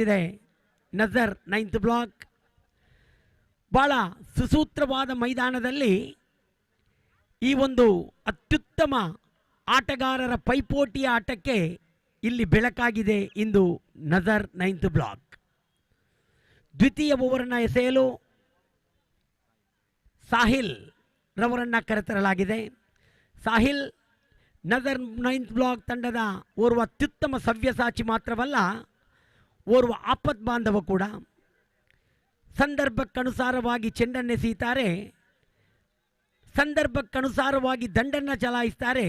ಇದೆ ನಜರ್ 9th block. ಬಹಳ ಸುಸೂತ್ರವಾದ ಮೈದಾನದಲ್ಲಿ ಈ ಒಂದು ಅತ್ಯುತ್ತಮ ಆಟಗಾರರ ಪೈಪೋಟಿಯ ಆಟಕ್ಕೆ ಇಲ್ಲಿ ಬೆಳಕಾಗಿದೆ ಇಂದು ನಜರ್ 9th ಬ್ಲಾಕ್. ದ್ವಿತೀಯ ಓವರನ್ನು ಎಸೆಯಲು ಸಾಹಿಲ್ ರವರನ್ನು ಕರೆತರಲಾಗಿದೆ. ಸಾಹಿಲ್ ನಜರ್ 9th ಬ್ಲಾಕ್ ತಂಡದ ಓರ್ವ ಅತ್ಯುತ್ತಮ ಸವ್ಯಸಾಚಿ ಮಾತ್ರವಲ್ಲ, ಓರ್ವ ಆಪತ್ ಬಾಂಧವ ಕೂಡ. ಸಂದರ್ಭಕ್ಕನುಸಾರವಾಗಿ ಚೆಂಡನ್ನೆಸೆಯುತ್ತಾರೆ, ಸಂದರ್ಭಕ್ಕನುಸಾರವಾಗಿ ದಂಡನ್ನು ಚಲಾಯಿಸ್ತಾರೆ.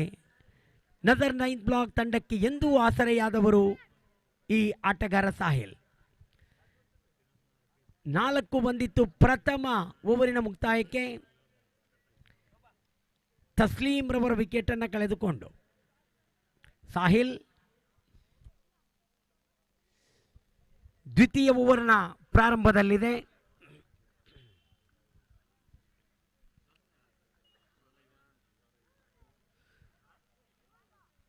ನಜರ್ 9th ಬ್ಲಾಕ್ ತಂಡಕ್ಕೆ ಎಂದೂ ಆಸರೆಯಾದವರು ಈ ಆಟಗಾರ ಸಾಹಿಲ್. 4 ಬಂದಿತ್ತು ಪ್ರಥಮ ಓವರಿನ ಮುಕ್ತಾಯಕ್ಕೆ. ತಸ್ಲೀಂ ರವರ ವಿಕೆಟನ್ನು ಕಳೆದುಕೊಂಡು ಸಾಹಿಲ್ ದ್ವಿತೀಯ ಓವರ್ನ ಪ್ರಾರಂಭದಲ್ಲಿದೆ.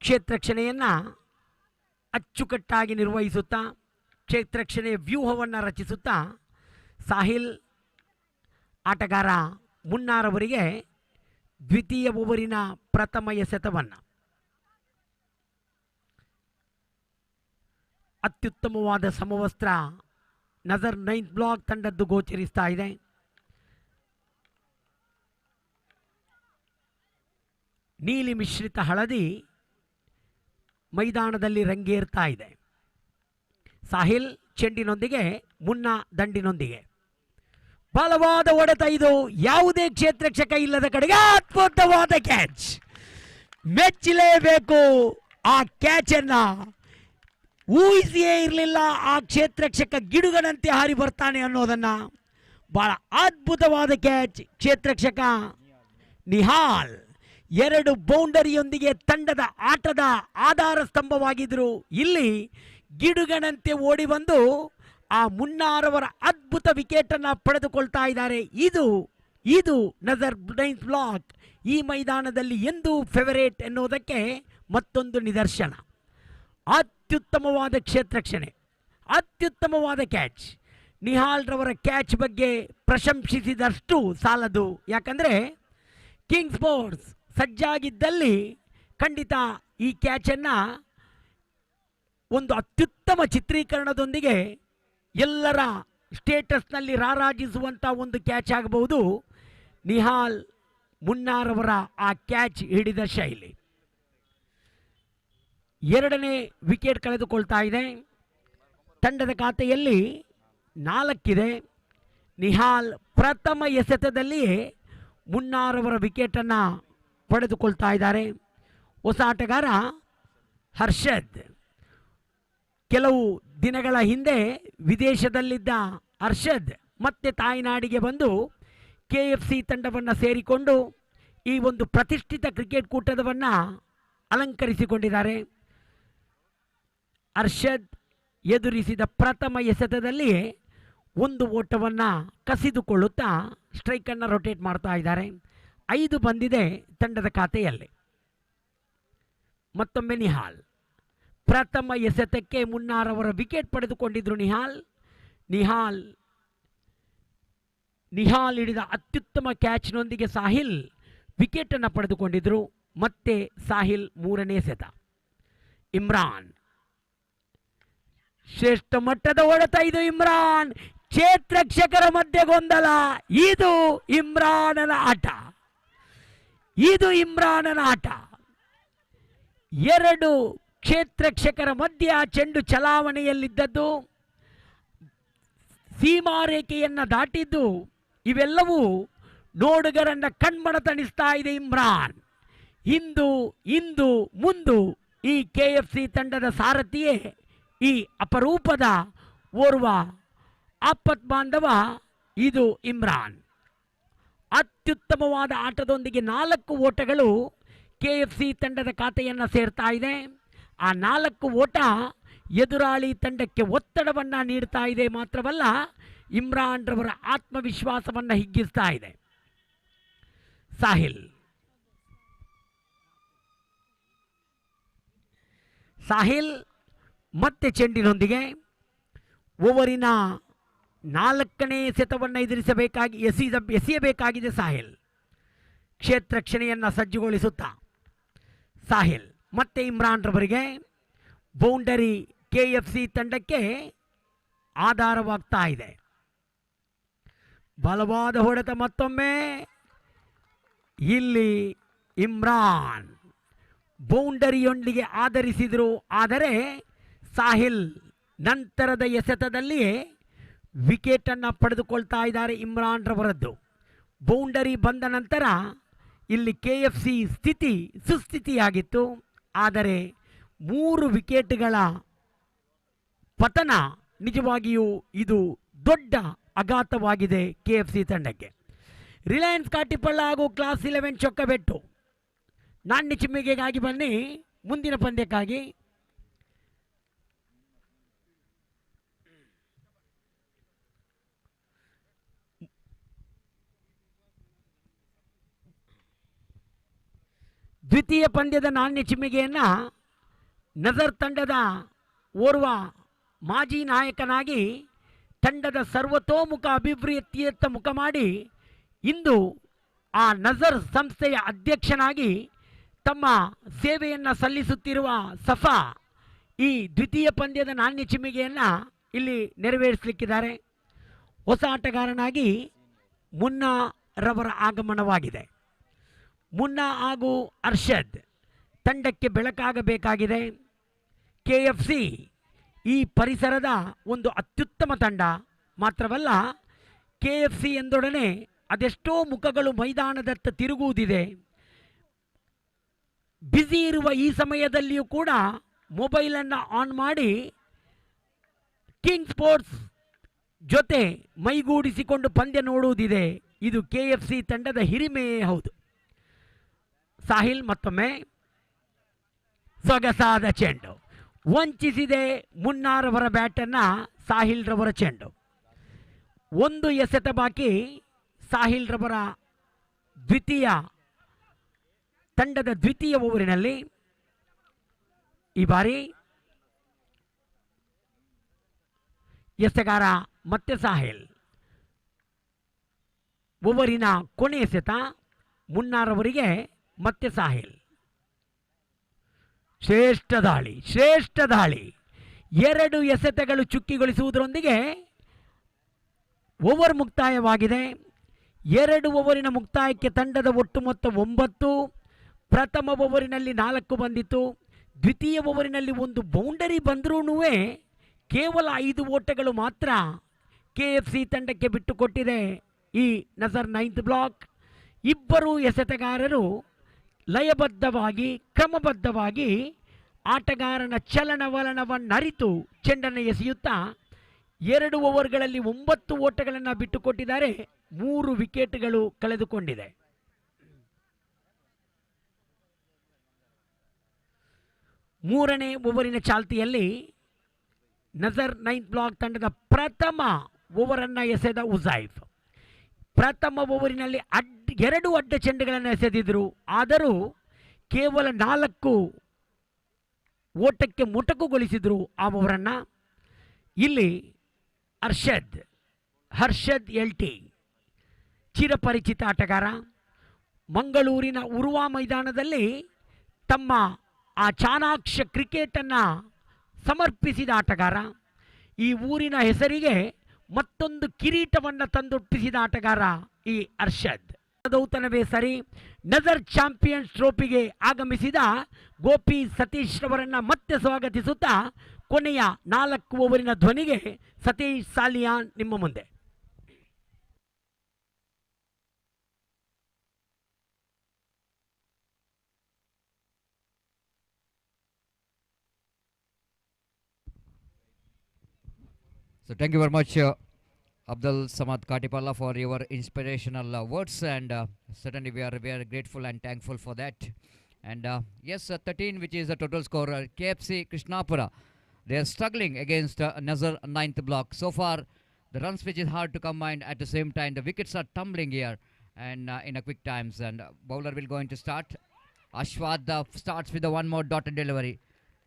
ಕ್ಷೇತ್ರಕ್ಷಣೆಯನ್ನು ಅಚ್ಚುಕಟ್ಟಾಗಿ ನಿರ್ವಹಿಸುತ್ತಾ ಕ್ಷೇತ್ರಕ್ಷಣೆಯ ವ್ಯೂಹವನ್ನು ರಚಿಸುತ್ತಾ ಸಾಹಿಲ್ ಆಟಗಾರ ಮುನ್ನಾರವರಿಗೆ ದ್ವಿತೀಯ ಓವರಿನ ಪ್ರಥಮ ಎಸೆತವನ್ನು ಅತ್ಯುತ್ತಮವಾದ ಸಮವಸ್ತ್ರ ನಜರ್ 9th ಬ್ಲಾಕ್ ತಂಡದ್ದು ಗೋಚರಿಸ್ತಾ ಇದೆ. ನೀಲಿ ಮಿಶ್ರಿತ ಹಳದಿ ಮೈದಾನದಲ್ಲಿ ರಂಗೇರ್ತಾ ಇದೆ. ಸಾಹಿಲ್ ಚೆಂಡಿನೊಂದಿಗೆ, ಮುನ್ನಾ ದಂಡಿನೊಂದಿಗೆ. ಬಲವಾದ ಹೊಡೆತ, ಇದು ಯಾವುದೇ ಕ್ಷೇತ್ರಕ್ಷಕ ಇಲ್ಲದ ಕಡೆಗೆ ಅದ್ಭುತವಾದ ಕ್ಯಾಚ್. ಮೆಚ್ಚಲೇಬೇಕು ಆ ಕ್ಯಾಚ್ ಅನ್ನ. ಊಹಿಸಿಯೇ ಇರಲಿಲ್ಲ ಆ ಕ್ಷೇತ್ರಕ್ಷಕ ಗಿಡುಗನಂತೆ ಹಾರಿ ಬರ್ತಾನೆ ಅನ್ನೋದನ್ನ. ಬಹಳ ಅದ್ಭುತವಾದ ಕ್ಯಾಚ್. ಕ್ಷೇತ್ರಕ್ಷಕ ನಿಹಾಲ್ 2 ಬೌಂಡರಿಯೊಂದಿಗೆ ತಂಡದ ಆಟದ ಆಧಾರ ಸ್ತಂಭವಾಗಿದ್ರು. ಇಲ್ಲಿ ಗಿಡುಗನಂತೆ ಓಡಿ ಬಂದು ಆ ಮುನ್ನಾರವರ ಅದ್ಭುತ ವಿಕೆಟನ್ನು ಪಡೆದುಕೊಳ್ತಾ ಇದ್ದಾರೆ. ಇದು ನಜರ್ 9th ಬ್ಲಾಕ್ ಈ ಮೈದಾನದಲ್ಲಿ ಎಂದೂ ಫೇವರೇಟ್ ಎನ್ನುವುದಕ್ಕೆ ಮತ್ತೊಂದು ನಿದರ್ಶನ. ಅತ್ಯುತ್ತಮವಾದ ಕ್ಷೇತ್ರಕ್ಷಣೆ, ಅತ್ಯುತ್ತಮವಾದ ಕ್ಯಾಚ್. ನಿಹಾಲ್ ರವರ ಕ್ಯಾಚ್ ಬಗ್ಗೆ ಪ್ರಶಂಸಿಸಿದಷ್ಟು ಸಾಲದು. ಯಾಕಂದರೆ ಕಿಂಗ್ ಸ್ಪೋರ್ಟ್ಸ್ ಸಜ್ಜಾಗಿದ್ದಲ್ಲಿ ಖಂಡಿತ ಈ ಕ್ಯಾಚನ್ನು ಒಂದು ಅತ್ಯುತ್ತಮ ಚಿತ್ರೀಕರಣದೊಂದಿಗೆ ಎಲ್ಲರ ಸ್ಟೇಟಸ್ನಲ್ಲಿ ರಾರಾಜಿಸುವಂಥ ಒಂದು ಕ್ಯಾಚ್ ಆಗಬಹುದು. ನಿಹಾಲ್ ಮುನ್ನಾರವರ ಆ ಕ್ಯಾಚ್ ಹಿಡಿದ ಶೈಲಿ. 2ನೇ ವಿಕೆಟ್ ಕಳೆದುಕೊಳ್ತಾ ಇದೆ. ತಂಡದ ಖಾತೆಯಲ್ಲಿ 4 ಇದೆ. ನಿಹಾಲ್ ಪ್ರಥಮ ಎಸೆತದಲ್ಲಿಯೇ ಮುನ್ನಾರವರ ವಿಕೆಟನ್ನು ಪಡೆದುಕೊಳ್ತಾ ಇದ್ದಾರೆ. ಹೊಸ ಆಟಗಾರ ಹರ್ಷದ್. ಕೆಲವು ದಿನಗಳ ಹಿಂದೆ ವಿದೇಶದಲ್ಲಿದ್ದ ಹರ್ಷದ್ ಮತ್ತೆ ತಾಯ್ನಾಡಿಗೆ ಬಂದು KFC ತಂಡವನ್ನು ಸೇರಿಕೊಂಡು ಈ ಒಂದು ಪ್ರತಿಷ್ಠಿತ ಕ್ರಿಕೆಟ್ ಕೂಟವನ್ನು ಅಲಂಕರಿಸಿಕೊಂಡಿದ್ದಾರೆ. ಹರ್ಷದ್ ಎದುರಿಸಿದ ಪ್ರಥಮ ಎಸೆತದಲ್ಲಿ 1 ಓಟವನ್ನು ಕಸಿದುಕೊಳ್ಳುತ್ತಾ ಸ್ಟ್ರೈಕನ್ನು ರೊಟೇಟ್ ಮಾಡ್ತಾ ಇದ್ದಾರೆ. 5 ಬಂದಿದೆ ತಂಡದ ಖಾತೆಯಲ್ಲಿ. ಮತ್ತೊಮ್ಮೆ ನಿಹಾಲ್ ಪ್ರಥಮ ಎಸೆತಕ್ಕೆ ಮುನ್ನಾರವರ ವಿಕೆಟ್ ಪಡೆದುಕೊಂಡಿದ್ರು. ನಿಹಾಲ್ ಹಿಡಿದ ಅತ್ಯುತ್ತಮ ಕ್ಯಾಚ್ನೊಂದಿಗೆ ಸಾಹಿಲ್ ವಿಕೆಟನ್ನು ಪಡೆದುಕೊಂಡಿದ್ರು. ಮತ್ತೆ ಸಾಹಿಲ್ 3ನೇ ಎಸೆತ. ಇಮ್ರಾನ್ ಶ್ರೇಷ್ಠ ಮಟ್ಟದ ಹೊಡೆತ. ಇದು ಇಮ್ರಾನ್. ಕ್ಷೇತ್ರಕ್ಷಕರ ಮಧ್ಯೆ ಗೊಂದಲ. ಇದು ಇಮ್ರಾನನ ಆಟ. 2 ಕ್ಷೇತ್ರಕ್ಷಕರ ಮಧ್ಯೆ ಆ ಚೆಂಡು ಚಲಾವಣೆಯಲ್ಲಿದ್ದದ್ದು, ಸೀಮಾರೇಖೆಯನ್ನು ದಾಟಿದ್ದು, ಇವೆಲ್ಲವೂ ನೋಡುಗರನ್ನ ಕಣ್ಮನ ತಣಿಸ್ತಾ ಇದೆ. ಇಮ್ರಾನ್ ಇಂದು ಮುಂದು ಈ KFC ತಂಡದ ಸಾರಥಿಯೇ ಈ ಅಪರೂಪದ ಓರ್ವ ಆಪತ್ ಬಾಂಧವ. ಇದು ಇಮ್ರಾನ್. ಅತ್ಯುತ್ತಮವಾದ ಆಟದೊಂದಿಗೆ 4 ಓಟಗಳು KFC ತಂಡದ ಖಾತೆಯನ್ನು ಸೇರ್ತಾ ಇದೆ. ಆ 4 ಓಟ ಎದುರಾಳಿ ತಂಡಕ್ಕೆ ಒತ್ತಡವನ್ನು ನೀಡ್ತಾ ಇದೆ. ಮಾತ್ರವಲ್ಲ, ಇಮ್ರಾನ್ ರವರ ಆತ್ಮವಿಶ್ವಾಸವನ್ನು ಹಿಗ್ಗಿಸ್ತಾ ಇದೆ. ಸಾಹಿಲ್ ಮತ್ತೆ ಚೆಂಡಿನೊಂದಿಗೆ ಓವರಿನ 4ನೇ ಎಸೆತವನ್ನು ಎಸೆಯಬೇಕಾಗಿದೆ ಸಾಹಿಲ್. ಕ್ಷೇತ್ರ ರಕ್ಷಣೆಯನ್ನು ಸಜ್ಜುಗೊಳಿಸುತ್ತಾ ಸಾಹಿಲ್ ಮತ್ತೆ ಇಮ್ರಾನ್ ರವರಿಗೆ ಬೌಂಡರಿ KFC ತಂಡಕ್ಕೆ ಆಧಾರವಾಗ್ತಾ ಇದೆ. ಬಲವಾದ ಹೊಡೆತ ಮತ್ತೊಮ್ಮೆ. ಇಲ್ಲಿ ಇಮ್ರಾನ್ ಬೌಂಡರಿಯೊಂದಿಗೆ ಆಧರಿಸಿದರು. ಆದರೆ ಸಾಹಿಲ್ ನಂತರದ ಎಸೆತದಲ್ಲಿಯೇ ವಿಕೆಟನ್ನು ಪಡೆದುಕೊಳ್ತಾ ಇದ್ದಾರೆ ಇಮ್ರಾನ್ ರವರದ್ದು. ಬೌಂಡರಿ ಬಂದ ನಂತರ ಇಲ್ಲಿ KFC ಸ್ಥಿತಿ ಸುಸ್ಥಿತಿಯಾಗಿತ್ತು. ಆದರೆ 3 ವಿಕೆಟ್ಗಳ ಪತನ ನಿಜವಾಗಿಯೂ ಇದು ದೊಡ್ಡ ಆಘಾತವಾಗಿದೆ KFC ತಂಡಕ್ಕೆ. ರಿಲಯನ್ಸ್ ಕಾಟಿಪಳ್ಳ ಹಾಗೂ ಕ್ಲಾಸ್ 11 ಚೊಕ್ಕಬೆಟ್ಟು ನಾಣ್ಯ ಚಿಮ್ಮಿಗೆಗಾಗಿ ಬನ್ನಿ ಮುಂದಿನ ಪಂದ್ಯಕ್ಕಾಗಿ. ದ್ವಿತೀಯ ಪಂದ್ಯದ ನಾಣ್ಯ ಚಿಮ್ಮಿಗೆಯನ್ನು ನಜರ್ ತಂಡದ ಓರ್ವ ಮಾಜಿ ನಾಯಕನಾಗಿ ತಂಡದ ಸರ್ವತೋಮುಖ ಅಭಿವೃದ್ಧಿಯತ್ತ ಮುಖ ಮಾಡಿ ಇಂದು ಆ ನಜರ್ ಸಂಸ್ಥೆಯ ಅಧ್ಯಕ್ಷನಾಗಿ ತಮ್ಮ ಸೇವೆಯನ್ನು ಸಲ್ಲಿಸುತ್ತಿರುವ ಸಫಾ ಈ ದ್ವಿತೀಯ ಪಂದ್ಯದ ನಾಣ್ಯ ಚಿಮ್ಮಿಗೆಯನ್ನು ಇಲ್ಲಿ ನೆರವೇರಿಸಲಿಕ್ಕಿದ್ದಾರೆ. ಹೊಸ ಆಟಗಾರನಾಗಿ ಮುನ್ನಾ ರವರ ಆಗಮನವಾಗಿದೆ. ಮುನ್ನಾ ಹಾಗೂ ಅರ್ಷದ್ ತಂಡಕ್ಕೆ ಬೆಳಕಾಗಬೇಕಾಗಿದೆ. KFC ಈ ಪರಿಸರದ ಒಂದು ಅತ್ಯುತ್ತಮ ತಂಡ ಮಾತ್ರವಲ್ಲ, KFC ಎಂದೊಡನೆ ಅದೆಷ್ಟೋ ಮುಖಗಳು ಮೈದಾನದತ್ತ ತಿರುಗುವುದಿದೆ. ಬ್ಯುಸಿ ಇರುವ ಈ ಸಮಯದಲ್ಲಿಯೂ ಕೂಡ ಮೊಬೈಲನ್ನು ಆನ್ ಮಾಡಿ ಕಿಂಗ್ ಸ್ಪೋರ್ಟ್ಸ್ ಜೊತೆ ಮೈಗೂಡಿಸಿಕೊಂಡು ಪಂದ್ಯ ನೋಡುವುದಿದೆ. ಇದು KFC ತಂಡದ ಹಿರಿಮೆಯೇ ಹೌದು. ಸಾಹಿಲ್ ಮತ್ತೊಮ್ಮೆ ಸೊಗಸಾದ ಚೆಂಡು ವಂಚಿಸಿದೆ ಮುನ್ನಾರವರ ಬ್ಯಾಟನ್ನು. ಸಾಹಿಲ್ ರವರ ಚೆಂಡು 1 ಎಸೆತ ಬಾಕಿ. ಸಾಹಿಲ್ ರವರ ತಂಡದ ದ್ವಿತೀಯ ಓವರಿನಲ್ಲಿ ಈ ಬಾರಿ ಎಸೆಗಾರ ಮತ್ತೆ ಸಾಹಿಲ್. ಓವರಿನ ಕೊನೆ ಎಸೆತ ಮುನ್ನಾರವರಿಗೆ ಮತ್ತೆ ಸಾಹಿಲ್. ಶ್ರೇಷ್ಠ ದಾಳಿ 2 ಎಸೆತಗಳು ಚುಕ್ಕಿಗೊಳಿಸುವುದರೊಂದಿಗೆ ಓವರ್ ಮುಕ್ತಾಯವಾಗಿದೆ. 2 ಓವರಿನ ಮುಕ್ತಾಯಕ್ಕೆ ತಂಡದ ಒಟ್ಟು ಮೊತ್ತ 9. ಪ್ರಥಮ ಓವರಿನಲ್ಲಿ 4 ಬಂದಿತ್ತು. ದ್ವಿತೀಯ ಓವರಿನಲ್ಲಿ 1 ಬೌಂಡರಿ ಬಂದರೂ ಕೇವಲ 5 ಓಟಗಳು ಮಾತ್ರ KFC ತಂಡಕ್ಕೆ ಬಿಟ್ಟುಕೊಟ್ಟಿದೆ ಈ ನಜರ್ 9th ಬ್ಲಾಕ್. ಇಬ್ಬರು ಎಸೆತಗಾರರು ಲಯಬದ್ಧವಾಗಿ ಕ್ರಮಬದ್ಧವಾಗಿ ಆಟಗಾರನ ಚಲನವಲನವನ್ನರಿತು ಚೆಂಡನ್ನು ಎಸೆಯುತ್ತಾ 2 ಓವರ್ಗಳಲ್ಲಿ 9 ಓಟಗಳನ್ನು ಬಿಟ್ಟುಕೊಟ್ಟಿದ್ದಾರೆ. 3 ವಿಕೆಟ್ಗಳು ಕಳೆದುಕೊಂಡಿದೆ. ಮೂರನೇ ಓವರಿನ ಚಾಲ್ತಿಯಲ್ಲಿ ನಜರ್ 9th ಬ್ಲಾಕ್ ತಂಡದ ಪ್ರಥಮ ಓವರನ್ನು ಎಸೆದ ಉಜೈಫ್ ಪ್ರಥಮ ಓವರಿನಲ್ಲಿ 2 ಅಡ್ಡ ಚೆಂಡುಗಳನ್ನು ಎಸೆದಿದ್ದರು. ಆದರೂ ಕೇವಲ 4 ಓಟಕ್ಕೆ ಮೊಟಕುಗೊಳಿಸಿದರು ಆ ಓವರನ್ನು. ಇಲ್ಲಿ ಹರ್ಷದ್ LT ಚಿರಪರಿಚಿತ ಆಟಗಾರ. ಮಂಗಳೂರಿನ ಉರುವಾ ಮೈದಾನದಲ್ಲಿ ತಮ್ಮ ಆ ಚಾಣಾಕ್ಷ ಕ್ರಿಕೆಟನ್ನು ಸಮರ್ಪಿಸಿದ ಆಟಗಾರ. ಈ ಊರಿನ ಹೆಸರಿಗೆ ಮತ್ತೊಂದು ಕಿರೀಟವನ್ನು ತಂದೊಪ್ಪಿಸಿದ ಆಟಗಾರ ಈ ಹರ್ಷದ್. ದೌತನವೇ ಸರಿ, ನಜರ್ ಚಾಂಪಿಯನ್ಸ್ ಟ್ರೋಫಿಗೆ ಆಗಮಿಸಿದ ಗೋಪಿ ಸತೀಶ್ ರವರನ್ನು ಮತ್ತೆ ಸ್ವಾಗತಿಸುತ್ತಾ ಕೊನೆಯ 4 ಓವರಿನ ಧ್ವನಿಗೆ ಸತೀಶ್ ಸಾಲಿಯಾನ್ ನಿಮ್ಮ ಮುಂದೆ. So thank you very much, Abdul Samad Katipalla, for your inspirational words, and certainly we are grateful and thankful for that. And yes, 13, which is the total score. KFC Krishnapura, they are struggling against Nazar 9th block. So far, the runs which is hard to combine. At the same time, the wickets are tumbling here and in a quick times. And bowler will going to start. Ashwad starts with the one more dotted delivery.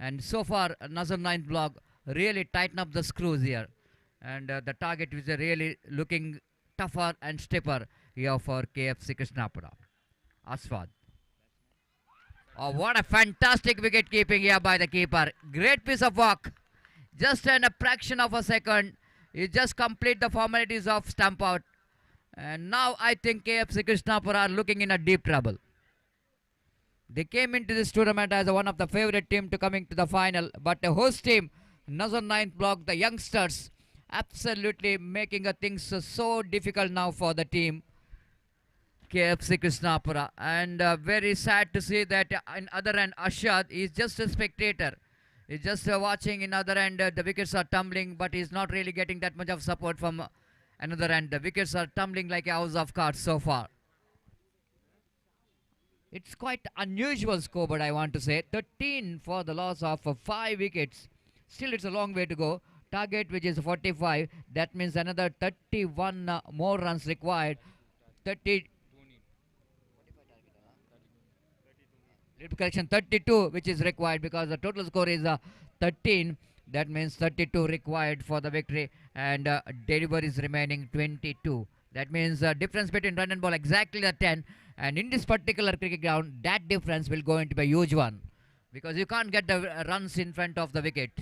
And so far, Nazar 9th block really tighten up the screws here. and the target is really looking tougher and stiffer here for KFC Krishnapura. Aswad. Oh, what a fantastic wicket keeping here by the keeper. Great piece of work. Just in a fraction of a second, you just complete the formalities of stamp out. And now I think KFC Krishnapura are looking in a deep trouble. They came into this tournament as one of the favorite team to coming to the final, but the host team, Nazar ninth block, the youngsters, absolutely making things so difficult now for the team. KFC Krishnapura, and very sad to see that in other end Ashad is just a spectator. He's just watching. In other end the wickets are tumbling, but he's not really getting that much of support from another end. The wickets are tumbling like a house of cards so far. It's quite unusual scoreboard, I want to say. 13 for the loss of 5 wickets. Still, it's a long way to go. Target which is 45. That means another 31 more runs required. 30. Correction, 32 which is required because the total score is 13. That means 32 required for the victory, and delivery is remaining 22. That means difference between run and ball exactly the 10, and in this particular cricket ground that difference will go into a huge one because you can't get the runs in front of the wicket,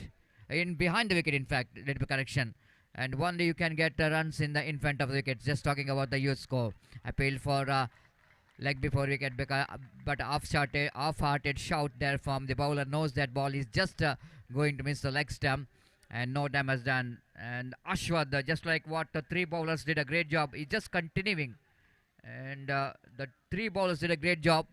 in behind the wicket in fact, little correction, and only you can get runs in front of the wicket. Just talking about the huge score. Appeal for leg before wicket, but off-hearted shout there from the bowler. Knows that ball is just going to miss the leg stump, and no damage done. And Ashwad, just like what the 3 bowlers did a great job, is just continuing, and the 3 bowlers did a great job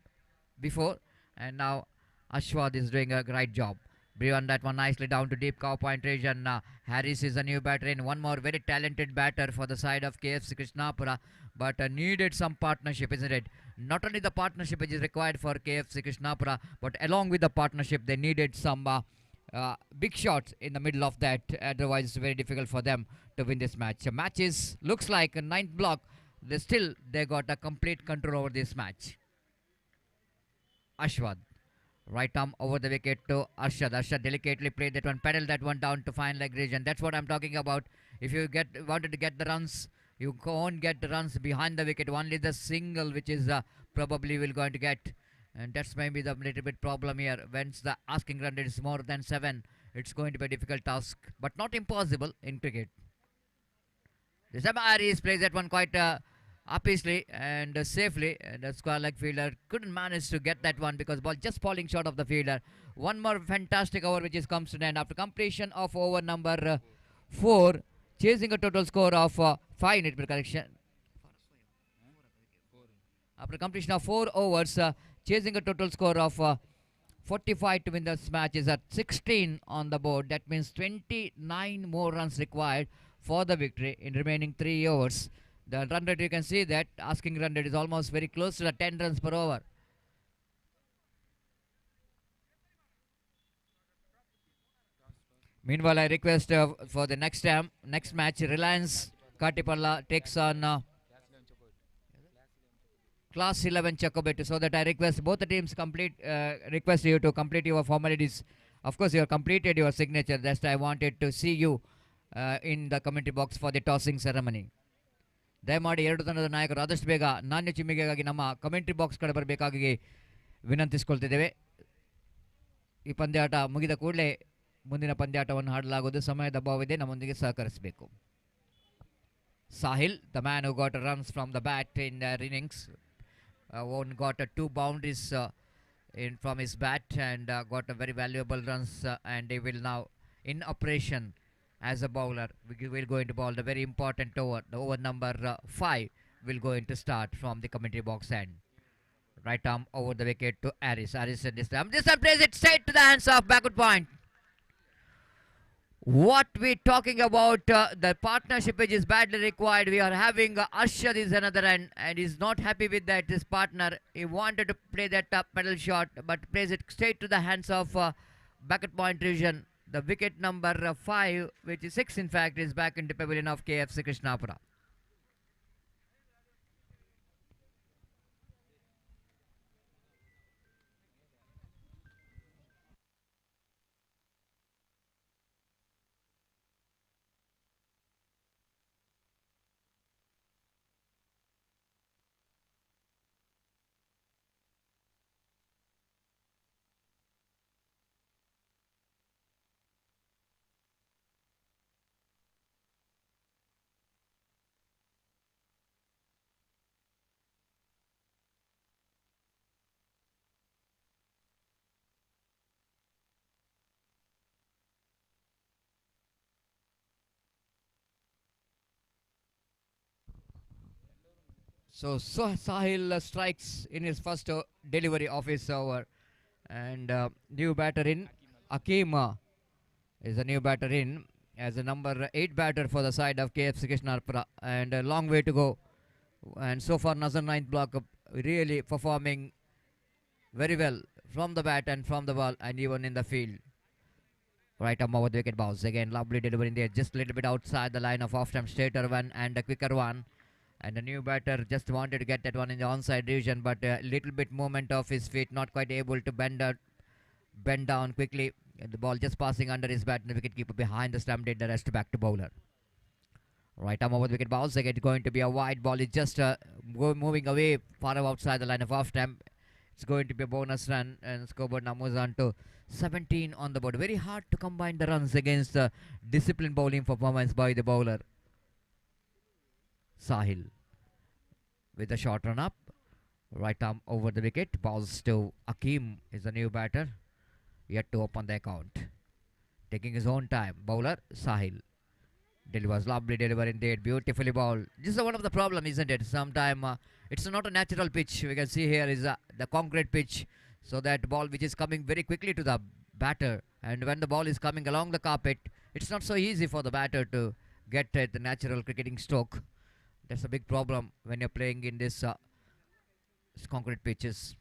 before, and now Ashwad is doing a great job. Run that one nicely down to deep cow point region. Harris is a new batter, and one more very talented batter for the side of KFC Krishnapura, but needed some partnership, isn't it? Not only the partnership which is required for KFC Krishnapura, but along with the partnership they needed some big shots in the middle of that. Otherwise it's very difficult for them to win this match. The match is looks like a 9th block. They got a complete control over this match. Ashwad. Right arm over the wicket to Arshad. Arshad delicately played that one, pedaled that one down to fine leg region. That's what I'm talking about. If you wanted to get the runs, you can't get the runs behind the wicket. Only the single which is probably will going to get. And that's maybe the little bit problem here. Once the asking run is more than 7, it's going to be a difficult task, but not impossible in cricket. The Samaris plays that one quite upishly and safely, and the square leg fielder couldn't manage to get that one because ball just falling short of the fielder. One more fantastic over which is comes to an end after completion of over number 4, chasing a total score of 5. Need correction. After completion of 4 overs, chasing a total score of 45 to win this match is at 16 on the board. That means 29 more runs required for the victory in remaining 3 overs. The run rate, you can see that asking run rate is almost very close to the 10 runs per over. Meanwhile, I request for the next match, Reliance Katipalla takes on Class 11 Chakobet. So that I request both the teams request you to complete your formalities. Of course, you have completed your signature. That's why I wanted to see you in the commentary box for the tossing ceremony. ದಯಮಾಡಿ 2 ತಂಡದ ನಾಯಕರು ಆದಷ್ಟು ಬೇಗ ನಾಣ್ಯ ಚಿಮ್ಮಿಗೆಗಾಗಿ ನಮ್ಮ commentary box ಕಡೆ ಬರಬೇಕಾಗಿ ವಿನಂತಿಸಿಕೊಳ್ತಿದ್ದೇವೆ. ಈ ಪಂದ್ಯಾಟ ಮುಗಿದ ಕೂಡಲೇ ಮುಂದಿನ ಪಂದ್ಯಾಟವನ್ನು ಆಡಲಾಗುವುದು. ಸಮಯದ ಅಭಾವವಿದೆ, ನಮ್ಮೊಂದಿಗೆ ಸಹಕರಿಸಬೇಕು. Sahil, the man who got runs from the bat in innings, got 2 boundaries from his bat and got a very valuable runs, and he will now in operation as a bowler. We will going to bowl the very important over. The over number 5 will going to start from the commentary box end. Right arm over the wicket to Harris. Harris this time plays it straight to the hands of backward point. What we talking about, the partnership which is badly required. We are having Arshad is another end, and he's not happy with that. His partner, he wanted to play that pedal shot, but plays it straight to the hands of backward point region. The wicket number 5, which is 6 in fact, is back in the pavilion of KFC Krishnapura. So Sahil strikes in his first delivery of his over, and new batter in Akeem is a new batter in as a number 8 batter for the side of KFC Krishnapura, and a long way to go. And so far, Nazar ninth block really performing very well from the bat and from the ball and even in the field. Right arm over the wicket bounce again, lovely delivery in there, just a little bit outside the line of off-stump, straighter one and a quicker one. And the new batter just wanted to get that one in the onside region, but a little bit movement of his feet, not quite able to bend down quickly. And the ball just passing under his bat, and the wicketkeeper behind the stump did the rest back to bowler. Right arm over the wicket bounce again, going to be a wide ball. It's just moving away far outside the line of off-stump. It's going to be a bonus run, and scoreboard now moves on to 17 on the board. Very hard to combine the runs against the disciplined bowling performance by the bowler Sahil. With a short run up, right arm over the wicket, balls to Akeem is the new batter, yet to open the account. Taking his own time, bowler Sahil. Delivers lovely delivery indeed, beautifully bowled. This is one of the problem, isn't it? Sometime it's not a natural pitch. We can see here is the concrete pitch, so that ball which is coming very quickly to the batter, and when the ball is coming along the carpet, it's not so easy for the batter to get the natural cricketing stroke. That's a big problem when you're playing in this concrete pitches.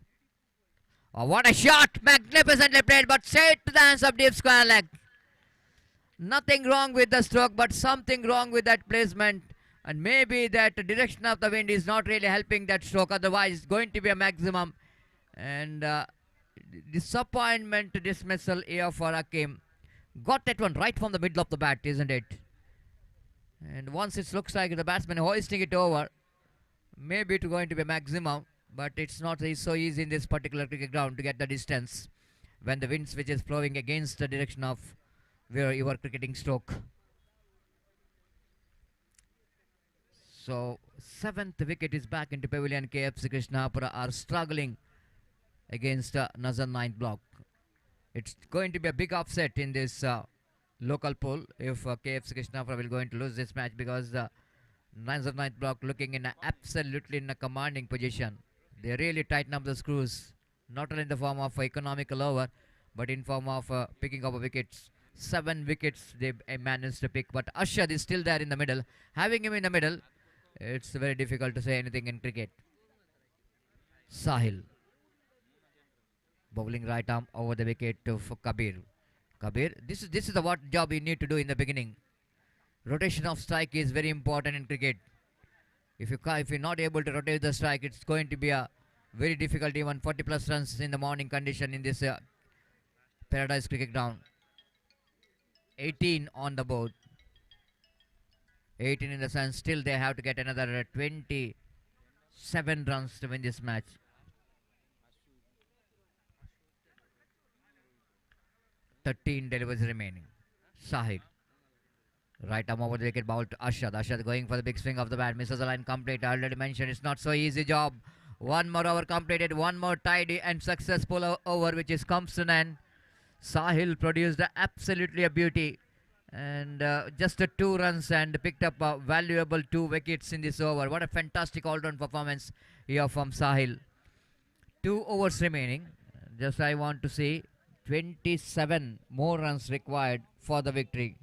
Oh, what a shot! Magnificently played, but straight to the hands of deep square leg. Nothing wrong with the stroke, but something wrong with that placement. And maybe that direction of the wind is not really helping that stroke. Otherwise, it's going to be a maximum. And disappointment dismissal here for Akeem. Got that one right from the middle of the bat, isn't it? And once it looks like the batsman hoisting it over, maybe it's going to be a maximum. But it's not so easy in this particular cricket ground to get the distance when the wind switch is flowing against the direction of where you are cricketing stroke. So 7th wicket is back into pavilion. KFC Krishnapura are struggling against Nazar 9th block. It's going to be a big upset in this local pool if KFC Krishnapura will going to lose this match, because Nazar 9th block looking in absolutely in a commanding position. They really tighten up the screws, not only in the form of economical over, but in form of picking up wickets. 7 wickets they managed to pick, but Arshad is still there in the middle. Having him in the middle, it's very difficult to say anything in cricket. Sahil bowling right arm over the wicket for Kabir. Kabir, this is the what job you need to do in the beginning. Rotation of strike is very important in cricket. If you're not able to rotate the strike, it's going to be a very difficult, even 40 plus runs in the morning condition in this Paradise cricket ground. 18 on the board. 18 in the sense, still they have to get another 27 runs to win this match. 13 deliveries remaining. Sahil. Right arm over the wicket, ball to Arshad. Arshad going for the big swing of the bat. Misses the line complete. I already mentioned it's not so easy job. One more over completed. One more tidy and successful over, which is comes to an end. Sahil produced absolutely a beauty, and just 2 runs and picked up a valuable 2 wickets in this over. What a fantastic all-round performance here from Sahil. 2 overs remaining. Just I want to see 27 more runs required for the victory.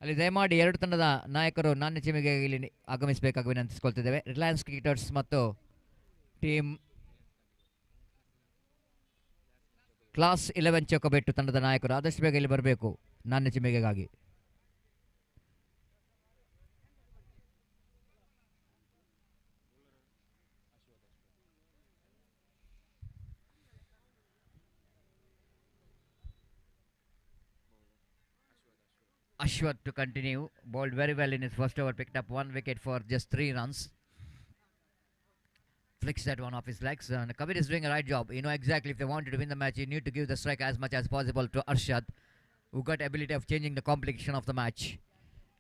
ಅಲ್ಲಿ ದಯಮಾಡಿ ಎರಡು ತಂಡದ ನಾಯಕರು ನಾಣ್ಯ ಚಿಮಿಗೆ ಇಲ್ಲಿ ಆಗಮಿಸಬೇಕಾಗಿ ವಿನಂತಿಸಿಕೊಳ್ತಿದ್ದೇವೆ. Reliance cricketers ಮತ್ತು team class 11 ಚೌಕಬೆಟ್ಟು ತಂಡದ ನಾಯಕರು ಆದಷ್ಟು ಬೇಗ ಇಲ್ಲಿ ಬರಬೇಕು ನಾಣ್ಯ ಚಿಮಿಗೆಗಾಗಿ. Ashwath to continue, bowled very well in his first over, picked up 1 wicket for just 3 runs. Flicks that one off his legs, and Kabir is doing a right job. You know exactly if they wanted to win the match, you need to give the strike as much as possible to Arshad, who got ability of changing the complexion of the match.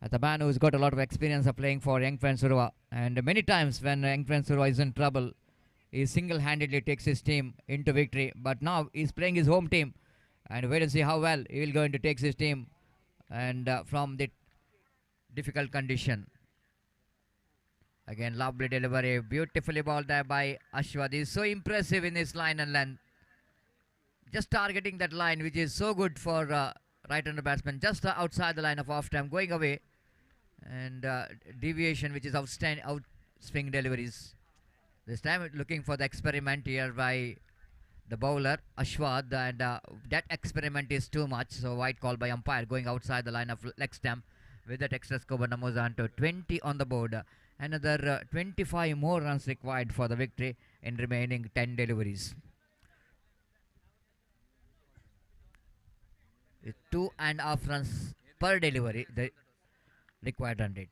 As a man who's got a lot of experience of playing for Young Friends Surua, and many times when Young Friends Surua is in trouble, he single-handedly takes his team into victory. But now he's playing his home team, and wait and see how well he will going to take his team and from the difficult condition. Again, lovely delivery. Beautifully balled there by Ashwad. He's so impressive in his line and length. Just targeting that line, which is so good for right-hander batsman. Just outside the line of off time, going away. And deviation, which is outstanding, out swing deliveries. This time looking for the experiment here by the bowler Ashwad, and that experiment is too much. So wide call by umpire, going outside the line of leg stump. With that extra score, moves on to 20 on the board. Another 25 more runs required for the victory in remaining 10 deliveries. With 2.5 runs per delivery, the required run rate.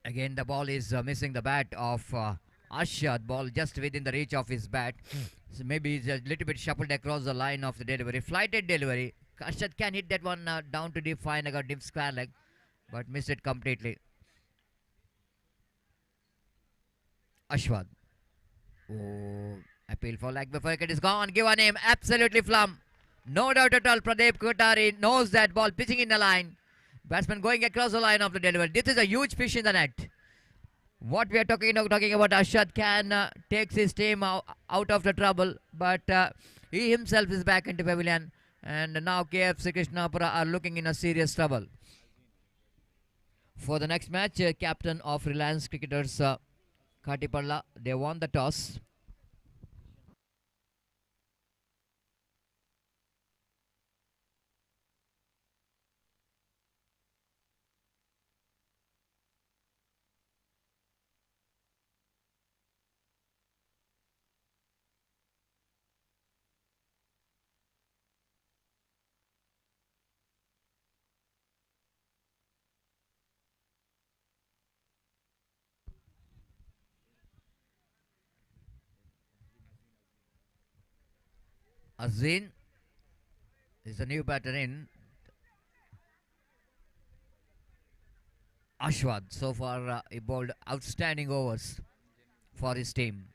Again, the ball is missing the bat of Ashad. Ball just within the reach of his bat. So maybe it's a little bit shuffled across the line of the delivery. Flighted delivery. Ashad can hit that one down to deep fine, got deep square leg, but missed it completely. Ashwad. Oh, appeal for leg before it is gone. Given him absolutely flum. No doubt at all. Pradeep Kothari knows that ball pitching in the line. Batsman going across the line of the delivery. This is a huge fish in the net. What we are talking about, Ashad can takes his team out of the trouble, but he himself is back into pavilion, and now KFC Krishnapura are looking in a serious trouble. For the next match, captain of Reliance Cricketers, Katipalla, they won the toss. Azin is the new batter in. Ashwad so far he bowled outstanding overs for his team.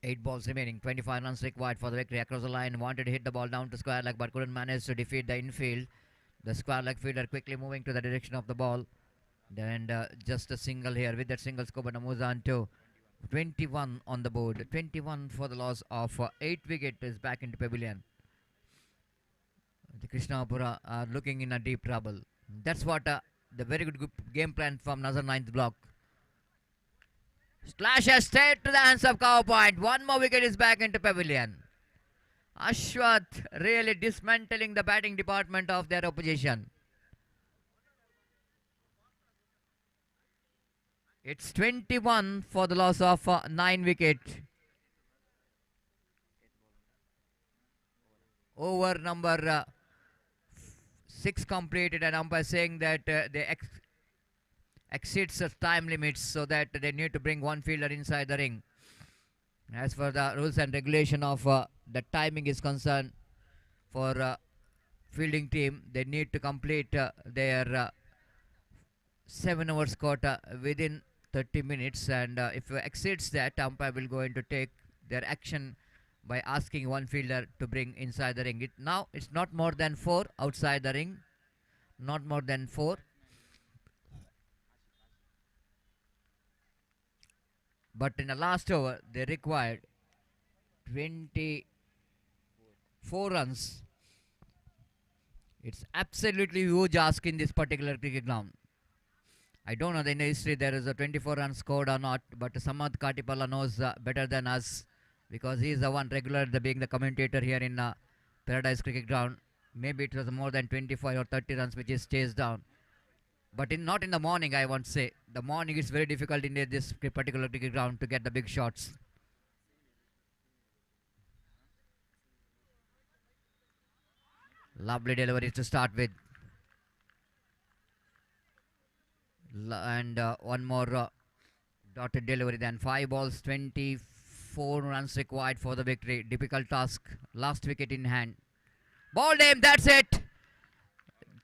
8 balls remaining, 25 runs required for the victory. Across the line, wanted to hit the ball down to square leg, but couldn't manage to defeat the infield. The square leg fielder quickly moving to the direction of the ball. And just a single here. With that single score, but moves on to 21 on the board. 21 for the loss of 8 wicket is back into pavilion. The Krishnapura are looking in a deep trouble. That's what the very good game plan from Nazar 9th block. Slashes straight to the hands of cover point. One more wicket is back into pavilion. Ashwath really dismantling the batting department of their opposition. It's 21 for the loss of 9 wicket. Over number 6 completed, and umpire saying that they exceeds the time limits, so that they need to bring one fielder inside the ring. As for the rules and regulation of the timing is concerned, for fielding team, they need to complete their 7 overs quota within 30 minutes, and if it exceeds that, umpire will going to take their action by asking one fielder to bring inside the ring. Now it's not more than 4 outside the ring, not more than 4. But in the last over, they required 24 runs. It's absolutely huge ask in this particular cricket ground. I don't know in the history there is a 24 runs scored or not, but Samad Katipalla knows better than us, because he is the one regular being the commentator here in Paradise Cricket Ground. Maybe it was more than 25 or 30 runs which is chased down. But not in the morning, I won't say. The morning is very difficult in this particular cricket ground to get the big shots. Lovely delivery to start with. And one more dotted delivery, then 5 balls, 24 runs required for the victory. Difficult task. Last wicket in hand. Ball aim, that's it.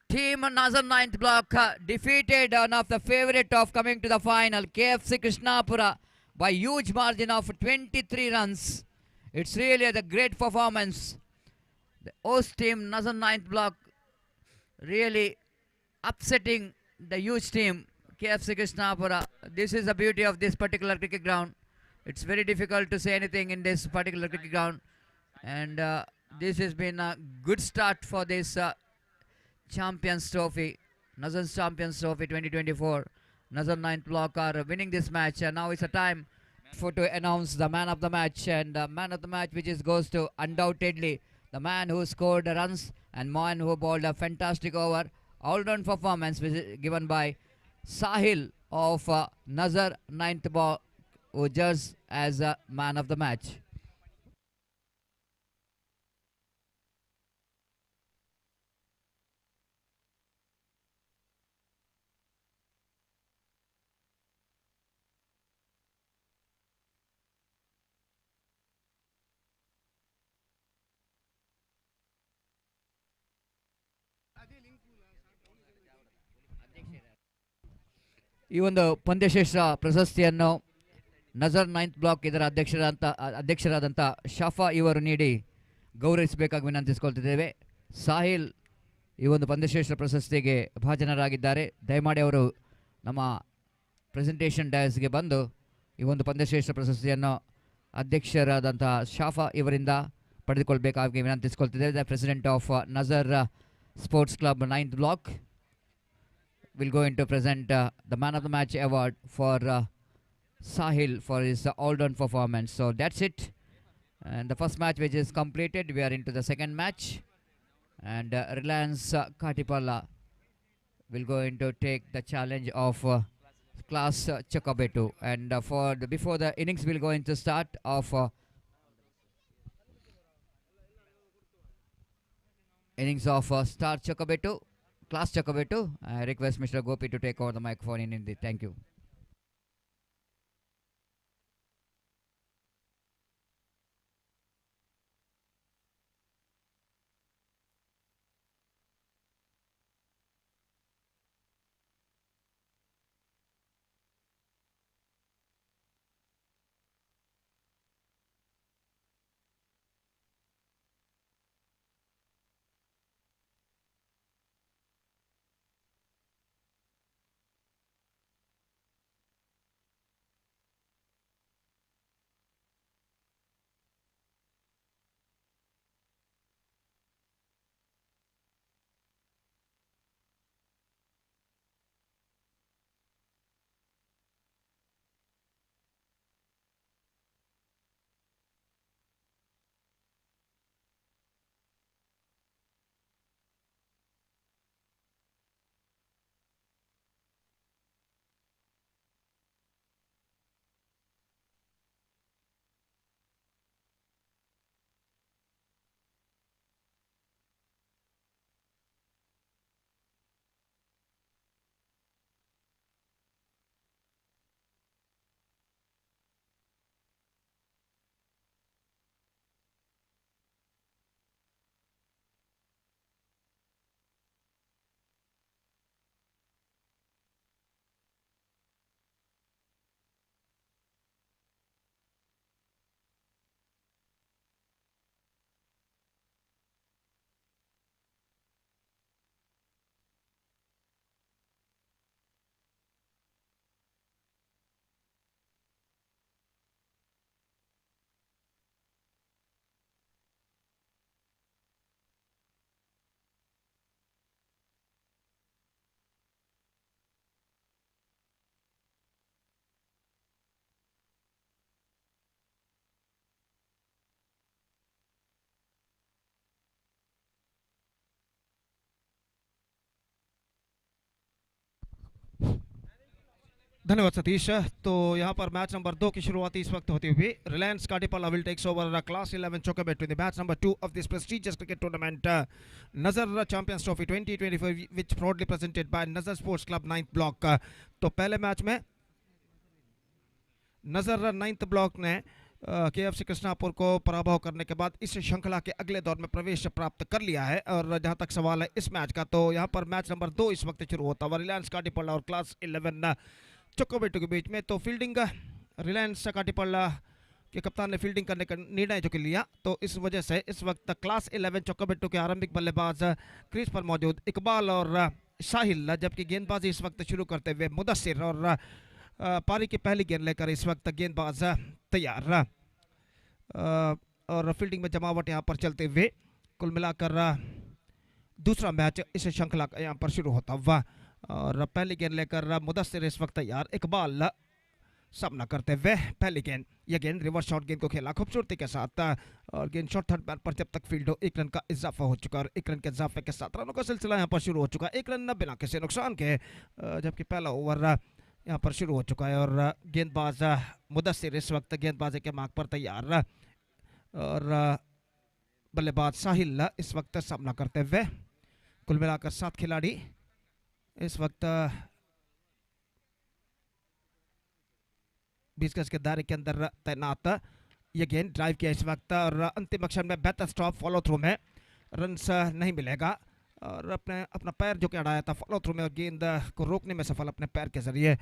Team Nazar 9th block defeated one of the favourite of coming to the final, KFC Krishnapura, by huge margin of 23 runs. It's really a great performance. The host team Nazar 9th block really upsetting the huge team KFC Krishnapura. This is the beauty of this particular cricket ground. It's very difficult to say anything in this particular cricket ground, and this has been a good start for this Champions Trophy, Nazar Champions Trophy 2024. Nazar ninth block are winning this match, and now it's a time for to announce the man of the match, and the man of the match which is goes to undoubtedly the man who scored the runs and man who bowled a fantastic over, all-round performance which is given by Sahil of Nazar ninth ball, who judged as a man of the match. ಈ ಒಂದು ಪಂದ್ಯಶ್ರೇಷ್ಠ ಪ್ರಶಸ್ತಿಯನ್ನು ನಜರ್ ninth block ಇದರ ಅಧ್ಯಕ್ಷರಾದಂಥ ಶಫಾ ಇವರು ನೀಡಿ ಗೌರವಿಸಬೇಕಾಗಿ ವಿನಂತಿಸಿಕೊಳ್ತಿದ್ದೇವೆ. ಸಾಹಿಲ್ ಈ ಒಂದು ಪಂದ್ಯಶ್ರೇಷ್ಠ ಪ್ರಶಸ್ತಿಗೆ ಭಾಜನರಾಗಿದ್ದಾರೆ. ದಯಮಾಡಿ ಅವರು ನಮ್ಮ ಪ್ರೆಸೆಂಟೇಷನ್ ಡಯಾಸ್ಗೆ ಬಂದು ಈ ಒಂದು ಪಂದ್ಯಶ್ರೇಷ್ಠ ಪ್ರಶಸ್ತಿಯನ್ನು ಅಧ್ಯಕ್ಷರಾದಂಥ ಶಾಫಾ ಇವರಿಂದ ಪಡೆದುಕೊಳ್ಬೇಕಾಗಿ ವಿನಂತಿಸಿಕೊಳ್ತಿದ್ದೇವೆ. The president of Nazar sports club ninth block will going to present the man of the match award for Sahil for his all-round performance. So that's it. And the first match which is completed, we are into the second match. And Reliance Katipalla will going to take the challenge of class Chakabetu. And before the innings will going to start of innings of Star Chakabetu. Class Chakabetu, I request Mr. Gopi to take over the microphone in Hindi. Thank you. धन्यवाद सतीश। तो यहाँ पर match number 2 की शुरुआती इस वक्त होती हुई Reliance Katipalla will takes over class 11 Chokkabettu in the match number 2 of this prestigious cricket tournament, Nazar Champions Trophy 2024, which proudly presented by Nazar Sports Club 9th block। तो पहले मैच में नजर 9th ब्लॉक ने केएफसी कृष्णापुर को पराभव करने के बाद इस श्रृंखला के अगले दौर में प्रवेश प्राप्त कर लिया है। और जहां तक सवाल है इस मैच का, तो यहां पर मैच नंबर 2 इस वक्त शुरू होता हुआ रिलायंस काटीपाला और क्लास 11 चोकोबेटू के बीच में। तो फील्डिंग रिलायंस काटीपाला कि कप्तान ने फील्डिंग करने का निर्णय जो कि लिया, तो इस वजह से इस वक्त क्लास 11 चौका-बिट्टू के आरंभिक बल्लेबाज क्रीज पर मौजूद इकबाल और साहिल, जबकि गेंदबाजी इस वक्त शुरू करते हुए मुदस्सिर और पारी की पहली गेंद लेकर इस वक्त गेंदबाज तैयार और फील्डिंग में जमावट यहाँ पर चलते हुए कुल मिलाकर दूसरा मैच इस श्रृंखला का यहाँ पर शुरू होता हुआ और पहली गेंद लेकर मुदस्सिर इस वक्त तैयार। इकबाल सामना करते हुए पहली गेंद, यह गेंद रिवर्स शॉट गेंद को खेला खूबसूरती के साथ और गेंद शॉट थर्ड मैन पर जब तक फील्ड हो 1 रन का इजाफा हो चुका और 1 रन के इजाफे के साथ रनों का सिलसिला यहाँ पर शुरू हो चुका है। 1 रन बिना किसी नुकसान के, जबकि पहला ओवर यहाँ पर शुरू हो चुका है और गेंदबाज मुदस्सिर इस वक्त गेंदबाजी के मार्ग पर तैयार और बल्लेबाज साहिल इस वक्त सामना करते हुए। कुल मिलाकर 7 खिलाड़ी इस वक्त 20 गज के दायरे के अंदर तैनात। ये गेंद ड्राइव किया इस वक्त और अंतिम अक्षर में बेहतर स्टॉप फॉलो थ्रू में रन्स नहीं मिलेगा और अपना पैर जो कि अड़ाया था फॉलो थ्रू में और गेंद को रोकने में सफल अपने पैर के जरिए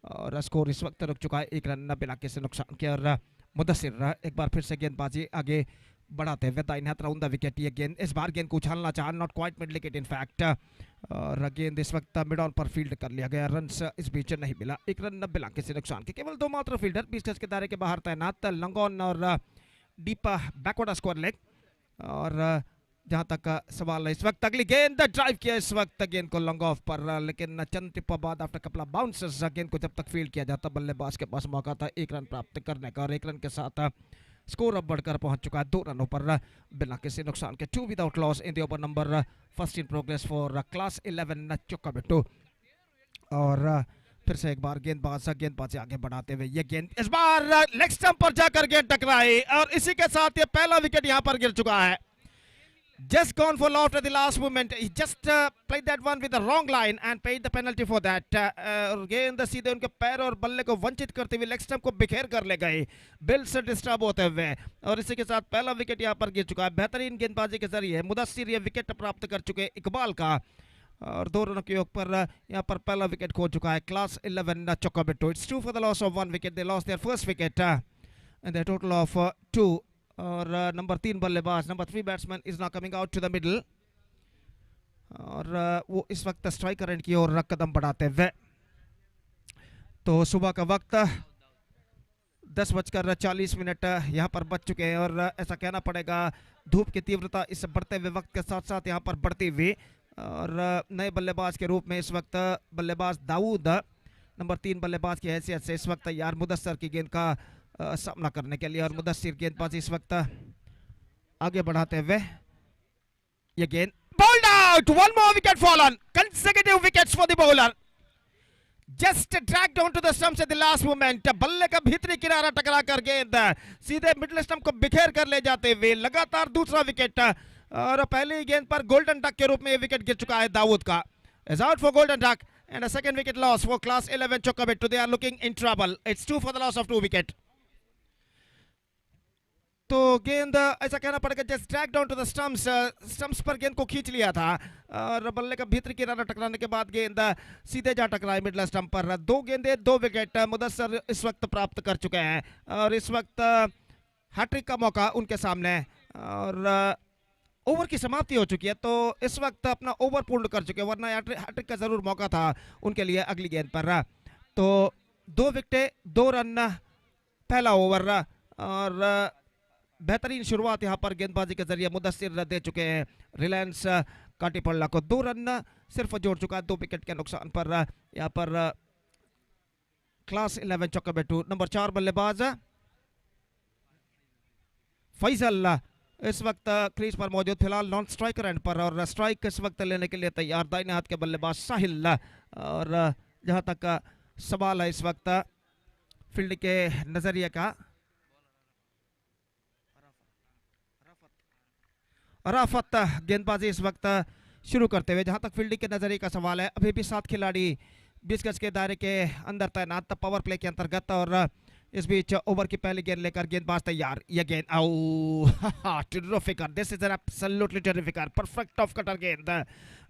और स्कोर इस वक्त रुक चुका है 1 रन बिना किसी नुकसान के। और मुदस्सिर एक बार फिर से गेंदबाजी आगे बढ़ाते हुए दाहिने हाथ राउंड द विकेट। ये गेंद इस बार गेंद को उछालना चाहा, not quite mid wicket in fact, और गेंद इस वक्त मिड ऑन पर फील्ड कर लिया गया, रन्स इस बीच नहीं मिला। 1 रन बिना किसी नुकसान के। केवल 2 मात्र फील्डर 20 गज के दायरे के बाहर तैनात, लॉन्ग ऑन और डीप बैकवर्ड स्क्वायर लेग। और जहां तक सवाल है इस वक्त अगली गेंद ड्राइव किया इस वक्त गेंद को लॉन्ग ऑफ पर, लेकिन चंद टिप्पा बाद आफ्टर कपल ऑफ बाउंसेस गेंद को जब तक फील्ड किया जाता बल्लेबाज के पास मौका था 1 रन प्राप्त करने का और 1 रन के साथ स्कोर अब बढ़कर पहुंच चुका है 2 रनों पर बिना किसी नुकसान के। 2 without loss in the over number first in progress for class 11 चौका-बिट्टू। और फिर से एक बार गेंदबाजी आगे बढ़ाते हुए ये गेंद इस बार लेग स्टंप पर जाकर गेंद टकराई और इसी के साथ ये पहला विकेट यहां पर गिर चुका है। Just gone for loft at the last moment. He just played that one with the wrong line and paid the penalty for that. और गेंद सीधे उनके पैर और बल्ले को वंचित करते हुए लेग स्टंप को बिखेर कर ले गए बिल से डिस्टर्ब होते हुए और इसी के साथ पहला विकेट यहां पर गिर चुका है। बेहतरीन गेंदबाजी के जरिए मुदस्सिर ये विकेट प्राप्त कर चुके इकबाल का और 2 रनों के योग पर यहां पर पहला विकेट खो चुका है class 11 चौका-बिट्टू। It's 2 for the loss of 1 wicket. They lost their first wicket and a total of 2. और नंबर 3 बल्लेबाज number 3 batsman is now coming out to the middle और वो इस वक्त स्ट्राइकर एंड की ओर कदम बढ़ाते हुए। तो सुबह का वक्त 10:40 यहाँ पर बच चुके हैं और ऐसा कहना पड़ेगा धूप की तीव्रता इस बढ़ते हुए वक्त के साथ साथ यहाँ पर बढ़ती हुई और नए बल्लेबाज के रूप में इस वक्त बल्लेबाज दाऊद नंबर 3 बल्लेबाज की हैसियत से इस वक्त तैयार मुदस्सिर की गेंद का सामना करने के लिए। और मुदस्सिर गेंदबाजी इस वक्त आगे बढ़ाते हुए ये गेंद bowled out, 1 more wicket fallen, consecutive wickets for the bowler, just dragged onto the stumps at the last moment। बल्ले का भीतरी किनारा टकरा कर गेंद सीधे मिडिल स्टंप को बिखेर कर ले जाते हुए लगातार दूसरा विकेट और पहली गेंद पर गोल्डन डक के रूप में ये विकेट गिर चुका है दाऊद का। is out for golden duck and a second wicket loss for class 11 चौका-बिट्टू। They are looking in trouble. It's 2 for the loss of 2 wicket। तो गेंद ऐसा कहना पड़ेगा just drag down to the stumps पर गेंद को खींच लिया था और बल्ले का भीतर किनारा टकराने के बाद गेंद सीधे जा टकराई मिडल स्टंप पर। 2 गेंदें 2 विकेट मुदस्सिर इस वक्त प्राप्त कर चुके हैं और इस वक्त हैट्रिक का मौका उनके सामने और ओवर की समाप्ति हो चुकी है। तो इस वक्त अपना ओवर पूर्ण कर चुके हैं, वरना हैट्रिक का जरूर मौका था उनके लिए अगली गेंद पर। तो 2 विकेटें 2 रन पहला ओवर और बेहतरीन शुरुआत यहां पर गेंदबाजी के जरिए मुदस्सिर दे चुके हैं रिलायंस काटीपल्ला को। 2 रन सिर्फ जोड़ चुका है 2 विकेट के नुकसान पर। यहां पर क्लास 11 चौका-बिट्टू नंबर 4 बल्लेबाज फैसल इस वक्त क्रीज पर मौजूद, फिलहाल नॉन स्ट्राइकर एंड पर और स्ट्राइक इस वक्त लेने के लिए तैयार दाहिने हाथ के बल्लेबाज साहिल। और जहां तक सवाल है इस वक्त फील्ड के नजरिए का, अराफत गेंदबाजी इस वक्त शुरू करते हुए। जहां तक फील्डिंग के नजरिए का सवाल है अभी भी 7 खिलाड़ी 20 गज के दायरे के अंदर तैनात पावर प्ले के अंतर्गत और इस बीच ओवर की पहली गेंद लेकर गेंदबाज तैयार, ये गेंद आउ terrific, this is an absolutely terrific, perfect off cutter गेंद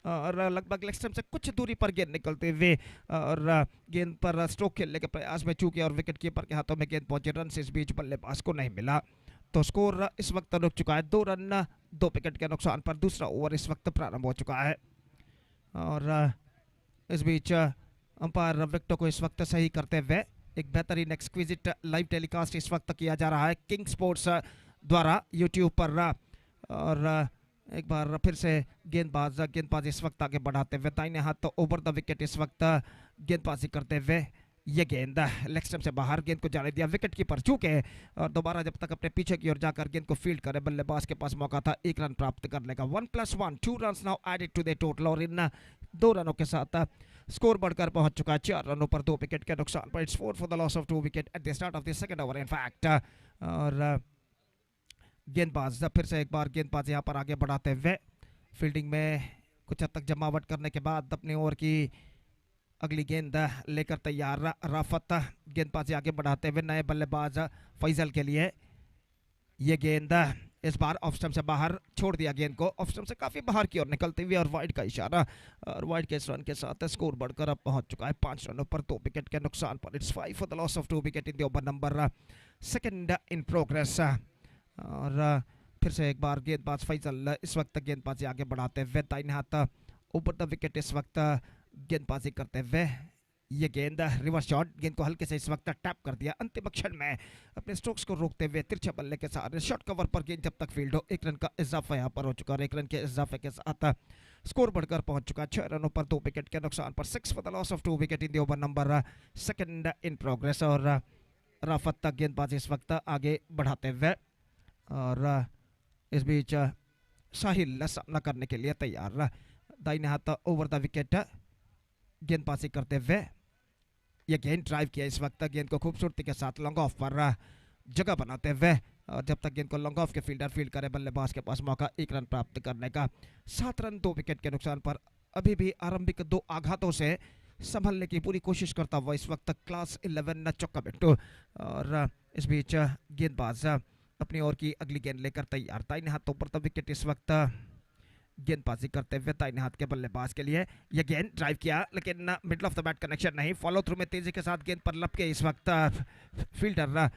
और लगभग लेग स्टंप से कुछ दूरी पर गेंद निकलते हुए और गेंद पर स्ट्रोक खेलने के प्रयास में चूके और विकेट कीपर के हाथों में गेंद पहुंचे, रन से इस बीच बल्लेबाज को नहीं मिला। तो स्कोर इस वक्त रुक चुका है 2 रन 2 विकेट के नुकसान पर। दूसरा ओवर इस वक्त प्रारंभ हो चुका है और इस बीच अंपायर विकेटों को इस वक्त सही करते हुए एक बेहतरीन एक्सक्विजिट लाइव टेलीकास्ट इस वक्त किया जा रहा है किंग स्पोर्ट्स द्वारा यूट्यूब पर। और एक बार फिर से गेंदबाज इस वक्त आगे बढ़ाते हुए दाहिने हाथ तो ओवर द विकेट इस वक्त गेंदबाजी करते हुए, ये गेंद लेग स्टंप से बाहर, गेंद को जाने दिया विकेट कीपर चूके और दोबारा जब तक अपने पीछे की ओर जाकर गेंद को फील्ड करे, बल्लेबाज के पास मौका था 1 रन प्राप्त करने का। 1+1 2 runs now added to the total और इन 2 रनों के साथ स्कोर बढ़कर पहुंच चुका है 4 रनों पर 2 विकेट के नुकसान पर। It's 4 for the loss of 2 wicket at the start of the second over in fact. और गेंदबाज फिर से एक बार गेंदबाज यहां पर आगे बढ़ाते हुए फील्डिंग में कुछ हद तक जमावट करने के बाद अपने ओवर की अगली गेंद लेकर तैयार राफत, गेंदबाजी आगे बढ़ाते हुए नए बल्लेबाज फैजल के लिए, ये गेंद इस बार ऑफ स्टंप से बाहर छोड़ दिया, गेंद को ऑफ स्टंप से काफी बाहर की ओर निकलते हुए और वाइड का इशारा और वाइड के इस रन के साथ स्कोर बढ़कर अब पहुंच चुका है 5 रनों पर 2 विकेट के नुकसान पर। It's 5 for the loss of 2 wicket in the over number second in progress. और फिर से एक बार गेंदबाज फैजल इस वक्त गेंदबाजी आगे बढ़ाते हुए दाहिने हाथ ऊपर द विकेट इस वक्त गेंदबाजी करते हुए, ये गेंद रिवर्स शॉट, गेंद को हल्के से इस वक्त टैप कर दिया अंतिम क्षण में अपने स्ट्रोक्स को रोकते हुए तिरछे बल्ले के साथ शॉट कवर पर गेंद जब तक फील्ड हो। 1 रन का इजाफा यहाँ पर हो चुका है, 1 रन के इजाफे के साथ स्कोर बढ़कर पहुंच चुका है 6 रनों पर 2 विकेट के नुकसान पर। 6 for the loss of 2 wicket in the over number second in progress. और राफत तक गेंदबाजी इस वक्त आगे बढ़ाते हुए और इस बीच साहिल सामना करने के लिए तैयार, दाहिने हाथ ओवर द विकेट गेंदबाजी करते हुए, ये गेंद ड्राइव किया इस वक्त, गेंद को खूबसूरती के साथ लॉन्ग ऑफ पर जगह बनाते हुए और जब तक गेंद को लॉन्ग ऑफ के फील्डर फील्ड करे, बल्लेबाज के पास मौका 1 रन प्राप्त करने का। 7 रन 2 विकेट के नुकसान पर अभी भी आरंभिक 2 आघातों से संभलने की पूरी कोशिश करता हुआ इस वक्त क्लास 11 चौका बिट्टू। और इस बीच गेंदबाज अपनी ओर की अगली गेंद लेकर तैयार, दाहिने हाथों पर तब विकेट इस वक्त गेंदबाजी करते हुए दाहिने हाथ के बल्लेबाज के लिए, यह गेंद ड्राइव किया लेकिन middle of the bat connection नहीं, फॉलो थ्रू में तेजी के साथ गेंद पर लपके इस वक्त फील्डर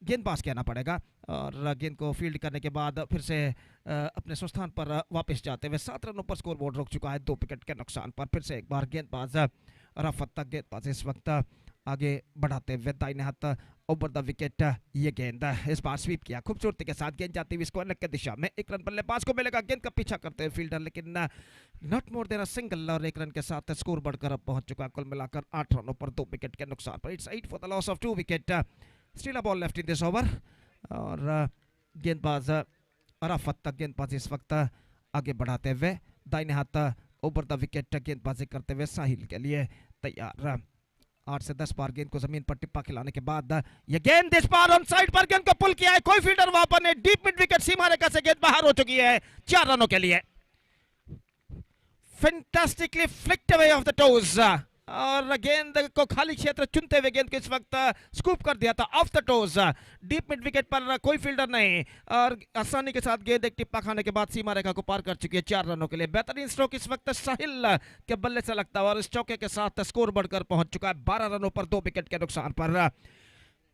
गेंदबाज कहना पड़ेगा और गेंद को फील्ड करने के बाद फिर से अपने स्वस्थान पर वापस जाते हुए 7 रनों पर स्कोर बोर्ड रुक चुका है 2 विकेट के नुकसान पर। फिर से एक बार गेंदबाज रफत तक गेंदबाज इस वक्त आगे बढ़ाते हुए दाहिने हाथ ओवर द विकेट, ये गेंद इस बार स्वीप किया खूबसूरती के साथ, गेंद जाती हुई स्क्वायर की दिशा में, 1 रन बल्लेबाज को मिलेगा, गेंद का पीछा करते हुए फील्डर लेकिन not more than a single और 1 रन के साथ स्कोर बढ़कर अब पहुंच चुका है कुल मिलाकर 8 रनों पर 2 विकेट के नुकसान पर। It's 8 for the loss of 2 wicket, still a ball left in this over. और गेंदबाज राफत तक गेंदबाजी इस वक्त आगे बढ़ाते हुए दाहिने हाथ ओवर द विकेट गेंदबाजी करते हुए साहिल के लिए तैयार। 8 से 10 बार गेंद को जमीन पर टिप्पा खिलाने के बाद यह गेंद इस बार ऑन साइड पर गेंद को पुल किया है, कोई फील्डर वहां पर नहीं, डीप मिड विकेट सीमा रेखा से गेंद बाहर हो चुकी है 4 रनों के लिए। Fantastically flicked away off the toes और गेंद को खाली क्षेत्र चुनते हुए गेंद को इस वक्त स्कूप कर दिया था of the toes, deep mid wicket पर कोई फील्डर नहीं और आसानी के साथ गेंद एक टिप्पा खाने के बाद सीमा रेखा को पार कर चुकी है 4 रनों के लिए। बेहतरीन स्ट्रोक इस वक्त साहिल के बल्ले से लगता है और इस चौके के साथ स्कोर बढ़कर पहुंच चुका है 12 रनों पर 2 विकेट के नुकसान पर।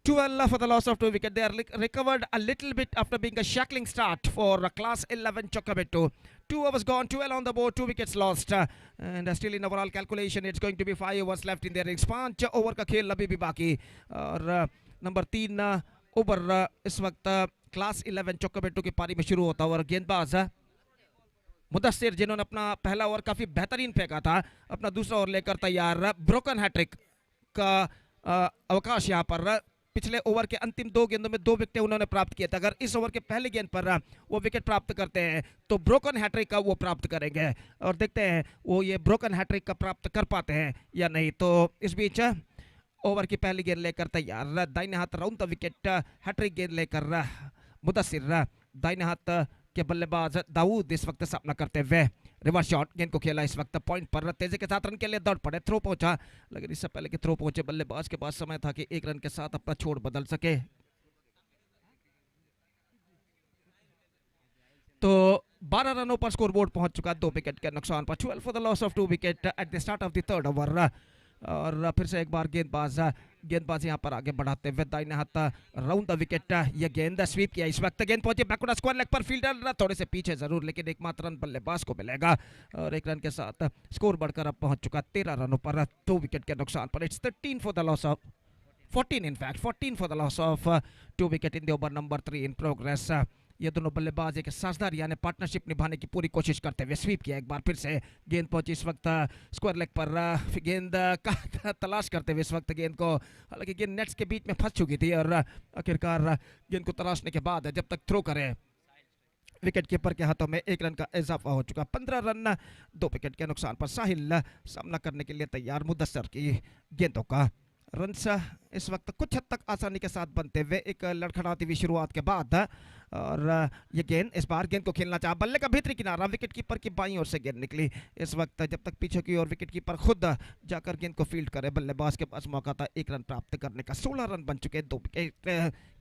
12 for the loss of 2 wicket. They are recovered a little bit after being a shackling start for class 11 Chokabettu. 2 overs gone, 12 on the board, 2 wickets lost. And still in overall calculation, it's going to be 5 overs left in their innings. 5 over का खेल अभी भी बाकी और number 3 over इस वक्त class 11 चोकाबेट्टू की पारी में शुरू होता है और गेंदबाज मुदस्सिर जिन्होंने अपना पहला ओवर काफी बेहतरीन फेंका था, अपना दूसरा ओवर लेकर तैयार। ब्रोकन हैट्रिक का अवकाश यहाँ पर, पिछले ओवर के अंतिम 2 गेंदों में 2 विकेट उन्होंने प्राप्त किए थे। अगर इस ओवर के पहले गेंद पर वो विकेट प्राप्त करते हैं तो ब्रोकन हैट्रिक का वो प्राप्त करेंगे और देखते हैं वो ये ब्रोकन हैट्रिक का प्राप्त कर पाते हैं या नहीं। तो इस बीच ओवर की पहली गेंद लेकर तैयार, दाहिने हाथ राउंड द विकेट हैट्रिक गेंद लेकर मुदस्सिर, दाहिने हाथ के बल्लेबाज दाऊद इस वक्त सामना करते हुए। रिवर्स शॉट, गेंद को खेला इस वक्त पॉइंट पर, तेजी के साथ रन के लिए दौड़ पड़े, थ्रो पहुंचा, लेकिन इससे पहले कि थ्रो पहुंचे बल्लेबाज के पास समय था कि एक रन के साथ अपना छोड़ बदल सके। तो 12 रनों पर स्कोर बोर्ड पहुंच चुका, 2 विकेट के नुकसान पर, 12 for the loss of 2 wicket at the start of the third over. और फिर से एक बार गेंदबाज यहाँ पर आगे बढ़ाते हुए दाहिने हाथ राउंड द विकेट, ये गेंद स्वीप किया इस वक्त, गेंद पहुंचे बैकवर्ड स्क्वायर लेग पर, फील्डर थोड़े से पीछे जरूर, लेकिन एकमात्र रन बल्लेबाज को मिलेगा और एक रन के साथ स्कोर बढ़कर अब पहुंच चुका 13 रनों पर 2 विकेट के नुकसान पर। It's 13 for the loss of 14 in fact 14 for the loss of 2 wicket in the over number 3 in progress। ये दोनों बल्लेबाज एक साझेदार यानी पार्टनरशिप निभाने की पूरी कोशिश करते हुए स्वीप किया एक बार फिर से, गेंद पहुंची इस वक्त स्क्वायर लेग पर, गेंद का तलाश करते हुए इस वक्त गेंद को, हालांकि गेंद नेट्स के बीच में फंस चुकी थी और आखिरकार गेंद को तलाशने के बाद जब तक थ्रो करे विकेट कीपर के हाथों में 1 रन का इजाफा हो चुका, 15 रन 2 विकेट के नुकसान पर। साहिल सामना करने के लिए तैयार, मुदस्सर की गेंदों का रन्स इस वक्त कुछ हद तक आसानी के साथ बनते हुए एक लड़खड़ाती हुई शुरुआत के बाद, और ये गेंद इस बार गेंद को खेलना चाहा, बल्ले का भीतरी किनारा, विकेट कीपर की बाईं ओर से गेंद निकली इस वक्त, जब तक पीछे की ओर विकेट कीपर खुद जाकर गेंद को फील्ड करे, बल्लेबाज के पास मौका था 1 रन प्राप्त करने का। 16 रन बन चुके 2 विकेट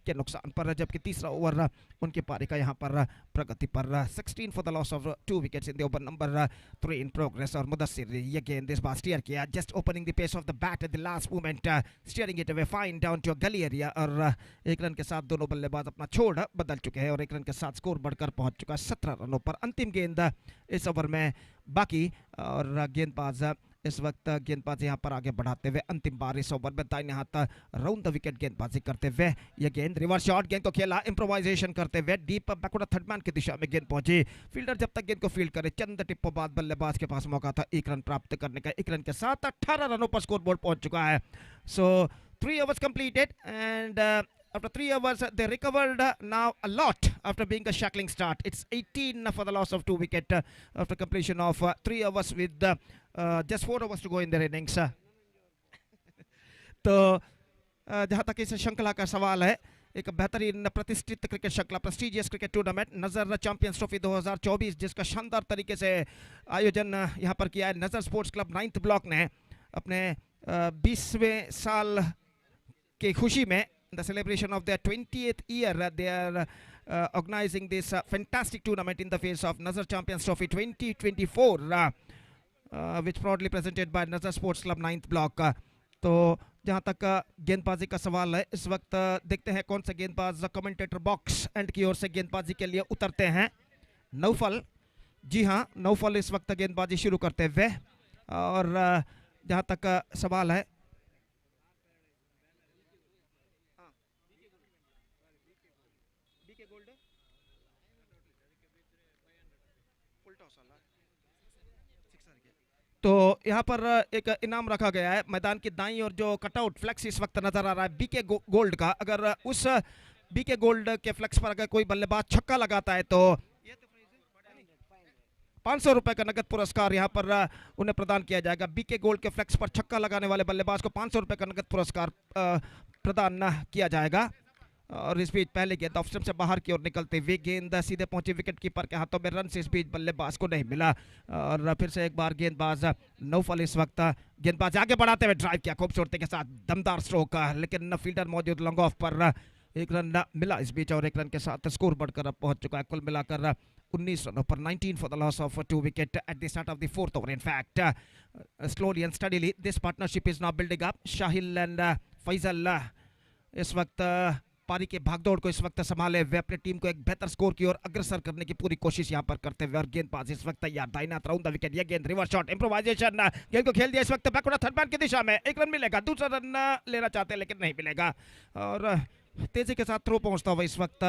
के नुकसान पर, जबकि तीसरा ओवर उनकी पारी का यहाँ पर प्रगति पर। 16 for the loss of 2 wickets in the over number 3 in progress. और मुदस्सिर ये गेंद इस बार स्टीयर किया, just opening the pace off the bat at the last moment, steering it away fine down to gully area, और 1 run के साथ दोनों बल्लेबाज अपना छोड़ बदल चुके हैं और 1 रन के साथ स्कोर बढ़कर पहुंच चुका 17 रनों पर। अंतिम गेंद इस ओवर में बाकी, और गेंदबाज इस वक्त गेंदबाज यहाँ पर आगे बढ़ाते हुए अंतिम बार इस ओवर में दाहिने हाथ राउंड द विकेट गेंदबाजी करते हुए, ये गेंद रिवर्स शॉट, गेंद को खेला इम्प्रोवाइजेशन करते हुए डीप बैकवर्ड थर्ड मैन की दिशा में गेंद पहुंची, फील्डर जब तक गेंद को फील्ड करे चंद टिप्पों बाद बल्लेबाज के पास मौका था 1 रन प्राप्त करने का। 1 रन के साथ 18 रनों पर स्कोर बोर्ड पहुंच चुका है। सो 3 overs completed and after 3 overs they recovered now a lot after being a shackling start. It's 18 for the loss of 2 wicket after completion of 3 overs with just 4 overs to go in their innings। तो जहाँ तक इस श्रृंखला का सवाल है, एक बेहतरीन प्रतिष्ठित क्रिकेट श्रृंखला, प्रेस्टीजियस क्रिकेट टूर्नामेंट नजर चैंपियंस ट्रॉफी 2024, जिसका शानदार तरीके से आयोजन यहाँ पर किया है नजर स्पोर्ट्स क्लब 9th ब्लॉक ने अपने 20वें साल की खुशी में, the celebration of their 20th year, they are organizing this fantastic tournament in the face of Nazar Champions Trophy 2024, which proudly presented by Nazar Sports Club 9th Block। तो जहाँ तक गेंदबाजी का सवाल है, इस वक्त देखते हैं कौन से गेंदबाज कमेंटेटर बॉक्स एंड की ओर से गेंदबाजी के लिए उतरते हैं। नौफल, जी हाँ, नौफल इस वक्त गेंदबाजी शुरू करते हुए, और जहाँ तक सवाल है तो यहाँ पर एक इनाम रखा गया है मैदान की दाईं और जो कटआउट फ्लेक्स इस वक्त नजर आ रहा है बीके गोल्ड का, अगर उस बीके गोल्ड के फ्लेक्स पर अगर कोई बल्लेबाज छक्का लगाता है तो 500 रुपए का नगद पुरस्कार यहाँ पर उन्हें प्रदान किया जाएगा। बीके गोल्ड के फ्लेक्स पर छक्का लगाने वाले बल्लेबाज को 500 रुपए का नगद पुरस्कार प्रदान किया जाएगा। और इस बीच पहले गेंद ऑफ स्टंप से बाहर की ओर निकलते हुए गेंद सीधे पहुंची विकेट कीपर के हाथों में, रन से इस बीच बल्लेबाज को नहीं मिला। और फिर से एक बार गेंदबाज नौफल इस वक्त गेंदबाज आगे बढ़ाते हुए ड्राइव किया खूबसूरती के साथ, दमदार स्ट्रोक, लेकिन फील्डर मौजूद, लॉन्ग ऑफ पर 1 रन मिला इस बीच और 1 रन के साथ स्कोर बढ़कर अब पहुंच चुका है कुल मिलाकर 19 रनों पर। 19 for the loss of 2 wicket at the start of the 4th over। In fact, slowly and steadily this partnership is now building up। Shahil and Faizal इस वक्त पारी के भागदौड़ को इस वक्त संभाले हुए अपनी टीम को एक बेहतर स्कोर की ओर अग्रसर करने की पूरी कोशिश यहां पर करते हुए, और गेंदबाज इस वक्त तैयार, दाहिना राउंड द विकेट, यह गेंद रिवर्स शॉट, इंप्रोवाइजेशन, गेंद को खेल दिया इस वक्त बैकवर्ड थर्ड मैन की दिशा में, 1 रन मिलेगा, दूसरा रन लेना चाहते हैं लेकिन नहीं मिलेगा, और तेजी के साथ थ्रो पहुंचता हुआ इस वक्त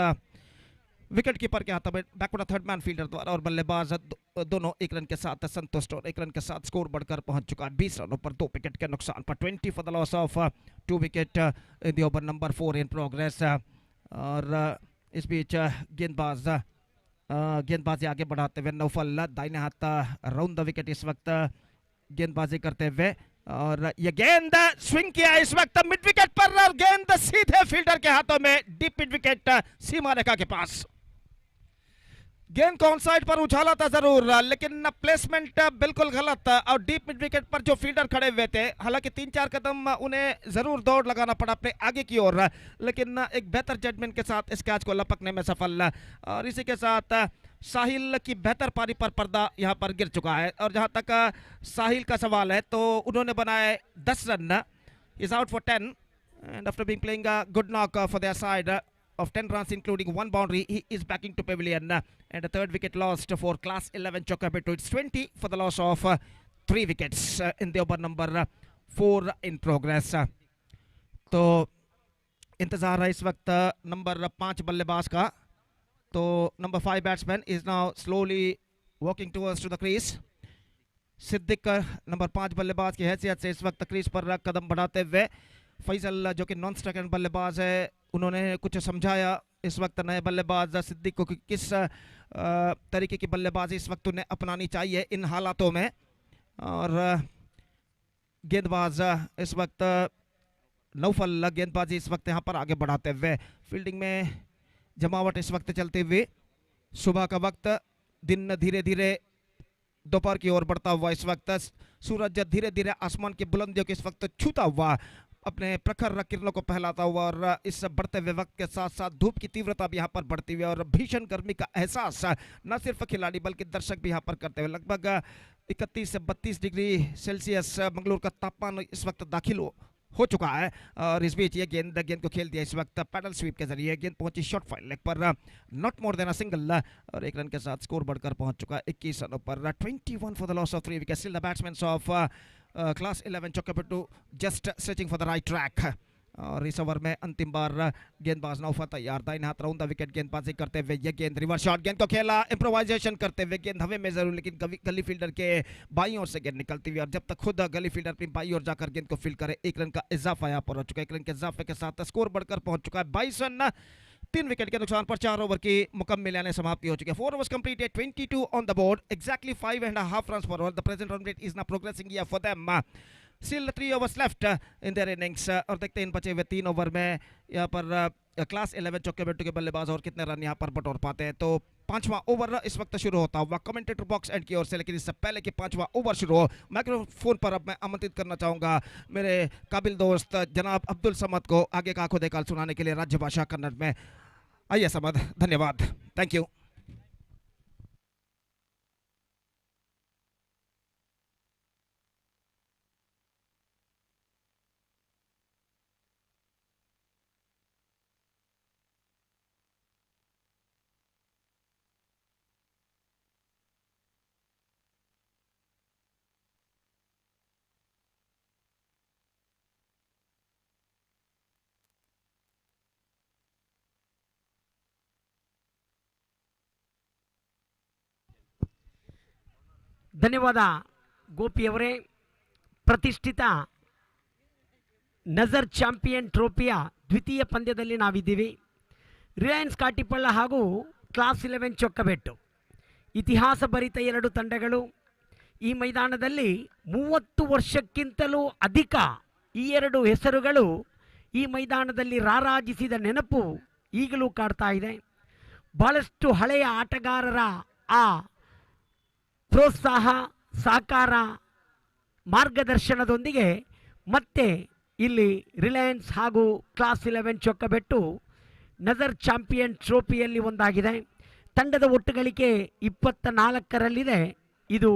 विकेट कीपर के हाथों में बैकवर्ड थर्ड मैन फील्डर द्वारा, और बल्लेबाज दोनों 1 रन के साथ संतुष्ट, और 1 रन के साथ स्कोर बढ़कर पहुंच चुका है 20 रनों पर 2 विकेट के नुकसान पर। 20 for the loss of 2 wicket in the over number 4 in progress। और इस बीच गेंदबाजी आगे बढ़ाते हुए नौफल, दाहिने हाथ राउंड द विकेट इस वक्त गेंदबाजी करते हुए, और ये गेंद स्विंग किया इस वक्त मिड विकेट पर, और गेंद सीधे फील्डर के हाथों में डीप मिड विकेट सीमा रेखा के पास। गेंद को ऑन साइड पर उछाला था जरूर, लेकिन प्लेसमेंट बिल्कुल गलत और डीप मिड विकेट पर जो फील्डर खड़े हुए थे, हालांकि 3-4 कदम उन्हें जरूर दौड़ लगाना पड़ा अपने आगे की ओर, लेकिन एक बेहतर जजमेंट के साथ इस कैच को लपकने में सफल। और इसी के साथ साहिल की बेहतर पारी पर पर्दा यहां पर गिर चुका है। और जहां तक साहिल का सवाल है तो उन्होंने बनाए 10 run, is out for 10 and after being playing a good knock for their side of 10 runs including 1 boundary, he is backing to pavilion, and a third wicket lost for class 11 Chokkabettu. It's 20 for the loss of 3 wickets in the over number 4 in progress. तो इंतजार है इस वक्त number 5 बल्लेबाज का। तो number 5 batsman is now slowly walking towards to the crease. Siddique number 5 बल्लेबाज की हैसियत से इस वक्त क्रीज पर कदम बढ़ाते हुए, फैसल जो कि नॉन स्ट्राइक बल्लेबाज है उन्होंने कुछ समझाया इस वक्त नए बल्लेबाज सिद्दीक को कि किस तरीके की बल्लेबाजी इस वक्त उन्हें अपनानी चाहिए इन हालातों में। और गेंदबाज इस वक्त नौफल गेंदबाजी इस वक्त यहाँ पर आगे बढ़ाते हुए, फील्डिंग में जमावट इस वक्त चलते हुए, सुबह का वक्त, दिन धीरे धीरे दोपहर की ओर बढ़ता हुआ, इस वक्त सूरज धीरे धीरे आसमान की बुलंदियों को इस वक्त छूता हुआ अपने प्रखर किरणों को फैलाता हुआ, और इस बढ़ते हुए वक्त के साथ साथ धूप की तीव्रता भी यहाँ पर बढ़ती हुई और भीषण गर्मी का एहसास न सिर्फ खिलाड़ी बल्कि दर्शक भी यहाँ पर करते हुए, लगभग 31 से 32 डिग्री सेल्सियस मंगलूर का तापमान इस वक्त दाखिल हो चुका है। और इस बीच ये गेंद को खेल दिया इस वक्त पैडल स्वीप के जरिए, गेंद पहुंची शॉर्ट फाइल लेग पर, not more than a single, और 1 रन के साथ स्कोर बढ़कर पहुंच चुका है 21 रनों पर। 21 for the loss of 3 wickets. Still the batsman of class 11 Chokkabettu just searching for the right track. और इस ओवर में अंतिम बार गेंदबाज नौफा तैयार था, इन हाथ राउंड द विकेट गेंदबाजी करते हुए, ये गेंद रिवर्स शॉट, गेंद को खेला इम्प्रोवाइजेशन करते हुए, गेंद हवे में जरूर लेकिन गली फील्डर के बाईं ओर से गेंद निकलती हुई, और जब तक खुद गली फील्डर अपनी बाईं ओर जाकर गेंद को फील्ड करे, 1 रन का इजाफा यहाँ पर हो चुका है। 1 रन के इजाफे के साथ स्कोर बढ़कर पहुंच चुका है 22 रन। 3 विकेट के नुकसान पर 4 ओवर की मुकम्मल यानी समाप्ति हो चुकी है। 4 overs completed, 22 on the board, exactly 5.5 runs per over. The present run rate is now progressing here for them. Still 3 overs left in their innings, और देखते हैं इन बचे हुए 3 ओवर में यहाँ पर क्लास 11 Chokkabettu के बल्लेबाज और कितने रन यहाँ पर बटोर पाते हैं। तो 5वां ओवर इस वक्त शुरू होता हुआ कमेंटेटर बॉक्स एंड की ओर से, लेकिन इससे पहले कि 5वां ओवर शुरू हो, माइक्रोफोन पर अब मैं आमंत्रित करना चाहूंगा मेरे काबिल दोस्त जनाब अब्दुल समद को आगे का आंखों देखा सुनाने के लिए राज्य भाषा कन्नड़ में। आइए समद, धन्यवाद, थैंक यू। ಧನ್ಯವಾದ ಗೋಪಿಯವರೇ. ಪ್ರತಿಷ್ಠಿತ ನಜರ್ ಚಾಂಪಿಯನ್ ಟ್ರೋಫಿಯ ದ್ವಿತೀಯ ಪಂದ್ಯದಲ್ಲಿ ನಾವಿದ್ದೀವಿ. ರಿಲಯನ್ಸ್ ಕಾಟಿಪಳ್ಳ ಹಾಗೂ ಕ್ಲಾಸ್ 11 Chokkabettu ಇತಿಹಾಸ ಭರಿತ 2 ತಂಡಗಳು. ಈ ಮೈದಾನದಲ್ಲಿ 30 ವರ್ಷಕ್ಕಿಂತಲೂ ಅಧಿಕ ಈ 2 ಹೆಸರುಗಳು ಈ ಮೈದಾನದಲ್ಲಿ ರಾರಾಜಿಸಿದ ನೆನಪು ಈಗಲೂ ಕಾಡ್ತಾ ಇದೆ. ಬಹಳಷ್ಟು ಹಳೆಯ ಆಟಗಾರರ ಆ ಪ್ರೋತ್ಸಾಹ, ಸಹಕಾರ, ಮಾರ್ಗದರ್ಶನದೊಂದಿಗೆ ಮತ್ತೆ ಇಲ್ಲಿ ರಿಲಯನ್ಸ್ ಹಾಗೂ ಕ್ಲಾಸ್ 11 Chokkabettu ನಜರ್ ಚಾಂಪಿಯನ್ ಟ್ರೋಫಿಯಲ್ಲಿ ಒಂದಾಗಿದೆ. ತಂಡದ ಒಟ್ಟು ಗಳಿಕೆ 24ರಲ್ಲಿದೆ. ಇದು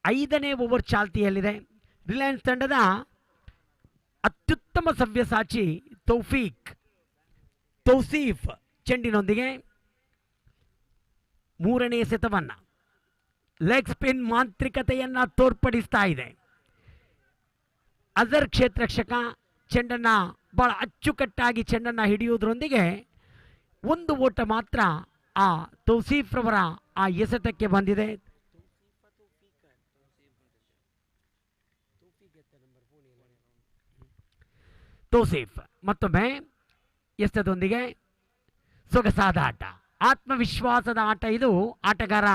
5ನೇ ಓವರ್ ಚಾಲ್ತಿಯಲ್ಲಿದೆ. ರಿಲಯನ್ಸ್ ತಂಡದ ಅತ್ಯುತ್ತಮ ಸವ್ಯಸಾಚಿ ತೌಸೀಫ್ ಚೆಂಡಿನೊಂದಿಗೆ 3ನೇ ಎಸೆತವನ್ನು ಲೆಗ್ ಸ್ಪಿನ್ ಮಾಂತ್ರಿಕತೆಯನ್ನು ತೋರ್ಪಡಿಸ್ತಾ ಇದೆ. ಅಜರ್ ಕ್ಷೇತ್ರರಕ್ಷಕ ಚೆಂಡನ್ನು ಬಹಳ ಅಚ್ಚುಕಟ್ಟಾಗಿ ಚೆಂಡನ್ನು ಹಿಡಿಯುವುದರೊಂದಿಗೆ 1 ಓಟ ಮಾತ್ರ ಆ ತೌಸೀಫ್ ರವರ ಆ ಎಸೆತಕ್ಕೆ ಬಂದಿದೆ. ತೌಸೀಫ್ ಮತ್ತೊಮ್ಮೆ ಎಸೆತದೊಂದಿಗೆ ಸೊಗಸಾದ ಆಟ, ಆತ್ಮವಿಶ್ವಾಸದ ಆಟ. ಇದು ಆಟಗಾರ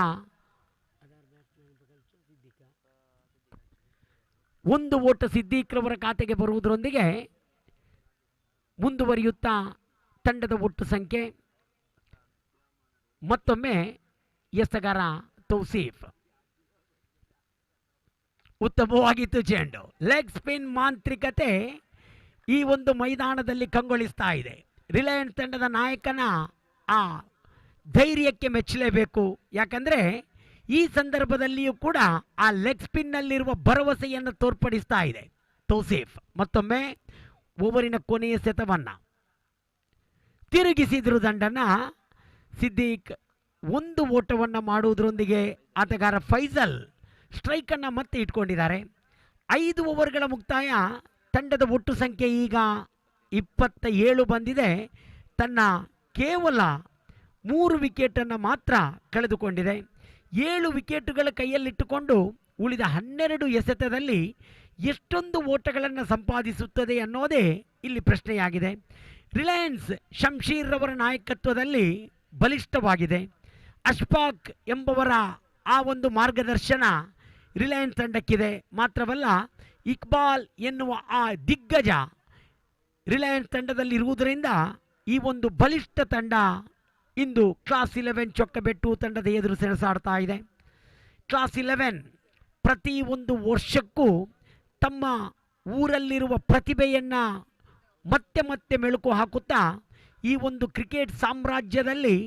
1 ಓಟ ಸಿದ್ದೀಕ್ ರವರ ಖಾತೆಗೆ ಬರುವುದರೊಂದಿಗೆ ಮುಂದುವರಿಯುತ್ತಾ ತಂಡದ ಒಟ್ಟು ಸಂಖ್ಯೆ ಮತ್ತೊಮ್ಮೆ ಎಸೆಗಾರ ತೌಸೀಫ್. ಉತ್ತಮವಾಗಿತ್ತು ಚೆಂಡು. ಲೆಗ್ ಸ್ಪಿನ್ ಮಾಂತ್ರಿಕತೆ ಈ ಒಂದು ಮೈದಾನದಲ್ಲಿ ಕಂಗೊಳಿಸ್ತಾ ಇದೆ. ರಿಲಯನ್ಸ್ ತಂಡದ ನಾಯಕನ ಆ ಧೈರ್ಯಕ್ಕೆ ಮೆಚ್ಚಲೇಬೇಕು. ಯಾಕಂದರೆ ಈ ಸಂದರ್ಭದಲ್ಲಿಯೂ ಕೂಡ ಆ ಲೆಗ್ ಸ್ಪಿನ್ನಲ್ಲಿರುವ ಭರವಸೆಯನ್ನು ತೋರ್ಪಡಿಸ್ತಾ ಇದೆ ತೌಸೀಫ್. ಮತ್ತೊಮ್ಮೆ ಓವರಿನ ಕೊನೆಯ ಸೆತವನ್ನು ತಿರುಗಿಸಿದ್ರು ದಂಡನ. ಸಿದ್ದೀಕ್ ಒಂದು ಓಟವನ್ನು ಮಾಡುವುದರೊಂದಿಗೆ ಆಟಗಾರ ಫೈಜಲ್ ಸ್ಟ್ರೈಕನ್ನು ಮತ್ತೆ ಇಟ್ಕೊಂಡಿದ್ದಾರೆ. 5 ಓವರ್ಗಳ ಮುಕ್ತಾಯ. ತಂಡದ ಒಟ್ಟು ಸಂಖ್ಯೆ ಈಗ 27 ಬಂದಿದೆ. ತನ್ನ ಕೇವಲ 3 ವಿಕೆಟನ್ನು ಮಾತ್ರ ಕಳೆದುಕೊಂಡಿದೆ. 7 ವಿಕೆಟುಗಳ ಕೈಯಲ್ಲಿಟ್ಟುಕೊಂಡು ಉಳಿದ 12 ಎಸೆತದಲ್ಲಿ ಎಷ್ಟೊಂದು ಓಟಗಳನ್ನು ಸಂಪಾದಿಸುತ್ತದೆ ಅನ್ನೋದೇ ಇಲ್ಲಿ ಪ್ರಶ್ನೆಯಾಗಿದೆ. ರಿಲಯನ್ಸ್ ಶಂಶೀರ್ ರವರ ನಾಯಕತ್ವದಲ್ಲಿ ಬಲಿಷ್ಠವಾಗಿದೆ. ಅಶ್ಫಾಕ್ ಎಂಬವರ ಆ ಒಂದು ಮಾರ್ಗದರ್ಶನ ರಿಲಯನ್ಸ್ ತಂಡಕ್ಕಿದೆ. ಮಾತ್ರವಲ್ಲ, ಇಕ್ಬಾಲ್ ಎನ್ನುವ ಆ ದಿಗ್ಗಜ ರಿಲಯನ್ಸ್ ತಂಡದಲ್ಲಿ ಇರುವುದರಿಂದ ಈ ಒಂದು ಬಲಿಷ್ಠ ತಂಡ ಇಂದು ಕ್ಲಾಸ್ 11 ಚೊಕ್ಕಬೆಟ್ಟು ತಂಡದ ಎದುರು ಸೆಣಸಾಡ್ತಾ ಇದೆ. ಕ್ಲಾಸ್ 11 ಪ್ರತಿ ಒಂದು ವರ್ಷಕ್ಕೂ ತಮ್ಮ ಊರಲ್ಲಿರುವ ಪ್ರತಿಭೆಯನ್ನು ಮತ್ತೆ ಮತ್ತೆ ಮೆಲುಕು ಹಾಕುತ್ತಾ ಈ ಒಂದು ಕ್ರಿಕೆಟ್ ಸಾಮ್ರಾಜ್ಯದಲ್ಲಿ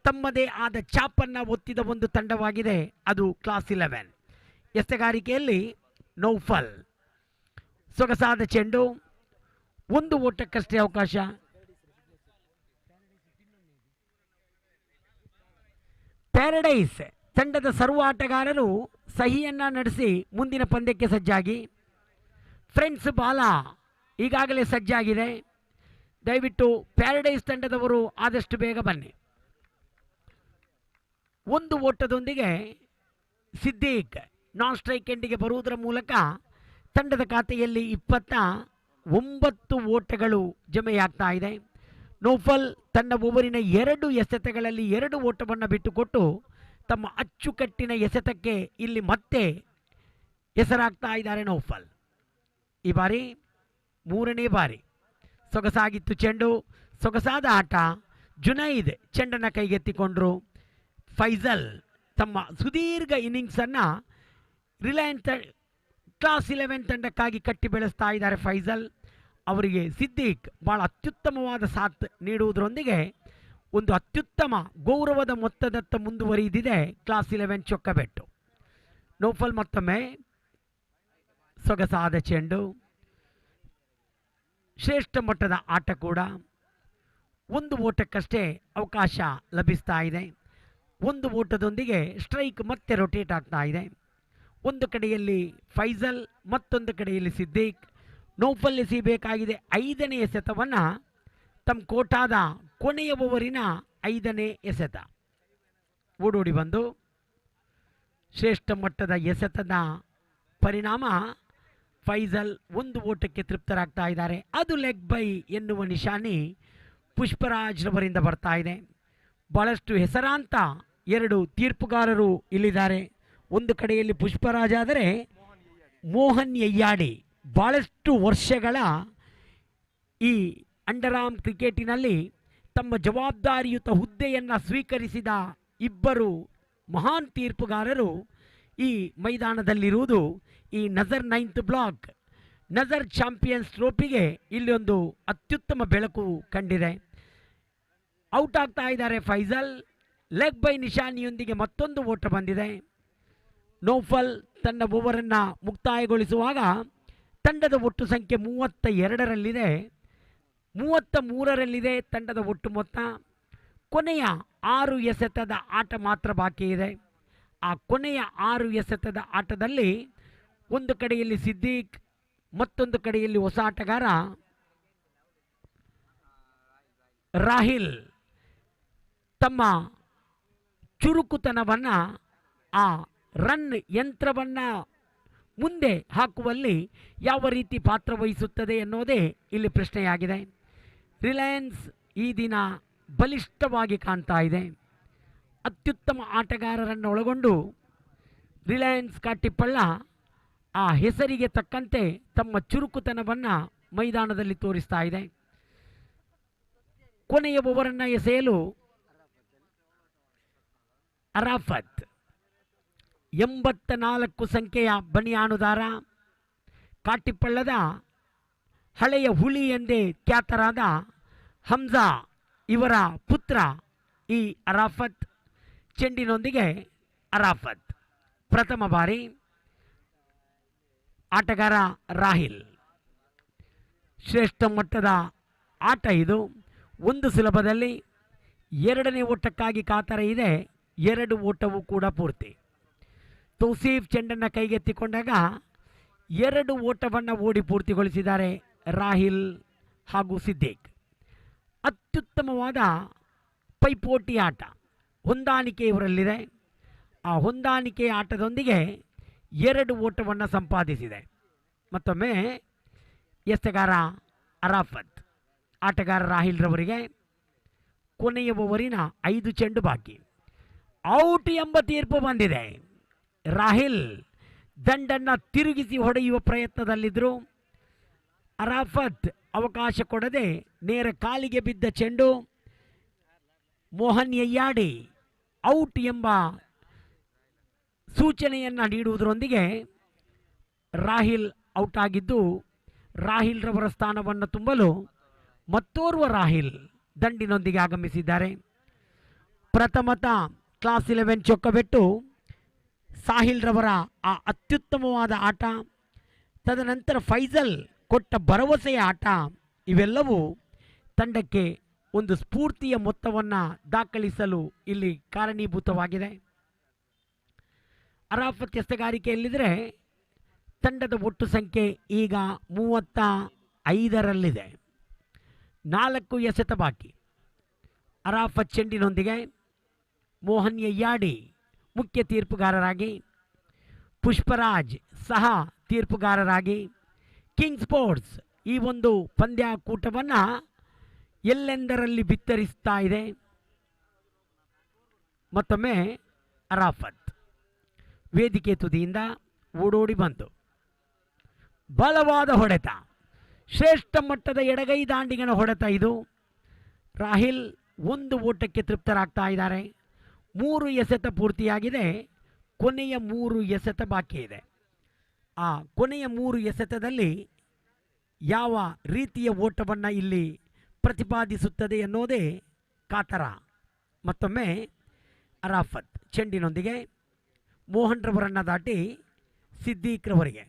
ತಮ್ಮದೇ ಆದ ಛಾಪನ್ನು ಒತ್ತಿದ ಒಂದು ತಂಡವಾಗಿದೆ. ಅದು ಕ್ಲಾಸ್ 11. ಎಸೆಗಾರಿಕೆಯಲ್ಲಿ ನೌಫಲ್. ಸೊಗಸಾದ ಚೆಂಡು. 1 ಓಟಕ್ಕಷ್ಟೇ ಅವಕಾಶ. ಪ್ಯಾರಡೈಸ್ ತಂಡದ ಸರ್ವ ಆಟಗಾರರು ಸಹಿಯನ್ನು ನಡೆಸಿ ಮುಂದಿನ ಪಂದ್ಯಕ್ಕೆ ಸಜ್ಜಾಗಿ. ಫ್ರೆಂಡ್ಸ್ ಬಾಲ ಈಗಾಗಲೇ ಸಜ್ಜಾಗಿದೆ. ದಯವಿಟ್ಟು ಪ್ಯಾರಡೈಸ್ ತಂಡದವರು ಆದಷ್ಟು ಬೇಗ ಬನ್ನಿ. 1 ಓಟದೊಂದಿಗೆ ಸಿದ್ದೀಕ್ ನಾನ್ ಸ್ಟ್ರೈಕ್ ಎಂಡಿಗೆ ಬರುವುದರ ಮೂಲಕ ತಂಡದ ಖಾತೆಯಲ್ಲಿ 29 ಓಟಗಳು ಜಮೆಯಾಗ್ತಾ ಇದೆ. ನೌಫಲ್ ತನ್ನ ಓವರಿನ 2 ಎಸೆತಗಳಲ್ಲಿ 2 ಓಟವನ್ನು ಬಿಟ್ಟುಕೊಟ್ಟು ತಮ್ಮ ಅಚ್ಚುಕಟ್ಟಿನ ಎಸೆತಕ್ಕೆ ಇಲ್ಲಿ ಮತ್ತೆ ಹೆಸರಾಗ್ತಾ ಇದ್ದಾರೆ ನೌಫಲ್. ಈ ಬಾರಿ 3ನೇ ಬಾರಿ. ಸೊಗಸಾಗಿತ್ತು ಚೆಂಡು. ಸೊಗಸಾದ ಆಟ. ಜುನೈದ್ ಚೆಂಡನ್ನು ಕೈಗೆತ್ತಿಕೊಂಡ್ರು. ಫೈಜಲ್ ತಮ್ಮ ಸುದೀರ್ಘ ಇನ್ನಿಂಗ್ಸನ್ನು ರಿಲಯನ್ಸ್ ಕ್ಲಾಸ್ 11 ತಂಡಕ್ಕಾಗಿ ಕಟ್ಟಿ ಬೆಳೆಸ್ತಾ ಇದ್ದಾರೆ. ಫೈಜಲ್ ಅವರಿಗೆ ಸಿದ್ದೀಕ್ ಭಾಳ ಅತ್ಯುತ್ತಮವಾದ ಸಾಥ್ ನೀಡುವುದರೊಂದಿಗೆ ಒಂದು ಅತ್ಯುತ್ತಮ ಗೌರವದ ಮೊತ್ತದತ್ತ ಮುಂದುವರಿದಿದೆ ಕ್ಲಾಸ್ 11 ಚೊಕ್ಕಬೆಟ್ಟು. ನೌಫಲ್ ಮತ್ತೊಮ್ಮೆ ಸೊಗಸಾದ ಚೆಂಡು. ಶ್ರೇಷ್ಠ ಮಟ್ಟದ ಆಟ ಕೂಡ. 1 ಓಟಕ್ಕಷ್ಟೇ ಅವಕಾಶ ಲಭಿಸ್ತಾ ಇದೆ. 1 ಓಟದೊಂದಿಗೆ ಸ್ಟ್ರೈಕ್ ಮತ್ತೆ ರೊಟೇಟ್ ಆಗ್ತಾ ಇದೆ. ಒಂದು ಕಡೆಯಲ್ಲಿ ಫೈಜಲ್, ಮತ್ತೊಂದು ಕಡೆಯಲ್ಲಿ ಸಿದ್ದೀಕ್. ನೌಫಲ್ ಎಸೆಯಬೇಕಾಗಿದೆ 5ನೇ ಎಸೆತವನ್ನು. ತಮ್ಮ ಕೋಟಾದ ಕೊನೆಯ ಓವರಿನ 5ನೇ ಎಸೆತ. ಓಡೋಡಿ ಬಂದು ಶ್ರೇಷ್ಠ ಮಟ್ಟದ ಎಸೆತದ ಪರಿಣಾಮ ಫೈಜಲ್ 1 ಓಟಕ್ಕೆ ತೃಪ್ತರಾಗ್ತಾ ಇದ್ದಾರೆ. ಅದು ಲೆಗ್ ಬೈ ಎನ್ನುವ ನಿಶಾನಿ ಪುಷ್ಪರಾಜ್ ರವರಿಂದ ಬರ್ತಾ ಇದೆ. ಬಹಳಷ್ಟು ಹೆಸರಾಂತ 2 ತೀರ್ಪುಗಾರರು ಇಲ್ಲಿದ್ದಾರೆ. ಒಂದು ಕಡೆಯಲ್ಲಿ ಪುಷ್ಪರಾಜ್ ಆದರೆ ಮೋಹನ್ ಯಯ್ಯಾಡಿ ಭಾಳಷ್ಟು ವರ್ಷಗಳ ಈ ಅಂಡರಾಮ್ ಕ್ರಿಕೆಟಿನಲ್ಲಿ ತಮ್ಮ ಜವಾಬ್ದಾರಿಯುತ ಹುದ್ದೆಯನ್ನು ಸ್ವೀಕರಿಸಿದ 2 ಮಹಾನ್ ತೀರ್ಪುಗಾರರು ಈ ಮೈದಾನದಲ್ಲಿರುವುದು ಈ ನಜರ್ 9th ಬ್ಲಾಕ್ ನಜರ್ ಚಾಂಪಿಯನ್ಸ್ ಟ್ರೋಫಿಗೆ ಇಲ್ಲಿ ಒಂದು ಅತ್ಯುತ್ತಮ ಬೆಳಕು ಕಂಡಿದೆ. ಔಟ್ ಆಗ್ತಾ ಇದ್ದಾರೆ ಫೈಜಲ್. ಲೆಗ್ ಬೈ ನಿಶಾನಿಯೊಂದಿಗೆ ಮತ್ತೊಂದು ಓಟ ಬಂದಿದೆ. ನೌಫಲ್ ತನ್ನ ಓವರನ್ನು ಮುಕ್ತಾಯಗೊಳಿಸುವಾಗ ತಂಡದ ಒಟ್ಟು ಸಂಖ್ಯೆ 32ರಲ್ಲಿದೆ. 33ರಲ್ಲಿದೆ ತಂಡದ ಒಟ್ಟು ಮೊತ್ತ. ಕೊನೆಯ 6 ಎಸೆತದ ಆಟ ಮಾತ್ರ ಬಾಕಿ ಇದೆ. ಆ ಕೊನೆಯ 6 ಎಸೆತದ ಆಟದಲ್ಲಿ ಒಂದು ಕಡೆಯಲ್ಲಿ ಸಿದ್ದೀಕ್, ಮತ್ತೊಂದು ಕಡೆಯಲ್ಲಿ ಹೊಸ ಆಟಗಾರ ರಾಹಿಲ್ ತಮ್ಮ ಚುರುಕುತನವನ್ನು ಆ ರನ್ ಯಂತ್ರವನ್ನು ಮುಂದೆ ಹಾಕುವಲ್ಲಿ ಯಾವ ರೀತಿ ಪಾತ್ರ ವಹಿಸುತ್ತದೆ ಎನ್ನುವುದೇ ಇಲ್ಲಿ ಪ್ರಶ್ನೆಯಾಗಿದೆ. ರಿಲಯನ್ಸ್ ಈ ದಿನ ಬಲಿಷ್ಠವಾಗಿ ಕಾಣ್ತಾ ಇದೆ. ಅತ್ಯುತ್ತಮ ಆಟಗಾರರನ್ನು ಒಳಗೊಂಡು ರಿಲಯನ್ಸ್ ಕಾಟಿಪಳ್ಳ ಆ ಹೆಸರಿಗೆ ತಕ್ಕಂತೆ ತಮ್ಮ ಚುರುಕುತನವನ್ನು ಮೈದಾನದಲ್ಲಿ ತೋರಿಸ್ತಾ ಇದೆ. ಕೊನೆಯ ಓವರನ್ನು ಎಸೆಯಲು ಅರಾಫತ್ 84 ಸಂಖ್ಯೆಯ ಬನಿಯಾನುದಾರ, ಕಾಟಿಪಳ್ಳದ ಹಳೆಯ ಹುಲಿ ಎಂದೇ ಖ್ಯಾತರಾದ ಹಮ್ಜಾ ಇವರ ಪುತ್ರ ಈ ಅರಾಫತ್. ಚೆಂಡಿನೊಂದಿಗೆ ಅರಾಫತ್ ಪ್ರಥಮ ಬಾರಿ. ಆಟಗಾರ ರಾಹಿಲ್. ಶ್ರೇಷ್ಠ ಮಟ್ಟದ ಆಟ ಇದು. ಒಂದು ಸುಲಭದಲ್ಲಿ ಎರಡನೇ ಓಟಕ್ಕಾಗಿ ಕಾತರ ಇದೆ. 2 ಓಟವೂ ಕೂಡ ಪೂರ್ತಿ. ತೌಸೀಫ್ ಚೆಂಡನ್ನು ಕೈಗೆತ್ತಿಕೊಂಡಾಗ 2 ಓಟವನ್ನು ಓಡಿ ಪೂರ್ತಿಗೊಳಿಸಿದ್ದಾರೆ ರಾಹಿಲ್ ಹಾಗೂ ಸಿದ್ದೇಕ್. ಅತ್ಯುತ್ತಮವಾದ ಪೈಪೋಟಿ ಆಟ, ಹೊಂದಾಣಿಕೆ ಇವರಲ್ಲಿದೆ. ಆ ಹೊಂದಾಣಿಕೆ ಆಟದೊಂದಿಗೆ 2 ಓಟವನ್ನು ಸಂಪಾದಿಸಿದೆ. ಮತ್ತೊಮ್ಮೆ ಎಸೆಗಾರ ಅರಾಫತ್, ಆಟಗಾರ ರಾಹಿಲ್ ರವರಿಗೆ ಕೊನೆಯ ಓವರಿನ 5 ಚೆಂಡು ಬಾಕಿ. ಔಟ್ ಎಂಬ ತೀರ್ಪು ಬಂದಿದೆ. ರಾಹಿಲ್ ದಂಡನ್ನು ತಿರುಗಿಸಿ ಹೊಡೆಯುವ ಪ್ರಯತ್ನದಲ್ಲಿದ್ದರು. ಅರಾಫತ್ ಅವಕಾಶ ಕೊಡದೆ ನೇರ ಕಾಲಿಗೆ ಬಿದ್ದ ಚೆಂಡು ಮೋಹನ್ ಯಯ್ಯಾಡಿ ಔಟ್ ಎಂಬ ಸೂಚನೆಯನ್ನು ನೀಡುವುದರೊಂದಿಗೆ ರಾಹಿಲ್ ಔಟ್ ಆಗಿದ್ದು, ರಾಹಿಲ್ ರವರ ಸ್ಥಾನವನ್ನು ತುಂಬಲು ಮತ್ತೋರ್ವ ರಾಹಿಲ್ ದಂಡಿನೊಂದಿಗೆ ಆಗಮಿಸಿದ್ದಾರೆ. ಪ್ರಥಮತ ಕ್ಲಾಸ್ 11 ಚೊಕ್ಕಬೆಟ್ಟು ಸಾಹಿಲ್ ರವರ ಆ ಅತ್ಯುತ್ತಮವಾದ ಆಟ, ತದನಂತರ ಫೈಜಲ್ ಕೊಟ್ಟ ಭರವಸೆಯ ಆಟ, ಇವೆಲ್ಲವೂ ತಂಡಕ್ಕೆ ಒಂದು ಸ್ಫೂರ್ತಿಯ ಮೊತ್ತವನ್ನು ದಾಖಲಿಸಲು ಇಲ್ಲಿ ಕಾರಣೀಭೂತವಾಗಿದೆ. ಅರಾಫತ್ ಎಸೆಗಾರಿಕೆಯಲ್ಲಿದ್ದರೆ ತಂಡದ ಒಟ್ಟು ಸಂಖ್ಯೆ ಈಗ 35ರಲ್ಲಿದೆ. 4 ಎಸೆತ ಬಾಕಿ. ಅರಾಫತ್ ಚೆಂಡಿನೊಂದಿಗೆ ಮೋಹನ್ ಯಯ್ಯಾಡಿ ಮುಖ್ಯ ತೀರ್ಪುಗಾರರಾಗಿ, ಪುಷ್ಪರಾಜ್ ಸಹ ತೀರ್ಪುಗಾರರಾಗಿ, ಕಿಂಗ್ ಸ್ಪೋರ್ಟ್ಸ್ ಈ ಒಂದು ಪಂದ್ಯಾಕೂಟವನ್ನು ಎಲ್ಲೆಂದರಲ್ಲಿ ಬಿತ್ತರಿಸ್ತಾ ಇದೆ. ಮತ್ತೊಮ್ಮೆ ಅರಾಫತ್ ವೇದಿಕೆ ತುದಿಯಿಂದ ಓಡೋಡಿ ಬಂದು ಬಲವಾದ ಹೊಡೆತ, ಶ್ರೇಷ್ಠ ಮಟ್ಟದ ಎಡಗೈ ದಾಂಡಿಗನ ಹೊಡೆತ ಇದು. ರಾಹಿಲ್ 1 ಓಟಕ್ಕೆ ತೃಪ್ತರಾಗ್ತಾ ಇದ್ದಾರೆ. 3 ಎಸೆತ ಪೂರ್ತಿಯಾಗಿದೆ. ಕೊನೆಯ 3 ಎಸೆತ ಬಾಕಿ ಇದೆ. ಆ ಕೊನೆಯ 3 ಎಸೆತದಲ್ಲಿ ಯಾವ ರೀತಿಯ ಓಟವನ್ನು ಇಲ್ಲಿ ಪ್ರತಿಪಾದಿಸುತ್ತದೆ ಎನ್ನುವುದೇ ಕಾತರ. ಮತ್ತೊಮ್ಮೆ ಅರಾಫತ್ ಚೆಂಡಿನೊಂದಿಗೆ ಮೋಹನ್ ರವರನ್ನು ದಾಟಿ ಸಿದ್ದೀಕ್ ರವರಿಗೆ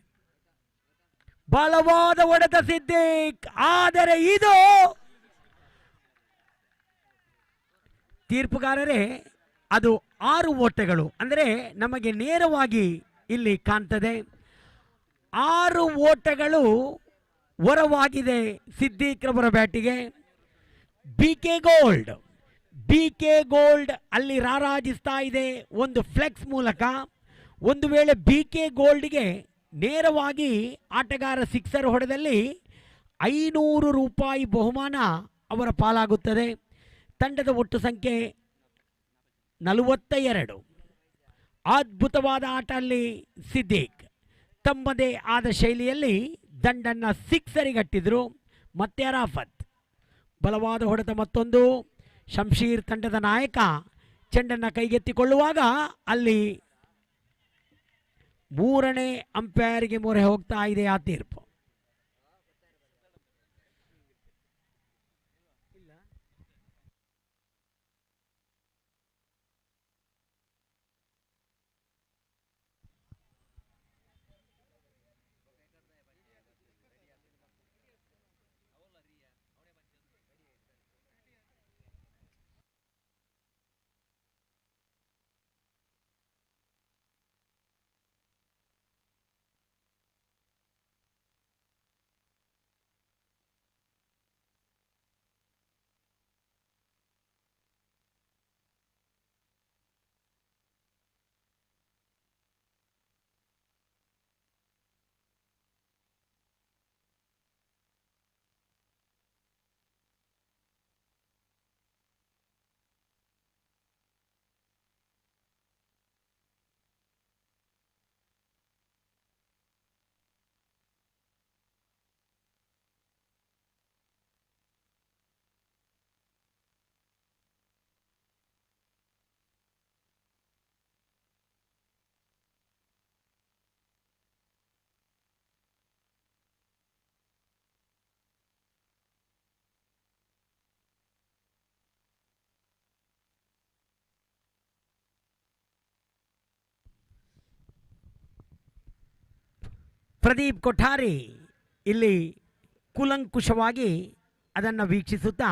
ಬಲವಾದ ಹೊಡೆತ ಸಿದ್ದೀಕ್. ಆದರೆ ಇದು ತೀರ್ಪುಗಾರರೇ, ಅದು 6 ಓಟಗಳು ಅಂದರೆ ನಮಗೆ ನೇರವಾಗಿ ಇಲ್ಲಿ ಕಾಣ್ತದೆ. 6 ಓಟಗಳು ಹೊರವಾಗಿದೆ ಸಿದ್ದೀಕ್ ರವರ ಬ್ಯಾಟಿಗೆ. ಬಿ ಕೆ ಗೋಲ್ಡ್ ಅಲ್ಲಿ ರಾರಾಜಿಸ್ತಾ ಇದೆ ಒಂದು ಫ್ಲೆಕ್ಸ್ ಮೂಲಕ. ಒಂದು ವೇಳೆ ಬಿ ಕೆ ಗೋಲ್ಡ್ಗೆ ನೇರವಾಗಿ ಆಟಗಾರ ಸಿಕ್ಸರ್ ಹೊಡೆದಲ್ಲಿ 500 ರೂಪಾಯಿ ಬಹುಮಾನ ಅವರ ಪಾಲಾಗುತ್ತದೆ. ತಂಡದ ಒಟ್ಟು ಸಂಖ್ಯೆ 42. ಅದ್ಭುತವಾದ ಆಟ ಅಲ್ಲಿ ಸಿದ್ದೀಕ್ ತಮ್ಮದೇ ಆದ ಶೈಲಿಯಲ್ಲಿ ದಂಡನ್ನು ಸಿಕ್ಸರಿಗಟ್ಟಿದ್ರು. ಮತ್ತೆ ಅರಾಫತ್ ಬಲವಾದ ಹೊಡೆತ ಮತ್ತೊಂದು. ಶಂಶೀರ್ ತಂಡದ ನಾಯಕ ಚೆಂಡನ್ನು ಕೈಗೆತ್ತಿಕೊಳ್ಳುವಾಗ ಅಲ್ಲಿ 3ನೇ ಅಂಪೈರ್ಗೆ ಮೊರೆ ಹೋಗ್ತಾ ಇದೆ ಆ ತೀರ್ಪು. ಪ್ರದೀಪ್ ಕೊಠಾರಿ ಇಲ್ಲಿ ಕೂಲಂಕುಷವಾಗಿ ಅದನ್ನು ವೀಕ್ಷಿಸುತ್ತಾ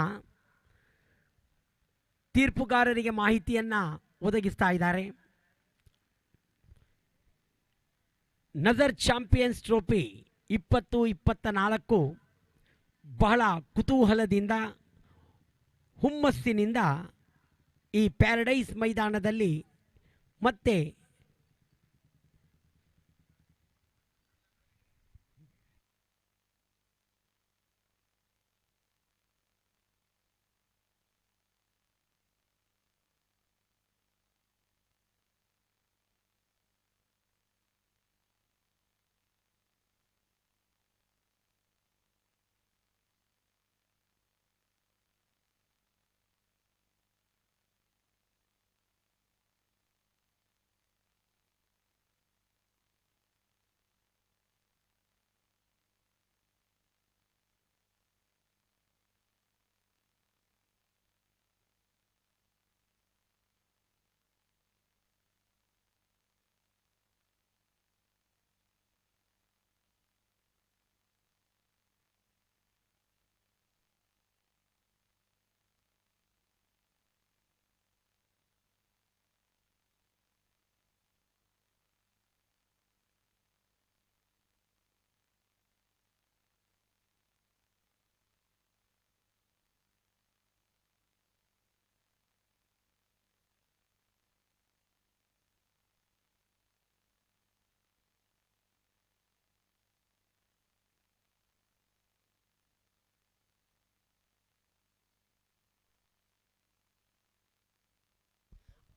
ತೀರ್ಪುಗಾರರಿಗೆ ಮಾಹಿತಿಯನ್ನು ಒದಗಿಸ್ತಾ ಇದ್ದಾರೆ. ನಜರ್ ಚಾಂಪಿಯನ್ಸ್ ಟ್ರೋಫಿ 2024 ಬಹಳ ಕುತೂಹಲದಿಂದ ಹುಮ್ಮಸ್ಸಿನಿಂದ ಈ ಪ್ಯಾರಡೈಸ್ ಮೈದಾನದಲ್ಲಿ ಮತ್ತೆ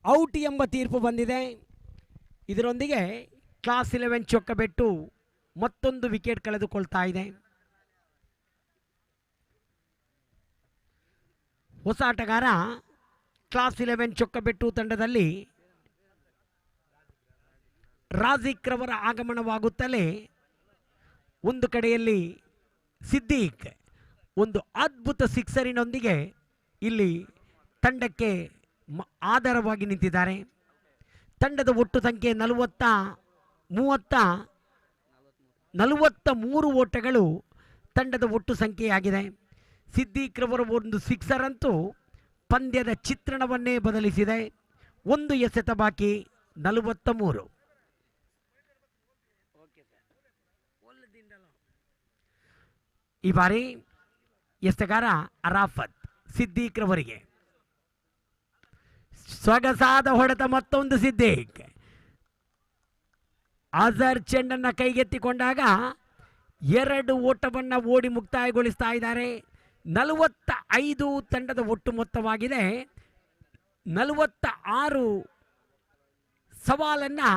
ಔಟ್ ಎಂಬ ತೀರ್ಪು ಬಂದಿದೆ. ಇದರೊಂದಿಗೆ ಕ್ಲಾಸ್ 11 ಚೊಕ್ಕಬೆಟ್ಟು ಮತ್ತೊಂದು ವಿಕೆಟ್ ಕಳೆದುಕೊಳ್ತಾ ಇದೆ. ಹೊಸ ಆಟಗಾರ ಕ್ಲಾಸ್ 11 ಚೊಕ್ಕಬೆಟ್ಟು ತಂಡದಲ್ಲಿ ರಾಜಿಕ್ ರವರ ಆಗಮನವಾಗುತ್ತಲೇ ಒಂದು ಕಡೆಯಲ್ಲಿ ಸಿದ್ದೀಕ್ ಒಂದು ಅದ್ಭುತ ಸಿಕ್ಸರಿನೊಂದಿಗೆ ಇಲ್ಲಿ ತಂಡಕ್ಕೆ ಆಧಾರವಾಗಿ ನಿಂತಿದ್ದಾರೆ. ತಂಡದ ಒಟ್ಟು ಸಂಖ್ಯೆ 43 ಓಟಗಳು ತಂಡದ ಒಟ್ಟು ಸಂಖ್ಯೆಯಾಗಿದೆ. ಸಿದ್ದೀಕ್ ರವರ ಒಂದು ಸಿಕ್ಸರ್ ಅಂತೂ ಪಂದ್ಯದ ಚಿತ್ರಣವನ್ನೇ ಬದಲಿಸಿದೆ. ಒಂದು ಎಸೆತ ಬಾಕಿ 43. ಈ ಬಾರಿ ಎಸೆಗಾರ ಅರಾಫತ್ ಸಿದ್ದೀಕ್ ರವರಿಗೆ ಸೊಗಸಾದ ಹೊಡೆತ. ಮತ್ತೊಂದು ಸಿದ್ದೀಕ್ ಅಜರ್ ಚೆಂಡನ್ನು ಕೈಗೆತ್ತಿಕೊಂಡಾಗ 2 ಓಟವನ್ನು ಓಡಿ ಮುಕ್ತಾಯಗೊಳಿಸ್ತಾ ಇದ್ದಾರೆ. 45 ತಂಡದ ಒಟ್ಟು ಮೊತ್ತವಾಗಿದೆ. 46 ಸವಾಲನ್ನು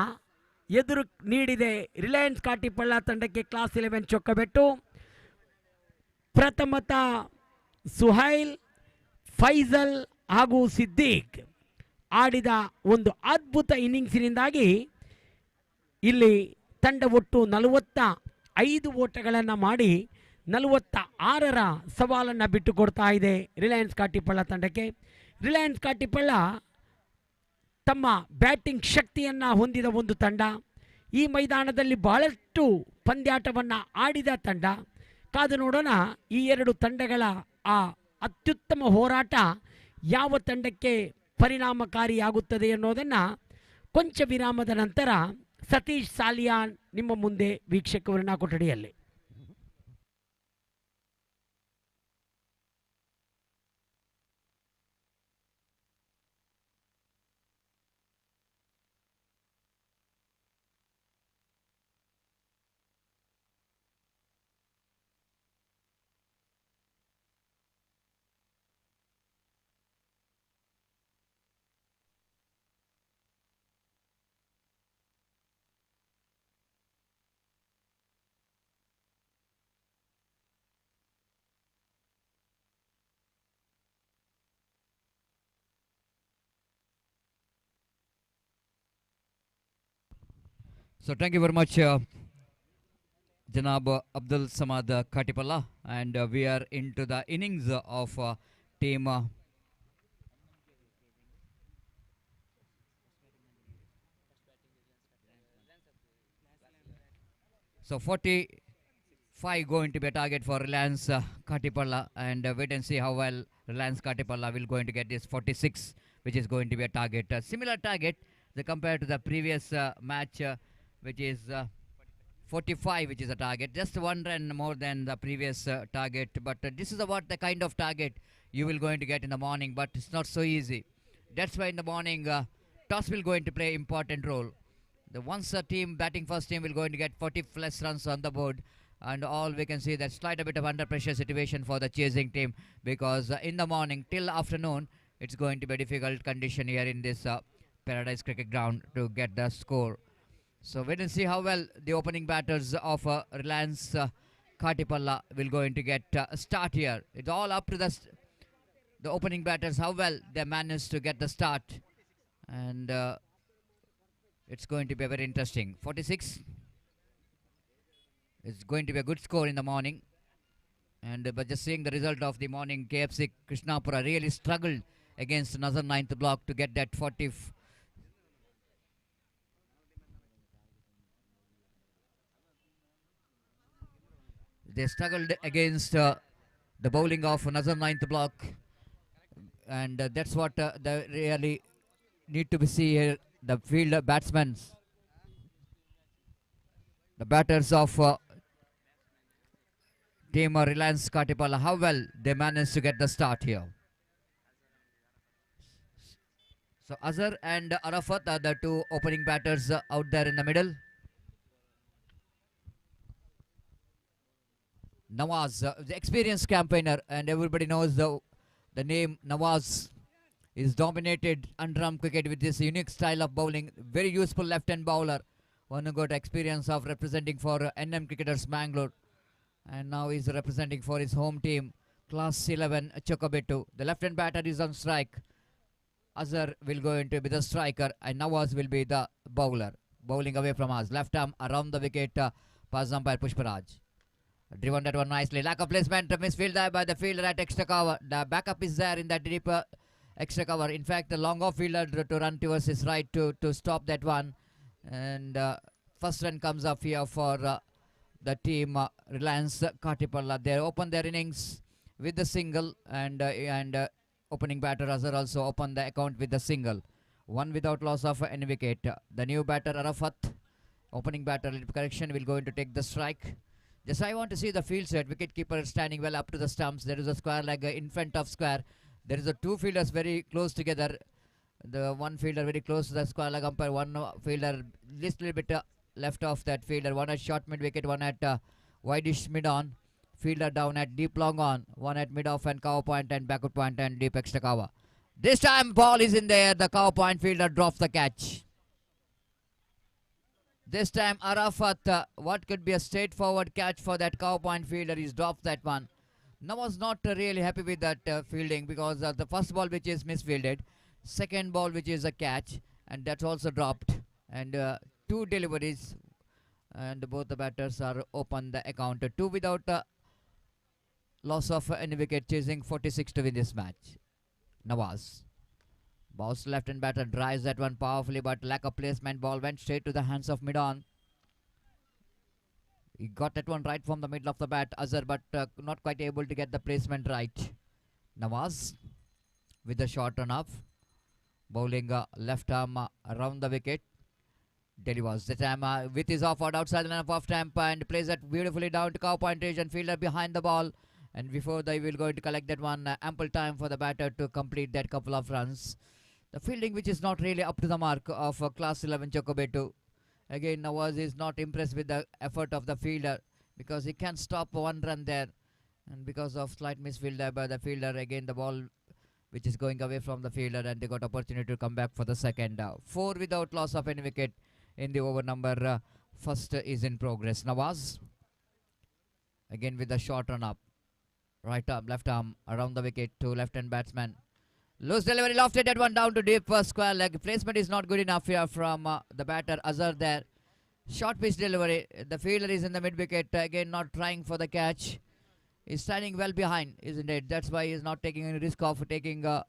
ಎದುರು ನೀಡಿದೆ ರಿಲಯನ್ಸ್ ಕಾಟಿಪಳ್ಳ ತಂಡಕ್ಕೆ ಕ್ಲಾಸ್ 11 ಚೊಕ್ಕಬೆಟ್ಟು. ಪ್ರಥಮತ ಸುಹೈಲ್, ಫೈಜಲ್ ಹಾಗೂ ಸಿದ್ದೀಕ್ ಆಡಿದ ಒಂದು ಅದ್ಭುತ ಇನ್ನಿಂಗ್ಸಿನಿಂದಾಗಿ ಇಲ್ಲಿ ತಂಡ ಒಟ್ಟು 45 ಓಟಗಳನ್ನು ಮಾಡಿ 46ರ ಸವಾಲನ್ನು ಬಿಟ್ಟುಕೊಡ್ತಾ ಇದೆ ರಿಲಯನ್ಸ್ ಕಾಟಿಪಳ್ಳ ತಂಡಕ್ಕೆ. ರಿಲಯನ್ಸ್ ಕಾಟಿಪಳ್ಳ ತಮ್ಮ ಬ್ಯಾಟಿಂಗ್ ಶಕ್ತಿಯನ್ನು ಹೊಂದಿದ ಒಂದು ತಂಡ. ಈ ಮೈದಾನದಲ್ಲಿ ಬಹಳಷ್ಟು ಪಂದ್ಯಾಟವನ್ನು ಆಡಿದ ತಂಡ. ಕಾದು ನೋಡೋಣ ಈ ಎರಡು ತಂಡಗಳ ಆ ಅತ್ಯುತ್ತಮ ಹೋರಾಟ ಯಾವ ತಂಡಕ್ಕೆ ಪರಿಣಾಮಕಾರಿಯಾಗುತ್ತದೆ ಅನ್ನೋದನ್ನು ಕೊಂಚ ವಿರಾಮದ ನಂತರ ಸತೀಶ್ ಸಾಲಿಯಾನ್ ನಿಮ್ಮ ಮುಂದೆ ವೀಕ್ಷಕವರನ್ನ ಕೊಠಡಿಯಲ್ಲಿ. So thank you very much, Janab Abdul Samad Katipalla, and we are into the innings of team So 45 going to be a target for Reliance Katipalla, and wait and see how well Reliance Katipalla will going to get this 46, which is going to be a target. Similar target compared to the previous match, which is 45, which is a target. Just one run more than the previous target. But this is what the kind of target you will going to get in the morning. But it's not so easy. That's why in the morning, toss will going to play important role. The once a team batting first team will going to get 40 plus runs on the board, and all we can see that slight a bit of under pressure situation for the chasing team, because in the morning till afternoon it's going to be a difficult condition here in this Paradise Cricket Ground to get the score. So wait and see how well the opening batters of Reliance Katipalla will going to get a start here. It's all up to the opening batters, how well they manage to get the start, and it's going to be very interesting. 46 is going to be a good score in the morning. And but just seeing the result of the morning, KFC Krishnapura really struggled against Nazar ninth block to get that 40. They struggled against the bowling of Nazar ninth block, and that's what they really need to be see here. The field batsmen, the batters of team Reliance Katipalla, how well they managed to get the start here. So Azhar and Arafat are the two opening batters out there in the middle. Nawaz, the experienced campaigner, and everybody knows the name Nawaz is dominated under-arm cricket with this unique style of bowling. Very useful left-hand bowler. One who got experience of representing for NM Cricketers Bangalore, and now he's representing for his home team, Class 11 Chocobetu. The left-hand batter is on strike. Azhar will go into be the striker, and Nawaz will be the bowler, bowling away from us. Left arm around the wicket, pass umpire Pushparaj. Driven that one nicely. Lack of placement, misfield there by the fielder at extra cover. The backup is there in that deep extra cover. In fact, the long off fielder to run towards his right to stop that one. And first run comes up here for the team Reliance Katipalla. They open their innings with the single, and opening batter Azhar also opened the account with the single. One without loss of any wicket. The new batter Arafat, opening batter, correction, will going to take the strike. Just I want to see the field set. Wicket keeper standing well up to the stumps. There is a square leg in front of square. There is a two fielders very close together. The one fielder very close to the square leg umpire. One fielder little bit left off that fielder. One at short mid wicket. One at wideish mid on. Fielder down at deep long on. One at mid off and cover point and backward point and deep extra cover. This time ball is in there. The cover point fielder drops the catch. This time Arafat, what could be a straightforward catch for that cover point fielder, he's dropped that one. Now was not really happy with that fielding, because the first ball which is misfielded, second ball which is a catch, and that's also dropped. And two deliveries, and both the batters are open the account. Two without loss of any wicket, chasing 46 to win this match. Nawaz. Bounce left-hand batter drives that one powerfully, but lack of placement. Ball went straight to the hands of mid-on. He got that one right from the middle of the bat, Azhar, but not quite able to get the placement right. Nawaz with the short run up. Bowling left arm around the wicket. Delivers the time with his off-out outside the line of off-stamp, and plays that beautifully down to cover point region. Fielder behind the ball. And before they will going to collect that one, ample time for the batter to complete that couple of runs. The fielding which is not really up to the mark of Class 11 Chocobetu. Again, Nawaz is not impressed with the effort of the fielder, because he can stop one run there. And because of slight misfield there by the fielder, again the ball which is going away from the fielder, and they got opportunity to come back for the second. Four without loss of any wicket in the over number. First is in progress. Nawaz again with the short run up. Right arm, left arm around the wicket to left-hand batsman. Loose delivery, lofted that one down to deep square leg. Placement is not good enough here from the batter Azhar there. Short pitch delivery. The fielder is in the mid wicket. Again, not trying for the catch. He's standing well behind, isn't it? That's why he's not taking any risk of taking to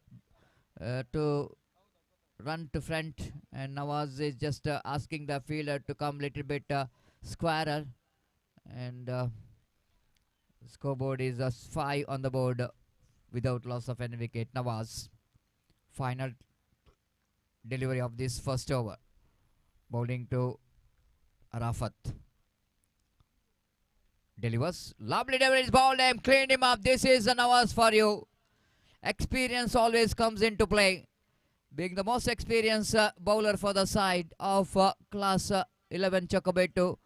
run to front. And Nawaz is just asking the fielder to come little bit squarer. And scoreboard is 5 on the board without loss of any wicket. Nawaz, final delivery of this first over. Bowling to Arafat. Delivers. Lovely delivery is bowled him. Cleaned him up. This is a Nawaz for you. Experience always comes into play. Being the most experienced bowler for the side of class 11 Chocobetu.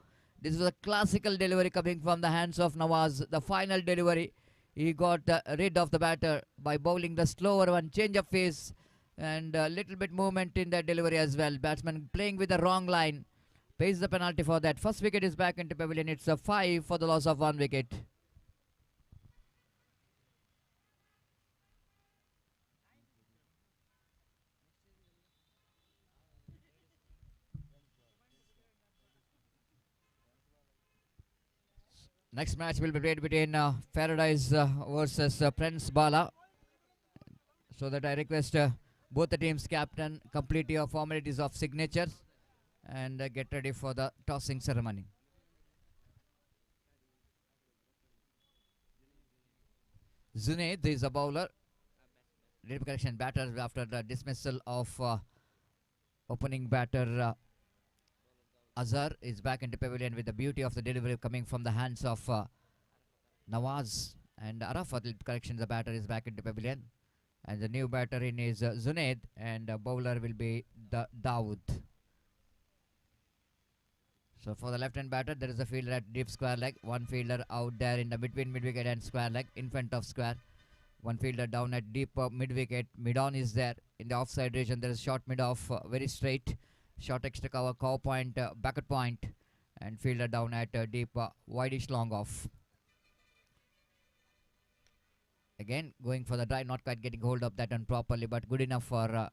This was a classical delivery coming from the hands of Nawaz. The final delivery, he got rid of the batter by bowling the slower one, change of pace, and a little bit movement in that delivery as well. Batsman playing with the wrong line. Pays the penalty for that. First wicket is back into pavilion. It's a 5 for the loss of 1 wicket. Next match will be played between Paradise versus Prince Bala. So that I request both the teams' captain complete your formalities of signatures and get ready for the tossing ceremony. Zunaid is a bowler. Little correction, batter after the dismissal of opening batter Nazar is back into pavilion with the beauty of the delivery coming from the hands of Nawaz. And Arafat, correction, the batter is back into pavilion. And the new batter in is Zunaid, and bowler will be the Dawood. So for the left-hand batter, there is a fielder at deep square leg. One fielder out there in the between mid-wicket and square leg in front of square. One fielder down at deep mid-wicket. Mid-on is there. In the offside region, there is short mid-off, very straight. Short extra cover, cover point, backward point. And fielder down at deep, wideish long off. Again, going for the drive, not quite getting hold of that one properly, but good enough for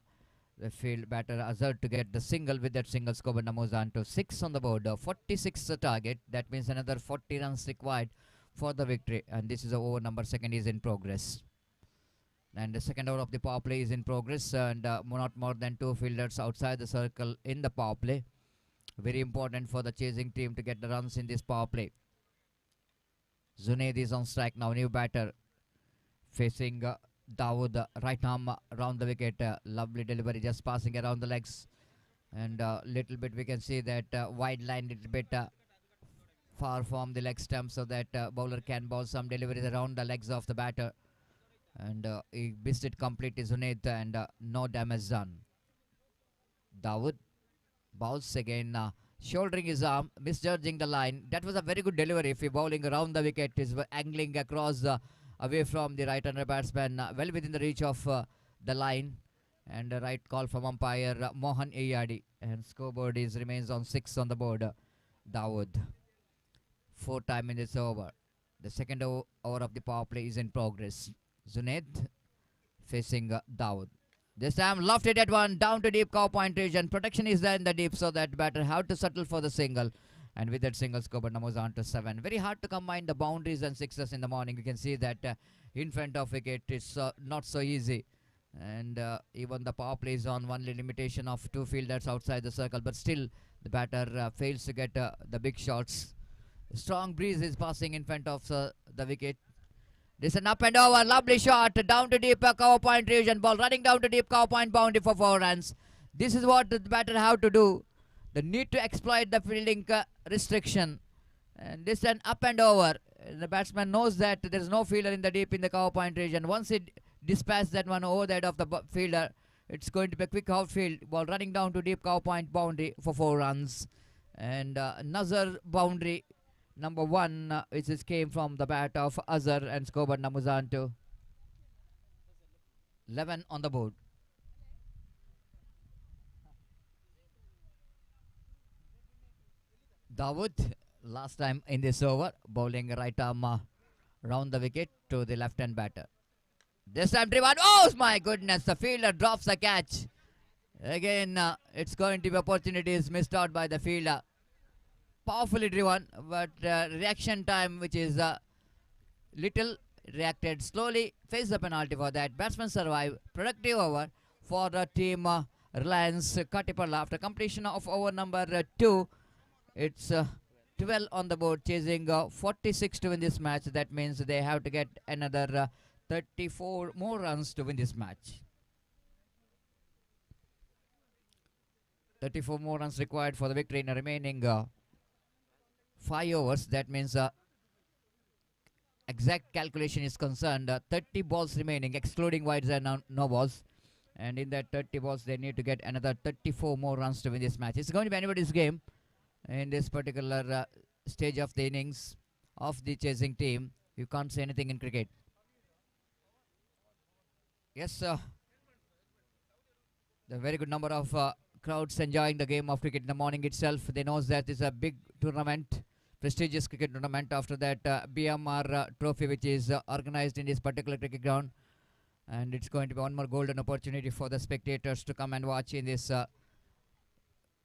the field batter Azhar to get the single. With that single, score moves on to 6 on the board. 46 target. That means another 40 runs required for the victory. And this is over number second is in progress. And the second over of the power play is in progress. And not more than 2 fielders outside the circle in the power play. Very important for the chasing team to get the runs in this power play. Zunaid is on strike now. New batter facing Dawood, right arm around the wicket. Lovely delivery, just passing around the legs. And little bit we can see that wide line, little bit far from the leg stump, so that bowler can bowl some deliveries around the legs of the batter. And he missed it completely, Zunaid, and no damage done. Dawood bowls again, shouldering his arm, misjudging the line. That was a very good delivery. If he bowling around the wicket, is angling across away from the right-hander batsman, well within the reach of the line. And a right call from umpire Mohan Iyadi. And scoreboard remains on 6 on the board. Dawood. 4 time in this over. The second over of the power play is in progress. Zunaid facing Dawood. This time lofted at one, down to deep cow point region. Protection is there in the deep, so that batter have to settle for the single. And with that single, scoreboard moves on to 7. Very hard to combine the boundaries and sixes in the morning. You can see that in front of wicket is not so easy. And even the power play is on only limitation of 2 fielders outside the circle. But still, the batter fails to get the big shots. Strong breeze is passing in front of the wicket. This is an up and over, lovely shot, down to deep cover point region. Ball running down to deep cover point boundary for 4 runs. This is what the batter have to do. The need to exploit the fielding restriction. And this is an up and over. The batsman knows that there is no fielder in the deep in the cover point region. Once it dispatches that one over the head of the fielder, it's going to be a quick outfield. Ball running down to deep cover point boundary for 4 runs. And Nazar boundary number 1, which came from the bat of Azhar, and scoreboard numbers on to 11 on the board. Dawood, last time in this over, bowling right arm round the wicket to the left-hand batter. This time driven. Oh my goodness, the fielder drops the catch. Again, it's going to be opportunities missed out by the fielder. Powerfully driven, but reaction time, which is little, reacted slowly, face the penalty for that. Batsman survive. Productive over for the team Reliance Katipala. After completion of over number 2, it's 12 on the board, chasing 46 to win this match. That means they have to get another 34 more runs to win this match. 34 more runs required for the victory in the remaining 5 overs. That means exact calculation is concerned, 30 balls remaining, excluding wides and no balls. And in that 30 balls, they need to get another 34 more runs to win this match. It's going to be anybody's game in this particular stage of the innings of the chasing team. You can't say anything in cricket. Yes, the very good number of crowds enjoying the game of cricket in the morning itself. They know that it's a big tournament, prestigious cricket tournament. After that, BMR trophy, which is organized in this particular cricket ground. And it's going to be one more golden opportunity for the spectators to come and watch in this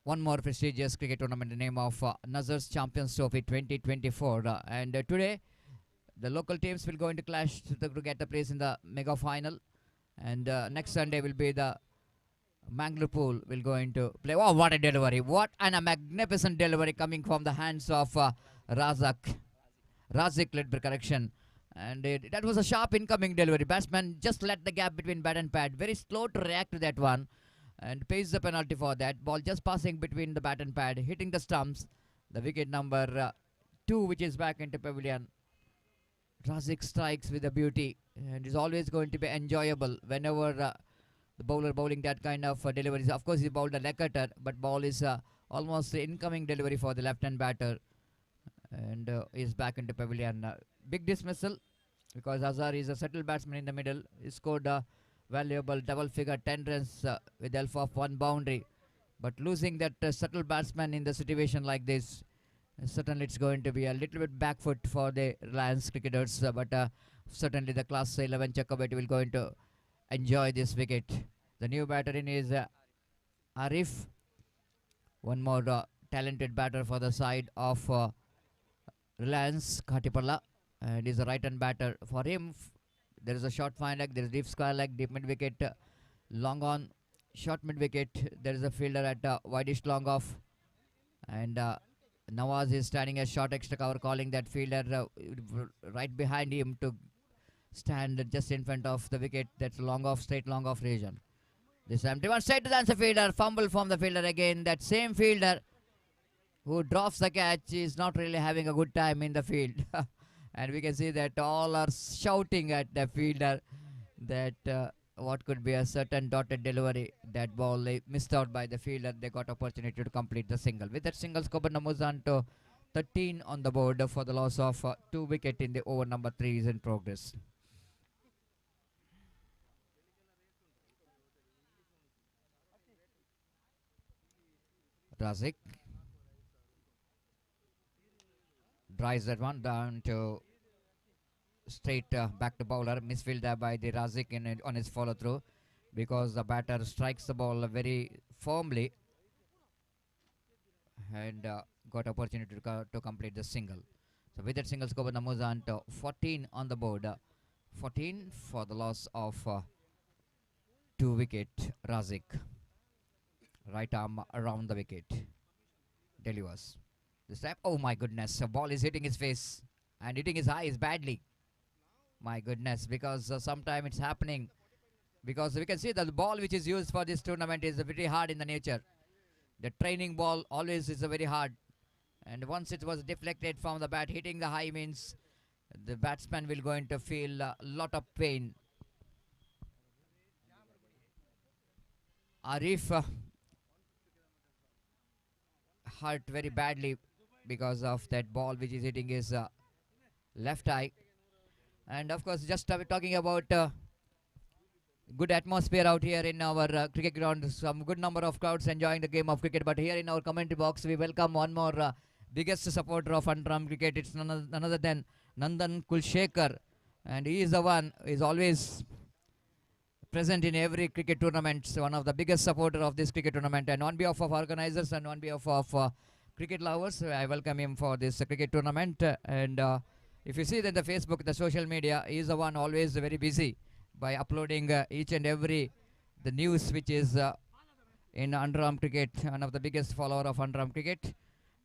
one more prestigious cricket tournament in the name of Nazar's Champions Trophy 2024. And today, the local teams will go into clash to get the place in the mega final. And next Sunday will be the Mangalore pool will go into play. Oh, what a delivery! What a magnificent delivery coming from the hands of Razik led correction. And that was a sharp incoming delivery. Batsman just let the gap between bat and pad. Very slow to react to that one. And pays the penalty for that. Ball just passing between the bat and pad. Hitting the stumps. The wicket number 2, which is back into pavilion. Razik strikes with a beauty. And is always going to be enjoyable whenever the bowler bowling that kind of deliveries. Of course, he bowled a leg cutter. But ball is almost the incoming delivery for the left-hand batter. And is back into pavilion. Big dismissal because Nazar is a settled batsman in the middle. He scored a valuable double figure 10 runs with the help of one boundary. But losing that settled batsman in the situation like this, certainly it's going to be a little bit back foot for the Reliance cricketers. But certainly the class 11 Chakrabarti will going to enjoy this wicket. The new batter in is Arif. One more talented batter for the side of Reliance Khatipalla, and is a right-hand batter. For him, there is a short fine leg, there is deep square leg, deep mid wicket, long on, short mid wicket. There is a fielder at wideish long off, and Nawaz is standing as short extra cover, calling that fielder right behind him to stand just in front of the wicket. That's long off, straight long off region. This empty one straight to the answer fielder, fumble from the fielder again. That same fielder who drops the catch is not really having a good time in the field. And we can see that all are shouting at the fielder that what could be a certain dotted delivery. That ball missed out by the fielder. They got opportunity to complete the single. With that single, Skoban moves on to 13 on the board for the loss of 2 wicket in the over number 3 is in progress. Razik drives that one down to straight back to bowler. Misfield there by the Razik on his follow through, because the batter strikes the ball very firmly and got opportunity to complete the single. So with that single, Skoban moves on to 14 on the board. 14 for the loss of 2 wicket. Razik, right arm around the wicket, delivers. This time, oh my goodness, the ball is hitting his face and hitting his eyes badly. My goodness, because sometimes it's happening. Because we can see that the ball which is used for this tournament is very hard in the nature. The training ball always is very hard. And once it was deflected from the bat, hitting the high means the batsman will going to feel a lot of pain. Arif hurt very badly because of that ball which is hitting his left eye. And of course, just talking about good atmosphere out here in our cricket ground. Some good number of crowds enjoying the game of cricket. But here in our commentary box, we welcome one more biggest supporter of underarm cricket. It's none other than Nandan Kulshekar. And he is the one who is always present in every cricket tournament. So one of the biggest supporter of this cricket tournament. And on behalf of organizers and on behalf of cricket lovers, I welcome him for this cricket tournament. And if you see that the Facebook, the social media, he is the one always very busy by uploading each and every the news which is in underarm cricket. One of the biggest follower of underarm cricket.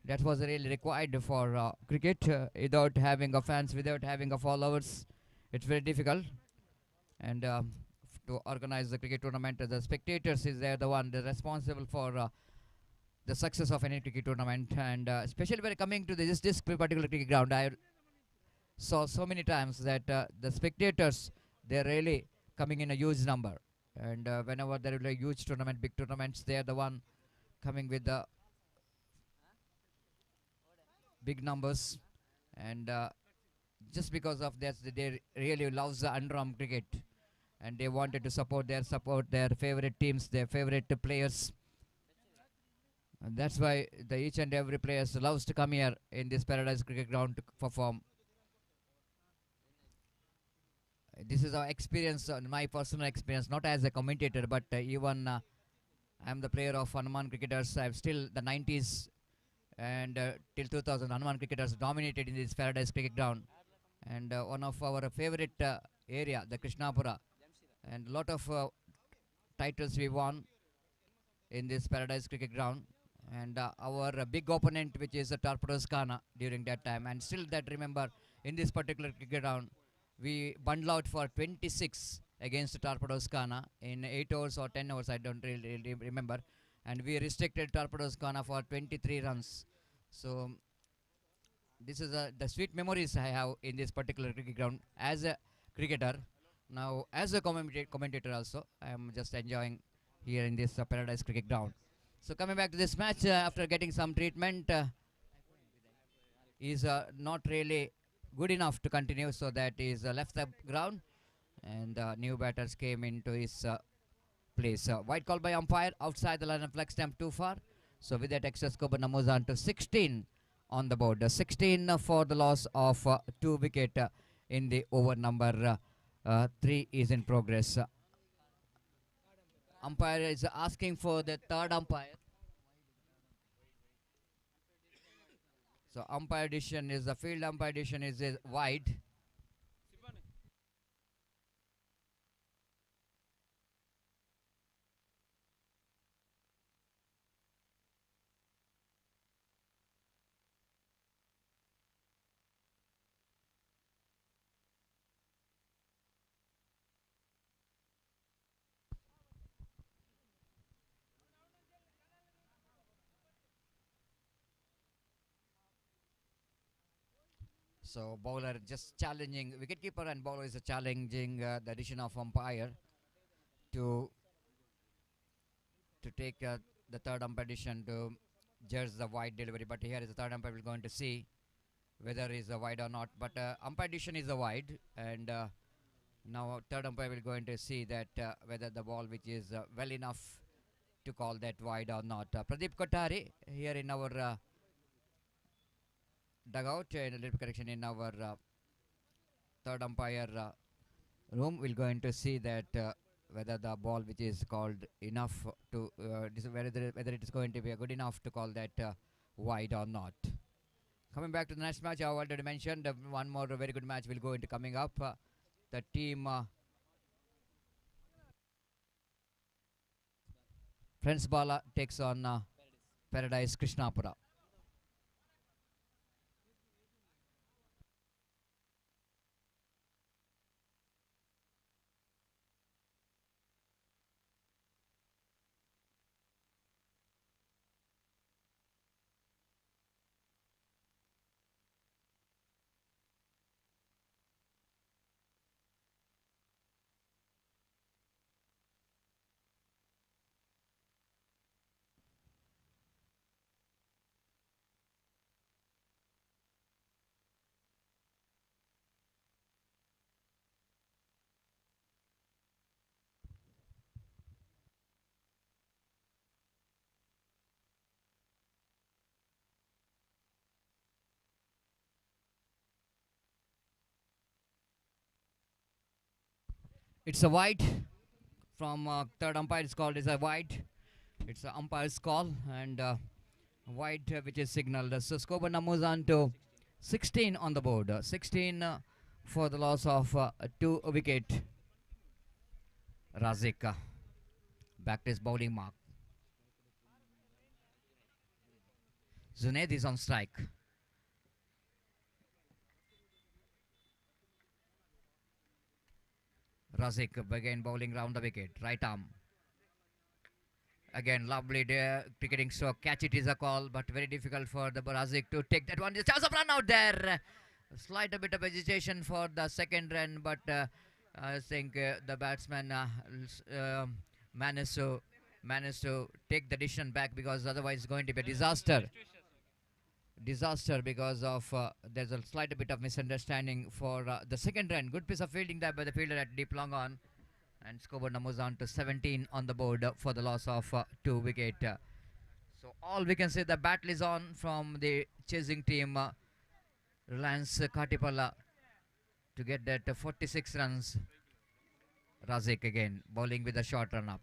That was really required for cricket. Without having a fans, without having a followers, it's very difficult. And to organize the cricket tournament, the spectators is there the one that's responsible for the success of any cricket tournament. And especially when coming to this particular cricket ground, I saw so many times that the spectators, they're really coming in a huge number. And whenever there is a huge tournament, big tournaments, they're the one coming with the big numbers. And just because of that, they really love the underarm cricket, and they wanted to support their favorite teams, their favorite players. And that's why the each and every player loves to come here in this Paradise Cricket Ground to perform. This is our experience, my personal experience, not as a commentator, but even I'm the player of Hanuman cricketers. I'm still the 90s and till 2000, Hanuman cricketers dominated in this Paradise Cricket Ground. And one of our favorite area, the Krishnapura, and a lot of titles we won in this Paradise Cricket Ground. And our big opponent, which is Torpedoes Khana during that time, and still that remember in this particular cricket ground, we bundled out for 26 against Torpedoes Khana in 8 hours or 10 hours, I don't really remember, and we restricted Torpedoes Khana for 23 runs. So this is the sweet memories I have in this particular cricket ground as a cricketer. Now as a commentator also, I am just enjoying here in this Paradise Cricket Ground. So coming back to this match, after getting some treatment, is not really good enough to continue, so that is left the ground, and new batters came into his place. White call by umpire outside the line of flag stamp too far. So with that extra score, moves on to 16 on the board. 16 for the loss of 2 wicket in the over number 3 is in progress. Umpire is asking for the third umpire. So umpire decision is the field umpire decision is wide. So bowler just challenging, wicketkeeper and bowler is challenging the decision of umpire to take the third umpire decision to judge the wide delivery. But here is the third umpire will going to see whether is a wide or not. But umpire decision is a wide, and now third umpire will going to see that whether the ball which is well enough to call that wide or not. Pradeep Kothari here in our dugout, and a little correction in our third umpire room, will going to see that whether the ball which is called enough to whether it is going to be good enough to call that wide or not. Coming back to the next match, I already mentioned one more very good match will go into coming up. The team Friends Bala takes on Paradise Krishnapura. It's a wide from third umpire. It's called as a wide. It's an umpire's call, and wide which is signaled. So score moves on to 16 on the board. 16 for the loss of 2 wicket. Razik back to his bowling mark. Zunaid is on strike. Razik again bowling round the wicket. Right arm. Again, lovely cricketing stroke. Catch it is a call, but very difficult for the Razik to take that one. Chance of run out there. Slight a bit of hesitation for the second run, but I think the batsman managed to take the decision back, because otherwise it's going to be a disaster because of there's a slight bit of misunderstanding for the second run. Good piece of fielding there by the fielder at deep long on, and scoreboard numbers on to 17 on the board for the loss of 2 wicket. So all we can say, the battle is on from the chasing team, Reliance Katipala, to get that 46 runs. Razik again bowling with a short run up.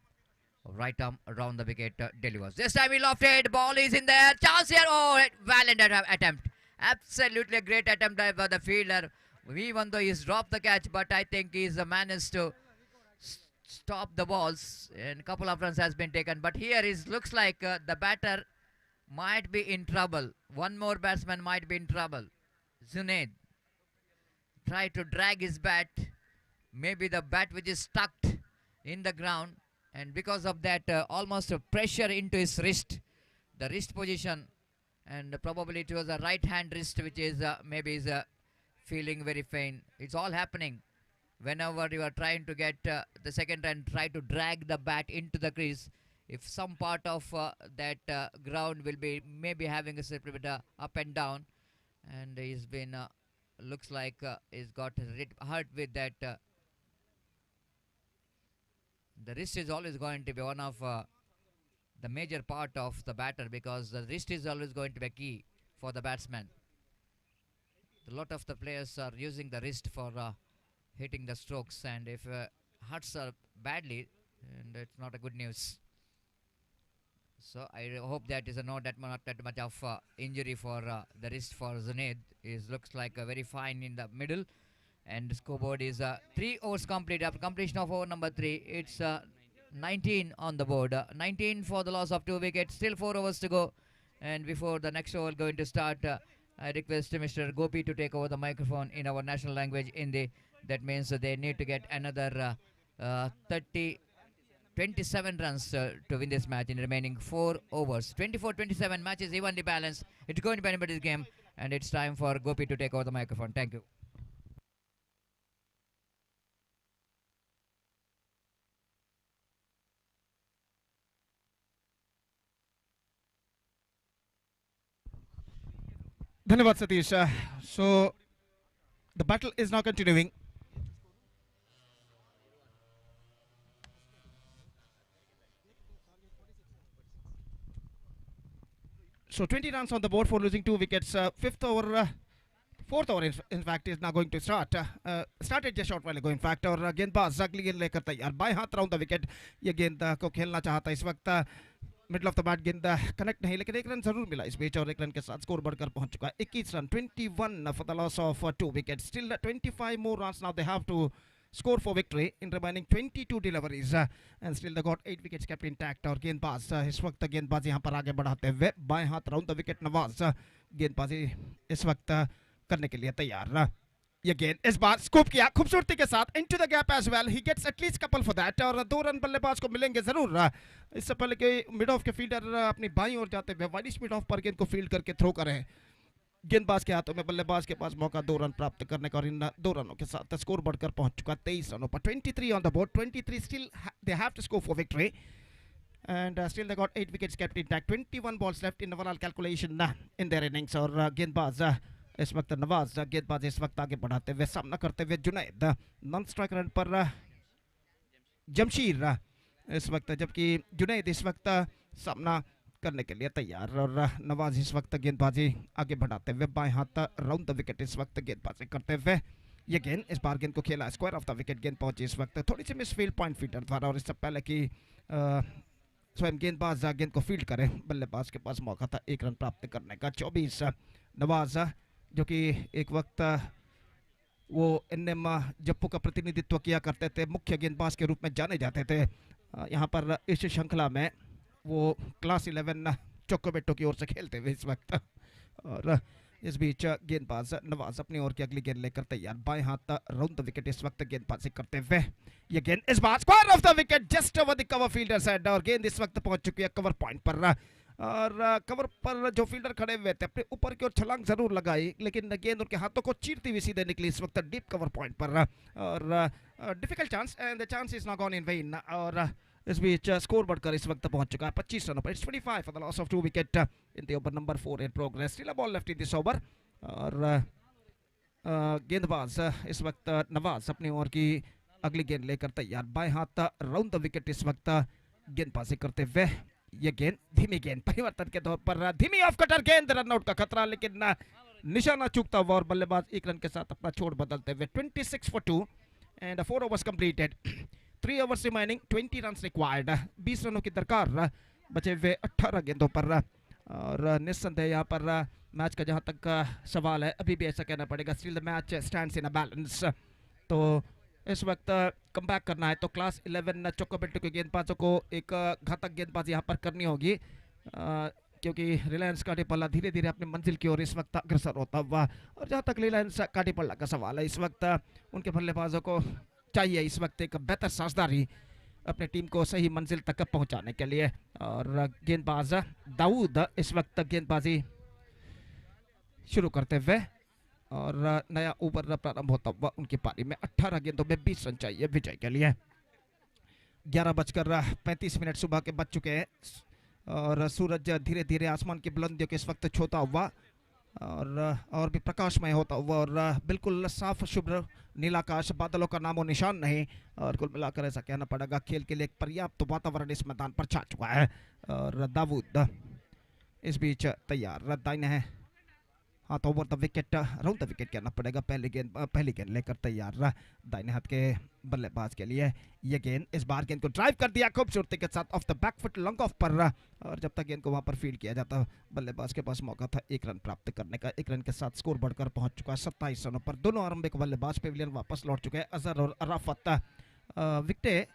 Right arm around the wicket delivers. This time he lofted. Ball is in there. Chance here. Oh, valiant attempt. Absolutely a great attempt by the fielder. Even though he's dropped the catch, but I think he's managed to stop the balls. And a couple of runs has been taken. But here it looks like the batter might be in trouble. One more batsman might be in trouble. Zunaid tried to drag his bat. Maybe the bat which is stuck in the ground. And because of that, almost a pressure into his wrist, the wrist position, and probably it was a right hand wrist, which is maybe is feeling very faint. It's all happening whenever you are trying to get the second run, try to drag the bat into the crease. If some part of that ground will be maybe having a little bit up and down, and he's been looks like he's got hurt with that. The wrist is always going to be one of the major part of the batter, because the wrist is always going to be key for the batsman. A lot of the players are using the wrist for hitting the strokes, and if hurts badly, and it's not a good news. So I hope that is not that much of injury for the wrist for Zunaid. It looks like very fine in the middle. And the scoreboard is 3 overs complete. After completion of over number 3, it's 19 on the board. 19 for the loss of 2 wickets. Still 4 overs to go. And before the next over going to start, I request Mr. Gopi to take over the microphone in our national language, Hindi. That means they need to get another 27 runs to win this match in the remaining 4 overs. 24-27, match is evenly balanced. It's going to be anybody's game. And it's time for Gopi to take over the microphone. Thank you. धन्यवाद Satish. So the battle is now continuing. So 20 runs on the board for losing 2 wickets. Fourth over in fact is now going to start. Started just short while ago in fact. और गेंदबाज अगली गेंद लेकर तैयार. बाएं हाथ round the wicket. ये गेंद को खेलना चाहता इस वक्त. मिडल ऑफ द बैट गेंद कनेक्ट नहीं, लेकिन 1 रन जरूर मिला इस बीच, और 1 रन के साथ स्कोर बढ़कर पहुंच चुका है 21 run. 21 for the loss of 2 wickets. Still 25 more runs now they have to score for victory in remaining 22 deliveries, and still they got 8 wickets kept intact. और गेंदबाज इस वक्त गेंदबाजी यहां पर आगे बढ़ाते हुए बाएं हाथ राउंड द विकेट नवाज गेंदबाजी इस वक्त करने के लिए तैयार. ये गेंद इस बार स्कूप किया खूबसूरती के साथ into the gap as well. He gets at least couple for that, और 2 रन बल्लेबाज को मिलेंगे जरूर. इससे पहले कि मिड ऑफ के फील्डर अपनी बाईं ओर जाते हुए वाइडिश मिड ऑफ पर गेंद को फील्ड करके थ्रो करें. गेंदबाज के हाथों में बल्लेबाज के पास मौका 2 रन प्राप्त करने का, और इन 2 रनों के साथ स्कोर बढ़कर पहुंच चुका 23 रनों पर. 23 on the board. 23 still they have to score for victory, and still they got 8 wickets kept intact. 21 balls left in overall calculation in their innings. और गेंदबाज इस वक्त नवाज गेंदबाज इस वक्त आगे बढ़ाते हुए सामना करते हुए जुनैद नॉन स्ट्राइक रन पर जमशीर इस वक्त, जबकि जुनैद इस वक्त सामना करने के लिए तैयार. और नवाज इस वक्त गेंदबाजी आगे बढ़ाते हुए बाएं हाथ राउंड द विकेट इस वक्त गेंदबाजी करते हुए. ये गेंद इस बार गेंद को खेला स्क्वायर ऑफ द विकेट. गेंद पहुंची इस वक्त थोड़ी सी मिसफील्ड पॉइंट फील्डर द्वारा, और इससे पहले कि स्वयं गेंदबाज गेंद को फील्ड करे, बल्लेबाज के पास मौका था 1 रन प्राप्त करने का. 24 नवाज जो कि एक वक्त वो एनएम जप्पू का प्रतिनिधित्व किया करते थे, मुख्य गेंदबाज के रूप में जाने जाते थे. यहाँ पर इस श्रृंखला में वो क्लास 11 चोकोबेटो की ओर से खेलते हुए इस वक्त। और इस बीच गेंदबाज नवाज अपनी ओर की अगली गेंद लेकर तैयार, बाएं हाथ राउंड द विकेट इस वक्त गेंदबाजी करते हुए। ये गेंद इस बार square of the wicket just over the cover fielder's head, और गेंद इस वक्त पहुंच चुकी है कवर पॉइंट पर। और कवर पर जो फील्डर खड़े हुए थे अपने ऊपर की ओर छलांग जरूर लगाई, लेकिन गेंद उनके हाथों को चीरती हुई सीधे निकली इस वक्त डीप कवर पॉइंट पर। और difficult chance and the chance is not gone in when. और इस बीच स्कोर बढ़कर इस वक्त पहुंच चुका है 25 रनों पर। It's 25 for the loss of 2 wicket in the over number 4 in progress. Still a ball left in this over. और गेंदबाज इस वक्त नवाज अपनी ओर की अगली गेंद लेकर तैयार, बाएं हाथ राउंड द विकेट इस वक्त गेंदबाजी करते हुए। ये गेंद धीमी गेंद परिवर्तन के तौर पर धीमी ऑफ कटर गेंद, रनआउट का खतरा, लेकिन निशाना चूकता हुआ और बल्लेबाज एक रन के साथ अपना छोड़ बदलते हुए। 26 for 2 and 4 overs completed, 3 overs remaining, 20 runs required, 20 रनों की दरकार बचे हुए 18 गेंदों पर। और निस्संदेह यहाँ पर मैच का जहाँ तक सवाल है अभी भी ऐसा कहना पड़ेगा, still the match stands in a balance. तो इस वक्त कम बैक करना है तो क्लास 11 चोकोबेटो के गेंदबाजों को एक घातक गेंदबाजी यहाँ पर करनी होगी, क्योंकि रिलायंस काटीपल्ला धीरे धीरे अपनी मंजिल की ओर इस वक्त अग्रसर होता हुआ। और जहाँ तक रिलायंस काटीपल्ला का सवाल है, इस वक्त उनके बल्लेबाजों को चाहिए इस वक्त एक बेहतर साझेदारी अपने टीम को सही मंजिल तक पहुँचाने के लिए। और गेंदबाज दाऊद इस वक्त गेंदबाजी शुरू करते हुए और नया ओवर प्रारंभ होता हुआ उनकी पारी में। 18 गेंदों में 20 रन चाहिए विजय के लिए। 11:35 सुबह के बज चुके हैं और सूरज धीरे धीरे आसमान की बुलंदियों के इस वक्त छूता हुआ और भी प्रकाशमय होता हुआ और बिल्कुल साफ शुभ्र नीलाकाश, बादलों का नामो निशान नहीं। और कुल मिलाकर ऐसा कहना पड़ेगा खेल के लिए एक पर्याप्त वातावरण इस मैदान पर छा चुका है। और दाऊद इस बीच तैयार, दाहिने है हाथ over the wicket, round the wicket कहना पड़ेगा। पहली गेंद लेकर तैयार दाहिने हाथ के बल्लेबाज के लिए। ये गेंद इस बार गेंद को ड्राइव कर दिया खूबसूरती के साथ of the back foot long off पर। और जब तक गेंद को वहां पर फील्ड किया जाता बल्लेबाज के पास मौका था 1 रन प्राप्त करने का। 1 रन के साथ स्कोर बढ़कर पहुंच चुका है 27 रनों पर। दोनों आरंभिक बल्लेबाज पेविलियन वापस लौट चुके हैं। अजहर और अराफत विकेटें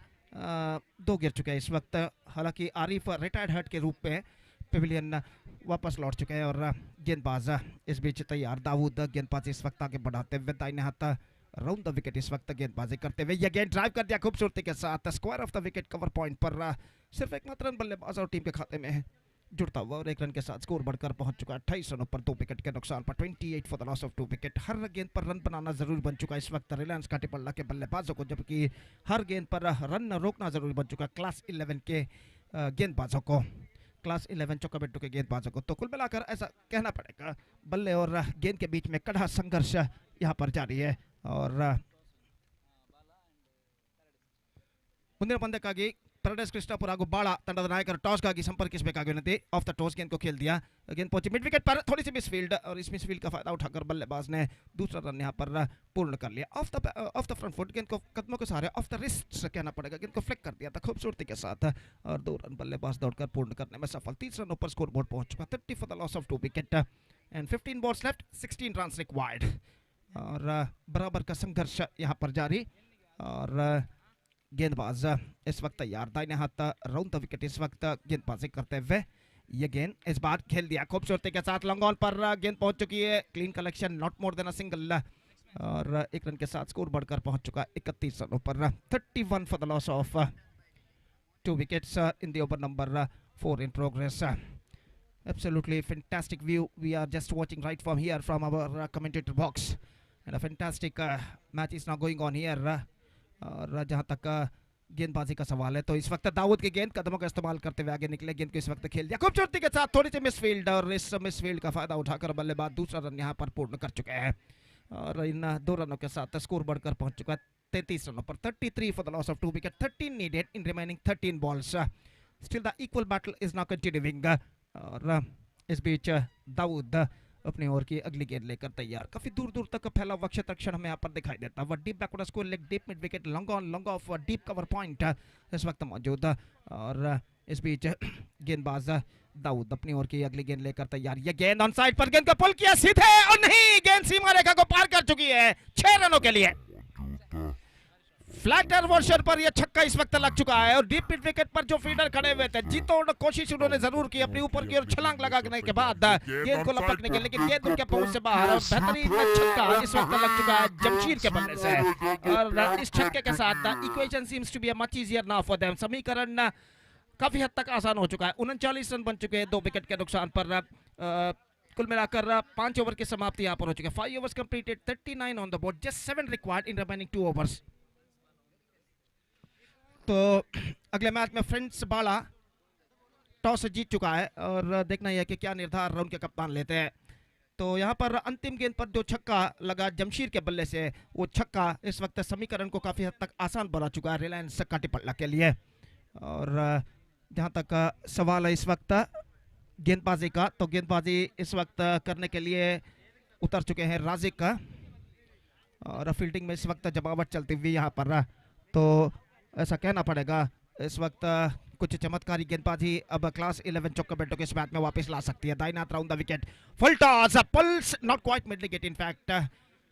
2 गिर चुके हैं इस वक्त। हालांकि आरिफ रिटायर्ड हर्ट के रूप में पेविलियन वापस लौट चुके हैं। और गेंदबाज इस बीच तैयार, दाऊद गेंदबाजी इस वक्त आगे बढ़ाते हुए दाहिने हाथ राउंड द विकेट इस वक्त गेंदबाजी करते हुए। यह गेंद ड्राइव कर दिया खूबसूरती के साथ square of the wicket cover point पर। सिर्फ एक मात्र रन बल्लेबाज और टीम के खाते में जुड़ता हुआ और 1 रन के साथ स्कोर बढ़कर पहुंच चुका है 28 रनों पर 2 विकेट के नुकसान पर। 28 for the loss of 2 wicket. हर गेंद पर रन बनाना जरूरी बन चुका है इस वक्त रिलायंस काटीपल्ला के बल्लेबाजों को, जबकि हर गेंद पर रन रोकना जरूरी बन चुका है क्लास 11 के गेंदबाजों को, क्लास 11 चोकोबेटो के गेंदबाजों को। तो कुल मिलाकर ऐसा कहना पड़ेगा बल्ले और गेंद के बीच में कड़ा संघर्ष यहाँ पर जारी है। और ಮುಂದಿನ ಪಂದ್ಯಕ್ಕಾಗಿ पैराडाइज कृष्णापुर ಹಾಗೂ ಬಾಳ ತಂಡದ नायकर टॉस ಗಾಗಿ संपर्किसಬೇಕಾಗಿರುತ್ತದೆ। ऑफ द टॉस गेंद को खेल दिया, गेंद पहुंची मिड विकेट पर, थोड़ी सी मिसफील्ड और इस मिसफील्ड का फायदा उठाकर बल्लेबाज ने दूसरा रन यहां पर पूर्ण कर लिया। ऑफ द फ्रंट फुट, गेंद को कदमों के सहारे ऑफ द रिस्ट कहना पड़ेगा, गेंद को फ्लिक कर दिया था खूबसूरती के साथ और 2 रन बल्लेबाज दौड़कर पूर्ण करने में सफल। 30 रनों पर स्कोर बोर्ड पहुंच चुका। 30 for the loss of 2 wicket and 15 balls left, 16 run required. और बराबर का संघर्ष यहां पर जारी। और गेंदबाज इस वक्त तैयार, दाहिने हाथ राउंड द विकेट इस वक्त गेंदबाजी करते हुए। ये गेंद इस बार खेल दिया खूबसूरती के साथ लॉन्ग ऑन पर, गेंद पहुंच चुकी है, clean collection, not more than a single. और 1 रन के साथ स्कोर बढ़कर पहुंच चुका 31 रनों पर। 31 for the loss of 2 wickets in the over number 4 in progress. Absolutely fantastic view we are just watching right from here from our commentator box, and a fantastic match is now going on here. और जहां तक गेंदबाजी का सवाल है तो इस वक्त दाऊद की गेंद कदमों का इस्तेमाल करते हुए आगे निकले, गेंद को इस वक्त खेल दिया खूबसूरती के साथ, थोड़ी सी मिसफील्ड और इस मिसफील्ड का फायदा उठाकर बल्लेबाज दूसरा रन यहां पर पूर्ण कर चुके हैं। और इन 2 रनों के साथ स्कोर बढ़कर पहुंच चुका है 33 रनों पर। 33 for the loss of 2 wicket, 13 needed in remaining 13 balls. Still the equal battle is now continuing. और इस बीच दाऊद अपनी ओर की अगली गेंद लेकर तैयार, काफी दूर दूर तक फैला हुआ क्षेत्र क्षण हमें यहाँ पर दिखाई देता है। Deep backward score leg, deep mid wicket, long on long off, deep cover point इस वक्त मौजूद। और इस बीच गेंदबाज दाऊद अपनी ओर की अगली गेंद लेकर तैयार। ये गेंद ऑन साइड पर, गेंद को पुल किया सीधे और नहीं, गेंद सीमा रेखा को पार कर चुकी है 6 रनों के लिए। फ्लैटर वर्षन पर यह छक्का इस वक्त लग चुका है और डीप मिड विकेट पर जो फील्डर खड़े हुए थे जीतोड़ कोशिश उन्होंने जरूर की अपनी ऊपर की ओर छलांग लगाने के बाद गेंद को लपकने के, लेकिन गेंद उनके पहुंच से बाहर और बेहतरीन छक्का इस वक्त लग चुका है जमशीर के बल्ले से। और इस छक्के के साथ equation seems to be much easier now for them, समीकरण काफी हद तक आसान हो चुका है। 39 रन बन चुके हैं 2 विकेट के नुकसान पर। कुल मिलाकर 5 ओवर की समाप्ति यहाँ पर हो चुकी है। 5 overs completed, 39 on the board, just 7 required in remaining 2 overs। तो अगले मैच में फ्रेंड्स बाला टॉस जीत चुका है और देखना यह है कि क्या निर्धार उनके कप्तान लेते हैं। तो यहाँ पर अंतिम गेंद पर जो छक्का लगा जमशीर के बल्ले से, वो छक्का इस वक्त समीकरण को काफी हद तक आसान बना चुका है रिलायंस काटीपल्ला के लिए। और जहाँ तक सवाल है इस वक्त गेंदबाजी का, तो गेंदबाजी इस वक्त करने के लिए उतर चुके हैं राजिक का और फील्डिंग में इस वक्त जमावट चलती हुई यहाँ पर। तो ऐसा कहना पड़ेगा इस वक्त कुछ चमत्कारी गेंदबाजी अब क्लास 11 चौका बैटों के इस मैच में वापस ला सकती है। दाइनाथ round the wicket, full toss, pulls not quite mid wicket, in fact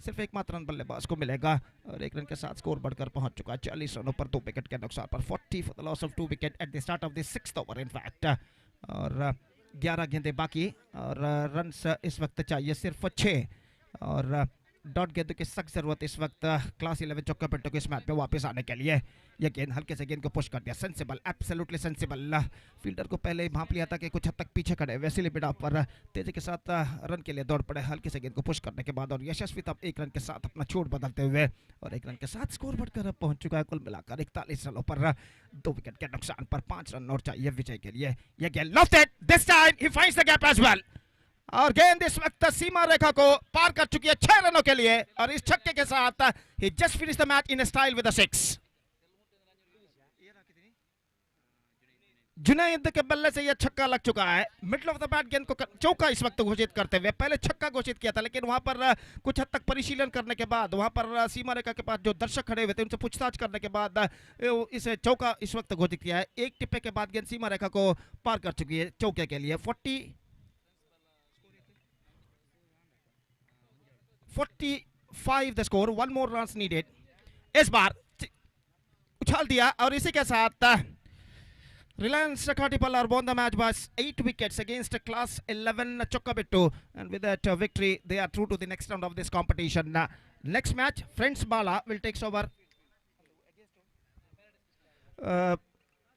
सिर्फ एकमात्र रन बल्लेबाज को मिलेगा और 1 रन के साथ स्कोर बढ़कर पहुंच चुका है 40 रनों पर 2 विकेट के नुकसान पर। 40 for the loss of 2 wicket at the start of the 6th over in fact. और 11 गेंदें बाकी और रन इस वक्त चाहिए सिर्फ 6 और डॉट गेंद की सख्त जरूरत इस वक्त क्लास 11 चौका बैटों के इस मैच में वापस आने के लिए। यह गेंद हल्के से गेंद को पुश कर दिया, सेंसिबल, एब्सोल्युटली सेंसिबल। फील्डर को पहले ही भांप लिया था कि कुछ हद तक पीछे खड़े, वैसे लिमिट ऑफ पर तेजी के साथ रन के लिए दौड़ पड़े हल्के से गेंद को पुश करने के बाद और यशस्वी तब 1 रन के साथ अपना छोड़ बदलते हुए और 1 रन के साथ स्कोर बढ़कर अब पहुंच चुका है कुल मिलाकर 41 रनों पर 2 विकेट के नुकसान पर। 5 रन और चाहिए विजय के लिए। यह गेंद lofted, this time he finds the gap as well और गेंद इस वक्त सीमा रेखा को पार कर चुकी है 6 रनों के लिए और इस छक्के के साथ ही just finish the match in style with a 6। Junaid के बल्ले से यह छक्का लग चुका है। मिडल ऑफ द बैट गेंद को चौका इस वक्त घोषित करते हुए, पहले छक्का घोषित किया था लेकिन वहां पर कुछ हद तक परिशीलन करने के बाद वहां पर सीमा रेखा के पास जो दर्शक खड़े हुए थे उनसे पूछताछ करने के बाद इसे चौका इस वक्त घोषित किया है। एक टिप्पे के बाद गेंद सीमा रेखा को पार कर चुकी है चौके के लिए। 45 the score, 1 more runs needed। इस बार उछाल दिया और इसी के साथ Reliance काटीपल्ला won the match by 8 wickets against class 11 Chokkabettu, and with that victory they are through to the next round of this competition. Next match, Friends Bala will take over.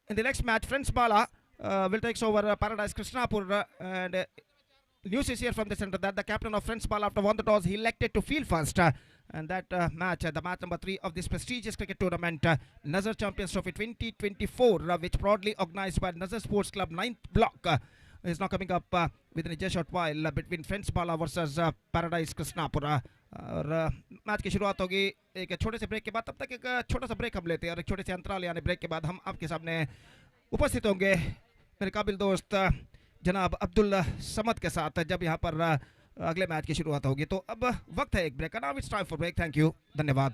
In the next match, Friends Bala will take over Paradise Krishnapur, and news is here from the center that the captain of Friends Ball, after won the toss, he elected to field first. And that match, the match number 3 of this prestigious cricket tournament, Nazar Champions Trophy 2024, which proudly organized by Nazar Sports Club 9th block, is now coming up within just a short while between Friends Bala versus Paradise Krishnapura. और match की शुरुआत होगी एक छोटे से break के बाद। तब तक एक छोटा सा ब्रेक हम लेते हैं और एक छोटे से अंतराल यानी ब्रेक के बाद हम आपके सामने उपस्थित होंगे मेरे काबिल दोस्त जनाब अब्दुल समद के साथ जब यहाँ पर अगले मैच की शुरुआत होगी। तो अब वक्त है एक ब्रेक का। Now it's time for break. Thank you, धन्यवाद।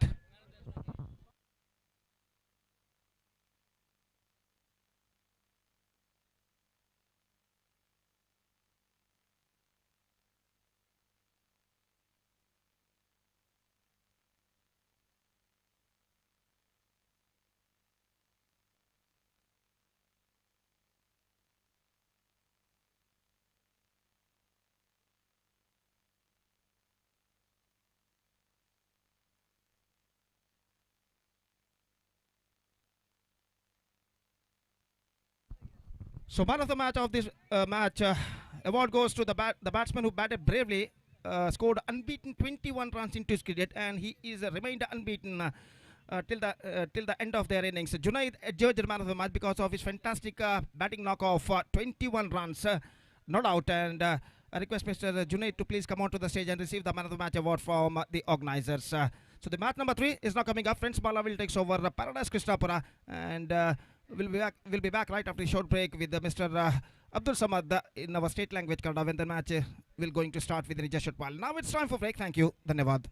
So man of the match of this match award goes to the batsman who batted bravely, scored unbeaten 21 runs into his cricket, and he is remained unbeaten till the end of their innings. Junaid adjudged man of the match because of his fantastic batting knock of 21 runs, no doubt. And I request Mr. Junaid to please come on to the stage and receive the man of the match award from the organizers. So the match number 3 is now coming up. Friends Bala will take over Paradise Krishnapura, and we'll be back right after the short break with Mr. Abdul Samad in our state language Kannada, when the match will going to start within just a short while. Now it's time for break. Thank you. Dhanyavad.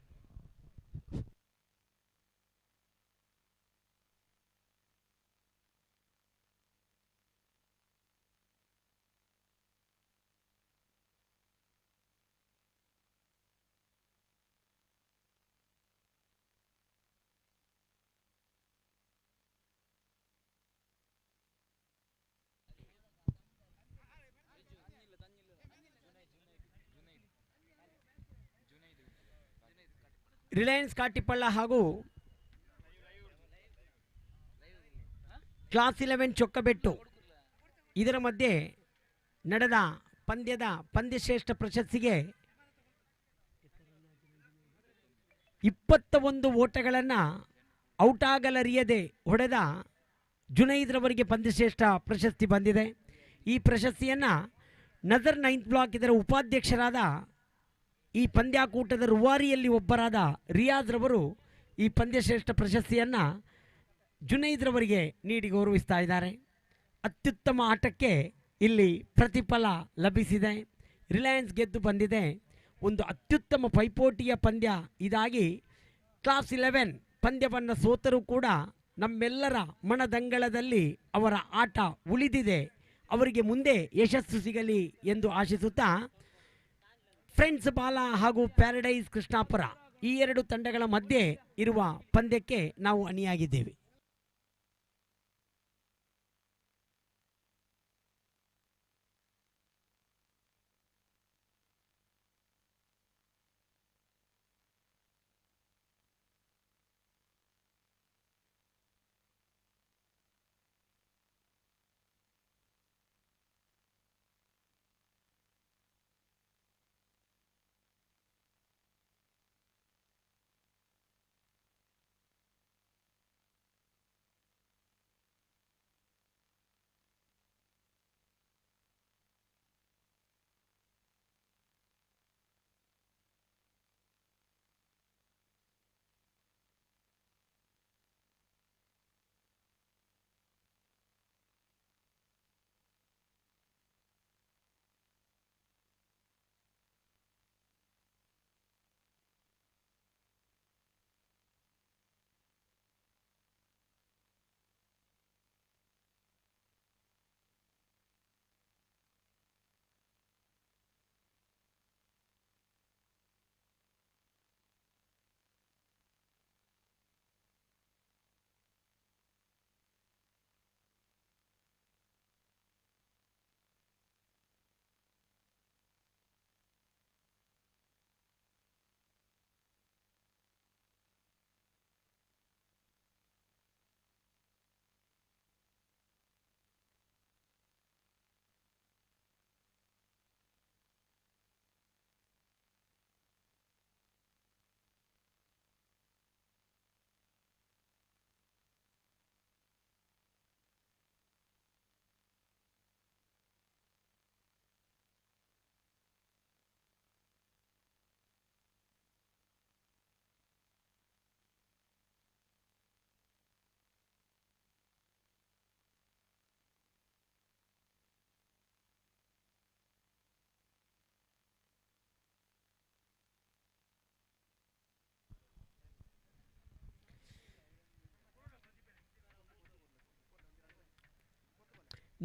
Reliance Katipalla ಹಾಗೂ class 11 ಚೊಕ್ಕಬೆಟ್ಟು ಇದರ ಮಧ್ಯೆ ನಡೆದ ಪಂದ್ಯದ ಪಂದ್ಯಶ್ರೇಷ್ಠ ಪ್ರಶಸ್ತಿಗೆ 21 ಓಟಗಳನ್ನು ಔಟಾಗಲರಿಯದೆ ಹೊಡೆದ ಜುನೈದ್ರವರಿಗೆ ಪಂದ್ಯಶ್ರೇಷ್ಠ ಪ್ರಶಸ್ತಿ ಬಂದಿದೆ. ಈ ಪ್ರಶಸ್ತಿಯನ್ನು ನಜರ್ 9th ಬ್ಲಾಕ್ ಇದರ ಉಪಾಧ್ಯಕ್ಷರಾದ ಈ ಪಂದ್ಯಾಕೂಟದ ರೂವಾರಿಯಲ್ಲಿ ಒಬ್ಬರಾದ ರಿಯಾಜ್ರವರು ಈ ಪಂದ್ಯಶ್ರೇಷ್ಠ ಪ್ರಶಸ್ತಿಯನ್ನು ಜುನೈದ್ರವರಿಗೆ ನೀಡಿ ಗೌರವಿಸ್ತಾ ಇದ್ದಾರೆ. ಅತ್ಯುತ್ತಮ ಆಟಕ್ಕೆ ಇಲ್ಲಿ ಪ್ರತಿಫಲ ಲಭಿಸಿದೆ. ರಿಲಯನ್ಸ್ ಗೆದ್ದು ಬಂದಿದೆ. ಒಂದು ಅತ್ಯುತ್ತಮ ಪೈಪೋಟಿಯ ಪಂದ್ಯ ಇದಾಗಿ ಕ್ಲಾಸ್ 11 ಪಂದ್ಯವನ್ನು ಸೋತರೂ ಕೂಡ ನಮ್ಮೆಲ್ಲರ ಮನದಂಗಳದಲ್ಲಿ ಅವರ ಆಟ ಉಳಿದಿದೆ. ಅವರಿಗೆ ಮುಂದೆ ಯಶಸ್ಸು ಸಿಗಲಿ ಎಂದು ಆಶಿಸುತ್ತಾ ಫ್ರೆಂಡ್ಸ್ ಬಾಲ ಹಾಗೂ ಪ್ಯಾರಡೈಸ್ ಕೃಷ್ಣಾಪುರ ಈ ಎರಡು ತಂಡಗಳ ಮಧ್ಯೆ ಇರುವ ಪಂದ್ಯಕ್ಕೆ ನಾವು ಅಣಿಯಾಗಿದ್ದೇವೆ.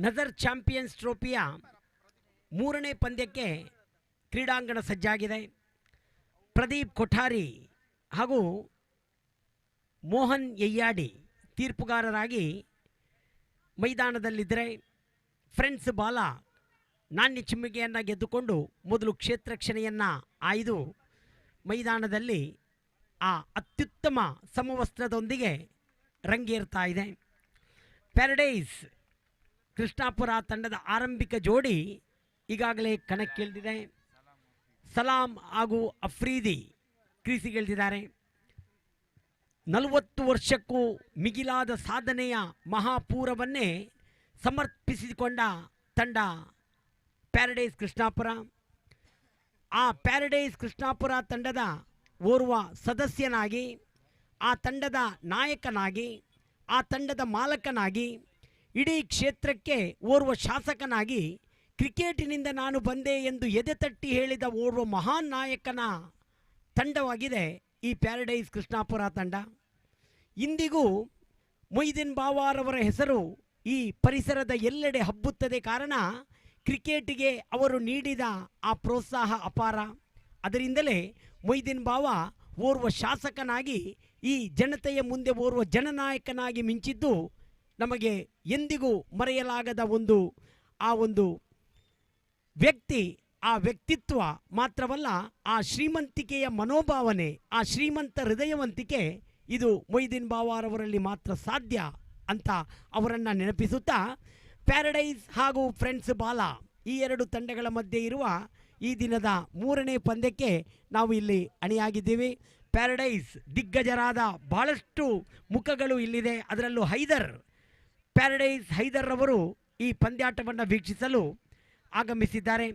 ನಜರ್ ಚಾಂಪಿಯನ್ಸ್ ಟ್ರೋಫಿಯ 3ನೇ ಪಂದ್ಯಕ್ಕೆ ಕ್ರೀಡಾಂಗಣ ಸಜ್ಜಾಗಿದೆ. ಪ್ರದೀಪ್ ಕೊಠಾರಿ ಹಾಗೂ ಮೋಹನ್ ಯಯ್ಯಾಡಿ ತೀರ್ಪುಗಾರರಾಗಿ ಮೈದಾನದಲ್ಲಿದ್ದರೆ, ಫ್ರೆಂಡ್ಸ್ ಬಾಲ ನಾಣ್ಯ ಚಿಮ್ಮಿಗೆಯನ್ನು ಗೆದ್ದುಕೊಂಡು ಮೊದಲು ಕ್ಷೇತ್ರಕ್ಷಣೆಯನ್ನು ಆಯ್ದು ಮೈದಾನದಲ್ಲಿ ಆ ಅತ್ಯುತ್ತಮ ಸಮವಸ್ತ್ರದೊಂದಿಗೆ ರಂಗೇರ್ತಾ ಇದೆ. ಪ್ಯಾರಡೈಸ್ ಕೃಷ್ಣಾಪುರ ತಂಡದ ಆರಂಭಿಕ ಜೋಡಿ ಈಗಾಗಲೇ ಕಣಕ್ಕಿಳಿದಿದೆ. ಸಲಾಂ ಹಾಗೂ ಅಫ್ರೀದಿ ಕ್ರೀಸಿಗಿಳಿದಿದ್ದಾರೆ. 40 ವರ್ಷಕ್ಕೂ ಮಿಗಿಲಾದ ಸಾಧನೆಯ ಮಹಾಪೂರವನ್ನೇ ಸಮರ್ಪಿಸಿಕೊಂಡ ತಂಡ ಪ್ಯಾರಡೈಸ್ ಕೃಷ್ಣಾಪುರ. ಆ ಪ್ಯಾರಡೈಸ್ ಕೃಷ್ಣಾಪುರ ತಂಡದ ಓರ್ವ ಸದಸ್ಯನಾಗಿ, ಆ ತಂಡದ ನಾಯಕನಾಗಿ, ಆ ತಂಡದ ಮಾಲಕನಾಗಿ, ಇಡೀ ಕ್ಷೇತ್ರಕ್ಕೆ ಓರ್ವ ಶಾಸಕನಾಗಿ ಕ್ರಿಕೆಟಿನಿಂದ ನಾನು ಬಂದೆ ಎಂದು ಎದೆತಟ್ಟಿ ಹೇಳಿದ ಓರ್ವ ಮಹಾನ್ ನಾಯಕನ ತಂಡವಾಗಿದೆ ಈ ಪ್ಯಾರಡೈಸ್ ಕೃಷ್ಣಾಪುರ ತಂಡ. ಇಂದಿಗೂ ಮೊಯ್ದೀನ್ ಬಾವಾರವರ ಹೆಸರು ಈ ಪರಿಸರದ ಎಲ್ಲೆಡೆ ಹಬ್ಬುತ್ತದೆ. ಕಾರಣ ಕ್ರಿಕೆಟಿಗೆ ಅವರು ನೀಡಿದ ಆ ಪ್ರೋತ್ಸಾಹ ಅಪಾರ. ಅದರಿಂದಲೇ ಮೊಯ್ದೀನ್ ಬಾವ ಓರ್ವ ಶಾಸಕನಾಗಿ ಈ ಜನತೆಯ ಮುಂದೆ ಓರ್ವ ಜನನಾಯಕನಾಗಿ ಮಿಂಚಿದ್ದು ನಮಗೆ ಎಂದಿಗೂ ಮರೆಯಲಾಗದ ಒಂದು ವ್ಯಕ್ತಿ ಆ ವ್ಯಕ್ತಿತ್ವ ಮಾತ್ರವಲ್ಲ, ಆ ಶ್ರೀಮಂತಿಕೆಯ ಮನೋಭಾವನೆ, ಆ ಶ್ರೀಮಂತ ಹೃದಯವಂತಿಕೆ ಇದು ಮೊಯ್ದೀನ್ ಬಾವಾರವರಲ್ಲಿ ಮಾತ್ರ ಸಾಧ್ಯ ಅಂತ ಅವರನ್ನು ನೆನಪಿಸುತ್ತಾ, ಪ್ಯಾರಡೈಸ್ ಹಾಗೂ ಫ್ರೆಂಡ್ಸ್ ಬಾಲ ಈ ಎರಡು ತಂಡಗಳ ಮಧ್ಯೆ ಇರುವ ಈ ದಿನದ ಮೂರನೇ ಪಂದ್ಯಕ್ಕೆ ನಾವು ಇಲ್ಲಿ ಅಣಿಯಾಗಿದ್ದೀವಿ. ಪ್ಯಾರಡೈಸ್ ದಿಗ್ಗಜರಾದ ಬಹಳಷ್ಟು ಮುಖಗಳು ಇಲ್ಲಿದೆ. ಅದರಲ್ಲೂ ಪ್ಯಾರಡೈಸ್ ಹೈದರ್ ಅವರು ಈ ಪಂದ್ಯಾಟವನ್ನು ವೀಕ್ಷಿಸಲು ಆಗಮಿಸಿದ್ದಾರೆ.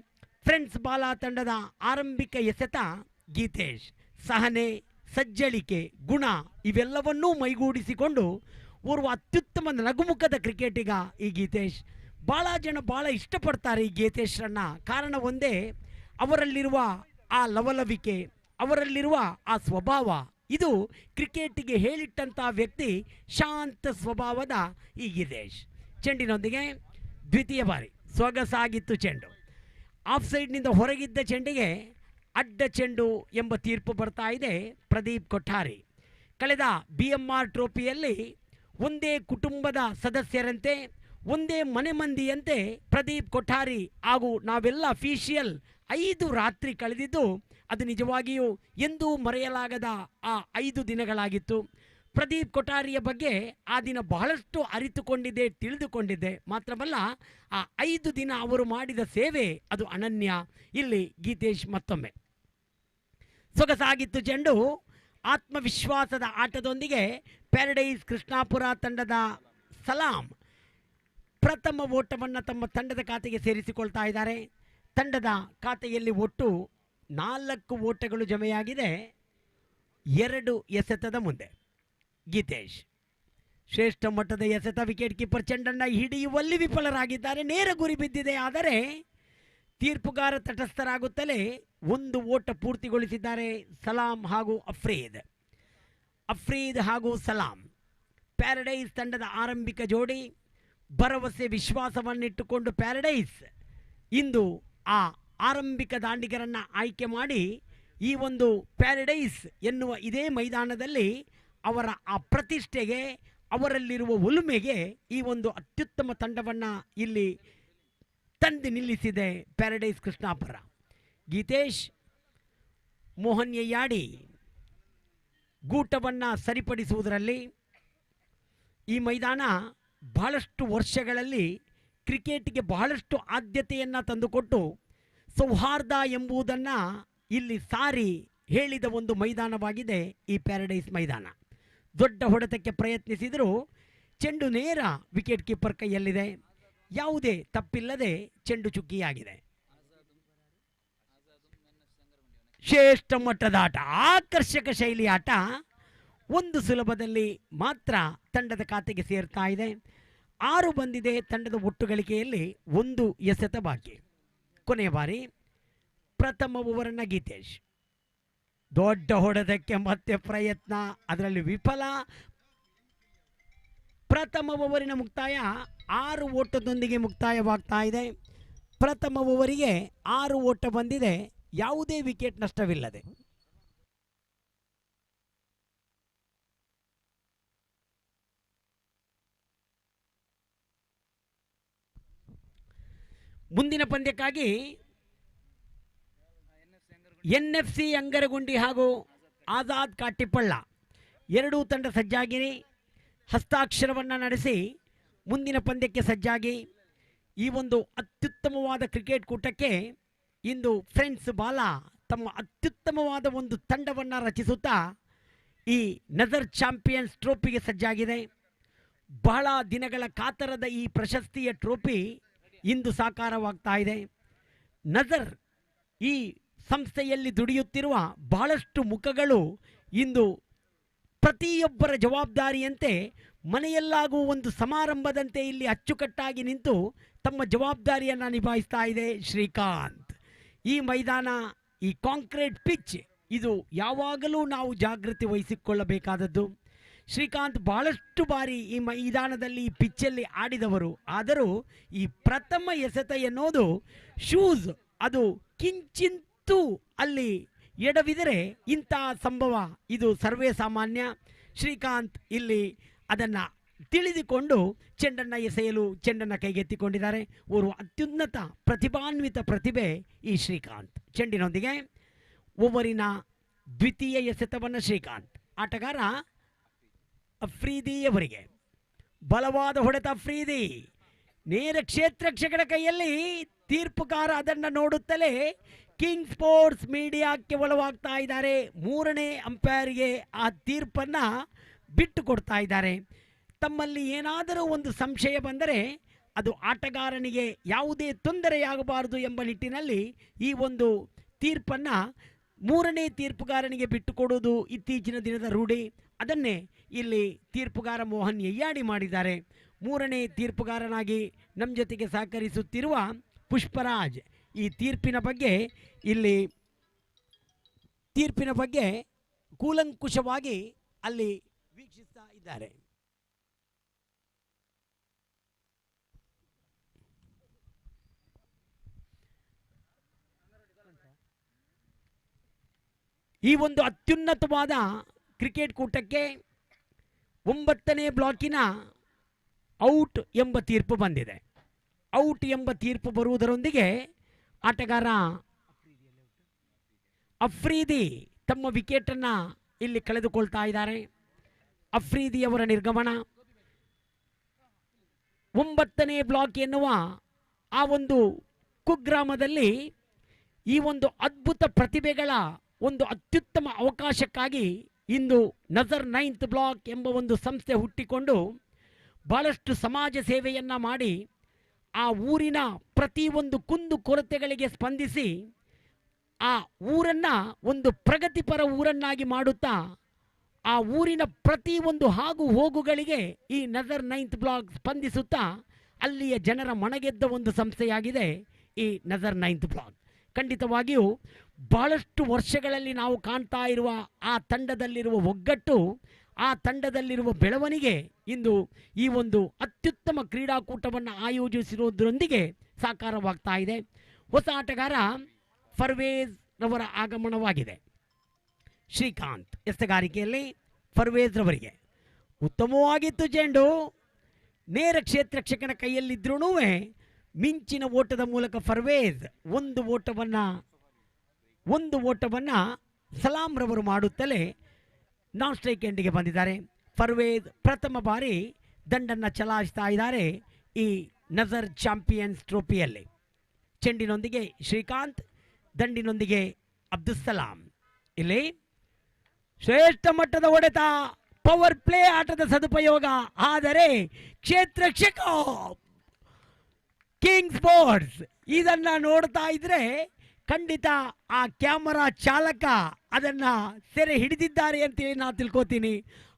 ಫ್ರೆಂಡ್ಸ್ ಬಾಲ ತಂಡದ ಆರಂಭಿಕ ಎಸೆತ ಗೀತೇಶ್, ಸಹನೆ, ಸಜ್ಜಳಿಕೆ, ಗುಣ ಇವೆಲ್ಲವನ್ನೂ ಮೈಗೂಡಿಸಿಕೊಂಡು ಓರ್ವ ಅತ್ಯುತ್ತಮ ನಗುಮುಖದ ಕ್ರಿಕೆಟಿಗ ಈ ಗೀತೇಶ್. ಭಾಳ ಜನ ಭಾಳ ಇಷ್ಟಪಡ್ತಾರೆ ಈ ಗೀತೇಶ್ರನ್ನ. ಕಾರಣ ಒಂದೇ, ಅವರಲ್ಲಿರುವ ಆ ಲವಲವಿಕೆ, ಅವರಲ್ಲಿರುವ ಆ ಸ್ವಭಾವ. ಇದು ಕ್ರಿಕೆಟಿಗೆ ಹೇಳಿಟ್ಟಂಥ ವ್ಯಕ್ತಿ, ಶಾಂತ ಸ್ವಭಾವದ ಈ ಗೀತೇಶ್. ಚೆಂಡಿನೊಂದಿಗೆ ದ್ವಿತೀಯ ಬಾರಿ ಸೊಗಸಾಗಿತ್ತು ಚೆಂಡು. ಆಫ್ ಸೈಡ್ನಿಂದ ಹೊರಗಿದ್ದ ಚೆಂಡಿಗೆ ಅಡ್ಡ ಚೆಂಡು ಎಂಬ ತೀರ್ಪು ಬರ್ತಾ ಇದೆ ಪ್ರದೀಪ್ ಕೊಠಾರಿ. ಕಳೆದ BMR ಟ್ರೋಫಿಯಲ್ಲಿ ಒಂದೇ ಕುಟುಂಬದ ಸದಸ್ಯರಂತೆ, ಒಂದೇ ಮನೆ ಮಂದಿಯಂತೆ ಪ್ರದೀಪ್ ಕೊಠಾರಿ ಹಾಗೂ ನಾವೆಲ್ಲ ಅಫಿಷಿಯಲ್ 5 ರಾತ್ರಿ ಕಳೆದಿದ್ದು ಅದು ನಿಜವಾಗಿಯೂ ಎಂದೂ ಮರೆಯಲಾಗದ ಆ 5 ದಿನಗಳಾಗಿತ್ತು. ಪ್ರದೀಪ್ ಕೊಠಾರಿಯ ಬಗ್ಗೆ ಆ ದಿನ ಬಹಳಷ್ಟು ಅರಿತುಕೊಂಡಿದ್ದೆ, ತಿಳಿದುಕೊಂಡಿದ್ದೆ. ಮಾತ್ರವಲ್ಲ, ಆ 5 ದಿನ ಅವರು ಮಾಡಿದ ಸೇವೆ ಅದು ಅನನ್ಯ. ಇಲ್ಲಿ ಗೀತೇಶ್ ಮತ್ತೊಮ್ಮೆ ಸೊಗಸಾಗಿತ್ತು ಚೆಂಡು. ಆತ್ಮವಿಶ್ವಾಸದ ಆಟದೊಂದಿಗೆ ಪ್ಯಾರಡೈಸ್ ಕೃಷ್ಣಾಪುರ ತಂಡದ ಸಲಾಂ ಪ್ರಥಮ ಓಟವನ್ನು ತಮ್ಮ ತಂಡದ ಖಾತೆಗೆ ಸೇರಿಸಿಕೊಳ್ತಾ ಇದ್ದಾರೆ. ತಂಡದ ಖಾತೆಯಲ್ಲಿ ಒಟ್ಟು 4 ಓಟಗಳು ಜಮೆಯಾಗಿದೆ 2 ಎಸೆತದ ಮುಂದೆ. ಗೀತೇಶ್ ಶ್ರೇಷ್ಠ ಮಟ್ಟದ ಎಸೆತ. ವಿಕೆಟ್ ಕೀಪರ್ ಚೆಂಡನ್ನು ಹಿಡಿಯುವಲ್ಲಿ ವಿಫಲರಾಗಿದ್ದಾರೆ. ನೇರ ಗುರಿ ಬಿದ್ದಿದೆ, ಆದರೆ ತೀರ್ಪುಗಾರ ತಟಸ್ಥರಾಗುತ್ತಲೇ 1 ಓಟ ಪೂರ್ತಿಗೊಳಿಸಿದ್ದಾರೆ ಸಲಾಂ ಹಾಗೂ ಅಫ್ರೀದ್ ಹಾಗೂ ಸಲಾಂ. ಪ್ಯಾರಡೈಸ್ ತಂಡದ ಆರಂಭಿಕ ಜೋಡಿ. ಭರವಸೆ ವಿಶ್ವಾಸವನ್ನಿಟ್ಟುಕೊಂಡು ಪ್ಯಾರಡೈಸ್ ಇಂದು ಆ ಆರಂಭಿಕ ದಾಂಡಿಗರನ್ನು ಆಯ್ಕೆ ಮಾಡಿ ಈ ಒಂದು ಪ್ಯಾರಡೈಸ್ ಎನ್ನುವ ಇದೇ ಮೈದಾನದಲ್ಲಿ ಅವರ ಆ ಪ್ರತಿಷ್ಠೆಗೆ, ಅವರಲ್ಲಿರುವ ಒಲುಮೆಗೆ ಈ ಒಂದು ಅತ್ಯುತ್ತಮ ತಂಡವನ್ನು ಇಲ್ಲಿ ತಂದು ನಿಲ್ಲಿಸಿದೆ ಪ್ಯಾರಡೈಸ್ ಕೃಷ್ಣಾಪುರ. ಗೀತೇಶ್ ಮೋಹನ್ ಯಯ್ಯಾಡಿ ಗೂಟವನ್ನು ಸರಿಪಡಿಸುವುದರಲ್ಲಿ ಈ ಮೈದಾನ ಬಹಳಷ್ಟು ವರ್ಷಗಳಲ್ಲಿ ಕ್ರಿಕೆಟ್ಗೆ ಬಹಳಷ್ಟು ಆದ್ಯತೆಯನ್ನು ತಂದುಕೊಟ್ಟು ಸೌಹಾರ್ದ ಎಂಬುದನ್ನು ಇಲ್ಲಿ ಸಾರಿ ಹೇಳಿದ ಒಂದು ಮೈದಾನವಾಗಿದೆ ಈ ಪ್ಯಾರಡೈಸ್ ಮೈದಾನ. ದೊಡ್ಡ ಹೊಡೆತಕ್ಕೆ ಪ್ರಯತ್ನಿಸಿದರೂ ಚೆಂಡು ನೇರ ವಿಕೆಟ್ ಕೀಪರ್ ಕೈಯಲ್ಲಿದೆ. ಯಾವುದೇ ತಪ್ಪಿಲ್ಲದೆ ಚೆಂಡು ಚುಕ್ಕಿಯಾಗಿದೆ. ಶ್ರೇಷ್ಠ ಮಟ್ಟದ ಆಟ, ಆಕರ್ಷಕ ಶೈಲಿ ಆಟ. ಒಂದು ಸುಲಭದಲ್ಲಿ ಮಾತ್ರ ತಂಡದ ಖಾತೆಗೆ ಸೇರ್ತಾ ಇದೆ. 6 ಬಂದಿದೆ ತಂಡದ ಒಟ್ಟು ಗಳಿಕೆಯಲ್ಲಿ 1 ಎಸೆತ ಬಾಕಿ. ಕೊನೆಯ ಬಾರಿ ಪ್ರಥಮ ಓವರನ್ನ ಗೀತೇಶ್. ದೊಡ್ಡ ಹೊಡೆದಕ್ಕೆ ಮತ್ತೆ ಪ್ರಯತ್ನ, ಅದರಲ್ಲಿ ವಿಫಲ. ಪ್ರಥಮ ಓವರಿನ ಮುಕ್ತಾಯ 6 ಓಟದೊಂದಿಗೆ ಮುಕ್ತಾಯವಾಗ್ತಾ ಇದೆ. ಪ್ರಥಮ ಓವರಿಗೆ 6 ಓಟ ಬಂದಿದೆ, ಯಾವುದೇ ವಿಕೆಟ್ ನಷ್ಟವಿಲ್ಲದೆ. ಮುಂದಿನ ಪಂದ್ಯಕ್ಕಾಗಿ NFC ಅಂಗರಗುಂಡಿ ಹಾಗೂ ಆಜಾದ್ ಕಾಟಿಪಳ್ಳ ಎರಡೂ ತಂಡ ಸಜ್ಜಾಗಿ ಹಸ್ತಾಕ್ಷರವನ್ನು ನಡೆಸಿ ಮುಂದಿನ ಪಂದ್ಯಕ್ಕೆ ಸಜ್ಜಾಗಿ ಈ ಒಂದು ಅತ್ಯುತ್ತಮವಾದ ಕ್ರಿಕೆಟ್ ಕೂಟಕ್ಕೆ ಇಂದು ಫ್ರೆಂಡ್ಸ್ ಬಾಲ ತಮ್ಮ ಅತ್ಯುತ್ತಮವಾದ ಒಂದು ತಂಡವನ್ನು ರಚಿಸುತ್ತಾ ಈ ನಜರ್ ಚಾಂಪಿಯನ್ಸ್ ಟ್ರೋಫಿಗೆ ಸಜ್ಜಾಗಿದೆ. ಬಹಳ ದಿನಗಳ ಕಾತರದ ಈ ಪ್ರಶಸ್ತಿಯ ಟ್ರೋಫಿ ಇಂದು ಸಾಕಾರವಾಗ್ತಾ ಇದೆ. ನಜರ್ ಈ ಸಂಸ್ಥೆಯಲ್ಲಿ ದುಡಿಯುತ್ತಿರುವ ಬಹಳಷ್ಟು ಮುಖಗಳು ಇಂದು ಪ್ರತಿಯೊಬ್ಬರ ಜವಾಬ್ದಾರಿಯಂತೆ ಮನೆಯಲ್ಲಾಗೂ ಒಂದು ಸಮಾರಂಭದಂತೆ ಇಲ್ಲಿ ಅಚ್ಚುಕಟ್ಟಾಗಿ ನಿಂತು ತಮ್ಮ ಜವಾಬ್ದಾರಿಯನ್ನು ನಿಭಾಯಿಸ್ತಾ ಇದೆ ಶ್ರೀಕಾಂತ್. ಈ ಮೈದಾನ, ಈ ಕಾಂಕ್ರೀಟ್ ಪಿಚ್, ಇದು ಯಾವಾಗಲೂ ನಾವು ಜಾಗೃತಿ ವಹಿಸಿಕೊಳ್ಳಬೇಕಾದದ್ದು. ಶ್ರೀಕಾಂತ್ ಬಹಳಷ್ಟು ಬಾರಿ ಈ ಮೈದಾನದಲ್ಲಿ ಈ ಪಿಚ್ಚಲ್ಲಿ ಆಡಿದವರು. ಆದರೂ ಈ ಪ್ರಥಮ ಎಸೆತ ಎನ್ನುವುದು ಶೂಸ್ ಅದು ಕಿಂಚಿಂತೂ ಅಲ್ಲಿ ಎಡವಿದರೆ ಇಂಥ ಸಂಭವ ಇದು ಸರ್ವೇ ಸಾಮಾನ್ಯ. ಶ್ರೀಕಾಂತ್ ಇಲ್ಲಿ ಅದನ್ನು ತಿಳಿದುಕೊಂಡು ಚೆಂಡನ್ನು ಎಸೆಯಲು ಚೆಂಡನ್ನು ಕೈಗೆತ್ತಿಕೊಂಡಿದ್ದಾರೆ. ಓರ್ವ ಅತ್ಯುನ್ನತ ಪ್ರತಿಭಾನ್ವಿತ ಪ್ರತಿಭೆ ಈ ಶ್ರೀಕಾಂತ್. ಚೆಂಡಿನೊಂದಿಗೆ ಓವರಿನ ದ್ವಿತೀಯ ಎಸೆತವನ್ನು ಶ್ರೀಕಾಂತ್ ಆಟಗಾರ ಅಫ್ರೀದಿಯವರಿಗೆ ಬಲವಾದ ಹೊಡೆತ. ಅಫ್ರೀದಿ ನೇರ ಕ್ಷೇತ್ರಕ್ಷಕರ ಕೈಯಲ್ಲಿ, ತೀರ್ಪುಗಾರ ಅದನ್ನು ನೋಡುತ್ತಲೇ ಕಿಂಗ್ ಸ್ಪೋರ್ಟ್ಸ್ ಮೀಡಿಯಾಕ್ಕೆ ಒಳವಾಗ್ತಾ ಇದ್ದಾರೆ. ಮೂರನೇ ಅಂಪೈರ್ಗೆ ಆ ತೀರ್ಪನ್ನು ಬಿಟ್ಟು ಕೊಡ್ತಾ ಇದ್ದಾರೆ. ತಮ್ಮಲ್ಲಿ ಏನಾದರೂ ಒಂದು ಸಂಶಯ ಬಂದರೆ ಅದು ಆಟಗಾರನಿಗೆ ಯಾವುದೇ ತೊಂದರೆಯಾಗಬಾರದು ಎಂಬ ನಿಟ್ಟಿನಲ್ಲಿ ಈ ಒಂದು ತೀರ್ಪನ್ನು ಮೂರನೇ ತೀರ್ಪುಗಾರನಿಗೆ ಬಿಟ್ಟುಕೊಡುವುದು ಇತ್ತೀಚಿನ ದಿನದ ರೂಢಿ. ಅದನ್ನೇ ಇಲ್ಲಿ ತೀರ್ಪುಗಾರ ಮೋಹನ್ ಯಯ್ಯಾಡಿ ಮಾಡಿದ್ದಾರೆ. ಮೂರನೇ ತೀರ್ಪುಗಾರನಾಗಿ ನಮ್ಮ ಜೊತೆಗೆ ಸಹಕರಿಸುತ್ತಿರುವ ಪುಷ್ಪರಾಜ್ ಈ ತೀರ್ಪಿನ ಬಗ್ಗೆ ಕೂಲಂಕುಷವಾಗಿ ಅಲ್ಲಿ ವೀಕ್ಷಿಸ್ತಾ ಇದ್ದಾರೆ. ಈ ಒಂದು ಅತ್ಯುನ್ನತವಾದ ಕ್ರಿಕೆಟ್ ಕೂಟಕ್ಕೆ 9ನೇ ಬ್ಲಾಕಿನ ಔಟ್ ಎಂಬ ತೀರ್ಪು ಬಂದಿದೆ. ಔಟ್ ಎಂಬ ತೀರ್ಪು ಬರುವುದರೊಂದಿಗೆ ಆಟಗಾರ ಅಫ್ರೀದಿ ತಮ್ಮ ವಿಕೆಟನ್ನು ಇಲ್ಲಿ ಕಳೆದುಕೊಳ್ತಾ ಇದ್ದಾರೆ. ಅಫ್ರೀದಿಯವರ ನಿರ್ಗಮನ. 9ನೇ ಬ್ಲಾಕ್ ಎನ್ನುವ ಆ ಒಂದು ಕುಗ್ರಾಮದಲ್ಲಿ ಈ ಒಂದು ಅದ್ಭುತ ಪ್ರತಿಭೆಗಳ ಒಂದು ಅತ್ಯುತ್ತಮ ಅವಕಾಶಕ್ಕಾಗಿ ಇಂದು ನಜರ್ 9th ಬ್ಲಾಕ್ ಎಂಬ ಒಂದು ಸಂಸ್ಥೆ ಹುಟ್ಟಿಕೊಂಡು ಭಾಳಷ್ಟು ಸಮಾಜ ಸೇವೆಯನ್ನು ಮಾಡಿ ಆ ಊರಿನ ಪ್ರತಿಯೊಂದು ಕುಂದು ಕೊರತೆಗಳಿಗೆ ಸ್ಪಂದಿಸಿ ಆ ಊರನ್ನು ಒಂದು ಪ್ರಗತಿಪರ ಊರನ್ನಾಗಿ ಮಾಡುತ್ತಾ ಆ ಊರಿನ ಪ್ರತಿಯೊಂದು ಹಾಗು ಹೋಗುಗಳಿಗೆ ಈ ನಜರ್ 9th ಬ್ಲಾಕ್ ಸ್ಪಂದಿಸುತ್ತಾ ಅಲ್ಲಿಯ ಜನರ ಮನಗೆದ್ದ ಒಂದು ಸಂಸ್ಥೆಯಾಗಿದೆ ಈ ನಜರ್ 9th ಬ್ಲಾಕ್. ಖಂಡಿತವಾಗಿಯೂ ಬಹಳಷ್ಟು ವರ್ಷಗಳಲ್ಲಿ ನಾವು ಕಾಣ್ತಾ ಇರುವ ಆ ತಂಡದಲ್ಲಿರುವ ಒಗ್ಗಟ್ಟು, ಆ ತಂಡದಲ್ಲಿರುವ ಬೆಳವಣಿಗೆ ಇಂದು ಈ ಒಂದು ಅತ್ಯುತ್ತಮ ಕ್ರೀಡಾಕೂಟವನ್ನು ಆಯೋಜಿಸಿರುವುದರೊಂದಿಗೆ ಸಾಕಾರವಾಗ್ತಾ ಇದೆ. ಹೊಸ ಆಟಗಾರ ಫರ್ವೇಜ್ ರವರ ಆಗಮನವಾಗಿದೆ. ಶ್ರೀಕಾಂತ್ ಎಸೆಗಾರಿಕೆಯಲ್ಲಿ ಫರ್ವೇಜ್ ರವರಿಗೆ ಉತ್ತಮವಾಗಿತ್ತು ಚೆಂಡು. ನೇರ ಕ್ಷೇತ್ರಕ್ಷಕನ ಕೈಯಲ್ಲಿದ್ರೂ ಮಿಂಚಿನ ಓಟದ ಮೂಲಕ ಫರ್ವೇಜ್ ಒಂದು ಓಟವನ್ನು ಸಲಾಂ ರವರು ಮಾಡುತ್ತಲೇ ನಾನ್ ಸ್ಟ್ರೈಕ್ ಎಂಡಿಗೆ ಬಂದಿದ್ದಾರೆ. ಫರ್ವೇಜ್ ಪ್ರಥಮ ಬಾರಿ ದಂಡನ್ನು ಚಲಾಯಿಸ್ತಾ ಇದ್ದಾರೆ ಈ ನಜರ್ ಚಾಂಪಿಯನ್ಸ್ ಟ್ರೋಫಿಯಲ್ಲಿ. ಚೆಂಡಿನೊಂದಿಗೆ ಶ್ರೀಕಾಂತ್, ದಂಡಿನೊಂದಿಗೆ ಅಬ್ದುಲ್ ಸಲಾಂ. ಇಲ್ಲಿ ಶ್ರೇಷ್ಠ ಮಟ್ಟದ ಹೊಡೆತ, ಪವರ್ ಪ್ಲೇ ಆಟದ ಸದುಪಯೋಗ. ಆದರೆ ಕ್ಷೇತ್ರಕ್ಷಕ ಕಿಂಗ್ ಸ್ಪೋರ್ಟ್ಸ್ ಇದನ್ನು ನೋಡ್ತಾ ಇದ್ರೆ ಖಂಡಿತ ಆ ಕ್ಯಾಮರಾ ಚಾಲಕ ಅದನ್ನು ಸೆರೆ ಹಿಡಿದಿದ್ದಾರೆ ಅಂತೇಳಿ ನಾನು ತಿಳ್ಕೊತೀನಿ.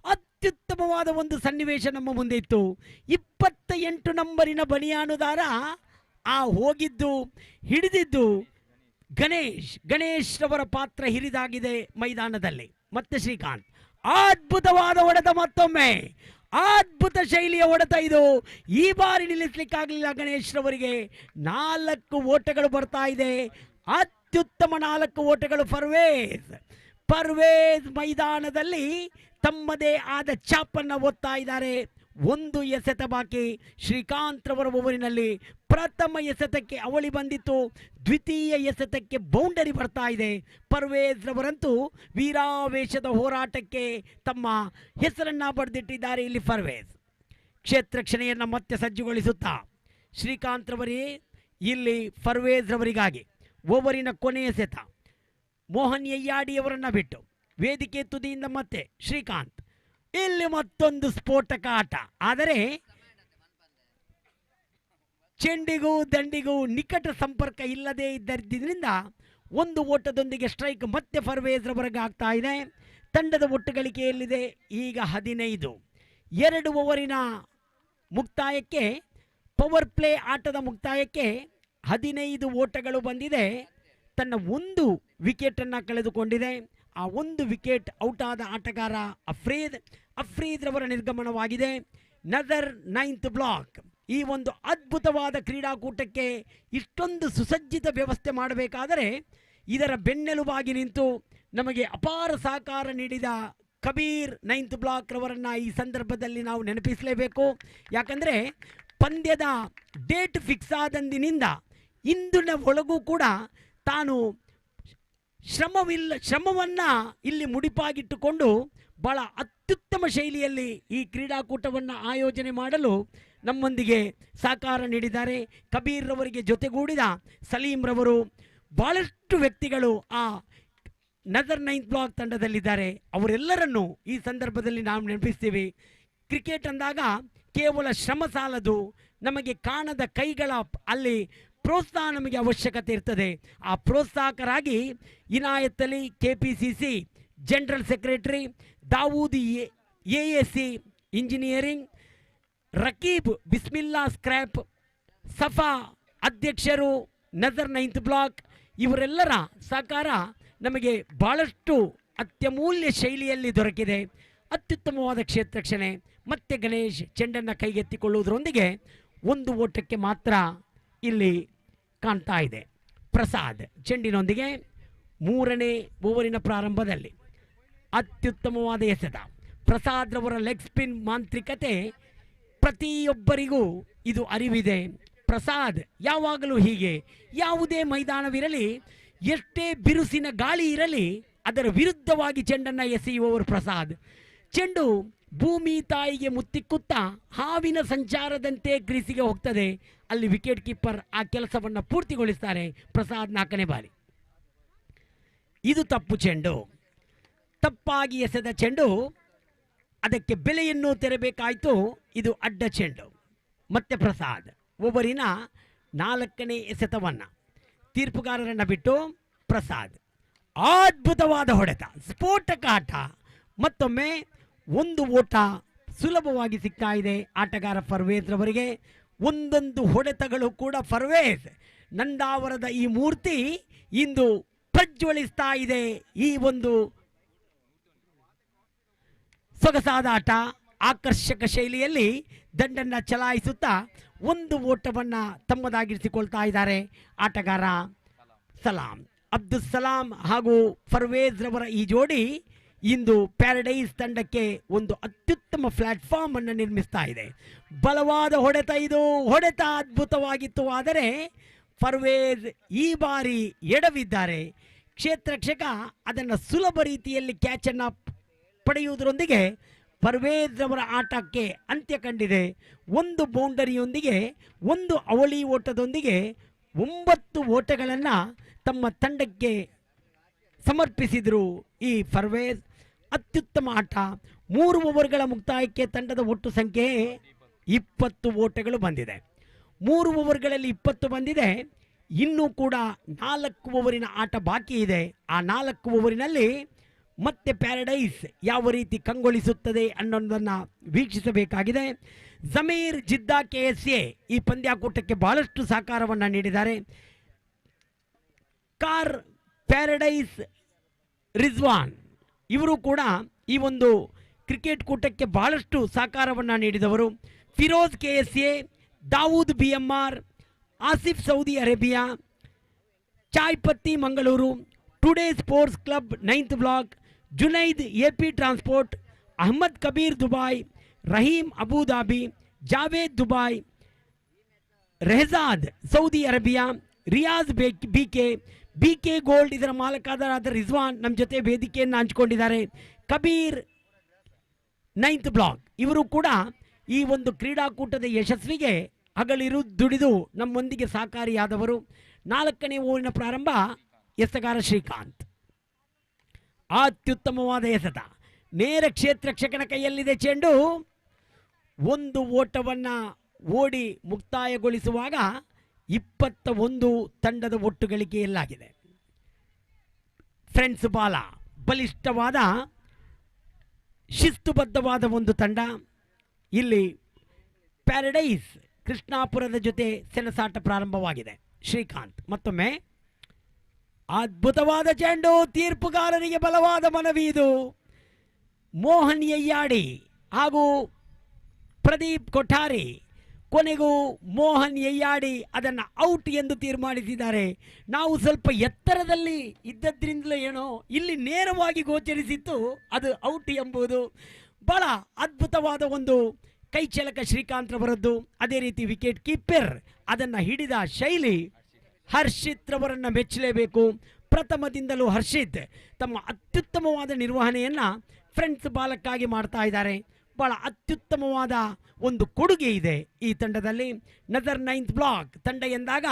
ಅತ್ಯುತ್ತಮವಾದ ಒಂದು ಸನ್ನಿವೇಶ ನಮ್ಮ ಮುಂದೆ ಇತ್ತು. 28 ನಂಬರಿನ ಬನಿಯಾನುದಾರ ಆ ಹೋಗಿದ್ದು ಹಿಡಿದಿದ್ದು ಗಣೇಶ್ ರವರ ಪಾತ್ರ ಹಿರಿದಾಗಿದೆ ಮೈದಾನದಲ್ಲಿ. ಮತ್ತೆ ಶ್ರೀಕಾಂತ್ ಅದ್ಭುತವಾದ ಹೊಡೆತ, ಮತ್ತೊಮ್ಮೆ ಅದ್ಭುತ ಶೈಲಿಯ ಹೊಡೆತ ಇದು. ಈ ಬಾರಿ ನಿಲ್ಲಿಸಲಿಕ್ಕಾಗಲಿಲ್ಲ ಗಣೇಶ್ ರವರಿಗೆ. 4 ಓಟಗಳು ಬರ್ತಾ ಇದೆ. ಅತ್ಯುತ್ತಮ 4 ಓಟಗಳು. ಫರ್ವೇಜ್ ಮೈದಾನದಲ್ಲಿ ತಮ್ಮದೇ ಆದ ಚಾಪನ್ನು ಒತ್ತಾ ಇದ್ದಾರೆ. 1 ಎಸೆತ ಬಾಕಿ. ಶ್ರೀಕಾಂತ್ ರವರ ಓವರಿನಲ್ಲಿ ಪ್ರಥಮ ಎಸೆತಕ್ಕೆ ಅವಳಿ ಬಂದಿತ್ತು, ದ್ವಿತೀಯ ಎಸೆತಕ್ಕೆ ಬೌಂಡರಿ ಬರ್ತಾ ಇದೆ. ಫರ್ವೇಜ್ ರವರಂತೂ ವೀರಾವೇಶದ ಹೋರಾಟಕ್ಕೆ ತಮ್ಮ ಹೆಸರನ್ನು ಬರೆದಿಟ್ಟಿದ್ದಾರೆ. ಇಲ್ಲಿ ಫರ್ವೇಜ್ ಕ್ಷೇತ್ರಕ್ಷಣೆಯನ್ನು ಮತ್ತೆ ಸಜ್ಜುಗೊಳಿಸುತ್ತಾ ಶ್ರೀಕಾಂತ್ ರವರೇ ಇಲ್ಲಿ ಫರ್ವೇಜ್ ರವರಿಗಾಗಿ ಓವರಿನ ಕೊನೆಯ ಎಸೆತ. ಮೋಹನ್ ಯಯ್ಯಾಡಿಯವರನ್ನು ಬಿಟ್ಟು ವೇದಿಕೆ ತುದಿಯಿಂದ ಮತ್ತೆ ಶ್ರೀಕಾಂತ್. ಇಲ್ಲಿ ಮತ್ತೊಂದು ಸ್ಫೋಟಕ ಆಟ. ಆದರೆ ಚೆಂಡಿಗೂ ದಂಡಿಗೂ ನಿಕಟ ಸಂಪರ್ಕ ಇಲ್ಲದೇ ಇದ್ದರಿಂದ 1 ಓಟದೊಂದಿಗೆ ಸ್ಟ್ರೈಕ್ ಮತ್ತೆ ಫರ್ವೇಜ್ ರವರೆಗೆ ಆಗ್ತಾ ಇದೆ. ತಂಡದ ಒಟ್ಟು ಗಳಿಕೆಯಲ್ಲಿದೆ ಈಗ 15. 2 ಓವರಿನ ಮುಕ್ತಾಯಕ್ಕೆ, ಪವರ್ ಪ್ಲೇ ಆಟದ ಮುಕ್ತಾಯಕ್ಕೆ 15 ಓಟಗಳು ಬಂದಿದೆ. ತನ್ನ 1 ವಿಕೆಟನ್ನು ಕಳೆದುಕೊಂಡಿದೆ. ಆ 1 ವಿಕೆಟ್ ಔಟ್ ಆದ ಆಟಗಾರ ಅಫ್ರೀದ್ ರವರ ನಿರ್ಗಮನವಾಗಿದೆ. ನಜರ್ 9th ಬ್ಲಾಕ್ ಈ ಒಂದು ಅದ್ಭುತವಾದ ಕ್ರೀಡಾಕೂಟಕ್ಕೆ ಇಷ್ಟೊಂದು ಸುಸಜ್ಜಿತ ವ್ಯವಸ್ಥೆ ಮಾಡಬೇಕಾದರೆ ಇದರ ಬೆನ್ನೆಲುಬಾಗಿ ನಿಂತು ನಮಗೆ ಅಪಾರ ಸಹಕಾರ ನೀಡಿದ ಕಬೀರ್ 9th ಬ್ಲಾಕ್ ರವರನ್ನು ಈ ಸಂದರ್ಭದಲ್ಲಿ ನಾವು ನೆನಪಿಸಲೇಬೇಕು. ಯಾಕಂದರೆ ಪಂದ್ಯದ ಡೇಟ್ ಫಿಕ್ಸ್ ಆದಂದಿನಿಂದ ಇಂದಿನ ಒಳಗೂ ಕೂಡ ತಾನು ಶ್ರಮವನ್ನು ಇಲ್ಲಿ ಮುಡಿಪಾಗಿಟ್ಟುಕೊಂಡು ಭಾಳ ಅತ್ಯುತ್ತಮ ಶೈಲಿಯಲ್ಲಿ ಈ ಕ್ರೀಡಾಕೂಟವನ್ನು ಆಯೋಜನೆ ಮಾಡಲು ನಮ್ಮೊಂದಿಗೆ ಸಹಕಾರ ನೀಡಿದ್ದಾರೆ. ಕಬೀರ್ ರವರಿಗೆ ಜೊತೆಗೂಡಿದ ಸಲೀಂ ರವರು, ಭಾಳಷ್ಟು ವ್ಯಕ್ತಿಗಳು ಆ ನಜರ್ 9th ಬ್ಲಾಕ್ ತಂಡದಲ್ಲಿದ್ದಾರೆ. ಅವರೆಲ್ಲರನ್ನೂ ಈ ಸಂದರ್ಭದಲ್ಲಿ ನಾವು ನೆನಪಿಸ್ತೀವಿ. ಕ್ರಿಕೆಟ್ ಅಂದಾಗ ಕೇವಲ ಶ್ರಮ ಸಾಲದು, ನಮಗೆ ಕಾಣದ ಕೈಗಳ ಅಲ್ಲಿ ಪ್ರೋತ್ಸಾಹ ನಮಗೆ ಅವಶ್ಯಕತೆ ಇರ್ತದೆ. ಆ ಪ್ರೋತ್ಸಾಹಕರಾಗಿ Inayat Ali KPCC general secretary, Dawood AAC engineering, Raqeeb Bismillah scrap, Safa ಅಧ್ಯಕ್ಷರು ನಜರ್ 9th ಬ್ಲಾಕ್, ಇವರೆಲ್ಲರ ಸಹಕಾರ ನಮಗೆ ಭಾಳಷ್ಟು ಅತ್ಯಮೂಲ್ಯ ಶೈಲಿಯಲ್ಲಿ ದೊರಕಿದೆ. ಅತ್ಯುತ್ತಮವಾದ ಕ್ಷೇತ್ರಕ್ಷಣೆ. ಮತ್ತೆ ಗಣೇಶ್ ಚೆಂಡನ್ನು ಕೈಗೆತ್ತಿಕೊಳ್ಳುವುದರೊಂದಿಗೆ ಒಂದು ಓಟಕ್ಕೆ ಮಾತ್ರ ಇಲ್ಲಿ ಕಾಣ್ತಾ ಇದೆ. ಪ್ರಸಾದ್ ಚೆಂಡಿನೊಂದಿಗೆ 3ನೇ ಓವರಿನ ಪ್ರಾರಂಭದಲ್ಲಿ ಅತ್ಯುತ್ತಮವಾದ ಎಸೆತ. ಪ್ರಸಾದ್ ರವರ ಲೆಗ್ ಸ್ಪಿನ್ ಮಾಂತ್ರಿಕತೆ ಪ್ರತಿಯೊಬ್ಬರಿಗೂ ಇದು ಅರಿವಿದೆ. ಪ್ರಸಾದ್ ಯಾವಾಗಲೂ ಹೀಗೆ, ಯಾವುದೇ ಮೈದಾನವಿರಲಿ, ಎಷ್ಟೇ ಬಿರುಸಿನ ಗಾಳಿ ಇರಲಿ, ಅದರ ವಿರುದ್ಧವಾಗಿ ಚೆಂಡನ್ನು ಎಸೆಯುವವರು ಪ್ರಸಾದ್. ಚೆಂಡು ಭೂಮಿ ತಾಯಿಗೆ ಮುತ್ತಿಕ್ಕುತ್ತಾ ಹಾವಿನ ಸಂಚಾರದಂತೆ ಕ್ರೀಸಿಗೆ ಹೋಗ್ತದೆ. ಅಲ್ಲಿ ವಿಕೆಟ್ ಕೀಪರ್ ಆ ಕೆಲಸವನ್ನು ಪೂರ್ತಿಗೊಳಿಸ್ತಾರೆ. ಪ್ರಸಾದ್ 4ನೇ ಬಾರಿ. ಇದು ತಪ್ಪು ಚೆಂಡು. ತಪ್ಪಾಗಿ ಎಸೆದ ಚೆಂಡು, ಅದಕ್ಕೆ ಬೆಲೆಯನ್ನು ತೆರಬೇಕಾಯಿತು. ಇದು ಅಡ್ಡ ಚೆಂಡು. ಮತ್ತೆ ಪ್ರಸಾದ್ ಓವರಿನ 4ನೇ ಎಸೆತವನ್ನು ತೀರ್ಪುಗಾರರನ್ನು ಬಿಟ್ಟು ಪ್ರಸಾದ್ ಅದ್ಭುತವಾದ ಹೊಡೆತ, ಸ್ಫೋಟಕ ಆಟ. ಮತ್ತೊಮ್ಮೆ ಒಂದು ಓಟ ಸುಲಭವಾಗಿ ಸಿಗ್ತಾ ಇದೆ ಆಟಗಾರ ಫರ್ವೇಜ್ ರವರಿಗೆ. ಒಂದೊಂದು ಹೊಡೆತಗಳು ಕೂಡ ಫರ್ವೇಜ್ ನಂದಾವರದ ಈ ಮೂರ್ತಿ ಇಂದು ಪ್ರಜ್ವಲಿಸ್ತಾ ಇದೆ. ಈ ಒಂದು ಸೊಗಸಾದ ಆಟ, ಆಕರ್ಷಕ ಶೈಲಿಯಲ್ಲಿ ದಂಡನ್ನು ಚಲಾಯಿಸುತ್ತಾ ಒಂದು ಓಟವನ್ನು ತಮ್ಮದಾಗಿರಿಸಿಕೊಳ್ತಾ ಇದ್ದಾರೆ ಆಟಗಾರ ಸಲಾಂ. ಅಬ್ದುಲ್ ಸಲಾಂ ಹಾಗೂ ಫರ್ವೇಜ್ ರವರ ಈ ಜೋಡಿ ಇಂದು ಪ್ಯಾರಡೈಸ್ ತಂಡಕ್ಕೆ ಒಂದು ಅತ್ಯುತ್ತಮ ಪ್ಲಾಟ್ಫಾರ್ಮ್ ಅನ್ನು ನಿರ್ಮಿಸ್ತಾ ಇದೆ. ಬಲವಾದ ಹೊಡೆತ, ಇದು ಹೊಡೆತ ಅದ್ಭುತವಾಗಿತ್ತು. ಆದರೆ ಫರ್ವೇಜ್ ಈ ಬಾರಿ ಎಡವಿದ್ದಾರೆ. ಕ್ಷೇತ್ರರಕ್ಷಕ ಅದನ್ನು ಸುಲಭ ರೀತಿಯಲ್ಲಿ ಕ್ಯಾಚನ್ನು ಪಡೆಯುವುದರೊಂದಿಗೆ ಫರ್ವೇಜ್ ಅವರ ಆಟಕ್ಕೆ ಅಂತ್ಯ ಕಂಡಿದೆ. ಒಂದು ಬೌಂಡರಿಯೊಂದಿಗೆ, ಒಂದು ಅವಳಿ ಓಟದೊಂದಿಗೆ 9 ಓಟಗಳನ್ನು ತಮ್ಮ ತಂಡಕ್ಕೆ ಸಮರ್ಪಿಸಿದರು ಈ ಫರ್ವೇಜ್. ಅತ್ಯುತ್ತಮ ಆಟ. 3 ಓವರ್ಗಳ ಮುಕ್ತಾಯಕ್ಕೆ ತಂಡದ ಒಟ್ಟು ಸಂಖ್ಯೆ 20 ಓಟಗಳು ಬಂದಿದೆ. 3 ಓವರ್ಗಳಲ್ಲಿ 20 ಬಂದಿದೆ. ಇನ್ನೂ ಕೂಡ 4 ಓವರಿನ ಆಟ ಬಾಕಿ ಇದೆ. ಆ 4 ಓವರಿನಲ್ಲಿ ಮತ್ತೆ ಪ್ಯಾರಡೈಸ್ ಯಾವ ರೀತಿ ಕಂಗೊಳಿಸುತ್ತದೆ ಅನ್ನೋದನ್ನು ವೀಕ್ಷಿಸಬೇಕಾಗಿದೆ. ಜಮೀರ್ ಜಿದ್ದಾ KSA ಈ ಪಂದ್ಯಾಕೂಟಕ್ಕೆ ಬಹಳಷ್ಟು ಸಹಕಾರವನ್ನು ನೀಡಿದ್ದಾರೆ. ಕಾರ್ ಪ್ಯಾರಡೈಸ್ ರಿಜ್ವಾನ್ ಇವರು ಕೂಡ ಈ ಒಂದು ಕ್ರಿಕೆಟ್ ಕೂಟಕ್ಕೆ ಬಹಳಷ್ಟು ಸಹಕಾರವನ್ನು ನೀಡಿದವರು. Feroz KSA, Dawood BMR, Asif Saudi Arabia, Chaipatti Mangaluru, today sports club 9th block, Junaid AP transport, Ahmed Kabir Dubai, Rahim Abu Dhabi, Javed Dubai, Rehzad Saudi Arabia, Riyaz BK gold ಇದರ ಮಾಲಕರಾದ ರಿಜ್ವಾನ್ ನಮ್ಮ ಜೊತೆ ವೇದಿಕೆಯನ್ನು ಹಂಚಿಕೊಂಡಿದ್ದಾರೆ. ಕಬೀರ್ 9th ಬ್ಲಾಕ್ ಇವರು ಕೂಡ ಈ ಒಂದು ಕ್ರೀಡಾಕೂಟದ ಯಶಸ್ವಿಗೆ ಹಗಲಿರು ದುಡಿದು ನಮ್ಮೊಂದಿಗೆ ಸಹಕಾರಿಯಾದವರು. 4ನೇ ಓವರಿನ ಪ್ರಾರಂಭ. ಎಸೆಗಾರ ಶ್ರೀಕಾಂತ್ ಅತ್ಯುತ್ತಮವಾದ ಎಸೆತ. ನೇರ ಕ್ಷೇತ್ರರಕ್ಷಕನ ಕೈಯಲ್ಲಿದೆ ಚೆಂಡು. ಒಂದು ಓಟವನ್ನು ಓಡಿ ಮುಕ್ತಾಯಗೊಳಿಸುವಾಗ 21 ತಂಡದ ಒಟ್ಟು ಗಳಿಕೆಯಲ್ಲಾಗಿದೆ. ಫ್ರೆಂಡ್ಸ್ ಬಾಲ ಬಲಿಷ್ಠವಾದ ಶಿಸ್ತುಬದ್ಧವಾದ ಒಂದು ತಂಡ. ಇಲ್ಲಿ ಪ್ಯಾರಡೈಸ್ ಕೃಷ್ಣಾಪುರದ ಜೊತೆ ಸೆಣಸಾಟ ಪ್ರಾರಂಭವಾಗಿದೆ. ಶ್ರೀಕಾಂತ್ ಮತ್ತೊಮ್ಮೆ ಅದ್ಭುತವಾದ ಚೆಂಡು. ತೀರ್ಪುಗಾರರಿಗೆ ಬಲವಾದ ಮನವಿ ಇದು. ಮೋಹನ್ ಯಯ್ಯಾಡಿ ಹಾಗೂ ಪ್ರದೀಪ್ ಕೊಠಾರಿ ಕೊನೆಗೂ ಮೋಹನ್ ಎಯ್ಯಾಡಿ ಅದನ್ನು ಔಟ್ ಎಂದು ತೀರ್ಮಾನಿಸಿದ್ದಾರೆ. ನಾವು ಸ್ವಲ್ಪ ಎತ್ತರದಲ್ಲಿ ಇದ್ದದ್ರಿಂದಲೇ ಏನೋ ಇಲ್ಲಿ ನೇರವಾಗಿ ಗೋಚರಿಸಿತ್ತು ಅದು ಔಟ್ ಎಂಬುದು. ಬಹಳ ಅದ್ಭುತವಾದ ಒಂದು ಕೈಚಲಕ ಶ್ರೀಕಾಂತ್ ರವರದ್ದು. ಅದೇ ರೀತಿ ವಿಕೆಟ್ ಕೀಪರ್ ಅದನ್ನು ಹಿಡಿದ ಶೈಲಿ ಹರ್ಷಿತ್ ರವರನ್ನು ಮೆಚ್ಚಲೇಬೇಕು. ಪ್ರಥಮದಿಂದಲೂ ಹರ್ಷಿತ್ ತಮ್ಮ ಅತ್ಯುತ್ತಮವಾದ ನಿರ್ವಹಣೆಯನ್ನು ಫ್ರೆಂಡ್ಸ್ ಬಾಲಕ್ಕಾಗಿ ಮಾಡ್ತಾ ಇದ್ದಾರೆ. ಬಹಳ ಅತ್ಯುತ್ತಮವಾದ ಒಂದು ಕೊಡುಗೆ ಇದೆ ಈ ತಂಡದಲ್ಲಿ. ನಜರ್ 9th ಬ್ಲಾಕ್ ತಂಡ ಎಂದಾಗ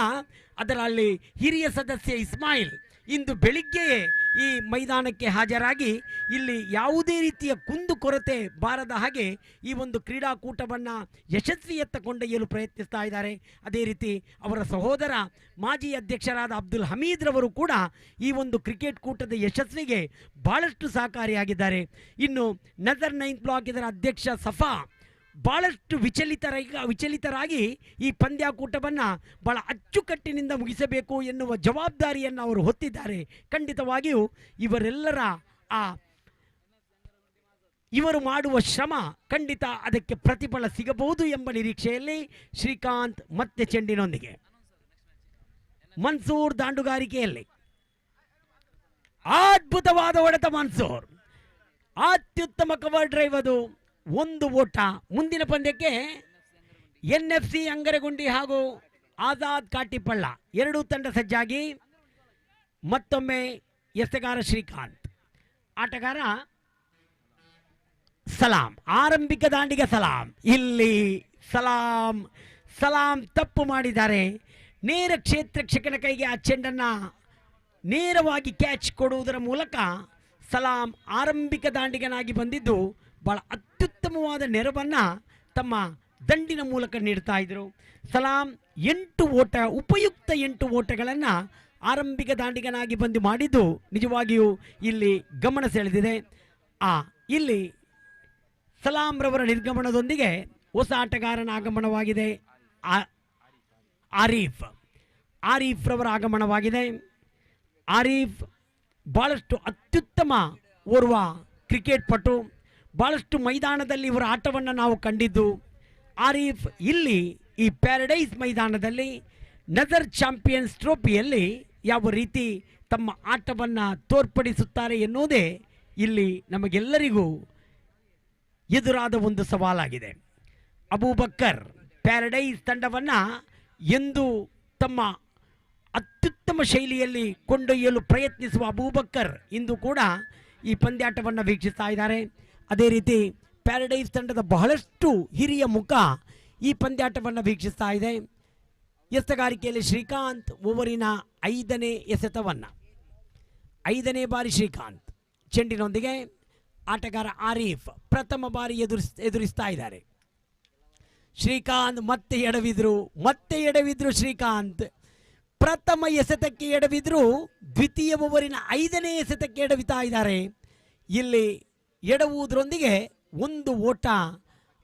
ಅದರಲ್ಲಿ ಹಿರಿಯ ಸದಸ್ಯ ಇಸ್ಮಾಯಿಲ್ ಇಂದು ಬೆಳಿಗ್ಗೆಯೇ ಈ ಮೈದಾನಕ್ಕೆ ಹಾಜರಾಗಿ ಇಲ್ಲಿ ಯಾವುದೇ ರೀತಿಯ ಕುಂದು ಕೊರತೆ ಬಾರದ ಹಾಗೆ ಈ ಒಂದು ಕ್ರೀಡಾಕೂಟವನ್ನು ಯಶಸ್ವಿಯತ್ತ ಕೊಂಡೊಯ್ಯಲು ಪ್ರಯತ್ನಿಸ್ತಾ ಇದ್ದಾರೆ. ಅದೇ ರೀತಿ ಅವರ ಸಹೋದರ ಮಾಜಿ ಅಧ್ಯಕ್ಷರಾದ ಅಬ್ದುಲ್ ಹಮೀದ್ ರವರು ಕೂಡ ಈ ಒಂದು ಕ್ರಿಕೆಟ್ ಕೂಟದ ಯಶಸ್ವಿಗೆ ಭಾಳಷ್ಟು ಸಹಕಾರಿಯಾಗಿದ್ದಾರೆ. ಇನ್ನು ನಜರ್ 9th ಬ್ಲಾಕ್ ಇದರ ಅಧ್ಯಕ್ಷ ಸಫಾ ಭಾಳಷ್ಟು ವಿಚಲಿತರಾಗಿ ಈ ಪಂದ್ಯಾಕೂಟವನ್ನು ಭಾಳ ಅಚ್ಚುಕಟ್ಟಿನಿಂದ ಮುಗಿಸಬೇಕು ಎನ್ನುವ ಜವಾಬ್ದಾರಿಯನ್ನು ಅವರು ಹೊತ್ತಿದ್ದಾರೆ. ಖಂಡಿತವಾಗಿಯೂ ಇವರೆಲ್ಲರ ಇವರು ಮಾಡುವ ಶ್ರಮ ಖಂಡಿತ ಅದಕ್ಕೆ ಪ್ರತಿಫಲ ಸಿಗಬಹುದು ಎಂಬ ನಿರೀಕ್ಷೆಯಲ್ಲಿ ಶ್ರೀಕಾಂತ್ ಮತ್ತೆ ಚೆಂಡಿನೊಂದಿಗೆ ಮನ್ಸೂರ್ ದಾಂಡುಗಾರಿಕೆಯಲ್ಲಿ ಅದ್ಭುತವಾದ ಹೊಡೆತ. ಮನ್ಸೂರ್ ಅತ್ಯುತ್ತಮ ಕವರ್ ಡ್ರೈವ್, ಅದು ಒಂದು ಓಟ. ಮುಂದಿನ ಪಂದ್ಯಕ್ಕೆ NFC ಅಂಗರಗುಂಡಿ ಹಾಗೂ ಆಜಾದ್ ಕಾಟಿಪಳ್ಳ ಎರಡೂ ತಂಡ ಸಜ್ಜಾಗಿ ಮತ್ತೊಮ್ಮೆ ಎಸೆಗಾರ ಶ್ರೀಕಾಂತ್, ಆಟಗಾರ ಸಲಾಂ, ಆರಂಭಿಕ ದಾಂಡಿಗೆ ಸಲಾಂ. ಇಲ್ಲಿ ಸಲಾಂ ತಪ್ಪು ಮಾಡಿದ್ದಾರೆ. ನೇರ ಕ್ಷೇತ್ರ ರಕ್ಷಕನ ಕೈಗೆ ಆ ಚೆಂಡನ್ನು ನೇರವಾಗಿ ಕ್ಯಾಚ್ ಕೊಡುವುದರ ಮೂಲಕ ಸಲಾಂ ಆರಂಭಿಕ ದಾಂಡಿಗನಾಗಿ ಬಂದಿದ್ದು ಬಹಳ ಅತ್ಯುತ್ತಮವಾದ ನೆರವನ್ನು ತಮ್ಮ ದಂಡಿನ ಮೂಲಕ ನೀಡ್ತಾ ಇದ್ರು. ಸಲಾಂ 8 ಓಟ, ಉಪಯುಕ್ತ 8 ಓಟಗಳನ್ನು ಆರಂಭಿಕ ದಾಂಡಿಗನಾಗಿ ಬಂದು ಮಾಡಿದ್ದು ನಿಜವಾಗಿಯೂ ಇಲ್ಲಿ ಗಮನ ಸೆಳೆದಿದೆ. ಇಲ್ಲಿ ಸಲಾಂ ರವರ ನಿರ್ಗಮನದೊಂದಿಗೆ ಹೊಸ ಆಟಗಾರನ ಆಗಮನವಾಗಿದೆ. ಆರೀಫ್ ರವರ ಆಗಮನವಾಗಿದೆ. ಆರೀಫ್ ಭಾಳಷ್ಟು ಅತ್ಯುತ್ತಮ ಓರ್ವ ಕ್ರಿಕೆಟ್ ಪಟು. ಭಾಳಷ್ಟು ಮೈದಾನದಲ್ಲಿ ಇವರ ಆಟವನ್ನು ನಾವು ಕಂಡಿದ್ದು. ಆರೀಫ್ ಇಲ್ಲಿ ಈ ಪ್ಯಾರಡೈಸ್ ಮೈದಾನದಲ್ಲಿ ನಜರ್ ಚಾಂಪಿಯನ್ಸ್ ಟ್ರೋಫಿಯಲ್ಲಿ ಯಾವ ರೀತಿ ತಮ್ಮ ಆಟವನ್ನು ತೋರ್ಪಡಿಸುತ್ತಾರೆ ಎನ್ನುವುದೇ ಇಲ್ಲಿ ನಮಗೆಲ್ಲರಿಗೂ ಎದುರಾದ ಒಂದು ಸವಾಲಾಗಿದೆ. ಅಬೂಬಕ್ಕರ್ ಪ್ಯಾರಡೈಸ್ ತಂಡವನ್ನು ಎಂದು ತಮ್ಮ ಅತ್ಯುತ್ತಮ ಶೈಲಿಯಲ್ಲಿ ಕೊಂಡೊಯ್ಯಲು ಪ್ರಯತ್ನಿಸುವ ಅಬೂಬಕ್ಕರ್ ಇಂದು ಕೂಡ ಈ ಪಂದ್ಯಾಟವನ್ನು ವೀಕ್ಷಿಸ್ತಾ ಇದ್ದಾರೆ. ಅದೇ ರೀತಿ ಪ್ಯಾರಡೈಸ್ ತಂಡದ ಬಹಳಷ್ಟು ಹಿರಿಯ ಮುಖ ಈ ಪಂದ್ಯಾಟವನ್ನು ವೀಕ್ಷಿಸ್ತಾ ಇದೆ. ಎಸೆಗಾರಿಕೆಯಲ್ಲಿ ಶ್ರೀಕಾಂತ್ ಓವರಿನ 5ನೇ ಎಸೆತವನ್ನು 5ನೇ ಬಾರಿ ಶ್ರೀಕಾಂತ್ ಚೆಂಡಿನೊಂದಿಗೆ ಆಟಗಾರ ಆರೀಫ್ ಪ್ರಥಮ ಬಾರಿ ಎದುರಿಸ್ತಾ ಇದ್ದಾರೆ. ಶ್ರೀಕಾಂತ್ ಮತ್ತೆ ಎಡವಿದ್ರು ಶ್ರೀಕಾಂತ್ ಪ್ರಥಮ ಎಸೆತಕ್ಕೆ ಎಡವಿದ್ರು, ದ್ವಿತೀಯ ಓವರಿನ 5ನೇ ಎಸೆತಕ್ಕೆ ಎಡವಿತಾ ಇದ್ದಾರೆ. ಇಲ್ಲಿ ಎಡವುವುದರೊಂದಿಗೆ ಒಂದು ಓಟ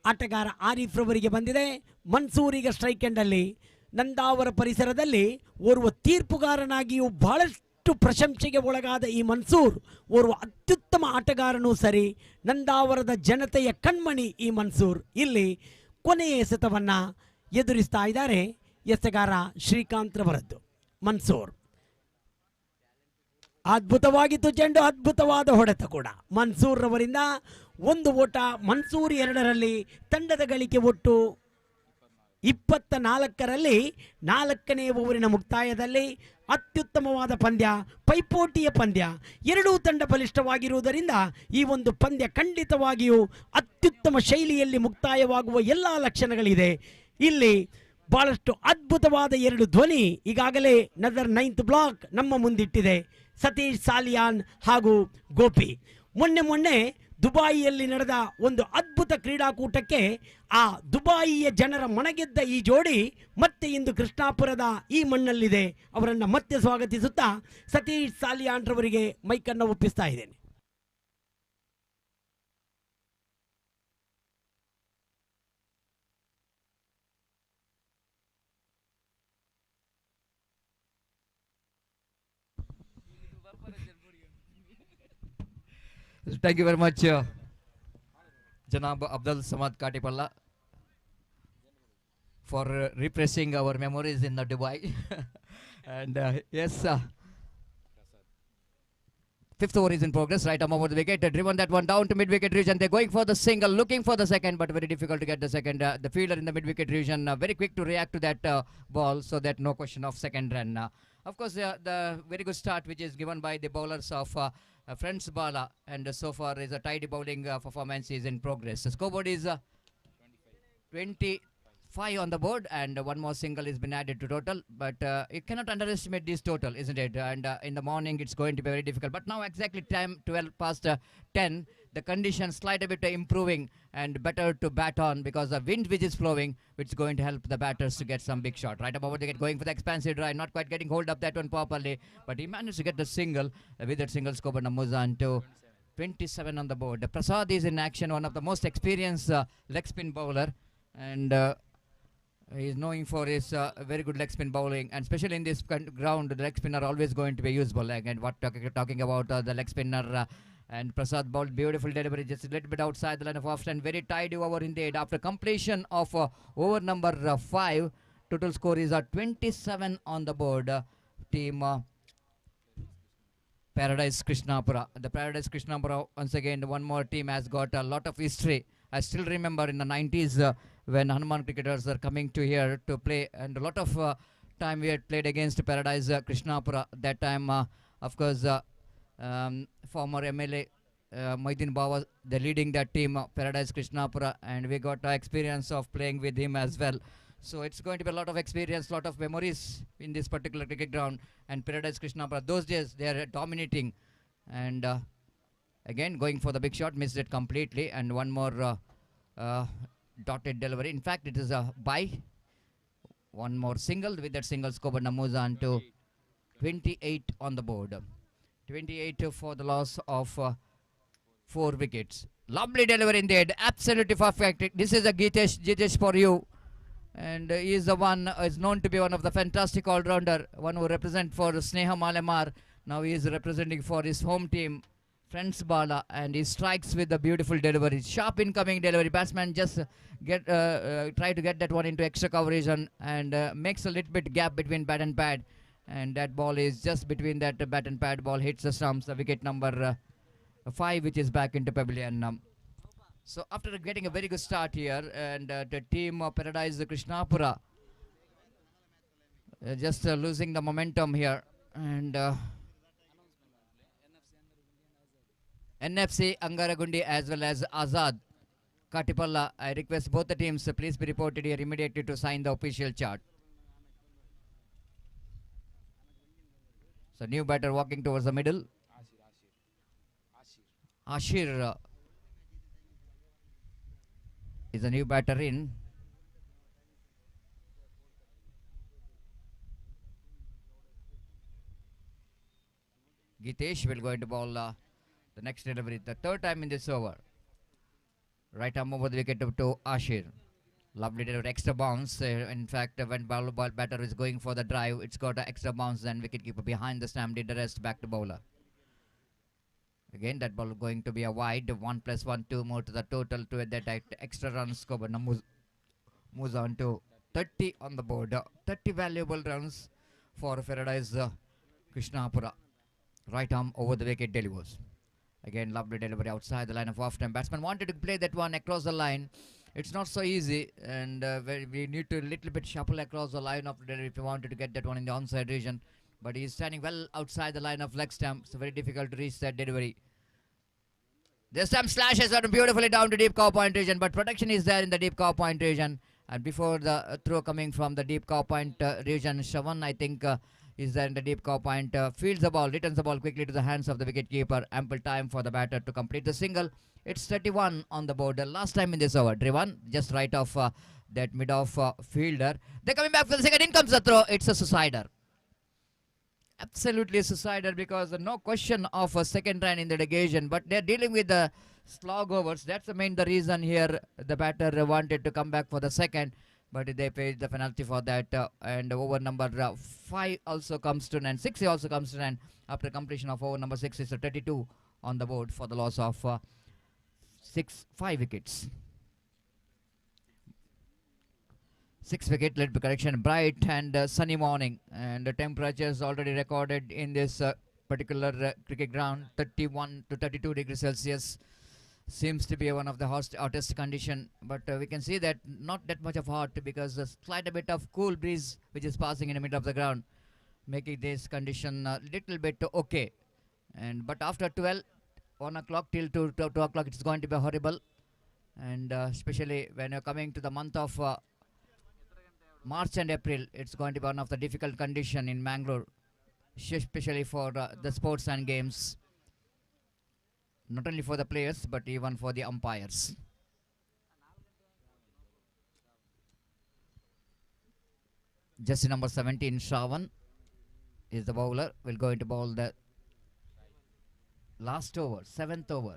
ಆಟಗಾರ ಆರೀಫ್ ರವರಿಗೆ ಬಂದಿದೆ. ಮನ್ಸೂರಿಗೆ ಸ್ಟ್ರೈಕ್ ಎಂಡಲ್ಲಿ ನಂದಾವರ ಪರಿಸರದಲ್ಲಿ ಓರ್ವ ತೀರ್ಪುಗಾರನಾಗಿಯೂ ಬಹಳಷ್ಟು ಪ್ರಶಂಸೆಗೆ ಒಳಗಾದ ಈ ಮನ್ಸೂರ್ ಓರ್ವ ಅತ್ಯುತ್ತಮ ಆಟಗಾರನೂ ಸರಿ. ನಂದಾವರದ ಜನತೆಯ ಕಣ್ಮಣಿ ಈ ಮನ್ಸೂರ್ ಇಲ್ಲಿ ಕೊನೆಯ ಎಸೆತವನ್ನು ಎದುರಿಸ್ತಾ ಇದ್ದಾರೆ. ಎಸೆಗಾರ ಶ್ರೀಕಾಂತ್ ರವರದ್ದು. ಮನ್ಸೂರ್ ಅದ್ಭುತವಾಗಿತ್ತು ಚೆಂಡು, ಅದ್ಭುತವಾದ ಹೊಡೆತ ಕೂಡ ಮನ್ಸೂರ್ ರವರಿಂದ. ಒಂದು ಓಟ. ಮನ್ಸೂರ್ 2ರಲ್ಲಿ ತಂಡದ ಗಳಿಕೆ ಒಟ್ಟು 24ರಲ್ಲಿ 4ನೇ ಓವರಿನ ಮುಕ್ತಾಯದಲ್ಲಿ ಅತ್ಯುತ್ತಮವಾದ ಪಂದ್ಯ, ಪೈಪೋಟಿಯ ಪಂದ್ಯ. ಎರಡೂ ತಂಡ ಬಲಿಷ್ಠವಾಗಿರುವುದರಿಂದ ಈ ಒಂದು ಪಂದ್ಯ ಖಂಡಿತವಾಗಿಯೂ ಅತ್ಯುತ್ತಮ ಶೈಲಿಯಲ್ಲಿ ಮುಕ್ತಾಯವಾಗುವ ಎಲ್ಲ ಲಕ್ಷಣಗಳಿದೆ. ಇಲ್ಲಿ ಬಹಳಷ್ಟು ಅದ್ಭುತವಾದ 2 ಧ್ವನಿ ಈಗಾಗಲೇ ನಜರ್ 9th ಬ್ಲಾಕ್ ನಮ್ಮ ಮುಂದಿಟ್ಟಿದೆ. ಸತೀಶ್ ಸಾಲಿಯಾನ್ ಹಾಗೂ ಗೋಪಿ ಮೊನ್ನೆ ದುಬಾಯಿಯಲ್ಲಿ ನಡೆದ ಒಂದು ಅದ್ಭುತ ಕ್ರೀಡಾಕೂಟಕ್ಕೆ ಆ ದುಬಾಯಿಯ ಜನರ ಮನಗೆದ್ದ ಈ ಜೋಡಿ ಮತ್ತೆ ಇಂದು ಕೃಷ್ಣಾಪುರದ ಈ ಮಣ್ಣಲ್ಲಿದೆ. ಅವರನ್ನು ಮತ್ತೆ ಸ್ವಾಗತಿಸುತ್ತಾ ಸತೀಶ್ ಸಾಲಿಯಾನ್ ರವರಿಗೆ ಮೈಕನ್ನು ಒಪ್ಪಿಸ್ತಾ ಇದ್ದೇನೆ. Thank you very much, Janab Abdul Samad Katipalla. for repressing our memories in the Dubai. And yes, fifth over is in progress. Right arm over the wicket, driven that one down to mid-wicket region. They're going for the single, looking for the second, but very difficult to get the second. The fielder in the mid-wicket region, very quick to react to that ball, so that no question of second run. Of course, the very good start which is given by the bowlers of Friends Bala, and so far is a tidy bowling performance is in progress. The scoreboard is 25 on the board, and one more single has been added to total, but you cannot underestimate this total, isn't it? And in the morning it's going to be very difficult, but now exactly time 12 past 10, the conditions slightly bit improving and better to bat on, because the wind which is flowing, which is going to help the batters to get some big shot. Right above they get going for the expansive drive, not quite getting hold of that one properly, but he managed to get the single. With that single scope and Muzan to 27 on the board. Prasad is in action, one of the most experienced leg spin bowler, and he is known for his very good leg spin bowling, and especially in this ground, the leg spinner always going to be usable. And what talking about the leg spinner, and Prasad bowled beautiful delivery, just a little bit outside the line of off, and very tidy over indeed. After completion of over number 5, total score is 27 on the board. Team Paradise Krishnapura. The Paradise Krishnapura, once again, one more team has got a lot of history. I still remember in the 90s when Hanuman cricketers are coming to here to play, and a lot of time we had played against Paradise Krishnapura. That time, of course, former MLA Moidin Bawa, the leading that team, Paradise Krishnapura, and we got experience of playing with him as well. So it's going to be a lot of experience, lot of memories in this particular cricket ground. And Paradise Krishnapura, those days they are dominating, and again going for the big shot, missed it completely, and one more dotted delivery. In fact, it is a bye. One more single. With that single, scope and Namuzan to 28 on the board. 28 for the loss of 4 wickets. Lovely delivery indeed. Absolutely perfect. This is a Jitesh for you. And he is the one is known to be one of the fantastic all-rounder, one who represents for Sneha Malamar. Now he is representing for his home team, Friends Bala, and he strikes with a beautiful delivery. Sharp incoming delivery. Batsman just try to get that one into extra coverage and makes a little bit gap between bat and pad. And that ball is just between that bat and pad. Ball hits the stumps. The wicket number 5, which is back into pavilion. So after getting a very good start here, and the team of Paradise Krishnapura just losing the momentum here, and NFC Angaragundi as well as Azad Katipalla, I request both the teams please be reported here immediately to sign the official chart. So new batter walking towards the middle. Ashir is a new batter in. Gitesh will going to bowl the next delivery, the third time in this over. Right arm over the wicket to Ashir. Lovely delivery, extra bounce. In fact, when ball batter is going for the drive, it's got an extra bounce, then wicketkeeper behind the stump did the rest, back to bowler. Again, that ball going to be a wide. 1 + 1, 2 more to the total to that extra run score. But moves on to 30 on the board. 30 valuable runs for Paradise Krishnapura. Right arm over the wicket delivers. Again, lovely delivery outside the line of off time. Batsman wanted to play that one across the line. It's not so easy, and we need to little bit shuffle across the line of the delivery if we wanted to get that one in the onside region. But he's standing well outside the line of leg stump, so very difficult to reach that delivery. This time slashes are beautifully down to deep cow point region, but protection is there in the deep cow point region. And before the throw coming from the deep cow point region, Shavan, I think, is there in the deep cow point, fields the ball, returns the ball quickly to the hands of the wicket keeper. Ample time for the batter to complete the single. It's 31 on the board. Last time in this over, driven just right off that mid-off fielder. They're coming back for the second. In comes the throw. It's a suicider. Absolutely suicider, because no question of a second run in the occasion, but they're dealing with the slog overs. That's the reason here the batter wanted to come back for the second, but they paid the penalty for that, and over number 5 also comes to an end. 6 also comes to an end after completion of over number 6. Is a 32 on the board for the loss of 5 wickets. 6 wicket, let be correction. Bright and sunny morning, and the temperatures already recorded in this particular cricket ground 31 to 32 degrees Celsius. Seems to be one of the hottest condition, but we can see that not that much of hot because a slight bit of cool breeze which is passing in the middle of the ground, making this condition a little bit okay. And but after 12, 1 o'clock till 2 o'clock, it's going to be horrible, and especially when you're coming to the month of March and April, it's going to be one of the difficult condition in Mangalore, especially for the sports and games, not only for the players but even for the umpires. Jersey number 17, Shravan, is the bowler. Will going to bowl the last over, 7th over.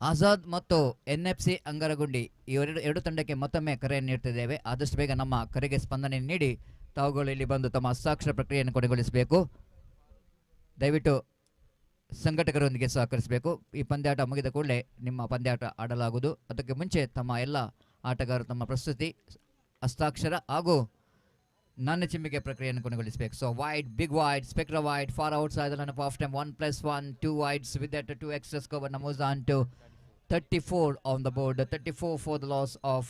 Azad ಮತ್ತು NFC ಅಂಗರಗುಂಡಿ ಈ ಎರಡು ತಂಡಕ್ಕೆ ಮತ್ತೊಮ್ಮೆ ಕರೆಯನ್ನು ನೀಡ್ತಿದ್ದೇವೆ. ಆದಷ್ಟು ಬೇಗ ನಮ್ಮ ಕರೆಗೆ ಸ್ಪಂದನೆ ನೀಡಿ ತಾವುಗಳು ಇಲ್ಲಿ ಬಂದು ತಮ್ಮ ಹಸ್ತಾಕ್ಷರ ಪ್ರಕ್ರಿಯೆಯನ್ನು ಕೊನೆಗೊಳಿಸಬೇಕು. ದಯವಿಟ್ಟು ಸಂಘಟಕರೊಂದಿಗೆ ಸಹಕರಿಸಬೇಕು. ಈ ಪಂದ್ಯಾಟ ಮುಗಿದ ಕೂಡಲೇ ನಿಮ್ಮ ಪಂದ್ಯಾಟ ಆಡಲಾಗುವುದು. ಅದಕ್ಕೆ ಮುಂಚೆ ತಮ್ಮ ಎಲ್ಲ ಆಟಗಾರರು ತಮ್ಮ ಪ್ರಸ್ತುತಿ, ಹಸ್ತಾಕ್ಷರ ಹಾಗೂ ನನ್ನ ಚಿಮ್ಮಿಗೆ ಪ್ರಕ್ರಿಯೆಯನ್ನು ಕೊನೆಗೊಳಿಸಬೇಕು. So wide, big wide, spectra wide, far outside the line of half time, 1+1, 2 wides with that 2 extra cover. Now moves on to 34 on the board. 34 for the loss of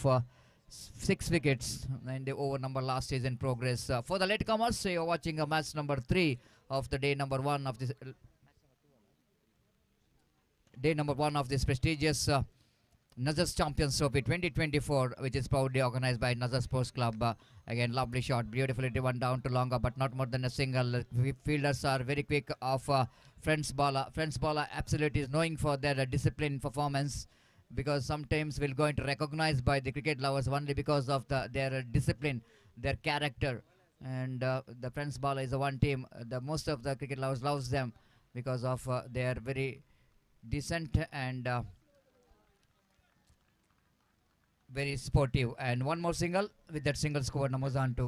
6 wickets, and the over number last is in progress. For the latecomers, you're watching match number 3 of the day number 1 of this prestigious Nazar Champions Trophy 2024, which is proudly organized by Nazar Sports Club. Again, lovely shot, beautifully driven down to longer, but not more than a single. Fielders are very quick of Friends bowler. Friends bowler absolutely is knowing for their disciplined performance, because sometimes we're going to recognize by the cricket lovers only because of their discipline, their character. And the Friends bowler is the one team. The most of the cricket lovers loves them because of their very decent and very sportive. And one more single. With that single score, numbers on to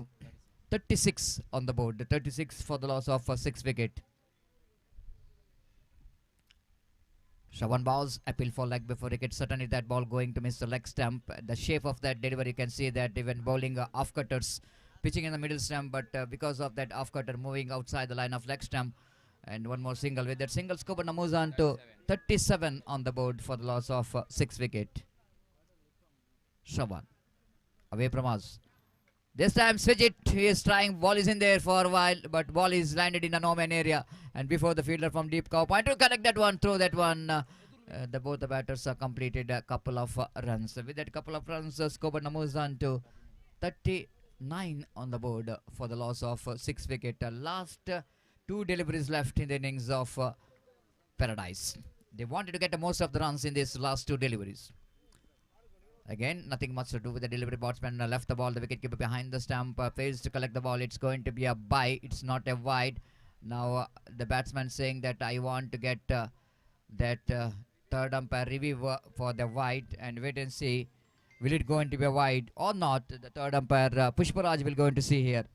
36 on the board. 36 for the loss of 6 wicket. Shravan bowls, appeal for leg before wicket. Certainly that ball going to miss the leg stump. The shape of that delivery, you can see that even bowling off cutters, pitching in the middle stump, but because of that off cutter moving outside the line of leg stump. And one more single. With that single score, numbers on to 37 on the board for the loss of 6 wicket. Shravan away from us. This time switch it. He is trying. Ball is in there for a while, but ball is landed in a no-man area. And before the fielder from deep cow point to collect that one, throw that one. Both the batters have completed a couple of runs. With that couple of runs, score moves on to 39 on the board for the loss of 6 wicket. Last 2 deliveries left in the innings of Paradise. They wanted to get the most of the runs in these last 2 deliveries. Again, nothing much to do with the delivery. Batsman left the ball. The wicketkeeper behind the stump fails to collect the ball. It's going to be a bye. It's not a wide. Now the batsman saying that I want to get that third umpire review for the wide, and wait and see, will it going to be a wide or not. The third umpire Pushparaj will go to see here.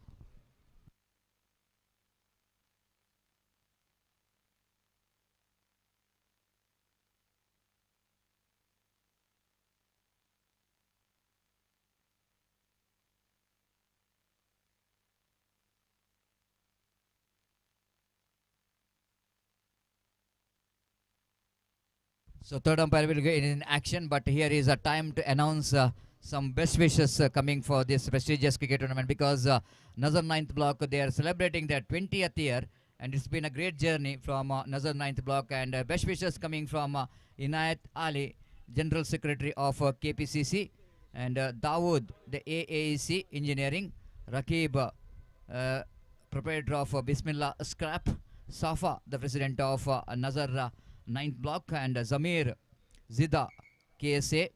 So third umpire will get in action, but here is a time to announce some best wishes coming for this prestigious cricket tournament, because Nazar 9th block, they are celebrating their 20th year, and it's been a great journey from Nazar 9th block. And best wishes coming from Inayat Ali, General Secretary of KPCC, and Dawood, the AAEC Engineering, Rakib, proprietor of Bismillah Scrap, Safa, the president of Nazar 9th block, and Zamir Zida, KSA,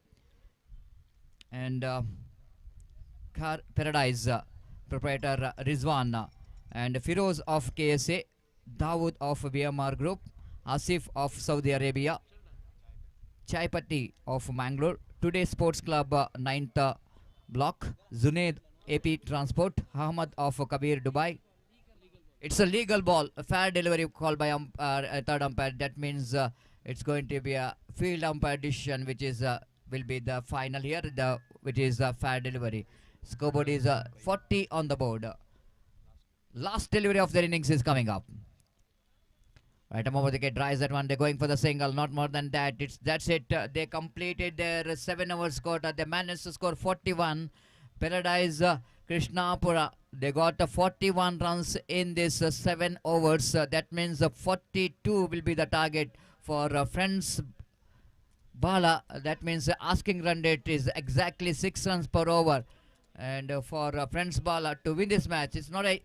and Paradise proprietor Rizwan, and Firoz of KSA, Dawood of BMR Group, Asif of Saudi Arabia, Chaipati of Mangalore, Today Sports Club 9th block, Zunaid AP Transport, Ahmad of Kabir Dubai. It's a legal ball, a fair delivery call by third umpire. That means it's going to be a field umpire decision, which is will be the final here, which is fair delivery. Scoreboard is 40 on the board. Last delivery of their innings is coming up. Right, over the wicket, drives that one. They're going for the single, not more than that. That's it. They completed their 7 overs quota. They managed to score 41. Paradise Krishnapura, they got 41 runs in this 7 overs. That means 42 will be the target for Friends Bala. That means asking run rate is exactly 6 runs per over. And for Friends Bala to win this match, it's not a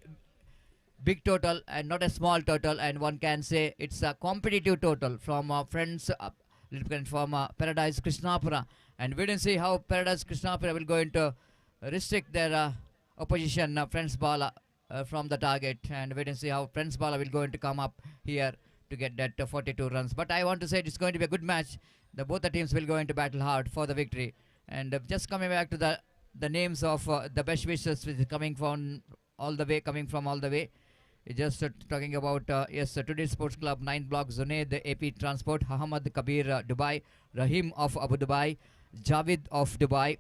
big total and not a small total, and one can say it's a competitive total from Friends from Paradise Krishnapura. And we didn't see how Paradise Krishnapura will go into restrict their opposition Friends Bala from the target, and we didn't see how Friends Bala will going to come up here to get that 42 runs. But I want to say it's going to be a good match. Both the teams will go into battle hard for the victory. And just coming back to the names of the best wishes, which is coming from all the way. Just talking about yes, today's Sports Club 9th block, Zunaid AP Transport, Ahmad Kabir Dubai, Rahim of Abu Dhabi, Javid of Dubai,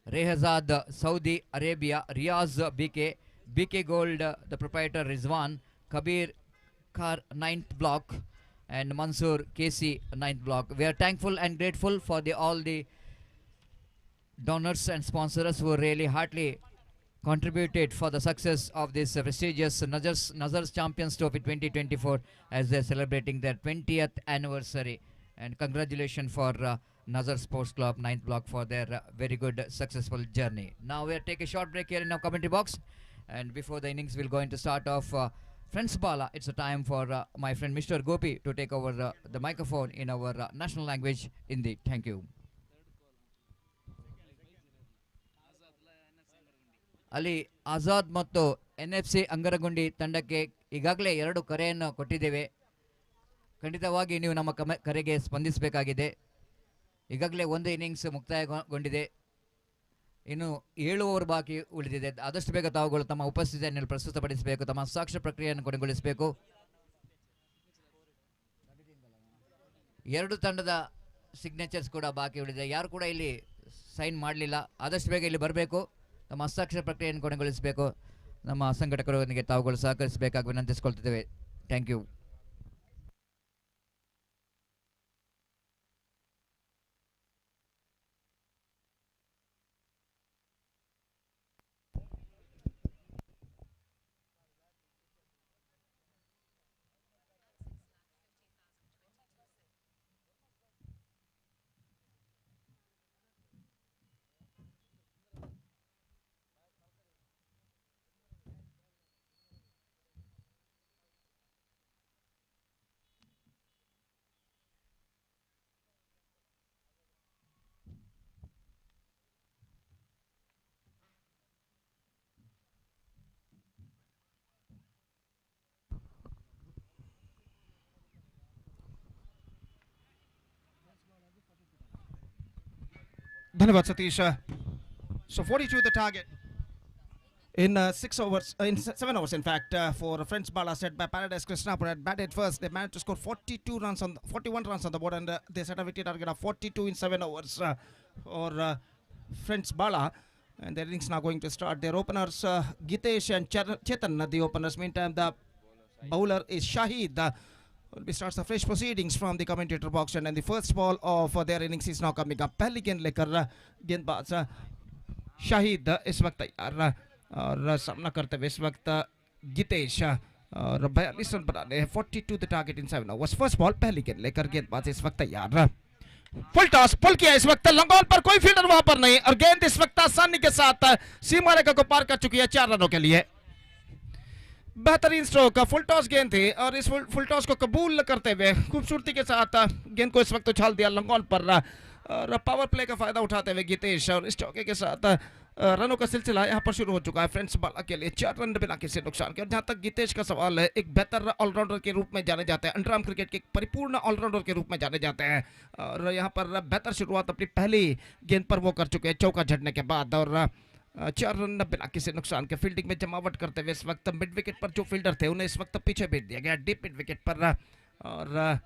Rehazad Saudi Arabia, Riaz BK Gold the proprietor Rizwan, Kabir Kar 9th block, and Mansoor KC 9th block. We are thankful and grateful for all the donors and sponsors who really heartily contributed for the success of this prestigious Nazar's Champions Trophy 2024 as they're celebrating their 20th anniversary. And congratulations for Nazar Sports Club 9th block for their very good successful journey. Now we'll take a short break here in our commentary box, and before the innings will going to start off Friends Bala, it's a time for my friend Mr. Gopi to take over the microphone in our national language, Hindi. Thank you. ಅಲ್ಲಿ ಆಜಾದ್ ಮತ್ತು NFC ಅಂಗರಗುಂಡಿ ತಂಡಕ್ಕೆ ಈಗಾಗಲೇ 2 ಕರೆಯನ್ನು ಕೊಟ್ಟಿದ್ದೇವೆ. ಖಂಡಿತವಾಗಿ ನೀವು ನಮ್ಮ ಕರೆಗೆ ಸ್ಪಂದಿಸಬೇಕಾಗಿದೆ. ಈಗಾಗಲೇ ಒಂದು ಇನ್ನಿಂಗ್ಸ್ ಮುಕ್ತಾಯಗೊಂಡಿದೆ, ಇನ್ನು 7 ಓವರ್ ಬಾಕಿ ಉಳಿದಿದೆ. ಆದಷ್ಟು ಬೇಗ ತಾವುಗಳು ತಮ್ಮ ಉಪಸ್ಥಿತಿಯನ್ನು ಪ್ರಸ್ತುತಪಡಿಸಬೇಕು, ತಮ್ಮ ಸಾಕ್ಷ್ಯ ಪ್ರಕ್ರಿಯೆಯನ್ನು ಕೊನೆಗೊಳಿಸಬೇಕು. 2 ತಂಡದ ಸಿಗ್ನೇಚರ್ಸ್ ಕೂಡ ಬಾಕಿ ಉಳಿದಿದೆ. ಯಾರು ಕೂಡ ಇಲ್ಲಿ ಸೈನ್ ಮಾಡಲಿಲ್ಲ, ಆದಷ್ಟು ಬೇಗ ಇಲ್ಲಿ ಬರಬೇಕು, ನಮ್ಮ ಹಸ್ತಾಕ್ಷರ ಪ್ರಕ್ರಿಯೆಯನ್ನು ಕೊನೆಗೊಳಿಸಬೇಕು. ನಮ್ಮ ಸಂಘಟಕರೊಂದಿಗೆ ತಾವುಗಳು ಸಹಕರಿಸಬೇಕಾಗಿ ವಿನಂತಿಸಿಕೊಳ್ತಿದ್ದೇವೆ. Thank you. धन्यवाद Satish. So 42 the target in 6 overs, in 7 overs in fact, for Friends Bala set by Paradise Krishnapura. At batted first, they managed to score 41 runs on the board, and they set a victory target of 42 in 7 overs for Friends Bala. And their innings now going to start. Their openers Gitesh and Chetan, the openers. Meantime, the bowler is Shahid. Will starts the fresh proceedings from the commentator box, and the first ball of their innings is now coming up. पहली गेंद लेकर गेंदबाज शाहिद इस वक्त तैयार और सामना करते हुए इस वक्त गितेश और 42 रन बनाने हैं. 42 the target in 7 overs. First ball पहली गेंद लेकर गेंदबाज इस वक्त तैयार. फुल टॉस पुल किया इस वक्त, लॉन्ग ऑन पर कोई फील्डर वहां पर नहीं, और गेंद इस वक्त आसानी के साथ सीमा रेखा को पार कर चुकी है 4 रनों के लिए. बेहतरीन स्ट्रोक, फुल टॉस गेंद थी और इस फुल टॉस को कबूल करते हुए खूबसूरती के साथ गेंद को इस वक्त उछाल दिया लॉन्ग ऑन पर, और पावर प्ले का फायदा उठाते हुए गितेश, और इस चौके के साथ रनों का सिलसिला यहां पर शुरू हो चुका है फ्रेंड्स बाला के लिए. 4 रन बिना किसी नुकसान के. और जहां तक गितेश का सवाल है, एक बेहतर ऑलराउंडर के रूप में जाने जाते हैं, अंडरआर्म क्रिकेट के परिपूर्ण ऑलराउंडर के रूप में जाने जाते हैं, और यहां पर बेहतर शुरुआत अपनी पहली गेंद पर वो कर चुके हैं चौका झड़ने के बाद. और 4 रन बिना किसी नुकसान के। फील्डिंग में जमावट करते हुए इस वक्त मिड विकेट पर जो फील्डर थे उन्हें इस वक्त पीछे भेज दिया गया डीप मिड विकेट पर, और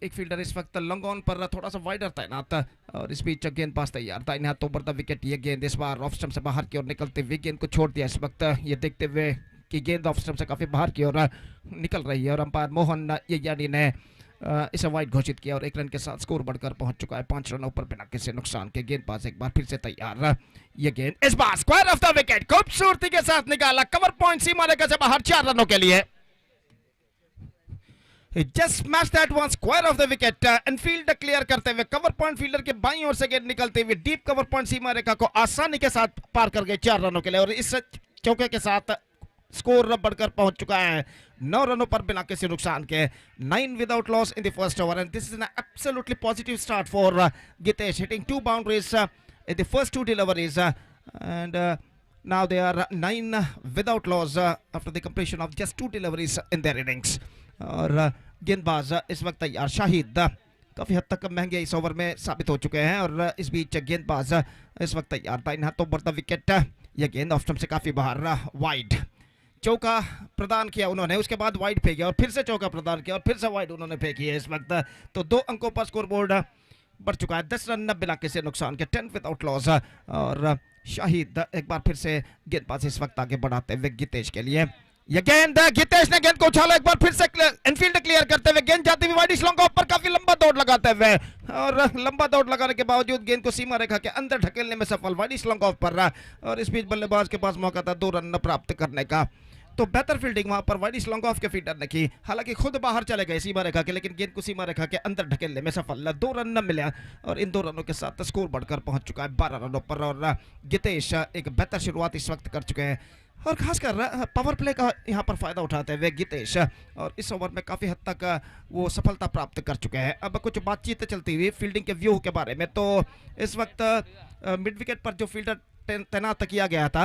एक फील्डर इस वक्त लॉन्ग ऑन पर थोड़ा सा वाइडर तैनात, और इस बीच गेंदबाज तैयार था इन्हें तो द विकेट। ये गेंद इस बार ऑफ स्टंप से बाहर की ओर निकलते हुए गेंद को छोड़ दिया इस वक्त, ये देखते हुए कि गेंद ऑफ स्टंप से काफी बाहर की ओर निकल रही है, और अंपायर मोहन यानी ने इसे वाइड घोषित किया और 1 रन के साथ स्कोर बढ़कर पहुंच चुका है 5 रनों पर बिना किसी नुकसान के। गेंदबाज एक बार फिर से तैयार, ये गेंद इस बार स्क्वायर ऑफ द विकेट खूबसूरती के साथ निकाला, कवर पॉइंट सीमा रेखा से बाहर 4 रनों के लिए। He just smashed that one square of the wicket, Enfield clear करते हुए कवर पॉइंट फील्डर के बाईं ओर से गेंद निकलते हुए डीप कवर पॉइंट सीमा रेखा को आसानी के साथ पार कर गए 4 रनों के लिए, और इस चौके के साथ स्कोर बढ़कर पहुंच चुका है 9 रनों पर बिना किसी नुकसान के। 9 without loss in the first over, and this is an absolutely positive start for Gitesh, hitting 2 boundaries in the first 2 deliveries, and now they are 9 without loss after the completion of just 2 deliveries in their innings। और गेंदबाज इस वक्त तैयार शाहिद काफी हद तक महंगे इस ओवर में साबित हो चुके हैं, और इस बीच गेंदबाज इस वक्त तैयार था इन हाथों बढ़ता विकेट, यह गेंद ऑफ स्टंप से काफी बाहर, वाइड चौका प्रदान किया उन्होंने, उसके बाद वाइड फेंकी और फिर से चौका प्रदान किया और फिर से वाइड उन्होंने फेंकी है इस वक्त। तो 2 अंकों पर स्कोर बोर्ड बढ़ चुका है 10 रन बिना किसी नुकसान के, 10 विदाउट लॉस, और शाहिद एक बार फिर से गेंदबाज इस वक्त आगे बढ़ाते हुए गितेश के लिए। ये गेंद गितेश ने गेंद को उछाला एक बार फिर से इनफील्ड क्लियर करते हुए, गेंद जाती हुई वाइड स्लॉन्ग ऑफ पर काफी लंबा दौड़ लगाते हुए, और लंबा दौड़ लगाने के बावजूद गेंद को सीमा रेखा के अंदर ढकेलने में सफल वाइड स्लॉन्ग ऑफ पर, और इस बीच बल्लेबाज के पास मौका था 2 रन प्राप्त करने का। तो बेहतर फील्डिंग वहां पर वाइड स्लॉन्ग ऑफ के फील्डर ने की, हालांकि खुद बाहर चले गए सीमा रेखा के, लेकिन गेंद को सीमा रेखा के अंदर ढकेलने में सफल, 2 रन न मिले, और इन 2 रनों के साथ स्कोर बढ़कर पहुंच चुका है 12 रनों पर, और गितेश एक बेहतर शुरुआत इस वक्त कर चुके हैं, और खासकर पावर प्ले का यहां पर फायदा उठाते हुए गितेश, और इस ओवर में काफी हद तक वो सफलता प्राप्त कर चुके हैं। अब कुछ बातचीत चलती हुई फील्डिंग के व्यू के बारे में, तो इस वक्त मिड विकेट पर जो फील्डर तैनात किया गया था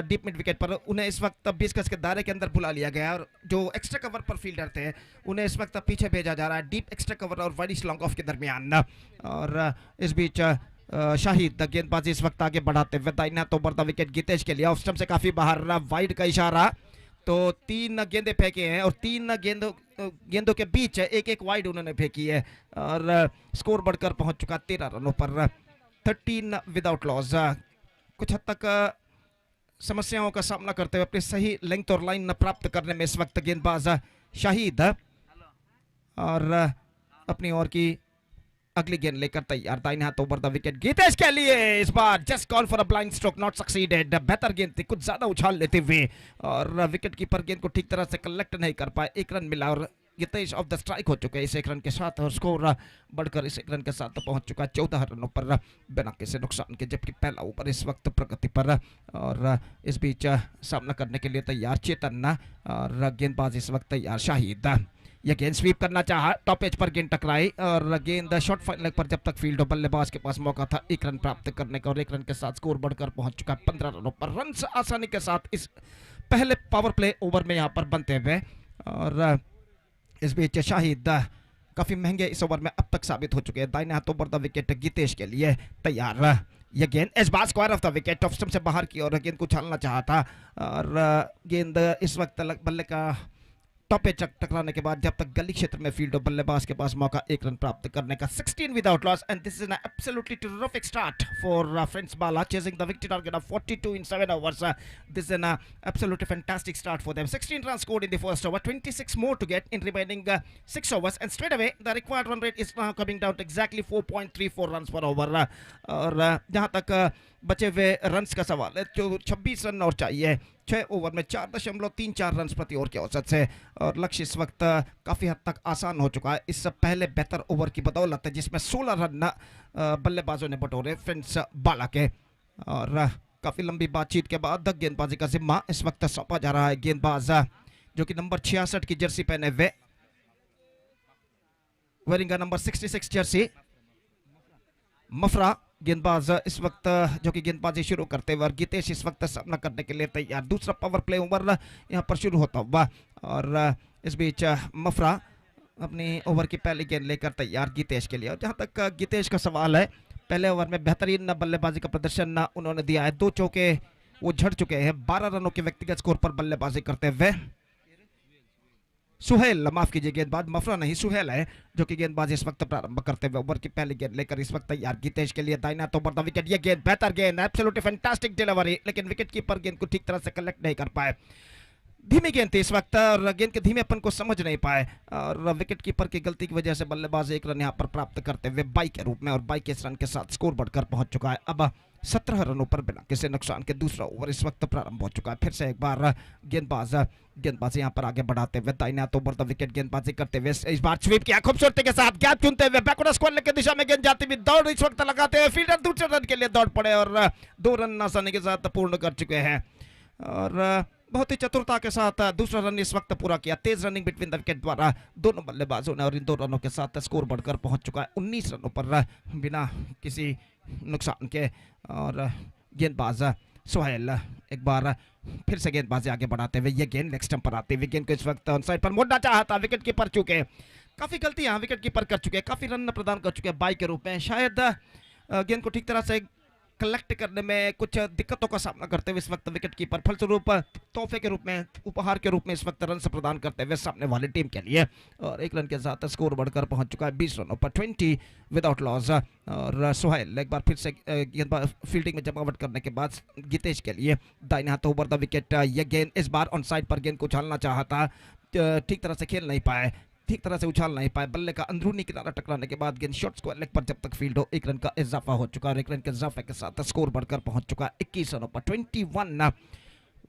डीप मिड विकेट पर, उन्हें इस वक्त 20 गज के दायरे के अंदर बुला लिया गया, और जो एक्स्ट्रा कवर पर फील्डर थे उन्हें इस वक्त पीछे भेजा जा रहा है डीप एक्स्ट्रा कवर और वाइड लॉन्ग ऑफ के दरमियान। और इस बीच शाहिद गेंदबाजी इस वक्त आगे बढ़ाते हुए दाहिना तो बढ़ता विकेट गितेश के लिए, ऑफ स्टंप से काफी बाहर, वाइड का इशारा, तो 3 गेंदे फेंके हैं और 3 गेंदों के बीच एक एक वाइड उन्होंने फेंकी है, और स्कोर बढ़कर पहुंच चुका 13 रनों पर, 13 विदाउट लॉस। कुछ हद तक समस्याओं का सामना करते हुए अपनी सही लेंथ और लाइन प्राप्त करने में इस वक्त गेंदबाज शाहिद, और अपनी ओर की अगली गेंद लेकर तैयार था इन हाथों पर द विकेट गितेश के लिए, इस बार just call for a blind stroke, not succeeded. बेहतर गेंद थी, कुछ ज्यादा उछाल लेते हुए, और विकेट कीपर गेंद को ठीक तरह से कलेक्ट नहीं कर पाए, 1 रन मिला, और गितेश ऑफ द स्ट्राइक हो चुके हैं इस 1 रन के साथ, और स्कोर बढ़कर इस 1 रन के साथ पहुंच चुका है 14 रनों पर बिना किसी नुकसान के, जबकि पहला ओवर इस वक्त प्रगति पर, और इस बीच सामना करने के लिए तैयार चेतन, और गेंदबाज इस वक्त तैयार शाहिद। यह गेंद स्वीप करना चाहा, टॉप एज पर गेंद टकराई, और गेंद शॉर्ट फाइनल पर जब तक फील्ड हो, बल्लेबाज के पास मौका था 1 रन प्राप्त करने का, और 1 रन के साथ स्कोर बढ़कर पहुंच चुका है 15 रनों पर। रन आसानी के साथ इस पहले पावर प्ले ओवर में यहां पर बनते हुए, और इस बीच शाहिद काफी महंगे इस ओवर में अब तक साबित हो चुके हैं। दाहिने हाथों पर द विकेट गितेश के लिए तैयार, यह गेंद इस बार square of the wicket, off stump से बाहर की और गेंद को उछालना चाहा था, और गेंद इस वक्त बल्ले का टॉप पे टकराने के बाद जब तक गली क्षेत्र में फील्ड हो, बल्लेबाज के पास मौका 1 रन प्राप्त करने का, 16 without loss, and this is an absolutely terrific start for friends Bala, chasing the victory target of 42 in 7 overs. This is an absolutely fantastic start for them. 16 runs scored in the first over, 26 more to get in remaining 6 overs, and straight away the required run rate is now coming down to exactly 4.34 runs per over. और जहां तक बचे हुए runs का सवाल है, जो 26 run और चाहिए 6 ओवर में 4.34 रन प्रति ओवर के औसत से, और लक्ष्य इस वक्त काफी हद तक आसान हो चुका है इस पहले बेहतर ओवर की बदौलत है, जिसमें 16 रन बल्लेबाजों ने बटोरे फ्रेंड्स बाला के। और काफी लंबी बातचीत के बाद गेंदबाजी का जिम्मा इस वक्त सौंपा जा रहा है गेंदबाज जो कि नंबर 66 की जर्सी पहने हुए, वेयरिंग नंबर 66 जर्सी, मफरा गेंदबाज इस वक्त जो कि गेंदबाजी शुरू करते हुए, और गितेश इस वक्त सामना करने के लिए तैयार। दूसरा पावर प्ले ओवर यहां पर शुरू होता हुआ, और इस बीच मफरा अपनी ओवर की पहली गेंद लेकर तैयार गितेश के लिए। और जहां तक गितेश का सवाल है, पहले ओवर में बेहतरीन बल्लेबाजी का प्रदर्शन उन्होंने दिया है, 2 चौके वो झड़ चुके हैं 12 रनों के व्यक्तिगत स्कोर पर बल्लेबाजी करते हुए। सुहेल, माफ कीजिए गेंदबाज मफरा नहीं सुहेल है जो कि गेंदबाजी इस वक्त प्रारंभ करते हुए ओवर की पहली गेंद लेकर इस वक्त तैयार गीतेश के लिए दाहिना तो द विकेट। ये गेंद बेहतर गेंद, एब्सोल्युटली फैंटास्टिक डिलीवरी, लेकिन विकेट कीपर गेंद को ठीक तरह से कलेक्ट नहीं कर पाए। धीमी गेंद थी इस वक्त और गेंद के धीमेपन को समझ नहीं पाए और विकेट कीपर की गलती की वजह से बल्लेबाज 1 रन यहां पर प्राप्त करते हुए 22 के रूप में और 22 रन के साथ स्कोर बढ़कर पहुंच चुका है। अब 17 रनों पर बिना किसी नुकसान के दूसरा ओवर इस वक्त प्रारंभ हो चुका है। फिर से एक बार गेंदबाज यहां पर आगे बढ़ाते हुए दाहिना तो द विकेट गेंदबाजी करते हुए इस बार स्वीप किया खूबसूरती के साथ, गैप चुनते हुए बैकवर्ड स्क्वायर की दिशा में गेंद जाती हुई दौड़ इस वक्त लगाते हुए फील्डर दूसरे रन के लिए दौड़ पड़े और 2 रन आसानी के साथ पूर्ण कर चुके हैं और बहुत ही चतुरता के साथ दूसरा रन इस वक्त पूरा किया। तेज रनिंग बिटवीन द विकेट द्वारा दोनों बल्लेबाजों ने और इन 2 रनों के साथ स्कोर बढ़कर पहुंच चुका है 19 रनों पर बिना किसी नुकसान के और गेंदबाज सुहेल एक बार फिर से गेंदबाजी आगे बढ़ाते हुए ये गेंद लेग स्टंप पर आते हुए गेंद को इस वक्त ऑन साइड पर मोड़ना चाहा था, विकेट कीपर चुके काफी गलती यहाँ विकेट कीपर कर चुके हैं, काफी रन प्रदान कर चुके हैं 22 के रूप में। शायद गेंद को ठीक तरह से कलेक्ट करने में कुछ दिक्कतों का सामना करते हुए इस वक्त विकेट कीपर फलस्वरूप तोहफे के रूप में उपहार के रूप में इस वक्त रन से प्रदान करते हुए सामने वाली टीम के लिए और 1 रन के साथ स्कोर बढ़कर पहुंच चुका है 20 रनों पर 20 विदाउट लॉस। और सुहेल एक बार फिर से गेंदबाज फील्डिंग में जमावट करने के बाद गीतेश के लिए दाहिने हाथ ओवर द विकेट। यह गेंद इस बार ऑन साइड पर गेंद को उछालना चाहा था, ठीक तरह से खेल नहीं पाए, ठीक तरह से उछाल नहीं पाए, बल्ले का अंदरूनी किनारा टकराने के बाद गेंद शॉर्ट स्क्वायर लेग पर जब तक फील्ड हो 1 रन का इजाफा हो चुका है और 1 रन के इजाफे के साथ स्कोर बढ़कर पहुंच चुका है 21 रनों पर 21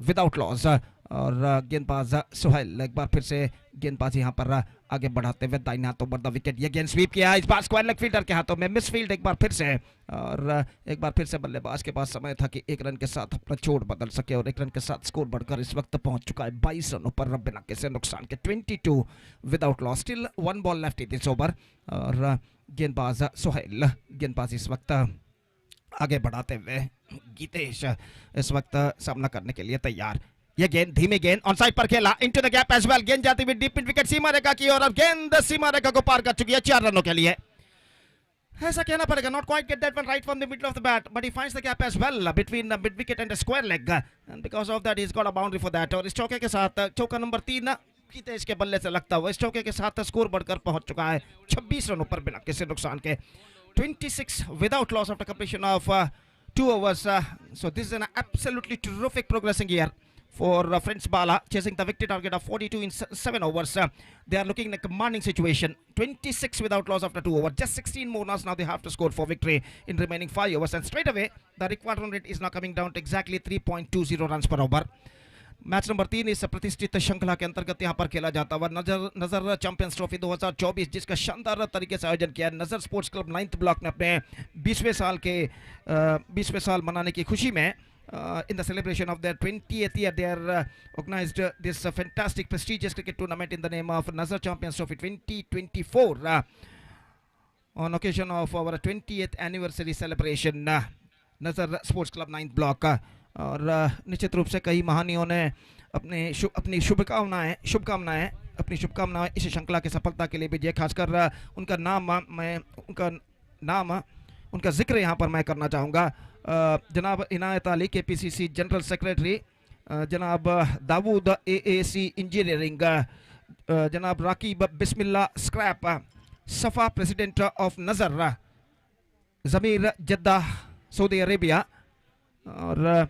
विदाउट लॉस। और गेंदबाज सुहेल एक बार फिर से गेंदबाज यहां पर आगे बढ़ाते हुए दाहिने हाथों पर द विकेट। ये गेंद स्वीप किया इस बार स्क्वायर लेग फील्डर के हाथों में, मिस फील्ड एक बार फिर से और एक बार फिर से बल्लेबाज के पास समय था कि 1 रन के साथ अपना छोड़ बदल सके और 1 रन के साथ स्कोर बढ़कर इस वक्त पहुंच चुका है 22 रनों पर बिना किसी नुकसान के 22 without loss. Still 1 ball left in this over और गेंदबाज सुहेल गेंदबाज इस वक्त आगे बढ़ाते हुए गीतेश इस वक्त सामना करने के लिए तैयार। ये गेंद धीमी गेंद ऑन साइड पर खेला into the gap as well, गेंद जाती हुई डीप मिड विकेट सीमा रेखा की और अब गेंद सीमा रेखा को पार कर चुकी है 4 रनों के लिए। ऐसा कहना पड़ेगा, not quite get that one right from the middle of the bat, but he finds the gap as well between the mid wicket and the square leg, and because of that he's got a boundary for that। और इस चौके के साथ चौका number 3 Geetesh के बल्ले से लगता हुआ इस चौके के साथ स्कोर बढ़कर पहुंच चुका है 26 रनों पर बिना किसी नुकसान के 26 without loss after completion of 2 overs। So this is an absolutely terrific progressing year for Friends Bala, chasing the victory target of 42 in 7 overs. They are looking in a commanding situation. 26 without loss after 2 overs. Just 16 more runs now they have to score for victory in remaining 5 overs. And straight away, the required run rate is now coming down to exactly 3.20 runs per over. Match number 3 इस प्रतिष्ठित श्रृंखला के अंतर्गत यहां पर खेला जाता हुआ नजर चैंपियंस ट्रॉफी 2024 जिसका शानदार तरीके से आयोजन किया। नजर स्पोर्ट्स क्लब 9th ब्लॉक ने अपने 20वें साल मनाने की खुशी में in the celebration of their 20th year they are organized this fantastic prestigious cricket tournament in the name of Nazar Champions Trophy 2024 on occasion of our 20th anniversary celebration Nazar Sports Club 9th block। और निश्चित रूप से कई महानियों ने अपनी शुभकामनाएं इस श्रृंखला की सफलता के लिए भेजी, खासकर उनका जिक्र यहाँ पर मैं करना चाहूँगा। जनाब Inayat Ali KPCC general secretary, जनाब दाऊद AAC इंजीनियरिंग, जनाब Rakib Bismilla scrap, Safa president of Nazar, Zameer Jeddah Saudi Arabia, और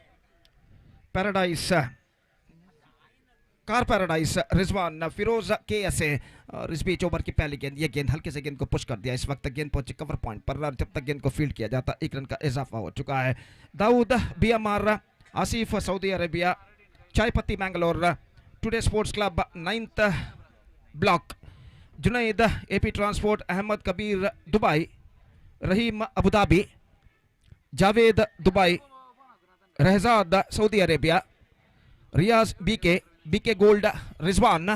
Car Paradise Rizwan Firoz KSA। और इस बीच ओवर की पहली गेंद, ये गेंद हल्के से गेंद को पुश कर दिया, इस वक्त गेंद पहुंची कवर पॉइंट पर, जब तक गेंद को फील्ड किया जाता 1 रन का इजाफा हो चुका है। Dawood BMR, Asif Saudi Arabia, Chaipatti Mangalore, today sports club 9th block, Junaid AP transport, Ahmed Kabir Dubai, Rahim Abu Dhabi, Javed Dubai, Rehzad Saudi Arabia, Riyaz BK gold Rizwan.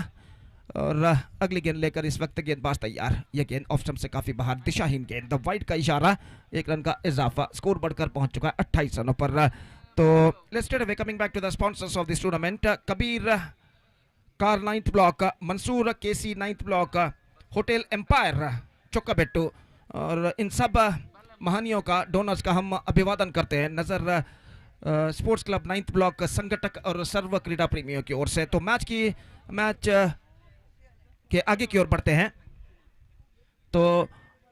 और अगली गेंद लेकर इस वक्त गेंदबाज तैयार। यह गेंद ऑफ स्टंप से काफी बाहर, दिशाहीन गेंद, द वाइड का इशारा, 1 रन का इजाफा, स्कोर बढ़कर पहुंच चुका है 28 रनों पर। तो let's straight away coming back to the sponsors of this tournament, Kabir car 9th block, Mansoor KC 9th block, hotel empire Chokkabettu, और इन सब महानियों का, डोनर्स का हम अभिवादन करते हैं नजर स्पोर्ट्स क्लब 9th ब्लॉक संगठक और सर्व क्रीड़ा प्रेमियों की ओर से। तो मैच के आगे की ओर बढ़ते हैं। तो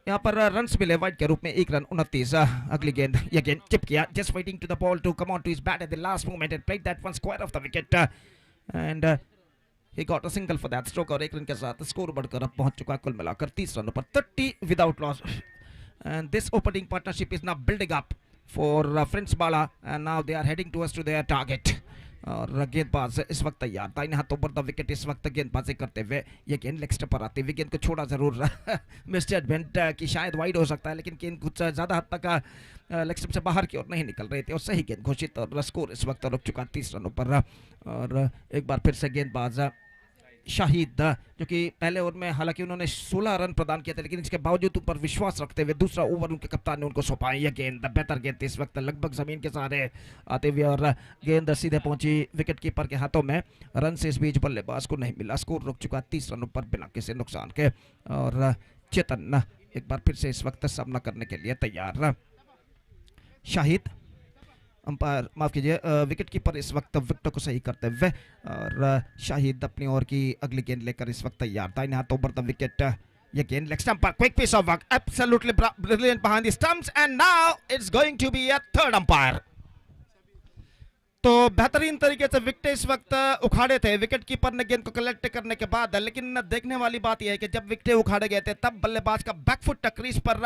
यहाँ पर रन्स मिले वाइड के रूप में 1 रन 29। अगली गेंद ये गेंद चिप किया, just waiting to the ball to come on to his bat at the last moment and played that one square of the wicket and he got a single for that stroke. और 1 run के साथ score बढ़कर अब पहुंच चुका है कुल मिलाकर 30 रनों पर, 30 without loss. And this opening partnership is now building up for friends Bala and now they are heading towards to their target. और गेंदबाज इस वक्त तैयार, दाहिने हाथों पर द विकेट इस वक्त गेंदबाजी करते हुए। ये गेंद लेग स्टंप पर आती हुई, गेंद को छोड़ा जरूर मिस्टर एडवेंट कि शायद वाइड हो सकता है, लेकिन गेंद कुछ ज़्यादा हद तक लेग स्टंप से बाहर की ओर नहीं निकल रहे थे और सही गेंद घोषित। और स्कोर इस वक्त रुक चुका 30 रनों पर। और एक बार फिर से गेंदबाज शाहिद, जो कि पहले ओवर में हालांकि उन्होंने 16 रन प्रदान किए थे, लेकिन इसके बावजूद ऊपर विश्वास रखते हुए दूसरा ओवर उनके कप्तान ने उनको सौंपा। यह गेंद बेहतर गेंद इस वक्त लगभग जमीन के सहारे आते हुए और गेंद सीधे पहुंची विकेट कीपर के हाथों में। रन से इस बीच बल्लेबाज को नहीं मिला, स्कोर रुक चुका 30 रनों पर बिना किसी नुकसान के। और चेतन एक बार फिर से इस वक्त सामना करने के लिए तैयार। शाहिद अंपायर माफ कीजिए विकेट कीपर इस वक्त विकेट को सही करते हुए। और शाहिद अपनी ओर की अगली गेंद लेकर इस वक्त तैयार, दाहिने हाथ ओवर द विकेट। ये गेंद लेग स्टंप पर, quick piece of work, absolutely brilliant behind the stumps and now it's going to be a third umpire. तो बेहतरीन तरीके से विकेट इस वक्त उखाड़े थे विकेट कीपर ने गेंद को कलेक्ट करने के बाद, लेकिन देखने वाली बात यह है कि जब विकेट उखाड़े गए थे तब बल्लेबाज का बैकफुट क्रीज पर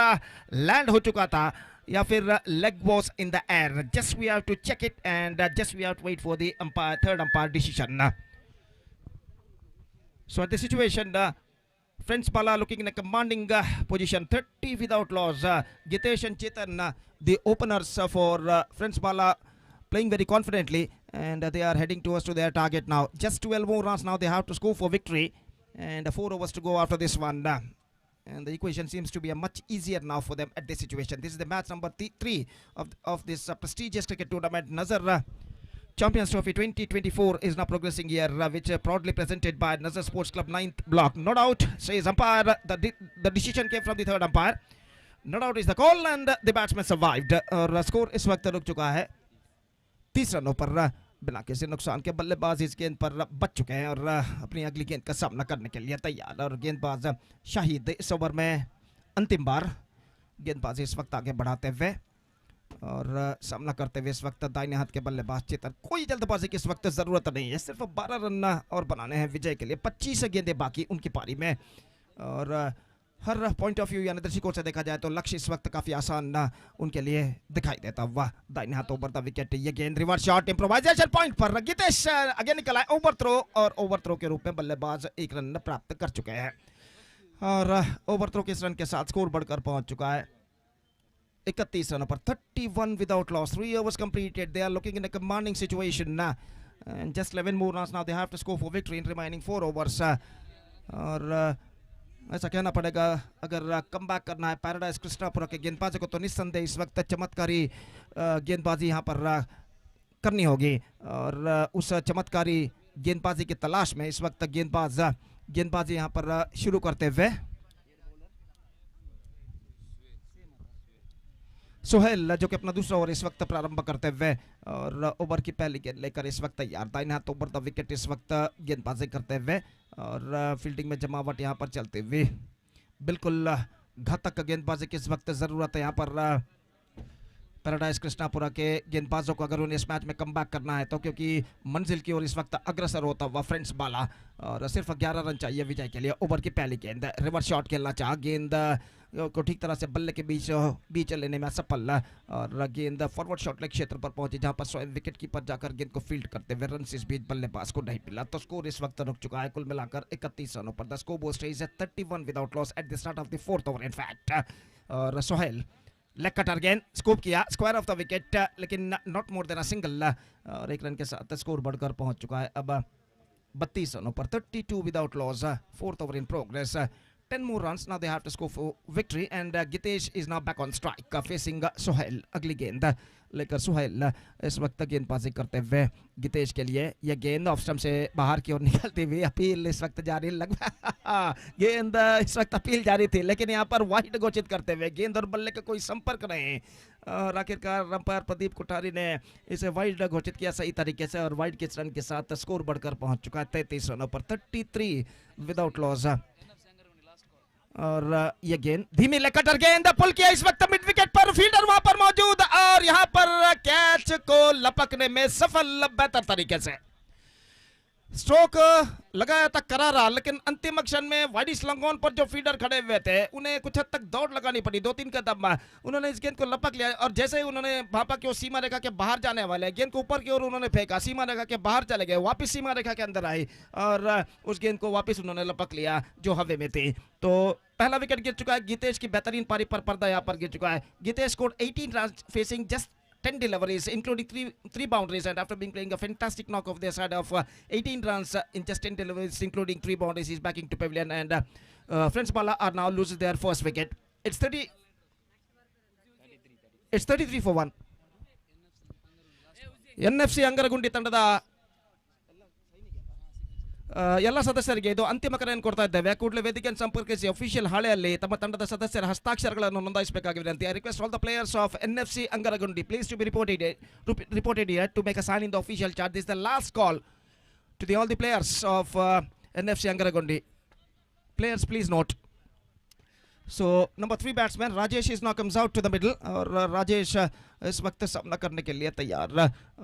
लैंड हो चुका था या फिर leg was in the air. Just we have to check it and just we have to wait for the umpire third umpire decision. So at the situation Friends Bala looking in a commanding position, 30 without loss. Gitesh and Chetan the openers for friends Bala playing very confidently and they are heading towards to their target now. Just 12 more runs now they have to score for victory and 4 overs to go after this one. And the equation seems to be a much easier now for them at this situation. This is the match number 3 of this prestigious cricket tournament. Nazar Champions Trophy 2024 is now progressing here, which proudly presented by Nazar Sports Club 9th block. No doubt, says umpire, the decision came from the third umpire. No doubt is the call and the batsman survived. और score इस वक्त रुक चुका है 30 रनों पर बिना किसी नुकसान के। बल्लेबाज इस गेंद पर बच चुके हैं और अपनी अगली गेंद का सामना करने के लिए तैयार। और गेंदबाज शाहिद इस ओवर में अंतिम बार गेंदबाज इस वक्त आगे बढ़ाते हुए और सामना करते हुए इस वक्त दाहिने हाथ के बल्लेबाज चेतन। कोई जल्दबाजी की इस वक्त जरूरत नहीं है, सिर्फ 12 रन और बनाने हैं विजय के लिए। 25 गेंदें बाकी उनकी पारी में और हर पॉइंट ऑफ व्यू यानी दृष्टिकोण से देखा जाए तो लक्ष्य इस वक्त काफी आसान उनके लिए दिखाई देता हुआ। दाहिने हाथ ओवर द विकेट, ये गेंद रिवर्स शॉट इम्प्रोवाइजेशन पॉइंट पर गितेश आगे निकला है ओवर थ्रो और ओवर थ्रो के रूप में बल्लेबाज 1 रन प्राप्त कर चुके हैं और ओवर थ्रो के इस रन के साथ स्कोर बढ़कर पहुंच चुका है 31 रनों पर। 31 without loss, 3 overs completed. They are looking in a commanding situation and just 11 more runs now they have to score for victory in remaining 4 overs. और ऐसा कहना पड़ेगा अगर कम बैक करना है पैराडाइज कृष्णापुरा के गेंदबाजों को तो निस्संदेह इस वक्त चमत्कारी गेंदबाजी यहाँ पर करनी होगी और उस चमत्कारी गेंदबाजी की तलाश में इस वक्त गेंदबाजी यहाँ पर शुरू करते हुए सोहेल जो कि अपना दूसरा ओवर इस वक्त प्रारंभ करते हुए और ओवर की पहली गेंद लेकर इस वक्त तैयार। दाहिने हाथ ओवर द विकेट इस वक्त गेंदबाजी करते हुए और फील्डिंग में जमावट यहाँ पर चलते हुए बिल्कुल घातक गेंदबाजी की इस वक्त ज़रूरत है यहाँ पर पैराडाइज कृष्णापुरा के गेंदबाजों को अगर उन्हें इस मैच में कमबैक करना है तो, क्योंकि मंजिल की ओर इस वक्त अग्रसर होता हुआ फ्रेंड्स बाला और सिर्फ 11 रन चाहिए विजय के लिए। ओवर की पहली गेंद रिवर्स शॉट खेलना चाह, गेंद को ठीक तरह से बल्ले के बीच लेने में असफल और गेंद फॉरवर्ड शॉट लेग क्षेत्र पर पहुंची जहां पर स्वयं विकेट कीपर जाकर गेंद को फील्ड करते हुए रन इस बीच बल्लेबाज को नहीं मिला। तो स्कोर इस वक्त रुक चुका है कुल मिलाकर 31 रनों पर। द स्कोर बोर्ड स्टेज है 31 without loss at the start of the 4th over in fact. और सोहेल लेग कटर गेंद स्कोप किया स्क्वायर ऑफ द विकेट लेकिन not more than a single और 1 रन के साथ स्कोर बढ़कर पहुंच चुका है अब 32 रनों पर। 32 without loss, 4th over in progress. 10 more runs. Now they have to score for victory. And Gitesh is now back on strike, facing Sohail. अगली गेंद लेकर सुहेल इस वक्त गेंदबाजी करते हुए गितेश के लिए यह गेंद ऑफ स्टंप से बाहर की ओर निकलती हुई अपील इस वक्त जारी गेंद इस वक्त अपील जारी थी, लेकिन यहाँ पर वाइड घोषित करते हुए गेंद और बल्ले का कोई संपर्क नहीं और आखिरकार अंपायर प्रदीप कोठारी ने इसे वाइड घोषित किया सही तरीके से और वाइड के रन के साथ स्कोर बढ़कर पहुंच चुका है 33 रनों पर, 33 विदाउट लॉस। और ये गेंद धीमी लेकर गेंद पुल किया इस वक्त मिड विकेट पर, फील्डर वहां पर मौजूद और यहां पर कैच को लपकने में सफल बेहतर तरीके से। स्ट्रोक लगाया था करारा, लेकिन अंतिम क्षण में वाइडी स्लंगोन पर जो फील्डर खड़े हुए थे उन्हें कुछ हद तक दौड़ लगानी पड़ी, 2-3 कदम उन्होंने इस गेंद को लपक लिया और जैसे ही उन्होंने भापा की ओर सीमा रेखा के बाहर जाने वाले गेंद को ऊपर की ओर उन्होंने फेंका, सीमा रेखा के बाहर चले गए, वापस सीमा रेखा के अंदर आई और उस गेंद को वापस उन्होंने लपक लिया जो हवे में थी। तो पहला विकेट गिर चुका है, गीतेश की बेहतरीन पारी पर पर्दा यहाँ पर गिर चुका है। Gitesh scored 18 run facing just 10 deliveries, including three boundaries, and after being playing a fantastic knock off their side of 18 runs in just 10 deliveries, including 3 boundaries, he's backing to pavilion, and Friends Bala are now losing their first wicket. It's 33 for 1. NFC ಅಂಗರಗುಂಡಿ ತಂಡದ ಎಲ್ಲ ಸದಸ್ಯರಿಗೆ ಇದು ಅಂತಿಮ ಕರೆಯನ್ನು ಕೊಡ್ತಾ ಇದ್ದೇವೆ. ಕೂಡಲೇ ವೇದಿಕೆಯನ್ನು ಸಂಪರ್ಕಿಸಿ ಅಫಿಷಿಯಲ್ ಹಾಳೆಯಲ್ಲಿ ತಮ್ಮ ತಂಡದ ಸದಸ್ಯರ ಹಸ್ತಾಕ್ಷರಗಳನ್ನು ನೋಂದಾಯಿಸಬೇಕಾಗಿದೆ ಅಂತ. I request all the players of NFC Angaragundi please to be reported here to make a sign in the official chart. This the last call to the all the players of NFC Angaragundi. Players please note. So number 3 batsman Rajesh is now comes out to the middle और राजेश इस वक्त सामना करने के लिए तैयार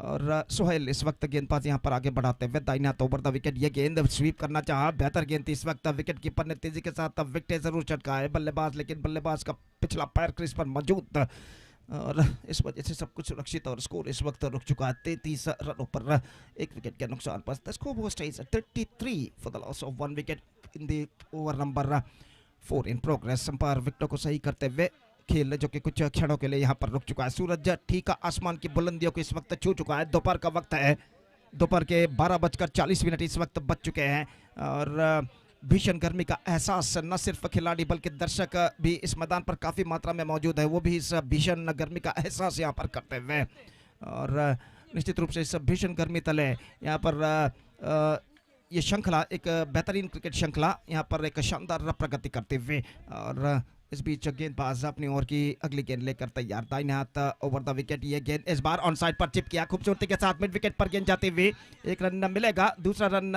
और सोहेल इस वक्त गेंदबाज यहाँ पर आगे बढ़ाते हुए दाहिने हाथ ओवर द विकेट, ये गेंद स्वीप करना चाहा, बेहतर गेंद थी इस वक्त, विकेट कीपर ने तेजी के साथ विकेट जरूर चटका है बल्लेबाज, लेकिन बल्लेबाज का पिछला पैर क्रीज पर मौजूद और इस वजह से सब कुछ सुरक्षित और स्कोर इस वक्त रुक चुका है 33 रनों पर, एक विकेट के नुकसान पर। The score stage 33 for the loss of 1 wicket in the over number 4 in progress. Umpire विकेटों को सही करते हुए खेल जो कि कुछ क्षणों के लिए यहाँ पर रुक चुका है। सूरज ठीक आसमान की बुलंदियों को इस वक्त छू चुका है, दोपहर का वक्त है, दोपहर के 12:40 इस वक्त बज चुके हैं और भीषण गर्मी का एहसास न सिर्फ खिलाड़ी बल्कि दर्शक भी इस मैदान पर काफ़ी मात्रा में मौजूद है, वो भी इस भीषण गर्मी का एहसास यहाँ पर करते हुए और निश्चित रूप से इस भीषण गर्मी तले यहाँ पर ये श्रृंखला एक बेहतरीन क्रिकेट श्रृंखला यहाँ पर एक शानदार प्रगति करते हुए और इस बीच गेंदबाज अपनी ओर की अगली गेंद लेकर तैयार, दाहिने हाथ ओवर द विकेट, ये गेंद इस बार ऑन साइड पर चिप किया खूबसूरती के साथ, मिड विकेट पर गेंद जाती हुई, एक रन मिलेगा, दूसरा रन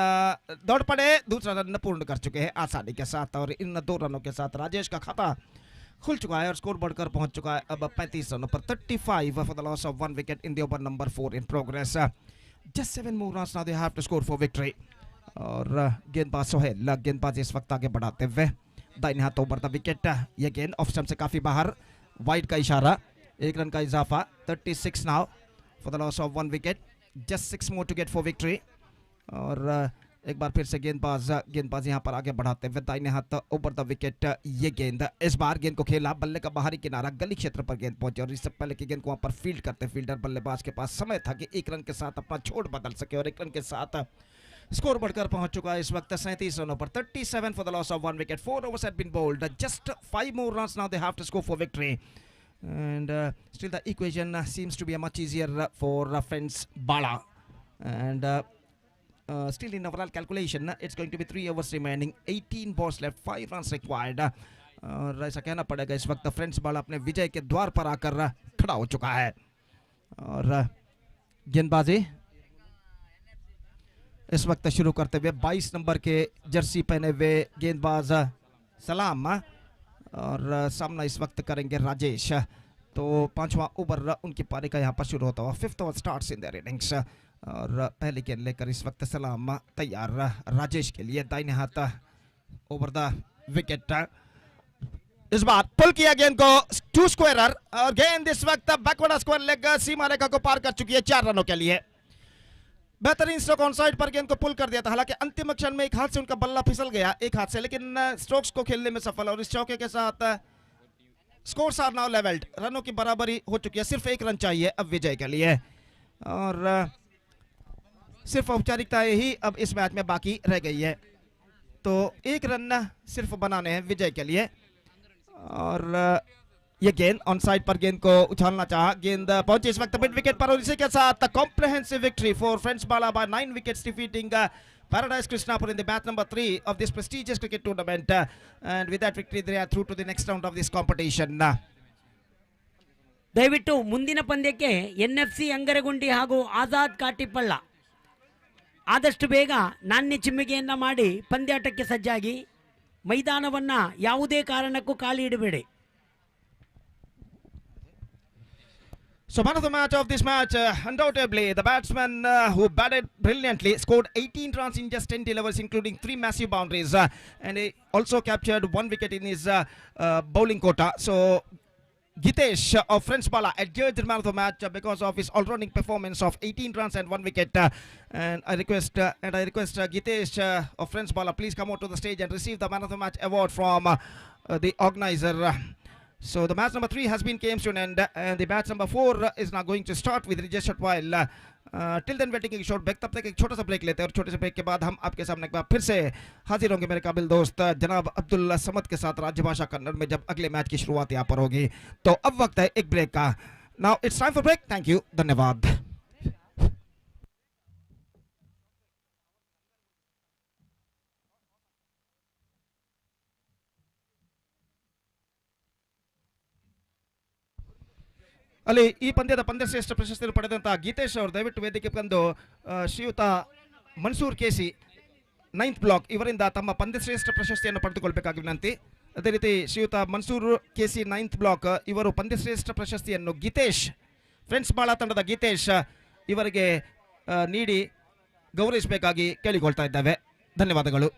दौड़ पड़े, दूसरा रन पूर्ण कर चुके हैं आसानी के साथ और इन 2 रनों के साथ राजेश का खाता खुल चुका है और स्कोर बढ़कर पहुंच चुका है अब 35 रनों पर, 35 for the loss of 1 wicket in the over number 4 in progress. Just 7 more runs now they have to score for victory और गेंदबाज सोहेल गेंदबाज इस वक्त आगे बढ़ाते हुए दाहिने हाथ ओवर द विकेट, यह गेंद ऑफ स्टंप से काफी बाहर, वाइड का इशारा, 1 रन का इजाफा, 36 now for the loss of 1 wicket, just 6 more to get for victory और एक बार फिर से गेंदबाज यहाँ पर आगे बढ़ाते हुए दाहिने हाथ ओवर द विकेट, ये गेंद इस बार गेंद को खेला, बल्ले का बाहरी किनारा गली क्षेत्र पर गेंद पहुंची और इससे पहले की गेंद को वहाँ पर फील्ड करते फील्डर बल्लेबाज के पास समय था कि 1 रन के साथ अपना छोड़ बदल सके और 1 रन के साथ स्कोर बढ़कर पहुंच चुका है इस वक्त 37 रनों पर, 37 for the loss of 1 wicket, 4 overs had been bowled, just 5 more runs now they have to score for victory and still the equation seems to be much easier for Friends Bala and still in overall calculation it's going to be 3 overs remaining, 18 balls left, 5 runs required और ऐसा कहना पड़ेगा इस वक्त friends बाला अपने विजय के द्वार पर आकर खड़ा हो चुका है और गेंदबाजी इस वक्त शुरू करते हुए 22 नंबर के जर्सी पहने हुए गेंदबाज सलाम और सामना इस वक्त करेंगे राजेश। तो 5वां ओवर उनकी पारी का यहाँ पर शुरू होता हुआ, 5th over starts in their innings और पहली गेंद लेकर इस वक्त सलाम तैयार राजेश के लिए, दाहिने हाथ ओवर द विकेट, इस बार पुल किया गेंद को 2 स्क्वायर और गेंद इस वक्त बैकवर्ड स्क्वायर लेग सीमा रेखा को पार कर चुकी है 4 रनों के लिए। बेहतरीन स्ट्रोक ऑन साइड पर गेंद को पुल कर दिया था, हालांकि अंतिम क्षण में एक हाथ से उनका बल्ला फिसल गया, एक हाथ से, लेकिन स्ट्रोक्स को खेलने में सफल और इस चौके के साथ स्कोर्स आर नाउ लेवल्ड, रनों की बराबरी हो चुकी है, सिर्फ 1 रन चाहिए अब विजय के लिए और सिर्फ औपचारिकता ही अब इस मैच में बाकी रह गई है। तो एक रन सिर्फ बनाने हैं विजय के लिए। और ये गेंद ऑन साइड पर गेंद को उछालना चाहा, गेंद पहुंची इस वक्त मिड विकेट पर, और इसी के साथ comprehensive victory for Friends Bala by 9 wickets defeating Paradise Krishnapur in the match number 3 of this prestigious cricket tournament, and with that victory they are through to the next round of this competition. ದಯವಿಟ್ಟು ಮುಂದಿನ ಪಂದ್ಯಕ್ಕೆ NFC ಅಂಗರಗುಂಡಿ ಹಾಗೂ ಆಜಾದ್ ಕಾಟಿಪಳ್ಳ ಆದಷ್ಟು ಬೇಗ ನಾಣ್ಯ ಚಿಮ್ಮಿಗೆಯನ್ನು ಮಾಡಿ ಪಂದ್ಯಾಟಕ್ಕೆ ಸಜ್ಜಾಗಿ ಮೈದಾನವನ್ನು ಯಾವುದೇ ಕಾರಣಕ್ಕೂ ಖಾಲಿ ಇಡಬೇಡಿ. So man of the match of this match, undoubtedly the batsman who batted brilliantly, scored 18 runs in just 10 deliveries including 3 massive boundaries, and he also captured 1 wicket in his bowling quota. So Gitesh of French Bala adjudged man of the match because of his all-rounding performance of 18 runs and 1 wicket. And I request Gitesh of French Bala, please come out to the stage and receive the man of the match award from the organizer. So the match number 3 has been came to an end, and the match number 4 is now going to start with just short while. Till then we're taking a short break. तब तक एक छोटा सा break लेते हैं, और छोटे से ब्रेक के बाद हम आपके सामने एक बार फिर से हाजिर होंगे मेरे काबिल दोस्त जनाब अब्दुल समद के साथ राजभाषा कन्नड़ में, जब अगले मैच की शुरुआत यहाँ पर होगी. तो अब वक्त है एक ब्रेक का. Now it's time for break. Thank you. धन्यवाद. ಅಲ್ಲಿ ಈ ಪಂದ್ಯದ ಪಂದ್ಯಶ್ರೇಷ್ಠ ಪ್ರಶಸ್ತಿಯನ್ನು ಪಡೆದಂಥ ಗೀತೇಶ್ ಅವರು ದಯವಿಟ್ಟು ವೇದಿಕೆ ಬಂದು ಶ್ರೀಯುತ ಮನ್ಸೂರ್ ಕೆಸಿ 9th ಬ್ಲಾಕ್ ಇವರಿಂದ ತಮ್ಮ ಪಂದ್ಯಶ್ರೇಷ್ಠ ಪ್ರಶಸ್ತಿಯನ್ನು ಪಡೆದುಕೊಳ್ಳಬೇಕಾಗಿ ವಿನಂತಿ. ಅದೇ ರೀತಿ ಶ್ರೀಯುತ ಮನ್ಸೂರ್ ಕೆಸಿ 9th ಬ್ಲಾಕ್ ಇವರು ಪಂದ್ಯಶ್ರೇಷ್ಠ ಪ್ರಶಸ್ತಿಯನ್ನು ಗೀತೇಶ್ ಫ್ರೆಂಡ್ಸ್ ಬಾಳ ತಂಡದ ಗೀತೇಶ್ ಇವರಿಗೆ ನೀಡಿ ಗೌರವಿಸಬೇಕಾಗಿ ಕೇಳಿಕೊಳ್ತಾ ಇದ್ದೇವೆ. ಧನ್ಯವಾದಗಳು.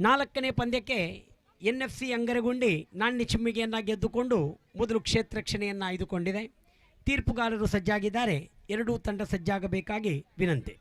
4ನೇ ಪಂದ್ಯಕ್ಕೆ NFC ಅಂಗರಗುಂಡಿ ನಾಣ್ಯ ಚಿಮ್ಮಿಗೆಯನ್ನು ಗೆದ್ದುಕೊಂಡು ಮೊದಲು ಕ್ಷೇತ್ರ ರಕ್ಷಣೆಯನ್ನು ಆಯ್ದುಕೊಂಡಿದೆ. ತೀರ್ಪುಗಾರರು ಸಜ್ಜಾಗಿದ್ದಾರೆ. ಎರಡೂ ತಂಡ ಸಜ್ಜಾಗಬೇಕಾಗಿ ವಿನಂತಿ.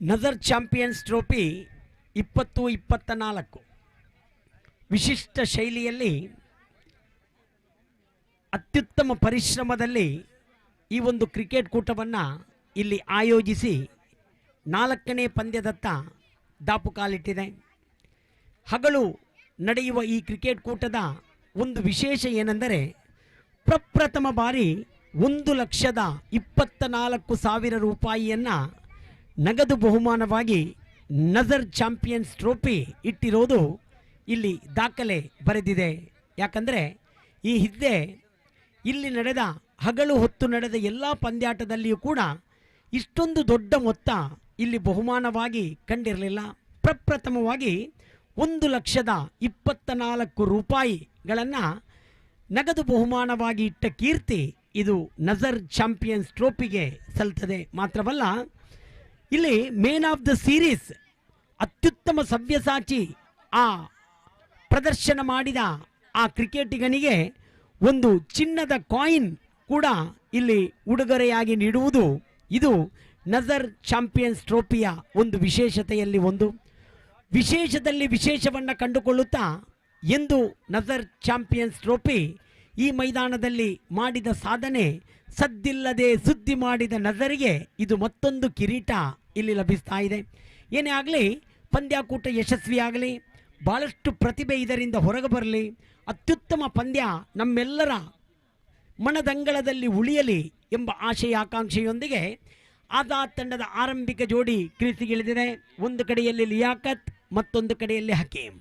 ನಜರ್ ಚಾಂಪಿಯನ್ಸ್ ಟ್ರೋಫಿ 2024 ವಿಶಿಷ್ಟ ಶೈಲಿಯಲ್ಲಿ ಅತ್ಯುತ್ತಮ ಪರಿಶ್ರಮದಲ್ಲಿ ಈ ಒಂದು ಕ್ರಿಕೆಟ್ ಕೂಟವನ್ನು ಇಲ್ಲಿ ಆಯೋಜಿಸಿ 4ನೇ ಪಂದ್ಯದತ್ತ ದಾಪುಕಾಲಿಟ್ಟಿದೆ. ಹಗಲು ನಡೆಯುವ ಈ ಕ್ರಿಕೆಟ್ ಕೂಟದ ಒಂದು ವಿಶೇಷ ಏನೆಂದರೆ ಪ್ರಪ್ರಥಮ ಬಾರಿ 1,24,000 ರೂಪಾಯಿಯನ್ನು ನಗದು ಬಹುಮಾನವಾಗಿ ನಜರ್ ಚಾಂಪಿಯನ್ಸ್ ಟ್ರೋಫಿ ಇಟ್ಟಿರೋದು ಇಲ್ಲಿ ದಾಖಲೆ ಬರೆದಿದೆ. ಯಾಕಂದರೆ ಈ ಹಿಂದೆ ಇಲ್ಲಿ ನಡೆದ ಹಗಲು ಹೊತ್ತು ನಡೆದ ಎಲ್ಲ ಪಂದ್ಯಾಟದಲ್ಲಿಯೂ ಕೂಡ ಇಷ್ಟೊಂದು ದೊಡ್ಡ ಮೊತ್ತ ಇಲ್ಲಿ ಬಹುಮಾನವಾಗಿ ಕಂಡಿರಲಿಲ್ಲ. ಪ್ರಪ್ರಥಮವಾಗಿ 1,24,000 ರೂಪಾಯಿಗಳನ್ನು ನಗದು ಬಹುಮಾನವಾಗಿ ಇಟ್ಟ ಕೀರ್ತಿ ಇದು ನಜರ್ ಚಾಂಪಿಯನ್ಸ್ ಟ್ರೋಫಿಗೆ ಸಲ್ತದೆ. ಮಾತ್ರವಲ್ಲ, ಇಲ್ಲಿ ಮೇನ್ ಆಫ್ ದ ಸೀರೀಸ್ ಅತ್ಯುತ್ತಮ ಸವ್ಯಸಾಚಿ ಆ ಪ್ರದರ್ಶನ ಮಾಡಿದ ಆ ಕ್ರಿಕೆಟಿಗನಿಗೆ ಒಂದು ಚಿನ್ನದ ಕಾಯಿನ್ ಕೂಡ ಇಲ್ಲಿ ಉಡುಗೊರೆಯಾಗಿ ನೀಡುವುದು ಇದು ನಜರ್ ಚಾಂಪಿಯನ್ಸ್ ಟ್ರೋಫಿಯ ಒಂದು ವಿಶೇಷತೆಯಲ್ಲಿ ಒಂದು. ವಿಶೇಷದಲ್ಲಿ ವಿಶೇಷವನ್ನು ಕಂಡುಕೊಳ್ಳುತ್ತಾ ಎಂದು ನಜರ್ ಚಾಂಪಿಯನ್ಸ್ ಟ್ರೋಫಿ ಈ ಮೈದಾನದಲ್ಲಿ ಮಾಡಿದ ಸಾಧನೆ ಸದ್ದಿಲ್ಲದೆ ಸುದ್ದಿ ಮಾಡಿದ ನಜರಿಗೆ ಇದು ಮತ್ತೊಂದು ಕಿರೀಟ ಇಲ್ಲಿ ಲಭಿಸ್ತಾ ಇದೆ. ಏನೇ ಆಗಲಿ, ಪಂದ್ಯಾಕೂಟ ಯಶಸ್ವಿಯಾಗಲಿ, ಭಾಳಷ್ಟು ಪ್ರತಿಭೆ ಇದರಿಂದ ಹೊರಗೆ ಬರಲಿ, ಅತ್ಯುತ್ತಮ ಪಂದ್ಯ ನಮ್ಮೆಲ್ಲರ ಮನದಂಗಳದಲ್ಲಿ ಉಳಿಯಲಿ ಎಂಬ ಆಶಯ ಆಕಾಂಕ್ಷೆಯೊಂದಿಗೆ ಆಜಾದ್ ತಂಡದ ಆರಂಭಿಕ ಜೋಡಿ ಕ್ರೀಸಿಗಿಳಿದಿದೆ. ಒಂದು ಕಡೆಯಲ್ಲಿ ಲಿಯಾಕತ್, ಮತ್ತೊಂದು ಕಡೆಯಲ್ಲಿ ಹಕೀಂ.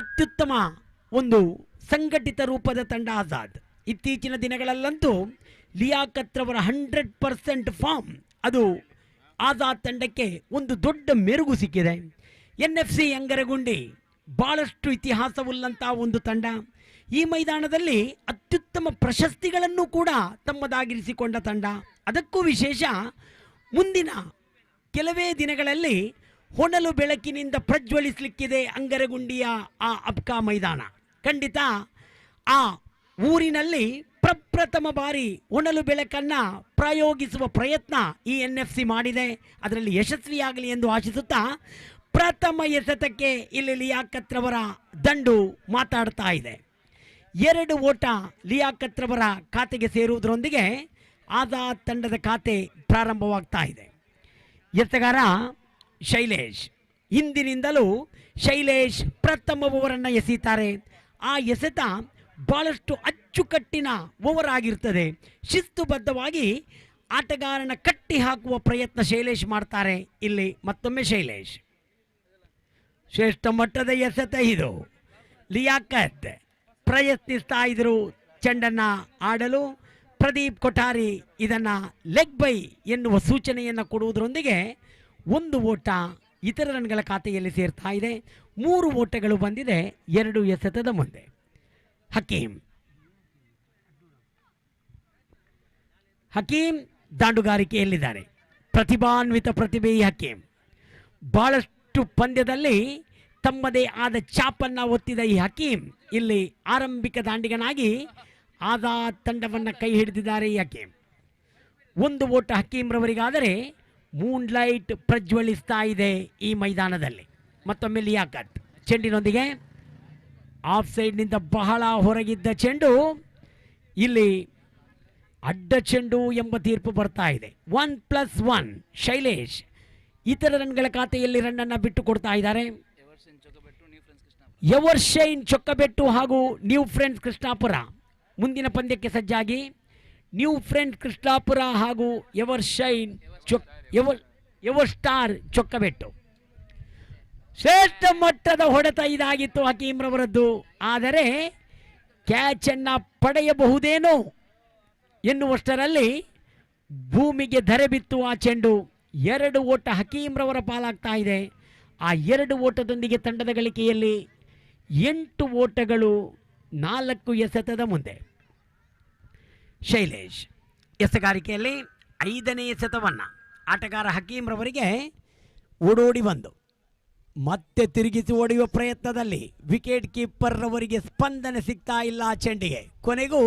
ಅತ್ಯುತ್ತಮ ಒಂದು ಸಂಘಟಿತ ರೂಪದ ತಂಡ ಆಜಾದ್. ಇತ್ತೀಚಿನ ದಿನಗಳಲ್ಲಂತೂ ಲಿಯಾಕತ್ ರವರ 100% ಫಾರ್ಮ್ ಅದು ಆಜಾದ್ ತಂಡಕ್ಕೆ ಒಂದು ದೊಡ್ಡ ಮೆರುಗು ಸಿಕ್ಕಿದೆ. NFC ಅಂಗರಗುಂಡಿ ಭಾಳಷ್ಟು ಇತಿಹಾಸವುಳ್ಳಂಥ ಒಂದು ತಂಡ. ಈ ಮೈದಾನದಲ್ಲಿ ಅತ್ಯುತ್ತಮ ಪ್ರಶಸ್ತಿಗಳನ್ನು ಕೂಡ ತಮ್ಮದಾಗಿರಿಸಿಕೊಂಡ ತಂಡ. ಅದಕ್ಕೂ ವಿಶೇಷ, ಮುಂದಿನ ಕೆಲವೇ ದಿನಗಳಲ್ಲಿ ಹೊನಲು ಬೆಳಕಿನಿಂದ ಪ್ರಜ್ವಲಿಸಲಿಕ್ಕಿದೆ ಅಂಗರಗುಂಡಿಯ ಆ ಅಬ್ಕಾ ಮೈದಾನ. ಖಂಡಿತ ಆ ಊರಿನಲ್ಲಿ ಪ್ರಪ್ರಥಮ ಬಾರಿ ಹೊನಲು ಬೆಳಕನ್ನು ಪ್ರಯೋಗಿಸುವ ಪ್ರಯತ್ನ ಈ NFC ಮಾಡಿದೆ. ಅದರಲ್ಲಿ ಯಶಸ್ವಿಯಾಗಲಿ ಎಂದು ಆಶಿಸುತ್ತಾ ಪ್ರಥಮ ಎಸೆತಕ್ಕೆ ಇಲ್ಲಿ ಲಿಯಾಕತ್ ರವರ ದಂಡು ಮಾತಾಡ್ತಾ ಇದೆ. 2 ಓಟ ಲಿಯಾಕತ್ ರವರ ಖಾತೆಗೆ ಸೇರುವುದರೊಂದಿಗೆ ಆಜಾದ್ ತಂಡದ ಖಾತೆ ಪ್ರಾರಂಭವಾಗ್ತಾ ಇದೆ. ಎಸೆಗಾರ ಶೈಲೇಶ್. ಹಿಂದಿನಿಂದಲೂ ಶೈಲೇಶ್ ಪ್ರಥಮ ಓವರನ್ನು ಎಸೆಯುತ್ತಾರೆ. ಆ ಎಸೆತ ಭಾಳಷ್ಟು ಅಚ್ಚುಕಟ್ಟಿನ ಓವರ್ ಆಗಿರ್ತದೆ. ಶಿಸ್ತುಬದ್ಧವಾಗಿ ಆಟಗಾರನ ಕಟ್ಟಿ ಹಾಕುವ ಪ್ರಯತ್ನ ಶೈಲೇಶ್ ಮಾಡ್ತಾರೆ. ಇಲ್ಲಿ ಮತ್ತೊಮ್ಮೆ ಶೈಲೇಶ್. ಶ್ರೇಷ್ಠ ಮಟ್ಟದ ಎಸೆತ ಇದು. ಲಿಯಾಕತ್ ಪ್ರಯತ್ನಿಸ್ತಾ ಇದ್ರು ಚೆಂಡನ್ನು ಆಡಲು. ಪ್ರದೀಪ್ ಕೊಠಾರಿ ಇದನ್ನು ಲೆಗ್ ಬೈ ಎನ್ನುವ ಸೂಚನೆಯನ್ನು ಕೊಡುವುದರೊಂದಿಗೆ 1 ಓಟ ಇತರ ರನ್ಗಳ ಖಾತೆಯಲ್ಲಿ ಸೇರ್ತಾ ಇದೆ. 3 ಓಟಗಳು ಬಂದಿದೆ 2 ಎಸೆತದ ಮುಂದೆ. ಹಕೀಂ ದಾಂಡುಗಾರಿಕೆಯಲ್ಲಿದ್ದಾರೆ. ಪ್ರತಿಭಾನ್ವಿತ ಪ್ರತಿಭೆ ಈ ಹಕೀಂ. ಬಹಳಷ್ಟು ಪಂದ್ಯದಲ್ಲಿ ತಮ್ಮದೇ ಆದ ಚಾಪನ್ನು ಒತ್ತಿದ ಈ ಹಕೀಂ ಇಲ್ಲಿ ಆರಂಭಿಕ ದಾಂಡಿಗನಾಗಿ ಆಜಾದ್ ತಂಡವನ್ನು ಕೈ ಹಿಡಿದಿದ್ದಾರೆ. ಈ ಹಕೀಂ 1 ಓಟ ಹಕೀಂರವರಿಗಾದರೆ ಮೂನ್ಲೈಟ್ ಪ್ರಜ್ವಲಿಸ್ತಾ ಇದೆ ಈ ಮೈದಾನದಲ್ಲಿ. ಮತ್ತೊಮ್ಮೆ ಲಿಯಾಕತ್ ಚೆಂಡಿನೊಂದಿಗೆ ಆಫ್ ಸೈಡ್ನಿಂದ ಬಹಳ ಹೊರಗಿದ್ದ ಚೆಂಡು ಇಲ್ಲಿ ಅಡ್ಡ ಚೆಂಡು ಎಂಬ ತೀರ್ಪು ಬರ್ತಾ ಇದೆ. 1+1 ಶೈಲೇಶ್ ಇತರ ರನ್ಗಳ ಖಾತೆಯಲ್ಲಿ ರನ್ನನ್ನು ಬಿಟ್ಟು ಕೊಡ್ತಾ ಇದ್ದಾರೆ. ಎವರ್ಶೈನ್ ಚೊಕ್ಕಬೆಟ್ಟು ಹಾಗೂ ನ್ಯೂ ಫ್ರೆಂಡ್ಸ್ ಕೃಷ್ಣಾಪುರ ಮುಂದಿನ ಪಂದ್ಯಕ್ಕೆ ಸಜ್ಜಾಗಿ. ನ್ಯೂ ಫ್ರೆಂಡ್ಸ್ ಕೃಷ್ಣಾಪುರ ಹಾಗೂ ಎವರ್ಶೈನ್ ಎವರ್ ಸ್ಟಾರ್ ಚೊಕ್ಕಬೆಟ್ಟು. ಶ್ರೇಷ್ಠ ಮಟ್ಟದ ಹೊಡೆತ ಇದಾಗಿತ್ತು ಹಕೀಂರವರದ್ದು. ಆದರೆ ಕ್ಯಾಚನ್ನು ಪಡೆಯಬಹುದೇನೋ ಎನ್ನುವಷ್ಟರಲ್ಲಿ ಭೂಮಿಗೆ ಧರೆ ಬಿತ್ತು ಆ ಚೆಂಡು. 2 ಓಟ ಹಕೀಂರವರ ಪಾಲಾಗ್ತಾ ಇದೆ. ಆ 2 ಓಟದೊಂದಿಗೆ ತಂಡದ ಗಳಿಕೆಯಲ್ಲಿ 8 ಓಟಗಳು 4 ಎಸೆತದ ಮುಂದೆ. ಶೈಲೇಶ್ ಎಸೆಗಾರಿಕೆಯಲ್ಲಿ 5ನೇ ಎಸೆತವನ್ನು ಆಟಗಾರ ಹಕೀಂರವರಿಗೆ ಓಡೋಡಿ ಬಂದು ಮತ್ತೆ ತಿರುಗಿಸಿ ಹೊಡೆಯುವ ಪ್ರಯತ್ನದಲ್ಲಿ ವಿಕೆಟ್ ಕೀಪರ್ ರವರಿಗೆ ಸ್ಪಂದನೆ ಸಿಗ್ತಾ ಇಲ್ಲ ಆ ಚೆಂಡಿಗೆ. ಕೊನೆಗೂ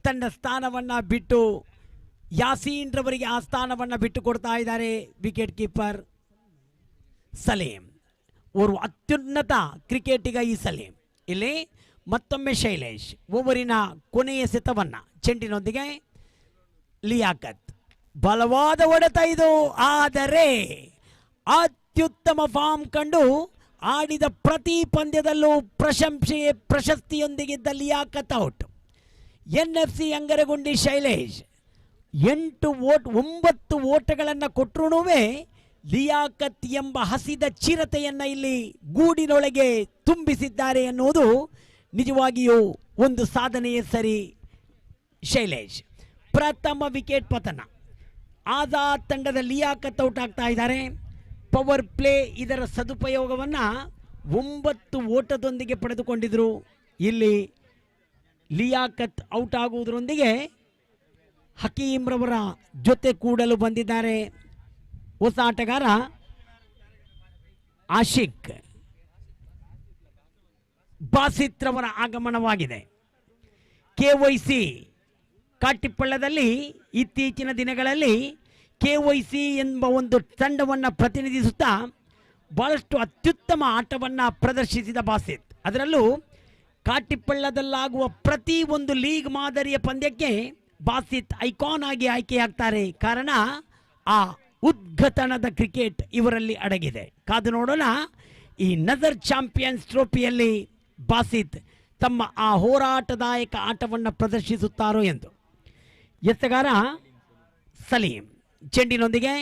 ತನ್ನ ಸ್ಥಾನವನ್ನು ಬಿಟ್ಟು ಯಾಸೀನ್ ರವರಿಗೆ ಆ ಸ್ಥಾನವನ್ನು ಬಿಟ್ಟು ಕೊಡ್ತಾ ಇದ್ದಾರೆ ವಿಕೆಟ್ ಕೀಪರ್ ಸಲೀಂ. ಓರ್ವ ಅತ್ಯುನ್ನತ ಕ್ರಿಕೆಟಿಗ ಈ ಸಲೀಂ. ಇಲ್ಲಿ ಮತ್ತೊಮ್ಮೆ ಶೈಲೇಶ್ ಓವರಿನ ಕೊನೆಯ ಸೆತವನ್ನು ಚೆಂಡಿನೊಂದಿಗೆ ಲಿಯಾಕತ್. ಬಲವಾದ ಹೊಡೆತ ಇದು. ಆದರೆ ಅತ್ಯುತ್ತಮ ಫಾರ್ಮ್ ಕಂಡು ಆಡಿದ ಪ್ರತಿ ಪಂದ್ಯದಲ್ಲೂ ಪ್ರಶಸ್ತಿಯೊಂದಿಗಿದ್ದ ಲಿಯಾಕತ್ ಔಟ್. NFC ಅಂಗರಗುಂಡಿ ಶೈಲೇಶ್ 9 ಓಟಗಳನ್ನು ಕೊಟ್ಟರೂ ಲಿಯಾಕತ್ ಎಂಬ ಹಸಿದ ಚಿರತೆಯನ್ನು ಇಲ್ಲಿ ಗೂಡಿನೊಳಗೆ ತುಂಬಿಸಿದ್ದಾರೆ ಎನ್ನುವುದು ನಿಜವಾಗಿಯೂ ಒಂದು ಸಾಧನೆಯೇ ಸರಿ. ಶೈಲೇಶ್ ಪ್ರಥಮ ವಿಕೆಟ್ ಪತನ. ಆಜಾದ್ ತಂಡದ ಲಿಯಾಕತ್ ಔಟ್ ಆಗ್ತಾ ಇದ್ದಾರೆ. ಪವರ್ ಪ್ಲೇ ಇದರ ಸದುಪಯೋಗವನ್ನು 9 ಓಟದೊಂದಿಗೆ ಪಡೆದುಕೊಂಡಿದ್ರು. ಇಲ್ಲಿ ಲಿಯಾಕತ್ ಔಟ್ ಆಗುವುದರೊಂದಿಗೆ ಹಕೀಂರವರ ಜೊತೆ ಕೂಡಲು ಬಂದಿದ್ದಾರೆ ಹೊಸ ಆಟಗಾರ ಆಶಿಕ್. ಬಾಸಿತ್ ರವರ ಆಗಮನವಾಗಿದೆ. KYC ಕಾಟಿಪಳ್ಳದಲ್ಲಿ ಇತ್ತೀಚಿನ ದಿನಗಳಲ್ಲಿ KYC ಎಂಬ ಒಂದು ತಂಡವನ್ನು ಪ್ರತಿನಿಧಿಸುತ್ತಾ ಬಹಳಷ್ಟು ಅತ್ಯುತ್ತಮ ಆಟವನ್ನು ಪ್ರದರ್ಶಿಸಿದ ಬಾಸಿತ್. ಅದರಲ್ಲೂ ಕಾಟಿಪಳ್ಳದಲ್ಲಾಗುವ ಪ್ರತಿ ಒಂದು ಲೀಗ್ ಮಾದರಿಯ ಪಂದ್ಯಕ್ಕೆ ಬಾಸಿತ್ ಐಕಾನ್ ಆಗಿ ಆಯ್ಕೆಯಾಗ್ತಾರೆ. ಕಾರಣ ಆ ಉದ್ಘಾಟನದ ಕ್ರಿಕೆಟ್ ಇವರಲ್ಲಿ ಅಡಗಿದೆ. ಕಾದು ನೋಡೋಣ ಈ ನಜರ್ ಚಾಂಪಿಯನ್ಸ್ ಟ್ರೋಫಿಯಲ್ಲಿ ಬಾಸಿತ್ ತಮ್ಮ ಆ ಹೋರಾಟದಾಯಕ ಆಟವನ್ನು ಪ್ರದರ್ಶಿಸುತ್ತಾರೋ ಎಂದು. ಎಸೆಗಾರ ಸಲೀಂ ಚೆಂಡಿನೊಂದಿಗೆ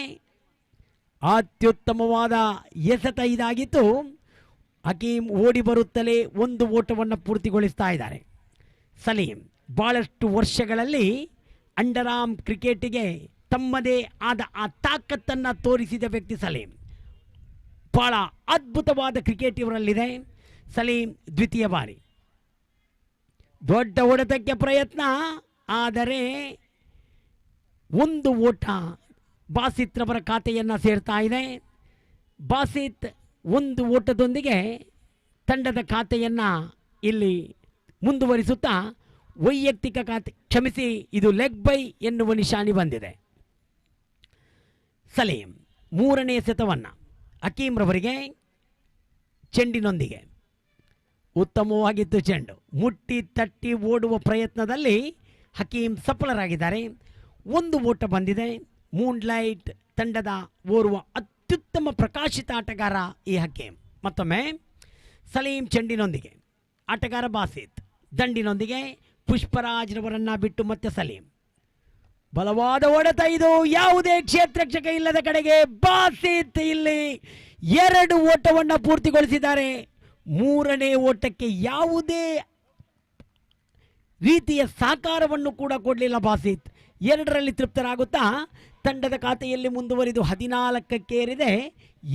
ಅತ್ಯುತ್ತಮವಾದ ಎಸೆತ ಇದಾಗಿತ್ತು. ಹಕೀಂ ಓಡಿ ಬರುತ್ತಲೇ 1 ಓಟವನ್ನು ಪೂರ್ತಿಗೊಳಿಸ್ತಾ ಇದ್ದಾರೆ. ಸಲೀಂ ಭಾಳಷ್ಟು ವರ್ಷಗಳಲ್ಲಿ ಅಂಡರ್ ಆರ್ಮ್ ಕ್ರಿಕೆಟಿಗೆ ತಮ್ಮದೇ ಆದ ಆ ತಾಕತ್ತನ್ನು ತೋರಿಸಿದ ವ್ಯಕ್ತಿ ಸಲೀಂ. ಭಾಳ ಅದ್ಭುತವಾದ ಕ್ರಿಕೆಟ್ ಇವರಲ್ಲಿದೆ. ಸಲೀಂ ದ್ವಿತೀಯ ಬಾರಿ ದೊಡ್ಡ ಹೊಡೆತಕ್ಕೆ ಪ್ರಯತ್ನ. ಆದರೆ 1 ಓಟ ಬಾಸಿತ್ ರವರ ಖಾತೆಯನ್ನು ಸೇರ್ತಾ ಇದೆ. ಬಾಸಿತ್ 1 ಓಟದೊಂದಿಗೆ ತಂಡದ ಖಾತೆಯನ್ನು ಇಲ್ಲಿ ಮುಂದುವರಿಸುತ್ತಾ ವೈಯಕ್ತಿಕ ಖಾತೆ ಕ್ಷಮಿಸಿ ಇದು ಲೆಗ್ ಬೈ ಎನ್ನುವ ನಿಶಾನಿ ಬಂದಿದೆ. ಸಲೀಂ 3ನೇ ಎಸೆತವನ್ನು ಹಕೀಂರವರಿಗೆ ಚೆಂಡಿನೊಂದಿಗೆ ಉತ್ತಮವಾಗಿತ್ತು. ಚೆಂಡು ಮುಟ್ಟಿ ತಟ್ಟಿ ಓಡುವ ಪ್ರಯತ್ನದಲ್ಲಿ ಹಕೀಂ ಸಫಲರಾಗಿದ್ದಾರೆ. 1 ಓಟ ಬಂದಿದೆ. ಮೂನ್ಲೈಟ್ ತಂಡದ ಓರ್ವ ಅತ್ಯುತ್ತಮ ಪ್ರಕಾಶಿತ ಆಟಗಾರ ಈ ಹಕೀಂ. ಮತ್ತೊಮ್ಮೆ ಸಲೀಂ ಚೆಂಡಿನೊಂದಿಗೆ ಆಟಗಾರ ಬಾಸಿತ್ ದಂಡಿನೊಂದಿಗೆ ಪುಷ್ಪರಾಜ್ರವರನ್ನು ಬಿಟ್ಟು ಮತ್ತೆ ಸಲೀಂ. ಬಲವಾದ ಹೊಡೆತ ಇದು. ಯಾವುದೇ ಕ್ಷೇತ್ರಕ್ಷಕ ಇಲ್ಲದ ಕಡೆಗೆ ಬಾಸಿತ್ ಇಲ್ಲಿ 2 ಓಟವನ್ನು ಪೂರ್ತಿಗೊಳಿಸಿದ್ದಾರೆ. 3ನೇ ಓಟಕ್ಕೆ ಯಾವುದೇ ರೀತಿಯ ಸಹಕಾರವನ್ನು ಕೂಡ ಕೊಡಲಿಲ್ಲ ಬಾಸಿತ್. 2ರಲ್ಲಿ ತೃಪ್ತರಾಗುತ್ತಾ ತಂಡದ ಖಾತೆಯಲ್ಲಿ ಮುಂದುವರಿದು 14ಕ್ಕೇರಿದೆ.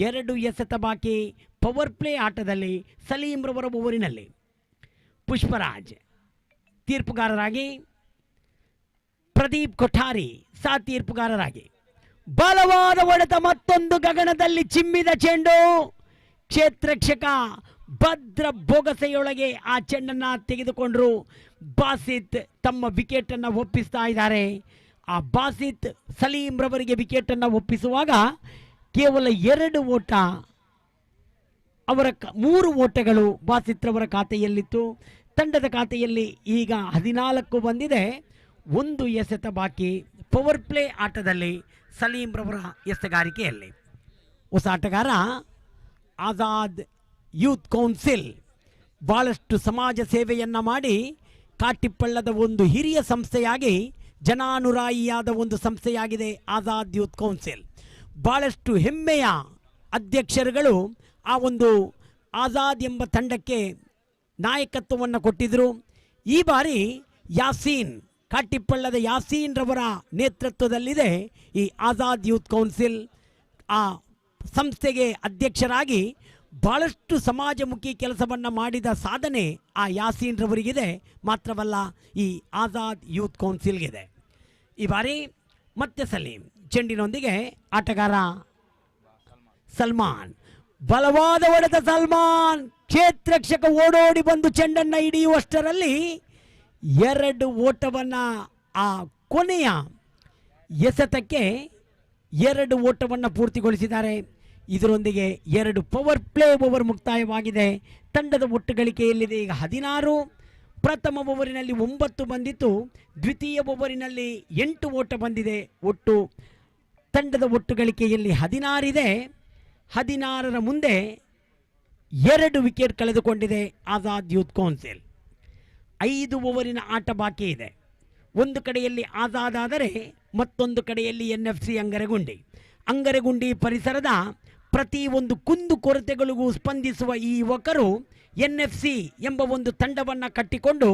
2 ಎಸೆತ ಬಾಕಿ ಪವರ್ ಪ್ಲೇ ಆಟದಲ್ಲಿ ಸಲೀಂ ರವರ ಓವರಿನಲ್ಲಿ. ಪುಷ್ಪರಾಜ್ ತೀರ್ಪುಗಾರರಾಗಿ, ಪ್ರದೀಪ್ ಕೊಠಾರಿ ಸಹ ತೀರ್ಪುಗಾರರಾಗಿ. ಬಲವಾದ ಹೊಡೆತ, ಮತ್ತೊಂದು ಗಗನದಲ್ಲಿ ಚಿಮ್ಮಿದ ಚೆಂಡು. ಕ್ಷೇತ್ರಕ್ಷಕ ಭದ್ರ ಬೊಗಸೆಯೊಳಗೆ ಆ ಚೆಂಡನ್ನು ತೆಗೆದುಕೊಂಡರು. ಬಾಸಿತ್ ತಮ್ಮ ವಿಕೆಟನ್ನು ಒಪ್ಪಿಸ್ತಾ ಇದ್ದಾರೆ. ಆ ಬಾಸಿತ್ ಸಲೀಂ ರವರಿಗೆ ವಿಕೆಟನ್ನು ಒಪ್ಪಿಸುವಾಗ ಕೇವಲ 2 ಓಟ, ಅವರ 3 ಓಟಗಳು ಬಾಸಿತ್ ರವರ ಖಾತೆಯಲ್ಲಿತ್ತು. ತಂಡದ ಖಾತೆಯಲ್ಲಿ ಈಗ 14 ಬಂದಿದೆ. 1 ಎಸೆತ ಬಾಕಿ ಪವರ್ ಪ್ಲೇ ಆಟದಲ್ಲಿ ಸಲೀಂ ರವರ ಎಸೆಗಾರಿಕೆಯಲ್ಲಿ. ಹೊಸ ಆಟಗಾರ ಆಜಾದ್ ಯೂತ್ ಕೌನ್ಸಿಲ್ ಭಾಳಷ್ಟು ಸಮಾಜ ಸೇವೆಯನ್ನು ಮಾಡಿ ಕಾಟಿಪಳ್ಳದ ಒಂದು ಹಿರಿಯ ಸಂಸ್ಥೆಯಾಗಿ ಜನಾನುರಾಯಿಯಾದ ಒಂದು ಸಂಸ್ಥೆಯಾಗಿದೆ ಆಜಾದ್ ಯೂತ್ ಕೌನ್ಸಿಲ್. ಭಾಳಷ್ಟು ಹೆಮ್ಮೆಯ ಅಧ್ಯಕ್ಷರುಗಳು ಆ ಒಂದು ಆಜಾದ್ ಎಂಬ ತಂಡಕ್ಕೆ ನಾಯಕತ್ವವನ್ನು ಕೊಟ್ಟಿದ್ದರು. ಈ ಬಾರಿ ಯಾಸೀನ್, ಕಾಟಿಪಳ್ಳದ ಯಾಸೀನ್ ರವರ ನೇತೃತ್ವದಲ್ಲಿದೆ ಈ ಆಜಾದ್ ಯೂತ್ ಕೌನ್ಸಿಲ್. ಆ ಸಂಸ್ಥೆಗೆ ಅಧ್ಯಕ್ಷರಾಗಿ ಭಾಳಷ್ಟು ಸಮಾಜಮುಖಿ ಕೆಲಸವನ್ನು ಮಾಡಿದ ಸಾಧನೆ ಆ ಯಾಸೀನ್ ರವರಿಗಿದೆ. ಮಾತ್ರವಲ್ಲ, ಈ ಆಜಾದ್ ಯೂತ್ ಕೌನ್ಸಿಲ್ಗಿದೆ. ಈ ಬಾರಿ ಮತ್ತೆ ಸಲೀಂ ಚೆಂಡಿನೊಂದಿಗೆ ಆಟಗಾರ ಸಲ್ಮಾನ್. ಬಲವಾದ ಹೊಡೆತ ಸಲ್ಮಾನ್. ಕ್ಷೇತ್ರಕ್ಷಕ ಓಡೋಡಿ ಬಂದು ಚೆಂಡನ್ನು ಹಿಡಿಯುವಷ್ಟರಲ್ಲಿ 2 ಓಟವನ್ನು, ಆ ಕೊನೆಯ ಎಸೆತಕ್ಕೆ 2 ಓಟವನ್ನು ಪೂರ್ತಿಗೊಳಿಸಿದ್ದಾರೆ. ಇದರೊಂದಿಗೆ 2 ಪವರ್ ಪ್ಲೇ ಓವರ್ ಮುಕ್ತಾಯವಾಗಿದೆ. ತಂಡದ ಒಟ್ಟು ಗಳಿಕೆಯಲ್ಲಿದೆ ಈಗ 16. ಪ್ರಥಮ ಓವರಿನಲ್ಲಿ 9 ಬಂದಿತ್ತು. ದ್ವಿತೀಯ ಓವರಿನಲ್ಲಿ 8 ಓಟ ಬಂದಿದೆ. ಒಟ್ಟು ತಂಡದ ಒಟ್ಟು ಗಳಿಕೆಯಲ್ಲಿ 16 ಇದೆ. 16ರ ಮುಂದೆ 2 ವಿಕೆಟ್ ಕಳೆದುಕೊಂಡಿದೆ ಆಜಾದ್ ಯೂತ್ ಕೌನ್ಸಿಲ್. 5 ಓವರಿನ ಆಟ ಬಾಕಿ ಇದೆ. ಒಂದು ಕಡೆಯಲ್ಲಿ ಆಜಾದ್ ಆದರೆ ಮತ್ತೊಂದು ಕಡೆಯಲ್ಲಿ NFC ಅಂಗರಗುಂಡಿ ಪರಿಸರದ ಪ್ರತಿ ಒಂದು ಕುಂದು ಕೊರತೆಗಳಿಗೂ ಸ್ಪಂದಿಸುವ ಈ ಯುವಕರು NFC ಎಂಬ ಒಂದು ತಂಡವನ್ನು ಕಟ್ಟಿಕೊಂಡು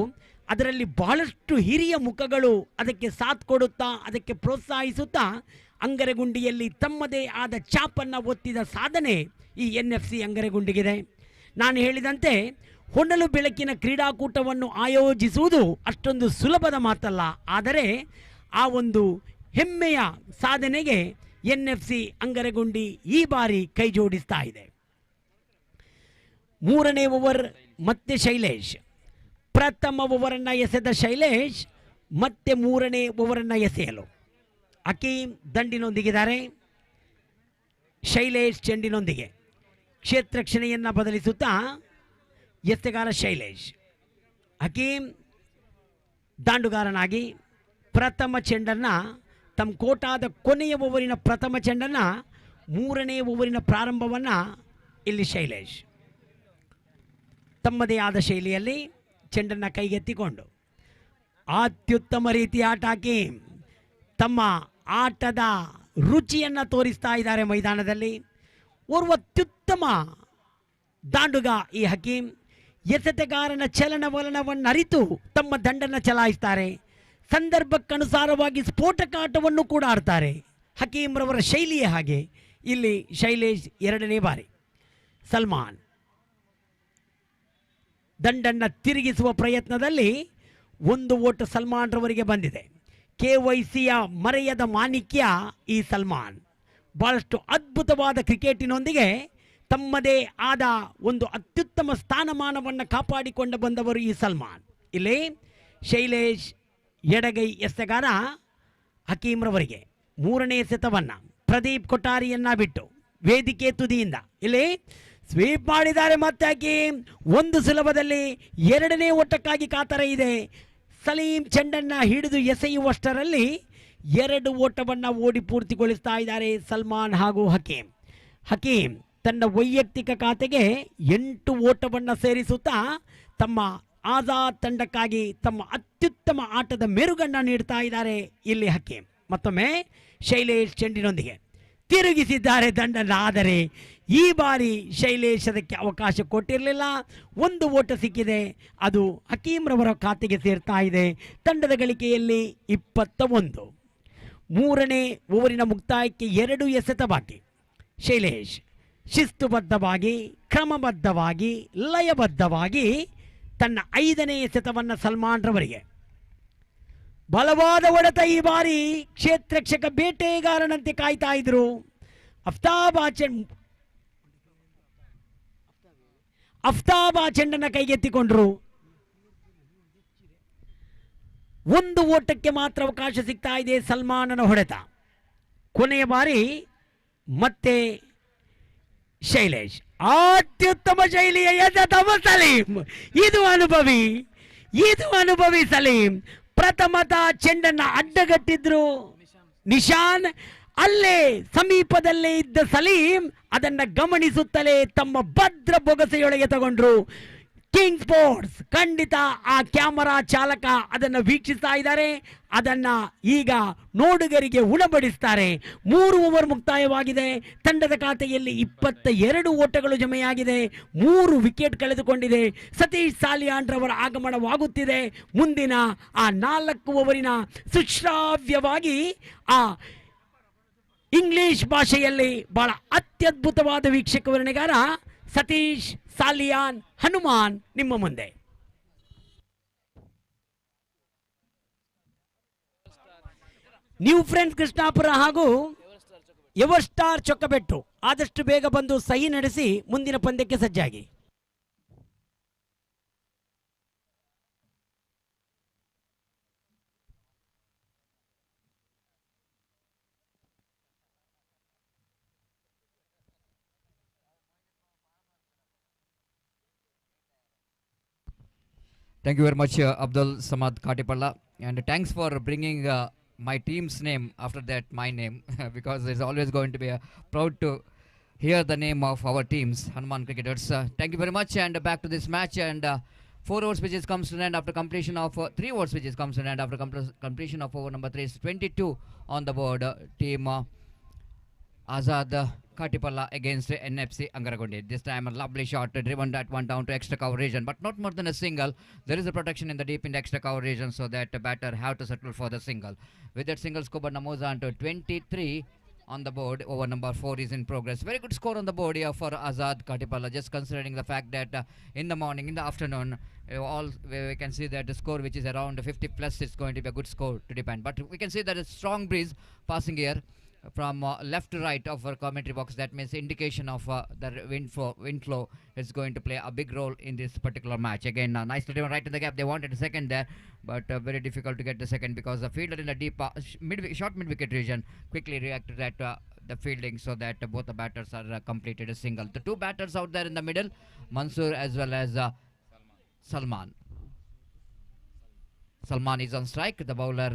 ಅದರಲ್ಲಿ ಬಹಳಷ್ಟು ಹಿರಿಯ ಮುಖಗಳು ಅದಕ್ಕೆ ಸಾಥ್ ಕೊಡುತ್ತಾ, ಅದಕ್ಕೆ ಪ್ರೋತ್ಸಾಹಿಸುತ್ತಾ ಅಂಗರಗುಂಡಿಯಲ್ಲಿ ತಮ್ಮದೇ ಆದ ಚಾಪನ್ನು ಒತ್ತಿದ ಸಾಧನೆ ಈ NFC ಅಂಗರಗುಂಡಿಗಿದೆ. ನಾನು ಹೇಳಿದಂತೆ ಹೊನಲು ಬೆಳಕಿನ ಕ್ರೀಡಾಕೂಟವನ್ನು ಆಯೋಜಿಸುವುದು ಅಷ್ಟೊಂದು ಸುಲಭದ ಮಾತಲ್ಲ. ಆದರೆ ಆ ಒಂದು ಹೆಮ್ಮೆಯ ಸಾಧನೆಗೆ NFC ಅಂಗರಗುಂಡಿ ಈ ಬಾರಿ ಕೈ ಜೋಡಿಸ್ತಾ ಇದೆ. 3ನೇ ಓವರ್ ಮತ್ತೆ ಶೈಲೇಶ್. ಪ್ರಥಮ ಓವರನ್ನು ಎಸೆದ ಶೈಲೇಶ್ ಮತ್ತೆ 3ನೇ ಓವರನ್ನು ಎಸೆಯಲು ಹಕೀಂ ದಂಡಿನೊಂದಿಗಿದ್ದಾರೆ. ಶೈಲೇಶ್ ಚೆಂಡಿನೊಂದಿಗೆ ಕ್ಷೇತ್ರ ರಕ್ಷಣೆಯನ್ನು ಬದಲಿಸುತ್ತಾ ಎಸೆಗಾರ ಶೈಲೇಶ್. ಹಕೀಂ ದಾಂಡುಗಾರನಾಗಿ ಪ್ರಥಮ ಚೆಂಡನ್ನು, ತಮ್ಮ ಕೋಟಾದ ಕೊನೆಯ ಓವರಿನ ಪ್ರಥಮ ಚೆಂಡನ್ನು, 3ನೇ ಓವರಿನ ಪ್ರಾರಂಭವನ್ನು ಇಲ್ಲಿ ಶೈಲೇಶ್ ತಮ್ಮದೇ ಆದ ಶೈಲಿಯಲ್ಲಿ ಚೆಂಡನ್ನು ಕೈಗೆತ್ತಿಕೊಂಡು ಅತ್ಯುತ್ತಮ ರೀತಿಯ ಆಟ ಹಾಕಿ ತಮ್ಮ ಆಟದ ರುಚಿಯನ್ನು ತೋರಿಸ್ತಾ ಇದ್ದಾರೆ ಮೈದಾನದಲ್ಲಿ. ಓರ್ವ ಅತ್ಯುತ್ತಮ ದಾಂಡುಗ ಈ ಹಕೀಂ. ಎಸೆತಗಾರನ ಚಲನವಲನವನ್ನು ಅರಿತು ತಮ್ಮ ದಂಡನ್ನು ಚಲಾಯಿಸ್ತಾರೆ. ಸಂದರ್ಭಕ್ಕನುಸಾರವಾಗಿ ಸ್ಫೋಟಕ ಆಟವನ್ನು ಕೂಡ ಆಡ್ತಾರೆ. ಹಕೀಮ್ರವರ ಶೈಲಿಯೇ ಹಾಗೆ. ಇಲ್ಲಿ ಶೈಲೇಶ್ 2ನೇ ಬಾರಿ. ಸಲ್ಮಾನ್ ದಂಡನ್ನು ತಿರುಗಿಸುವ ಪ್ರಯತ್ನದಲ್ಲಿ 1 ಓಟ ಸಲ್ಮಾನ್ ರವರಿಗೆ ಬಂದಿದೆ. KYCಯ ಮರೆಯದ ಮಾಣಿಕ್ಯ ಈ ಸಲ್ಮಾನ್. ಬಹಳಷ್ಟು ಅದ್ಭುತವಾದ ಕ್ರಿಕೆಟಿನೊಂದಿಗೆ ತಮ್ಮದೇ ಆದ ಒಂದು ಅತ್ಯುತ್ತಮ ಸ್ಥಾನಮಾನವನ್ನು ಕಾಪಾಡಿಕೊಂಡು ಬಂದವರು ಈ ಸಲ್ಮಾನ್. ಇಲ್ಲಿ ಶೈಲೇಶ್ ಎಡಗೈ ಎಸೆಗಾರ ಹಕೀಮ್ರವರಿಗೆ 3ನೇ ಎಸೆತವನ್ನು ಪ್ರದೀಪ್ ಕೊಠಾರಿಯನ್ನು ಬಿಟ್ಟು ವೇದಿಕೆ ತುದಿಯಿಂದ ಇಲ್ಲಿ ಸ್ವೀಪ್ ಮಾಡಿದ್ದಾರೆ. ಮತ್ತೆ ಹಕೀಂ ಒಂದು ಸುಲಭದಲ್ಲಿ 2ನೇ ಓಟಕ್ಕಾಗಿ ಕಾತರ ಇದೆ. ಸಲೀಂ ಚೆಂಡನ್ನು ಹಿಡಿದು ಎಸೆಯುವಷ್ಟರಲ್ಲಿ 2 ಓಟವನ್ನು ಓಡಿ ಪೂರ್ತಿಗೊಳಿಸ್ತಾ ಇದ್ದಾರೆ ಸಲ್ಮಾನ್ ಹಾಗೂ ಹಕೀಂ. ಹಕೀಂ ತನ್ನ ವೈಯಕ್ತಿಕ ಖಾತೆಗೆ 8 ಓಟವನ್ನು ಸೇರಿಸುತ್ತಾ ತಮ್ಮ ಆಜಾದ್ ತಂಡಕ್ಕಾಗಿ ತಮ್ಮ ಅತ್ಯುತ್ತಮ ಆಟದ ಮೆರುಗನ್ನು ನೀಡ್ತಾ ಇದ್ದಾರೆ ಇಲ್ಲಿ ಹಕೀಂ. ಮತ್ತೊಮ್ಮೆ ಶೈಲೇಶ್ ಚೆಂಡಿನೊಂದಿಗೆ ತಿರುಗಿಸಿದ್ದಾರೆ ದಂಡನ. ಆದರೆ ಈ ಬಾರಿ ಶೈಲೇಶ್ ಅದಕ್ಕೆ ಅವಕಾಶ ಕೊಟ್ಟಿರಲಿಲ್ಲ. ಒಂದು ಓಟ ಸಿಕ್ಕಿದೆ, ಅದು ಹಕೀಮ್ರವರ ಖಾತೆಗೆ ಸೇರ್ತಾ ಇದೆ. ತಂಡದ ಗಳಿಕೆಯಲ್ಲಿ 21. ಮೂರನೇ ಓವರಿನ ಮುಕ್ತಾಯಕ್ಕೆ 2 ಎಸೆತ ಬಾಕಿ. ಶೈಲೇಶ್ ಶಿಸ್ತುಬದ್ಧವಾಗಿ, ಕ್ರಮಬದ್ಧವಾಗಿ, ಲಯಬದ್ಧವಾಗಿ ತನ್ನ 5ನೇ ಎಸೆತವನ್ನು ಸಲ್ಮಾನ್ರವರಿಗೆ. ಬಲವಾದ ಹೊಡೆತ. ಈ ಬಾರಿ ಕ್ಷೇತ್ರಕ್ಷಕ ಬೇಟೆಗಾರನಂತೆ ಕಾಯ್ತಾ ಇದ್ರು. ಅಫ್ತಾಬ್ ಆ ಚೆಂಡನ್ನು ಕೈಗೆತ್ತಿಕೊಂಡ್ರು. 1 ಓಟಕ್ಕೆ ಮಾತ್ರ ಅವಕಾಶ ಸಿಗ್ತಾ ಇದೆ ಸಲ್ಮಾನನ ಹೊಡೆತ. ಕೊನೆಯ ಬಾರಿ ಮತ್ತೆ ಶೈಲೇಶ್ ಅತ್ಯುತ್ತಮ ಶೈಲಿಯ ಎಸೆತ ಸಲೀಂ. ಇದು ಅನುಭವಿ ಸಲೀಂ. ಪ್ರಥಮತ ಚೆಂಡನ್ನು ಅಡ್ಡಗಟ್ಟಿದ್ರು ನಿಶಾನ್. ಅಲ್ಲೇ ಸಮೀಪದಲ್ಲೇ ಇದ್ದ ಸಲೀಂ ಅದನ್ನು ಗಮನಿಸುತ್ತಲೇ ತಮ್ಮ ಭದ್ರ ಬೊಗಸೆಯೊಳಗೆ ತಗೊಂಡ್ರು. ಕಿಂಗ್ ಸ್ಪೋರ್ಟ್ಸ್ ಖಂಡಿತ ಆ ಕ್ಯಾಮರಾ ಚಾಲಕ ಅದನ್ನು ವೀಕ್ಷಿಸ್ತಾ ಇದ್ದಾರೆ. ಅದನ್ನು ಈಗ ನೋಡುಗರಿಗೆ ಉಣಬಡಿಸ್ತಾರೆ. 3 ಓವರ್ ಮುಕ್ತಾಯವಾಗಿದೆ. ತಂಡದ ಖಾತೆಯಲ್ಲಿ 22 ಓಟಗಳು ಜಮೆಯಾಗಿದೆ. 3 ವಿಕೆಟ್ ಕಳೆದುಕೊಂಡಿದೆ. ಸತೀಶ್ ಸಾಲಿಯಾನ್ರವರ ಆಗಮನವಾಗುತ್ತಿದೆ. ಮುಂದಿನ ಆ 4 ಓವರಿನ ಸುಶ್ರಾವ್ಯವಾಗಿ ಆ ಇಂಗ್ಲಿಷ್ ಭಾಷೆಯಲ್ಲಿ ಬಹಳ ಅತ್ಯದ್ಭುತವಾದ ವೀಕ್ಷಕ ವರ್ಣೆಗಾರ ಸತೀಶ್ ಸಾಲಿಯಾನ್ ಹನುಮಾನ್ ನಿಮ್ಮ ಮುಂದೆ. ನ್ಯೂ ಫ್ರೆಂಡ್ಸ್ ಕೃಷ್ಣಾಪುರ ಹಾಗೂ ಎವರ್ ಸ್ಟಾರ್ ಚೊಕ್ಕಬೆಟ್ಟು ಆದಷ್ಟು ಬೇಗ ಬಂದು ಸಹಿ ನಡೆಸಿ ಮುಂದಿನ ಪಂದ್ಯಕ್ಕೆ ಸಜ್ಜಾಗಿ. Thank you very much, Abdul Samad Katipalla, and thanks for bringing my team's name after that, my name, because it's always going to be proud to hear the name of our teams, Hanuman cricketers. Thank you very much, and back to this match, and 4 overs pitches comes to an end after completion of 3 overs pitches comes to an end after completion of over number 3 is 22 on the board. Team Azad Katipalla against NFC Angaragundi. This time a lovely shot driven that one down to extra cover region, but not more than a single. There is a protection in the deep in the extra cover region, so that the batter have to settle for the single. With that single, score Namozan to 23 on the board. Over number 4 is in progress. Very good score on the board here for Azad Katipalla, just considering the fact that in the morning, in the afternoon, all we can see that the score which is around 50 plus is going to be a good score to depend. But we can see that a strong breeze passing here from left to right of our commentary box. That means indication of the wind flow is going to play a big role in this particular match. Again, nicely driven right in the gap. They wanted a second there, but very difficult to get the second because the fielder in the deep short mid wicket region quickly reacted at the fielding, so that both the batters are completed a single. The 2 batters out there in the middle, Mansoor as well as Salman. Salman is on strike. The bowler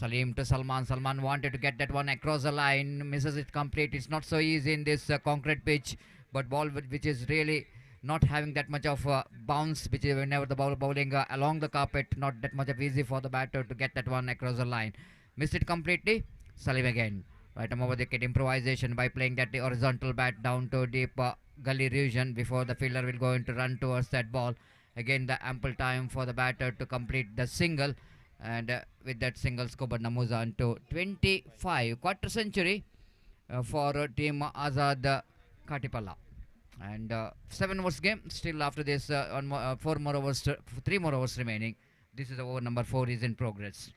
Salim to Salman. Salman wanted to get that one across the line, misses it complete. It's not so easy in this concrete pitch, but ball which is really not having that much of bounce, which is whenever the ball bowling along the carpet, not that much of easy for the batter to get that one across the line. Missed it completely. Salim again. Right over the wicket, improvisation by playing that horizontal bat down to deep gully region before the fielder will go into run towards that ball. Again, the ample time for the batter to complete the single. And with that single, score Namuzan to 25, quarter century for team Azad Katipalla. And 7 overs game still after this, 3 more overs remaining. This is over number 4 is in progress.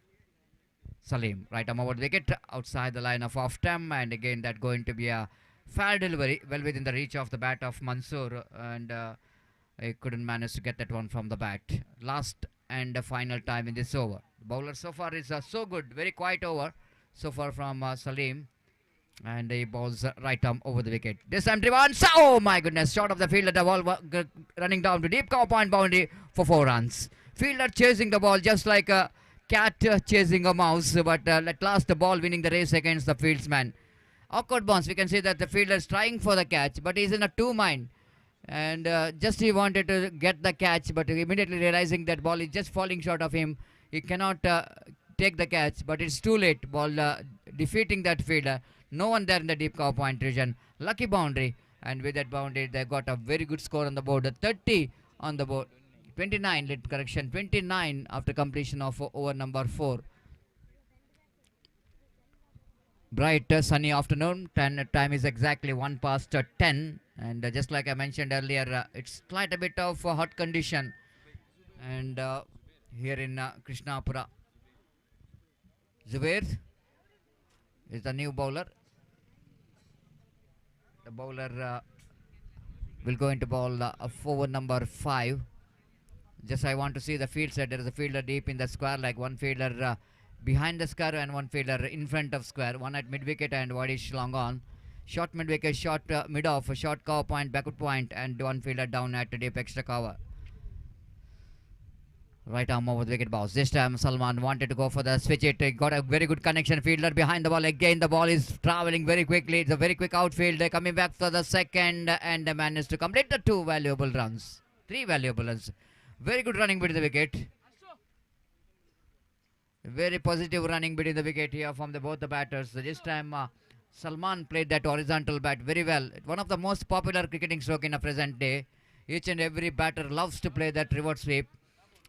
Salim right arm over the wicket outside the line of off stump, and again that going to be a fair delivery well within the reach of the bat of Mansoor, and he couldn't manage to get that one from the bat. Last and final time in this over. The bowler so far is so good, very quiet over so far from Salim, and he bowls right arm over the wicket. This time driven, oh my goodness, short of the fielder, the ball running down to deep cover point boundary for 4 runs. Fielder chasing the ball just like a cat chasing a mouse, but at last the ball winning the race against the fieldsman. Awkward bounce, we can see that the fielder is trying for the catch, but he's in a 2 mind. And just he wanted to get the catch, but immediately realizing that ball is just falling short of him, he cannot take the catch, but it's too late. Ball defeating that fielder. No one there in the deep cover point region. Lucky boundary. And with that boundary, they got a very good score on the board. 30 on the board. 29, lit correction. 29 after completion of over number 4. Bright sunny afternoon. Time is exactly 1 past 10. And just like I mentioned earlier, it's quite a bit of hot condition. And here in Krishnapura. Zubair is the new bowler. The bowler will go into ball forward number 5. Just I want to see the field set. There is a fielder deep in the square, like one fielder behind the square and one fielder in front of square. One at mid wicket and one is long on. Short mid wicket, short mid off, a short cover point, backward point, and one fielder down at deep extra cover. Right arm over the wicket bounce. This time Salman wanted to go for the switch it. He got a very good connection. Fielder behind the ball. Again the ball is travelling very quickly. It's a very quick outfield. They're coming back for the second and they managed to complete the 2 valuable runs. 3 valuable runs. Very good running between the wicket. Very positive running between the wicket here from both the batters. So this time Salman played that horizontal bat very well. One of the most popular cricketing stroke in the present day. Each and every batter loves to play that reverse sweep.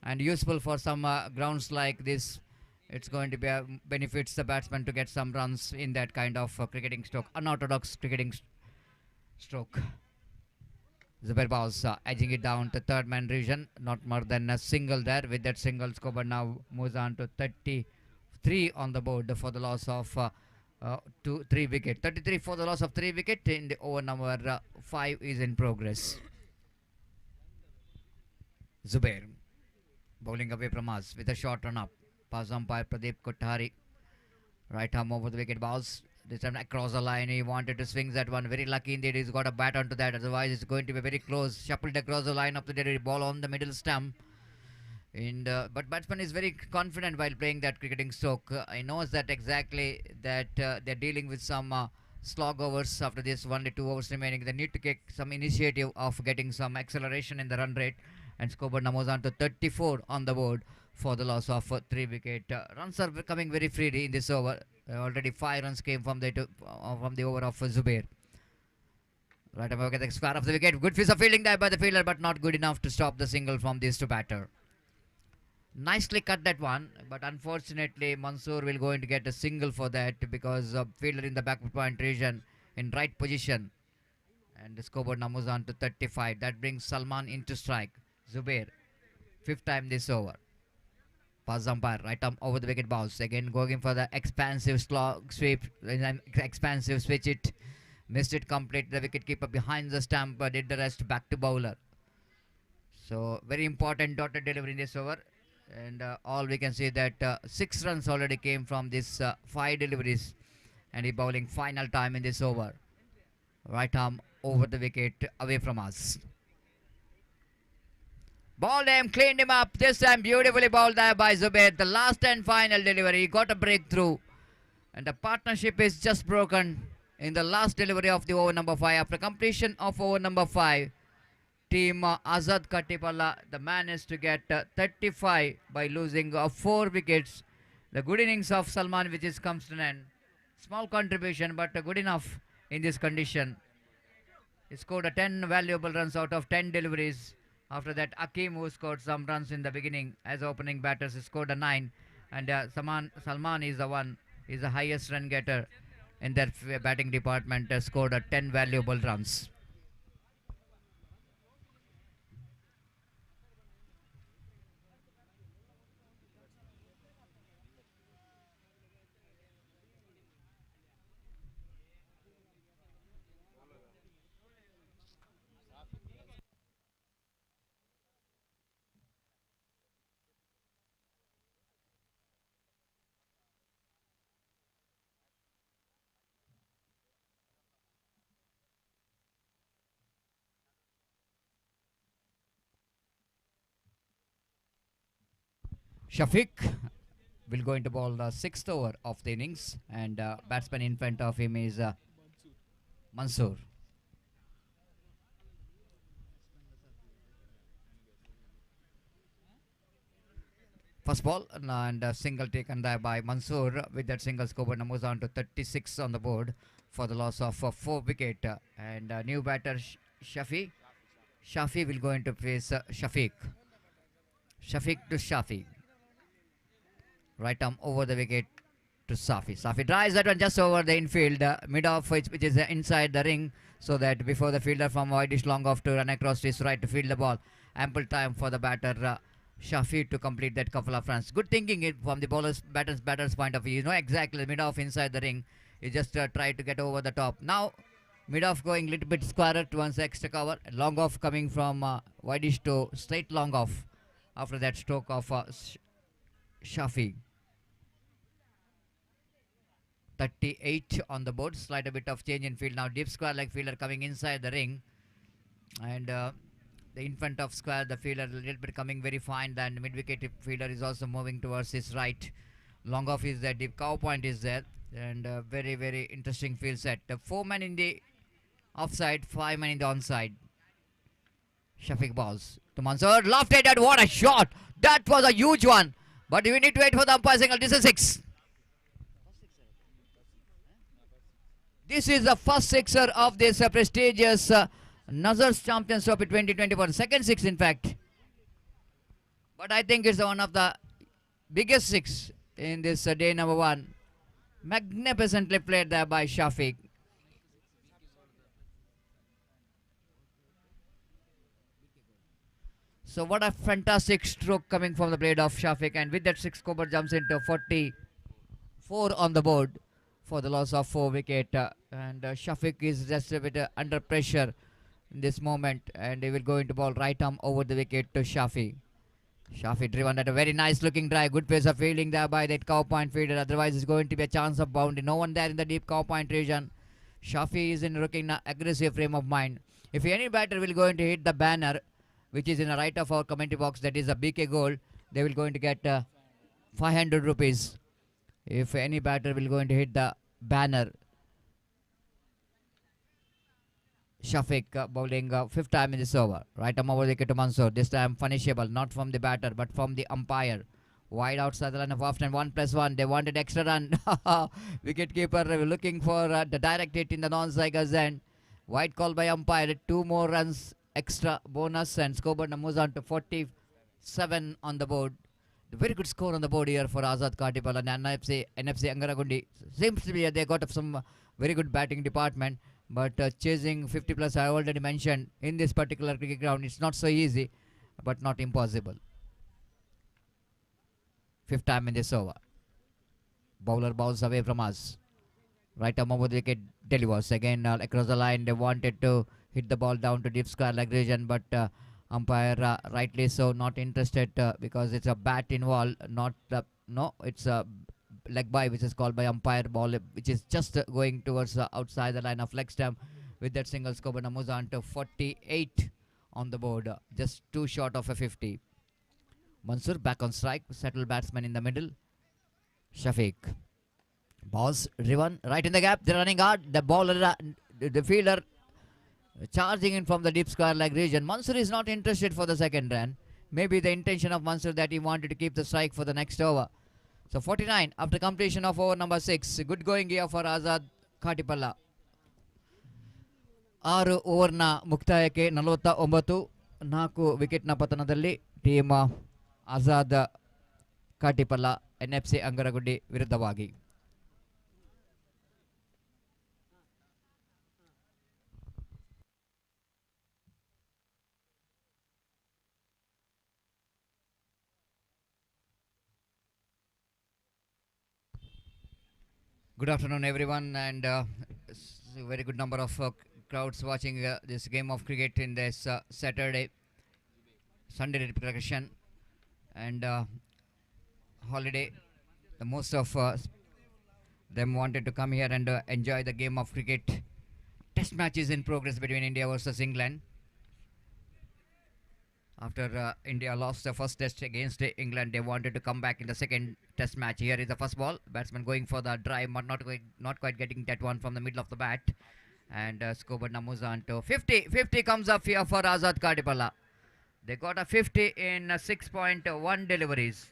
And useful for some grounds like this. It's going to be benefits the batsman to get some runs in that kind of cricketing stroke, unorthodox cricketing stroke. Zubair Baus edging it down to third man region, not more than a single there. With that single, score now moves on to 33 on the board for the loss of 3 wicket. 33 for the loss of 3 wicket. In the over number 5 is in progress. Zubair bowling away from us with a short run up. Pass umpire Pradeep Kothari. Right arm over the wicket bounce. This time across the line. He wanted to swing that one. Very lucky indeed. He's got a bat onto that. Otherwise, it's going to be very close. Shuffled across the line of the delivery. Ball on the middle stump. And but batsman is very confident while playing that cricketing stroke. He knows that exactly that they're dealing with some slog overs after this. Only 2 overs remaining. They need to take some initiative of getting some acceleration in the run rate. And scoreboard numbers on to 34 on the board for the loss of 3 wicket. Runs are coming very freely in this over. Already 5 runs came from the over of Zubair. Right about the square of the wicket. Good piece of fielding there by the fielder, but not good enough to stop the single from this to batter. Nicely cut that one, but unfortunately Mansoor will going to get a single for that because fielder in the backward point region in right position. And the scoreboard numbers on to 35. That brings Salman into strike. Zubair, 5th time this over. Pass umpire, right arm over the wicket bounce. Again going for the expansive sweep, expansive switch it. Missed it complete. The wicket keeper behind the stump did the rest back to bowler. So very important dotted delivery in this over. And all we can see that 6 runs already came from this 5 deliveries. And he bowling final time in this over. Right arm over the wicket away from us. Balled him, cleaned him up. This time beautifully bowled there by Zubair. The last and final delivery. He got a breakthrough. And the partnership is just broken in the last delivery of the over number 5. After completion of over number 5, team Azad Katipalla, the man is to get 35 by losing 4 wickets. The good innings of Salman, which is comes to an end. Small contribution, but good enough in this condition. He scored 10 valuable runs out of 10 deliveries. After that, Akim, who scored some runs in the beginning as opening batters, scored 9. And Salman is the one, is the highest run getter in that batting department, scored 10 valuable runs. Shafiq will go into ball the 6th over of the innings, and batsman in front of him is Mansoor. First ball and a single taken there by Mansoor. With that single, scoreboard moves on to 36 on the board for the loss of 4 wicket. And new batter Shafi. Shafi will go into face Shafiq. Shafiq to Shafi. Right arm over the wicket to Safi. Safi drives that one just over the infield, mid off which is inside the ring, so that before the fielder from wideish long off to run across to his right to field the ball. Ample time for the batter Shafi to complete that couple of runs. Good thinking from the batter's point of view. You know exactly mid off inside the ring. He just tried to get over the top. Now mid off going little bit squarer towards extra cover. Long off coming from wideish to straight long off after that stroke of Shafi. 38 on the board. Slight a bit of change in field now. Deep square leg fielder coming inside the ring, and the in front of square the fielder a little bit coming very fine. Then mid wicket fielder is also moving towards his right. Long off is there. Deep cow point is there, and very very interesting field set. 4 men in the offside, 5 men in the onside. Shafiq balls to Mansoor. Lofted, and what a shot! That was a huge one. But we need to wait for the umpire signal. This is 6. This is the first sixer of this prestigious Nazar's Champions Trophy 2024. Second six, in fact. But I think it's one of the biggest six in this day number 1. Magnificently played there by Shafiq. So what a fantastic stroke coming from the blade of Shafiq, and with that 6, Cobra jumps into 44 on the board for the loss of 4 wicket. And Shafiq is just a bit under pressure in this moment, and he will go into ball right arm over the wicket to Shafi. Shafi driven at a very nice looking drive. Good pace of fielding there by that cow point fielder. Otherwise, it's going to be a chance of boundary. No one there in the deep cow point region. Shafi is in looking aggressive frame of mind. If any batter will go into hit the banner, which is in the right of our commentary box, that is a BK goal, they will going to get 500 rupees. If any batter will go into hit the banner. Shafiq bowling 5th time in this over. Right arm over the wicket to Mansoor. This time punishable, not from the batter but from the umpire. Wide outside the line of off and 1+1. They wanted extra run. Wicket keeper looking for the direct hit in the non-strikers end. Wide call by umpire. 2 more runs extra bonus, and scoreboard moves on to 47 on the board. Very good score on the board here for Azad Katipal and NFC Angaragundi. Seems to be they got some very good batting department, but chasing 50 plus, I already mentioned, in this particular cricket ground, it's not so easy, but not impossible. 5th time in this over. Bowler bowls away from us. Right arm over the wicket delivers again across the line. They wanted to hit the ball down to deep square leg region, but umpire rightly so not interested because it's a bat involved, not no, it's a leg by, which is called by umpire ball, which is just going towards outside the line of leg stump. With that single, scope and moves on to 48 on the board, just 2 short of a 50. Mansoor back on strike, settled batsman in the middle. Shafiq balls driven right in the gap. They're running hard. The bowler, the fielder charging in from the deep square leg region. Mansoor is not interested for the second run. Maybe the intention of Mansoor that he wanted to keep the strike for the next over. So 49 after completion of over number 6. Good going here for Azad Katipalla. 6 ಓವರ್ನ ಮುಕ್ತಾಯಕ್ಕೆ 49 ವಿಕೆಟ್ನ ಪತನದಲ್ಲಿ team Azad ಕಾಟಿಪಲ್ಲ NFC ಅಂಗರಗುಡ್ಡಿ ವಿರುದ್ಧವಾಗಿ. Good afternoon, everyone, and a very good number of crowds watching this game of cricket in this Sunday repercussion and holiday. The most of them wanted to come here and enjoy the game of cricket. Test matches in progress between India versus England. After India lost the first test against England, they wanted to come back in the second test match. Here is the first ball. Batsman going for the drive, but not quite getting that one from the middle of the bat. And scoreboard moves on to 50. 50 comes up here for Azad Katipalla. They got a 50 in 6.1 deliveries.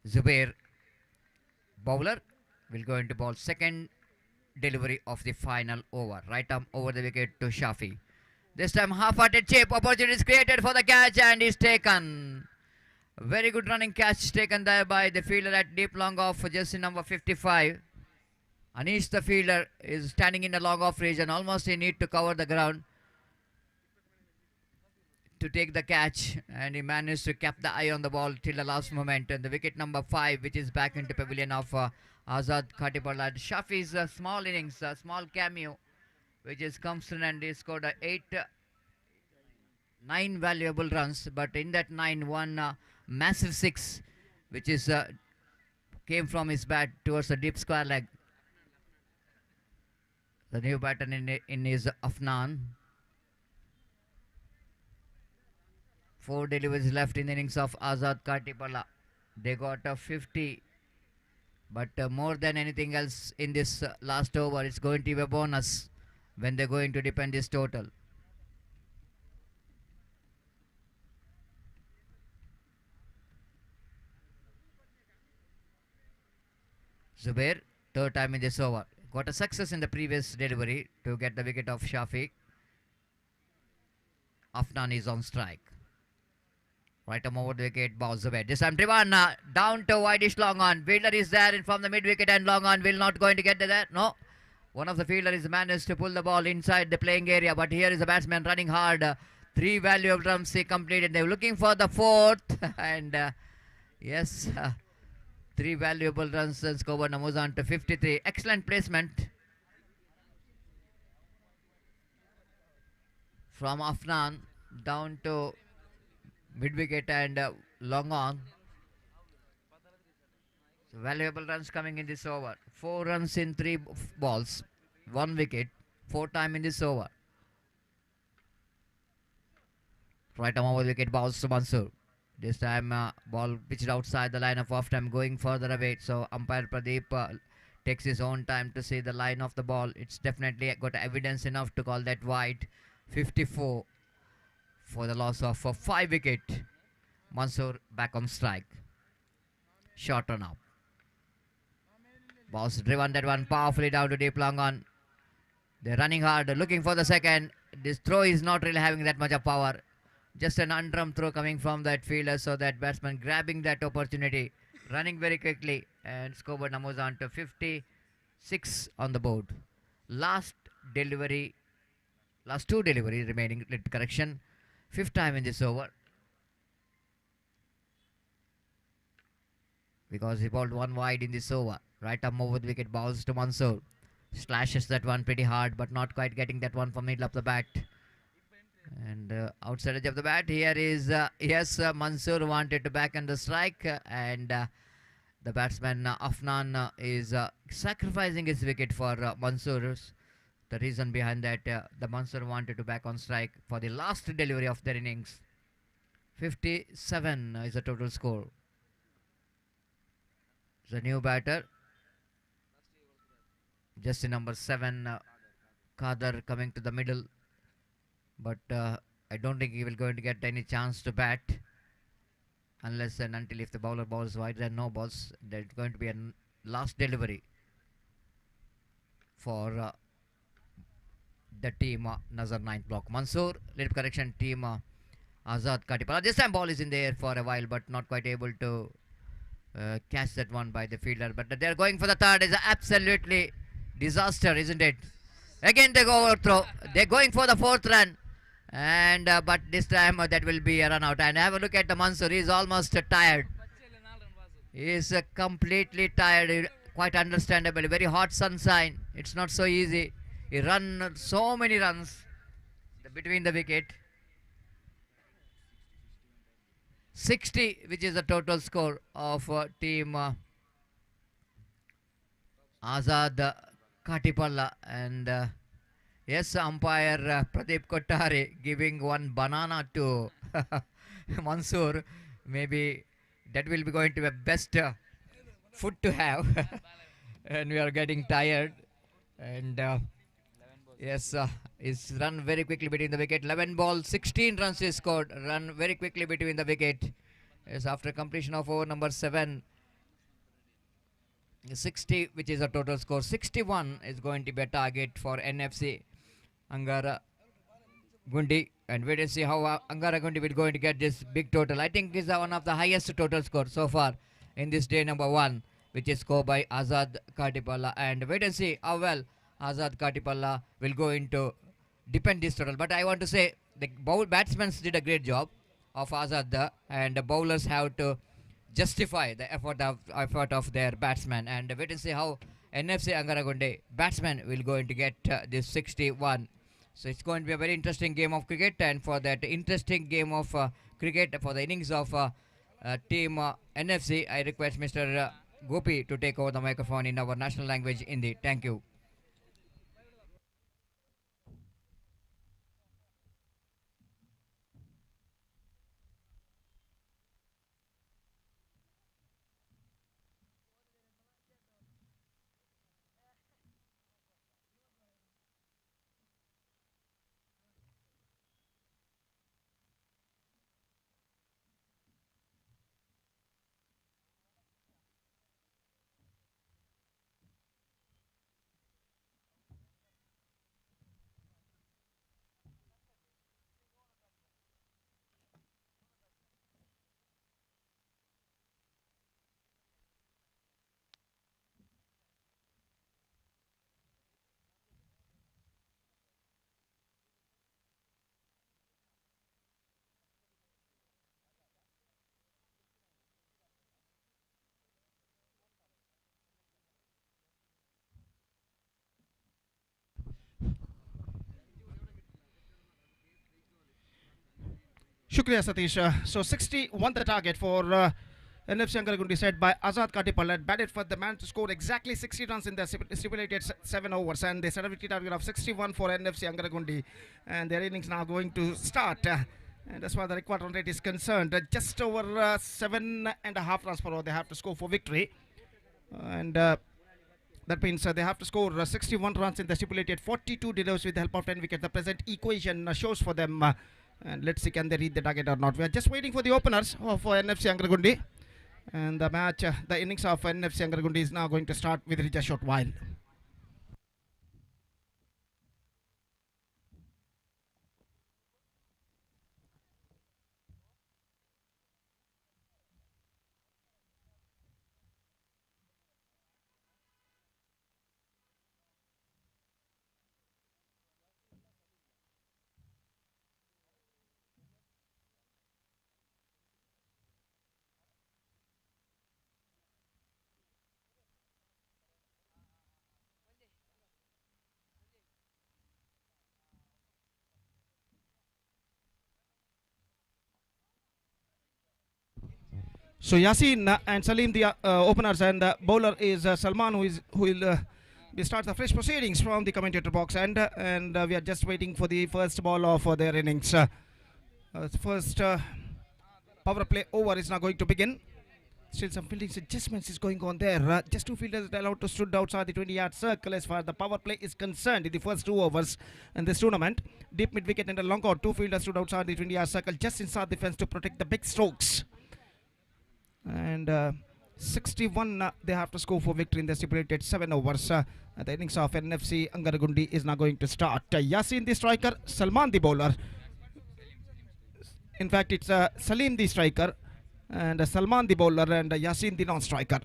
Zubair, bowler, will go into ball. Second delivery of the final over. Right arm over the wicket to Shafi. This time half-hearted chip. Opportunity is created for the catch and is taken. Very good running catch taken there by the fielder at deep long off for jersey number 55. Anish, the fielder, is standing in the long off region. Almost he need to cover the ground to take the catch, and he managed to keep the eye on the ball till the last moment. And the wicket number 5, which is back into pavilion of Azad Khatipalla. Shafi's small innings, small cameo, which is comes in, and he scored 9 valuable runs. But in that 9, one massive 6, which is came from his bat towards the deep square leg. The new batter in is Afnan. 4 deliveries left in the innings of Azad Khatipalla. They got a 50, but more than anything else in this last over, it's going to be a bonus when they're going to defend this total. Zubair, third time in this over. Got a success in the previous delivery to get the wicket of Shafi. Afnan is on strike. Right arm over the wicket, ball Zubair. This time driven down to wideish long on. Fielder is there in from the mid wicket, and long on will not going to get there. No. One of the fielders managed to pull the ball inside the playing area, but here is the batsman running hard. 3 valuable runs he completed. They were looking for the 4th, and yes, 3 valuable runs, and scored moves on to 53. Excellent placement from Afnan down to mid wicket and long on. So valuable runs coming in this over. 4 runs in 3 balls, 1 wicket, 4 time in this over. Right arm over the wicket, balls to Mansur. This time ball pitched outside the line of off time, going further away. So umpire Pradeep takes his own time to see the line of the ball. It's definitely got evidence enough to call that wide. 54 for the loss of 5 wicket. Mansur back on strike. Short run up. Ball's driven that one powerfully down to deep long on. They're running hard, looking for the second. This throw is not really having that much of power. Just an underarm throw coming from that fielder, so that batsman grabbing that opportunity, running very quickly, and scored numbers on to 56 on the board. Last two delivery remaining, correction. 5th time in this over. Because he bowled 1 wide in this over. Right arm over the wicket, balls to Mansur. Slashes that one pretty hard, but not quite getting that one from middle of the bat. And outside edge of the bat, here is, yes, Mansur wanted to back on the strike, and the batsman Afnan is sacrificing his wicket for Mansur. The reason behind that, the Mansur wanted to back on strike for the last delivery of their innings. 57 is the total score. The new batter, jersey number 7, Kader, coming to the middle. But I don't think he will going to get any chance to bat unless and until if the bowler bowls wide and no balls. There's going to be a last delivery for the team Nazar 9th block. Mansoor, little correction, team Azad Khatipalla. This time ball is in the air for a while, but not quite able to catch that one by the fielder. But they're going for the third. It's absolutely disaster, isn't it? Again they go overthrow. They're going for the 4th run. And but this time that will be a run out. And have a look at the Mansur. He's almost tired. He's completely tired. Quite understandable. Very hot sunshine. It's not so easy. He run so many runs between the wicket. 60, which is the total score of team Azad Khatipalla. And yes, umpire Pradeep Kottari giving one banana to Mansur. Maybe that will be going to be best food to have. And we are getting tired. And yes, it's run very quickly between the wicket. 11 balls, 16 runs is scored. Run very quickly between the wicket. Yes, after completion of over number 7, 60, which is a total score. 61 is going to be a target for NFC Angara Gundi, and wait and see how Angara Gundi will going to get this big total. I think is one of the highest total score so far in this day number 1, which is scored by Azad Katipalla, and wait and see how well Azad Katipalla will go into defend this total. But I want to say the batsmen did a great job of Azad, and the bowlers have to justify the effort of their batsmen, and wait and see how NFC Angaragunde batsmen will going to get this 61. So it's going to be a very interesting game of cricket, and for that interesting game of cricket, for the innings of team NFC, I request Mr. Gopi to take over the microphone in our national language Hindi. Thank you. Shukriya Satish. So 61 the target for NFC Angaragundi, set by Azad Katipalla. Batted for the man to score exactly 60 runs in the stipulated 7 overs, and they set a victory target of 61 for NFC Angaragundi, and their innings now going to start. And as far as the required run rate is concerned, just over 7.5 runs per over they have to score for victory, and that means they have to score 61 runs in the stipulated 42 deserves with the help of 10 wickets. The present equation shows for them. And let's see, can they read the target or not. We are just waiting for the openers for NFC Angaragundi. And the match, the innings of NFC Angaragundi is now going to start within just a short while. So Yasin and Salim the openers, and bowler is Salman, who will start the fresh proceedings from the commentator box, and we are just waiting for the first ball of their innings. First power play over is now going to begin. Still some fielding adjustments is going on there. Just two fielders allowed to stood outside the 20-yard circle as far as the power play is concerned in the first 2 overs in this tournament. Deep mid wicket and a long out. Two fielders stood outside the 20-yard circle just inside the fence to protect the big strokes. And 61 they have to score for victory in the stipulated 7 overs. The innings of NFC Angaragundi is now going to start. Yasin the striker, Salman the bowler. In fact, it's Salim the striker, and Salman the bowler, and Yasin the non-striker.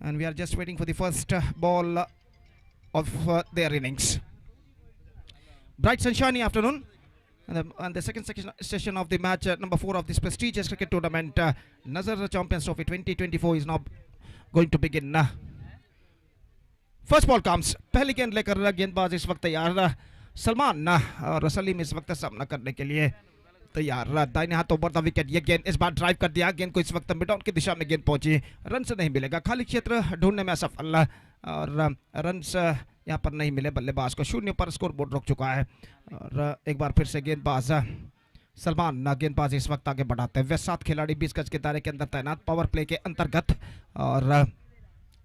And we are just waiting for the first ball of their innings. Bright sunshiny afternoon. And the second session of the match, number 4 of this prestigious cricket tournament, Nazar Champions Trophy 2024 is now going to begin. First ball comes. पहली गेंद लेकर गेंदबाज इस वक्त तैयार. सलमान और सलीम इस वक्त सामना करने के लिए तैयार. दाहिने हाथों पर द विकेट. ये गेंद इस बार ड्राइव कर दिया. गेंद को इस वक्त मिड ऑन की दिशा में गेंद पहुंची. रन से नहीं मिलेगा. खाली क्षेत्र ढूंढने में असफल, और रन्स यहाँ पर नहीं मिले. बल्लेबाज को 0 पर स्कोर बोर्ड रोक चुका है. और एक बार फिर से गेंदबाज सलमान गेंदबाज इस वक्त आगे बढ़ाते हैं. वे 7 खिलाड़ी 20 गज के दायरे के अंदर तैनात पावर प्ले के अंतर्गत, और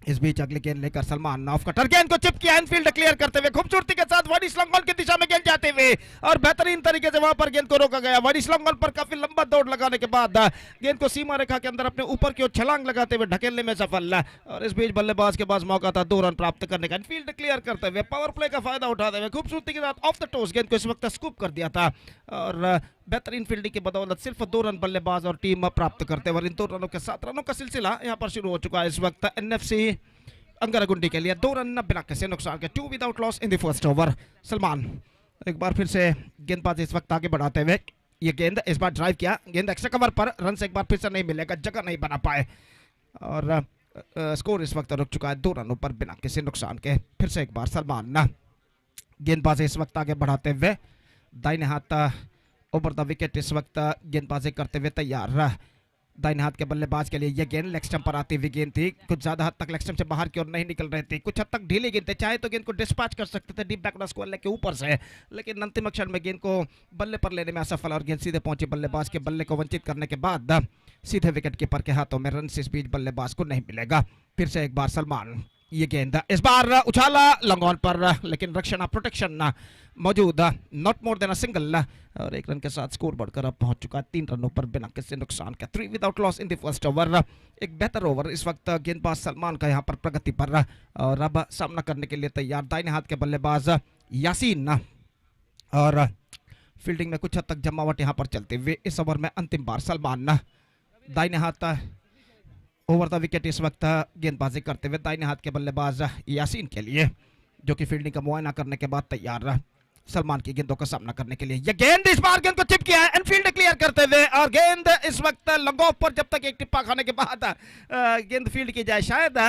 इस बीच अगले गेंद लेकर सलमान ऑफ कटर गेंद को चिप किया, इनफील्ड क्लियर करते हुए खूबसूरती के साथ वाडी स्लॉन्गॉन की दिशा में गेंद जाते हुए और बेहतरीन तरीके से वहां पर गेंद को रोका गया। वाडी स्लॉन्गॉन पर काफी लंबा दौड़ लगाने के बाद गेंद को सीमा रेखा के अंदर अपने ऊपर की ओर छलांग लगाते हुए ढकेलने में सफल। और इस बीच बल्लेबाज के पास मौका था 2 रन प्राप्त करने का। इनफील्ड क्लियर करते हुए पावर प्ले का फायदा उठाते हुए खूबसूरती के साथ ऑफ द टॉस गेंद को इस वक्त स्कूप कर दिया था और बेहतरीन फील्डिंग की बदौलत सिर्फ 2 रन बल्लेबाज और टीम प्राप्त करते हुए इन 2 रनों के 7 रनों का सिलसिला यहां पर शुरू हो चुका है। इस वक्त एनएफसी अंगरागुंडी के लिए 2 रन बिना किसी नुकसान के, 2 without loss in the first over. Salman एक बार फिर से गेंदबाज इस वक्त आगे बढ़ाते हुए ये गेंद इस बार ड्राइव किया, गेंद एक्स्ट्रा कवर पर, रन से एक बार फिर से नहीं मिलेगा, जगह नहीं बना पाए और स्कोर इस वक्त रुक चुका है 2 रनों पर बिना किसी नुकसान के। फिर से एक बार सलमान गेंदबाज इस वक्त आगे बढ़ाते हुए दाहिने हाथ ओवर द विकेट इस वक्त गेंदबाजी करते हुए तैयार। दाहिने हाथ के बल्लेबाज के लिए यह गेंद लेग स्टंप पर आती हुई गेंद थी, कुछ ज्यादा हद तक लेग स्टंप से बाहर की ओर नहीं निकल रही थी, कुछ हद तक ढीली गेंद थे, चाहे तो गेंद को डिस्पैच कर सकते थे डीप बैकवर्ड स्क्वायर लेग के ऊपर से, लेकिन अंतिम क्षण में गेंद को बल्ले पर लेने में असफल और गेंद सीधे पहुंची बल्लेबाज के बल्ले को वंचित करने के बाद सीधे विकेट कीपर के हाथों में रन से इस बीच बल्लेबाज को नहीं मिलेगा। फिर से एक बार सलमान ये गेंद इस बार उछाला लॉन्ग ऑन पर, लेकिन रक्षण प्रोटेक्शन मौजूद, not more than a single और 1 रन के साथ स्कोर बढ़कर अब पहुंच चुका है 3 रनों पर बिना किसी नुकसान के, 3 without loss in the first over. एक बेहतर ओवर इस वक्त गेंदबाज सलमान का यहां पर प्रगति पर और अब सामना करने के लिए तैयार दाहिने हाथ के बल्लेबाज यासीन और फील्डिंग में कुछ हद तक जमावट यहां पर चलते हुए इस ओवर में अंतिम बार सलमान दाहिने हाथ ओवर द विकेट इस वक्त गेंदबाजी करते हुए दाहिने हाथ के बल्लेबाज यासीन के लिए, जो कि फील्डिंग का मुआयना करने के बाद तैयार सलमान की गेंदों का सामना करने के लिए। यह गेंद इस बार गेंद को चिप किया है, एनफील्ड क्लियर करते हुए और गेंद इस वक्त लॉन्ग ऑफ पर, जब तक एक टिप्पा खाने के बाद गेंद फील्ड की जाए, शायद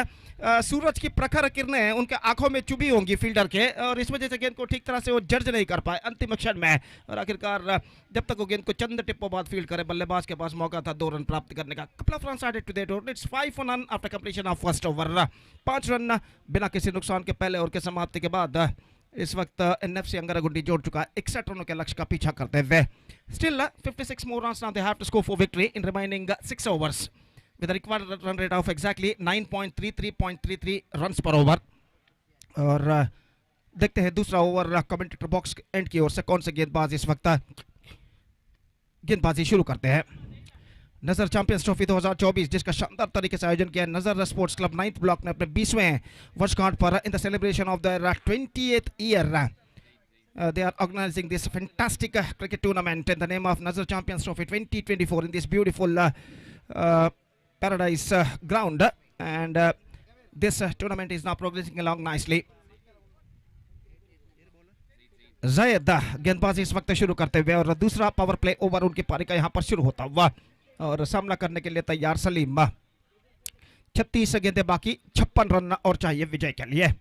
सूरज की प्रखर किरणें उनके आंखों में चुभी होंगी फील्डर के और इस वजह से गेंद को ठीक तरह से वो जर्ज नहीं कर पाए अंतिम क्षण में और आखिरकार जब तक वो गेंद को चंद टिप्पों बाद फील्ड करे बल्लेबाज के पास मौका था 2 रन प्राप्त करने का। Couple of runs added to that over, it's 5 run after completion of first over. 5 run बिना किसी नुकसान के पहले ओवर के समाप्ति के बाद इस वक्त एनएफसी अंगरागुंडी जोड़ चुका है 61 रनों के लक्ष्य का पीछा करते हुए। Still 56 more runs now they have to score for victory in remaining 6 overs with a required run rate of exactly 9.33 runs per over। और देखते हैं दूसरा ओवर कमेंटेटर बॉक्स एंड की ओर से कौन से गेंदबाज इस वक्त गेंदबाजी शुरू करते हैं। नजर चैंपियंस ट्रॉफी 2024 जिसका शानदार तरीके से आयोजन किया है नजर स्पोर्ट्स क्लब 9th ब्लॉक ने अपने 20वें वर्षगांठ पर in the celebration of the 20th year they are organizing this fantastic cricket tournament in the name of Nazar Champions Trophy 2024 in this beautiful paradise ground and this tournament is now progressing along nicely। Zaid गेंदबाजी इस वक्त शुरू करते हुए और दूसरा power play over उनकी पारी का यहां पर शुरू होता हुआ और सामना करने के लिए तैयार सलीम। 36 गेंदें बाकी, 56 रन और चाहिए विजय के लिए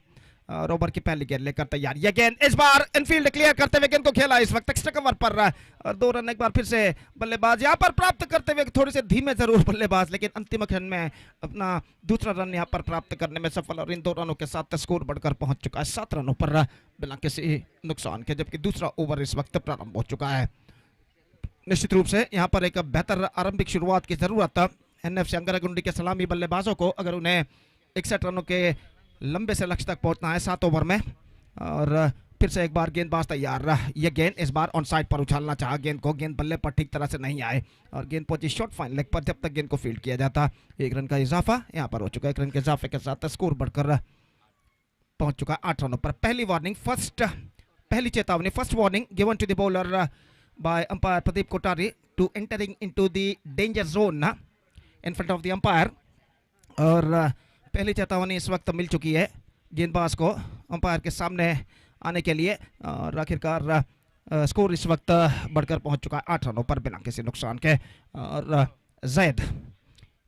और ओवर की पहली गेंद लेकर तैयार। यह गेंद इस बार इनफील्ड क्लियर करते हुए गेंद को खेला इस वक्त एक्स्ट्रा कवर पर और 2 रन एक बार फिर से बल्लेबाज यहां पर प्राप्त करते हुए, थोड़ी से धीमे जरूर बल्लेबाज लेकिन अंतिम क्षण में अपना दूसरा रन यहां पर प्राप्त करने में सफल और इन 2 रनों के साथ स्कोर बढ़कर पहुंच चुका है 7 रनों पर बिना किसी नुकसान के, जबकि दूसरा ओवर इस वक्त प्रारंभ हो चुका है। निश्चित रूप से यहां पर एक बेहतर आरंभिक शुरुआत की जरूरत है एनएफसी अंगरागुंडी के सलामी बल्लेबाजों को, अगर उन्हें 61 रनों के लंबे से लक्ष्य तक पहुंचना है 7 ओवर में। और फिर से एक बार गेंदबाज तैयार, यह गेंद इस बार ऑन साइड पर उछालना चाहा गेंद को, गेंद बल्ले पर ठीक तरह से नहीं आए और गेंद पहुंची शॉर्ट फाइन लेग पर, जब तक गेंद को फील्ड किया जाता 1 रन का इजाफा यहां पर हो चुका है। 1 रन के इजाफे के साथ स्कोर बढ़कर पहुंच चुका 8 रनों पर। पहली चेतावनी, first warning given to the bowler by umpire Pradeep Kothari to entering into the danger zone in front of the umpire। और पहली चेतावनी इस वक्त मिल चुकी है गेंदबाज को अंपायर के सामने आने के लिए और आखिरकार स्कोर इस वक्त बढ़कर पहुंच चुका है 8 रनों पर बिना किसी नुकसान के। और जैद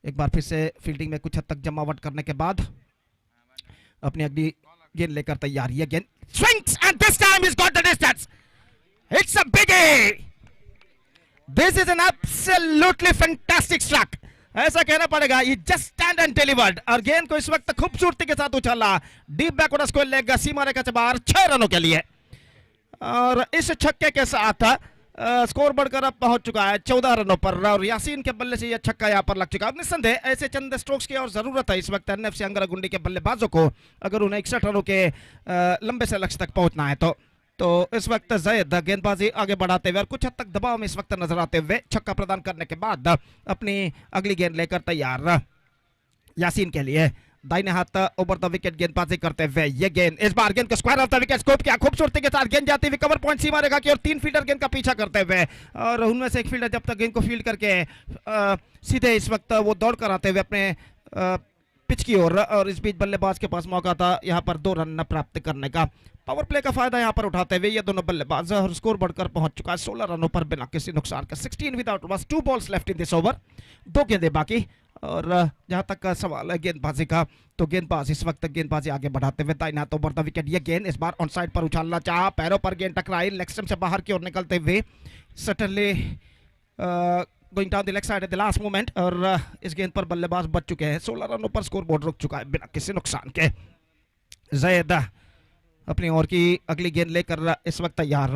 एक बार फिर से फील्डिंग में कुछ हद तक जमावट करने के बाद अपनी अगली गेंद लेकर तैयार। यह गेंद swings and this time he's got the distance, it's a biggie, this is an absolutely fantastic struck, ऐसा कहना पड़ेगा। ये जस्ट स्टैंड एंड डिलीवर्ड और गेंद को इस वक्त खूबसूरती के साथ उछाला डीप बैकवर्ड स्क्वायर लेग सीमा रेखा से बाहर 6 रनों के लिए और इस छक्के के साथ स्कोर बढ़कर अब पहुंच चुका है 14 रनों पर और यासीन के बल्ले से यह छक्का यहां पर लग चुका है। निस्संदेह ऐसे चंद स्ट्रोक्स की और जरूरत है इस वक्त एनएफसी अंगरागुंडी के बल्लेबाजों को, अगर उन्हें 61 रनों के लंबे से लक्ष्य तक पहुंचना है तो इस वक्त जैद गेंदबाजी आगे बढ़ाते हुए और कुछ हद तक दबाव में इस वक्त नजर आते हुए छक्का प्रदान करने के बाद अपनी अगली गेंद लेकर तैयार यासीन के लिए। दाहिने हाथ ओवर द विकेट गेंदबाजी करते हुए ये गेंद, इस बार गेंद को square of the wicket scope किया, खूबसूरती के साथ गेंद जाती हुई कवर पॉइंट सीमा रेखा की और 3 फील्डर गेंद का पीछा करते हुए और उनमें से एक फील्डर जब तक गेंद को फील्ड करके सीधे इस वक्त वो दौड़ कर आते हुए अपने पिच की ओर और इस बीच बल्लेबाज के पास मौका था यहाँ पर 2 रन प्राप्त करने का। पावर प्ले का फायदा यहाँ पर उठाते हुए ये दोनों बल्लेबाज और स्कोर बढ़कर पहुंच चुका है 16 रनों पर बिना किसी नुकसान का। 16 विदाउट बस 2 balls left in this over, 2 गेंदें बाकी। और जहां तक का सवाल है गेंदबाजी का तो गेंदबाज इस वक्त गेंदबाजी आगे बढ़ाते हुए दाहिने हाथ ओवर द विकेट ये गेंद, इस बार ऑन साइड पर उछालना चाहा, पैरों पर गेंद टकराई, लेग स्टंप से बाहर की ओर निकलते हुए suddenly going down the leg side eight the last moment और इस गेंद पर बल्लेबाज बच चुके हैं। 16 रनों पर स्कोर बोर्ड रुक चुका है बिना किसी नुकसान के। जैद अपनी ओर की अगली गेंद लेकर इस वक्त तैयार,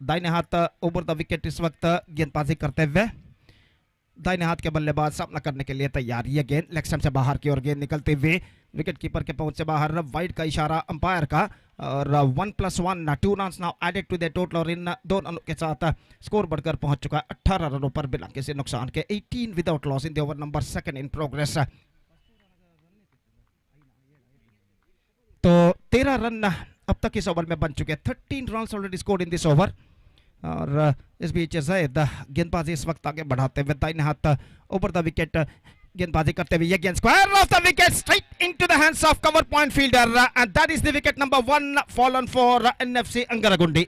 दाहिने हाथ ओवर द विकेट इस वक्त गेंदबाजी करते हुए दाहिने हाथ के बल्लेबाज सामना करने के लिए तैयार। ये गेंद लेग स्टंप से बाहर की ओर गेंद निकलते हुए विकेट कीपर के पहुंच से बाहर, वाइड का इशारा अंपायर का और 1+1 2 runs now added to the total और इन 2 रनों के साथ स्कोर बढ़कर पहुंच चुका है 18 रनों पर बिना किसी नुकसान के। 18 without loss in the over number 2 in progress. तो 13 रन अब तक इस ओवर में बन चुके हैं। 13 runs already scored in this over और इस बीच जैद गेंदबाजी इस वक्त आगे बढ़ाते हुए दाहिने हाथ ओवर द विकेट गेंदबाजी करते हुए ये गेंद square of the wicket straight into the hands of cover point fielder and that is the wicket number 1 fallen for NFC Angaragundi.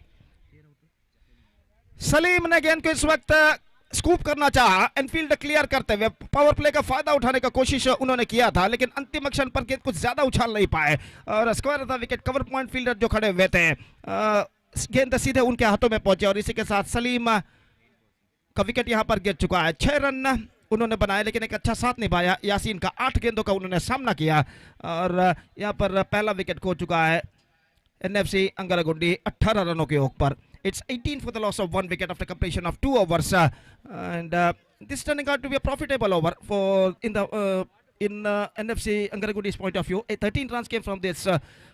Saleem ने गेंद को इस वक्त स्कूप करना चाहा, इनफील्ड क्लियर करते हुए पावर प्ले का फायदा उठाने का कोशिश उन्होंने किया था लेकिन अंतिम क्षण पर गेंद कुछ ज्यादा उछाल नहीं पाए और square of the wicket cover point fielder जो खड़े हुए थे गेंद सीधे उनके हाथों में पहुंचे और इसी के साथ सलीम का विकेट यहां पर गिर चुका है। 6 रन उन्होंने बनाए लेकिन एक अच्छा साथ निभाया यासीन का, 8 गेंदों का उन्होंने सामना किया और यहां पर पहला विकेट खो चुका है एनएफसी अंगरागुंडी 18 रनों के ओक पर। It's 18 for the loss of 1 wicket after completion of 2 overs and this turning out to be a profitable over for in NFC Angaragundi's point of view. 13 runs came from this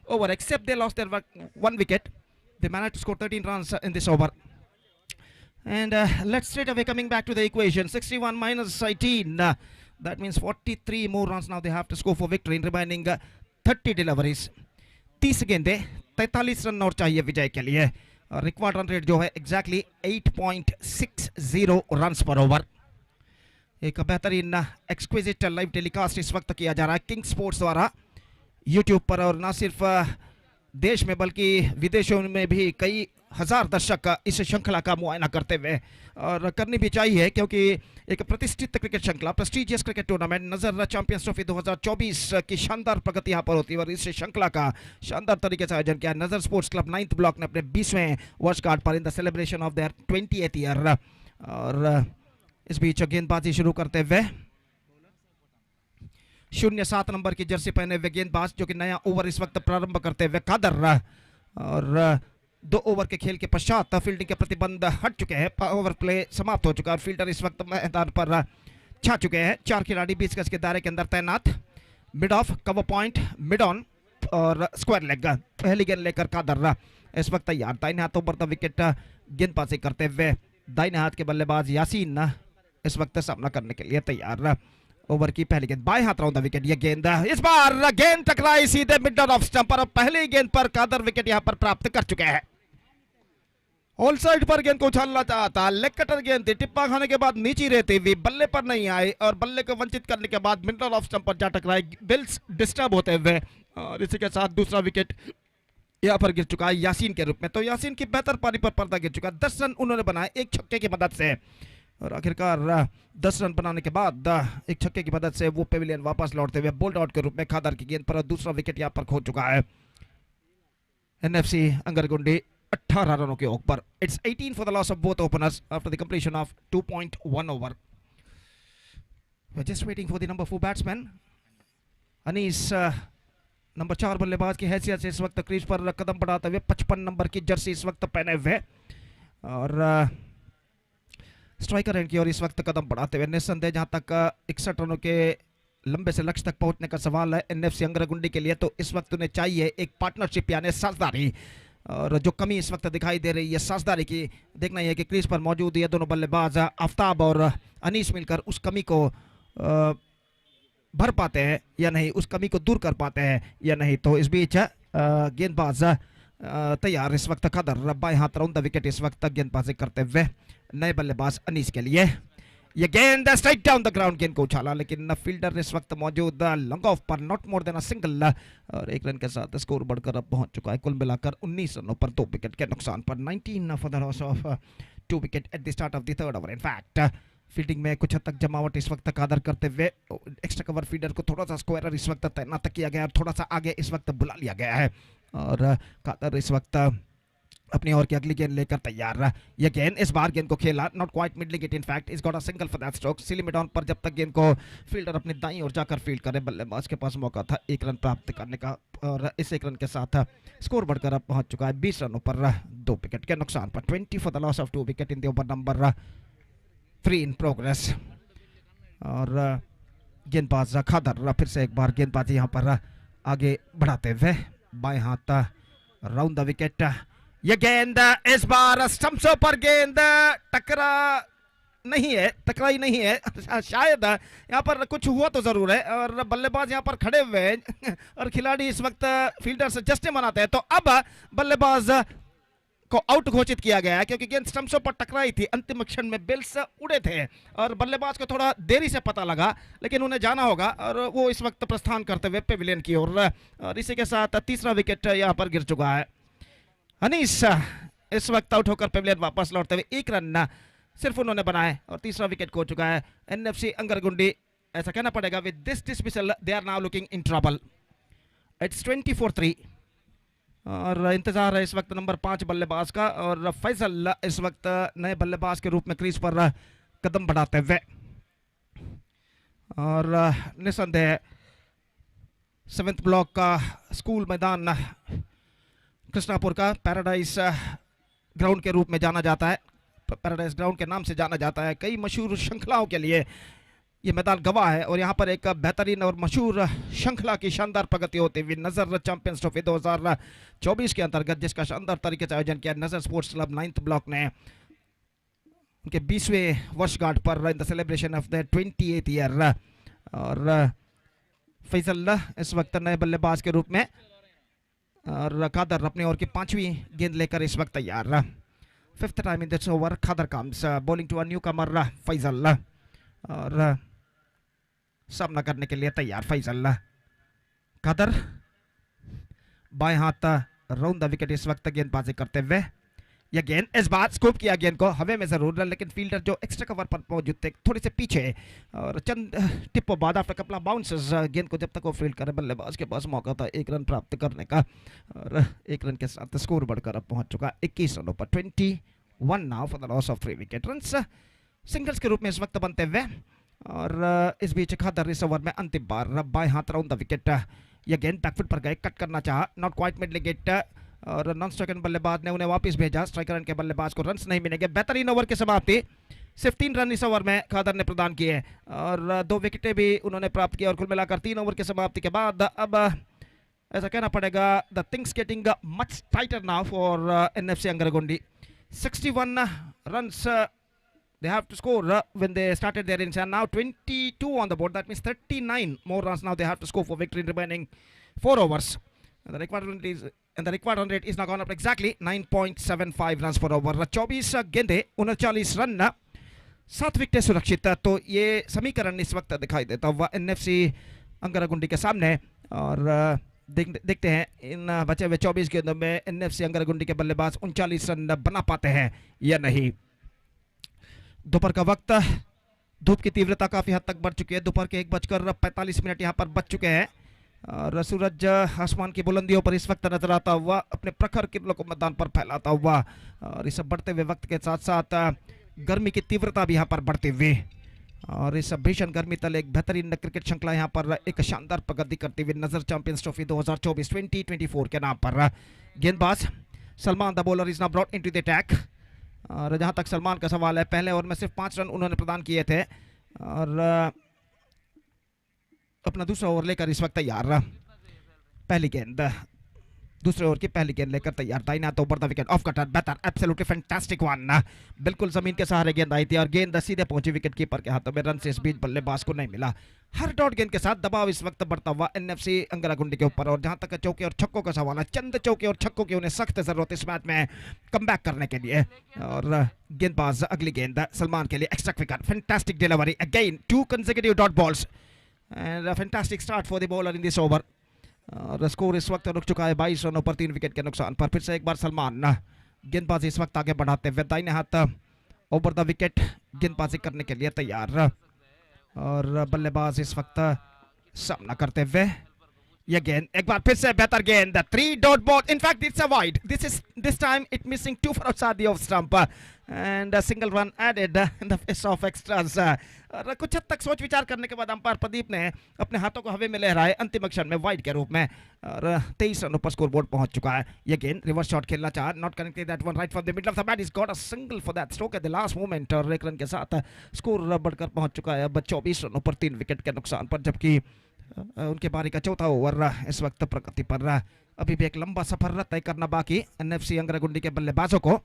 over except they lost their 1 wicket. They managed to score 13 runs in this over. And let's straight away coming back to the equation. 61 minus 18. That means 43 more runs now they have to score for victory in remaining 30 deliveries. 30 गेंदे 43 run और चाहिए विजय के लिए और required run rate जो है exactly 8.60 runs पर over. एक बेहतरीन एक्सक्विजिट लाइव टेलीकास्ट इस वक्त किया जा रहा है किंग स्पोर्ट्स द्वारा यूट्यूब पर और ना सिर्फ देश में बल्कि विदेशों में भी कई हजार दर्शक इस श्रृंखला का मुआयना करते हुए और करनी भी चाहिए क्योंकि एक प्रतिष्ठित क्रिकेट श्रृंखला प्रेस्टीजियस क्रिकेट टूर्नामेंट नजर चैंपियंस ट्रॉफी 2024 की शानदार प्रगति यहाँ पर होती है और इस श्रृंखला का शानदार तरीके से आयोजन किया। नजर स्पोर्ट्स क्लब 9th ब्लॉक ने अपने 20वें वर्षगांठ पर in the celebration of their 28th year और इस बीच गेंदबाजी शुरू करते हुए 07 नंबर की जर्सी पहने हुए गेंदबाज जो कि नया ओवर इस वक्त प्रारंभ करते हुए कादर और 2 ओवर के खेल के पश्चात फील्डिंग के प्रतिबंध हट चुके हैं, ओवर प्ले समाप्त हो चुका है। फील्डर इस वक्त मैदान पर छा चुके हैं। 4 खिलाड़ी 20 गज के दायरे के अंदर तैनात, mid of, cover point, mid on और स्क्वायर लेग। पहली गेंद लेकर कादर इस वक्त तैयार, दाहिने हाथ ओवर द विकेट गेंदबाजी करते हुए दाहिने हाथ के बल्लेबाज यासीन इस वक्त सामना करने के लिए तैयार। ओवर की पहली गेंद बाएं हाथ राउंड द विकेट, ये गेंद इस बार गेंद टकराई सीधे मिड ऑफ स्टंप पर। पहली गेंद पर कादर विकेट यहां पर प्राप्त कर चुके हैं। ऑल साइड पर गेंद को उछालना चाहता, लेग कटर गेंद थी, टिप्पा खाने के बाद नीचे रहती हुई बल्ले पर नहीं आई और बल्ले को वंचित करने के बाद मिडल ऑफ स्टंप पर जा टकराई, बिल्स डिस्टर्ब होते हुए और इसी के साथ दूसरा विकेट यहाँ पर गिर चुका है यासीन के रूप में। तो यासीन की बेहतर पारी पर पर्दा गिर चुका है। 10 रन उन्होंने बनाए एक छक्के की मदद से और आखिरकार 10 रन बनाने के बाद एक छक्के की मदद से वो पेविलियन वापस लौटते हुए बोल्ड आउट के रूप में कादर की गेंद पर दूसरा विकेट यहाँ पर खो चुका है एनएफसी अंगरगुंडी 18 रनों के ओवर। It's 18 for the loss of both openers after the completion of 2.1 over. We are just waiting for the number 4 batsman Anees number 4 बल्लेबाज की हैसियत से इस वक्त क्रीज पर कदम बढ़ाते हुए 55 नंबर की जर्सी इस वक्त पहने हुए और स्ट्राइकर एंड की ओर इस वक्त कदम बढ़ाते हुए निस्संदेह जहां तक 61 रनों के लंबे से लक्ष्य तक पहुंचने का सवाल है एनएफसी अंगरगुंडी के लिए, तो इस वक्त उन्हें चाहिए एक पार्टनरशिप यानी साझेदारी। और जो कमी इस वक्त दिखाई दे रही है साझेदारी की, देखना यह है कि क्रीज पर मौजूद ये दोनों बल्लेबाज आफ्ताब और अनीस मिलकर उस कमी को भर पाते हैं या नहीं, उस कमी को दूर कर पाते हैं या नहीं। तो इस बीच गेंदबाज तैयार इस वक्त खदर बाएं हाथ राउंड द विकेट इस वक्त गेंदबाजी करते हुए नए बल्लेबाज अनीस के लिए। ये गेंद स्ट्राइक डाउन द ग्राउंड, गेंद को उछाला लेकिन फील्डर इस वक्त मौजूद लॉन्ग ऑफ पर, not more than a single, और 1 रन के साथ स्कोर बढ़कर अब पहुंच चुका है कुल मिलाकर 19 रनों पर 2 विकेट के नुकसान पर। 19 for the loss of 2 wicket at the start of the third over. In fact fielding में कुछ हद तक जमावट इस वक्त कादर करते हुए एक्स्ट्रा कवर फील्डर को थोड़ा सा स्क्वायर इस वक्त तैनात किया गया और थोड़ा सा आगे इस वक्त बुला लिया गया है, और कादर इस वक्त अपनी ओर की अगली गेंद लेकर तैयार। यह गेंद इस बार गेंद को खेला, not quite middling it, in fact is got a single for that stroke. Silly mid on पर जब तक गेंद को फील्डर अपनी दाईं ओर जाकर फील्ड करे, बल्लेबाज के पास मौका था 1 रन प्राप्त करने का, और इस 1 रन के साथ स्कोर बढ़कर अब पहुंच चुका है 20 रनों पर 2 विकेट के नुकसान पर। 20 for the loss of 2 wicket in the over number 3 in progress. और गेंदबाज खादर फिर से एक बार गेंदबाजी यहाँ पर आगे बढ़ाते हुए बाएं हाथ राउंड द विकेट। ये गेंद इस बार स्टंप्सों पर गेंद टकराई नहीं है शायद यहाँ पर कुछ हुआ तो जरूर है, और बल्लेबाज यहाँ पर खड़े हुए हैं और खिलाड़ी इस वक्त फील्डर से जस्टिस मनाते हैं। तो अब बल्लेबाज को आउट घोषित किया गया है क्योंकि गेंद स्टंप्सों पर टकराई थी, अंतिम क्षण में बेल्स उड़े थे और बल्लेबाज को थोड़ा देरी से पता लगा, लेकिन उन्हें जाना होगा और वो इस वक्त प्रस्थान करते हुए पेविलियन की ओर, और इसी के साथ तीसरा विकेट यहाँ पर गिर चुका है। अनीस इस वक्त आउट होकर पेविलियन वापस लौटते हुए 1 रन सिर्फ उन्होंने बनाए और तीसरा विकेट खो चुका है एनएफसी अंगरगुंडी। ऐसा कहना पड़ेगा with this dismissal they are now looking in trouble. It's 24-3 और इंतजार है इस वक्त नंबर 5 बल्लेबाज का, और फैसल इस वक्त नए बल्लेबाज के रूप में क्रीज पर कदम बढ़ाते हुए, और निसंदेह 7th ब्लॉक का स्कूल मैदान कृष्णापुर का पैराडाइज ग्राउंड के रूप में जाना जाता है, पैराडाइज ग्राउंड के नाम से जाना जाता है। कई मशहूर श्रृंखलाओं के लिए ये मैदान गवाह है और यहाँ पर एक बेहतरीन और मशहूर श्रृंखला की शानदार प्रगति होती हुई नजर चैंपियंस ट्रॉफी 2024 के अंतर्गत, जिसका शानदार तरीके से आयोजन किया नजर स्पोर्ट्स क्लब 9th ब्लॉक ने उनके 20वें वर्षगांठ पर in the celebration of the 28th year. और फैसल इस वक्त नए बल्लेबाज के रूप में, और खादर अपनी ओर की 5वीं गेंद लेकर इस वक्त तैयार। 5th time in this over Khader comes bowling to a newcomer Faisal, और सामना करने के लिए तैयार फैसल। खादर बाएं हाथ राउंड द विकेट इस वक्त गेंदबाजी करते हुए, यह गेंद इस बार स्कूप किया गेंद को हवे में जरूर, लेकिन फील्डर जो एक्स्ट्रा कवर पर मौजूद थे थोड़े से पीछे, और चंद टिप्पों बाद आफ्टर कपल ऑफ बाउंसेस गेंद को जब तक वो फील्ड करे बल्लेबाज के पास मौका था 1 रन प्राप्त करने का, और 1 रन के साथ स्कोर बढ़कर अब पहुंच चुका 21 रनों पर। 21 now for the loss of 3 wicket. Runs singles के रूप में इस वक्त बनते हुए, और इस बीच खादर इस ओवर में अंतिम बार बाएं हाथ राउंड द विकेट। यह गेंद बैकफुट पर गए, कट करना चाहा, नॉट क्वाइट मिडलिंग इट, और नॉन स्ट्राइकर बल्लेबाज ने उन्हें वापस भेजा। स्ट्राइकर के बल्लेबाज को रन्स नहीं मिलेंगे। बेहतरीन ओवर की समाप्ति, सिर्फ 3 रन इस ओवर में खादर ने प्रदान किए और 2 विकेटें भी उन्होंने प्राप्त की, और कुल मिलाकर 3 ओवर की समाप्ति के बाद अब ऐसा कहना पड़ेगा the things getting much tighter now for NFC Angaragundi. 61 runs they have to score when they started their innings, and now 22 on the board. That means 39 more runs now they have to score for victory in remaining 4 overs. And the required run rate is now gone up exactly 9.75 runs per over. 24 गेंदे 39 run, 7 विकेटें सुरक्षित। तो ये समीकरण इस वक्त दिखाई देता हुआ एनएफसी अंगरगुंडी के सामने, और देखते हैं इन बचे हुए 24 गेंदों में एनएफसी अंगरगुंडी के बल्लेबाज 39 रन बना पाते हैं या नहीं। दोपहर का वक्त, धूप की तीव्रता काफी हद तक बढ़ चुकी है। दोपहर के 1:45 यहाँ पर बच चुके हैं, और सूरज आसमान की बुलंदियों पर इस वक्त नजर आता हुआ अपने प्रखर किरणों को मैदान पर फैलाता हुआ, और इस बढ़ते हुए वक्त के साथ साथ गर्मी की तीव्रता भी यहाँ पर बढ़ती हुई, और इस भीषण गर्मी तले एक बेहतरीन क्रिकेट श्रृंखला यहाँ पर एक शानदार प्रगति करती हुई नजर चैंपियंस ट्रॉफी 2024 के नाम पर। गेंदबाज Salman the bowler is now brought into the attack, और जहां तक सलमान का सवाल है, पहले ओवर में सिर्फ 5 रन उन्होंने प्रदान किए थे और अपना दूसरा ओवर लेकर इस वक्त तैयार। पहली गेंद, दूसरे ओवर की पहली गेंद लेकर तैयार। दाहिना तो over the wicket, off cutter, बेहतर, एब्सोल्युटली फैंटास्टिक वन। बिल्कुल जमीन के सहारे गेंद आई थी और गेंद सीधे पहुंची विकेट कीपर के हाथों में। रन से इस बीच बल्लेबाज को नहीं मिला। हर डॉट गेंद के साथ दबाव इस वक्त बढ़ता हुआ एनएफसी अंगरागुंडी के ऊपर। और जहां तक चौके और छक्कों का सवाल है, चंद चौके और छक्कों की उन्हें सख्त जरूरत इस मैच में कमबैक करने के लिए। और गेंदबाज अगली गेंद सलमान के लिए, extra wicket, fantastic delivery, again 2 consecutive dot balls and fantastic start for the bowler in this over. और स्कोर इस वक्त रुक चुका है 22 रनों पर 3 विकेट के नुकसान पर। फिर से एक बार सलमान गेंदबाजी इस वक्त आगे बढ़ाते हुए दाहिने हाथ ओवर द विकेट गेंदबाजी करने के लिए तैयार। और बल्लेबाज इस वक्त सामना करते हुए ये गेंद एक बार फिर से बेहतर गेंद, 3 dot ball, in fact it's a wide, this time it missing 2 for outside the off stump and a single run added in the face of extras। और कुछ हद तक सोच विचार करने के बाद अंपायर प्रदीप ने अपने हाथों को हवा में लहराए अंतिम अक्षर में वाइड के रूप में। और 23 रनों पर स्कोर बोर्ड पहुंच चुका है। ये गेंद रिवर्स शॉट खेलना चाह, not connected, that one right from the middle of the bat, is got a single for that stroke eight the last moment. और 1 रन के साथ स्कोर बढ़कर पहुंच चुका है अब 24 रनों पर 3 विकेट के नुकसान पर। जबकि उनके बारी का चौथा ओवर इस वक्त प्रगति पर। अभी भी एक लंबा सफर तय करना बाकी एनएफसी अंगरागुंडी के बल्लेबाजों को।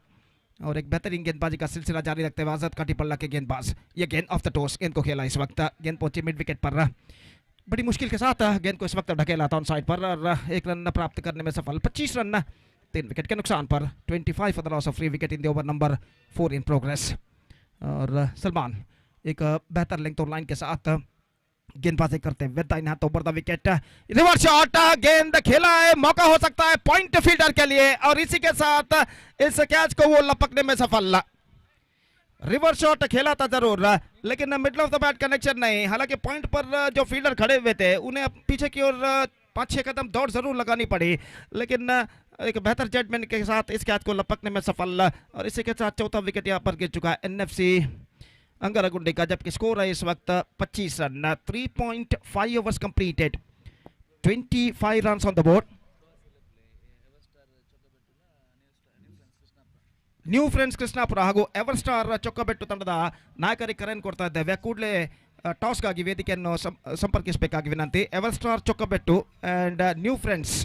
और एक बेहतरीन गेंदबाजी का सिलसिला जारी रखते हुए आजाद काटीपल्ला के गेंदबाज, ये गेंद ऑफ द टॉस, गेंद को खेला इस वक्त, गेंद पहुंची मिड विकेट पर। बड़ी मुश्किल के साथ गेंद को इस वक्त ढकेला था ऑन साइड पर और 1 रन प्राप्त करने में सफल। 25 रन 3 विकेट के नुकसान पर। 25 for the loss of 3 wicket in the over number 4 in progress. और सलमान एक बेहतर लेंथ और लाइन के साथ गेंदबाजी करते हुए दाहिने हाथ over the wicket, reverse shot, गेंद खेला है, मौका हो सकता है पॉइंट फील्डर के लिए। और इसी के साथ इस कैच को वो लपकने में सफल। रिवर्स शॉट खेला था जरूर लेकिन middle of the bat connection नहीं। हालांकि पॉइंट पर जो फील्डर खड़े हुए थे उन्हें पीछे की ओर 5-6 कदम दौड़ जरूर लगानी पड़ी, लेकिन एक बेहतर जजमेंट के साथ इस कैच को लपकने में सफल। और इसी के साथ चौथा विकेट यहाँ पर गिर चुका है एनएफसी अंगरागुंडी का। जबकि स्कोर है इस वक्त 25 run, 3.5 overs completed, 25 runs on the board. New friends Krishnapura ಹಾಗೂ ಎವರ್ ಸ್ಟಾರ್ ಚೊಕ್ಕಬೆಟ್ಟು ತಂಡದ ನಾಯಕರಿಗೆ ಕರೆಯನ್ನು ಕೊಡ್ತಾ ಇದ್ದೇವೆ. ಕೂಡಲೇ ಟಾಸ್ಗಾಗಿ ವೇದಿಕೆಯನ್ನು ಸಂಪರ್ಕಿಸಬೇಕಾಗಿ ವಿನಂತಿ. Everstar Chokkabettu and new friends,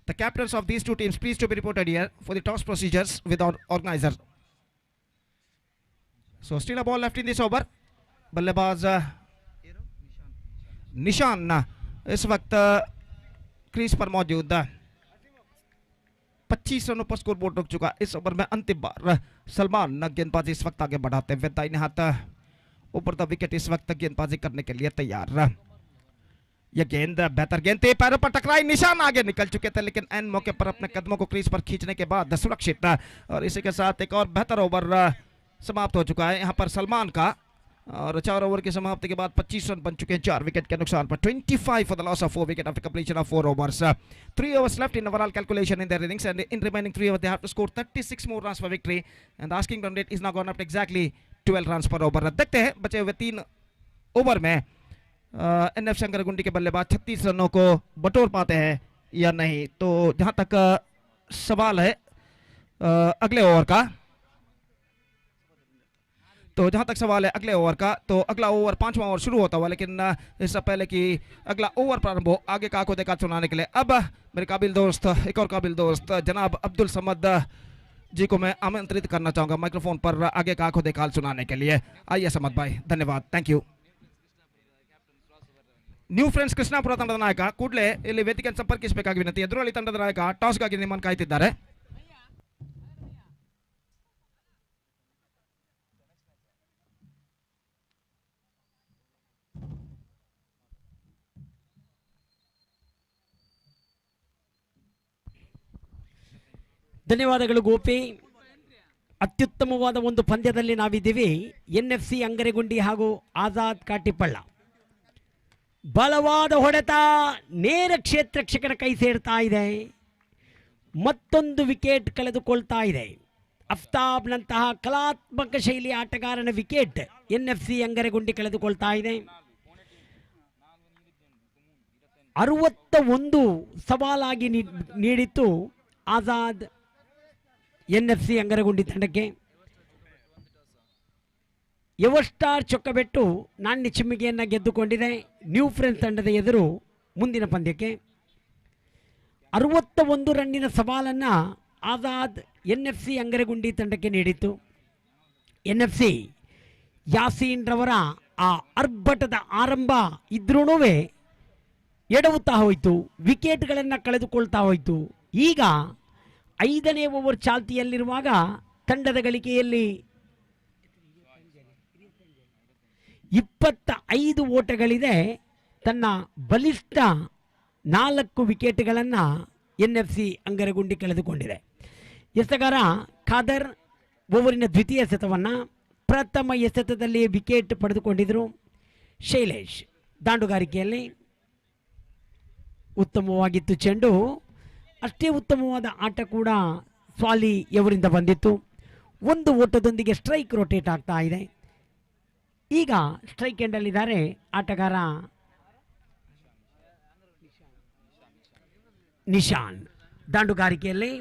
the captains of these two teams, please to be reported here for the toss procedures with our organizer. So still a ball left in this over. बल्लेबाज निशान इस वक्त crease पर मौजूद। 25 रनों पर score board रुक चुका। इस ओवर में अंतिम बार सलमान गेंदबाजी इस वक्त आगे बढ़ाते हुए दाहिने हाथ ऊपर द विकेट इस वक्त गेंदबाजी करने के लिए तैयार। यह गेंद बेहतर गेंद थी, पैरों पर टकराई, निशान आगे निकल चुके थे लेकिन एन मौके पर अपने कदमों को क्रीज पर खींचने के बाद सुरक्षित। और इसी के साथ एक और बेहतर ओवर समाप्त हो चुका है यहाँ पर सलमान का। और 4 ओवर की समाप्ति के बाद 25 रन बन चुके हैं 4 विकेट के नुकसान पर। 25 for the loss of 4 wicket after completion of 4 overs. 3 overs left in overall calculation in their innings, and in remaining 3 overs they have to score 36 more runs for victory, and the asking run rate is now gone up to exactly 12 runs per over. देखते हैं बचे हुए 3 over में NFC अंगरागुंडी के बल्लेबाज 36 रनों को बटोर पाते हैं या नहीं। तो जहां तक सवाल है अगले ओवर का, तो जहां तक सवाल है अगले ओवर का, तो अगला ओवर 5वां ओवर शुरू होता हुआ, लेकिन इससे पहले कि अगला ओवर प्रारंभ हो आगे का आंखों देखा सुनाने के लिए अब मेरे काबिल दोस्त, एक और काबिल दोस्त जनाब अब्दुल समद जी को मैं आमंत्रित करना चाहूंगा माइक्रोफोन पर आगे का आंखों देखा सुनाने के लिए। आइए समद भाई, धन्यवाद, thank you. New friends Krishnapura ತಂಡದ ನಾಯಕ ಕೂಡಲೇ ಇಲ್ಲಿ ವೇದಿಕೆಯನ್ನು ಸಂಪರ್ಕಿಸಬೇಕಾಗಿ ವಿನಂತಿ. ಎದುರಾಳಿ ತಂಡದ ನಾಯಕ ಟಾಸ್ಗಾಗಿ ನಿಮ್ಮನ್ನು ಕಾಯ್ತಿದ್ದಾರೆ. ಧನ್ಯವಾದಗಳು ಗೋಪಿ. ಅತ್ಯುತ್ತಮವಾದ ಒಂದು ಪಂದ್ಯದಲ್ಲಿ ನಾವಿದ್ದೀವಿ. ಎನ್ಎಫ್ಸಿ ಅಂಗರಗುಂಡಿ ಹಾಗೂ ಆಜಾದ್ ಕಾಟಿಪಳ್ಳ. ಬಲವಾದ ಹೊಡೆತ ನೇರ ಕ್ಷೇತ್ರ ರಕ್ಷಕರ ಕೈ ಸೇರ್ತಾ ಇದೆ. ಮತ್ತೊಂದು ವಿಕೆಟ್ ಕಳೆದುಕೊಳ್ತಾ ಇದೆ. ಅಫ್ತಾಬ್ನಂತಹ ಕಲಾತ್ಮಕ ಶೈಲಿ ಆಟಗಾರನ ವಿಕೆಟ್ ಎನ್ಎಫ್ಸಿ ಅಂಗರಗುಂಡಿ ಕಳೆದುಕೊಳ್ತಾ ಇದೆ. 61 ಸವಾಲಾಗಿ ನೀಡಿತ್ತು ಆಜಾದ್ ಎನ್ಎಫ್ಸಿ ಅಂಗರಗುಂಡಿ ತಂಡಕ್ಕೆ. ಎವರ್ಸ್ಟಾರ್ ಚೊಕ್ಕಬೆಟ್ಟು ನಾಣ್ಯ ಚಿಮ್ಮಿಗೆಯನ್ನು ಗೆದ್ದುಕೊಂಡಿದೆ ನ್ಯೂ ಫ್ರೆಂಡ್ಸ್ ತಂಡದ ಎದುರು ಮುಂದಿನ ಪಂದ್ಯಕ್ಕೆ. 61 ರನ್ನಿನ ಸವಾಲನ್ನು ಆಜಾದ್ NFC ಅಂಗರಗುಂಡಿ ತಂಡಕ್ಕೆ ನೀಡಿತ್ತು. NFC ಯಾಸೀನ್ ರವರ ಆ ಅರ್ಭಟದ ಆರಂಭ ಇದ್ರೂ ಎಡವುತ್ತಾ ಹೋಯಿತು, ವಿಕೆಟ್ಗಳನ್ನು ಕಳೆದುಕೊಳ್ತಾ ಹೋಯಿತು. ಈಗ 5ನೇ ಓವರ್ ಚಾಲ್ತಿಯಲ್ಲಿರುವಾಗ ತಂಡದ ಗಳಿಕೆಯಲ್ಲಿ 25 ಓಟಗಳಿದೆ. ತನ್ನ ಬಲಿಷ್ಠ 4 ವಿಕೆಟ್ಗಳನ್ನು NFC ಅಂಗರಗುಂಡಿ ಕಳೆದುಕೊಂಡಿದೆ. ಎಸೆಗಾರ ಖಾದರ್ ಓವರಿನ ದ್ವಿತೀಯ ಎಸೆತವನ್ನು ಪ್ರಥಮ ಎಸೆತದಲ್ಲಿ ವಿಕೆಟ್ ಪಡೆದುಕೊಂಡಿದ್ದರು. ಶೈಲೇಶ್ ದಾಂಡುಗಾರಿಕೆಯಲ್ಲಿ ಉತ್ತಮವಾಗಿತ್ತು ಚೆಂಡು. ಅಷ್ಟೇ ಉತ್ತಮವಾದ ಆಟ ಕೂಡ ಸ್ವಾಲಿ ಅವರಿಂದ ಬಂದಿತ್ತು. 1 ಓಟದೊಂದಿಗೆ ಸ್ಟ್ರೈಕ್ ರೊಟೇಟ್ ಆಗ್ತಾ ಇದೆ. ಈಗ ಸ್ಟ್ರೈಕ್ ಎಂಡಲ್ಲಿದ್ದಾರೆ ಆಟಗಾರ ನಿಶಾನ್. ದಾಂಡುಗಾರಿಕೆಯಲ್ಲಿ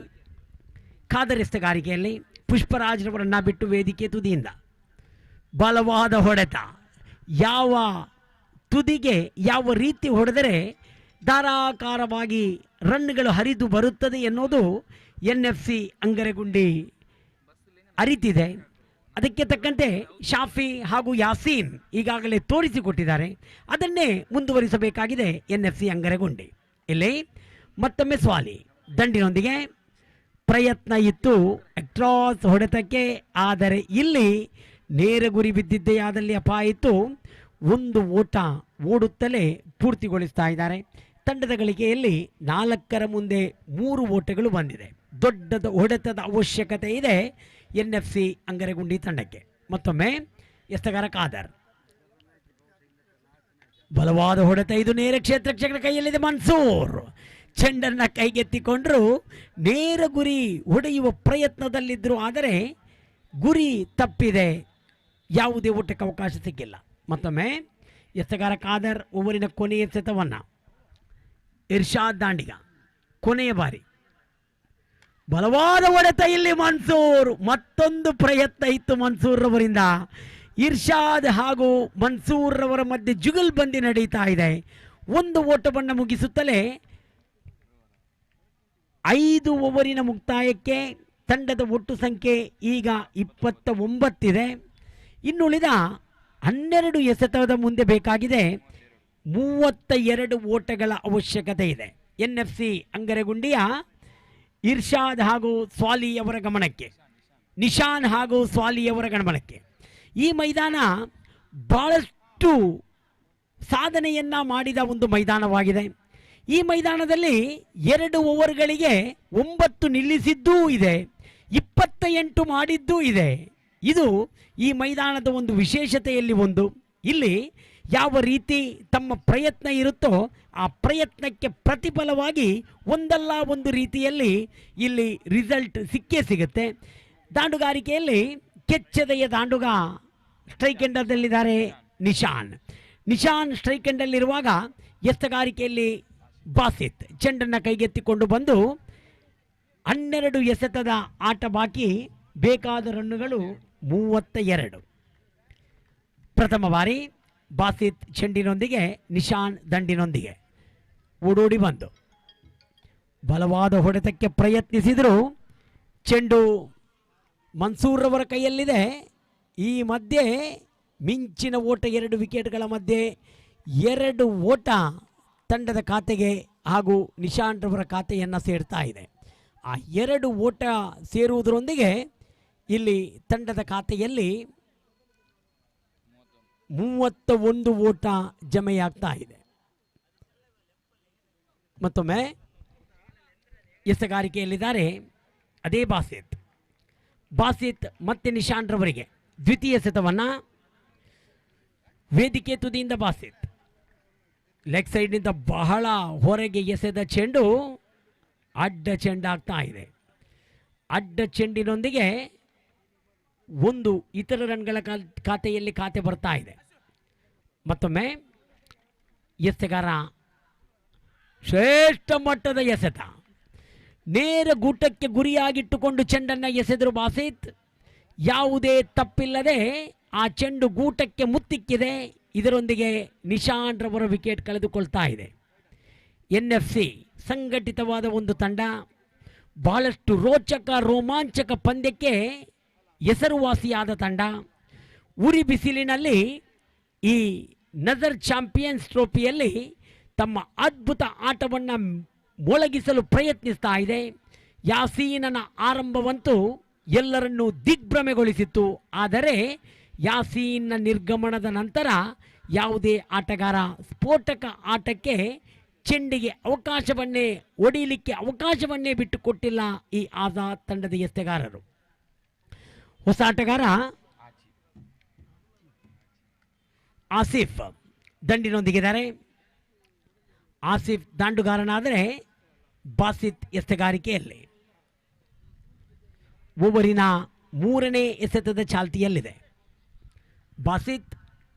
ಖಾದರ್ ಎಸೆಗಾರಿಕೆಯಲ್ಲಿ ಪುಷ್ಪರಾಜ್ರವರನ್ನ ಬಿಟ್ಟು ವೇದಿಕೆ ತುದಿಯಿಂದ ಬಲವಾದ ಹೊಡೆತ. ಯಾವ ತುದಿಗೆ ಯಾವ ರೀತಿ ಹೊಡೆದರೆ ಧಾರಾಕಾರವಾಗಿ ರನ್ಗಳು ಹರಿದು ಬರುತ್ತದೆ ಎನ್ನುವುದು NFC ಅಂಗರಗುಂಡಿ ಅರಿತಿದೆ. ಅದಕ್ಕೆ ತಕ್ಕಂತೆ ಶಾಫಿ ಹಾಗೂ ಯಾಸೀನ್ ಈಗಾಗಲೇ ತೋರಿಸಿಕೊಟ್ಟಿದ್ದಾರೆ. ಅದನ್ನೇ ಮುಂದುವರಿಸಬೇಕಾಗಿದೆ NFC ಅಂಗರಗುಂಡಿ. ಇಲ್ಲಿ ಮತ್ತೊಮ್ಮೆ ಸ್ವಾಲಿ ದಂಡಿನೊಂದಿಗೆ ಪ್ರಯತ್ನ ಇತ್ತು ಅಕ್ರಾಸ್ ಹೊಡೆತಕ್ಕೆ, ಆದರೆ ಇಲ್ಲಿ ನೇರ ಗುರಿ ಬಿದ್ದಿದ್ದೇ ಆದಲ್ಲಿ ಅಪಾಯ ಇತ್ತು. 1 ಓಟ ಓಡುತ್ತಲೇ ಪೂರ್ತಿಗೊಳಿಸ್ತಾ ಇದ್ದಾರೆ. ತಂಡದ ಗಳಿಕೆಯಲ್ಲಿ 4ರ ಮುಂದೆ 3 ಓಟಗಳು ಬಂದಿದೆ. ದೊಡ್ಡದ ಹೊಡೆತದ ಅವಶ್ಯಕತೆ ಇದೆ NFC ಅಂಗರಗುಂಡಿ ತಂಡಕ್ಕೆ. ಮತ್ತೊಮ್ಮೆ ಎಸೆಗಾರ ಖಾದರ್ ಬಲವಾದ ಹೊಡೆತ. ಇದು ನೇರ ಕ್ಷೇತ್ರ ರಕ್ಷಕನ ಕೈಯಲ್ಲಿದೆ. ಮನ್ಸೂರ್ ಚೆಂಡನ್ನು ಕೈಗೆತ್ತಿಕೊಂಡ್ರು. ನೇರ ಗುರಿ ಹೊಡೆಯುವ ಪ್ರಯತ್ನದಲ್ಲಿದ್ದರು, ಆದರೆ ಗುರಿ ತಪ್ಪಿದೆ. ಯಾವುದೇ ಓಟಕ್ಕೆ ಅವಕಾಶ ಸಿಕ್ಕಿಲ್ಲ. ಮತ್ತೊಮ್ಮೆ ಎಸೆಗಾರ ಖಾದರ್ ಓವರಿನ ಕೊನೆಯ ಎಸೆತವನ್ನು ಇರ್ಷಾದ್ ದಾಂಡಿಗ ಕೊನೆಯ ಬಾರಿ ಬಲವಾದ ಹೊಡೆತ. ಇಲ್ಲಿ ಮನ್ಸೂರ್ ಮತ್ತೊಂದು ಪ್ರಯತ್ನ ಇತ್ತು ಮನ್ಸೂರ್ ರವರಿಂದ. ಇರ್ಷಾದ್ ಹಾಗೂ ಮನ್ಸೂರ್ ರವರ ಮಧ್ಯೆ ಜುಗಲ್ಬಂದಿ ನಡೀತಾ ಇದೆ. 1 ಓಟವನ್ನು ಮುಗಿಸುತ್ತಲೇ 5 ಓವರಿನ ಮುಕ್ತಾಯಕ್ಕೆ ತಂಡದ ಒಟ್ಟು ಸಂಖ್ಯೆ ಈಗ 29 ಇದೆ. ಇನ್ನುಳಿದ 12 ಎಸೆತದ ಮುಂದೆ ಬೇಕಾಗಿದೆ 32 ಓಟಗಳ ಅವಶ್ಯಕತೆ ಇದೆ. NFC ಅಂಗರಗುಂಡಿಯ ಇರ್ಷಾದ್ ಹಾಗೂ ಸ್ವಾಲಿ ಅವರ ಗಮನಕ್ಕೆ, ನಿಶಾನ್ ಹಾಗೂ ಸ್ವಾಲಿ ಅವರ ಗಮನಕ್ಕೆ. ಈ ಮೈದಾನ ಬಹಳಷ್ಟು ಸಾಧನೆಯನ್ನ ಮಾಡಿದ ಒಂದು ಮೈದಾನವಾಗಿದೆ. ಈ ಮೈದಾನದಲ್ಲಿ 2 ಓವರ್ಗಳಿಗೆ 9 ನಿಲ್ಲಿಸಿದ್ದೂ ಇದೆ, 28 ಮಾಡಿದ್ದೂ ಇದೆ. ಇದು ಈ ಮೈದಾನದ ಒಂದು ವಿಶೇಷತೆಯಲ್ಲಿ ಒಂದು. ಇಲ್ಲಿ ಯಾವ ರೀತಿ ತಮ್ಮ ಪ್ರಯತ್ನ ಇರುತ್ತೋ ಆ ಪ್ರಯತ್ನಕ್ಕೆ ಪ್ರತಿಫಲವಾಗಿ ಒಂದಲ್ಲ ಒಂದು ರೀತಿಯಲ್ಲಿ ಇಲ್ಲಿ ರಿಸಲ್ಟ್ ಸಿಕ್ಕೇ ಸಿಗುತ್ತೆ. ದಾಂಡುಗಾರಿಕೆಯಲ್ಲಿ ಕೆಚ್ಚೆದೆಯ ದಾಂಡುಗ ಸ್ಟ್ರೈಕ್ ಎಂಡಲ್ಲಿದ್ದಾರೆ ನಿಶಾನ್ ಸ್ಟ್ರೈಕ್ ಎಂಡಲ್ಲಿರುವಾಗ ಎಸೆಗಾರಿಕೆಯಲ್ಲಿ ಬಾಸಿತ್ ಚೆಂಡನ್ನು ಕೈಗೆತ್ತಿಕೊಂಡು ಬಂದು 12 ಎಸೆತದ ಆಟ ಬಾಕಿ, ಬೇಕಾದ ರನ್ನುಗಳು 32. ಪ್ರಥಮ ಬಾರಿ ಬಾಸಿತ್ ಚೆಂಡಿನೊಂದಿಗೆ, ನಿಶಾನ್ ದಂಡಿನೊಂದಿಗೆ ಓಡೋಡಿ ಬಂದು ಬಲವಾದ ಹೊಡೆತಕ್ಕೆ ಪ್ರಯತ್ನಿಸಿದರು. ಚೆಂಡು ಮನ್ಸೂರ್ ಅವರ ಕೈಯಲ್ಲಿದೆ. ಈ ಮಧ್ಯೆ ಮಿಂಚಿನ ಓಟ, 2 ವಿಕೆಟ್ಗಳ ಮಧ್ಯೆ 2 ಓಟ ತಂಡದ ಖಾತೆಗೆ ಹಾಗೂ ನಿಶಾನ್ ರವರ ಖಾತೆಯನ್ನು ಸೇರ್ತಾ ಇದೆ. ಆ 2 ಓಟ ಸೇರುವುದರೊಂದಿಗೆ ಇಲ್ಲಿ ತಂಡದ ಖಾತೆಯಲ್ಲಿ 31 ಓಟ ಜಮೆಯಾಗ್ತಾ ಇದೆ. ಮತ್ತೊಮ್ಮೆ ಎಸೆಗಾರಿಕೆಯಲ್ಲಿದ್ದಾರೆ ಅದೇ ಬಾಸಿತ್ ಮತ್ತೆ ನಿಶಾನ್ ರವರಿಗೆ ದ್ವಿತೀಯ ಎಸೆತವನ್ನು ವೇದಿಕೆ ತುದಿಯಿಂದ ಬಾಸಿತ್ ಲೆಗ್ ಸೈಡ್ನಿಂದ ಬಹಳ ಹೊರಗೆ ಎಸೆದ ಚೆಂಡು ಅಡ್ಡ ಚೆಂಡಾಗ್ತಾ ಇದೆ. ಅಡ್ಡ ಚೆಂಡಿನೊಂದಿಗೆ 1 ಇತರ ರನ್ಗಳ ಖಾತೆಯಲ್ಲಿ ಖಾತೆ ಬರ್ತಾ ಇದೆ. ಮತ್ತೊಮ್ಮೆ ಎಸೆಗಾರ ಶ್ರೇಷ್ಠ ಮಟ್ಟದ ಎಸೆತ, ನೇರ ಗೂಟಕ್ಕೆ ಗುರಿಯಾಗಿಟ್ಟುಕೊಂಡು ಚೆಂಡನ್ನು ಎಸೆದರು ಬಾಸಿತ್. ಯಾವುದೇ ತಪ್ಪಿಲ್ಲದೆ ಆ ಚೆಂಡು ಗೂಟಕ್ಕೆ ಮುತ್ತಿಕ್ಕಿದೆ. ಇದರೊಂದಿಗೆ ನಿಶಾಂತ್ ರವರ ವಿಕೆಟ್ ಕಳೆದುಕೊಳ್ತಾ ಇದೆ. NFC ಸಂಘಟಿತವಾದ ಒಂದು ತಂಡ, ಬಹಳಷ್ಟು ರೋಚಕ ರೋಮಾಂಚಕ ಪಂದ್ಯಕ್ಕೆ ಹೆಸರುವಾಸಿಯಾದ ತಂಡ. ಉರಿ ಬಿಸಿಲಿನಲ್ಲಿ ಈ ನಜರ್ ಚಾಂಪಿಯನ್ಸ್ ಟ್ರೋಫಿಯಲ್ಲಿ ತಮ್ಮ ಅದ್ಭುತ ಆಟವನ್ನು ಮೊಳಗಿಸಲು ಪ್ರಯತ್ನಿಸ್ತಾ ಇದೆ. ಯಾಸೀನನ ಆರಂಭವಂತೂ ಎಲ್ಲರನ್ನೂ ದಿಗ್ಭ್ರಮೆಗೊಳಿಸಿತ್ತು. ಆದರೆ ಯಾಸೀನ್ನ ನಿರ್ಗಮನದ ನಂತರ ಯಾವುದೇ ಆಟಗಾರ ಸ್ಫೋಟಕ ಆಟಕ್ಕೆ ಚೆಂಡಿಗೆ ಅವಕಾಶವನ್ನೇ ಒಡೆಯಲಿಕ್ಕೆ ಅವಕಾಶವನ್ನೇ ಬಿಟ್ಟುಕೊಟ್ಟಿಲ್ಲ ಈ ಆಜಾದ್ ತಂಡದ ಎಸೆಗಾರರು. ಹೊಸ ಆಟಗಾರ ಆಸಿಫ್ ದಂಡಿನೊಂದಿಗಿದ್ದಾರೆ. ಆಸಿಫ್ ದಾಂಡುಗಾರನಾದರೆ ಬಾಸಿತ್ ಎಸೆಗಾರಿಕೆಯಲ್ಲಿ ಓವರಿನ 3ನೇ ಎಸೆತದ ಚಾಲ್ತಿಯಲ್ಲಿದೆ. ಬಾಸಿತ್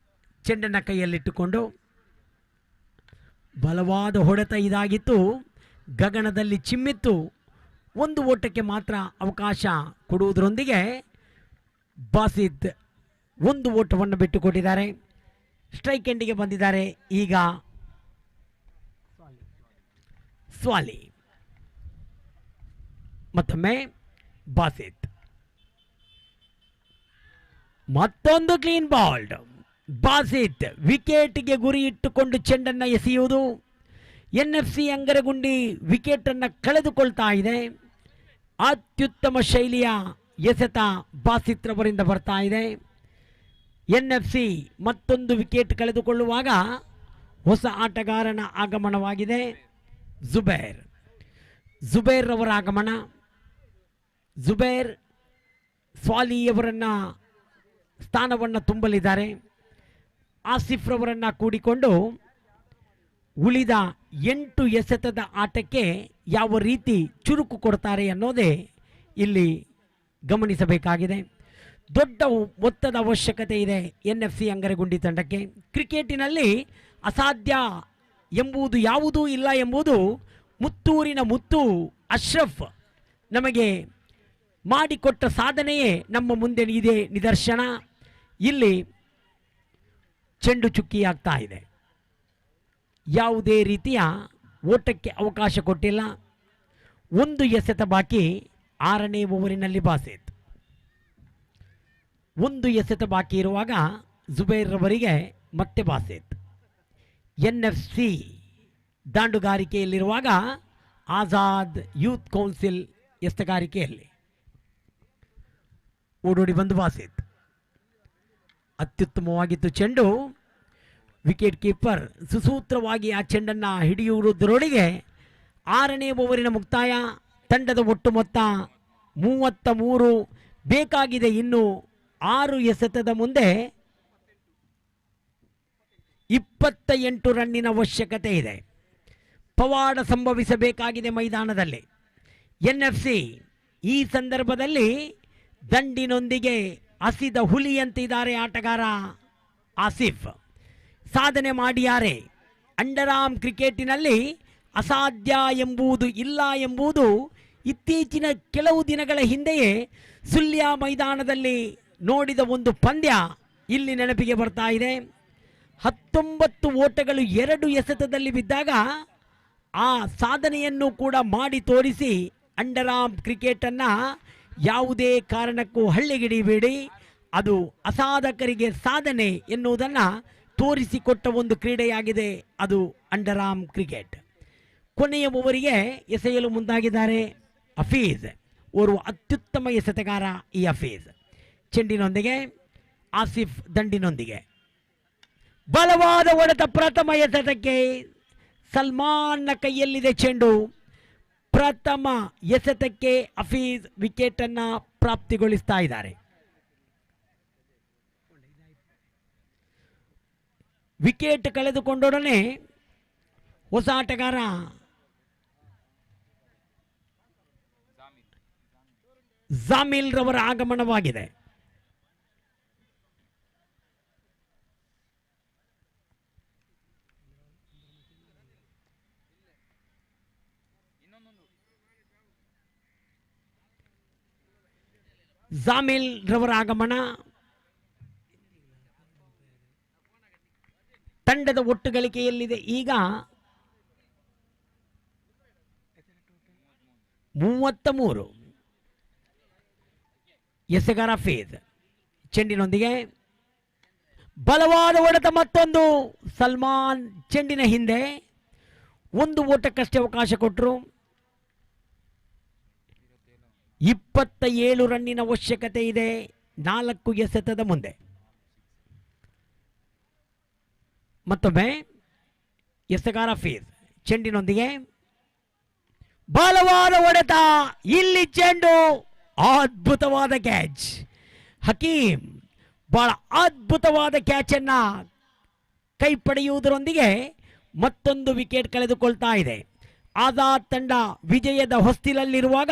ಚೆಂಡನ್ನು ಕೈಯಲ್ಲಿಟ್ಟುಕೊಂಡು ಬಲವಾದ ಹೊಡೆತ ಇದಾಗಿತ್ತು, ಗಗನದಲ್ಲಿ ಚಿಮ್ಮಿತ್ತು. ಒಂದು ಓಟಕ್ಕೆ ಮಾತ್ರ ಅವಕಾಶ ಕೊಡುವುದರೊಂದಿಗೆ ಬಾಸಿತ್ ಒಂದು ಓಟವನ್ನು ಬಿಟ್ಟುಕೊಟ್ಟಿದ್ದಾರೆ. ಸ್ಟ್ರೈಕ್ ಎಂಡಿಗೆ ಬಂದಿದ್ದಾರೆ. ಈಗ ಸ್ವಾಲಿ ಮತ್ತೊಮ್ಮೆ ಬಾಸಿತ್, ಮತ್ತೊಂದು ಕ್ಲೀನ್ ಬಾಲ್ಡ್. ಬಾಸಿತ್ ವಿಕೆಟ್ಗೆ ಗುರಿ ಇಟ್ಟುಕೊಂಡು ಚೆಂಡನ್ನು ಎಸೆಯುವುದು. NFC ಅಂಗರಗುಂಡಿ ವಿಕೆಟನ್ನು ಕಳೆದುಕೊಳ್ತಾ ಇದೆ. ಅತ್ಯುತ್ತಮ ಶೈಲಿಯ ಎಸೆತ ಬಾಸಿತ್ ರವರಿಂದ ಬರ್ತಾ ಇದೆ. NFC ಮತ್ತೊಂದು ವಿಕೆಟ್ ಕಳೆದುಕೊಳ್ಳುವಾಗ ಹೊಸ ಆಟಗಾರನ ಆಗಮನವಾಗಿದೆ. ಜುಬೇರ್ ರವರ ಆಗಮನ. ಜುಬೇರ್ ಸ್ವಾಲಿಯವರನ್ನ ಸ್ಥಾನವನ್ನು ತುಂಬಲಿದ್ದಾರೆ. ಆಸಿಫ್ ರವರನ್ನು ಕೂಡಿಕೊಂಡು ಉಳಿದ 8 ಎಸೆತದ ಆಟಕ್ಕೆ ಯಾವ ರೀತಿ ಚುರುಕು ಕೊಡ್ತಾರೆ ಅನ್ನೋದೇ ಇಲ್ಲಿ ಗಮನಿಸಬೇಕಾಗಿದೆ. ದೊಡ್ಡ ಮೊತ್ತದ ಅವಶ್ಯಕತೆ ಇದೆ NFC ಅಂಗರಗುಂಡಿ ತಂಡಕ್ಕೆ. ಕ್ರಿಕೆಟಿನಲ್ಲಿ ಅಸಾಧ್ಯ ಎಂಬುದು ಯಾವುದೂ ಇಲ್ಲ ಎಂಬುದು ಮುತ್ತೂರಿನ ಮುತ್ತು ಅಶ್ರಫ್ ನಮಗೆ ಮಾಡಿಕೊಟ್ಟ ಸಾಧನೆಯೇ ನಮ್ಮ ಮುಂದೆ ಇದೆ ನಿದರ್ಶನ. ಇಲ್ಲಿ ಚೆಂಡು ಚುಕ್ಕಿಯಾಗ್ತಾ ಇದೆ. ಯಾವುದೇ ರೀತಿಯ ಓಟಕ್ಕೆ ಅವಕಾಶ ಕೊಟ್ಟಿಲ್ಲ. ಒಂದು ಎಸೆತ ಬಾಕಿ 6ನೇ ಓವರಿನಲ್ಲಿ ಬಾಸಿತ್. ಒಂದು ಎಸೆತ ಬಾಕಿ ಇರುವಾಗ ಜುಬೇರ್ ರವರಿಗೆ ಮತ್ತೆ Basit. NFC ದಾಂಡುಗಾರಿಕೆಯಲ್ಲಿರುವಾಗ Azad youth council ಎಸೆಗಾರಿಕೆಯಲ್ಲಿ ಓಡೋಡಿ ಬಂದು ಬಾಸಿತ್. ಅತ್ಯುತ್ತಮವಾಗಿತ್ತು ಚೆಂಡು. ವಿಕೆಟ್ ಕೀಪರ್ ಸುಸೂತ್ರವಾಗಿ ಆ ಚೆಂಡನ್ನು ಹಿಡಿಯುವುದರೊಳಗೆ 6ನೇ ಓವರಿನ ಮುಕ್ತಾಯ. ತಂಡದ ಒಟ್ಟು ಮೊತ್ತ 33 ಬೇಕಾಗಿದೆ. ಇನ್ನು 6 ಎಸೆತದ ಮುಂದೆ 28 ರನ್ನಿನ ಅವಶ್ಯಕತೆ ಇದೆ. ಪವಾಡ ಸಂಭವಿಸಬೇಕಾಗಿದೆ ಮೈದಾನದಲ್ಲಿ. NFC ಈ ಸಂದರ್ಭದಲ್ಲಿ ದಂಡಿನೊಂದಿಗೆ ಹಸಿದ ಹುಲಿಯಂತಿದ್ದಾರೆ ಆಟಗಾರ ಆಸಿಫ್. ಸಾಧನೆ ಮಾಡಿಯಾರೆ. ಅಂಡರ್ ಆರ್ಮ್ ಕ್ರಿಕೆಟಿನಲ್ಲಿ ಅಸಾಧ್ಯ ಎಂಬುದು ಇಲ್ಲ ಎಂಬುದು ಇತ್ತೀಚಿನ ಕೆಲವು ದಿನಗಳ ಹಿಂದೆಯೇ ಸುಳ್ಯ ಮೈದಾನದಲ್ಲಿ ನೋಡಿದ ಒಂದು ಪಂದ್ಯ ಇಲ್ಲಿ ನೆನಪಿಗೆ ಬರ್ತಾ ಇದೆ. 19 ಓಟಗಳು 2 ಎಸೆತದಲ್ಲಿ ಬಿದ್ದಾಗ ಆ ಸಾಧನೆಯನ್ನು ಕೂಡ ಮಾಡಿ ತೋರಿಸಿ ಅಂಡರ್ ಆರ್ಮ್ ಕ್ರಿಕೆಟನ್ನು ಯಾವುದೇ ಕಾರಣಕ್ಕೂ ಹಳ್ಳಿಗಿಡಿಬೇಡಿ. ಅದು ಅಸಾಧಕರಿಗೆ ಸಾಧನೆ ಎನ್ನುವುದನ್ನು ತೋರಿಸಿಕೊಟ್ಟ ಒಂದು ಕ್ರೀಡೆಯಾಗಿದೆ ಅದು ಅಂಡರ್ ಆರ್ಮ್ ಕ್ರಿಕೆಟ್. ಕೊನೆಯ ಓವರಿಗೆ ಎಸೆಯಲು ಮುಂದಾಗಿದ್ದಾರೆ ಹಫೀಜ್. ಓರ್ವ ಅತ್ಯುತ್ತಮ ಎಸೆತಗಾರ ಈ ಹಫೀಜ್. ಚೆಂಡಿನೊಂದಿಗೆ ಆಸಿಫ್ ದಂಡಿನೊಂದಿಗೆ ಬಲವಾದ ಹೊಡೆತ. ಪ್ರಥಮ ಎಸೆತಕ್ಕೆ ಸಲ್ಮಾನ್ನ ಕೈಯಲ್ಲಿದೆ ಚೆಂಡು. ಪ್ರಥಮ ಎಸೆತಕ್ಕೆ ಹಫೀಜ್ ವಿಕೆಟನ್ನು ಪ್ರಾಪ್ತಿಗೊಳಿಸ್ತಾ ಇದ್ದಾರೆ. ವಿಕೆಟ್ ಕಳೆದುಕೊಂಡೊಡನೆ ಹೊಸ ಆಟಗಾರ ಜಾಮಿಲ್ ರವರ ಆಗಮನವಾಗಿದೆ. ಜಾಮಿಲ್ ರವರ ಆಗಮನ. ತಂಡದ ಒಟ್ಟು ಗಳಿಕೆಯಲ್ಲಿದೆ ಈಗ 33. ಎಸೆಗಾರ ಫೇಜ್ ಚೆಂಡಿನೊಂದಿಗೆ ಬಲವಾದ ಹೊಡೆತ, ಮತ್ತೊಂದು. ಸಲ್ಮಾನ್ ಚೆಂಡಿನ ಹಿಂದೆ ಒಂದು ಓಟಕ್ಕಷ್ಟೇ ಅವಕಾಶ ಕೊಟ್ಟರು. 27 ರನ್ನಿನ ಅವಶ್ಯಕತೆ ಇದೆ 4 ಎಸೆತದ ಮುಂದೆ. ಮತ್ತೊಮ್ಮೆ ಎಸೆಗಾರ ಫೇಜ್ ಚೆಂಡಿನೊಂದಿಗೆ ಬಲವಾದ ಹೊಡೆತ, ಇಲ್ಲಿ ಚೆಂಡು, ಅದ್ಭುತವಾದ ಕ್ಯಾಚ್. ಹಕೀಂ ಬಹಳ ಅದ್ಭುತವಾದ ಕ್ಯಾಚ್ ಅನ್ನ ಕೈ ಪಡೆಯುವುದರೊಂದಿಗೆ ಮತ್ತೊಂದು ವಿಕೆಟ್ ಕಳೆದುಕೊಳ್ತಾ ಇದೆ. ಆಜಾದ್ ತಂಡ ವಿಜಯದ ಹೊಸ್ತಿಲಲ್ಲಿರುವಾಗ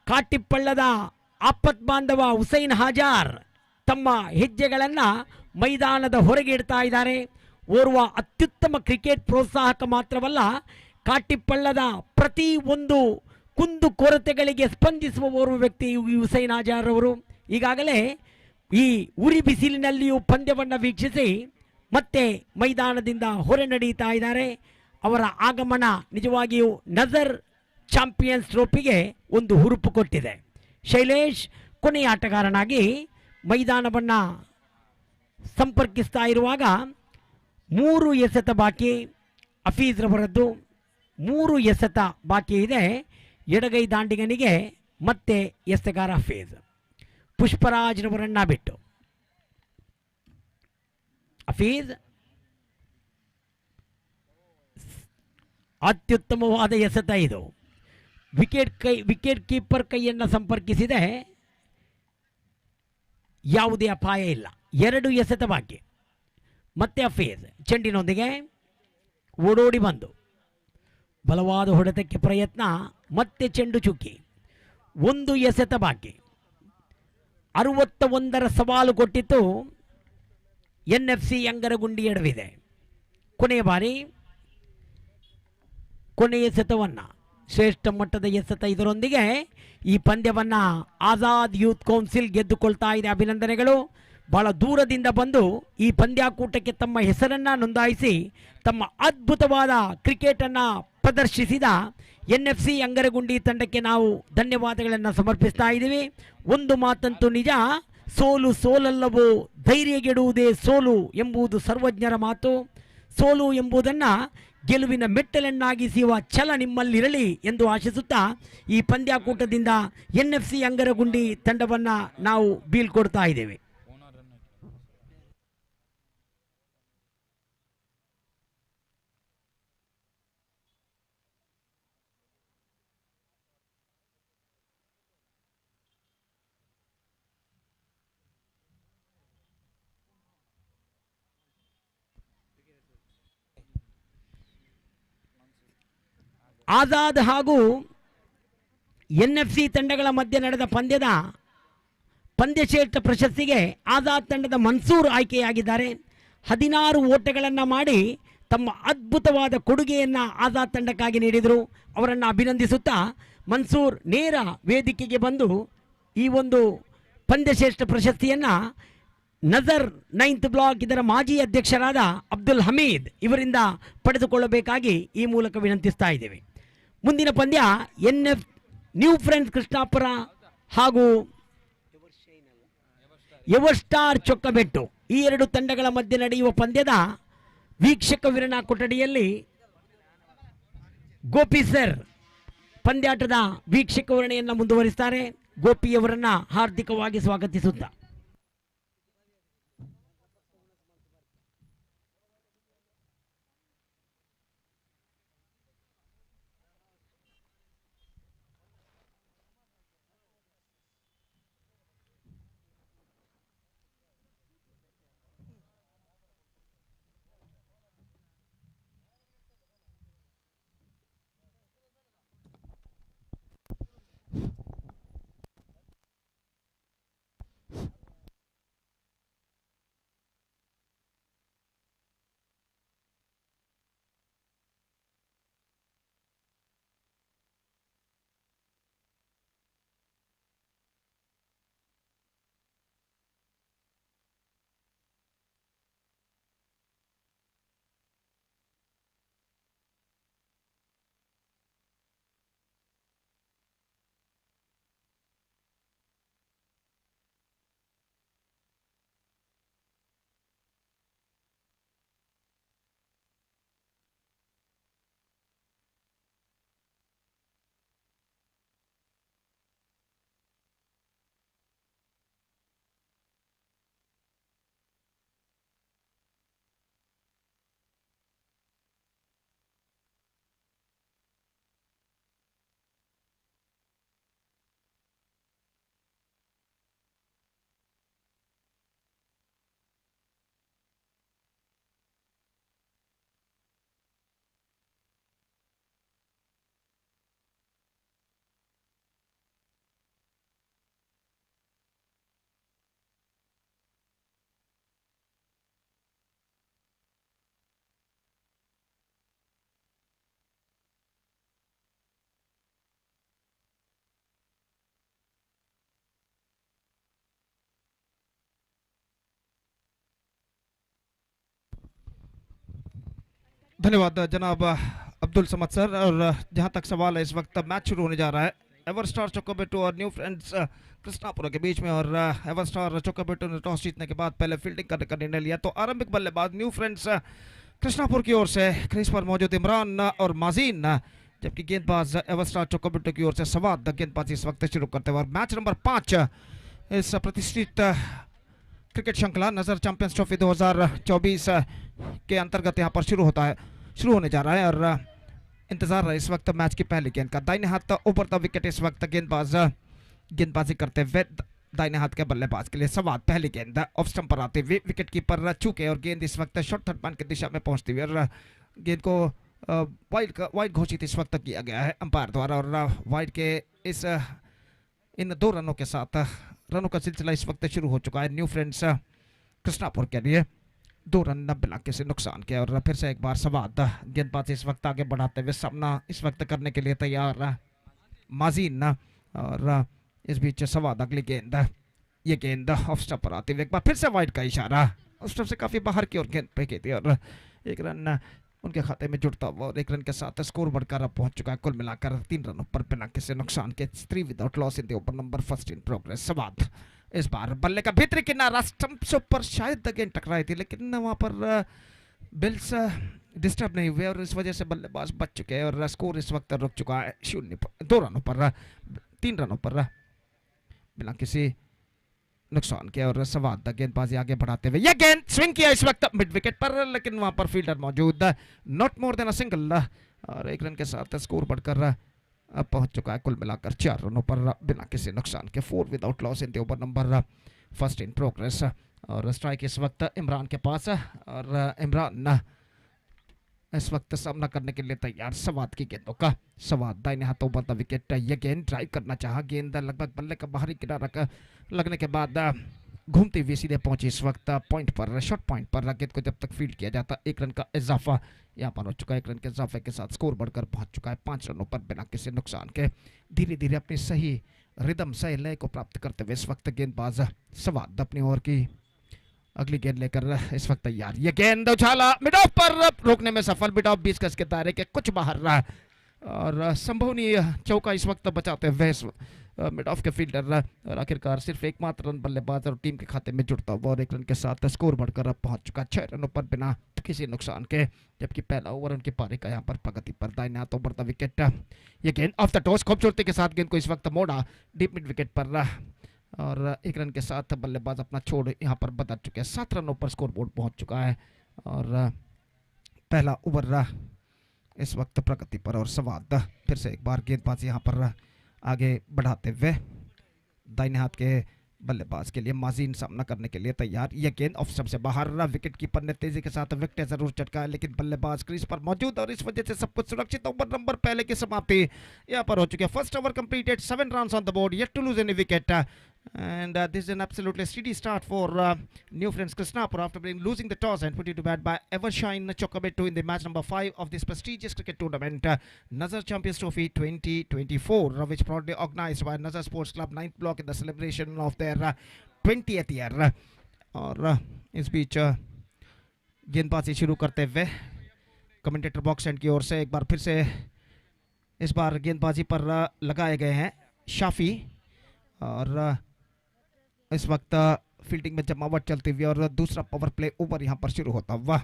ಕಾಟಿಪ್ಪಳ್ಳದ ಆಪತ್ ಬಾಂಧವ ಹುಸೈನ್ ಹಾಜಾರ್ ತಮ್ಮ ಹೆಜ್ಜೆಗಳನ್ನು ಮೈದಾನದ ಹೊರಗೆ ಇಡ್ತಾ ಇದ್ದಾರೆ. ಓರ್ವ ಅತ್ಯುತ್ತಮ ಕ್ರಿಕೆಟ್ ಪ್ರೋತ್ಸಾಹಕ ಮಾತ್ರವಲ್ಲ, ಕಾಟಿಪ್ಪಳ್ಳದ ಪ್ರತಿ ಒಂದು ಕುಂದು ಕೊರತೆಗಳಿಗೆ ಸ್ಪಂದಿಸುವ ಓರ್ವ ವ್ಯಕ್ತಿ ಹುಸೈನ್ ಹಾಜಾರ್ ಅವರು. ಈಗಾಗಲೇ ಈ ಉರಿ ಬಿಸಿಲಿನಲ್ಲಿಯೂ ಪಂದ್ಯವನ್ನು ವೀಕ್ಷಿಸಿ ಮತ್ತೆ ಮೈದಾನದಿಂದ ಹೊರ ನಡೀತಾ ಇದ್ದಾರೆ. ಅವರ ಆಗಮನ ನಿಜವಾಗಿಯೂ ನಜರ್ ಚಾಂಪಿಯನ್ಸ್ ಟ್ರೋಫಿಗೆ ಒಂದು ಹುರುಪು ಕೊಟ್ಟಿದೆ. ಶೈಲೇಶ್ ಕೊನೆಯ ಆಟಗಾರನಾಗಿ ಮೈದಾನವನ್ನು ಸಂಪರ್ಕಿಸ್ತಾ ಇರುವಾಗ 3 ಎಸೆತ ಬಾಕಿ. ಹಫೀಜ್ ರವರದ್ದು 3 ಎಸೆತ ಬಾಕಿ ಇದೆ. ಎಡಗೈ ದಾಂಡಿಗನಿಗೆ ಮತ್ತೆ ಎಸೆಗಾರ ಹಫೀಜ್. ಪುಷ್ಪರಾಜ್ ರವರನ್ನ ಬಿಟ್ಟು ಹಫೀಜ್ ಅತ್ಯುತ್ತಮವಾದ ಎಸೆತ ಇದು. ವಿಕೆಟ್ ಕೀಪರ್ ಕೈಯನ್ನು ಸಂಪರ್ಕಿಸಿದೆ, ಯಾವುದೇ ಅಪಾಯ ಇಲ್ಲ. 2 ಎಸೆತ ಬಾಕಿ. ಮತ್ತೆ ಹಫೀಜ್ ಚೆಂಡಿನೊಂದಿಗೆ ಓಡೋಡಿ ಬಂದು ಬಲವಾದ ಹೊಡೆತಕ್ಕೆ ಪ್ರಯತ್ನ, ಮತ್ತೆ ಚೆಂಡು ಚುಕ್ಕಿ. 1 ಎಸೆತ ಬಾಕಿ. 61ರ ಸವಾಲು ಕೊಟ್ಟಿತ್ತು NFC ಅಂಗರಗುಂಡಿ ಎಡವಿದೆ. ಕೊನೆಯ ಬಾರಿ ಕೊನೆಯ ಎಸೆತವನ್ನು ಶ್ರೇಷ್ಠ ಮಟ್ಟದ ಎಸೆತ, ಇದರೊಂದಿಗೆ ಈ ಪಂದ್ಯವನ್ನು ಆಜಾದ್ ಯೂತ್ ಕೌನ್ಸಿಲ್ ಗೆದ್ದುಕೊಳ್ತಾ ಇದೆ. ಅಭಿನಂದನೆಗಳು. ಬಹಳ ದೂರದಿಂದ ಬಂದು ಈ ಪಂದ್ಯಾಕೂಟಕ್ಕೆ ತಮ್ಮ ಹೆಸರನ್ನು ನೋಂದಾಯಿಸಿ ತಮ್ಮ ಅದ್ಭುತವಾದ ಕ್ರಿಕೆಟನ್ನು ಪ್ರದರ್ಶಿಸಿದ NFC ಅಂಗರಗುಂಡಿ ತಂಡಕ್ಕೆ ನಾವು ಧನ್ಯವಾದಗಳನ್ನು ಸಮರ್ಪಿಸ್ತಾ ಇದ್ದೀವಿ. ಒಂದು ಮಾತಂತೂ ನಿಜ, ಸೋಲು ಸೋಲಲ್ಲವೋ ಧೈರ್ಯಗೆಡುವುದೇ ಸೋಲು ಎಂಬುದು ಸರ್ವಜ್ಞರ ಮಾತು. ಸೋಲು ಎಂಬುದನ್ನು ಗೆಲುವಿನ ಮೆಟ್ಟಲನ್ನಾಗಿಸುವ ಛಲ ನಿಮ್ಮಲ್ಲಿರಲಿ ಎಂದು ಆಶಿಸುತ್ತಾ ಈ ಪಂದ್ಯಾಕೂಟದಿಂದ NFC ಅಂಗರಗುಂಡಿ ತಂಡವನ್ನು ನಾವು ಬೀಳ್ಕೊಡ್ತಾ ಇದ್ದೇವೆ. ಆಜಾದ್ ಹಾಗೂ NFC ತಂಡಗಳ ಮಧ್ಯೆ ನಡೆದ ಪಂದ್ಯದ ಪಂದ್ಯಶ್ರೇಷ್ಠ ಪ್ರಶಸ್ತಿಗೆ ಆಜಾದ್ ತಂಡದ ಮನ್ಸೂರ್ ಆಯ್ಕೆಯಾಗಿದ್ದಾರೆ. 16 ಓಟಗಳನ್ನು ಮಾಡಿ ತಮ್ಮ ಅದ್ಭುತವಾದ ಕೊಡುಗೆಯನ್ನು ಆಜಾದ್ ತಂಡಕ್ಕಾಗಿ ನೀಡಿದರು. ಅವರನ್ನು ಅಭಿನಂದಿಸುತ್ತಾ ಮನ್ಸೂರ್ ನೇರ ವೇದಿಕೆಗೆ ಬಂದು ಈ ಒಂದು ಪಂದ್ಯಶ್ರೇಷ್ಠ ಪ್ರಶಸ್ತಿಯನ್ನು ನಜರ್ 9th ಬ್ಲಾಕ್ ಇದರ ಮಾಜಿ ಅಧ್ಯಕ್ಷರಾದ ಅಬ್ದುಲ್ ಹಮೀದ್ ಇವರಿಂದ ಪಡೆದುಕೊಳ್ಳಬೇಕಾಗಿ ಈ ಮೂಲಕ ವಿನಂತಿಸ್ತಾ ಇದ್ದೇವೆ. ಮುಂದಿನ ಪಂದ್ಯ ನ್ಯೂ ಫ್ರೆಂಡ್ಸ್ ಕೃಷ್ಣಾಪುರ ಹಾಗೂ ಎವರ್ ಸ್ಟಾರ್ ಚೊಕ್ಕಬೆಟ್ಟು, ಈ 2 ತಂಡಗಳ ಮಧ್ಯೆ ನಡೆಯುವ ಪಂದ್ಯದ ವೀಕ್ಷಕ ವಿರಣ ಕೊಠಡಿಯಲ್ಲಿ ಗೋಪಿ ಸರ್ ಪಂದ್ಯಾಟದ ವೀಕ್ಷಕ ವಿವರಣೆಯನ್ನು ಮುಂದುವರಿಸ್ತಾರೆ. ಗೋಪಿಯವರನ್ನ ಹಾರ್ದಿಕವಾಗಿ ಸ್ವಾಗತಿಸುತ್ತಾ धन्यवाद जनाब अब्दुल समद सर। और जहां तक सवाल है, इस वक्त मैच शुरू होने जा रहा है एवर स्टार चोकोबेटो और न्यू फ्रेंड्स कृष्णापुरा के बीच में। और एवर स्टार चोकोबेटो ने टॉस जीतने के बाद पहले फील्डिंग करने का निर्णय लिया, तो आरंभिक बल्लेबाज न्यू फ्रेंड्स कृष्णापुर की ओर से क्रीज पर मौजूद इमरान और माजीन, जबकि गेंदबाज एवर स्टार चोकोबेटो की ओर से सवाद गेंदबाजी इस वक्त शुरू करते हुए। मैच नंबर 5 इस प्रतिष्ठित क्रिकेट श्रृंखला नजर चैंपियंस ट्रॉफी 2024 के अंतर्गत यहाँ पर शुरू होने जा रहा है। और इंतजार है इस वक्त मैच की पहली गेंद का। दाहिने हाथ ऊपर द विकेट इस वक्त गेंदबाजी करते हुए दाहिने हाथ के बल्लेबाज के लिए सवाद। पहली गेंद ऑफ स्टंप पर आते हुए विकेट कीपर चूके और गेंद इस वक्त शॉर्ट थर्ड मैन की दिशा में पहुंचती हुई और गेंद को वाइड घोषित इस वक्त किया गया है अंपायर द्वारा। और वाइड के इन 2 रनों के साथ रनों का सिलसिला इस वक्त शुरू हो चुका है न्यू फ्रेंड्स कृष्णापुर के लिए। 2 रन बिना किसी नुकसान के। और फिर से एक बार सवाद गेंदबाज इस वक्त आगे बढ़ाते हुए सामना इस वक्त करने के लिए तैयार माजीन। और इस बीच सवाद अगली गेंद, ये गेंद ऑफ स्टंप पर आते हुए एक बार फिर से वाइड का इशारा, ऑफ स्टंप से काफी बाहर की ओर गेंद फेंकी थी और 1 रन उनके खाते में जुड़ता हुआ। और 1 रन के साथ स्कोर बढ़कर अब पहुंच चुका है कुल मिलाकर 3 रनों पर बिना किसी नुकसान के। 3 without loss in the over number first in progress. सवाद इस बार बल्ले का भीतरी किनारा स्टंप से ऊपर शायद गेंद टकराई थी, लेकिन वहां पर बिल्स डिस्टर्ब नहीं हुए और इस वजह से बल्लेबाज बच चुके हैं। और स्कोर इस वक्त रुक चुका है 2 रनों पर 3 रनों पर बिना किसी नुकसान के। और सवाद गेंदबाजी आगे बढ़ाते हुए यह गेंद स्विंग किया इस वक्त मिड विकेट पर, लेकिन वहां पर फील्डर मौजूद, not more than a single. और 1 रन के साथ स्कोर बढ़कर अब पहुंच चुका है कुल मिलाकर 4 रनों पर बिना किसी नुकसान के। 4 without loss in the over number first in progress. और स्ट्राइक इस वक्त इमरान के पास और इमरान इस वक्त सामना करने के लिए तैयार सवाद की गेंदों का। सवाद दाहिने हाथों पर विकेट, यह गेंद ड्राइव करना चाहा, गेंद लगभग बल्ले का बाहरी किनारा लगने के बाद घूमती हुई सीधे पहुंची इस वक्त पॉइंट पर, शॉर्ट पॉइंट पर। गेंद को जब तक फील्ड किया जाता 1 रन का इजाफा यहाँ पर हो चुका है। 1 रन के इजाफे के साथ स्कोर बढ़कर पहुंच चुका है 5 रनों पर बिना किसी नुकसान के। धीरे धीरे अपनी सही रिदम सही लय को प्राप्त करते हुए इस वक्त गेंदबाज सवाद अपनी ओर की अगली गेंद लेकर इस वक्त तैयार। ये गेंद उछाला मिड ऑफ पर, रोकने में सफल। मिड ऑफ 20 गज के दायरे के कुछ बाहर रहा और संभवनीय चौका इस वक्त बचाते हुए मिड ऑफ के फील्डर। और आखिरकार सिर्फ एकमात्र रन बल्लेबाज और टीम के खाते में जुड़ता हुआ और 1 रन के साथ स्कोर बढ़कर अब पहुंच चुका 6 रनों पर बिना किसी नुकसान के। जबकि पहला ओवर उनकी पारी का यहाँ पर प्रगति पर। दाहिने हाथों पर विकेट, ये गेंद ऑफ द टॉस खूबसूरती के साथ गेंद को इस वक्त मोड़ा डीप मिड विकेट पर। और 1 रन के साथ बल्लेबाज अपना छोड़ यहाँ पर बदल चुके हैं। 7 रनों पर स्कोर बोर्ड पहुंच चुका है और पहला ओवर इस वक्त प्रगति पर। और सवाद फिर से एक बार गेंदबाज यहाँ पर आगे बढ़ाते हुए दाहिने हाथ के बल्लेबाज के लिए माजीन सामना करने के लिए तैयार। यह गेंद ऑफ स्टंप से बाहर, विकेट कीपर ने तेजी के साथ विकेट जरूर चटकाया, लेकिन बल्लेबाज क्रीज पर मौजूद और इस वजह से सब कुछ सुरक्षित। ओवर नंबर पहले की समाप्ति यहाँ पर हो चुकी है। First over completed, 7 runs on the board, yet to lose any wicket. And this is an absolutely steady start for New Friends Krishnapur after losing the toss and put it to bat by Evershine Chocobetu in the match number 5 of this prestigious cricket tournament, Nazar Champions Trophy 2024, which proudly organized by Nazar Sports Club 9th block in the celebration of their 20th year. और इस बीच गेंदबाजी शुरू करते हुए commentator box and की ओर से एक बार फिर से इस बार गेंदबाजी पर लगाए गए हैं शाफी। और इस वक्त फील्डिंग में जमावट चलती हुई और दूसरा पावर प्ले ओवर यहां पर शुरू होता हुआ।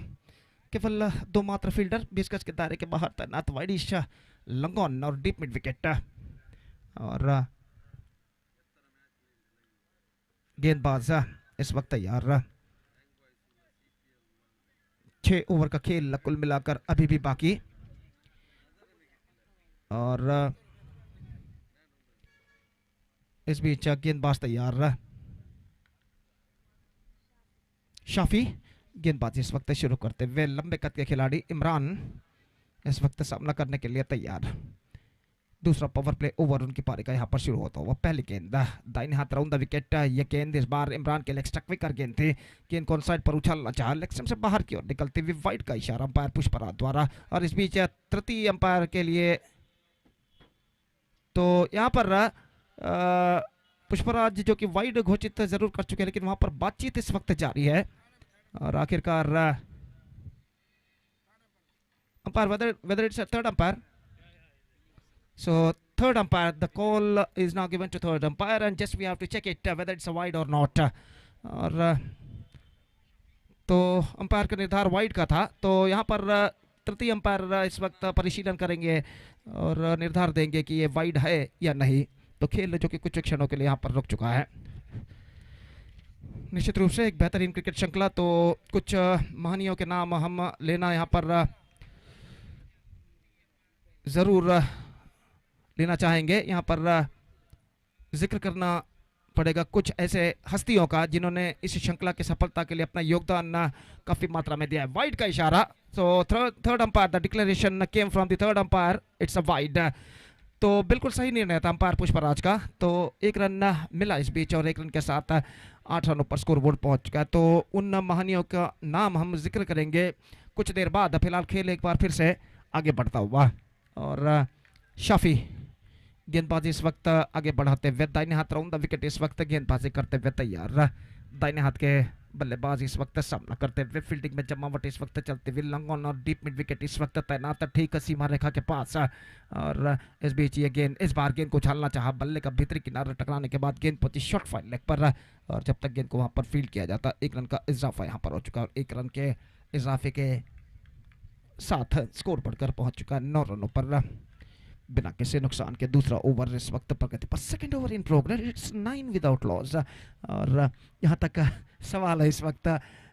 केवल 2 मात्र फील्डर 20 गज के दायरे के बाहर तैनात, वाइडिश लंगोन और डीप मिड विकेट। और गेंदबाज इस वक्त तैयार। 6 ओवर का खेल कुल मिलाकर अभी भी बाकी। और इस बीच गेंदबाज तैयार। शाफी गेंदबाजी इस वक्त शुरू करते हुए लंबे कद के खिलाड़ी इमरान इस वक्त सामना करने के लिए तैयार। दूसरा पावर प्ले ओवर उनकी पारी का यहाँ पर शुरू होता हुआ। पहली गेंद दाहिने हाथ राउंड द विकेट, यह गेंद इस बार इमरान के लेग स्टक विकर गेंद थी। गेंद को साइड पर उछालना चाहा, लेग स्टंप से बाहर की ओर निकलते हुए वाइड का इशारा अंपायर पुष्पराज द्वारा। और इस बीच तृतीय अंपायर के लिए तो यहाँ पर पुष्पराज जो कि वाइड घोषित जरूर कर चुके हैं, लेकिन वहां पर बातचीत इस वक्त जारी है। और आखिरकार umpire, whether it's a third umpire. So third umpire, the call is now given to third umpire, and just we have to check it whether it's a wide or not. और तो अंपायर का निर्धार wide का था, तो यहाँ पर तृतीय अंपायर इस वक्त परिशीलन करेंगे और निर्धार देंगे कि ये वाइड है या नहीं। तो खेल जो कि कुछ क्षणों के लिए यहाँ पर रुक चुका है। निश्चित रूप से एक बेहतरीन क्रिकेट श्रृंखला, तो कुछ महानियों के नाम हम लेना यहाँ पर ज़रूर लेना चाहेंगे। यहाँ पर जिक्र करना पड़ेगा कुछ ऐसे हस्तियों का जिन्होंने इस श्रृंखला की सफलता के लिए अपना योगदान काफ़ी मात्रा में दिया है। वाइड का इशारा, so third umpire, the declaration came from the third umpire, it's a wide. तो बिल्कुल सही निर्णय था अंपायर पुष्पराज का। तो एक रन मिला इस बीच और एक रन के साथ 8 रनों पर स्कोर बोर्ड पहुंच चुका है। तो उन महानियों का नाम हम जिक्र करेंगे कुछ देर बाद। फिलहाल खेल एक बार फिर से आगे बढ़ता हुआ और शाफी गेंदबाजी इस वक्त आगे बढ़ाते हुए दाहिने हाथ राउंड द विकेट इस वक्त गेंदबाजी करते हुए तैयार। दाहिने हाथ के बल्लेबाज इस वक्त सामना करते हुए, फील्डिंग में जमावट इस वक्त चलते हुए, लॉन्ग ऑन और डीप मिड विकेट इस वक्त तैनात ठीक सीमा रेखा के पास। और इस बीच ये गेंद, इस बार गेंद को उछालना चाहा, बल्ले का भीतरी किनारा टकराने के बाद गेंद पहुंची शॉर्ट फाइल लेग पर, और जब तक गेंद को वहां पर फील्ड किया जाता 1 रन का इजाफा यहाँ पर हो चुका है। 1 रन के इजाफे के साथ स्कोर बढ़कर पहुंच चुका है 9 रनों पर बिना किसी नुकसान के। दूसरा ओवर इस वक्त प्रगति पर, second over in progress, it's 9 without loss. और यहाँ तक सवाल है इस वक्त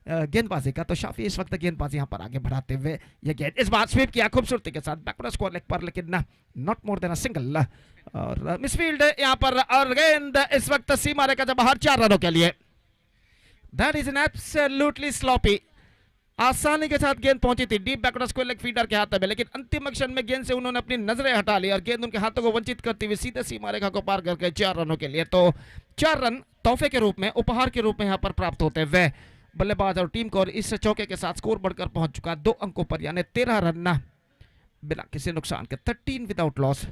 गेंदबाजी का, तो शाफी इस वक्त गेंदबाजी यहाँ पर आगे बढ़ाते हुए ये गेंद इस बार स्वीप किया खूबसूरती के साथ बैकवर्ड स्क्वायर लेग पर, लेकिन not more than a single. और मिसफील्ड यहाँ पर, और गेंद इस वक्त सीमा रेखा से बाहर 4 रनों के लिए। That is an absolutely sloppy. आसानी के साथ गेंद पहुंची थी deep backward square leg fielder के हाथ में, लेकिन अंतिम क्षण में गेंद से उन्होंने अपनी नजरें हटा ली और गेंद उनके हाथों को वंचित करते हुए सीधे सीमा रेखा को पार करके 4 रनों के लिए। तो 4 रन तोहफे के रूप में, उपहार के रूप में यहाँ पर प्राप्त होते हुए बल्लेबाज और टीम को, और इस चौके के साथ स्कोर बढ़कर पहुंच चुका 2 अंकों पर, यानी 13 रन बिना किसी नुकसान के, 13 without loss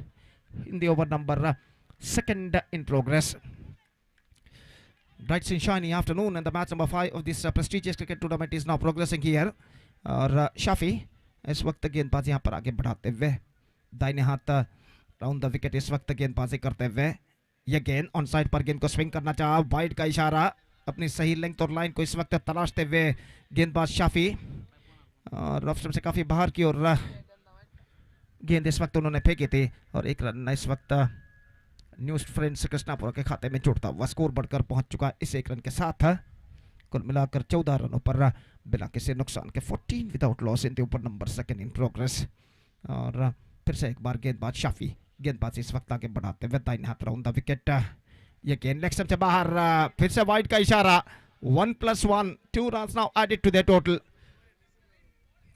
in the over number second in progress. Bright sunshiny afternoon, and the match number 5 of this prestigious cricket tournament is now progressing here. और शाफी इस वक्त गेंदबाजी यहाँ पर आगे बढ़ाते हुए दाहिने हाथ राउंड द विकेट इस वक्त गेंदबाजी करते हुए, यह गेंद ऑन साइड पर गेंद को स्विंग करना चाहा, वाइड का इशारा, अपनी सही लेंथ और लाइन को इस वक्त तलाशते हुए गेंदबाज शाफी, और ऑफ स्टंप से काफ़ी बाहर की ओर गेंद इस वक्त उन्होंने फेंकी थी, और 1 रन इस वक्त न्यूज फ्रेंड्स कृष्णापुर के खाते में जुड़ता हुआ स्कोर बढ़कर पहुंच चुका इस 1 रन के साथ। कुल मिलाकर 14 रनों पर बिना किसी नुकसान के, 14 without loss in the over number second in progress. और फिर से एक बार गेंदबाज शाफी गेंदबाजी इस वक्त आगे बढ़ाते हुए दाहिने हाथ राउंड द विकेट, ये गेंद लेग स्टंप से बाहर, फिर से वाइड का इशारा, 1+1, 2 runs now added to their total,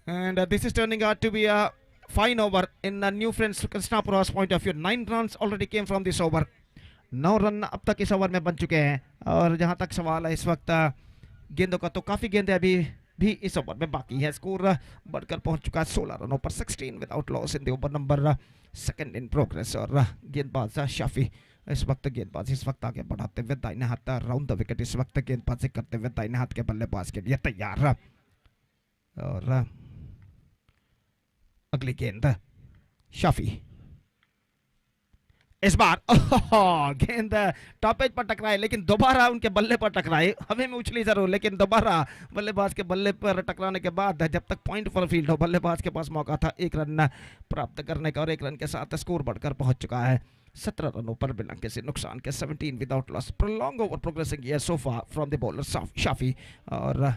and this is turning out to be a fine over in New Friends Krishnapura's point of view. 9 runs already came from this over. 9 run अब तक इस over में बन चुके हैं, और जहां तक सवाल है इस वक्त गेंदों का, तो काफ़ी गेंदें अभी भी इस ओवर में बाकी है। स्कोर बढ़कर पहुंच चुका है 16 रनों पर, 16 without loss in the over number second in progress. और गेंदबाज शाफी इस वक्त गेंदबाजी इस वक्त आगे बढ़ाते हुए दाहिने हाथ राउंड द विकेट इस वक्त गेंदबाजी करते हुए दाहिने हाथ के बल्लेबाज के लिए तैयार। और अगली गेंद शाफी इस बार गेंद टॉप एज पर टकराए, लेकिन दोबारा उनके बल्ले पर टकराए, हमें में उछली जरूर, लेकिन दोबारा बल्लेबाज के बल्ले पर टकराने के बाद जब तक पॉइंट फॉर फील्ड हो, बल्लेबाज के पास मौका था 1 रन प्राप्त करने का, और 1 रन के साथ स्कोर बढ़कर पहुंच चुका है 17 रनों पर बिना किसी नुकसान के, 17 without loss. Prolong over progressing here so far from the bowler Shafi. और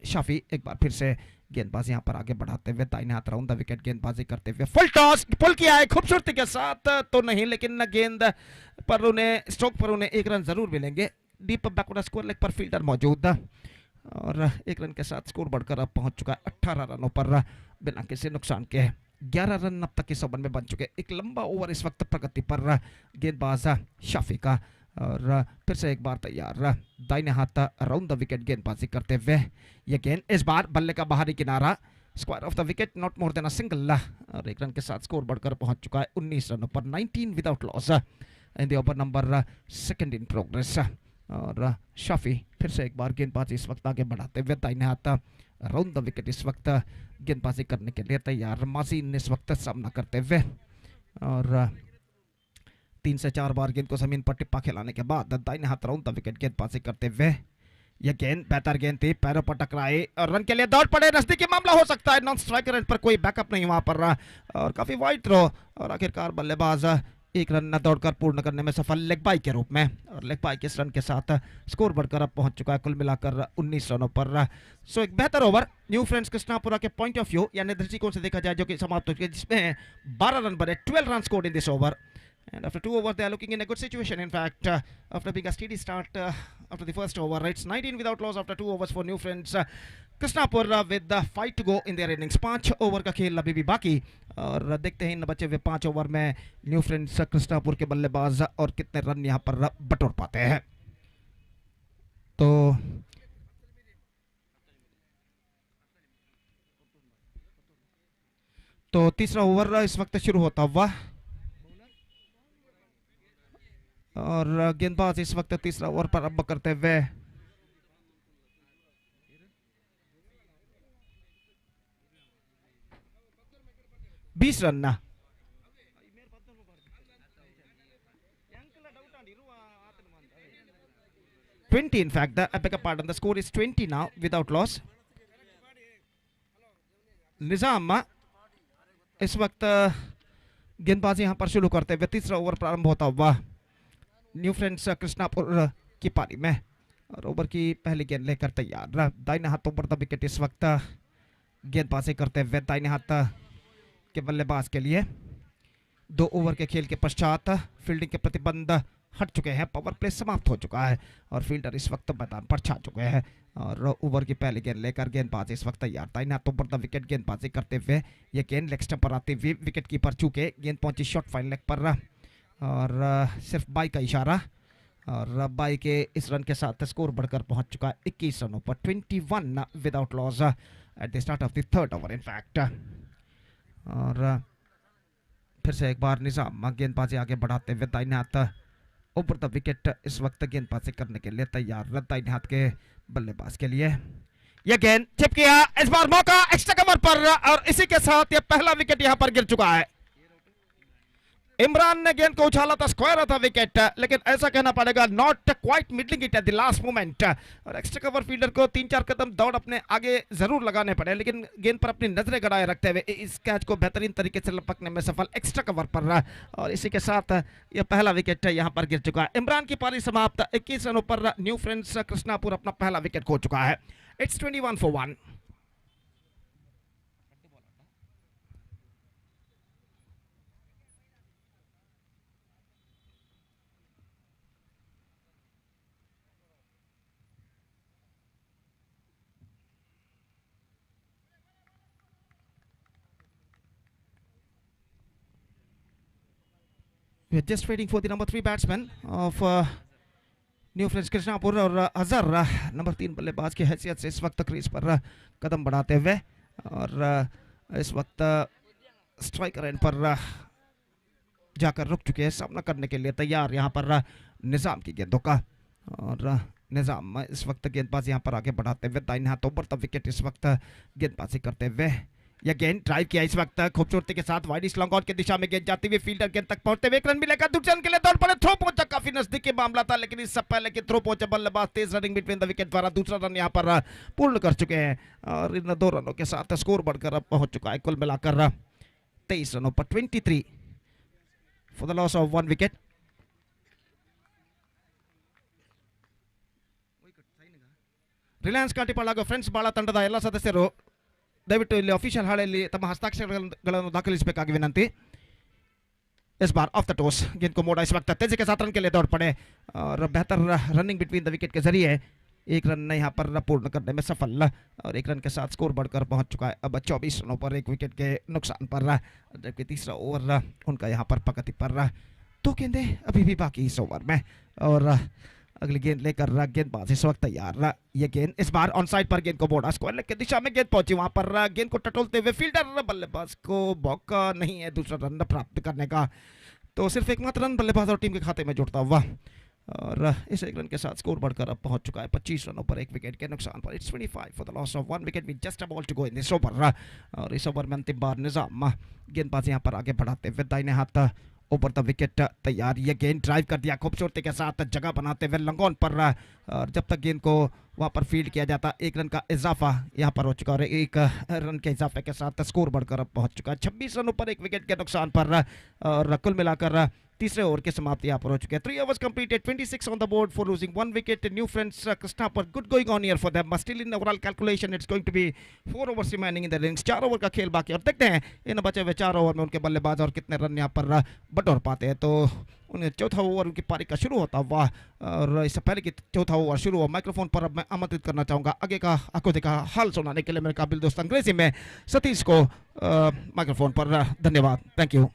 शाफी एक बार फिर से गेंदबाजी यहाँ पर आगे बढ़ाते हुए दाहिने हाथ राउंड द विकेट गेंदबाजी करते हुए, फुल टॉस पुल किया है खूबसूरती के साथ, तो नहीं, लेकिन गेंद पर उन्हें, स्ट्रोक पर उन्हें 1 रन जरूर मिलेंगे। डीप बैकवर्ड स्कोर लेग पर फील्डर मौजूद, और 1 रन के साथ स्कोर बढ़कर अब पहुंच चुका है 18 रनों पर बिना किसी नुकसान के। 11 रन अब तक इस ओवर में बन चुके। एक लंबा ओवर इस वक्त प्रगति पर गेंदबाज शाफी का, और फिर से एक बार तैयार दाहिने हाथ राउंड द विकेट गेंदबाजी करते हुए, यह गेंद इस बार बल्ले का बाहरी किनारा, square of the wicket, not more than a single, और 1 रन के साथ स्कोर बढ़कर पहुंच चुका है 19 रनों पर, 19 without loss in the over number second in progress. और शाफी फिर से एक बार गेंदबाजी इस वक्त आगे बढ़ाते हुए दाहिने हाथ अराउंड द विकेट इस वक्त गेंदबाजी करने के लिए तैयार। माजीन इस वक्त सामना करते हुए और 3 से 4 बार गेंद को जमीन पर टिप्पा खिलाने के बाद दाहिने हाथ अराउंड द विकेट गेंदबाजी करते हुए। यह गेंद बेहतर गेंद थी, पैरों पर टकराई और रन के लिए दौड़ पड़े। नजदीकी मामला हो सकता है, नॉन स्ट्राइकर एंड पर कोई बैकअप नहीं वहां पर और काफी वाइड थ्रो और आखिरकार बल्लेबाज एक रन न दौड़कर पूर्ण करने में सफल लेग बाई के रूप में। और लेग बाई के इस रन के साथ स्कोर बढ़कर अब पहुंच चुका है कुल मिलाकर 19 रनों पर। सो एक बेहतर ओवर न्यू फ्रेंड्स कृष्णापुरा के पॉइंट ऑफ व्यू यानी दृष्टिकोण से देखा जाए जो कि समाप्त हो चुकी है, जिसमें 12 रन बने, 12 run scored in this over. And after 2 overs, they are looking in a good situation. In fact, after being a steady start after the first over, it's 19 without loss after 2 overs for new friends. Krishnapur with the 5 to go in their innings. 5 over का खेल अभी भी बाकी और देखते हैं इन बचे हुए 5 ओवर में न्यू फ्रेंड्स कृष्णापुर के बल्लेबाज और कितने रन यहाँ पर बटोर पाते हैं. तो तीसरा ओवर इस वक्त शुरू होता हुआ और गेंदबाज इस वक्त तीसरा ओवर पर अब करते हुए बीस रन ना 20 in fact. I beg your pardon, the score is 20 now without loss. निजाम इस वक्त गेंदबाजी यहां पर शुरू करते हुए तीसरा ओवर प्रारंभ होता हुआ न्यू फ्रेंड्स कृष्णापुर की पारी में और ओवर की पहली गेंद लेकर तैयार. दाहिने हाथों पर द विकेट इस वक्त गेंदबाजी करते हुए दाहिने हाथ के बल्लेबाज के लिए 2 ओवर के खेल के पश्चात फील्डिंग के प्रतिबंध हट चुके हैं. पावर प्ले समाप्त हो चुका है और फील्डर इस वक्त मैदान पर छा चुके हैं और ओवर की पहली गेंद लेकर गेंदबाज इस वक्त तैयार. दाहिने हाथों पर द विकेट गेंदबाजी करते हुए ये गेंद लेग स्टंप पर आती हुई विकेट कीपर चूके गेंद पहुंची शॉर्ट फाइन लेग पर और सिर्फ बाई का इशारा और बाई के इस रन के साथ स्कोर बढ़कर पहुंच चुका है 21 रनों पर. 21 without loss at the start of the third over in fact. और फिर से एक बार निजाम गेंदबाजी आगे बढ़ाते हुए दाहिने हाथ ऊपर द विकेट इस वक्त गेंदबाजी करने के लिए तैयार. दाहिने हाथ के बल्लेबाज के लिए यह गेंद चिप किया. इस बार मौका एक्स्ट्रा कवर पर और इसी के साथ यह पहला विकेट यहां पर गिर चुका है. इमरान ने गेंद को उछाला था, स्क्वायर था विकेट, लेकिन ऐसा कहना पड़ेगा not quite middling it at the last moment. और एक्स्ट्रा कवर फील्डर को 3-4 कदम दौड़ अपने आगे जरूर लगाने पड़े लेकिन गेंद पर अपनी नजरें गड़ाए रखते हुए इस कैच को बेहतरीन तरीके से लपकने में सफल एक्स्ट्रा कवर पर और इसी के साथ यह पहला विकेट यहां पर गिर चुका है. इमरान की पारी समाप्त. 21 रनों पर न्यू फ्रेंड्स कृष्णापुर अपना पहला विकेट खो चुका है. It's 21 for 1. We're just waiting for the number 3 batsman of new Friends Krishnapur और अजहर नंबर 3 बल्लेबाज की हैसियत से इस वक्त क्रीज पर कदम बढ़ाते हुए और इस वक्त स्ट्राइकर एंड पर जाकर रुक चुके हैं. सामना करने के लिए तैयार यहां पर निजाम की गेंदों का और निजाम इस वक्त गेंदबाज यहां पर आगे बढ़ाते हुए दाहिने हाथों पर द विकेट इस वक्त गेंदबाजी करते हुए यह गेंद ड्राइव किया इस वक्त खूबसूरती के साथ वाइड लॉन्ग आउट की दिशा में गेंद जाती हुई फील्डर गेंद तक पहुंचते हुए एक रन मिलेगा. दूसरे रन के लिए दौड़ पड़े, थ्रो पहुंचा, काफी नजदीकी मामला था लेकिन इससे पहले कि थ्रो पहुंचे बल्लेबाज तेज रनिंग बिटवीन द विकेट द्वारा दूसरा रन यहां पर पूर्ण कर चुके हैं और इन 2 रनों के साथ स्कोर बढ़कर अब पहुंच चुका है कुल मिलाकर 23 रनों पर. 23 for the loss of 1 wicket. Reliance Katipalla ಹಾಗೂ ಫ್ರೆಂಡ್ಸ್ ಬಾಳ ತಂಡದ ಎಲ್ಲ ಸದಸ್ಯರು ದಯವಿಟ್ಟು ಇಲ್ಲಿ ಅಫಿಷಿಯಲ್ ಹಾಳೆಯಲ್ಲಿ ತಮ್ಮ ಹಸ್ತಾಕ್ಷರಗಳನ್ನು दाखिलिಸಬೇಕಾಗಿ विनंती. इस बार ऑफ द टॉस गेंद को मोड़ा इस वक्त तेजी के साथ रन के लिए दौड़ पड़े और बेहतर रनिंग बिटवीन द विकेट के जरिए एक रन यहाँ पर पूर्ण करने में सफल और एक रन के साथ स्कोर बढ़कर पहुंच चुका है अब 24 रनों पर 1 विकेट के नुकसान पर. जबकि तीसरा ओवर उनका यहाँ पर प्रगति पर 2 गेंदें अभी भी बाकी इस ओवर में और अगली गेंद लेकर गेंदबाज इस वक्त तैयार. यह गेंद इस बार ऑन साइड पर गेंद को मोड़ा, स्क्वायर लेग की दिशा में गेंद पहुंची, वहां पर गेंद को टटोलते हुए फील्डर बल्लेबाज को मौका नहीं है दूसरा रन प्राप्त करने का. तो सिर्फ एकमात्र रन बल्लेबाज और टीम के खाते में जुड़ता हुआ और इस एक रन के साथ स्कोर बढ़कर अब पहुंच चुका है 25 रनों पर, एक विकेट के नुकसान पर. It's 25 for the loss of one wicket with just about to go in this over. और इस ओवर में अंतिम बार निजाम गेंदबाज यहां पर आगे बढ़ाते हुए दाहिने हाथ ऊपर द विकेट तैयार. ये गेंद ड्राइव कर दिया खूबसूरती के साथ, जगह बनाते हुए लंगोन पर. और जब तक गेंद को वहां पर फील्ड किया जाता, एक रन का इजाफा यहां पर हो चुका और एक रन के इजाफे के साथ स्कोर बढ़कर अब पहुंच चुका है 26 रनों पर, एक विकेट के नुकसान पर. और कुल मिलाकर तीसरे ओवर की समाप्ति यहाँ पर हो चुकी है. 3 overs completed, 26 on the board for losing 1 wicket. New friends Krishna पर good going on here for them, but still in the overall calculation it's going to be 4 overs remaining in the innings. 4 over का खेल बाकी और देखते हैं इन बचे हुए 4 over में उनके बल्लेबाज और कितने रन यहाँ पर बटोर पाते हैं. तो उन्हें चौथा ओवर उनकी पारी का शुरू होता हुआ, और इससे पहले कि चौथा ओवर शुरू हुआ माइक्रोफोन पर अब मैं आमंत्रित करना चाहूँगा आगे का आंखों देखा हाल सुनाने के लिए मेरे काबिल दोस्त अंग्रेजी में सतीश को माइक्रोफोन पर. धन्यवाद. Thank you.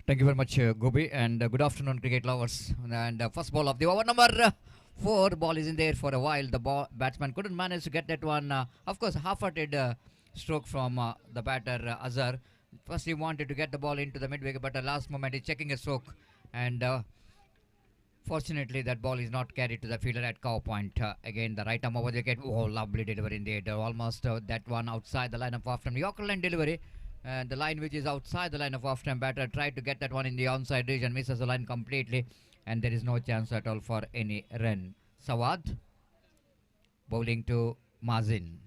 Thank you very much, Gobi, and good afternoon, cricket lovers. And first ball of the over, number 4. Ball is in there for a while. The batsman couldn't manage to get that one. Of course, half-hearted stroke from the batter, Nazar. First, he wanted to get the ball into the mid-wicket, but at the last moment, he's checking a stroke. And fortunately, that ball is not carried to the fielder at cow point. Again, the right arm over the wicket. Oh, lovely delivery in there. Almost that one outside the line of off-time Yorker line delivery. And the line which is outside the line of off-time batter tried to get that one in the onside region, misses the line completely, and there is no chance at all for any run. Sawad bowling to Mazin,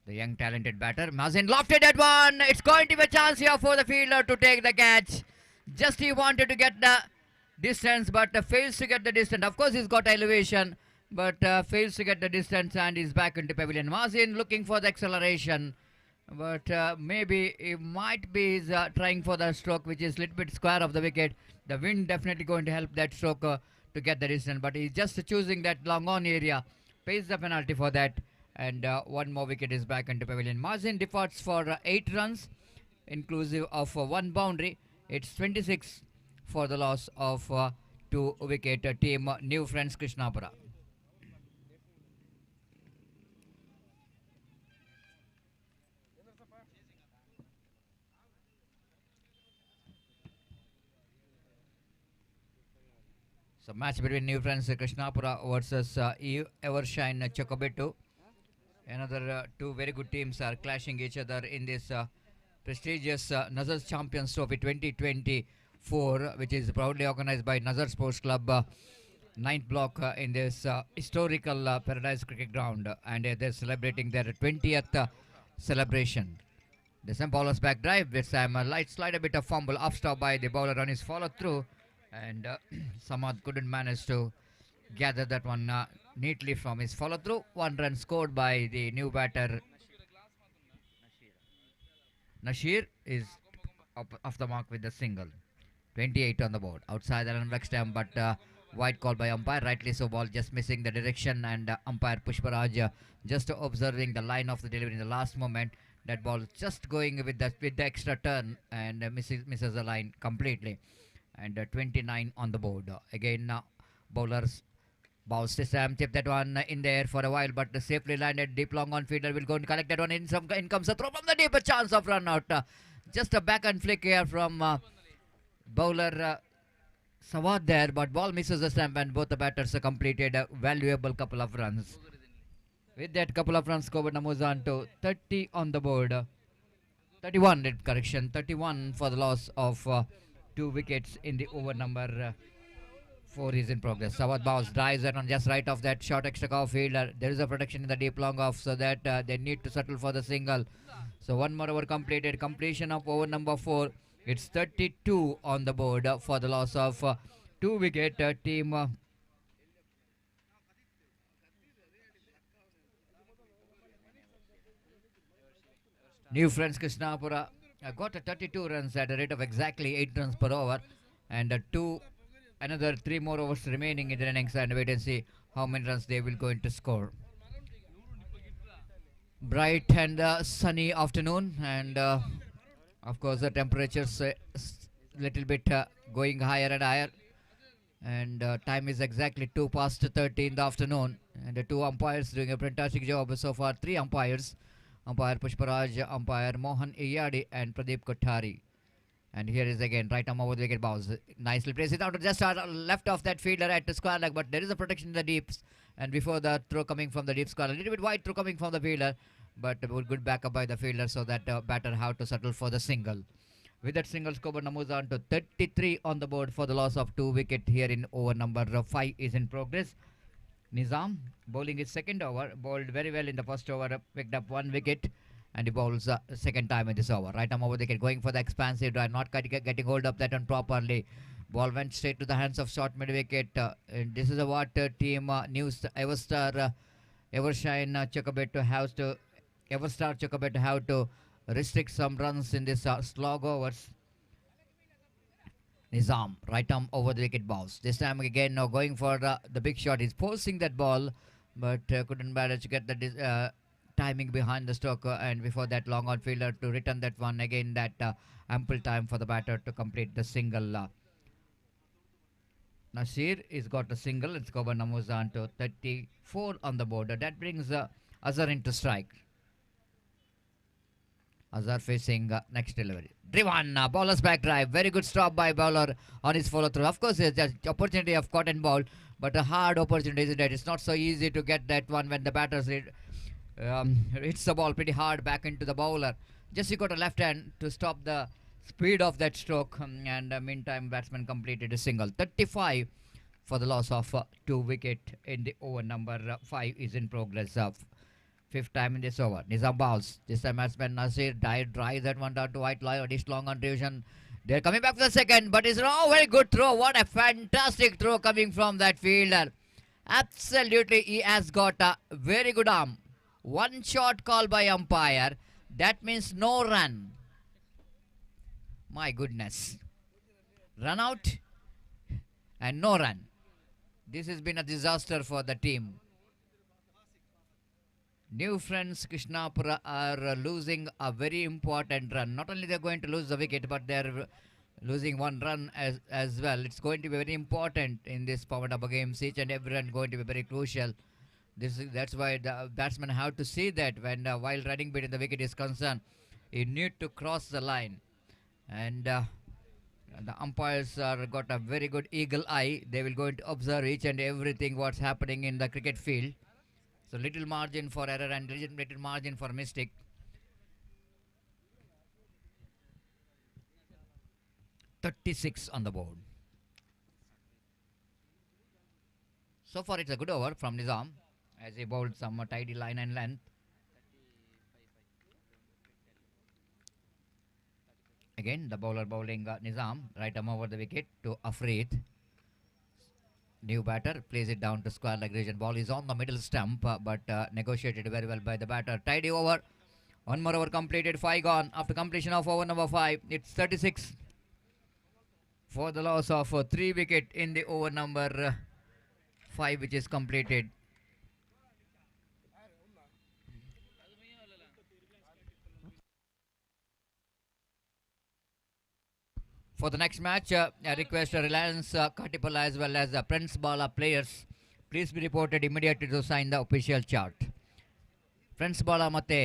the young talented batter. Mazin lofted that one. It's going to be a chance here for the fielder to take the catch. Just he wanted to get the distance, but fails to get the distance. Of course, he's got elevation, but fails to get the distance, and is back into pavilion. Mazin looking for the acceleration. But maybe he might be trying for the stroke, which is a little bit square of the wicket. The wind definitely going to help that stroke to get the distance. But he's just choosing that long on area. Pays the penalty for that. And one more wicket is back into pavilion. Mazin departs for 8 runs, inclusive of 1 boundary. It's 26 for the loss of 2 wicket. Team New Friends Krishnapura. So match between New Friends Krishnapura versus Evershine Chocobetu. Another 2 very good teams are clashing each other in this prestigious Nazar Champions Trophy 2024, which is proudly organized by Nazar Sports Club, 9th block in this historical Paradise Cricket Ground, and they're celebrating their 20th celebration. The some bowler's back drive, this time a light slide, a bit of fumble, off stop by the bowler on his follow through. And Samad couldn't manage to gather that one neatly from his follow through. 1 run scored by the new batter. Nashir is off the mark with the single. 28 on the board. Outside the run stamp, but wide call by umpire. Rightly so, ball just missing the direction, and umpire Pushparaj just observing the line of the delivery in the last moment. That ball just going with the extra turn, and misses the line completely. And 29 on the board. Again, bowlers bounce to Sam, tip that one in there for a while, but safely landed deep long on fielder will go and collect that one. In comes a throw from the deep, a chance of run out. Just a backhand flick here from bowler Sawad there, but ball misses the stamp, and both the batters completed a valuable couple of runs. With that couple of runs, Kobat moves on to 30 on the board. 31, correction, 31 for the loss of 2 wickets in the over number 4 is in progress. Sawad bounce, drives it on just right of that short extra cover fielder. There is a protection in the deep long off, so that they need to settle for the single. So 1 more over completed. Completion of over number 4. It's 32 on the board for the loss of 2 wicket. Team New Friends Krishnapura got a 32 runs at a rate of exactly 8 runs per over, and another 3 more overs remaining in the innings, and wait and see how many runs they will going to score. Bright and sunny afternoon, and of course the temperatures little bit going higher and higher. And time is exactly 2 past 30 in the afternoon. And the two umpires doing a fantastic job so far. Three umpires. Umpire Pushparaj, umpire Mohan Iyadi, and Pradeep Kothari. And here is again right arm over the wicket bounce. Nicely placed it out just left off that fielder at the square leg, but there is a protection in the deeps. And before the throw coming from the deep square, a little bit wide throw coming from the fielder, but good backup by the fielder so that batter have to settle for the single. With that single, score moves on to 33 on the board for the loss of 2 wicket here in over number 5 is in progress. Nizam bowling his second over, bowled very well in the first over, picked up 1 wicket, and he bowls second time in this over. Right arm over the wicket, going for the expansive drive, not getting hold of that one properly. Ball went straight to the hands of short mid wicket. And this is what team News Everstar Evershine Chakabet to have to Everstar Chakabet to have to restrict some runs in this slog overs. Nizam, right arm over the wicket bounce. This time again going for the big shot. He's forcing that ball, but couldn't manage to get the timing behind the stroke. And before that, long on fielder to return that one. Again, that ample time for the batter to complete the single. Nasir has got a single. It's cover numbers on to 34 on the board. That brings Azhar into strike. Azhar facing next delivery. Driven, bowler's back drive. Very good stop by bowler on his follow through. Of course, it's an opportunity of caught and ball, but a hard opportunity, isn't it? It's not so easy to get that one when the batters hits the ball pretty hard back into the bowler. Just he got a left hand to stop the speed of that stroke, and meantime, batsman completed a single. 35 for the loss of 2 wicket in the over number 5 is in progress. Fifth time in this over. Nizam bowls. This time batsman Nazir drives that one down to white line. This long on division. They're coming back for the second, but it's a very good throw. What a fantastic throw coming from that fielder. Absolutely, he has got a very good arm. One shot call by umpire. That means no run. My goodness. Run out and no run. This has been a disaster for the team. New friends Krishnapura are losing a very important run. Not only they're going to lose the wicket, but they're losing 1 run as well. It's going to be very important in this format of a game. Each and every run going to be very crucial. That's why the batsmen have to see that when while running between the wicket is concerned, you need to cross the line. And the umpires are got a very good eagle eye. They will going to observe each and everything what's happening in the cricket field. So little margin for error and little margin for mistake. .36 on the board. So far it's a good over from Nizam as he bowled some tidy line and length. Again the bowler bowling Nizam, right arm over the wicket to Afreed. New batter plays it down to square leg region. Ball is on the middle stump, but negotiated very well by the batter. Tidy over. 1 more over completed. 5 gone. After completion of over number 5, it's 36 for the loss of 3 wicket in the over number 5, which is completed. For the next match, I request Reliance Katipala as well as the Prince Bala players, please be reported immediately to sign the official chart. Prince Bala ಮತ್ತೆ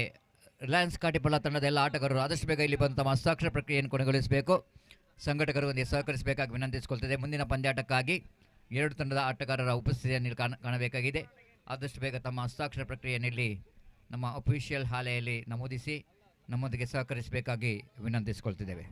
ರಿಲಯನ್ಸ್ ಕಾಟಿಪಲ್ಲ ತಂಡದ ಎಲ್ಲ ಆಟಗಾರರು ಆದಷ್ಟು ಬೇಗ ಇಲ್ಲಿ ಬಂದು ತಮ್ಮ ಹಸ್ತಾಕ್ಷರ ಪ್ರಕ್ರಿಯೆಯನ್ನು ಕೊನೆಗೊಳಿಸಬೇಕು. ಸಂಘಟಕರು ಒಂದು ಸಹಕರಿಸಬೇಕಾಗಿ ವಿನಂತಿಸಿಕೊಳ್ತದೆ. ಮುಂದಿನ ಪಂದ್ಯಾಟಕ್ಕಾಗಿ 2 ತಂಡದ ಆಟಗಾರರ ಉಪಸ್ಥಿತಿಯನ್ನು ಕಾಣಬೇಕಾಗಿದೆ. ಆದಷ್ಟು ಬೇಗ ತಮ್ಮ ಹಸ್ತಾಕ್ಷರ ಪ್ರಕ್ರಿಯೆಯಲ್ಲಿ ನಮ್ಮ ಅಫಿಷಿಯಲ್ ಹಾಲೆಯಲ್ಲಿ ನಮೂದಿಸಿ ನಮ್ಮೊಂದಿಗೆ ಸಹಕರಿಸಬೇಕಾಗಿ ವಿನಂತಿಸಿಕೊಳ್ತಿದ್ದೇವೆ.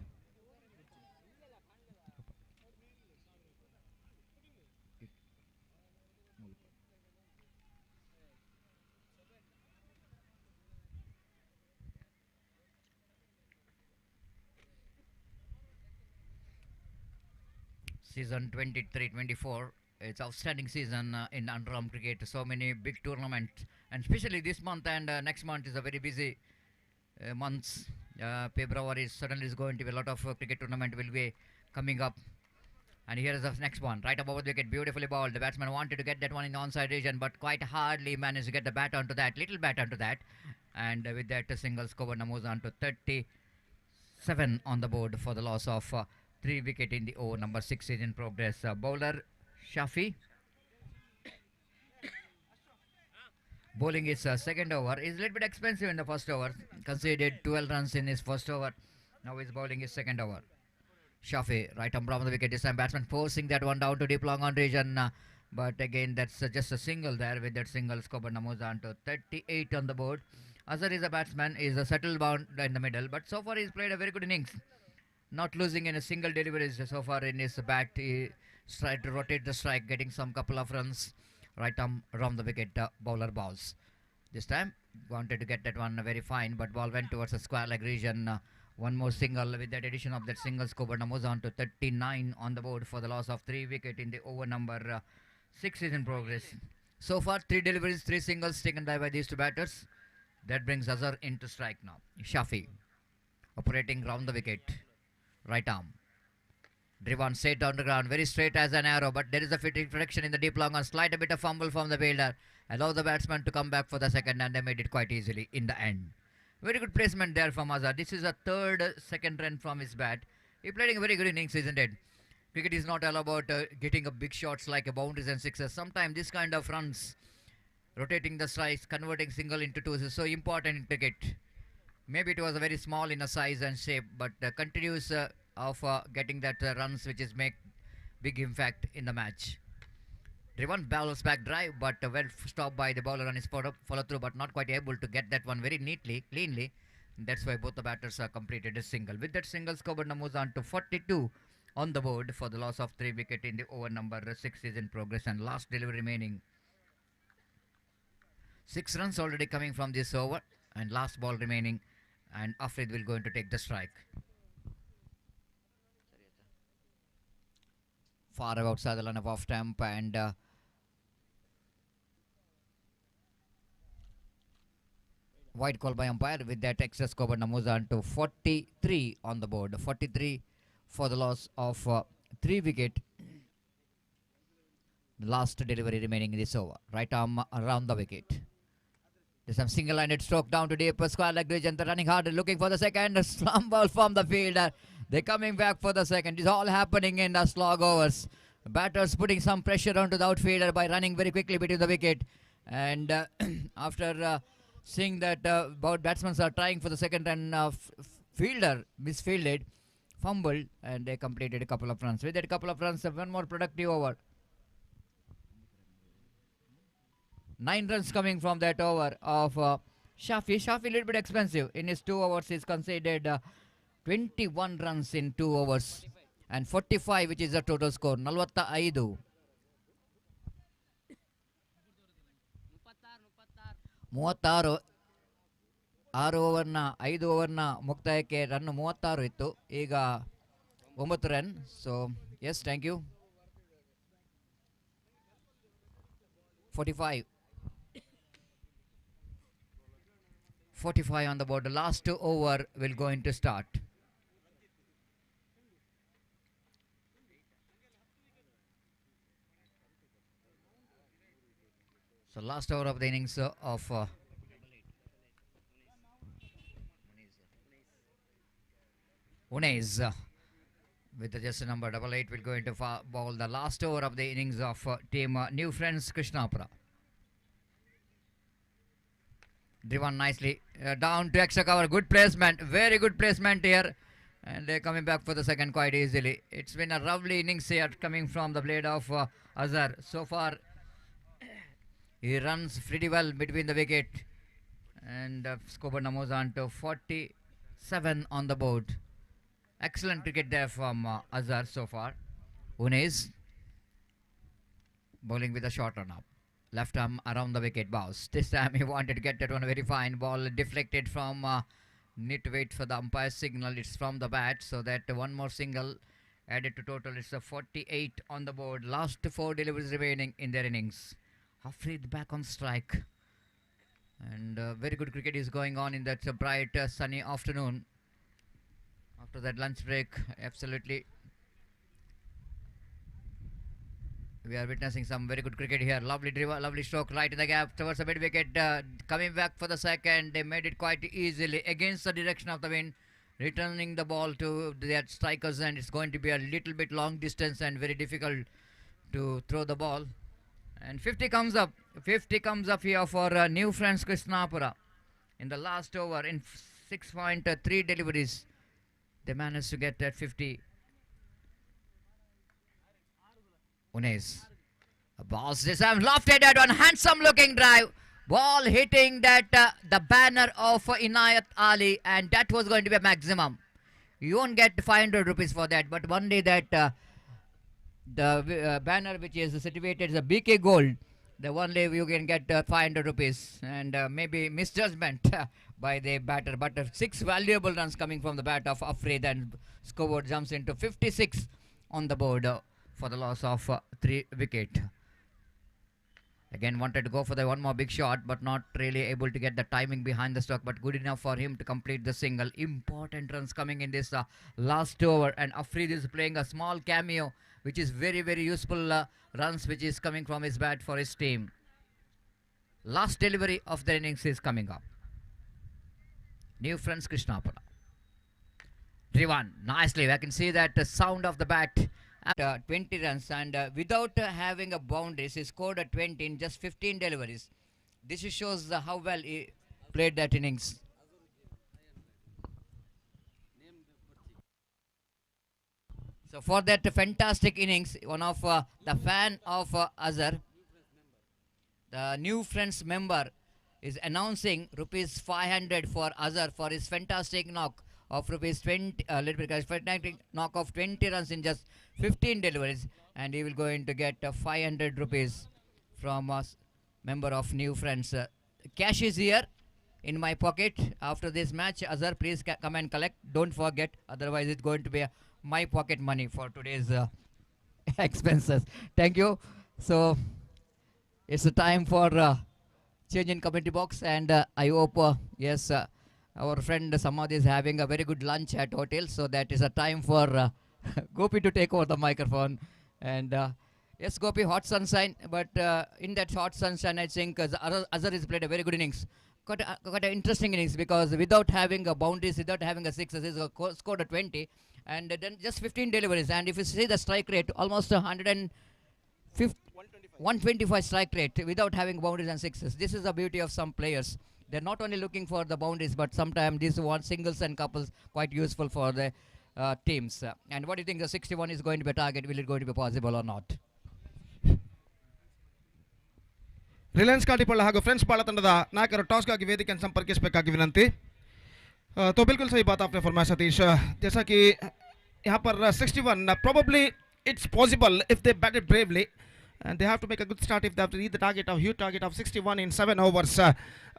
Season 23-24, it's outstanding season in underarm cricket. So many big tournaments, and especially this month and next month is a very busy months. February suddenly is going to be a lot of cricket tournament will be coming up. And here is the next one, right above the wicket, beautifully bowled. The batsman wanted to get that one in the onside region, but quite hardly managed to get the bat onto that, little bat onto that. And with that, a single score moves on to 37 on the board for the loss of 3 wicket in the over number 6 is in progress. Bowler Shafi bowling his second over. Is a little bit expensive in the first over. Conceded 12 runs in his first over. Now he's bowling his second over. Shafi, right arm from the wicket. This time batsman forcing that one down to deep long on region. But again, that's just a single there. With that single, Skoban moves on to 38 on the board. Nazar is a batsman, is a settled bound in the middle. But so far, he's played a very good innings. Not losing in a single delivery so far in his bat. He tried to rotate the strike, getting some couple of runs. Right arm around the wicket, bowler bows. This time, wanted to get that one very fine, but ball went towards the square leg region. One more single. With that addition of that single, Skoban moves on to 39 on the board for the loss of 3 wicket in the over number 6 is in progress. So far, 3 deliveries, 3 singles taken by these two batters. That brings Nazar into strike now. Shafi operating round the wicket. Right arm. Driven straight on the ground, very straight as an arrow, but there is a friction in the deep long on. Slight a bit of fumble from the fielder. Allow the batsman to come back for the second, and they made it quite easily in the end. Very good placement there from Nazar. This is a third second run from his bat. He played a very good innings, isn't it? Cricket is not all about getting a big shots like a boundaries and sixes. Sometimes this kind of runs, rotating the strikes, converting single into twos is so important in cricket. Maybe it was a very small in a size and shape, but continues of getting that runs which is make big impact in the match. Driven bowls back drive, but well stopped by the bowler on his follow through, but not quite able to get that one very neatly, cleanly. That's why both the batters completed a single. With that single, Skoban moves on to 42 on the board for the loss of 3 wicket in the over number 6 is in progress, and last delivery remaining. 6 runs already coming from this over, and last ball remaining, and Afrid will going to take the strike. Far outside the line of off stump, and wide call by umpire. With that, excess Skoban moves on to 43 on the board. 43 for the loss of 3 wicket. The last delivery remaining in this over. Right arm around the wicket. There's some single-handed stroke down to deep square leg region. They're running hard, looking for the second. Slump ball from the fielder. They're coming back for the second. It's all happening in the slog overs. Batters putting some pressure onto the outfielder by running very quickly between the wicket. And after seeing that both batsmen are trying for the second and fielder misfielded, fumbled, and they completed a couple of runs. With that couple of runs, one more productive over. 9 runs coming from that over of Shafi. Shafi a little bit expensive. In his 2 overs, he's conceded 21 runs in 2 overs. And 45, which is the total score. 45. 36 6 ಓವರ್ನ 5 ಓವರ್ನ ಮುಕ್ತಾಯಕ್ಕೆ run 36 ಇತ್ತು. ಈಗ 9 run. So yes, thank you. 45 on the board. The last over will go into start. So last over of the innings of Unes with the just number 88 will go into ball the last over of the innings of team New Friends Krishnapura. Driven nicely down to extra cover. Good placement, very good placement here, and they're coming back for the second quite easily. It's been a lovely innings here coming from the blade of Nazar. So far he runs pretty well between the wicket, and Skoban moves on to 47 on the board. Excellent cricket there from Nazar so far. Unes bowling with a short run up. Left arm around the wicket bounce. This time he wanted to get that one very fine. Ball deflected from need to wait for the umpire's signal. It's from the bat, so that one more single added to total. It's a 48 on the board. Last 4 deliveries remaining in their innings. Hafrid back on strike. And very good cricket is going on in that bright sunny afternoon. After that lunch break, absolutely. We are witnessing some very good cricket here. Lovely driver, lovely stroke right in the gap towards the mid wicket. Coming back for the second. They made it quite easily against the direction of the wind. returning the ball to their strikers, and it's going to be a little bit long distance and very difficult to throw the ball. And 50 comes up. 50 comes up here for New Friends Krishnapura. In the last over, in 6.3 deliveries, they managed to get that 50. Unes. A ball this time lofted at one handsome looking drive. Ball hitting that the banner of Inayat Ali, and that was going to be a maximum. You won't get 500 rupees for that, but one day that the banner which is situated as a BK Gold, the one day you can get 500 rupees, and maybe misjudgment by the batter. But 6 valuable runs coming from the bat of Afri, then scoreboard jumps into 56 on the board for the loss of 3 wicket. Again, wanted to go for the one more big shot, but not really able to get the timing behind the stroke, but good enough for him to complete the single. Important runs coming in this last over, and Afrid is playing a small cameo, which is very, very useful runs, which is coming from his bat for his team. Last delivery of the innings is coming up. New Friends Krishnapura. 3-1. Nicely, I can see that the sound of the bat. 20 runs, and without having a boundaries, he scored a 20 in just 15 deliveries. This shows how well he played that innings. So for that fantastic innings, one of the fan of Azhar, the New Friends member, is announcing rupees 500 for Azhar for his fantastic knock of rupees 20, fantastic knock of 20 runs in just 15 deliveries, and he will going to get 500 rupees from a member of New Friends. Cash is here in my pocket after this match. Azhar, please come and collect. Don't forget, otherwise it's going to be my pocket money for today's expenses. Thank you. So it's a time for change in committee box, and I hope yes, our friend Samad is having a very good lunch at hotel, so that is a time for Gopi to take over the microphone. And yes, Gopi, hot sunshine, but in that hot sunshine, I think Azhar has played a very good innings. Quite an interesting innings, because without having a boundaries, without having a sixes, he's scored a 20, and then just 15 deliveries. And if you see the strike rate, almost 125 strike rate without having boundaries and sixes. This is the beauty of some players. They're not only looking for the boundaries, but sometimes these one singles and couples quite useful for the teams. And what do you think the 61 is going to be a target? Will it going to be possible or not? Reliance Katipalla ಹಾಗೂ friends ಬಾಳ ತಂಡದ ನಾಯಕರು ಟಾಸ್ಗಾಗಿ ವೇದಿಕೆಯನ್ನು संपर्किಸಬೇಕಾಗಿ ವಿನಂತಿ. तो बिल्कुल सही बात आपने फरमाया सतीश. जैसा कि यहाँ पर 61 probably it's possible if they batted bravely, and they have to make a good start if they have to reach the target of huge target of 61 in 7 overs.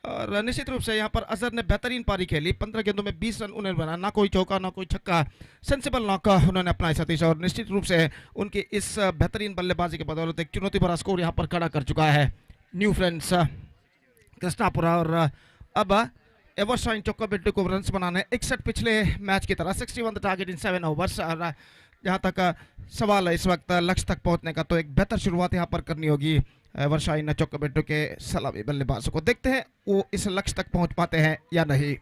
और निश्चित रूप से यहाँ पर अजहर ने बेहतरीन पारी खेली. 15 गेंदों में 20 रन उन्हें बना, ना कोई चौका ना कोई छक्का, सेंसिबल नॉक उन्होंने अपनाया सतीश. और निश्चित रूप से उनकी इस बेहतरीन बल्लेबाजी के बदौलत एक चुनौती भरा स्कोर यहाँ पर खड़ा कर चुका है न्यू फ्रेंड्स कृष्णापुरा. और अब एवरशाइन चोकोबेट्टू को रन्स बनाने 61 पिछले मैच की तरह 61 द टारगेट इन 7 ओवर्स. और जहाँ तक सवाल है इस वक्त लक्ष्य तक पहुँचने का, तो एक बेहतर शुरुआत यहाँ पर करनी होगी एवरशाइन चोकोबेट्टू के सलामी बल्लेबाजों को. देखते हैं वो इस लक्ष्य तक पहुँच पाते हैं या नहीं.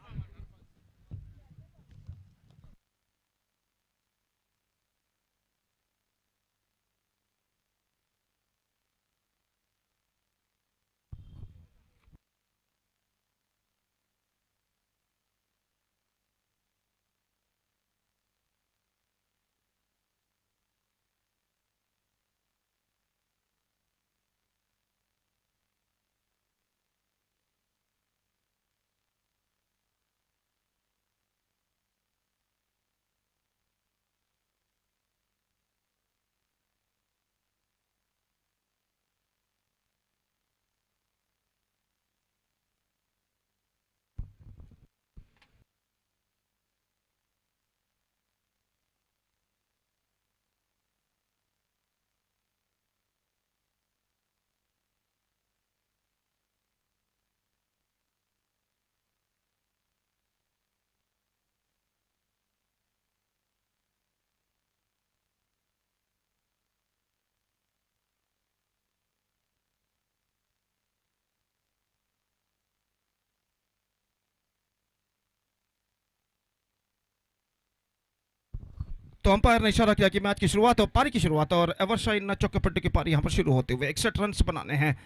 तो अंपायर ने इशारा किया कि मैच की शुरुआत और पारी की शुरुआत और एवरशाइन चौके की पारी यहाँ पर शुरू होते हुए 61 रन बनाने हैं,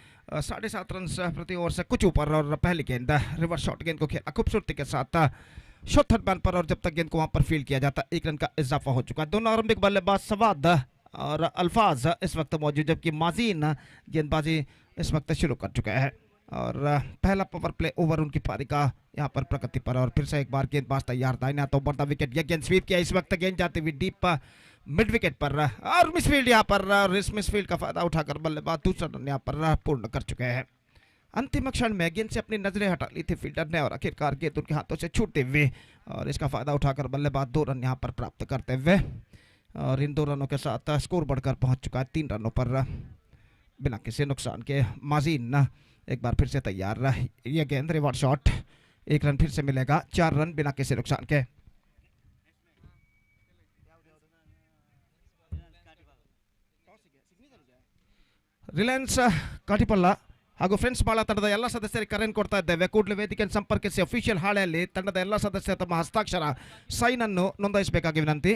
7.5 रन प्रति ओवर से कुछ ऊपर। और पहली गेंद रिवर्स शॉट गेंद को खेला खूबसूरती के साथ शॉट थर्ड मैन पर, और जब तक गेंद को वहां पर फील्ड किया जाता 1 रन का इजाफा हो चुका है। दोनों आरंभिक बल्लेबाज सवाद और अल्फाज इस वक्त मौजूद, जबकि माजीन गेंदबाजी इस वक्त शुरू कर चुका है। और पहला पावर प्ले ओवर उनकी पारी का यहाँ पर प्रगति पर, और फिर से एक बार गेंदबाज तैयार था ना तो बढ़ता विकेट, यह गेंद स्वीप किया, इस वक्त गेंद जाती हुई डीप मिड विकेट पर और मिसफील्ड यहाँ पर, और इस मिसफील्ड का फायदा उठाकर बल्लेबाज दूसरा रन यहाँ पर पूर्ण कर चुके हैं। अंतिम क्षण में गेंद से अपनी नजरें हटा ली थी फील्डर ने, और आखिरकार गेंद उनके हाथों से छूटते हुए और इसका फायदा उठाकर बल्लेबाज 2 रन यहाँ पर प्राप्त करते हुए, और इन 2 रनों के साथ स्कोर बढ़कर पहुंच चुका है 3 रनों पर बिना किसी नुकसान के। माजीन एक बार फिर से तैयार, यह गेंद रिवर्स शॉट, 1 रन फिर से मिलेगा, 4 रन बिना किसी नुकसान के। ರಿಲಯನ್ಸ್ ಕಾಟಿಪಲ್ಲ ಹಾಗೂ ಫ್ರೆಂಡ್ಸ್ ಬಾಳ ತಂಡದ ಎಲ್ಲ ಸದಸ್ಯರಿಗೆ ಕರೆಯನ್ನು ಕೊಡ್ತಾ ಇದ್ದೇವೆ. ಕೂಡಲೇ ವೇದಿಕೆಯನ್ನು ಸಂಪರ್ಕಿಸಿ ಅಫಿಷಿಯಲ್ ಹಾಳೆಯಲ್ಲಿ ತಂಡದ ಎಲ್ಲ ಸದಸ್ಯರ ತಮ್ಮ ಹಸ್ತಾಕ್ಷರ ಸೈನ್ ಅನ್ನು ನೋಂದಾಯಿಸಬೇಕಾಗಿ ವಿನಂತಿ.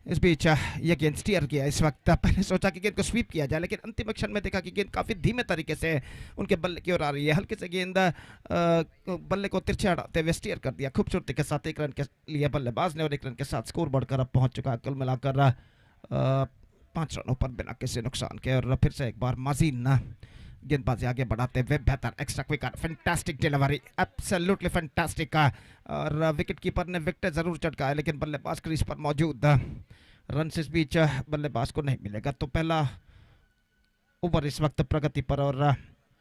इस बीच यह गेंद स्टीयर किया इस वक्त, पहले सोचा कि गेंद को स्वीप किया जाए, लेकिन अंतिम क्षण में देखा कि गेंद काफ़ी धीमे तरीके से उनके बल्ले की ओर आ रही है। हल्के से गेंद बल्ले को तिरछे हटाते हुए स्टीयर कर दिया खूबसूरती के साथ 1 रन के लिए बल्लेबाज ने, और 1 रन के साथ स्कोर बढ़कर अब पहुंच चुका है कुल मिलाकर 5 रनों पर बिना किसी नुकसान के। और फिर से एक बार माजीन गेंदबाजी आगे बढ़ाते हुए बेहतर extra quicker, fantastic delivery, absolutely fantastic. और विकेट कीपर ने विकेट जरूर चटकाया, लेकिन बल्लेबाज क्रीज पर मौजूद, रन इस बीच बल्लेबाज को नहीं मिलेगा। तो पहला ओवर इस वक्त प्रगति पर, और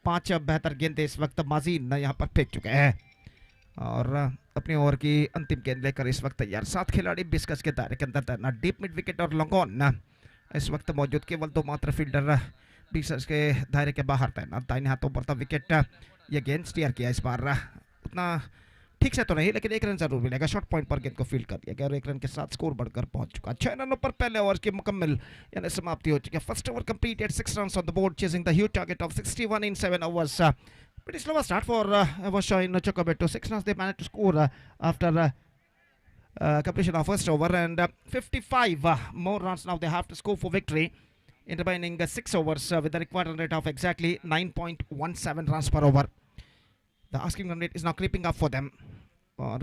5 बेहतर गेंदें इस वक्त माजीन यहाँ पर फेंक चुके हैं, और अपनी ओवर की अंतिम गेंद लेकर इस वक्त तैयार। 7 खिलाड़ी 20 गज के दायरे के अंदर तैरना, डीप मिड विकेट और लॉन्ग ऑन इस वक्त मौजूद, केवल 2 मात्र फील्डर 20 गज के दायरे के बाहर तैरना। दाहिने हाथों पर था विकेट, यह गेंद स्टीयर किया इस बार, उतना ठीक से तो नहीं, लेकिन 1 रन जरूर मिलेगा। शॉर्ट पॉइंट पर गेंद को फील्ड कर दिया गया, और 1 रन के साथ स्कोर बढ़कर पहुंच चुका। 6 रनों पर पहले ओवर की मुकम्मल यानी समाप्ति हो चुकी है। First over completed, 6 runs on the board, chasing the huge target of 61 in 7 overs. Pretty slow start for Evershine Chocobeto. 6 runs they managed to score after completion of first over, and 55 more runs now they have to score for victory in remaining 6 overs with the required run rate of exactly 9.17 runs per over. The asking run rate is now creeping up for them, और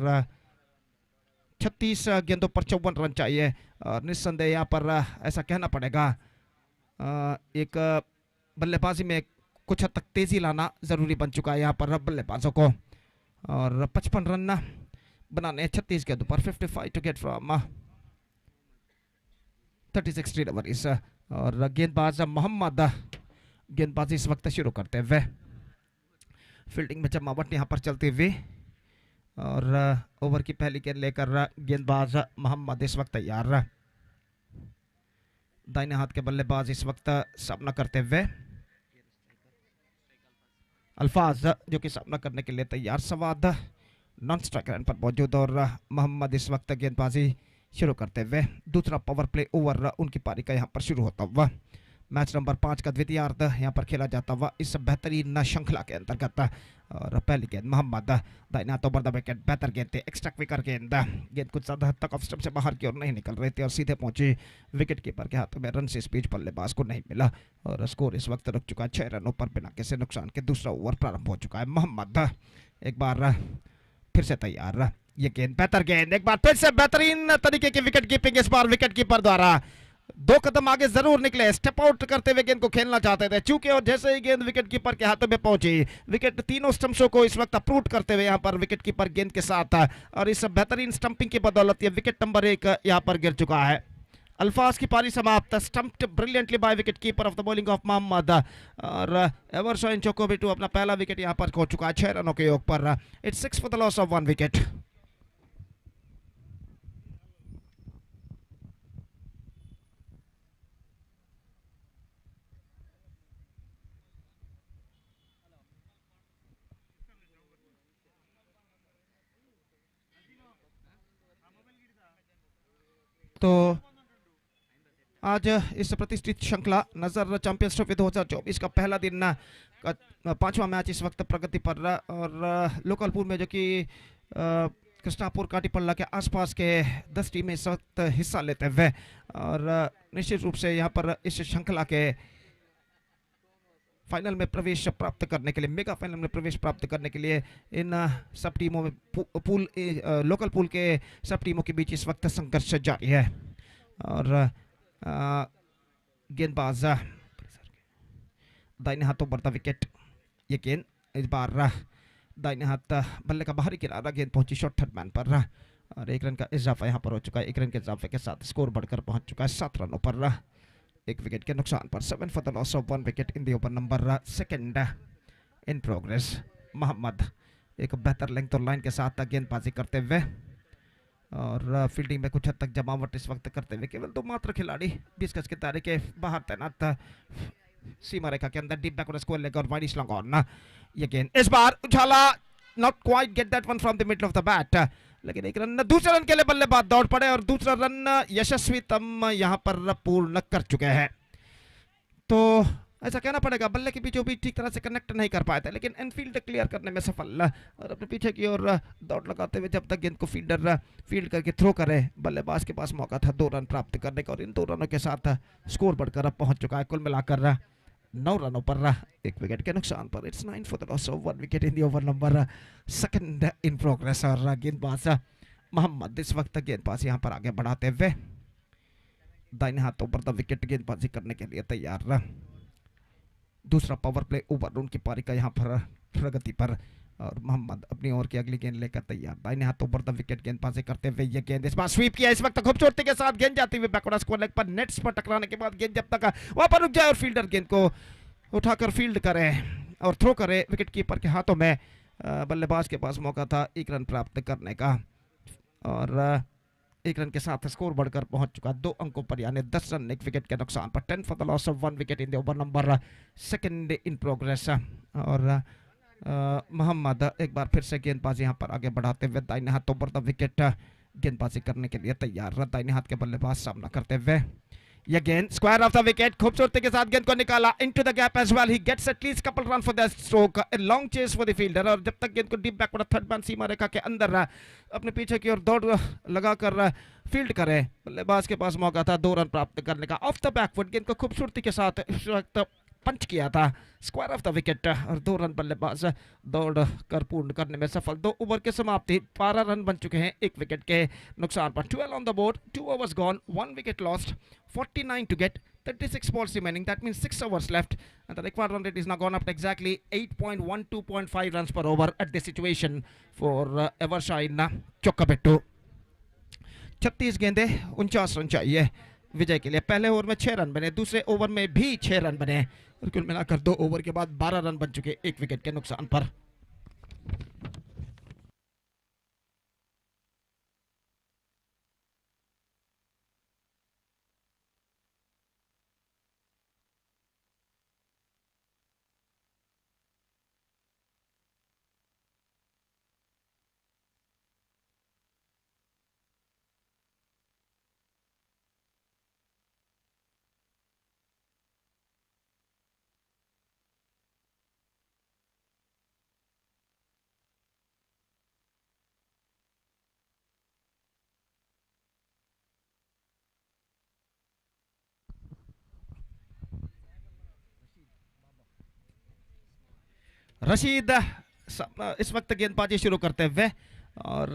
36 गेंदों पर 54 run चाहिए, और निस्संदेह यहाँ पर ऐसा कहना पड़ेगा एक बल्लेबाजी में कुछ हद तक तेजी लाना जरूरी बन चुका है यहाँ पर बल्लेबाजों को। और 55 रन बनाने 36 गेंदों पर, 55 टू गेट फ्रॉम 36 डिलीवरीज। और गेंदबाज मोहम्मद गेंदबाजी इस वक्त शुरू करते हुए, फील्डिंग में जमावट यहाँ पर चलती हुई, और ओवर की पहली गेंद लेकर गेंदबाज मोहम्मद इस वक्त तैयार। दाहिने हाथ के बल्लेबाज इस वक्त सामना करते हुए, अल्फाज जो कि सामना करने के लिए तैयार, सवाद नॉन स्ट्राइक लाइन पर मौजूद, और मोहम्मद इस वक्त गेंदबाजी शुरू करते हुए। दूसरा पावर प्ले ओवर उनकी पारी का यहाँ पर शुरू होता हुआ, मैच नंबर 5 का द्वितीयार्ध यहाँ पर खेला जाता हुआ इस बेहतरीन श्रृंखला के अंतर्गत। और पहली गेंद मोहम्मद दाहिने हाथों पर विकेट, बेहतर गेंद थे, एक्स्ट्रा क्विकर गेंद, गेंद कुछ ज्यादा हद तक ऑफ स्टंप से बाहर की ओर नहीं निकल रही थी, और सीधे पहुंची विकेट कीपर के हाथों में। रन से स्पीच बल्लेबाज को नहीं मिला, और स्कोर इस वक्त रुक चुका है 6 रनों पर बिना किसी नुकसान के। दूसरा ओवर प्रारंभ हो चुका है। मोहम्मद एक बार फिर से तैयार, ये गेंद बेहतर गेंद, एक बार फिर से बेहतरीन तरीके की विकेट कीपिंग, इस बार विकेट कीपर द्वारा 2 कदम आगे जरूर निकले, स्टेप आउट करते हुए गेंद को खेलना चाहते थे, चूंकि और जैसे ही गेंद विकेट कीपर के हाथों में पहुंची, विकेट तीनों स्टंप्सों को इस वक्त अप्रूट करते हुए यहाँ पर विकेट कीपर गेंद के साथ, और इस बेहतरीन स्टंपिंग की बदौलत ये विकेट नंबर 1 यहाँ पर गिर चुका है। अल्फाज की पारी समाप्त, stumped brilliantly by wicket keeper off the bowling of Mohammed, और एवरशाइन चोकोबेटू अपना पहला विकेट यहाँ पर खो चुका है 6 रनों के योग पर। It's 6 for the loss of 1 wicket. तो आज इस प्रतिष्ठित श्रृंखला नजर चैंपियंस ट्रॉफी 2024 का पहला दिन, 5वां मैच इस वक्त प्रगति पर रहा, और लोकलपुर में जो कि कृष्णापुर काटीपल्ला के आसपास के 10 टीमें इस वक्त हिस्सा लेते हुए और निश्चित रूप से यहाँ पर इस श्रृंखला के फाइनल में प्रवेश प्राप्त करने के लिए, मेगा फाइनल में प्रवेश प्राप्त करने के लिए इन सब टीमों में लोकल पूल के सब टीमों के बीच इस वक्त संघर्ष जारी है। और गेंदबाज दाहिने हाथों बढ़ता विकेट, ये गेंद इस बार दाहिने हाथ बल्ले का बाहरी किनारा, गेंद पहुंची शॉर्ट थर्ड मैन पर और 1 रन का इजाफा यहाँ पर हो चुका है। 1 रन के इजाफे के साथ स्कोर बढ़कर पहुंच चुका है 7 रनों पर, 1 विकेट के नुकसान पर। 7 for the loss of 1 wicket in the over number 2 in progress. Mohammed एक बेहतर लेंथ और लाइन के साथ गेंदबाजी करते हुए और फील्डिंग में कुछ हद तक जमावट इस वक्त करते हुए केवल 2 मात्र खिलाड़ी 20 गज के दायरे के बाहर तैनात सीमा रेखा के अंदर। डीप बैकवर्ड स्क्वायर लेग और वाइड स्लॉन्ग ऑन। ये गेंद इस बार उछाला, not quite get that one from the middle of the bat, लेकिन 1 रन, दूसरे रन के लिए बल्लेबाज दौड़ पड़े और दूसरा रन यशस्वी तम यहां पर पूर्ण कर चुके हैं। तो ऐसा कहना पड़ेगा बल्ले के बीचों बीच ठीक तरह से कनेक्ट नहीं कर पाए थे, लेकिन इनफील्ड क्लियर करने में सफल और अपने पीछे की ओर दौड़ लगाते हुए जब तक गेंद को फील्डर फील्ड करके थ्रो करे, बल्लेबाज के पास मौका था 2 रन प्राप्त करने का और इन 2 रनों के साथ स्कोर बढ़कर अब पहुंच चुका है कुल मिलाकर 9 रनों पर, 1 विकेट के नुकसान पर। It's 9 for the loss of 1 wicket in the over number 2 in progress. और गेंदबाज मोहम्मद इस वक्त गेंदबाज यहां पर आगे बढ़ाते हुए दाहिने हाथों पर द विकेट गेंदबाजी करने के लिए तैयार। दूसरा पावर प्ले ओवर उनकी पारी का यहाँ पर प्रगति पर और मोहम्मद अपनी ओर की अगली गेंद लेकर तैयार। दाहिने हाथों पर द विकेट गेंदबाजी करते हुए ये गेंद इस बार स्वीप किया इस वक्त खूबसूरती के साथ, गेंद जाती हुई बैकवर्ड स्क्वायर लेग पर नेट्स पर टकराने के बाद गेंद जब तक वहां पर रुक जाए और फील्डर गेंद को उठाकर फील्ड करे और थ्रो करे, विकेट कीपर के हाथों में बल्लेबाज के पास मौका था 1 रन प्राप्त करने का और 1 रन के साथ स्कोर बढ़कर पहुंच चुका 2 अंकों पर, यानी 10 रन 1 विकेट के नुकसान पर। 10 for the loss of 1 wicket in the over number 2 in progress. और मोहम्मद एक बार फिर से गेंदबाजी यहां पर आगे बढ़ाते हुए दाहिने हाथों पर द विकेट गेंदबाजी करने के लिए तैयार। दाहिने हाथ के बल्लेबाज सामना करते हुए यह गेंद स्क्वायर ऑफ द विकेट, खूबसूरती के साथ गेंद को निकाला into the gap as well. He gets at least couple run for the stroke, a long chase for the fielder और जब तक गेंद को डीप बैकवर्ड थर्ड मैन सीमा रेखा के अंदर अपने पीछे की ओर दौड़ लगाकर फील्ड करे, बल्लेबाज के पास मौका था 2 रन प्राप्त करने का। ऑफ द बैकवर्ड गेंद को खूबसूरती के साथ इस वक्त पंच किया था स्क्वायर ऑफ द विकेट और 2 रन बल्लेबाज दौड़ कर पूर्ण करने में सफल। 2 ओवर के समाप्ति 12 रन बन चुके हैं 1 विकेट के नुकसान पर। 12 on the board, 2 overs gone, 1 wicket lost, 49 to get, 36 balls remaining. That means 6 overs left and the required run rate is now gone up to exactly 8.12.5 runs per over at this situation for Evershine Chokkabettu। 36 गेंदे 49 run चाहिए विजय के लिए। पहले over में 6 run बने, दूसरे over में भी 6 रन बने और कुल मिलाकर 2 ओवर के बाद 12 रन बन चुके 1 विकेट के नुकसान पर। रशीद इस वक्त गेंदबाजी शुरू करते हुए और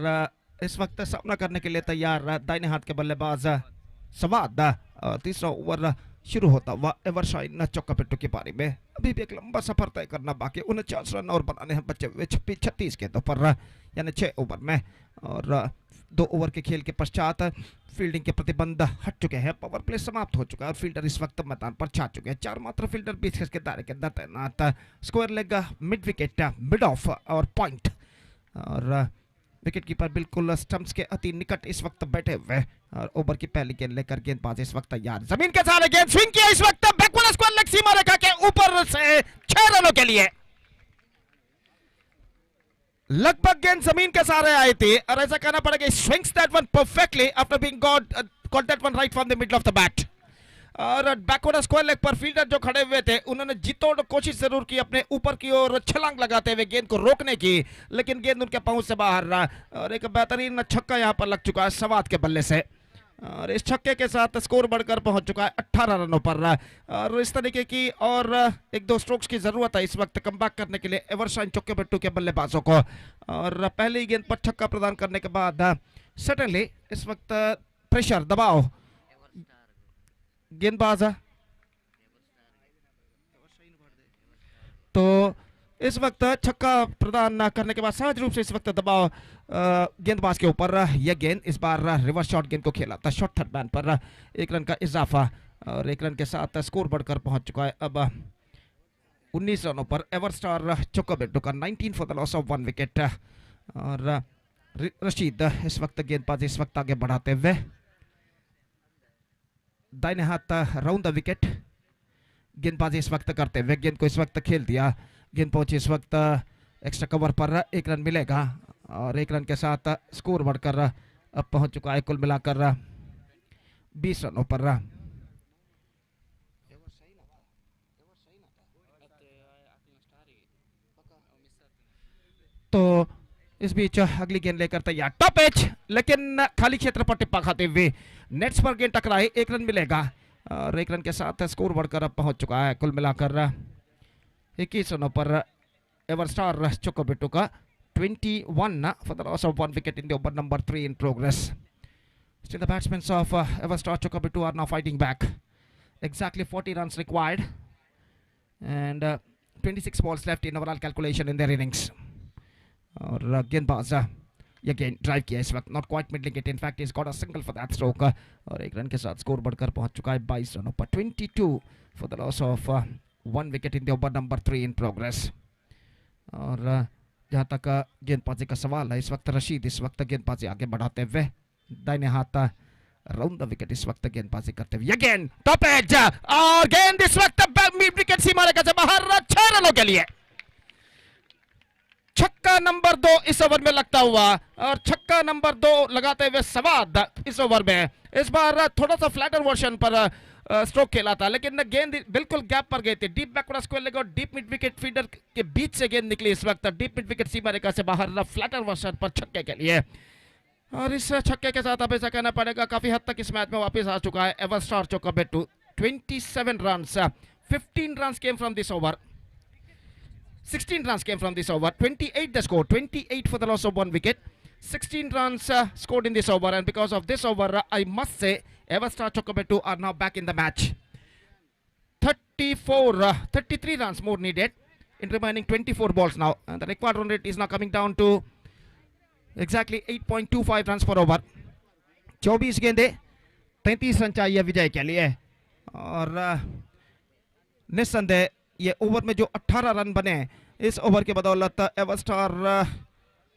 इस वक्त सामना करने के लिए तैयार दाहिने हाथ के बल्लेबाज सवाद। तीसरा ओवर शुरू होता हुआ एवरशाइन चौकापिट्टू की पारी में अभी भी एक लंबा सफर तय करना बाकी, 49 रन और बनाने हैं बचे हुए 36 गेंदों पर, यानी 6 ओवर में और 2 ओवर के खेल के पश्चात फील्डिंग के प्रतिबंध हट चुके हैं, पावर प्ले समाप्त हो चुका है और फील्डर इस वक्त मैदान पर छा चुके हैं। 4 मात्र फील्डर 20 गज के दायरे के अंदर तैनात। Square leg, mid wicket, mid of और पॉइंट और विकेट कीपर बिल्कुल स्टंप्स के अति निकट इस वक्त बैठे हुए और ओवर की पहली गेंद लेकर गेंदबाज इस वक्त तैयार। जमीन के सहारे गेंद स्विंग किया इस वक्त बैकवर्ड स्क्वायर लेग सीमा रेखा के ऊपर से 6 रनों के लिए। लगभग गेंद जमीन के सहारे आई थी और ऐसा कहना पड़ेगा swings that one perfectly after being got that one right from the middle of the bat. और बैकवर्ड स्क्वायर लेग पर फील्डर जो खड़े हुए थे उन्होंने जीतोड़ कोशिश जरूर की अपने ऊपर की ओर छलांग लगाते हुए गेंद को रोकने की, लेकिन गेंद उनके पहुंच से बाहर रहा और एक बेहतरीन छक्का यहां पर लग चुका है सवाद के बल्ले से और इस छक्के के साथ स्कोर बढ़कर पहुंच चुका है 18 रनों पर। और इस तरीके की और एक दो स्ट्रोक्स की जरूरत है इस वक्त कमबैक करने के लिए एवरशाइन चोक्केबेट्टू के बल्लेबाजों को। और पहली गेंद पर छक्का प्रदान करने के बाद सडनली इस वक्त प्रेशर दबाव गेंदबाज तो इस वक्त छक्का प्रदान करने के बाद सहज रूप से इस वक्त दबाव गेंदबाज के ऊपर। यह गेंद इस बार रिवर्स शॉट गेंद को खेला था शॉर्ट थर्ड मैन पर 1 रन का इजाफा और 1 रन के साथ स्कोर बढ़कर पहुंच चुका है अब 19 रनों पर। एवरस्टार चोक्केबेट्टू का 19 for the loss of 1 wicket. और रशीद इस वक्त गेंदबाज इस वक्त आगे बढ़ाते हुए दाहिने हाथ राउंड द विकेट गेंदबाजी इस वक्त करते हुए गेंद को इस वक्त खेल दिया। गेंद पहुंची इस वक्त एक्स्ट्रा कवर पर 1 रन मिलेगा और 1 रन के साथ स्कोर बढ़कर अब पहुंच चुका है कुल मिलाकर 20 रनों पर। तो इस बीच अगली गेंद लेकर तैयार टॉप एज, लेकिन खाली क्षेत्र पर टिप्पा खाते हुए नेट्स पर गेंद टकराई 1 रन मिलेगा और 1 रन के साथ स्कोर बढ़कर अब पहुंच चुका है कुल मिलाकर 21 रनों पर। एवरस्टार चोक्केबेट्टू का 21 for the loss of 1 wicket in the over number 3 in progress. Still the batsmen of Everstar Chokabettu are now fighting back. Exactly 40 runs required and 26 balls left in overall calculation in their innings. और गेंदबाज ये गेंद drive किया इस वक्त not quite middling it, in fact is got a single for that stroke और 1 run के साथ स्कोर बढ़कर पहुंच चुका है 22 रनों पर 22 for the loss of 1 wicket in the over number 3 in progress. और जहां तक गेंदबाजी का सवाल है इस वक्त रशीद इस वक्त गेंदबाजी आगे बढ़ाते हुए दाहिने हाथ राउंड द विकेट इस वक्त गेंदबाजी करते हुए गेंद टॉप एज और गेंद इस वक्त मिड विकेट सीमा रेखा से बाहर 6 रनों के लिए। छक्का नंबर 2 इस ओवर में लगता हुआ और छक्का नंबर 2 लगाते हुए सवाद इस ओवर में इस बार थोड़ा सा फ्लैटर वर्जन पर स्ट्रोक खेला था, लेकिन गेंद बिल्कुल गैप पर गई थी। डीप बैकवर्ड स्क्वायर लेग और डीप मिड विकेट फीडर के बीच से गेंद निकली इस वक्त डीप मिड विकेट सीमा रेखा से बाहर फ्लैटर वर्जन पर छक्के के लिए। और इस छक्के के साथ अब ऐसा कहना पड़ेगा काफी हद तक इस मैच में वापस आ चुका है एवरस्टार चोक्केबेट्टू। 27 runs, 15 runs came from this over, 16 runs came from this over, 28 the score, 28 for the loss of 1 wicket, 16 runs scored in this over, and because of this over I must say Everstar Chokabettu are now back in the match. 33 runs more needed in remaining 24 balls now, and the required run rate is now coming down to exactly 8.25 runs per over. 24 गेंदे 33 run चाहिए विजय के लिए और निस्संदेह ये over में जो 18 run बने इस ओवर के बदौलत एवरस्टार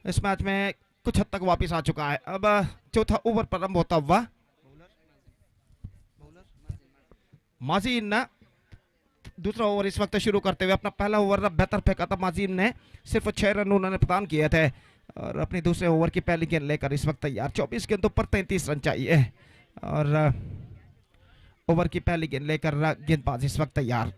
इस मैच में कुछ हद तक वापस आ चुका है। अब चौथा ओवर प्रारंभ होता हुआ माजीन दूसरा ओवर इस वक्त शुरू करते हुए अपना पहला ओवर बेहतर फेंका था माजीन ने, सिर्फ 6 रन उन्होंने प्रदान किए थे और अपनी दूसरे ओवर की पहली गेंद लेकर इस वक्त तैयार। 24 गेंदों पर 33 रन चाहिए और ओवर की पहली गेंद लेकर गेंदबाज इस वक्त तैयार।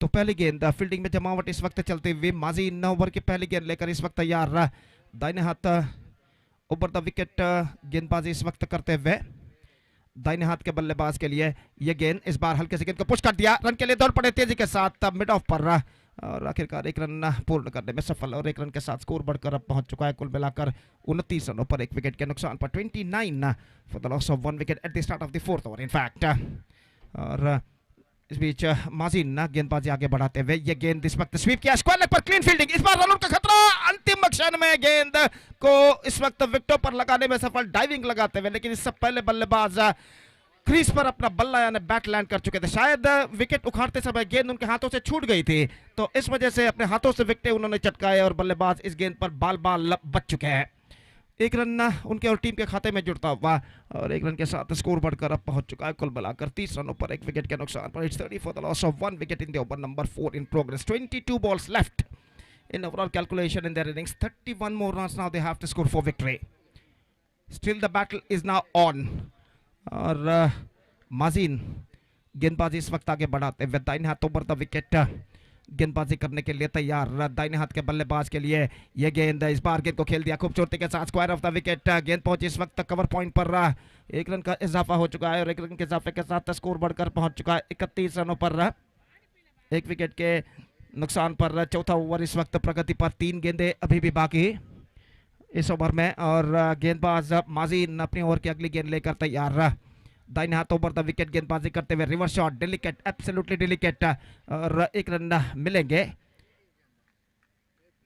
तो पहली गेंद फील्डिंग में जमावट इस वक्त चलते हुए माजी 9 ओवर की पहली गेंद लेकर इस वक्त तैयार। दाहिने हाथ ओवर द विकेट गेंदबाजी इस वक्त करते हुए दाहिने हाथ के बल्लेबाज के लिए यह गेंद इस बार हल्के से गेंद को पुश कर दिया, रन के लिए दौड़ पड़े तेजी के साथ मिड ऑफ पर और आखिरकार 1 रन पूर्ण करने में सफल और 1 रन के साथ स्कोर बढ़कर अब पहुंच चुका है कुल मिलाकर 29 रनों पर 1 विकेट के नुकसान पर। 29 for the loss of 1 wicket at the start of the 4th over in fact. और इस बीच माजीन गेंदबाजी आगे बढ़ाते हुए ये गेंद इस वक्त स्वीप किया स्क्वायर लेग पर क्लीन फील्डिंग, इस बार रन आउट का खतरा, अंतिम क्षण में गेंद को इस वक्त विकेटों पर लगाने में सफल डाइविंग लगाते हुए, लेकिन इससे पहले बल्लेबाज क्रीज पर अपना बल्ला यानी बैट लैंड कर चुके थे। शायद विकेट उखाड़ते समय गेंद उनके हाथों से छूट गई थी तो इस वजह से अपने हाथों से विकेट उन्होंने चटकाए और बल्लेबाज इस गेंद पर बाल बाल बच चुके हैं। 1 रन उनके और टीम के खाते में जुड़ता हुआ और 1 रन के साथ स्कोर बढ़कर अब पहुंच चुका है कुल मिलाकर 30 रनों पर 1 विकेट के नुकसान पर। It's 30 for the loss of 1 wicket in the over number 4 in progress. 22 balls left in overall calculation in their innings. 31 more runs now they have to score for victory. Still the battle is now on. और Majene गेंदबाजी इस वक्त आगे बढ़ाते हुए दाहिने हाथों पर द विकेट गेंदबाजी करने के लिए तैयार। दाहिने हाथ के बल्लेबाज के लिए यह गेंद इस बार गेंद को खेल दिया खूबसूरती के साथ, स्क्वायर ऑफ द विकेट। गेंद पहुंची इस वक्त कवर पॉइंट पर। 1 रन का इजाफा हो चुका है और 1 रन के इजाफे के साथ स्कोर बढ़कर पहुंच चुका है 31 रनों पर। 1 विकेट के नुकसान पर चौथा ओवर इस वक्त प्रगति पर। 3 गेंदें अभी भी बाकी इस ओवर में और गेंदबाज माजीन अपनी ओवर की अगली गेंद लेकर तैयार। दाहिने हाथों पर द विकेट गेंदबाजी करते हुए reverse shot, delicate, absolutely delicate और 1 रन मिलेंगे।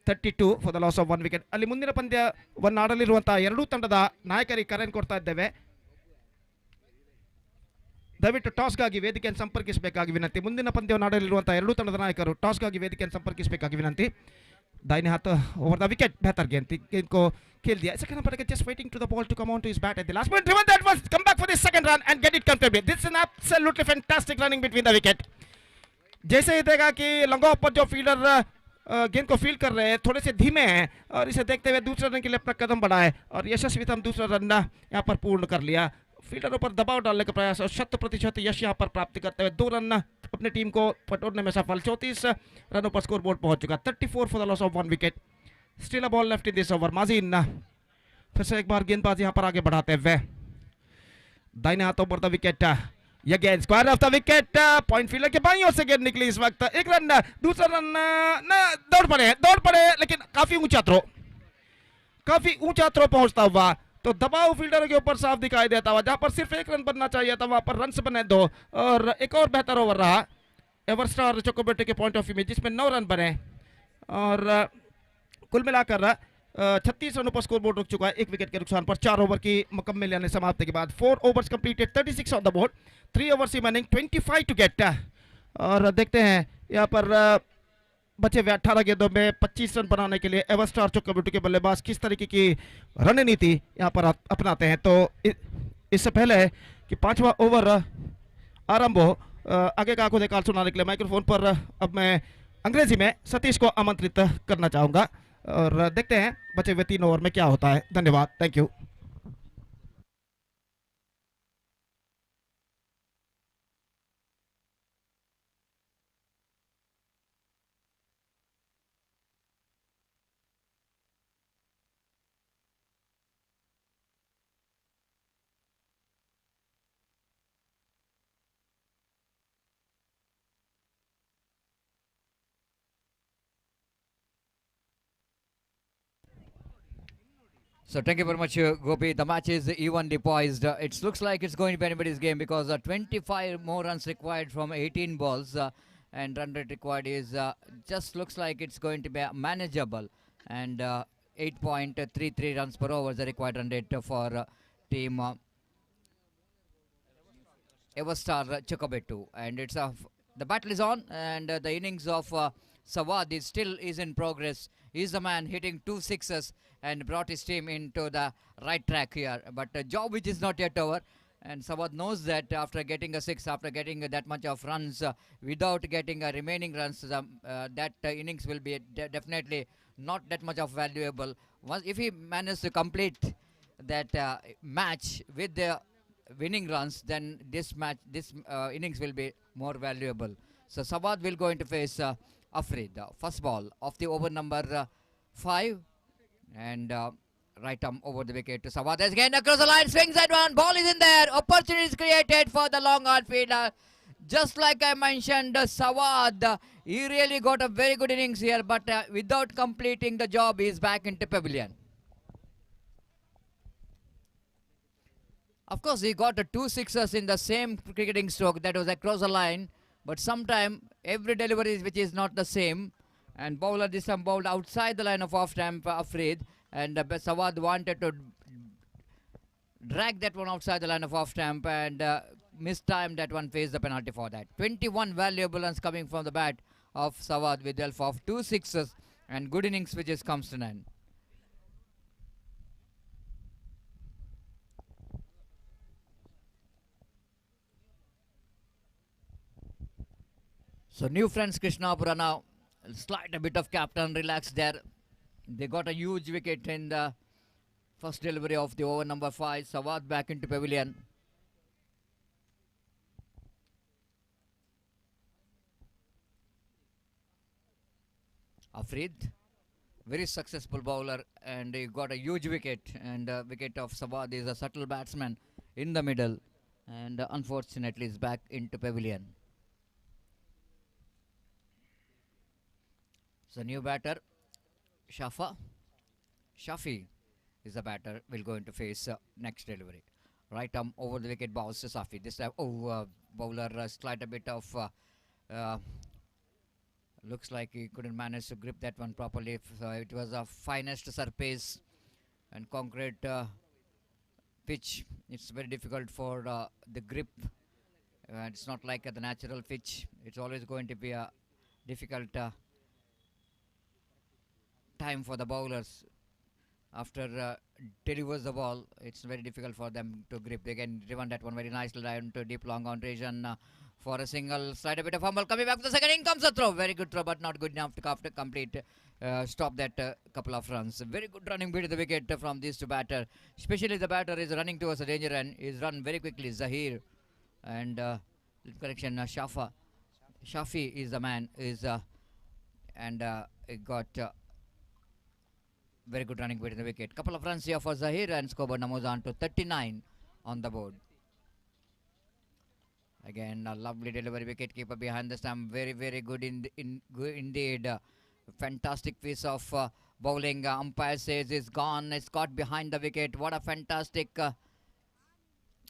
32 for the loss of 1 wicket. ಅಲ್ಲಿ ಮುಂದಿನ ಪಂದ್ಯವನ್ನು ಆಡಲಿರುವಂತಹ ಎರಡೂ ತಂಡದ ನಾಯಕರಿಗೆ ಕರೆಯನ್ನು ಕೊಡ್ತಾ ಇದ್ದೇವೆ. ದಯವಿಟ್ಟು ಟಾಸ್ಗಾಗಿ ವೇದಿಕೆಯನ್ನು ಸಂಪರ್ಕಿಸಬೇಕಾಗಿ ವಿನಂತಿ. ಮುಂದಿನ ಪಂದ್ಯವನ್ನು ಆಡಲಿರುವಂತಹ ಎರಡೂ ತಂಡದ ನಾಯಕರು ಟಾಸ್ಗಾಗಿ ವೇದಿಕೆಯನ್ನು ಸಂಪರ್ಕಿಸಬೇಕಾಗಿ ವಿನಂತಿ. दाहिने हाथ ओवर द विकेट, बेहतर गेंद को खेल दिया. Second umpire just waiting to the ball to come on to his bat at the last point. Driven that was come back for the second run and get it comfortably. This is an absolutely fantastic running between the wicket. जैसे ही देखा कि लंगो पर जो fielder गेंद को field कर रहे हैं थोड़े से धीमे हैं और इसे देखते हुए दूसरे रन के लिए अपना कदम बढ़ाए और यशस्वी हम दूसरा रन यहाँ पर पूर्ण कर लिया. फील्डरों पर दबाव डालने का प्रयास और 100% यश यहाँ पर प्राप्त करते हुए 2 रन अपनी टीम को पटोरने में सफल. 34 रनों पर स्कोर बोर्ड पहुंच चुका. 34 for the loss of 1 wicket. Still a ball left in this over. Mazin फिर से एक बार गेंदबाज यहाँ पर आगे बढ़ाते हुए दाहिने हाथों पर द विकेट. यह गेंद square of the wicket. Point fielder के बाईं ओर से गेंद निकली इस वक्त. 1 रन, दूसरा रन दौड़ पड़े लेकिन काफी ऊंचा थ्रो पहुंचता हुआ तो दबाव फील्डर के ऊपर साफ दिखाई देता हुआ. जहां पर सिर्फ 1 रन बनना चाहिए था वहां पर रन बने 2 और एक और बेहतर ओवर रहा एवरस्टार चोकोबेटे के पॉइंट ऑफ व्यू में जिसमें 9 रन बने और कुल मिलाकर 36 रनों पर स्कोर बोर्ड रुक चुका है 1 विकेट के नुकसान पर. 4 ओवर की मुकम्मल यानी समाप्ति के बाद 4 overs completed, 36 on the board, 3 overs remaining, 25 to get. और देखते हैं यहाँ पर बचे हुए 18 गेंदों में 25 रन बनाने के लिए एवरस्टार चोकोबेटे के बल्लेबाज किस तरीके की रणनीति यहाँ पर अपनाते हैं. तो इससे पहले कि 5वां ओवर आरंभ हो आगे का आंखों देखा सुनाने के लिए माइक्रोफोन पर अब मैं अंग्रेजी में सतीश को आमंत्रित करना चाहूंगा और देखते हैं बचे हुए 3 ओवर में क्या होता है. धन्यवाद. Thank you. So thank you very much, Gopi. The match is evenly poised. It looks like it's going to be anybody's game because 25 more runs required from 18 balls and run rate required is just looks like it's going to be manageable and 8.33 runs per over is the required run rate for team Everstar Chocobetu. And it's the battle is on and the innings of Sawad is still in progress. He's the man hitting 2 sixes and brought his team into the right track here. But a job which is not yet over. And Sawad knows that after getting a 6, after getting that much of runs, without getting remaining runs, that innings will be definitely not that much of valuable. If he manages to complete that match with the winning runs, then this innings will be more valuable. So Sawad will go into face Afrid. First ball of the over number 5 and right arm over the wicket to Sawad. There's again across the line, swings that one, ball is in there, opportunities created for the long on fielder. Just like I mentioned, Sawad, he really got a very good innings here, but without completing the job, he is back into pavilion. Of course, he got 2 sixes in the same cricketing stroke that was across the line, but sometime every delivery which is not the same. And bowler this time bowled outside the line of off stamp Afrid, and Sawad wanted to drag that one outside the line of off stamp and mistimed that one, faced the penalty for that. 21 valuable runs coming from the bat of Sawad with the help of 2 sixes and good innings which is comes to an end. So new friends Krishnapura now Slight a bit of captain relax there. They got a huge wicket in the first delivery of the over number 5. Sawad back into pavilion. Afrid, very successful bowler, and he got a huge wicket. And the wicket of Sawad is a subtle batsman in the middle, and unfortunately is back into pavilion. So new batter, Shafi is the batter. Will go into face next delivery. Right arm over the wicket, bounce to Safi. This time, bowler slight a bit of. Looks like he couldn't manage to grip that one properly. It was a finest surface and concrete pitch. It's very difficult for the grip. It's not like the natural pitch. It's always going to be a difficult time for the bowlers. After delivers the ball, it's very difficult for them to grip. They can driven that one very nicely down to deep long on region for a single. Slide a bit of fumble. Coming back to the second. In comes a throw. Very good throw, but not good enough to complete. Stop that couple of runs. Very good running beat of the wicket from these two batter. Especially the batter is running towards a danger and is run very quickly. Zahir and correction. Shafi is the man. It got. Very good running beat in the wicket. Couple of runs here for Zahir and scoreboard now moves on to 39 on the board. Again, a lovely delivery, wicket keeper behind the stump. Very, very good good indeed. Fantastic piece of bowling. Umpire says it's gone. It's caught behind the wicket. What a fantastic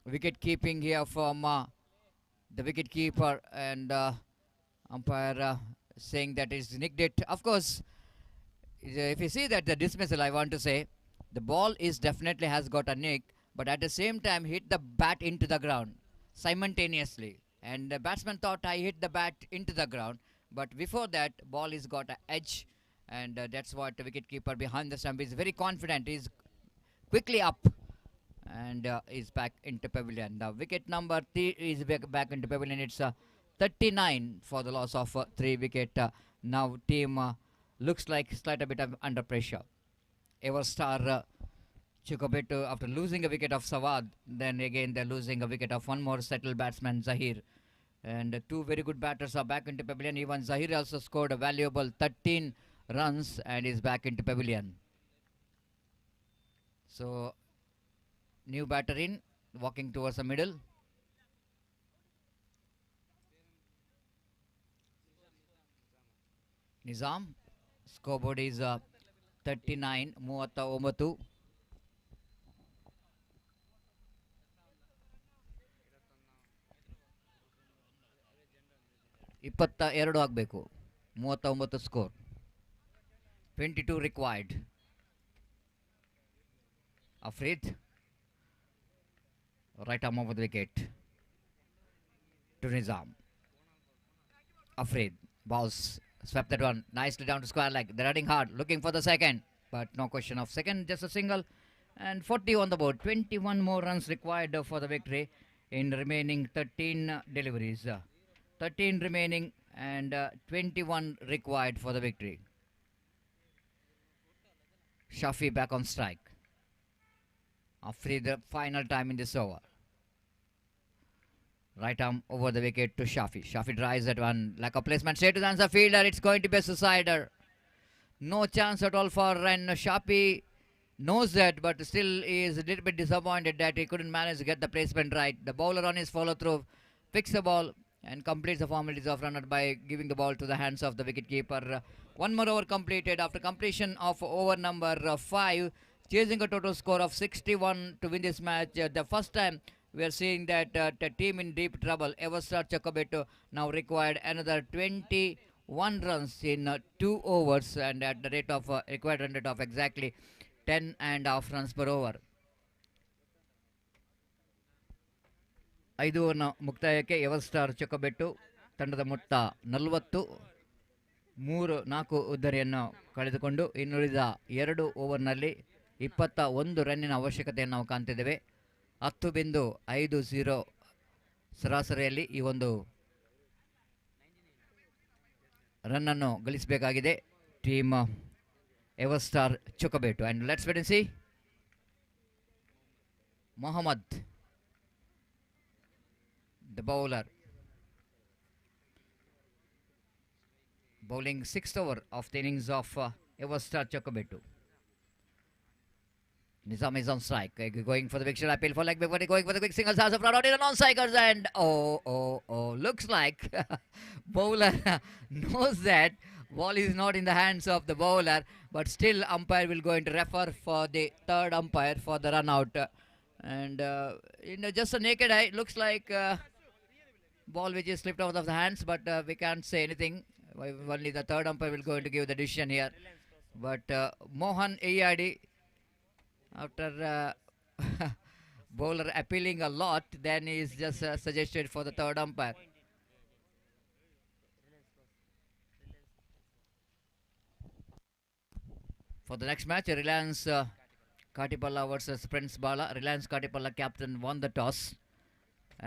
wicket keeping here from the wicket keeper, and umpire saying that it's nicked it. Of course, if you see that the dismissal, I want to say the ball is definitely has got a nick, but at the same time hit the bat into the ground simultaneously, and the batsman thought I hit the bat into the ground, but before that ball is got an edge, and that's what the wicket keeper behind the stump is very confident. He's quickly up and is back into pavilion. The wicket number 3 is back into pavilion. It's 39 for the loss of 3 wicket. Now team looks like slight a bit of under pressure. Everstar Chukwuebutu, after losing a wicket of Sawad, then again they're losing a wicket of one more settled batsman, Zahir. And 2 very good batters are back into pavilion. Even Zahir also scored a valuable 13 runs and is back into pavilion. So, new batter in, walking towards the middle. Nizam. Scoreboard is 39, 39. 22 ಆಗಬೇಕು 39 score 22 required Afrid right arm over the wicket to Nizam. Afrid balls swept that one nicely down to square leg. They're running hard, looking for the second, but no question of second, just a single, and 40 on the board. 21 more runs required for the victory in remaining 13 deliveries. 13 remaining and 21 required for the victory. Shafi back on strike. After the final time in this over. Right arm over the wicket to Shafi. Shafi drives that one like a placement straight to the answer fielder. It's going to be a suicider. No chance at all for Ren. Shafi knows that, but still is a little bit disappointed that he couldn't manage to get the placement right. The bowler on his follow through picks the ball and completes the formalities of runner by giving the ball to the hands of the wicket keeper. One more over completed after completion of over number 5, chasing a total score of 61 to win this match. The first time we are seeing that the team in deep trouble. Everstar Chukwuebutu now required another 21 runs in 2 overs, and at the rate of required run rate of exactly 10.5 runs per over. 5 ಓವರ್ನ ಮುಕ್ತಾಯಕ್ಕೆ ಎವರ್ಸ್ಟಾರ್ ಚೊಕೊಬೆಟ್ಟು ತಂಡದ ಮೊತ್ತ 43 ಉದ್ದರಿಯನ್ನು ಕಳೆದುಕೊಂಡು ಇನ್ನುಳಿದ 2 ಓವರ್ನಲ್ಲಿ 21 ರನ್ನಿನ ಅವಶ್ಯಕತೆಯನ್ನು ನಾವು ಕಾಣ್ತಿದ್ದೇವೆ. 10.50 ಸರಾಸರಿಯಲ್ಲಿ ಈ ಒಂದು ರನ್ನನ್ನು ಗಳಿಸಬೇಕಾಗಿದೆ team everstar Chokkabettu. And let's wait and see. Mohammed the bowler, bowling 6th over of the innings of Everstar Chocobetu. Nizam is on strike, going for the big shot appeal for leg before going for the quick singles as of run out in a non-strikers, and looks like bowler knows that ball is not in the hands of the bowler, but still umpire will going to refer for the third umpire for the run out, and just a naked eye looks like ball which is slipped out of the hands, but we can't say anything. Only the third umpire will go to give the decision here. But Mohan AID, after bowler appealing a lot, then he is just suggested for the third umpire. For the next match, Reliance Katipalla versus Prince Bala. Reliance Katipalla captain won the toss,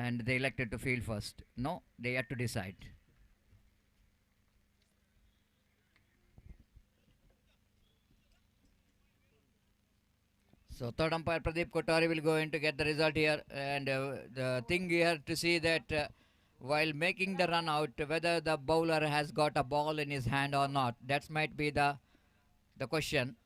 and they elected to field first. No, they had to decide. So third umpire Pradeep Kothari will go in to get the result here, and the thing here to see that while making the run out, whether the bowler has got a ball in his hand or not, that might be the question.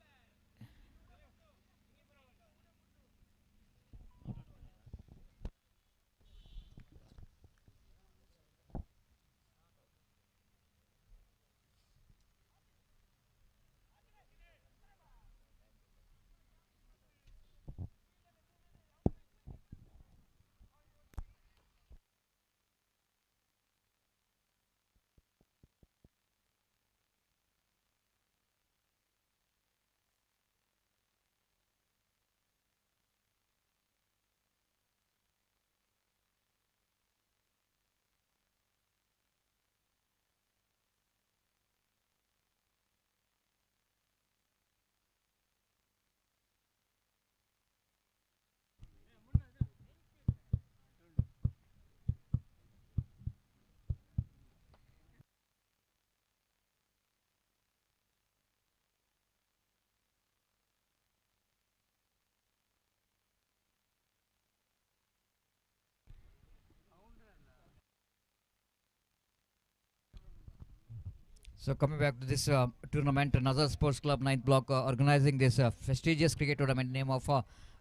So coming back to this tournament, Nazar Sports Club 9th Block organizing this prestigious cricket tournament name of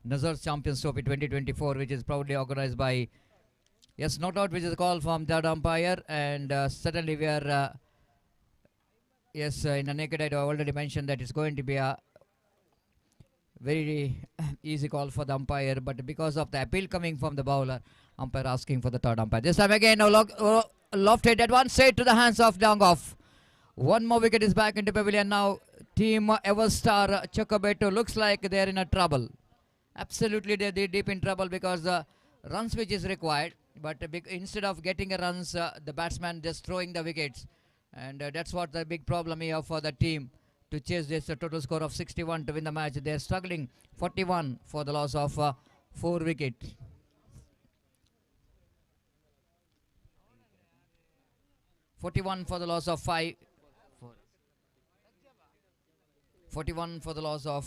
Nazar Champions Trophy 2024, which is proudly organized by, yes, not out, which is a call from third umpire, and certainly we are, yes, in a naked eye, I already mentioned that it's going to be a very easy call for the umpire, but because of the appeal coming from the bowler, umpire asking for the third umpire. This time again, lofted at one straight to the hands of Dangoff. One more wicket is back into pavilion now. Team Everstar Chocobetu looks like they're in a trouble. Absolutely, they're deep in trouble because the runs which is required, but instead of getting a runs, the batsman just throwing the wickets, and that's what the big problem here for the team to chase this total score of 61 to win the match. They're struggling. 41 for the loss of 4 wickets. 41 for the loss of 5. 41 for the loss of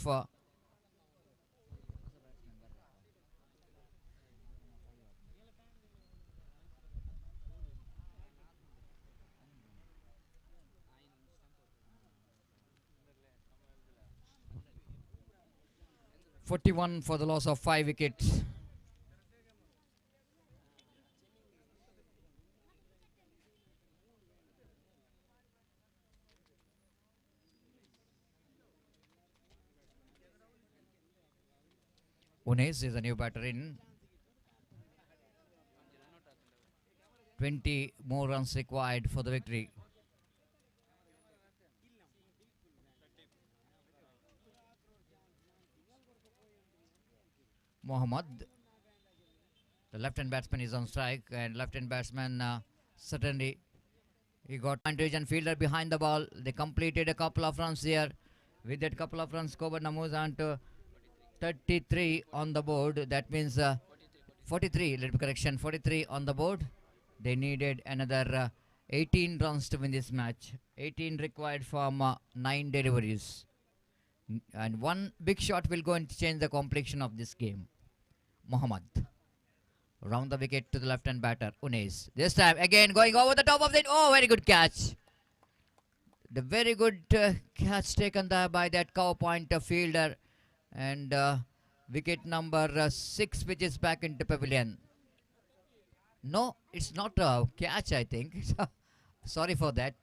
41 for the loss of 5 wickets. Unes is a new batter in. 20 more runs required for the victory. Mohammad, the left-hand batsman, is on strike, and left-hand batsman certainly he got advantage and fielder behind the ball. They completed a couple of runs here. With that couple of runs, Kobar moves on to 33 on the board. That means 43, let me correction, 43 on the board. They needed another 18 runs to win this match. 18 required from 9 deliveries. And one big shot will go and change the complexion of this game. Muhammad. Round the wicket to the left-hand batter, Unes. This time again going over the top of it. Oh, very good catch. The very good catch taken there by that cover point fielder. And wicket number 6, which is back into pavilion. No, it's not a catch, I think. Sorry for that.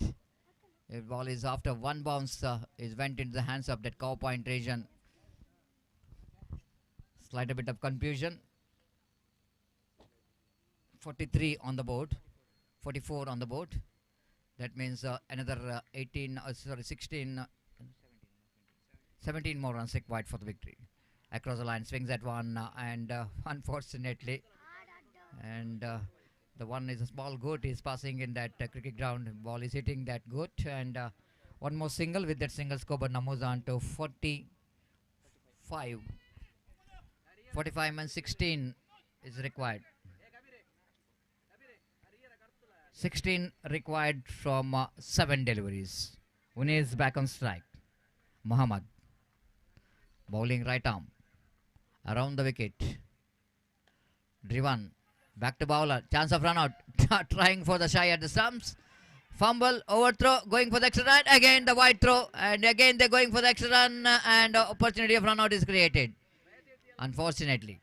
The ball is after one bounce. It went into the hands of that cover point region. Slight a bit of confusion. 43 on the board. 44 on the board. That means another 16, 17 more runs required for the victory. Across the line, swings at one, and unfortunately, and the one is a small goat is passing in that cricket ground. Ball is hitting that goat, and one more single. With that single, Skobar moves on to 45. 45 and 16 is required. 16 required from 7 deliveries. Unes back on strike. Muhammad bowling right arm around the wicket. Driven back to bowler. Chance of run out. Trying for the shy at the stumps. Fumble, overthrow, going for the extra run. Again the wide throw, and again they're going for the extra run, and opportunity of run out is created. Unfortunately.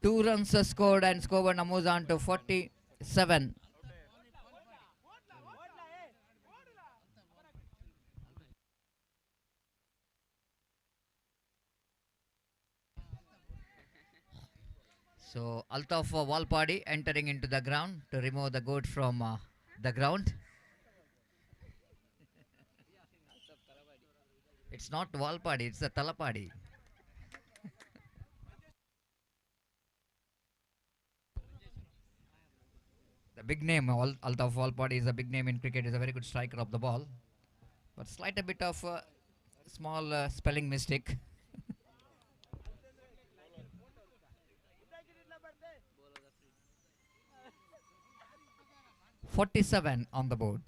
Two runs are scored, and Skobar moves on to 47. So Altaf Walpadi entering into the ground to remove the goat from the ground. It's not Walpadi, it's the Talapadi. The big name, Altaf Walpadi is a big name in cricket, is a very good striker of the ball. But slight a bit of small spelling mistake. .47 on the board.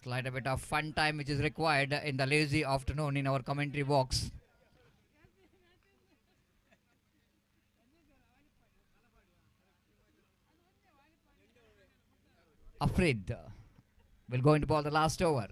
Slight a bit of fun time which is required in the lazy afternoon in our commentary box. Afrid will go into ball the last over.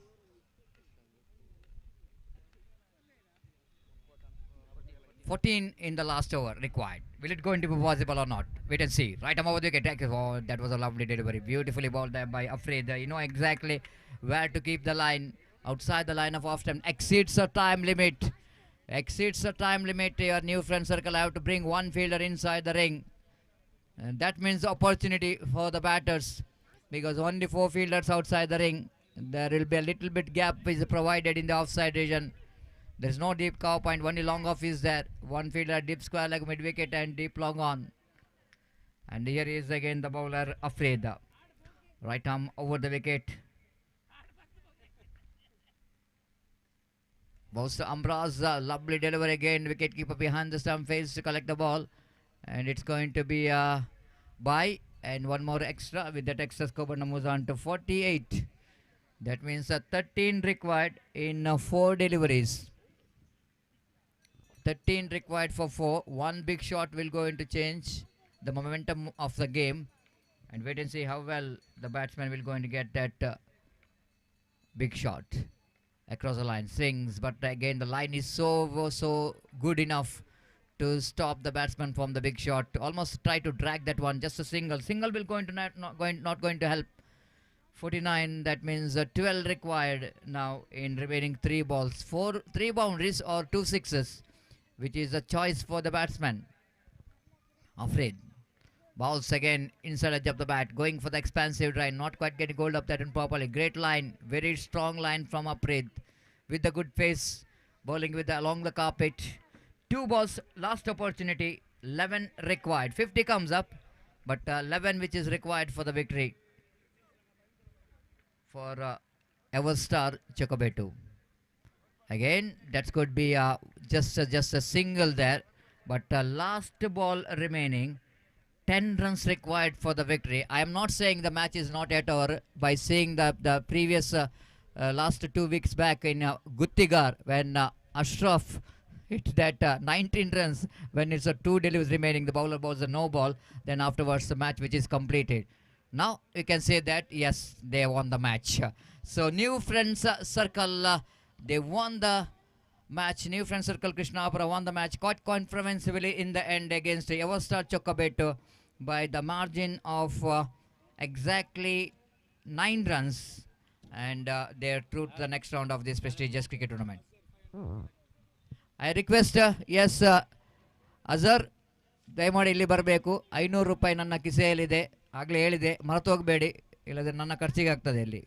.14 in the last over required. Will it go into be possible or not? Wait and see. Right arm over the wicket. Oh, that was a lovely delivery. Beautifully balled there by Afrid. You know exactly where to keep the line. Outside the line of off time. Exceeds the time limit. Exceeds the time limit. Your new friend circle have to bring one fielder inside the ring. And that means opportunity for the batters. Because only 4 fielders outside the ring. There will be a little bit gap is provided in the offside region. There is no deep cover point, only long off is there. One fielder deep square leg mid wicket and deep long on. And here is again the bowler Afred. Right arm over the wicket. Bows to Ambraz, lovely delivery again. Wicket keeper behind the stump fails to collect the ball. And it's going to be a bye. And one more extra. With that extra score moves on to 48. That means 13 required in 4 deliveries. 13 required for 4. One big shot will go into change the momentum of the game. And wait and see how well the batsman will going to get that big shot. Across the line, swings, but again the line is so good enough to stop the batsman from the big shot. Almost try to drag that one, just a single. Single will going to not going to help. 49, that means 12 required now in remaining 3 balls. 3 boundaries or 2 sixes, which is a choice for the batsman. Afraid. Bowls again inside edge of the bat, going for the expansive drive, not quite getting hold of that in properly. Great line, very strong line from Afraid with the good pace, bowling with along the carpet. 2 balls, last opportunity, 11 required. 50 comes up, but 11 which is required for the victory for Everstar Chocobetu. Again, that could be just a single there, but last ball remaining. 10 runs required for the victory. I am not saying the match is not yet over by seeing the previous last 2 weeks back in Guttigar when Ashraf hit that 19 runs when it's a 2 deliveries remaining. The bowler bowls a no ball. Then afterwards the match which is completed. Now you can say that yes, they won the match. So New Friends Circle, they won the match. New Friends Circle Krishnapura won the match quite comprehensively in the end against Everstar Chokkabettu by the margin of exactly 9 runs, and they are through to the next round of this prestigious cricket tournament. I request yes Azhar ದಯಮಾಡಿ ಇಲ್ಲಿ ಬರಬೇಕು. 500 ರೂಪಾಯಿ ನನ್ನ ಕಿಸೆಯಲ್ಲಿದೆ, ಆಗಲೇ ಹೇಳಿದೆ, ಮರೆತು ಹೋಗಬೇಡಿ, ಇಲ್ಲದ್ರೆ ನನ್ನ ಖರ್ಚಿಗೆ ಆಗ್ತದೆ ಇಲ್ಲಿ.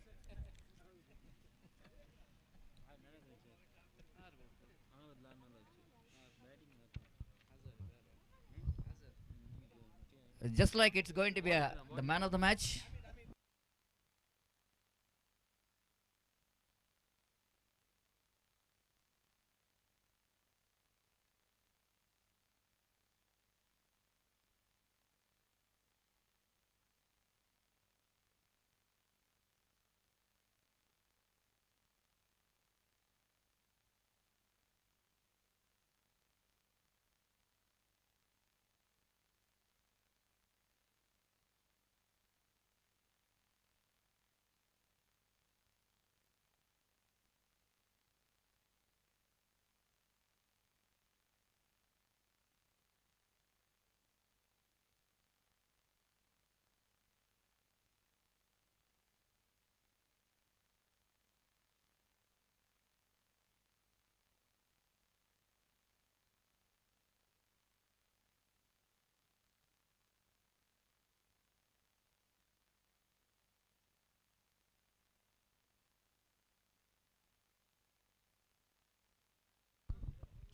Just like it's going to be the man of the match.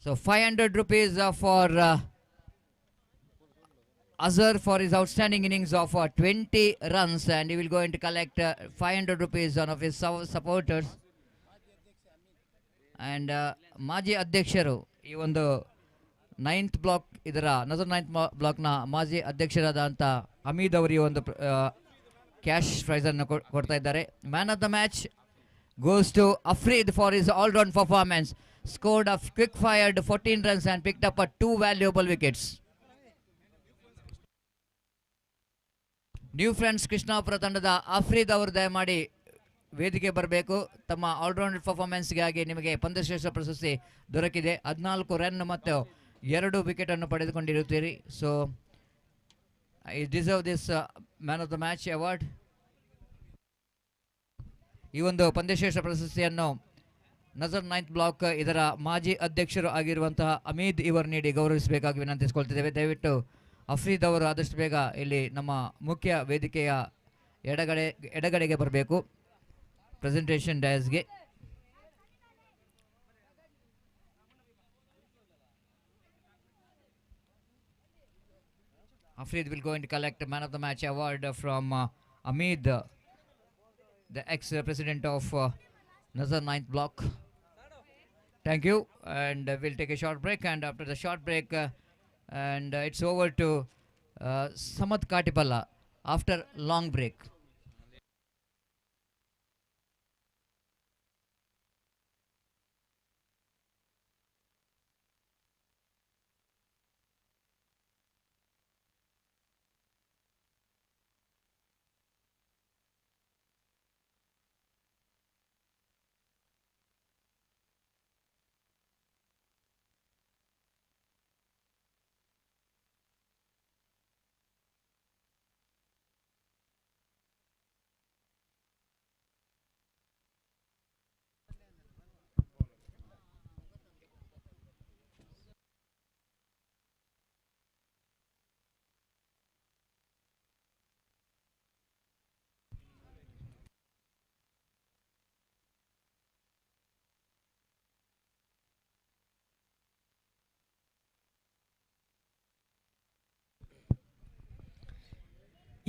So 500 rupees for Azhar for his outstanding innings of 20 runs, and he will go to collect 500 rupees on of his supporters. And Maji Adyaksharu, ಈ ಒಂದು 9th block ಇದರ ನಜರ್ 9th ಬ್ಲಾಕ್ನ ಮಾಜಿ ಅಧ್ಯಕ್ಷರಾದಂಥ ಹಮೀದ್ ಅವರು ಈ ಒಂದು cash ಪ್ರೈಸನ್ನು ಕೊಡ್ತಾ ಇದ್ದಾರೆ. Man of the match goes to Afrid for his all-round performance. Scored a quick-fired 14 runs and picked up 2 valuable wickets. New friends Krishnapura ತಂಡದ ಅಫ್ರೀದ್ ಅವರು ದಯಮಾಡಿ ವೇದಿಕೆ ಬರಬೇಕು. ತಮ್ಮ ಆಲ್ರೌಂಡ್ ಪರ್ಫಾರ್ಮೆನ್ಸ್ಗಾಗಿ ನಿಮಗೆ ಪಂದ್ಯಶ್ರೇಷ್ಠ ಪ್ರಶಸ್ತಿ ದೊರಕಿದೆ. 14 ರನ್ ಮತ್ತು 2 ವಿಕೆಟನ್ನು ಪಡೆದುಕೊಂಡಿರುತ್ತೀರಿ. So I deserve this man of the match award. ಈ ಒಂದು ಪಂದ್ಯಶ್ರೇಷ್ಠ ಪ್ರಶಸ್ತಿಯನ್ನು ನಜರ್ 9th ಬ್ಲಾಕ್ ಇದರ ಮಾಜಿ ಅಧ್ಯಕ್ಷರು ಆಗಿರುವಂತಹ ಅಮೀದ್ ಇವರು ನೀಡಿ ಗೌರವಿಸಬೇಕಾಗಿ ವಿನಂತಿಸಿಕೊಳ್ತಿದ್ದೇವೆ. ದಯವಿಟ್ಟು ಅಫ್ರೀದ್ ಅವರು ಆದಷ್ಟು ಬೇಗ ಇಲ್ಲಿ ನಮ್ಮ ಮುಖ್ಯ ವೇದಿಕೆಯ ಎಡಗಡೆಗೆ ಬರಬೇಕು, presentation ಡಯಾಸ್ಗೆ. Afrid will go and collect man of the match award from Amid, the ex-president of Nazar 9th block. Thank you, and we'll take a short break, and after the short break and it's over to Samad Katipalla after long break.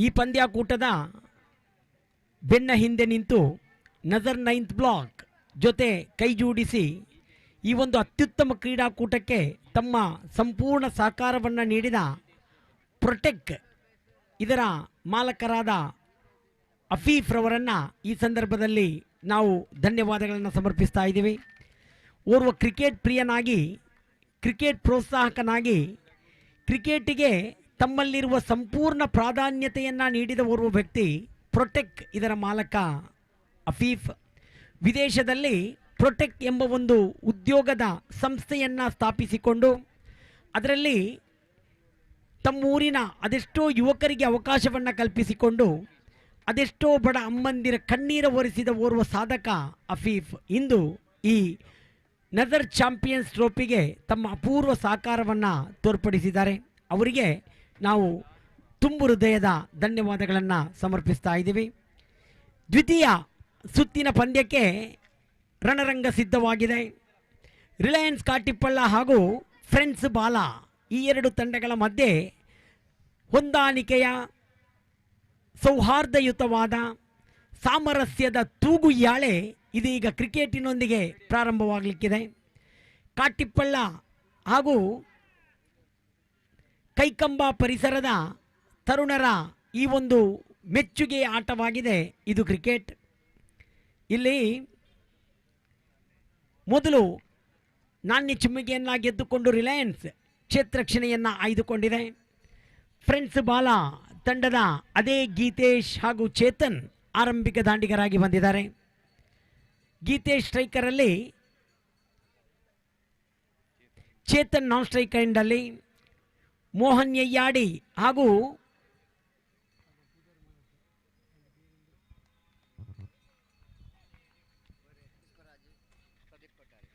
ಈ ಪಂದ್ಯಾಕೂಟದ ಬೆನ್ನ ಹಿಂದೆ ನಿಂತು ನಜರ್ 9th block ಜೊತೆ ಕೈಜೋಡಿಸಿ ಈ ಒಂದು ಅತ್ಯುತ್ತಮ ಕ್ರೀಡಾಕೂಟಕ್ಕೆ ತಮ್ಮ ಸಂಪೂರ್ಣ ಸಹಕಾರವನ್ನು ನೀಡಿದ ಪ್ರೊಟೆಕ್ ಇದರ ಮಾಲಕರಾದ ಅಫೀಫ್ ರವರನ್ನು ಈ ಸಂದರ್ಭದಲ್ಲಿ ನಾವು ಧನ್ಯವಾದಗಳನ್ನು ಸಮರ್ಪಿಸ್ತಾ ಇದ್ದೀವಿ. ಓರ್ವ ಕ್ರಿಕೆಟ್ ಪ್ರಿಯನಾಗಿ, ಕ್ರಿಕೆಟ್ ಪ್ರೋತ್ಸಾಹಕನಾಗಿ, ಕ್ರಿಕೆಟಿಗೆ ತಮ್ಮಲ್ಲಿರುವ ಸಂಪೂರ್ಣ ಪ್ರಾಧಾನ್ಯತೆಯನ್ನು ನೀಡಿದ ಓರ್ವ ವ್ಯಕ್ತಿ ಪ್ರೊಟೆಕ್ ಇದರ ಮಾಲಕ ಅಫೀಫ್. ವಿದೇಶದಲ್ಲಿ ಪ್ರೊಟೆಕ್ ಎಂಬ ಒಂದು ಉದ್ಯೋಗದ ಸಂಸ್ಥೆಯನ್ನು ಸ್ಥಾಪಿಸಿಕೊಂಡು ಅದರಲ್ಲಿ ತಮ್ಮೂರಿನ ಅದೆಷ್ಟೋ ಯುವಕರಿಗೆ ಅವಕಾಶವನ್ನು ಕಲ್ಪಿಸಿಕೊಂಡು ಅದೆಷ್ಟೋ ಬಡ ಅಮ್ಮಂದಿರ ಕಣ್ಣೀರ ಒರೆಸಿದ ಓರ್ವ ಸಾಧಕ ಅಫೀಫ್ ಇಂದು ಈ ನಜರ್ ಚಾಂಪಿಯನ್ಸ್ ಟ್ರೋಫಿಗೆ ತಮ್ಮ ಅಪೂರ್ವ ಸಹಕಾರವನ್ನು ತೋರ್ಪಡಿಸಿದ್ದಾರೆ. ಅವರಿಗೆ ನಾವು ತುಂಬು ಹೃದಯದ ಧನ್ಯವಾದಗಳನ್ನು ಸಮರ್ಪಿಸ್ತಾ ಇದ್ದೀವಿ. ದ್ವಿತೀಯ ಸುತ್ತಿನ ಪಂದ್ಯಕ್ಕೆ ರಣರಂಗ ಸಿದ್ಧವಾಗಿದೆ. ರಿಲಯನ್ಸ್ ಕಾಟಿಪಳ್ಳ ಹಾಗೂ ಫ್ರೆಂಡ್ಸ್ ಬಾಲ ಈ ಎರಡು ತಂಡಗಳ ಮಧ್ಯೆ ಹೊಂದಾಣಿಕೆಯ ಸೌಹಾರ್ದಯುತವಾದ ಸಾಮರಸ್ಯದ ತೂಗುಯ್ಯಾಳೆ ಇದೀಗ ಕ್ರಿಕೆಟಿನೊಂದಿಗೆ ಪ್ರಾರಂಭವಾಗಲಿಕ್ಕಿದೆ. ಕಾಟಿಪಳ್ಳ ಹಾಗೂ ಕೈಕಂಬ ಪರಿಸರದ ತರುಣರ ಈ ಒಂದು ಮೆಚ್ಚುಗೆಯ ಆಟವಾಗಿದೆ ಇದು ಕ್ರಿಕೆಟ್. ಇಲ್ಲಿ ಮೊದಲು ನಾಣ್ಯ ಚಿಮ್ಮಿಗೆಯನ್ನು ಗೆದ್ದುಕೊಂಡು ರಿಲಯನ್ಸ್ ಕ್ಷೇತ್ರರಕ್ಷಣೆಯನ್ನು ಆಯ್ದುಕೊಂಡಿದೆ. ಫ್ರೆಂಡ್ಸ್ ಬಾಲ ತಂಡದ ಅದೇ ಗೀತೇಶ್ ಹಾಗೂ ಚೇತನ್ ಆರಂಭಿಕ ದಾಂಡಿಗರಾಗಿ ಬಂದಿದ್ದಾರೆ. ಗೀತೇಶ್ ಸ್ಟ್ರೈಕರಲ್ಲಿ, ಚೇತನ್ ನಾನ್ ಸ್ಟ್ರೈಕರ್ ಎಂಡಲ್ಲಿ, ಮೋಹನ್ ಯಯ್ಯಾಡಿ ಹಾಗೂ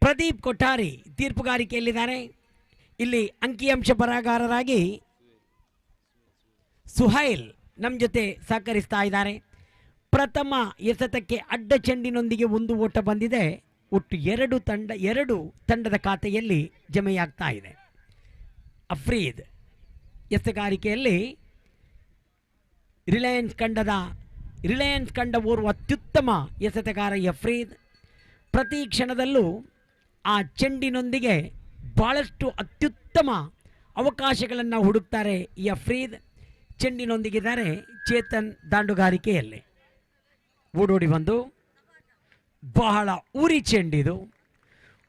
ಪ್ರದೀಪ್ ಕೊಠಾರಿ ತೀರ್ಪುಗಾರಿಕೆಯಲ್ಲಿದ್ದಾರೆ. ಇಲ್ಲಿ ಅಂಕಿಅಂಶ ಬರಹಗಾರರಾಗಿ ಸುಹೈಲ್ ನಮ್ಮ ಜೊತೆ ಸಹಕರಿಸ್ತಾ ಇದ್ದಾರೆ. ಪ್ರಥಮ ಎಸೆತಕ್ಕೆ ಅಡ್ಡ ಚೆಂಡಿನೊಂದಿಗೆ ಒಂದು ಓಟ ಬಂದಿದೆ. ಒಟ್ಟು ಎರಡು ತಂಡದ ಖಾತೆಯಲ್ಲಿ ಜಮೆಯಾಗ್ತಾ ಇದೆ. ಅಫ್ರೀದ್ ಎಸೆಗಾರಿಕೆಯಲ್ಲಿ ರಿಲಯನ್ಸ್ ಕಂಡ ಓರ್ವ ಅತ್ಯುತ್ತಮ ಎಸೆತಗಾರ ಅಫ್ರೀದ್. ಪ್ರತಿ ಕ್ಷಣದಲ್ಲೂ ಆ ಚೆಂಡಿನೊಂದಿಗೆ ಭಾಳಷ್ಟು ಅತ್ಯುತ್ತಮ ಅವಕಾಶಗಳನ್ನು ಹುಡುಕ್ತಾರೆ ಈ ಅಫ್ರೀದ್. ಚೆಂಡಿನೊಂದಿಗಿದ್ದಾರೆ ಚೇತನ್ ದಾಂಡುಗಾರಿಕೆಯಲ್ಲಿ. ಓಡೋಡಿ ಬಂದು ಬಹಳ ಉರಿ ಚೆಂಡಿದು.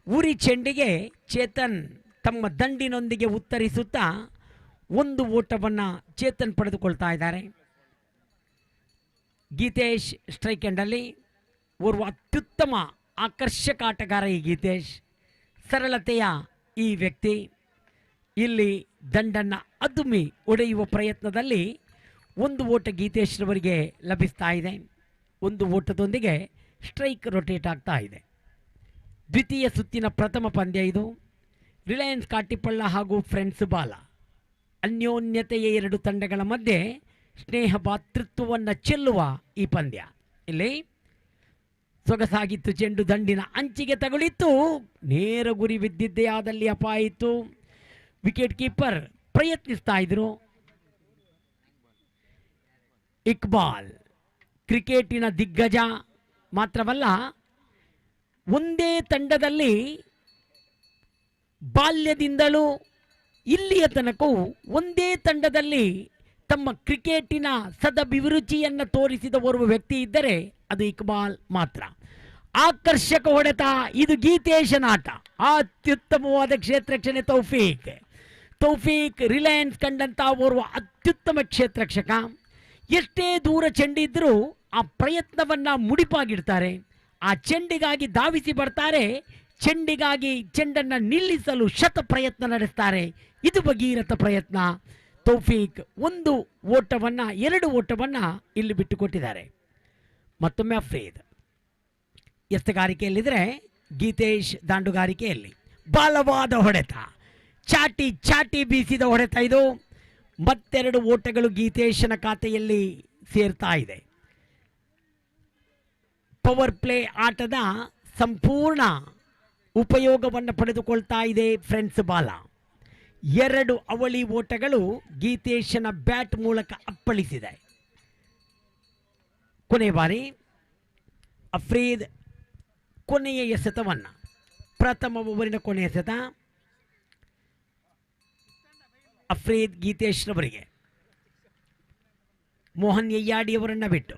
ಉರಿ ಚೆಂಡಿಗೆ ಚೇತನ್ ತಮ್ಮ ದಂಡಿನೊಂದಿಗೆ ಉತ್ತರಿಸುತ್ತಾ ಒಂದು ಓಟವನ್ನು ಚೇತನ್ ಪಡೆದುಕೊಳ್ತಾ ಇದ್ದಾರೆ. ಗೀತೇಶ್ ಸ್ಟ್ರೈಕ್ ಎಂಡಲ್ಲಿ ಓರ್ವ ಅತ್ಯುತ್ತಮ ಆಕರ್ಷಕ ಆಟಗಾರ ಈ ಗೀತೇಶ್. ಸರಳತೆಯ ಈ ವ್ಯಕ್ತಿ ಇಲ್ಲಿ ದಂಡನ್ನು ಅದುಮಿ ಒಡೆಯುವ ಪ್ರಯತ್ನದಲ್ಲಿ ಒಂದು ಓಟ ಗೀತೇಶ್ರವರಿಗೆ ಲಭಿಸ್ತಾ ಇದೆ. ಒಂದು ಓಟದೊಂದಿಗೆ ಸ್ಟ್ರೈಕ್ ರೊಟೇಟ್ ಆಗ್ತಾ ಇದೆ. ದ್ವಿತೀಯ ಸುತ್ತಿನ ಪ್ರಥಮ ಪಂದ್ಯ ಇದು. ರಿಲಯನ್ಸ್ ಕಾಟಿಪಳ್ಳ ಹಾಗೂ ಫ್ರೆಂಡ್ಸ್ ಬಾಲ ಅನ್ಯೋನ್ಯತೆಯ ಎರಡು ತಂಡಗಳ ಮಧ್ಯೆ ಸ್ನೇಹ ಭಾತೃತ್ವವನ್ನು ಚೆಲ್ಲುವ ಈ ಪಂದ್ಯ. ಇಲ್ಲಿ ಸೊಗಸಾಗಿತ್ತು. ಚೆಂಡು ದಂಡಿನ ಅಂಚಿಗೆ ತಗುಲಿತ್ತು. ನೇರ ಗುರಿ ಬಿದ್ದಿದ್ದೇ ಆದಲ್ಲಿ ಅಪಾಯ ಇತ್ತು. ವಿಕೆಟ್ ಕೀಪರ್ ಪ್ರಯತ್ನಿಸ್ತಾ ಇದ್ರು. ಇಕ್ಬಾಲ್ ಕ್ರಿಕೆಟಿನ ದಿಗ್ಗಜ ಮಾತ್ರವಲ್ಲ, ಒಂದೇ ತಂಡದಲ್ಲಿ ಬಾಲ್ಯದಿಂದಲೂ ಇಲ್ಲಿಯ ತನಕವೂ ಒಂದೇ ತಂಡದಲ್ಲಿ ತಮ್ಮ ಕ್ರಿಕೆಟಿನ ಸದಭಿರುಚಿಯನ್ನು ತೋರಿಸಿದ ಓರ್ವ ವ್ಯಕ್ತಿ ಇದ್ದರೆ ಅದು ಇಕ್ಬಾಲ್ ಮಾತ್ರ. ಆಕರ್ಷಕ ಹೊಡೆತ. ಇದು ಗೀತೇಶನ ಆಟ. ಅತ್ಯುತ್ತಮವಾದ ಕ್ಷೇತ್ರರಕ್ಷಣೆ ತೌಫೀಕ್ ರಿಲಯನ್ಸ್ ಕಂಡಂತ ಓರ್ವ ಅತ್ಯುತ್ತಮ ಕ್ಷೇತ್ರರಕ್ಷಕ. ಎಷ್ಟೇ ದೂರ ಚೆಂಡಿದ್ರೂ ಆ ಪ್ರಯತ್ನವನ್ನು ಮುಡಿಪಾಗಿಡ್ತಾರೆ. ಆ ಚೆಂಡಿಗಾಗಿ ಧಾವಿಸಿ ಬರ್ತಾರೆ. ಚೆಂಡನ್ನು ನಿಲ್ಲಿಸಲು ಶತ ಪ್ರಯತ್ನ ನಡೆಸ್ತಾರೆ. ಇದು ಭಗೀರಥ ಪ್ರಯತ್ನ. ತೌಫೀಕ್ ಎರಡು ಓಟವನ್ನು ಇಲ್ಲಿ ಬಿಟ್ಟುಕೊಟ್ಟಿದ್ದಾರೆ. ಮತ್ತೊಮ್ಮೆ ಅಫ್ರೀದ್ ಎಸೆಗಾರಿಕೆಯಲ್ಲಿದ್ದರೆ ಗೀತೇಶ್ ದಾಂಡುಗಾರಿಕೆಯಲ್ಲಿ ಬಲವಾದ ಹೊಡೆತ. ಚಾಟಿ ಬೀಸಿದ ಹೊಡೆತ ಇದು. ಮತ್ತೆರಡು ಓಟಗಳು ಗೀತೇಶನ ಖಾತೆಯಲ್ಲಿ ಸೇರ್ತಾ ಇದೆ. ಪವರ್ ಪ್ಲೇ ಆಟದ ಸಂಪೂರ್ಣ ಉಪಯೋಗವನ್ನು ಪಡೆದುಕೊಳ್ತಾ ಇದೆ ಫ್ರೆಂಡ್ಸ್ ಬಾಲ. ಎರಡು ಅವಳಿ ಓಟಗಳು ಗೀತೇಶನ ಬ್ಯಾಟ್ ಮೂಲಕ ಅಪ್ಪಳಿಸಿದೆ. ಕೊನೆ ಬಾರಿ ಅಫ್ರೀದ್ ಕೊನೆಯ ಎಸೆತವನ್ನು ಪ್ರಥಮ ಓವರಿನ ಕೊನೆಯ ಎಸೆತ ಅಫ್ರೀದ್ ಗೀತೇಶ್ ರವರಿಗೆ. ಮೋಹನ್ ಯಯ್ಯಾಡಿಯವರನ್ನ ಬಿಟ್ಟು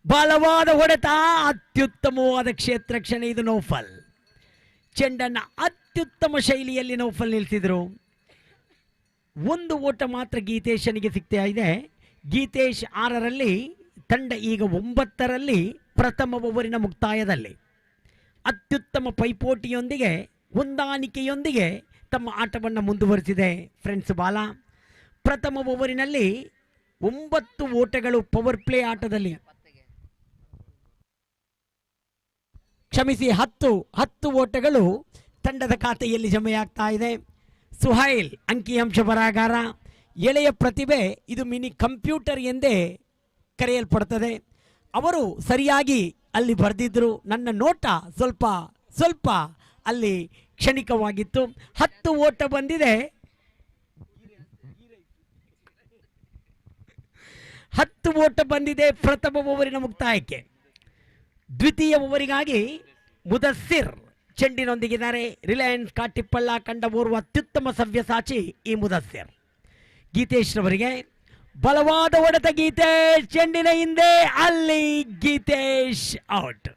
ಬಲವಾದ ಹೊಡೆತ, ಅತ್ಯುತ್ತಮವಾದ ಕ್ಷೇತ್ರ ರಕ್ಷಣೆ. ಇದು ನೌಫಲ್ ಚೆಂಡನ್ನ ಅತ್ಯುತ್ತಮ ಶೈಲಿಯಲ್ಲಿ ನೌಫಲ್ ನಿಲ್ಲಿಸಿದ್ರು. ಒಂದು ಓಟ ಮಾತ್ರ ಗೀತೇಶನಿಗೆ ಸಿಗ್ತಾ ಇದೆ. ಗೀತೇಶ್ 6ರಲ್ಲಿ, ತಂಡ ಈಗ 9ರಲ್ಲಿ ಪ್ರಥಮ ಓವರಿನ ಮುಕ್ತಾಯದಲ್ಲಿ ಅತ್ಯುತ್ತಮ ಪೈಪೋಟಿಯೊಂದಿಗೆ ಹೊಂದಾಣಿಕೆಯೊಂದಿಗೆ ತಮ್ಮ ಆಟವನ್ನು ಮುಂದುವರಿಸಿದೆ ಫ್ರೆಂಡ್ಸ್ ಬಾಲ. ಪ್ರಥಮ ಓವರಿನಲ್ಲಿ 9 ಓಟಗಳು ಪವರ್ ಪ್ಲೇ ಆಟದಲ್ಲಿ, ಕ್ಷಮಿಸಿ 10 ಓಟಗಳು ತಂಡದ ಖಾತೆಯಲ್ಲಿ ಜಮೆಯಾಗ್ತಾ ಇದೆ. ಸುಹೈಲ್ ಅಂಕಿಅಂಶ ಬರಹಗಾರ, ಎಳೆಯ ಪ್ರತಿಭೆ, ಇದು ಮಿನಿ ಕಂಪ್ಯೂಟರ್ ಎಂದೇ ಕರೆಯಲ್ಪಡುತ್ತದೆ. ಅವರು ಸರಿಯಾಗಿ ಅಲ್ಲಿ ಬರೆದಿದ್ರು. ನನ್ನ ನೋಟ ಸ್ವಲ್ಪ ಅಲ್ಲಿ ಕ್ಷಣಿಕವಾಗಿತ್ತು. 10 ಓಟ ಬಂದಿದೆ. 10 ಓಟ ಬಂದಿದೆ ಪ್ರಥಮ ಓವರಿನ ಮುಕ್ತಾಯಕ್ಕೆ. ದ್ವಿತೀಯ ಓವರಿಗಾಗಿ ಮುದಸ್ಸಿರ್ ಚೆಂಡಿನೊಂದಿಗಿದ್ದಾರೆ. ರಿಲಯನ್ಸ್ ಕಾಟಿಪ್ಪಳ್ಳ ಕಂಡ ಓರ್ವ ಅತ್ಯುತ್ತಮ ಸವ್ಯಸಾಚಿ ಈ ಮುದಸ್ಸಿರ್. ಗೀತೇಶ್ ರವರಿಗೆ ಬಲವಾದ ಹೊಡೆತ. ಗೀತೇಶ್ ಚೆಂಡಿನ ಹಿಂದೆ, ಅಲ್ಲಿ ಗೀತೇಶ್ ಔಟ್.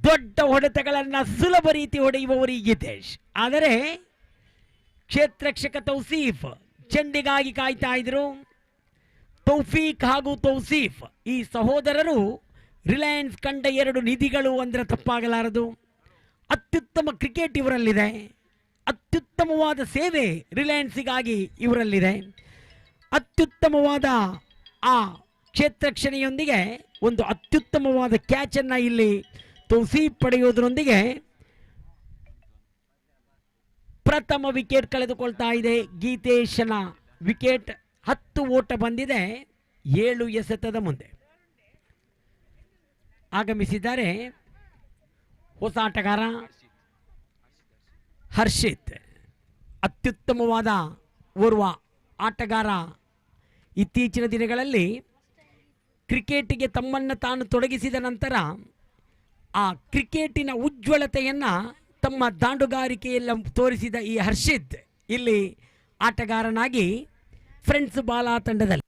ದೊಡ್ಡ ಹೊಡೆತಗಳನ್ನು ಸುಲಭ ರೀತಿ ಹೊಡೆಯುವವರು ಈ ಗೀತೇಶ್. ಆದರೆ ಕ್ಷೇತ್ರರಕ್ಷಕ ತೌಸೀಫ್ ಚೆಂಡಿಗಾಗಿ ಕಾಯ್ತಾ ಇದ್ರು. ತೌಫೀಕ್ ಹಾಗೂ ತೌಸೀಫ್ ಈ ಸಹೋದರರು ರಿಲಯನ್ಸ್ ಕಂಡ 2 ನಿಧಿಗಳು ಅಂದರೆ ತಪ್ಪಾಗಲಾರದು. ಅತ್ಯುತ್ತಮ ಕ್ರಿಕೆಟ್ ಇವರಲ್ಲಿದೆ, ಅತ್ಯುತ್ತಮವಾದ ಸೇವೆ ರಿಲಯನ್ಸಿಗಾಗಿ ಇವರಲ್ಲಿದೆ. ಅತ್ಯುತ್ತಮವಾದ ಆ ಕ್ಷೇತ್ರರಕ್ಷಣೆಯೊಂದಿಗೆ ಒಂದು ಅತ್ಯುತ್ತಮವಾದ ಕ್ಯಾಚನ್ನು ಇಲ್ಲಿ ತೌಸೀಫ್ ಪಡೆಯುವುದರೊಂದಿಗೆ ಪ್ರಥಮ ವಿಕೆಟ್ ಕಳೆದುಕೊಳ್ತಾ ಇದೆ. ಗೀತೇಶನ ವಿಕೆಟ್. 10 ಓಟ ಬಂದಿದೆ 7 ಎಸೆತದ ಮುಂದೆ. ಆಗಮಿಸಿದ್ದಾರೆ ಹೊಸ ಆಟಗಾರ ಹರ್ಷಿತ್. ಅತ್ಯುತ್ತಮವಾದ ಓರ್ವ ಆಟಗಾರ. ಇತ್ತೀಚಿನ ದಿನಗಳಲ್ಲಿ ಕ್ರಿಕೆಟಿಗೆ ತಮ್ಮನ್ನು ತಾನು ತೊಡಗಿಸಿದ ನಂತರ ಆ ಕ್ರಿಕೆಟಿನ ಉಜ್ವಲತೆಯನ್ನು ತಮ್ಮ ದಾಂಡುಗಾರಿಕೆಯಲ್ಲಿ ತೋರಿಸಿದ ಈ ಹರ್ಷಿತ್ ಇಲ್ಲಿ ಆಟಗಾರನಾಗಿ ಫ್ರೆಂಡ್ಸ್ ಬಾಲಾ ತಂಡದಲ್ಲಿ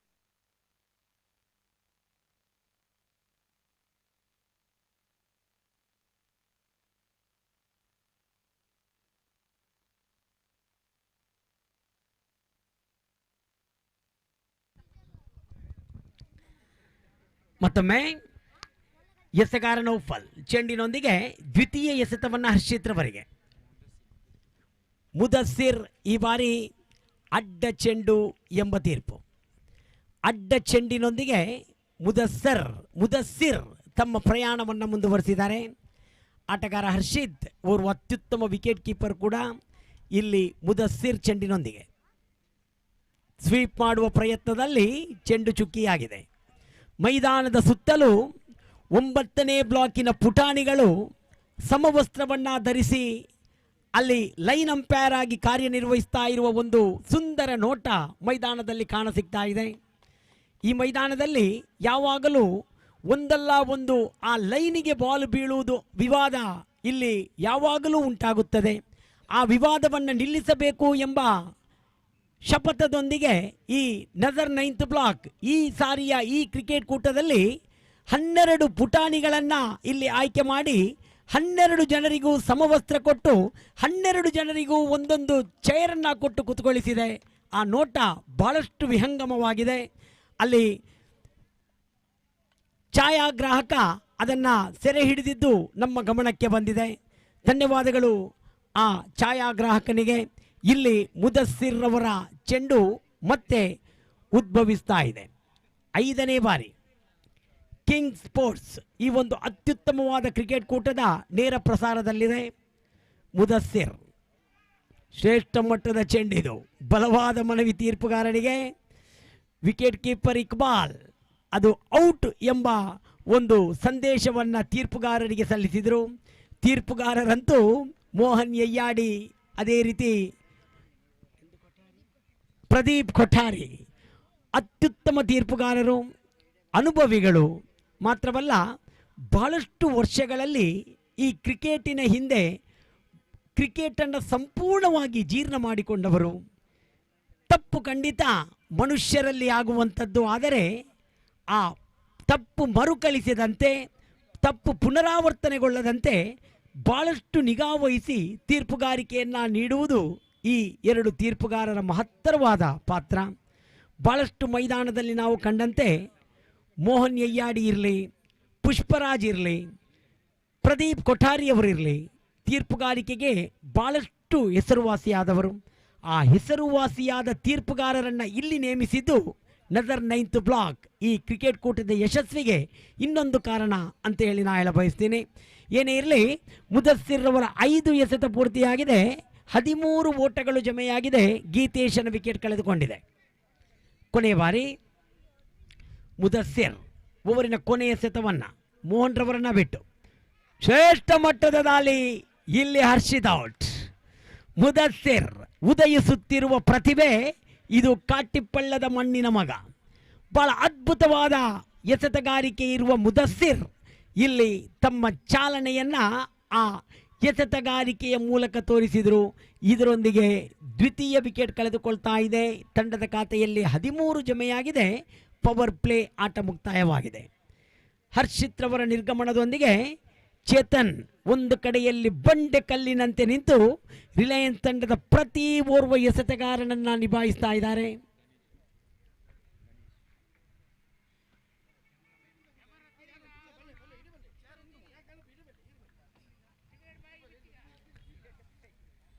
ಮತ್ತೊಮ್ಮೆ ಎಸೆಗಾರ ನೌಫಲ್ ಚೆಂಡಿನೊಂದಿಗೆ ದ್ವಿತೀಯ ಎಸೆತವನ್ನು ಹರ್ಷಿತ್ ರವರಿಗೆ. ಮುದಸ್ಸಿರ್ ಈ ಬಾರಿ ಅಡ್ಡ ಚೆಂಡು ಎಂಬ ತೀರ್ಪು. ಅಡ್ಡ ಚೆಂಡಿನೊಂದಿಗೆ ಮುದಸ್ಸಿರ್ ತಮ್ಮ ಪ್ರಯಾಣವನ್ನು ಮುಂದುವರಿಸಿದ್ದಾರೆ. ಆಟಗಾರ ಹರ್ಷಿತ್ ಓರ್ವ ಅತ್ಯುತ್ತಮ ವಿಕೆಟ್ ಕೀಪರ್ ಕೂಡ. ಇಲ್ಲಿ ಮುದಸ್ಸಿರ್ ಚೆಂಡಿನೊಂದಿಗೆ ಸ್ವೀಪ್ ಮಾಡುವ ಪ್ರಯತ್ನದಲ್ಲಿ ಚೆಂಡು ಚುಕ್ಕಿಯಾಗಿದೆ. ಮೈದಾನದ ಸುತ್ತಲೂ 9ನೇ ಬ್ಲಾಕಿನ ಪುಟಾಣಿಗಳು ಸಮವಸ್ತ್ರವನ್ನು ಧರಿಸಿ ಅಲ್ಲಿ ಲೈನ್ ಅಂಪೈರ್ ಆಗಿ ಕಾರ್ಯನಿರ್ವಹಿಸ್ತಾ ಇರುವ ಒಂದು ಸುಂದರ ನೋಟ ಮೈದಾನದಲ್ಲಿ ಕಾಣಸಿಗ್ತಾ ಇದೆ. ಈ ಮೈದಾನದಲ್ಲಿ ಯಾವಾಗಲೂ ಒಂದಲ್ಲ ಒಂದು ಆ ಲೈನಿಗೆ ಬಾಲ್ ಬೀಳುವುದು ವಿವಾದ ಇಲ್ಲಿ ಯಾವಾಗಲೂ ಉಂಟಾಗುತ್ತದೆ. ಆ ವಿವಾದವನ್ನು ನಿಲ್ಲಿಸಬೇಕು ಎಂಬ ಶಪಥದೊಂದಿಗೆ ಈ ನಜರ್ 9th ಬ್ಲಾಕ್ ಈ ಸಾರಿಯ ಈ ಕ್ರಿಕೆಟ್ ಕೂಟದಲ್ಲಿ 12 ಪುಟಾಣಿಗಳನ್ನು ಇಲ್ಲಿ ಆಯ್ಕೆ ಮಾಡಿ 12 ಜನರಿಗೂ ಸಮವಸ್ತ್ರ ಕೊಟ್ಟು 12 ಜನರಿಗೂ ಒಂದೊಂದು ಚೇರನ್ನು ಕೊಟ್ಟು ಕುತ್ಕೊಳಿಸಿದೆ. ಆ ನೋಟ ಬಹಳಷ್ಟು ವಿಹಂಗಮವಾಗಿದೆ. ಅಲ್ಲಿ ಛಾಯಾಗ್ರಾಹಕ ಅದನ್ನು ಸೆರೆ ಹಿಡಿದಿದ್ದು ನಮ್ಮ ಗಮನಕ್ಕೆ ಬಂದಿದೆ. ಧನ್ಯವಾದಗಳು ಆ ಛಾಯಾಗ್ರಾಹಕನಿಗೆ. ಇಲ್ಲಿ ಮುದಸ್ಸಿರ್ ರವರ ಚೆಂಡು ಮತ್ತೆ ಉದ್ಭವಿಸ್ತಾ ಇದೆ. 5ನೇ ಬಾರಿ ಕಿಂಗ್ ಸ್ಪೋರ್ಟ್ಸ್ ಈ ಒಂದು ಅತ್ಯುತ್ತಮವಾದ ಕ್ರಿಕೆಟ್ ಕೂಟದ ನೇರ ಪ್ರಸಾರದಲ್ಲಿದೆ. ಮುದಸ್ಸಿರ್ ಶ್ರೇಷ್ಠ ಮಟ್ಟದ ಚೆಂಡಿದು. ಬಲವಾದ ಮನವಿ ತೀರ್ಪುಗಾರನಿಗೆ. ವಿಕೆಟ್ ಕೀಪರ್ ಇಕ್ಬಾಲ್ ಅದು ಔಟ್ ಎಂಬ ಒಂದು ಸಂದೇಶವನ್ನು ತೀರ್ಪುಗಾರರಿಗೆ ಸಲ್ಲಿಸಿದರು. ತೀರ್ಪುಗಾರರಂತೂ ಮೋಹನ್ ಯಯ್ಯಾಡಿ, ಅದೇ ರೀತಿ ಪ್ರದೀಪ್ ಕೊಠಾರಿ ಅತ್ಯುತ್ತಮ ತೀರ್ಪುಗಾರರು, ಅನುಭವಿಗಳು. ಮಾತ್ರವಲ್ಲ ಬಹಳಷ್ಟು ವರ್ಷಗಳಲ್ಲಿ ಈ ಕ್ರಿಕೆಟಿನ ಹಿಂದೆ ಕ್ರಿಕೆಟನ್ನು ಸಂಪೂರ್ಣವಾಗಿ ಜೀರ್ಣ ಮಾಡಿಕೊಂಡವರು. ತಪ್ಪು ಖಂಡಿತ ಮನುಷ್ಯರಲ್ಲಿ ಆಗುವಂಥದ್ದು, ಆದರೆ ಆ ತಪ್ಪು ಮರುಕಳಿಸದಂತೆ, ತಪ್ಪು ಪುನರಾವರ್ತನೆಗೊಳ್ಳದಂತೆ ಭಾಳಷ್ಟು ನಿಗಾವಹಿಸಿ ತೀರ್ಪುಗಾರಿಕೆಯನ್ನು ನೀಡುವುದು ಈ ಎರಡು ತೀರ್ಪುಗಾರರ ಮಹತ್ತರವಾದ ಪಾತ್ರ. ಭಾಳಷ್ಟು ಮೈದಾನದಲ್ಲಿ ನಾವು ಕಂಡಂತೆ ಮೋಹನ್ ಯಯ್ಯಾಡಿ ಇರಲಿ, ಪುಷ್ಪರಾಜ್ ಇರಲಿ, ಪ್ರದೀಪ್ ಕೊಠಾರಿಯವರಿರಲಿ, ತೀರ್ಪುಗಾರಿಕೆಗೆ ಭಾಳಷ್ಟು ಹೆಸರುವಾಸಿಯಾದವರು. ಆ ಹೆಸರುವಾಸಿಯಾದ ತೀರ್ಪುಗಾರರನ್ನು ಇಲ್ಲಿ ನೇಮಿಸಿದ್ದು ನಜರ್ 9th ಬ್ಲಾಕ್ ಈ ಕ್ರಿಕೆಟ್ ಕೂಟದ ಯಶಸ್ವಿಗೆ ಇನ್ನೊಂದು ಕಾರಣ ಅಂತ ಹೇಳಿ ನಾನು ಹೇಳ ಬಯಸ್ತೀನಿ. ಏನೇ ಇರಲಿ, ಮುದಸ್ಸಿರ್ ಅವರ 5 ಎಸೆತ ಪೂರ್ತಿಯಾಗಿದೆ, 13 ಓಟಗಳು ಜಮೆಯಾಗಿದೆ, ಗೀತೇಶನ ವಿಕೆಟ್ ಕಳೆದುಕೊಂಡಿದೆ. ಕೊನೆಯ ಬಾರಿ ಮುದಸ್ಸಿರ್ ಓವರಿನ ಕೊನೆಯ ಎಸೆತವನ್ನು ಮೋಹನ್ ರವರನ್ನು ಬಿಟ್ಟು ಶ್ರೇಷ್ಠ ಮಟ್ಟದ ದಾಳಿ, ಇಲ್ಲಿ ಹರ್ಷಿತ್ ಔಟ್. ಮುದಸ್ಸಿರ್ ಉದಯಿಸುತ್ತಿರುವ ಪ್ರತಿಭೆ, ಇದು ಕಾಟಿಪ್ಪಳ್ಳದ ಮಣ್ಣಿನ ಮಗ. ಬಹಳ ಅದ್ಭುತವಾದ ಎಸೆತಗಾರಿಕೆ ಇರುವ ಮುದಸ್ಸಿರ್ ಇಲ್ಲಿ ತಮ್ಮ ಚಾಲನೆಯನ್ನು ಆ ಎಸೆತಗಾರಿಕೆಯ ಮೂಲಕ ತೋರಿಸಿದರು. ಇದರೊಂದಿಗೆ ದ್ವಿತೀಯ ವಿಕೆಟ್ ಕಳೆದುಕೊಳ್ತಾ ಇದೆ. ತಂಡದ ಖಾತೆಯಲ್ಲಿ 13 ಜಮೆಯಾಗಿದೆ. ಪವರ್ ಪ್ಲೇ ಆಟ ಮುಕ್ತಾಯವಾಗಿದೆ. ಹರ್ಷಿತ್ ರವರ ನಿರ್ಗಮನದೊಂದಿಗೆ ಚೇತನ್ ಒಂದು ಕಡೆಯಲ್ಲಿ ಬಂಡೆ ಕಲ್ಲಿನಂತೆ ನಿಂತು ರಿಲಯನ್ಸ್ ತಂಡದ ಪ್ರತಿ ಓರ್ವ ಎಸೆತಗಾರನನ್ನು ನಿಭಾಯಿಸ್ತಾ ಇದ್ದಾರೆ.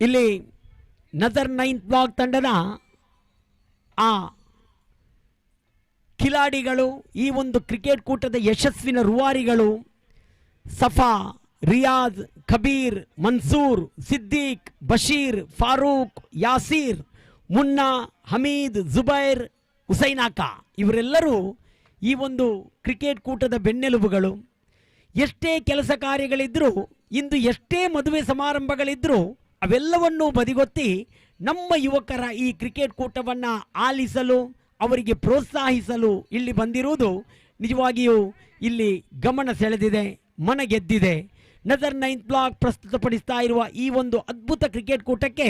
ಇಲ್ಲಿ ನಜರ್ 9th ಬ್ಲಾಕ್ ತಂಡದ ಆ ಕಿಲಾಡಿಗಳು, ಈ ಒಂದು ಕ್ರಿಕೆಟ್ ಕೂಟದ ಯಶಸ್ವಿನ ರೂವಾರಿಗಳು ಸಫಾ, ರಿಯಾಜ್, ಕಬೀರ್, ಮನ್ಸೂರ್, ಸಿದ್ದೀಕ್, ಬಶೀರ್, ಫಾರೂಕ್, ಯಾಸೀರ್, ಮುನ್ನಾ, ಹಮೀದ್, ಜುಬೈರ್, ಹುಸೈನಾಕಾ ಇವರೆಲ್ಲರೂ ಈ ಒಂದು ಕ್ರಿಕೆಟ್ ಕೂಟದ ಬೆನ್ನೆಲುಬುಗಳು. ಎಷ್ಟೇ ಕೆಲಸ ಕಾರ್ಯಗಳಿದ್ದರೂ, ಇಂದು ಎಷ್ಟೇ ಮದುವೆ ಸಮಾರಂಭಗಳಿದ್ದರೂ ಅವೆಲ್ಲವನ್ನೂ ಬದಿಗೊತ್ತಿ ನಮ್ಮ ಯುವಕರ ಈ ಕ್ರಿಕೆಟ್ ಕೂಟವನ್ನು ಆಲಿಸಲು, ಅವರಿಗೆ ಪ್ರೋತ್ಸಾಹಿಸಲು ಇಲ್ಲಿ ಬಂದಿರುವುದು ನಿಜವಾಗಿಯೂ ಇಲ್ಲಿ ಗಮನ ಸೆಳೆದಿದೆ, ಮನ ಗೆದ್ದಿದೆ. ನಜರ್ 9th ಬ್ಲಾಕ್ ಪ್ರಸ್ತುತಪಡಿಸ್ತಾ ಇರುವ ಈ ಒಂದು ಅದ್ಭುತ ಕ್ರಿಕೆಟ್ ಕೂಟಕ್ಕೆ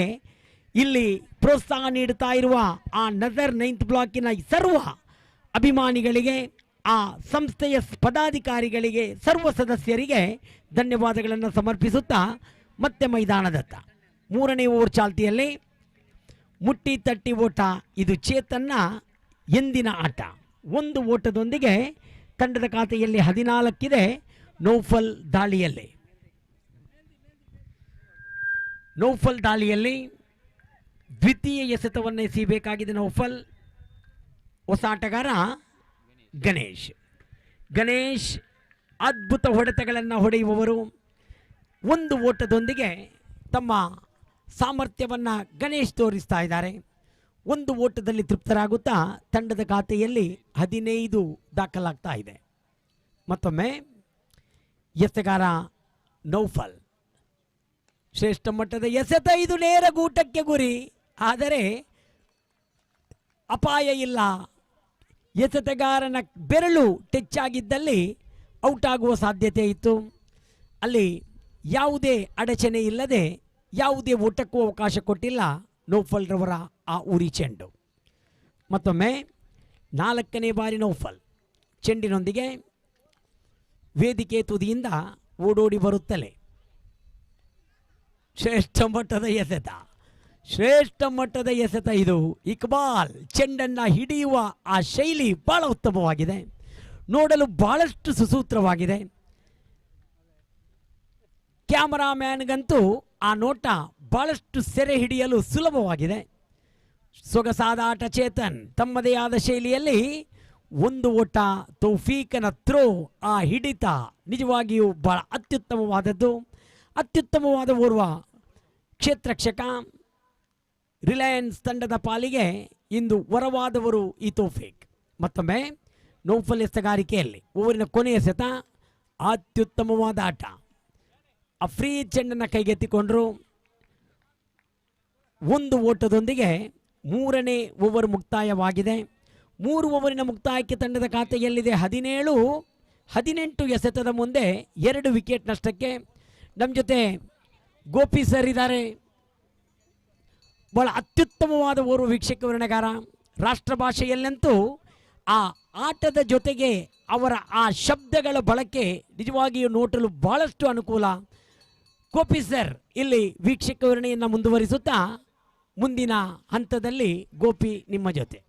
ಇಲ್ಲಿ ಪ್ರೋತ್ಸಾಹ ನೀಡುತ್ತಾ ಇರುವ ಆ ನಜರ್ 9th ಬ್ಲಾಕಿನ ಸರ್ವ ಅಭಿಮಾನಿಗಳಿಗೆ, ಆ ಸಂಸ್ಥೆಯ ಪದಾಧಿಕಾರಿಗಳಿಗೆ, ಸರ್ವ ಸದಸ್ಯರಿಗೆ ಧನ್ಯವಾದಗಳನ್ನು ಸಮರ್ಪಿಸುತ್ತಾ ಮತ್ತೆ ಮೈದಾನದತ್ತ 3ನೇ ಓವರ್ ಚಾಲ್ತಿಯಲ್ಲಿ ಮುಟ್ಟಿ ತಟ್ಟಿ ಓಟ. ಇದು ಚೇತನ್ನ ಎಂದಿನ ಆಟ. 1 ಓಟದೊಂದಿಗೆ ತಂಡದ ಖಾತೆಯಲ್ಲಿ 14 ಇದೆ. ನೌಫಲ್ ದಾಳಿಯಲ್ಲಿ ದ್ವಿತೀಯ ಎಸೆತವನ್ನು ಎಸೆಯಬೇಕಾಗಿದೆ ನೌಫಲ್. ಹೊಸ ಆಟಗಾರ ಗಣೇಶ್ ಅದ್ಭುತ ಹೊಡೆತಗಳನ್ನು ಹೊಡೆಯುವವರು. 1 ಓಟದೊಂದಿಗೆ ತಮ್ಮ ಸಾಮರ್ಥ್ಯವನ್ನು ಗಣೇಶ್ ತೋರಿಸ್ತಾ ಇದ್ದಾರೆ. 1 ಓಟದಲ್ಲಿ ತೃಪ್ತರಾಗುತ್ತಾ ತಂಡದ ಖಾತೆಯಲ್ಲಿ 15 ದಾಖಲಾಗ್ತಾ ಇದೆ. ಮತ್ತೊಮ್ಮೆ ಎಸೆಗಾರ ನೌಫಲ್, ಶ್ರೇಷ್ಠ ಮಟ್ಟದ ಎಸೆತ, ಇದು ನೇರ ಗೂಟಕ್ಕೆ ಗುರಿ, ಆದರೆ ಅಪಾಯ ಇಲ್ಲ. ಎಸೆತಗಾರನ ಬೆರಳು ಟಚ್ ಆಗಿದ್ದಲ್ಲಿ ಔಟ್ ಆಗುವ ಸಾಧ್ಯತೆ ಇತ್ತು. ಅಲ್ಲಿ ಯಾವುದೇ ಅಡಚಣೆ ಇಲ್ಲದೆ ಯಾವುದೇ ಓಟಕ್ಕೂ ಅವಕಾಶ ಕೊಟ್ಟಿಲ್ಲ ನೌಫಲ್ ರವರ ಆ ಉರಿ ಚೆಂಡು. ಮತ್ತೊಮ್ಮೆ 4ನೇ ಬಾರಿ ನೌಫಲ್ ಚೆಂಡಿನೊಂದಿಗೆ ವೇದಿಕೆ ತುದಿಯಿಂದ ಓಡೋಡಿ ಬರುತ್ತಲೇ ಶ್ರೇಷ್ಠ ಮಟ್ಟದ ಎಸೆತ ಇದು. ಇಕ್ಬಾಲ್ ಚೆಂಡನ್ನು ಹಿಡಿಯುವ ಆ ಶೈಲಿ ಬಹಳ ಉತ್ತಮವಾಗಿದೆ, ನೋಡಲು ಬಹಳಷ್ಟು ಸುಸೂತ್ರವಾಗಿದೆ. ಕ್ಯಾಮರಾಮ್ಯಾನ್ಗಂತೂ ಆ ನೋಟ ಬಹಳಷ್ಟು ಸೆರೆ ಹಿಡಿಯಲು ಸುಲಭವಾಗಿದೆ. ಸೊಗಸಾದ ಆಟ ಚೇತನ್ ತಮ್ಮದೇ ಆದ ಶೈಲಿಯಲ್ಲಿ 1 ಓಟ, ತೌಫೀಕನ ಥ್ರೋ, ಆ ಹಿಡಿತ ನಿಜವಾಗಿಯೂ ಬಹಳ ಅತ್ಯುತ್ತಮವಾದ ಓರ್ವ ಕ್ಷೇತ್ರರಕ್ಷಕ. ರಿಲಯನ್ಸ್ ತಂಡದ ಪಾಲಿಗೆ ಇಂದು ವರವಾದವರು ಈ ತೌಫೀಕ್. ಮತ್ತೊಮ್ಮೆ ನೌಫಲ್ ಎಸೆಗಾರಿಕೆಯಲ್ಲಿ ಓವರಿನ ಕೊನೆಯ ಎಸೆತ, ಅತ್ಯುತ್ತಮವಾದ ಆಟ. ಅಫ್ರೀದ್ ಚೆಂಡನ್ನು ಕೈಗೆತ್ತಿಕೊಂಡರು. 1 ಓಟದೊಂದಿಗೆ 3ನೇ ಓವರ್ ಮುಕ್ತಾಯವಾಗಿದೆ. 3 ಓವರಿನ ಮುಕ್ತಾಯಕ್ಕೆ ತಂಡದ ಖಾತೆಯಲ್ಲಿದೆ 17. 18 ಎಸೆತದ ಮುಂದೆ 2 ವಿಕೆಟ್ ನಷ್ಟಕ್ಕೆ ನಮ್ಮ ಜೊತೆ ಗೋಪಿ ಸರ್ ಇದ್ದಾರೆ. ಬಹಳ ಅತ್ಯುತ್ತಮವಾದ ಓರ್ವ ವೀಕ್ಷಕ ವರ್ಣಗಾರ. ರಾಷ್ಟ್ರ ಭಾಷೆಯಲ್ಲಂತೂ ಆ ಆಟದ ಜೊತೆಗೆ ಅವರ ಆ ಶಬ್ದಗಳ ಬಳಕೆ ನಿಜವಾಗಿಯೂ ನೋಟಲು ಬಹಳಷ್ಟು ಅನುಕೂಲ. ಗೋಪಿ ಸರ್ ಇಲ್ಲಿ ವೀಕ್ಷಕ ವಿವರಣೆಯನ್ನು ಮುಂದುವರಿಸುತ್ತಾ ಮುಂದಿನ ಹಂತದಲ್ಲಿ ಗೋಪಿ ನಿಮ್ಮ ಜೊತೆ.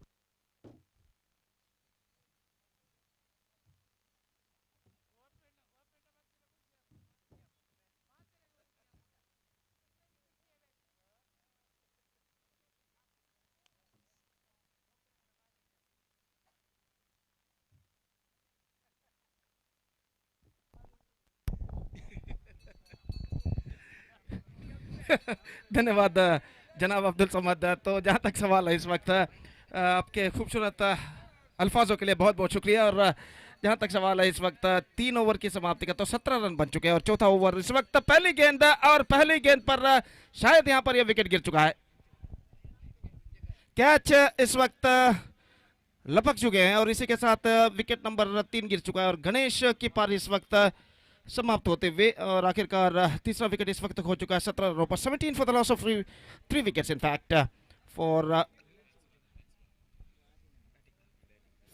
धन्यवाद जनाब अब्दुल समद। तो जहाँ तक सवाल है इस वक्त आपके खूबसूरत अल्फाजों के लिए बहुत बहुत शुक्रिया। और जहाँ तक सवाल है इस वक्त 3 ओवर की समाप्ति का तो 17 रन बन चुके हैं और चौथा ओवर इस वक्त पहली गेंद और पहली गेंद पर शायद यहाँ पर यह विकेट गिर चुका है। कैच इस वक्त लपक चुके हैं और इसी के साथ विकेट नंबर 3 गिर चुका है और गणेश की पारी इस वक्त समाप्त होते हुए और आखिरकार तीसरा विकेट इस वक्त हो चुका है 17 रनों पर। 17 for the loss of 3 wickets in fact for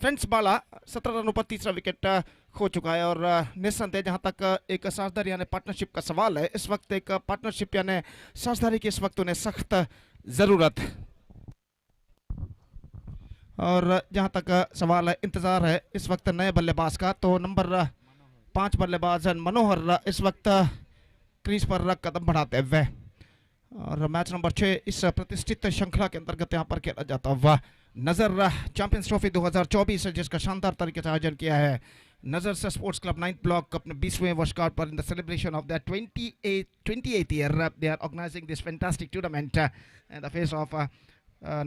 friends Bala. 17 रनों पर तीसरा विकेट खो चुका है और निस्संदेह जहां तक एक साझेदारी यानी पार्टनरशिप का सवाल है, इस वक्त एक पार्टनरशिप यानी साझेदारी की इस वक्त उन्हें सख्त जरूरत। और जहां तक सवाल है इंतजार है इस वक्त नए बल्लेबाज का, तो नंबर 5 बल्लेबाज मनोहर इस वक्त क्रीज पर कदम बढ़ाते हुए और मैच नंबर 6 इस प्रतिष्ठित श्रृंखला के अंतर्गत यहां पर खेला जाता हुआ नजर चैंपियंस ट्रॉफी 2024 जिसका शानदार तरीके से आयोजन किया है नजर स्पोर्ट्स क्लब 9th ब्लॉक अपने 20वें वर्षगांठ पर in the celebration of the 28th year they are organizing this fantastic tournament in the face of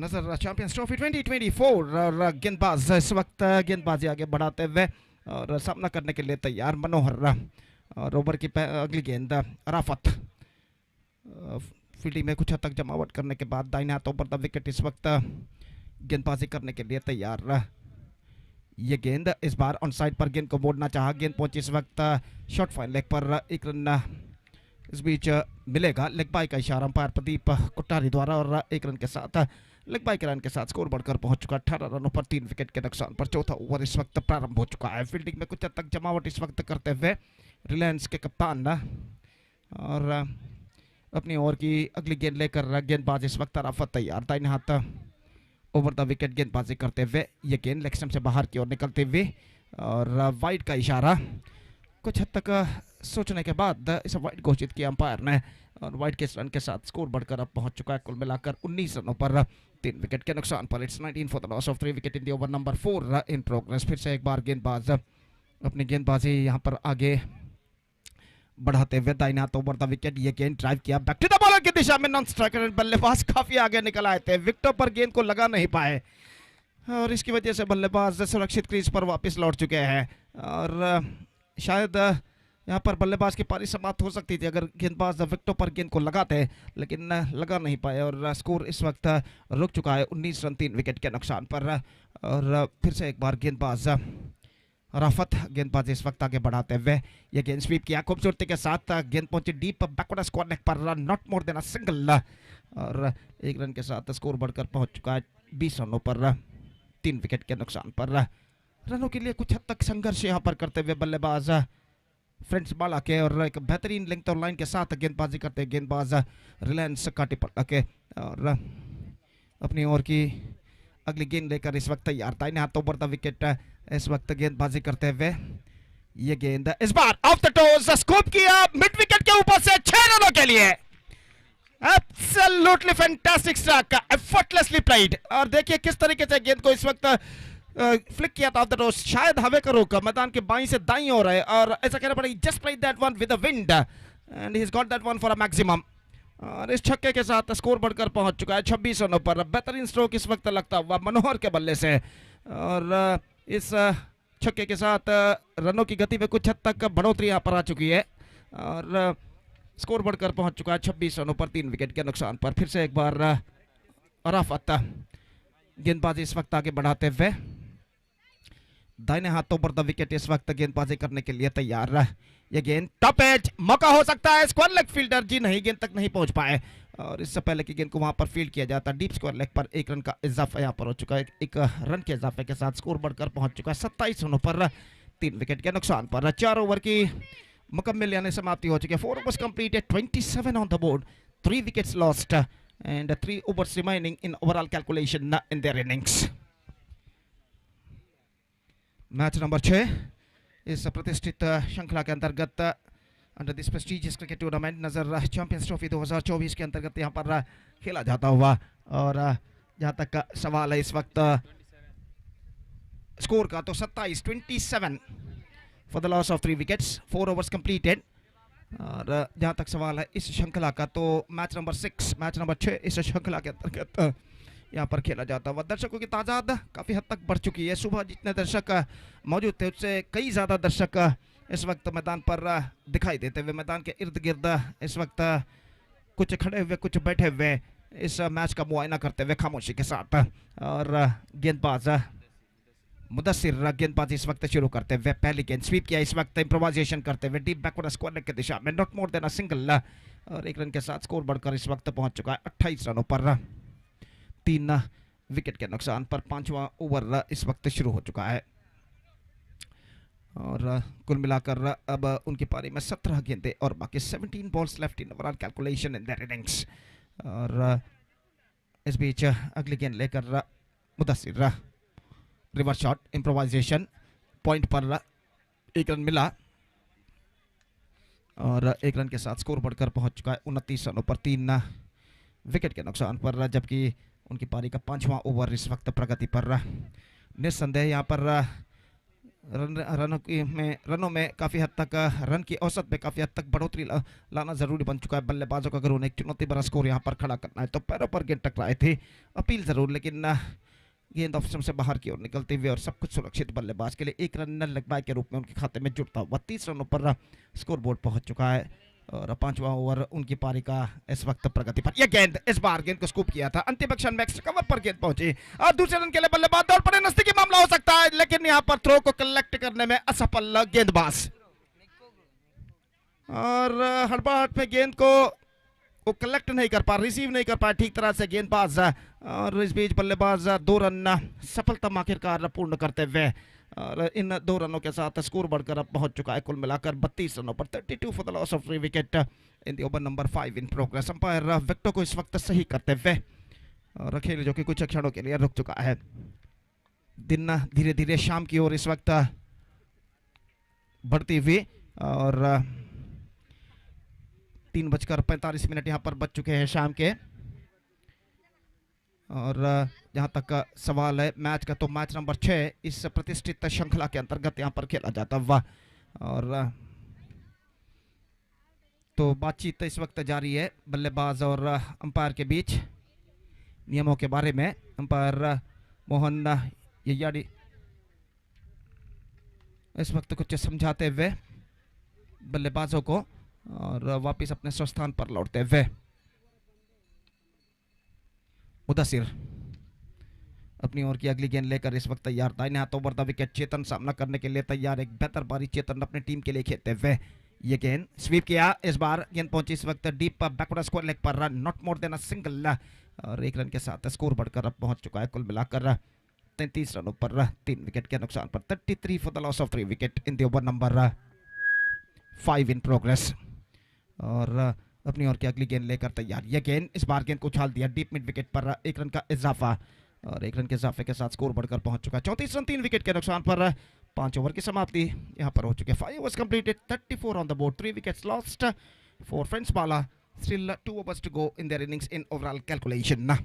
Nazar champions trophy 2024। और गेंदबाज इस वक्त गेंदबाजी आगे बढ़ाते हुए और सामना करने के लिए तैयार मनोहर और ओवर की अगली गेंद राफत फील्डिंग में कुछ हद तक जमावट करने के बाद दाहिने हाथों पर द विकेट इस वक्त गेंदबाजी करने के लिए तैयार। ये गेंद इस बार ऑन साइड पर गेंद को मोड़ना चाहा, गेंद पहुंची इस वक्त शॉर्ट फाइन लेग पर, एक रन इस बीच मिलेगा लेग बाय का इशारा अंपायर प्रदीप कोठारी द्वारा और एक रन के साथ लेग बाय के रन के साथ स्कोर बढ़कर पहुंच चुका 18 रनों पर 3 विकेट के नुकसान पर। चौथा ओवर इस वक्त प्रारंभ हो चुका है। फील्डिंग में कुछ हद तक जमावट इस वक्त करते हुए रिलायंस के कप्तान और अपनी ओवर की अगली गेंद लेकर गेंदबाज इस वक्त राफत तैयार, दाहिने हाथ ओवर द विकेट गेंदबाजी करते हुए ये गेंद लेग स्टंप से बाहर की ओर निकलते हुए और वाइड का इशारा। कुछ हद तक सोचने के बाद इसे वाइड घोषित किया अंपायर ने और वाइड के रन के साथ स्कोर बढ़कर अब पहुंच चुका है कुल मिलाकर 19 रनों पर 3 विकेट के नुकसान पर। It's 19 for the loss of 3 wicket in the over number 4 in progress. फिर से एक बार गेंदबाज अपनी गेंदबाजी यहां पर आगे बढ़ाते हुए दाहिने हाथ ओवर द विकेट ये गेंद ड्राइव किया बैक टू द बॉलर की दिशा में, नॉन स्ट्राइकर बल्लेबाज काफी आगे निकल आए थे, विकेटों पर गेंद को लगा नहीं पाए और इसकी वजह से बल्लेबाज सुरक्षित क्रीज पर वापस लौट चुके हैं और शायद यहाँ पर बल्लेबाज की पारी समाप्त हो सकती थी अगर गेंदबाज विकेटों पर गेंद को लगाते, लेकिन लगा नहीं पाए और स्कोर इस वक्त रुक चुका है 19 रन 3 विकेट के नुकसान पर। और फिर से एक बार गेंदबाज राफत गेंदबाज इस वक्त आगे बढ़ाते हुए ये गेंद स्वीप किया खूबसूरती के साथ, गेंद पहुंची डीप बैकवर्ड स्क्वायर नेक पर, not more than a single और 1 रन के साथ स्कोर बढ़कर पहुंच चुका है 20 रनों पर 3 विकेट के नुकसान पर। रनों के लिए कुछ हद तक संघर्ष यहाँ पर करते हुए बल्लेबाज फ्रेंड्स बाला के और एक बेहतरीन लेंथ और लाइन के साथ गेंदबाजी करते गेंदबाज रिलायंस काटीपल्ला के और अपनी ओर की अगली गेंद लेकर इस वक्त तैयार, दाहिने हाथ ओवर द विकेट इस वक्त गेंदबाजी करते हुए ये गेंद इस बार ऑफ द टोज स्कूप किया मिड विकेट के ऊपर से 6 रनों के लिए। Absolutely fantastic strike, effortlessly played और देखिए किस तरीके से गेंद को इस वक्त फ्लिक किया था ऑफ द टोज, शायद हवे का रुख मैदान के बाईं से दाईं हो रहा है और ऐसा कहना पड़ेगा just played that one with the wind and he has got that one for a maximum और इस छक्के के साथ स्कोर बढ़कर पहुंच चुका है 26 रनों पर। बेहतरीन स्ट्रोक इस वक्त लगता हुआ मनोहर के बल्ले से और इस छक्के के साथ रनों की गति में कुछ हद तक बढ़ोतरी यहाँ पर आ चुकी है और स्कोर बढ़कर पहुंच चुका है 26 रनों पर 3 विकेट के नुकसान पर। फिर से एक बार राफत गेंदबाजी इस वक्त आगे बढ़ाते हुए दाहिने हाथों पर द विकेट इस वक्त गेंदबाजी करने के लिए तैयार। ये गेंद टॉप एज, मौका हो सकता है स्क्वायर लेग, फील्डर जी नहीं, गेंद तक नहीं पहुंच पाए और इससे पहले कि गेंद को वहां पर फील्ड किया जाता डीप स्क्वायर लेग पर 1 रन का इजाफा यहां पर हो चुका है। एक रन के इजाफे के साथ स्कोर बढ़कर पहुंच चुका है 27 रनों पर 3 विकेट के नुकसान पर। 4 ओवर की मुकम्मल यानी समाप्ति हो चुकी है। 4 overs completed, 27 on the board, 3 wickets lost and 3 overs remaining in overall calculation in their innings. Match number 6 इस प्रतिष्ठित श्रृंखला के अंतर्गत under this prestigious cricket tournament नजर चैंपियंस ट्रॉफी 2024 के अंतर्गत यहां पर खेला जाता हुआ और जहां तक सवाल है इस वक्त स्कोर का तो 27 for the loss of 3 wickets, 4 overs completed। और जहां तक सवाल है इस श्रृंखला का तो मैच नंबर 6 इस श्रृंखला के अंतर्गत यहाँ पर खेला जाता हुआ। दर्शकों की तादाद काफ़ी हद तक बढ़ चुकी है। सुबह जितने दर्शक मौजूद थे उससे कई ज़्यादा दर्शक इस वक्त मैदान पर दिखाई देते हुए। मैदान के इर्द गिर्द इस वक्त कुछ खड़े हुए कुछ बैठे हुए इस मैच का मुआयना करते हुए खामोशी के साथ। और गेंदबाज मुदस्सिर गेंदबाजी इस वक्त शुरू करते हुए पहली गेंद स्वीप किया इस वक्त इम्प्रोवाइजेशन करते हुए डीप बैकवर्ड स्क्वायर लेग की दिशा में, not more than a single और 1 रन के साथ स्कोर बढ़कर इस वक्त पहुंच चुका है 28 रनों पर 3 विकेट के नुकसान पर। 5वां ओवर इस वक्त शुरू हो चुका है और कुल मिलाकर अब उनकी पारी में 17 गेंदें और बाकी 17 balls left in overall calculation in their innings. और इस बीच अगली गेंद लेकर Mudassir, reverse shot improvisation, point पर 1 रन मिला और 1 रन के साथ स्कोर बढ़कर पहुंच चुका है 29 रनों पर 3 विकेट के नुकसान पर। जबकि उनकी पारी का 5वां ओवर इस वक्त प्रगति पर। निस्संदेह यहाँ पर रनों में काफ़ी हद तक रन की औसत में काफ़ी हद तक बढ़ोतरी लाना ज़रूरी बन चुका है बल्लेबाजों को। अगर उन्हें एक चुनौती भरा स्कोर यहाँ पर खड़ा करना है तो पैरों पर गेंद टकराए थे, अपील ज़रूर, लेकिन गेंद ऑफ स्टंप से बाहर की ओर निकलते हुए और सब कुछ सुरक्षित बल्लेबाज के लिए 1 रन न लगवाए के रूप में उनके खाते में जुड़ता हुआ 30 रनों पर स्कोर बोर्ड पहुंच चुका है। और 5वां ओवर उनकी पारी का इस वक्त प्रगति पर। यह गेंद इस बार गेंद को स्कूप किया था, अंतिम क्षण में एक्स्ट्रा कवर पर गेंद पहुंची और दूसरे रन के लिए बल्लेबाज दौड़ पड़े, नजदीकी मामला हो सकता है लेकिन यहां पर थ्रो को कलेक्ट करने में असफल गेंदबाज और हड़बड़ाहट में गेंद को वो कलेक्ट नहीं कर पा, रिसीव नहीं कर पाया ठीक तरह से गेंदबाज। और इस बीच बल्लेबाज 2 रन सफलता आखिरकार पूर्ण करते हुए और इन 2 रनों के साथ स्कोर बढ़कर अब पहुंच चुका है कुल मिलाकर 32 रनों पर 32 for the loss of 3 wicket in the over number 5 in progress. Umpire विकेटों को इस वक्त सही करते हुए और खेल जो कि कुछ क्षणों के लिए रुक चुका है। दिन धीरे धीरे शाम की ओर इस वक्त बढ़ती हुई और 3:45 यहाँ पर बच चुके हैं शाम के। और जहाँ तक सवाल है मैच का तो मैच नंबर 6 इस प्रतिष्ठित श्रृंखला के अंतर्गत यहाँ पर खेला जाता हुआ और तो बातचीत इस वक्त जारी है बल्लेबाज और अंपायर के बीच नियमों के बारे में। अंपायर मोहन ययाड़ी इस वक्त कुछ समझाते हुए बल्लेबाजों को और वापस अपने स्वस्थान पर लौटते हुए। मुदस्सिर अपनी ओर की अगली गेंद लेकर इस वक्त तैयार, दाहिने हाथों पर द विकेट चेतन सामना करने के लिए तैयार। एक बेहतर पारी चेतन अपनी टीम के लिए खेलते हुए ये गेंद स्वीप किया, इस बार गेंद पहुंची इस वक्त डीप बैकवर्ड स्क्वायर लेग पर, not more than a single और 1 रन के साथ स्कोर बढ़कर अब पहुंच चुका है कुल मिलाकर 33 रनों पर 3 विकेट के नुकसान पर। 33 for the loss of 3 wicket in the over number 5 in progress. और अपनी ओर की अगली गेंद लेकर तैयार, यह गेंद इस बार गेंद को उछाल दिया डीप मिड विकेट पर, 1 रन का इजाफा और 1 रन के इजाफे के साथ स्कोर बढ़कर पहुंच चुका है 34 रन 3 विकेट के नुकसान पर। 5 ओवर की समाप्ति यहां पर हो चुकी है। 5 overs completed, 34 on the board, 3 wickets lost for Friends Bala. Still 2 overs to go in their innings in overall calculation.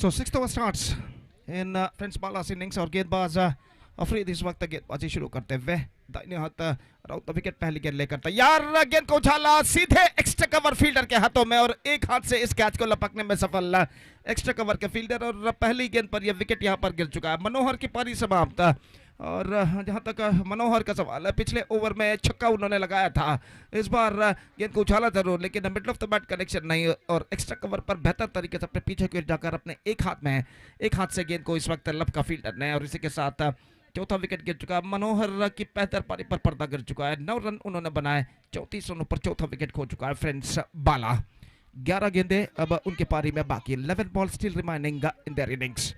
So sixth over starts in friends बालास innings और गेंदबाज अफरीद इस वक्त गेंदबाजी शुरू करते हुए दाहिने हाथ राउंड द विकेट पहली गेंद लेकर तैयार, गेंद को उछाला सीधे एक्स्ट्रा कवर फील्डर के हाथों में और एक हाथ से इस कैच को लपकने में सफल एक्स्ट्रा कवर के फील्डर और पहली गेंद पर यह विकेट यहां पर गिर चुका है। मनोहर की पारी समाप्त और जहां तक मनोहर का सवाल है, पिछले ओवर में छक्का उन्होंने लगाया था, इस बार गेंद को उछाला जरूर लेकिन middle of the bat connection नहीं और एक्स्ट्रा कवर पर बेहतर तरीके से अपने पीछे की ओर जाकर अपने एक हाथ से गेंद को इस वक्त लपका फील्डर ने और इसी के साथ चौथा विकेट गिर चुका है। मनोहर की बेहतर पारी पर पर्दा गिर चुका है, 9 रन उन्होंने बनाए, 34 रनों पर चौथा विकेट खो चुका है फ्रेंड्स बाला। 11 गेंदें अब उनके पारी में बाकी, 11 ball still remaining in their innings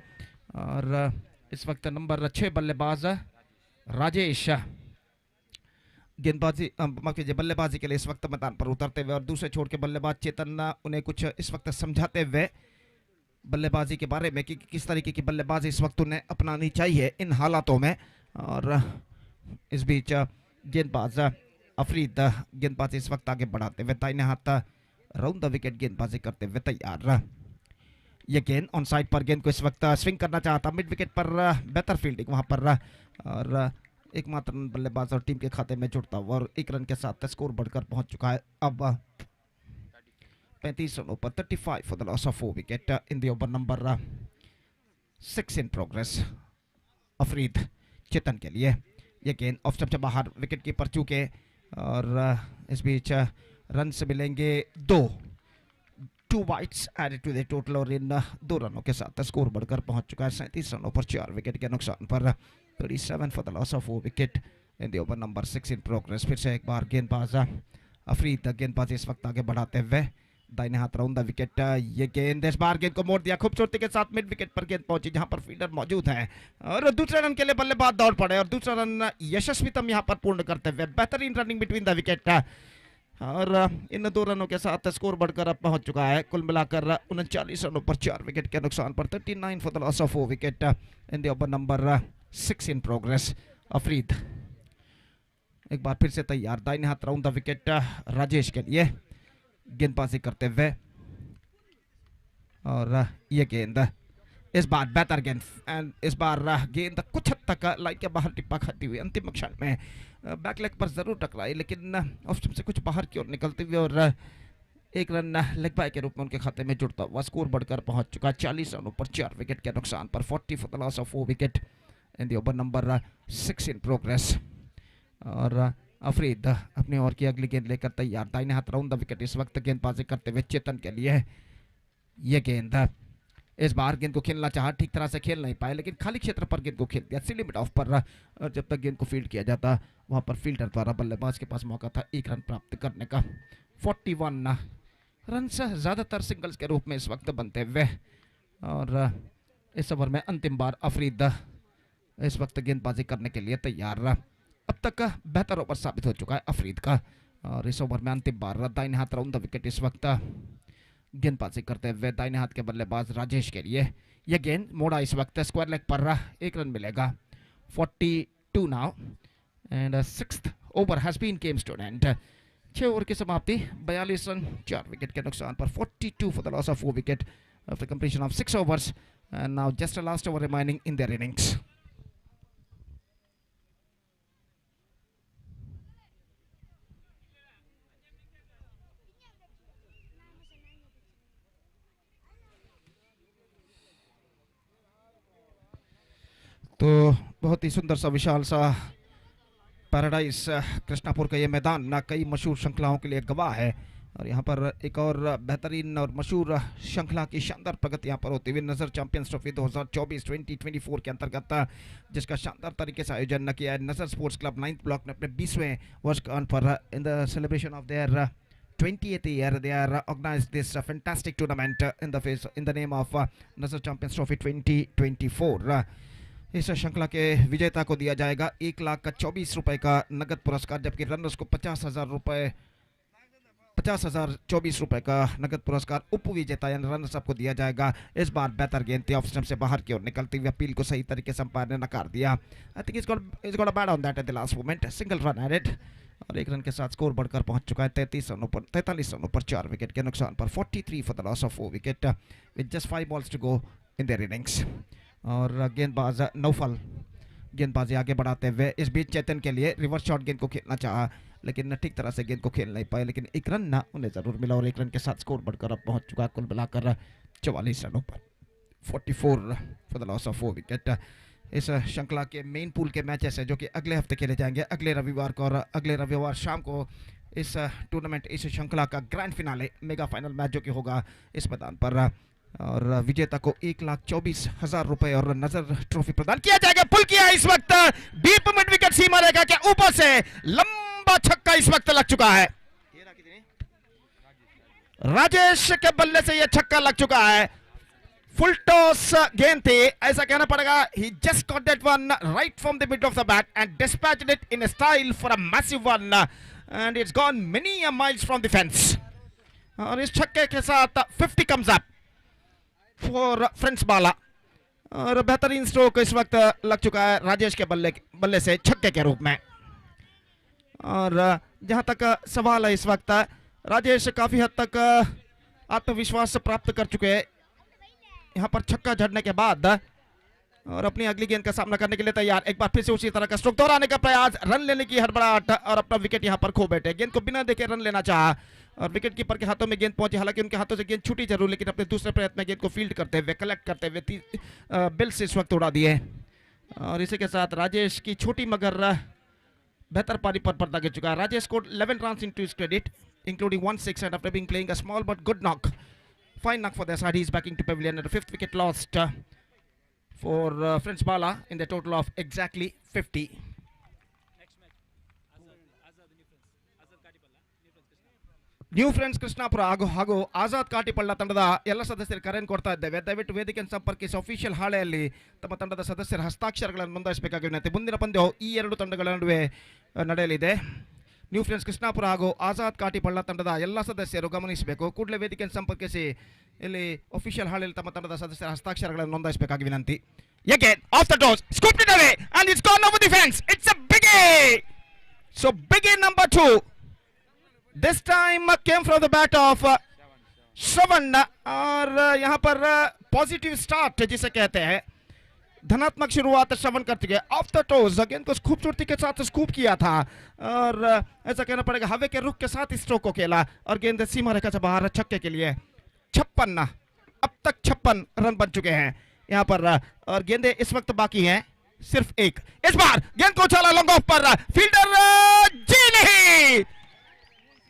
और इस वक्त नंबर 6 बल्लेबाज राजेश गेंदबाजी माफ कीजिए बल्लेबाजी के लिए इस वक्त मैदान पर उतरते हुए और दूसरे छोर के बल्लेबाज चेतन उन्हें कुछ इस वक्त समझाते हुए बल्लेबाजी के बारे में कि किस तरीके की बल्लेबाजी इस वक्त उन्हें अपनानी चाहिए इन हालातों में। और इस बीच गेंदबाज अफरीद गेंदबाजी इस वक्त आगे बढ़ाते हुए दाहिने हाथ राउंड द विकेट गेंदबाजी करते हुए तैयार। ये गेंद ऑन साइड पर गेंद को इस वक्त स्विंग करना चाहता, मिड विकेट पर बेहतर फील्डिंग वहां पर और एकमात्र रन बल्लेबाज और टीम के खाते में जुड़ता हुआ और 1 रन के साथ स्कोर बढ़कर पहुंच चुका है अब 35 रनों पर 35 for the loss of 4 wicket in the over number 6 in progress. Afreed Chetan के लिए ये गेंद ऑफ स्टंप से बाहर, विकेट कीपर चूके और इस बीच रन से मिलेंगे 2 wides added to the total और इन 2 रनों के साथ स्कोर बढ़कर पहुंच चुका है 37 रनों पर 4 विकेट के नुकसान पर 37 for the loss of 4 wicket in the over number 6 in progress. फिर से एक बार गेंदबाज अफरीद गेंदबाजी इस वक्त आगे बढ़ाते हुए दाहिने हाथ राउंड द विकेट, ये गेंद इस बार गेंद को मोड़ दिया खूबसूरती के साथ, मिड विकेट पर गेंद पहुंची जहां पर फील्डर मौजूद है और दूसरे रन के लिए बल्लेबाज दौड़ पड़े और दूसरा रन यशस्वीतम यहां पर पूर्ण करते हुए बेहतरीन रनिंग बिटवीन द विकेट और इन 2 रनों के साथ स्कोर बढ़कर अब पहुंच चुका है कुल मिलाकर 39 रनों पर 4 विकेट के नुकसान पर 39 for the loss of 4 wicket in the over number 6 in progress. Afreed एक बार फिर से तैयार, दाहिने हाथ राउंड द विकेट राजेश के लिए गेंदबाजी करते हुए और ये गेंद इस बार बेहतर गेंद एंड इस बार गेंद कुछ हद तक लाइन के बाहर टिप्पा खाती हुई अंतिम क्षण में बैक लेग पर जरूर टकराई लेकिन ऑफ स्टंप से कुछ बाहर की ओर निकलते हुए और 1 रन लेग बाय के रूप में उनके खाते में जुड़ता हुआ स्कोर बढ़कर पहुंच चुका है 40 रनों पर 4 विकेट के नुकसान पर 40 for the loss of 4 wicket in the over number 6 in progress. और अफरीद अपनी ओवर की अगली गेंद लेकर तैयार, दाहिने हाथ राउंड द विकेट इस वक्त गेंदबाजी करते हुए चेतन के लिए ये गेंद इस बार गेंद को खेलना चाहा, ठीक तरह से खेल नहीं पाए लेकिन खाली क्षेत्र पर गेंद को खेल दिया लिमिट ऑफ पर और जब तक गेंद को फील्ड किया जाता वहां पर फील्डर द्वारा बल्लेबाज के पास मौका था 1 रन प्राप्त करने का। 41 रन ज्यादातर सिंगल्स के रूप में इस वक्त बनते हुए और इस ओवर में अंतिम बार अफरीद इस वक्त गेंदबाजी करने के लिए तैयार। अब तक बेहतर ओवर साबित हो चुका है अफरीद का और इस ओवर में अंतिम बार दाहिने हाथ राउंड द विकेट इस वक्त गेंदबाजी करते हुए दाहिने हाथ के बल्लेबाज राजेश के लिए यह गेंद मोड़ा इस वक्त स्क्वायर लेग पर 1 रन मिलेगा। 42 now and 6th over has been came to an end 6 over की समाप्ति 42 रन 4 विकेट के नुकसान पर 42 for the loss of 4 wicket after completion of 6 overs and now just a last over remaining in their innings. तो बहुत ही सुंदर सा विशाल सा पैराडाइज कृष्णापुर का ये मैदान ना कई मशहूर श्रृंखलाओं के लिए गवाह है और यहाँ पर एक और बेहतरीन और मशहूर श्रृंखला की शानदार प्रगति यहाँ पर होती हुई नजर चैंपियंस ट्रॉफी 2024 के अंतर्गत जिसका शानदार तरीके से आयोजन किया है नजर स्पोर्ट्स क्लब 9th ब्लॉक ने अपने 20वें वर्षगांठ पर in the celebration of their 20th year they are organized this fantastic tournament in the name of Nazar Champions Trophy 2024। इस श्रृंखला के विजेता को दिया जाएगा 1,24,000 रुपए का नगद पुरस्कार जबकि रनर्स को 50,000 रुपए 50,024 रुपए का नगद पुरस्कार उप विजेता यानी रनर्स अप को दिया जाएगा। इस बार बेहतर गेंद थी ऑफ स्टंप से बाहर की ओर निकलती हुई अपील को सही तरीके से अंपायर ने नकार दिया। I think is got a bat on that at the last moment, single run added और 1 रन के साथ स्कोर बढ़कर पहुंच चुका है 43 रनों पर 4 विकेट के नुकसान पर 43 for the loss of 4 wicket with just 5 balls to go in their innings. और गेंदबाज नौफल गेंदबाजी आगे बढ़ाते हुए, इस बीच चेतन के लिए रिवर्स शॉट गेंद को खेलना चाहा लेकिन ठीक तरह से गेंद को खेल नहीं पाए, लेकिन एक रन ना उन्हें जरूर मिला और एक रन के साथ स्कोर बढ़कर अब पहुंच चुका कुल मिलाकर 44 रनों पर। 44 for the loss of 4 wicket. इस श्रृंखला के मेन पूल के मैचेस है जो कि अगले हफ्ते खेले जाएंगे, अगले रविवार को, और अगले रविवार शाम को इस टूर्नामेंट, इस श्रृंखला का grand finale mega final match जो कि होगा इस मैदान पर, और विजेता को 1,24,000 रुपए और नजर ट्रॉफी प्रदान किया जाएगा। पुल किया इस वक्त डीप मिड विकेट सीमा रेखा के ऊपर से, लंबा छक्का इस वक्त लग चुका है। राजेश के बल्ले से यह छक्का लग चुका है। फुल टॉस गेंद थी, ऐसा कहना पड़ेगा। He just got that one right from the middle of the bat and dispatched it in a style for a massive one, and it's gone many miles from the fence. और इस छक्के के साथ 50 comes up for फ्रेंच बाला, और बेहतरीन stroke इस वक्त लग चुका है राजेश के बल्ले से छक्के के रूप में। और जहां तक सवाल है इस वक्त, राजेश काफी हद तक आत्मविश्वास प्राप्त कर चुके हैं यहाँ पर छक्का जड़ने के बाद, और अपनी अगली गेंद का सामना करने के लिए तैयार। एक बार फिर से उसी तरह का स्ट्रोक दोहराने का प्रयास, रन लेने की हड़बड़ाहट, और अपना विकेट यहाँ पर खो बैठे। गेंद को बिना देखे रन लेना चाहा और विकेट कीपर के हाथों में गेंद पहुंची, हालांकि उनके हाथों से गेंद छूटी जरूर, लेकिन अपने दूसरे प्रयत्न में गेंद को फील्ड करते हुए, कलेक्ट करते हुए बिल से इस वक्त उड़ा दिए। और इसी के साथ राजेश की छोटी मगर बेहतर पारी पर पर्दा गिर चुका है। Rajesh scored 11 runs into his credit, including 1 6, and after being playing a small but good knock, fine knock for their side, he is backing to pavilion, and the 5th wicket lost for French Bala in the total of exactly 50. New friends Krishnapura ಹಾಗೂ ಆಜಾದ್ ಕಾಟಿಪಳ್ಳ ತಂಡದ ಎಲ್ಲ ಸದಸ್ಯರು ಕರೆಯನ್ನು ಕೊಡ್ತಾ ಇದ್ದೇವೆ. ದಯವಿಟ್ಟು ವೇದಿಕೆಯನ್ನು ಸಂಪರ್ಕಿಸಿ ಅಫಿಷಿಯಲ್ ಹಾಳೆಯಲ್ಲಿ ತಮ್ಮ ತಂಡದ ಸದಸ್ಯರ ಹಸ್ತಾಕ್ಷರಗಳನ್ನು ನೋಂದಾಯಿಸಬೇಕಾಗಿ ವಿನಂತಿ. ಮುಂದಿನ ಪಂದ್ಯವು ಈ ಎರಡು ತಂಡಗಳ ನಡುವೆ ನಡೆಯಲಿದೆ. ನ್ಯೂ ಫ್ರೆಂಡ್ಸ್ ಕೃಷ್ಣಾಪುರ ಹಾಗೂ ಆಜಾದ್ ಕಾಟಿಪಳ್ಳ ತಂಡದ ಎಲ್ಲ ಸದಸ್ಯರು ಗಮನಿಸಬೇಕು. ಕೂಡಲೇ ವೇದಿಕೆಯನ್ನು ಸಂಪರ್ಕಿಸಿ ಇಲ್ಲಿ ಅಫಿಷಿಯಲ್ ಹಾಳೆಯಲ್ಲಿ ತಮ್ಮ ತಂಡದ ಸದಸ್ಯರ ಹಸ್ತಾಕ್ಷರಗಳನ್ನು ನೋಂದಾಯಿಸಬೇಕಾಗಿ ವಿನಂತಿ. Again, off the toes, scooped it away, and it's gone over the fence. It's a biggie. So biggie number 2. This time came from the bat of श्रवण, और यहाँ पर पॉजिटिव स्टार्ट जिसे कहते हैं, धनात्मक शुरुआत श्रवण कर चुके। ऑफ द टोज गेंद को खूबसूरती के साथ स्कूप किया था, और ऐसा कहना पड़ेगा हवे के रुख के साथ स्ट्रोक को खेला, और गेंद सीमा रेखा से बाहर छक्के के लिए 56, अब तक 56 रन बन चुके हैं यहाँ पर, और गेंदे इस वक्त बाकी हैं सिर्फ एक। इस बार गेंद को उछाला लॉन्ग ऑफ पर, फील्डर जी नहीं,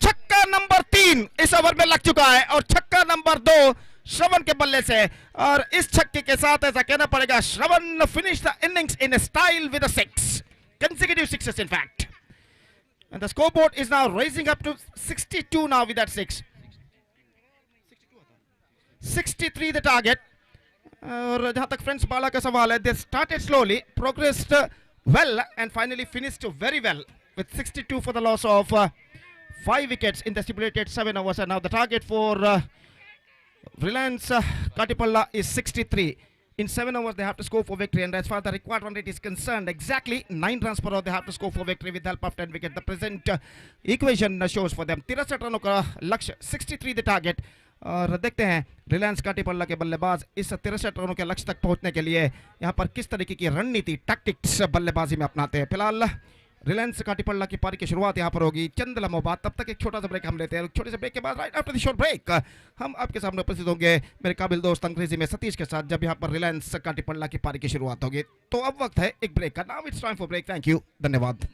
छक्का नंबर 3 इस ओवर में लग चुका है, और छक्का नंबर 2 श्रवण के बल्ले से, और इस छक्के के साथ ऐसा कहना पड़ेगा Shravan finish the innings in style with 6 consecutive sixes in fact, and the scoreboard is now raising up to 62 now with that 6. 63 the target. और जहां तक फ्रेंड्स बाला का सवाल है, they started slowly, progressed well, and finally finished very well with 62 for the loss of 5 wickets in the stipulated 7 overs, and now the target for Reliance Katipalla is 63. In 7 overs they have to score for victory, and as far as the required run rate is concerned, exactly 9 runs per over they have to score for victory with the help of 10 wickets. The present equation shows for them 63 रनों का लक्ष्य, 63 the target, और देखते हैं रिलायंस काटीपल्ला के बल्लेबाज इस 63 रनों के लक्ष्य तक पहुंचने के लिए यहाँ पर किस तरीके की रणनीति, टैक्टिक्स बल्लेबाजी में अपनाते हैं। फिलहाल रिलायंस काटीपल्ला की पारी की शुरुआत यहाँ पर होगी चंद लम्हों बाद। तब तक एक छोटा सा ब्रेक हम लेते हैं। छोटे से ब्रेक के बाद right after the short break हम आपके सामने उपस्थित होंगे मेरे काबिल दोस्त अंग्रेजी में सतीश के साथ, जब यहाँ पर रिलायंस काटीपल्ला की पारी की शुरुआत होगी। तो अब वक्त है एक ब्रेक का। Now it's time for break. Thank you, धन्यवाद।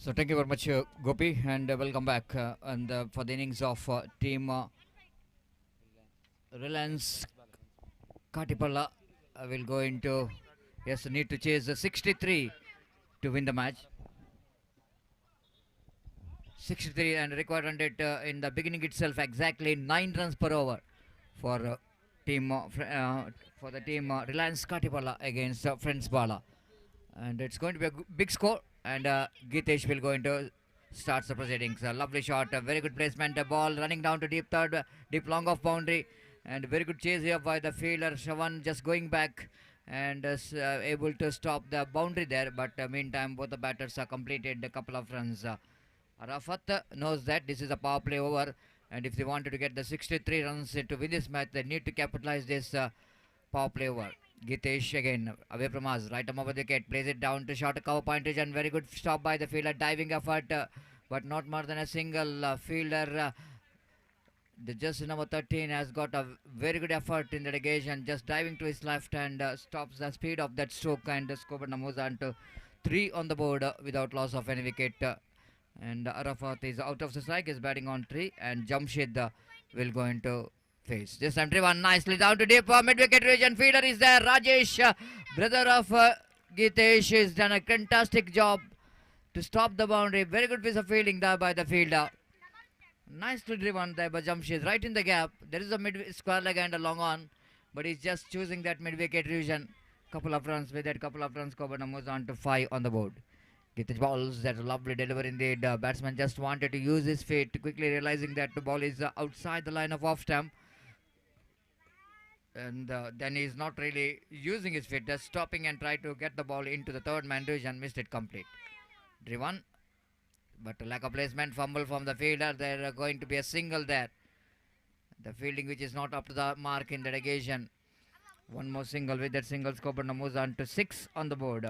So thank you very much, Gopi, and welcome back. And for the innings of team Reliance Katipalla, will go into need to chase 63 to win the match. 63 and required 100 in the beginning itself, exactly 9 runs per over for team for the team Reliance Katipalla against Friends Bala, and it's going to be a big score. And Gitesh will go into starts the proceedings. A lovely shot, a very good placement, a ball running down to deep third, deep long off boundary, and very good chase here by the fielder Shawan, just going back and able to stop the boundary there. But meantime, both the batters are completed a couple of runs. Arafat knows that this is a power play over, and if they wanted to get the 63 runs to win this match, they need to capitalize this power play over. Gitesh again away from us, right arm over the wicket, plays it down to short cover point region. Very good stop by the fielder, diving effort, but not more than a single fielder. The just number 13 has got a very good effort in the negation, just diving to his left and stops the speed of that stroke, and scored moves on to 3 on the board without loss of any wicket. And Arafat is out of the strike, is batting on 3, and Jamshed will go into face. This time driven nicely down to deep mid-wicket region. Fielder is there. Rajesh, brother of Gitesh, has done a fantastic job to stop the boundary. Very good piece of fielding there by the fielder. Nicely driven there by Jamshed, right in the gap. There is a mid square leg and a long on, but he's just choosing that mid-wicket region. Couple of runs with that, couple of runs covered, and moves on to 5 on the board. Gitesh balls, that lovely delivery indeed. Batsman just wanted to use his feet, quickly realizing that the ball is outside the line of off stump. And then he's not really using his feet, just stopping and try to get the ball into the third man division, missed it complete. Driven, but lack of placement, fumble from the fielder. There going to be a single there. The fielding which is not up to the mark in the negation. One more single, with that single scope and moves on to 6 on the board.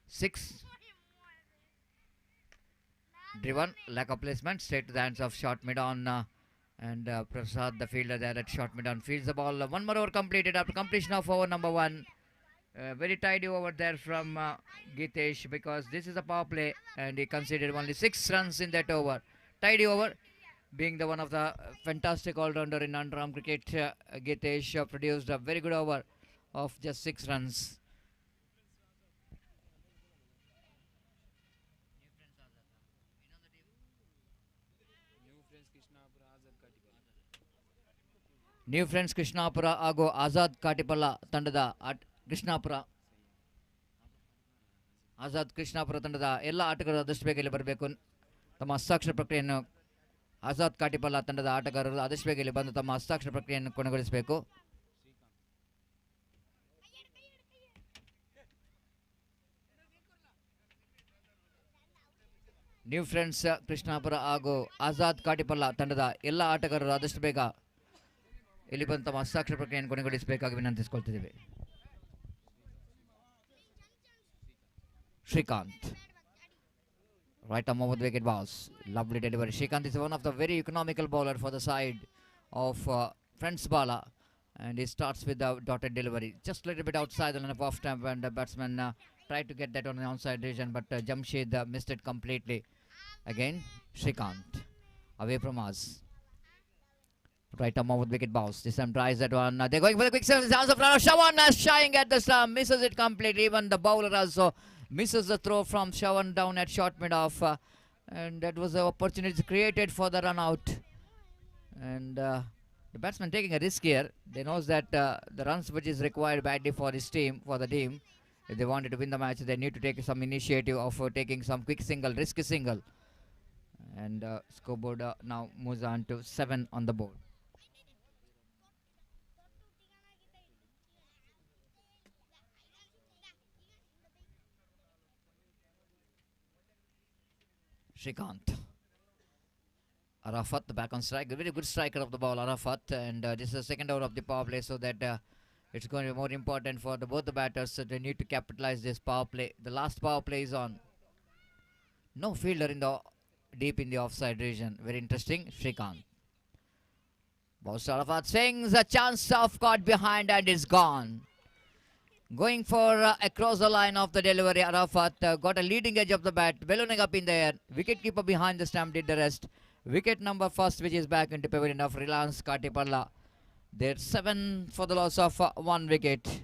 6. Driven, lack of placement, straight to the hands of short mid on. And Prasad, the fielder there at short mid on, fields the ball. One more over completed after completion of over number 1. Very tidy over there from Gitesh, because this is a power play and he considered only 6 runs in that over. Tidy over, being the one of the fantastic all-rounder in underarm cricket. Gitesh produced a very good over of just 6 runs. New friends Krishnapura ಹಾಗೂ ಆಜಾದ್ ಕಾಟಿಪಲ್ಲ ತಂಡದ ಕೃಷ್ಣಾಪುರ ತಂಡದ ಎಲ್ಲ ಆಟಗಾರರು ಆದಷ್ಟು ಬೇಗ ಇಲ್ಲಿ ಬರಬೇಕು. ತಮ್ಮ ಹಸ್ತಾಕ್ಷರ ಪ್ರಕ್ರಿಯೆಯನ್ನು ಆಜಾದ್ ಕಾಟಿಪಲ್ಲ ತಂಡದ ಆಟಗಾರರು ಆದಷ್ಟು ಬೇಗ ಇಲ್ಲಿ ಬಂದು ತಮ್ಮ ಹಸ್ತಾಕ್ಷರ ಪ್ರಕ್ರಿಯೆಯನ್ನು ಕೊನೆಗೊಳಿಸಬೇಕು. ನ್ಯೂ ಫ್ರೆಂಡ್ಸ್ ಕೃಷ್ಣಾಪುರ ಹಾಗೂ ಆಜಾದ್ ಕಾಟಿಪಲ್ಲ ತಂಡದ ಎಲ್ಲ ಆಟಗಾರರು ಆದಷ್ಟು ಬೇಗ ಇಲ್ಲಿ ಬಂದು ತಮ್ಮ ಹಸ್ತಾಕ್ಷರ ಪ್ರಕ್ರಿಯೆಯನ್ನು ಕೊನೆಗೊಳಿಸಬೇಕಾಗಿ ವಿನಂತಿಸಿಕೊಳ್ತಿದ್ದೇವೆ. Shrikant, right arm over the wicket balls, lovely delivery. Shrikant is one of the very economical bowler for the side of Friends Bala, and he starts with the dotted delivery, just a little bit outside the line of off stump, and the batsman tried to get that on the onside region, but Jamshed missed it completely. Again, Shrikant away from us. Right arm over the wicket balls. This time tries that one. They're going for the quick service. Sounds of Shawan shying at the stump, misses it completely. Even the bowler also misses the throw from Shawan down at short mid off, and that was the opportunity created for the run out. And the batsman taking a risk here. They knows that the runs which is required badly for his team, for the team, if they wanted to win the match, they need to take some initiative of taking some quick single, risky single. And scoreboard now moves on to 7 on the board. Shrikant. Arafat back on strike. A very good striker of the ball, Arafat. And this is the second over of the power play, so that it's going to be more important for both the batters. So they need to capitalize this power play. The last power play is on. No fielder in the deep in the offside region. Very interesting. Shrikant. Boss Arafat swings, a chance of caught behind, and it's gone. Going for across the line of the delivery. Arafat got a leading edge of the bat, ballooning up in the air. Wicketkeeper behind the stump did the rest. Wicket number first, which is back into pavilion of Reliance Katipalla. There's 7 for the loss of 1 wicket.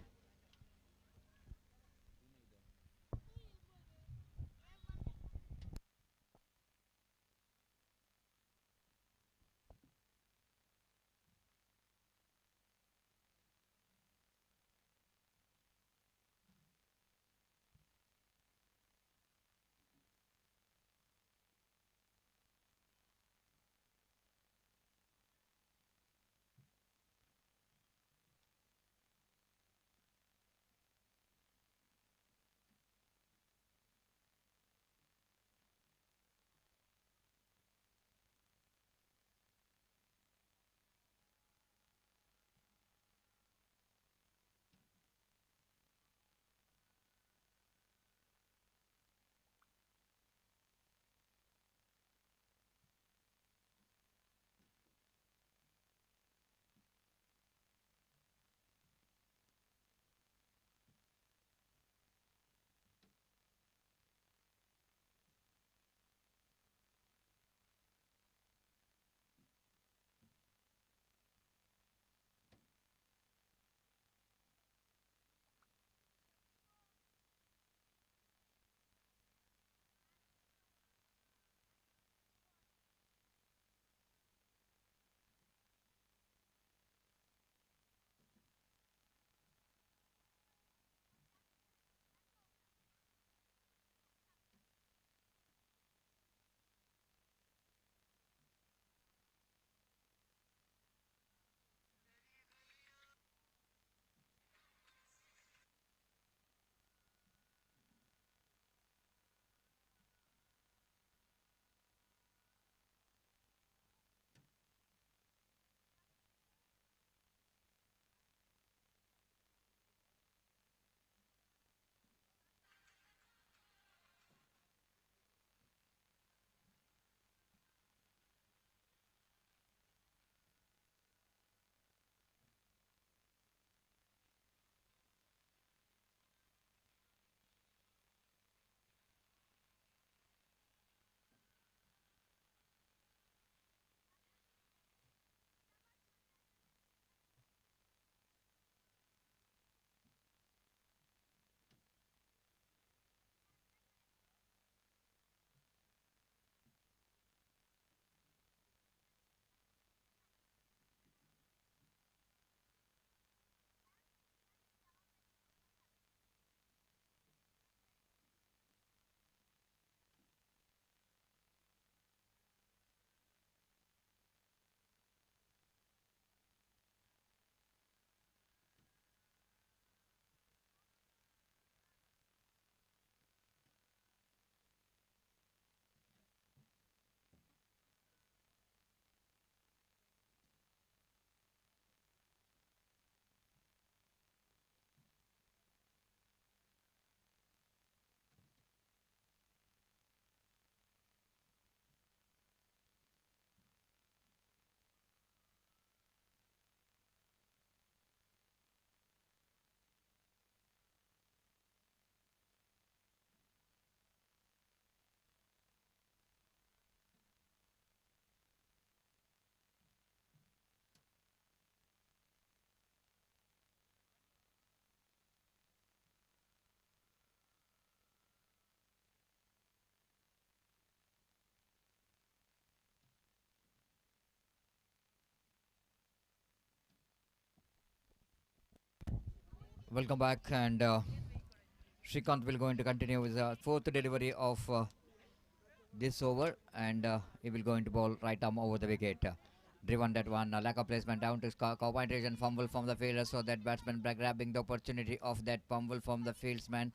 Welcome back, and Shrikant will going to continue with the fourth delivery of this over, and he will going to bowl right arm over the wicket. Driven that one, lack of placement down to Cowpoint region, fumble from the fielder, so that batsman grabbing the opportunity of that fumble from the fieldsman.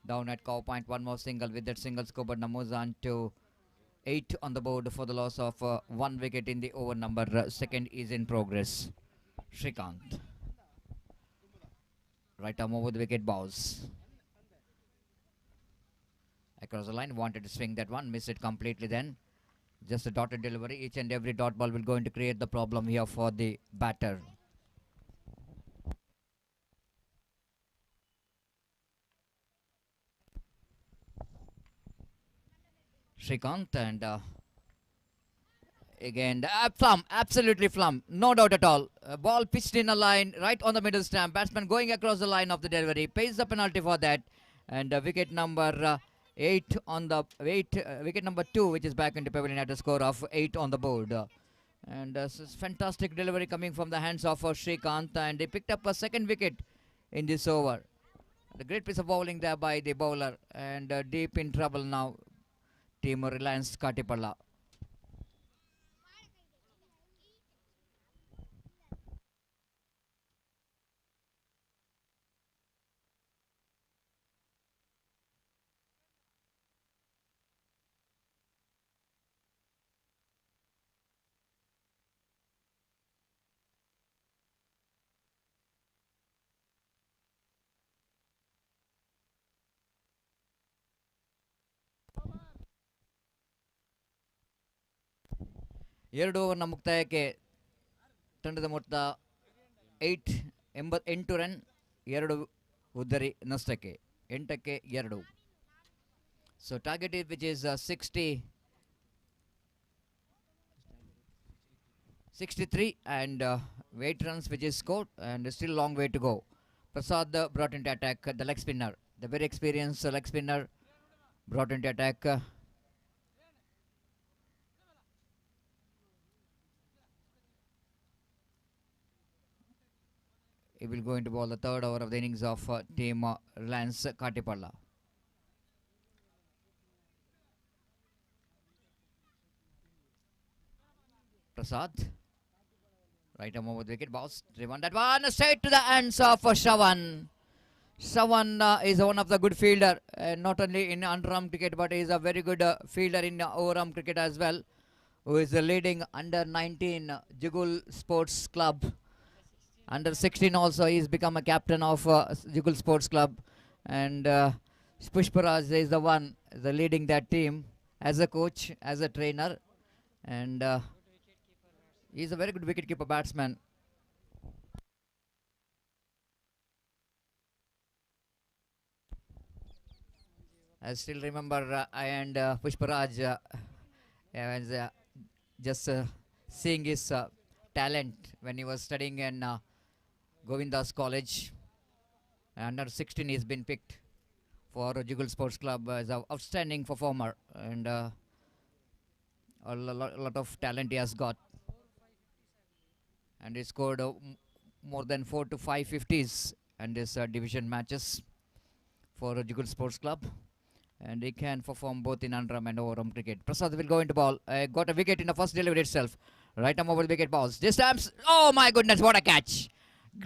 Down at Cowpoint, one more single. With that single scorer Namuzan to 8 on the board for the loss of 1 wicket in the over number. Second is in progress. Shrikant. Right arm over the wicket, bows. Across the line, wanted to swing that one, missed it completely then. Just a dotted delivery. Each and every dot ball will going to create the problem here for the batter. Shrikant, and again, plum, absolutely plum, no doubt at all. Ball pitched in a line right on the middle stamp. Batsman going across the line of the delivery, pays the penalty for that, and wicket number 8 on the wicket number 2, which is back into pavilion at a score of 8 on the board. And this is fantastic delivery coming from the hands of Shrikant, and he picked up a second wicket in this over. The great piece of bowling there by the bowler, and deep in trouble now, team Reliance Katipalla. ಎರಡು ಓವರ್ನ ಮುಕ್ತಾಯಕ್ಕೆ ತಂಡದ ಮೊತ್ತ 8 run, 2 ಉದ್ದರಿ ನಷ್ಟಕ್ಕೆ, 8ಕ್ಕೆ 2. So target which is 63 and 8 runs which is scored, and still long way to go. Prasad brought into attack, the leg spinner, the very experienced leg spinner brought into attack. He will go into ball the third over of the innings of team Reliance Katipalla. Prasad, right arm over the wicket, boss, driven that one straight to the hands of Shravan. Shravan is one of the good fielder, not only in underarm cricket, but he is a very good fielder in overarm cricket as well, who is leading under 19 Jugul Sports Club. Under 16 also, he has become a captain of Jugul Sports Club, and Pushparaj is the one leading that team as a coach, as a trainer, and he is a very good wicketkeeper batsman. I still remember I and Pushparaj was just seeing his talent when he was studying in Govinda's College. Under 16 he's been picked for Jugul Sports Club as an outstanding performer, and a lot of talent he has got, and he scored more than 4 to 5 50s in this division matches for Jugul Sports Club, and he can perform both in underarm and overarm cricket. Prasad will go into ball, got a wicket in the first delivery itself. Right arm over the wicket, balls. This time, oh my goodness, what a catch!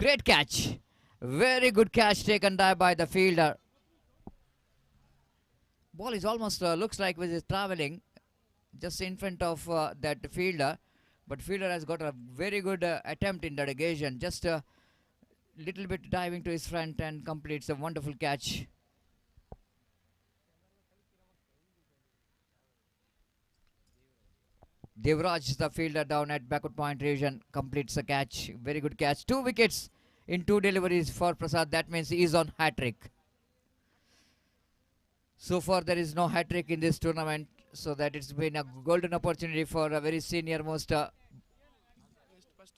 Great catch. Very good catch taken there by the fielder. Ball is almost looks like it is traveling just in front of that fielder, but fielder has got a very good attempt in that occasion. Just a little bit diving to his front and completes a wonderful catch. Devraj, the fielder down at backward point region, completes a catch. Very good catch. 2 wickets in 2 deliveries for Prasad. That means he is on hat-trick. So far there is no hat-trick in this tournament, so that it's been a golden opportunity for a very senior most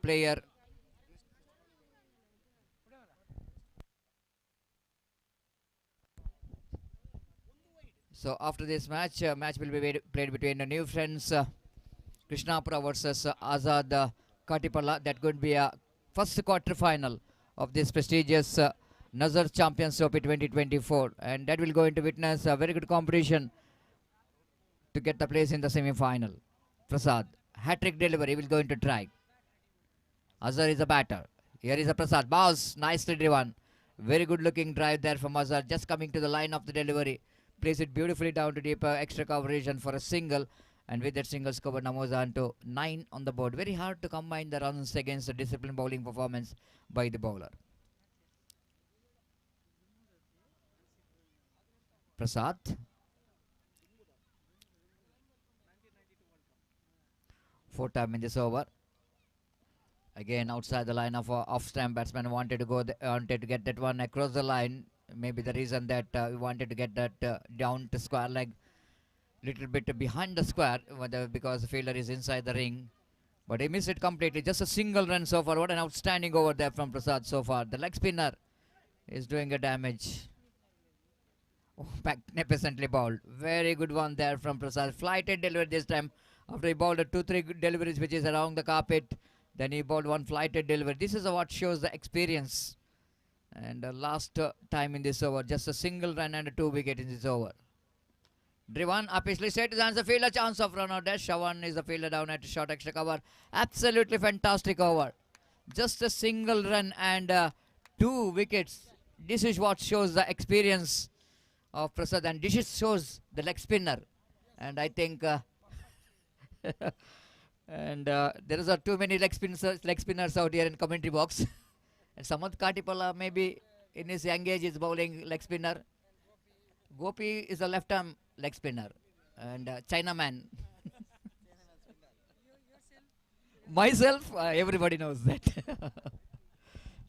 player. So after this match will be played between the new friends Krishnapura versus Azad Katipalla. That could be a first quarter final of this prestigious Nazar Champions Trophy 2024, and that will go into witness a very good competition to get the place in the semi-final. Prasad, hat-trick delivery, will go into try. Azhar is a batter. Here is a Prasad. Bows, nicely driven. Very good looking drive there from Azhar, just coming to the line of the delivery. Plays it beautifully down to deep extra coverage and for a single. And with that single score, Namoza onto 9 on the board. Very hard to combine the runs against the disciplined bowling performance by the bowler. Prasad. Fourth time in this over. Again outside the line of off-stamp batsman wanted to get that one across the line. Maybe the reason that we wanted to get that down to square leg little bit behind the square because the fielder is inside the ring. But he missed it completely. Just a single run so far. What an outstanding over there from Prasad so far. The leg spinner is doing a damage. Oh, magnificently bowled. Very good one there from Prasad. Flighted delivery this time. After he bowled 2-3 good deliveries which is around the carpet. Then he bowled one flighted delivery. This is what shows the experience. And last time in this over, just a single run and 2 wickets in this over. Driven up his set his answer fielder, chance of run out there. Shawan is the fielder down at short extra cover. Absolutely fantastic over. Just a single run and 2 wickets. This is what shows the experience of Prasad, and this shows the leg spinner. And I think there is too many leg spinners out here in commentary box. And Samad Katipala maybe in his young age is bowling leg spinner. Gopi is a left arm leg spinner, and Chinaman. Myself, everybody knows that.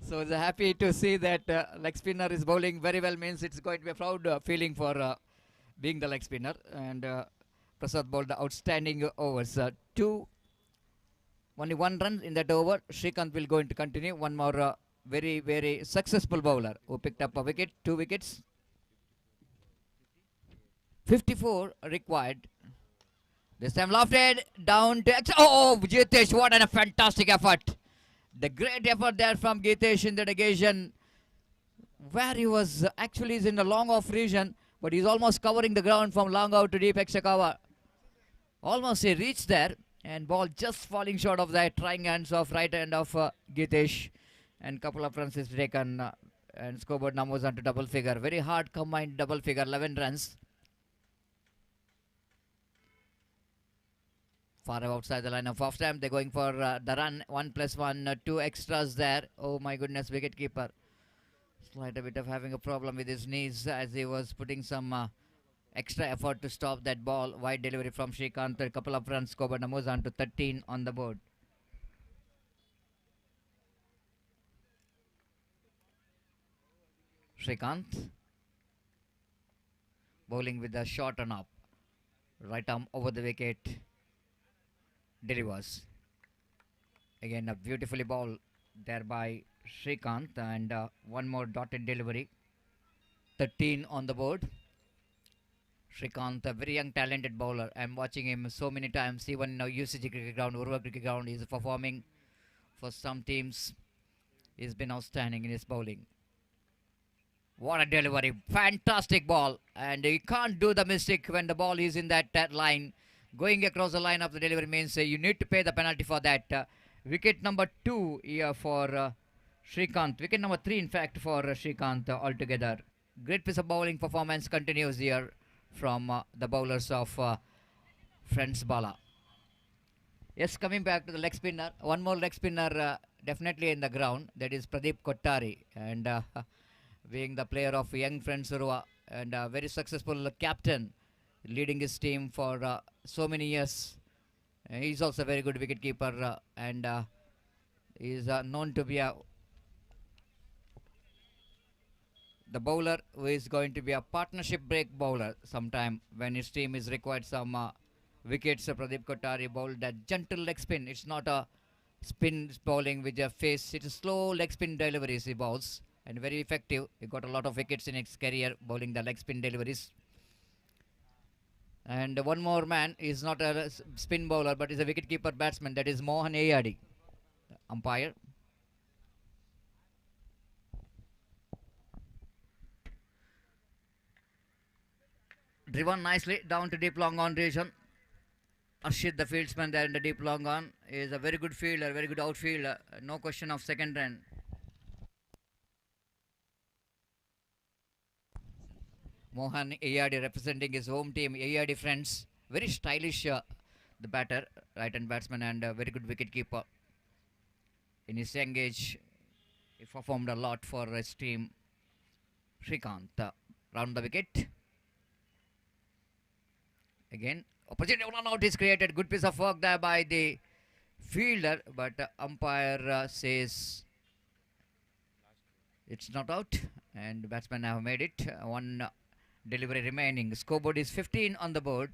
So it's happy to see that leg spinner is bowling very well. Means it's going to be a proud feeling for being the leg spinner. And Prasad bowled the outstanding overs. Only 1 run in that over. Srikanth will going to continue. One more very, very successful bowler who picked up a wicket, 2 wickets. 54 required. This time lofted down to Gitesh, what a fantastic effort. The great effort there from Gitesh in that occasion, where he was actually is in the long off region, but he's almost covering the ground from long out to deep extra cover. Almost he reached there, and ball just falling short of that trying hands of right hand of Gitesh, and couple of runs is taken, and scoreboard numbers onto double figure. Very hard combined double figure, 11 runs. Far outside the line of off time. They're going for the run. 1+1, 2 extras there. Oh my goodness, wicket keeper. Slight a bit of having a problem with his knees as he was putting some extra effort to stop that ball. Wide delivery from Srikanth. A couple of runs. Scoreboard numbers on to 13 on the board. Srikanth bowling with a short run up. Right arm over the wicket. Delivers. Again a beautifully ball there by Srikanth, and one more dotted delivery. 13 on the board. Srikanth, a very young talented bowler. I'm watching him so many times, even in UCG cricket ground, Urva cricket ground. He's performing for some teams. He's been outstanding in his bowling. What a delivery. Fantastic ball. And you can't do the mistake when the ball is in that line. Going across the line of the delivery means you need to pay the penalty for that. Wicket number 2 here for Srikanth. Wicket number 3 in fact for Srikanth altogether. Great piece of bowling performance continues here from the bowlers of Friends Bala. Yes, coming back to the leg spinner. One more leg spinner definitely in the ground. That is Pradeep Kottari. And being the player of Young Friends Urva, and very successful captain, leading his team for so many years. He's also a very good wicket keeper, and is known to be the bowler who is going to be a partnership break bowler sometime when his team is required some wickets. Pradeep Kottari bowled that gentle leg spin. It's not a spin bowling with a face. It's a slow leg spin deliveries he bowls, and very effective. He got a lot of wickets in his career bowling the leg spin deliveries. And one more man is not a spin bowler but is a wicketkeeper batsman. That is Mohan Ayadi, umpire. Driven nicely down to deep long on region. Ashit, the fieldsman there in the deep long on, is a very good fielder, very good outfielder. No question of second run. Mohan Ayadi representing his home team, Ayadi Friends. Very stylish, the batter, right-hand batsman, and very good wicket keeper. In his young age, he performed a lot for his team. Srikanth round the wicket. Again, opportunity run out is created. Good piece of work there by the fielder, but umpire says it's not out, and the batsmen have made it. One delivery remaining. Scoreboard is 15 on the board.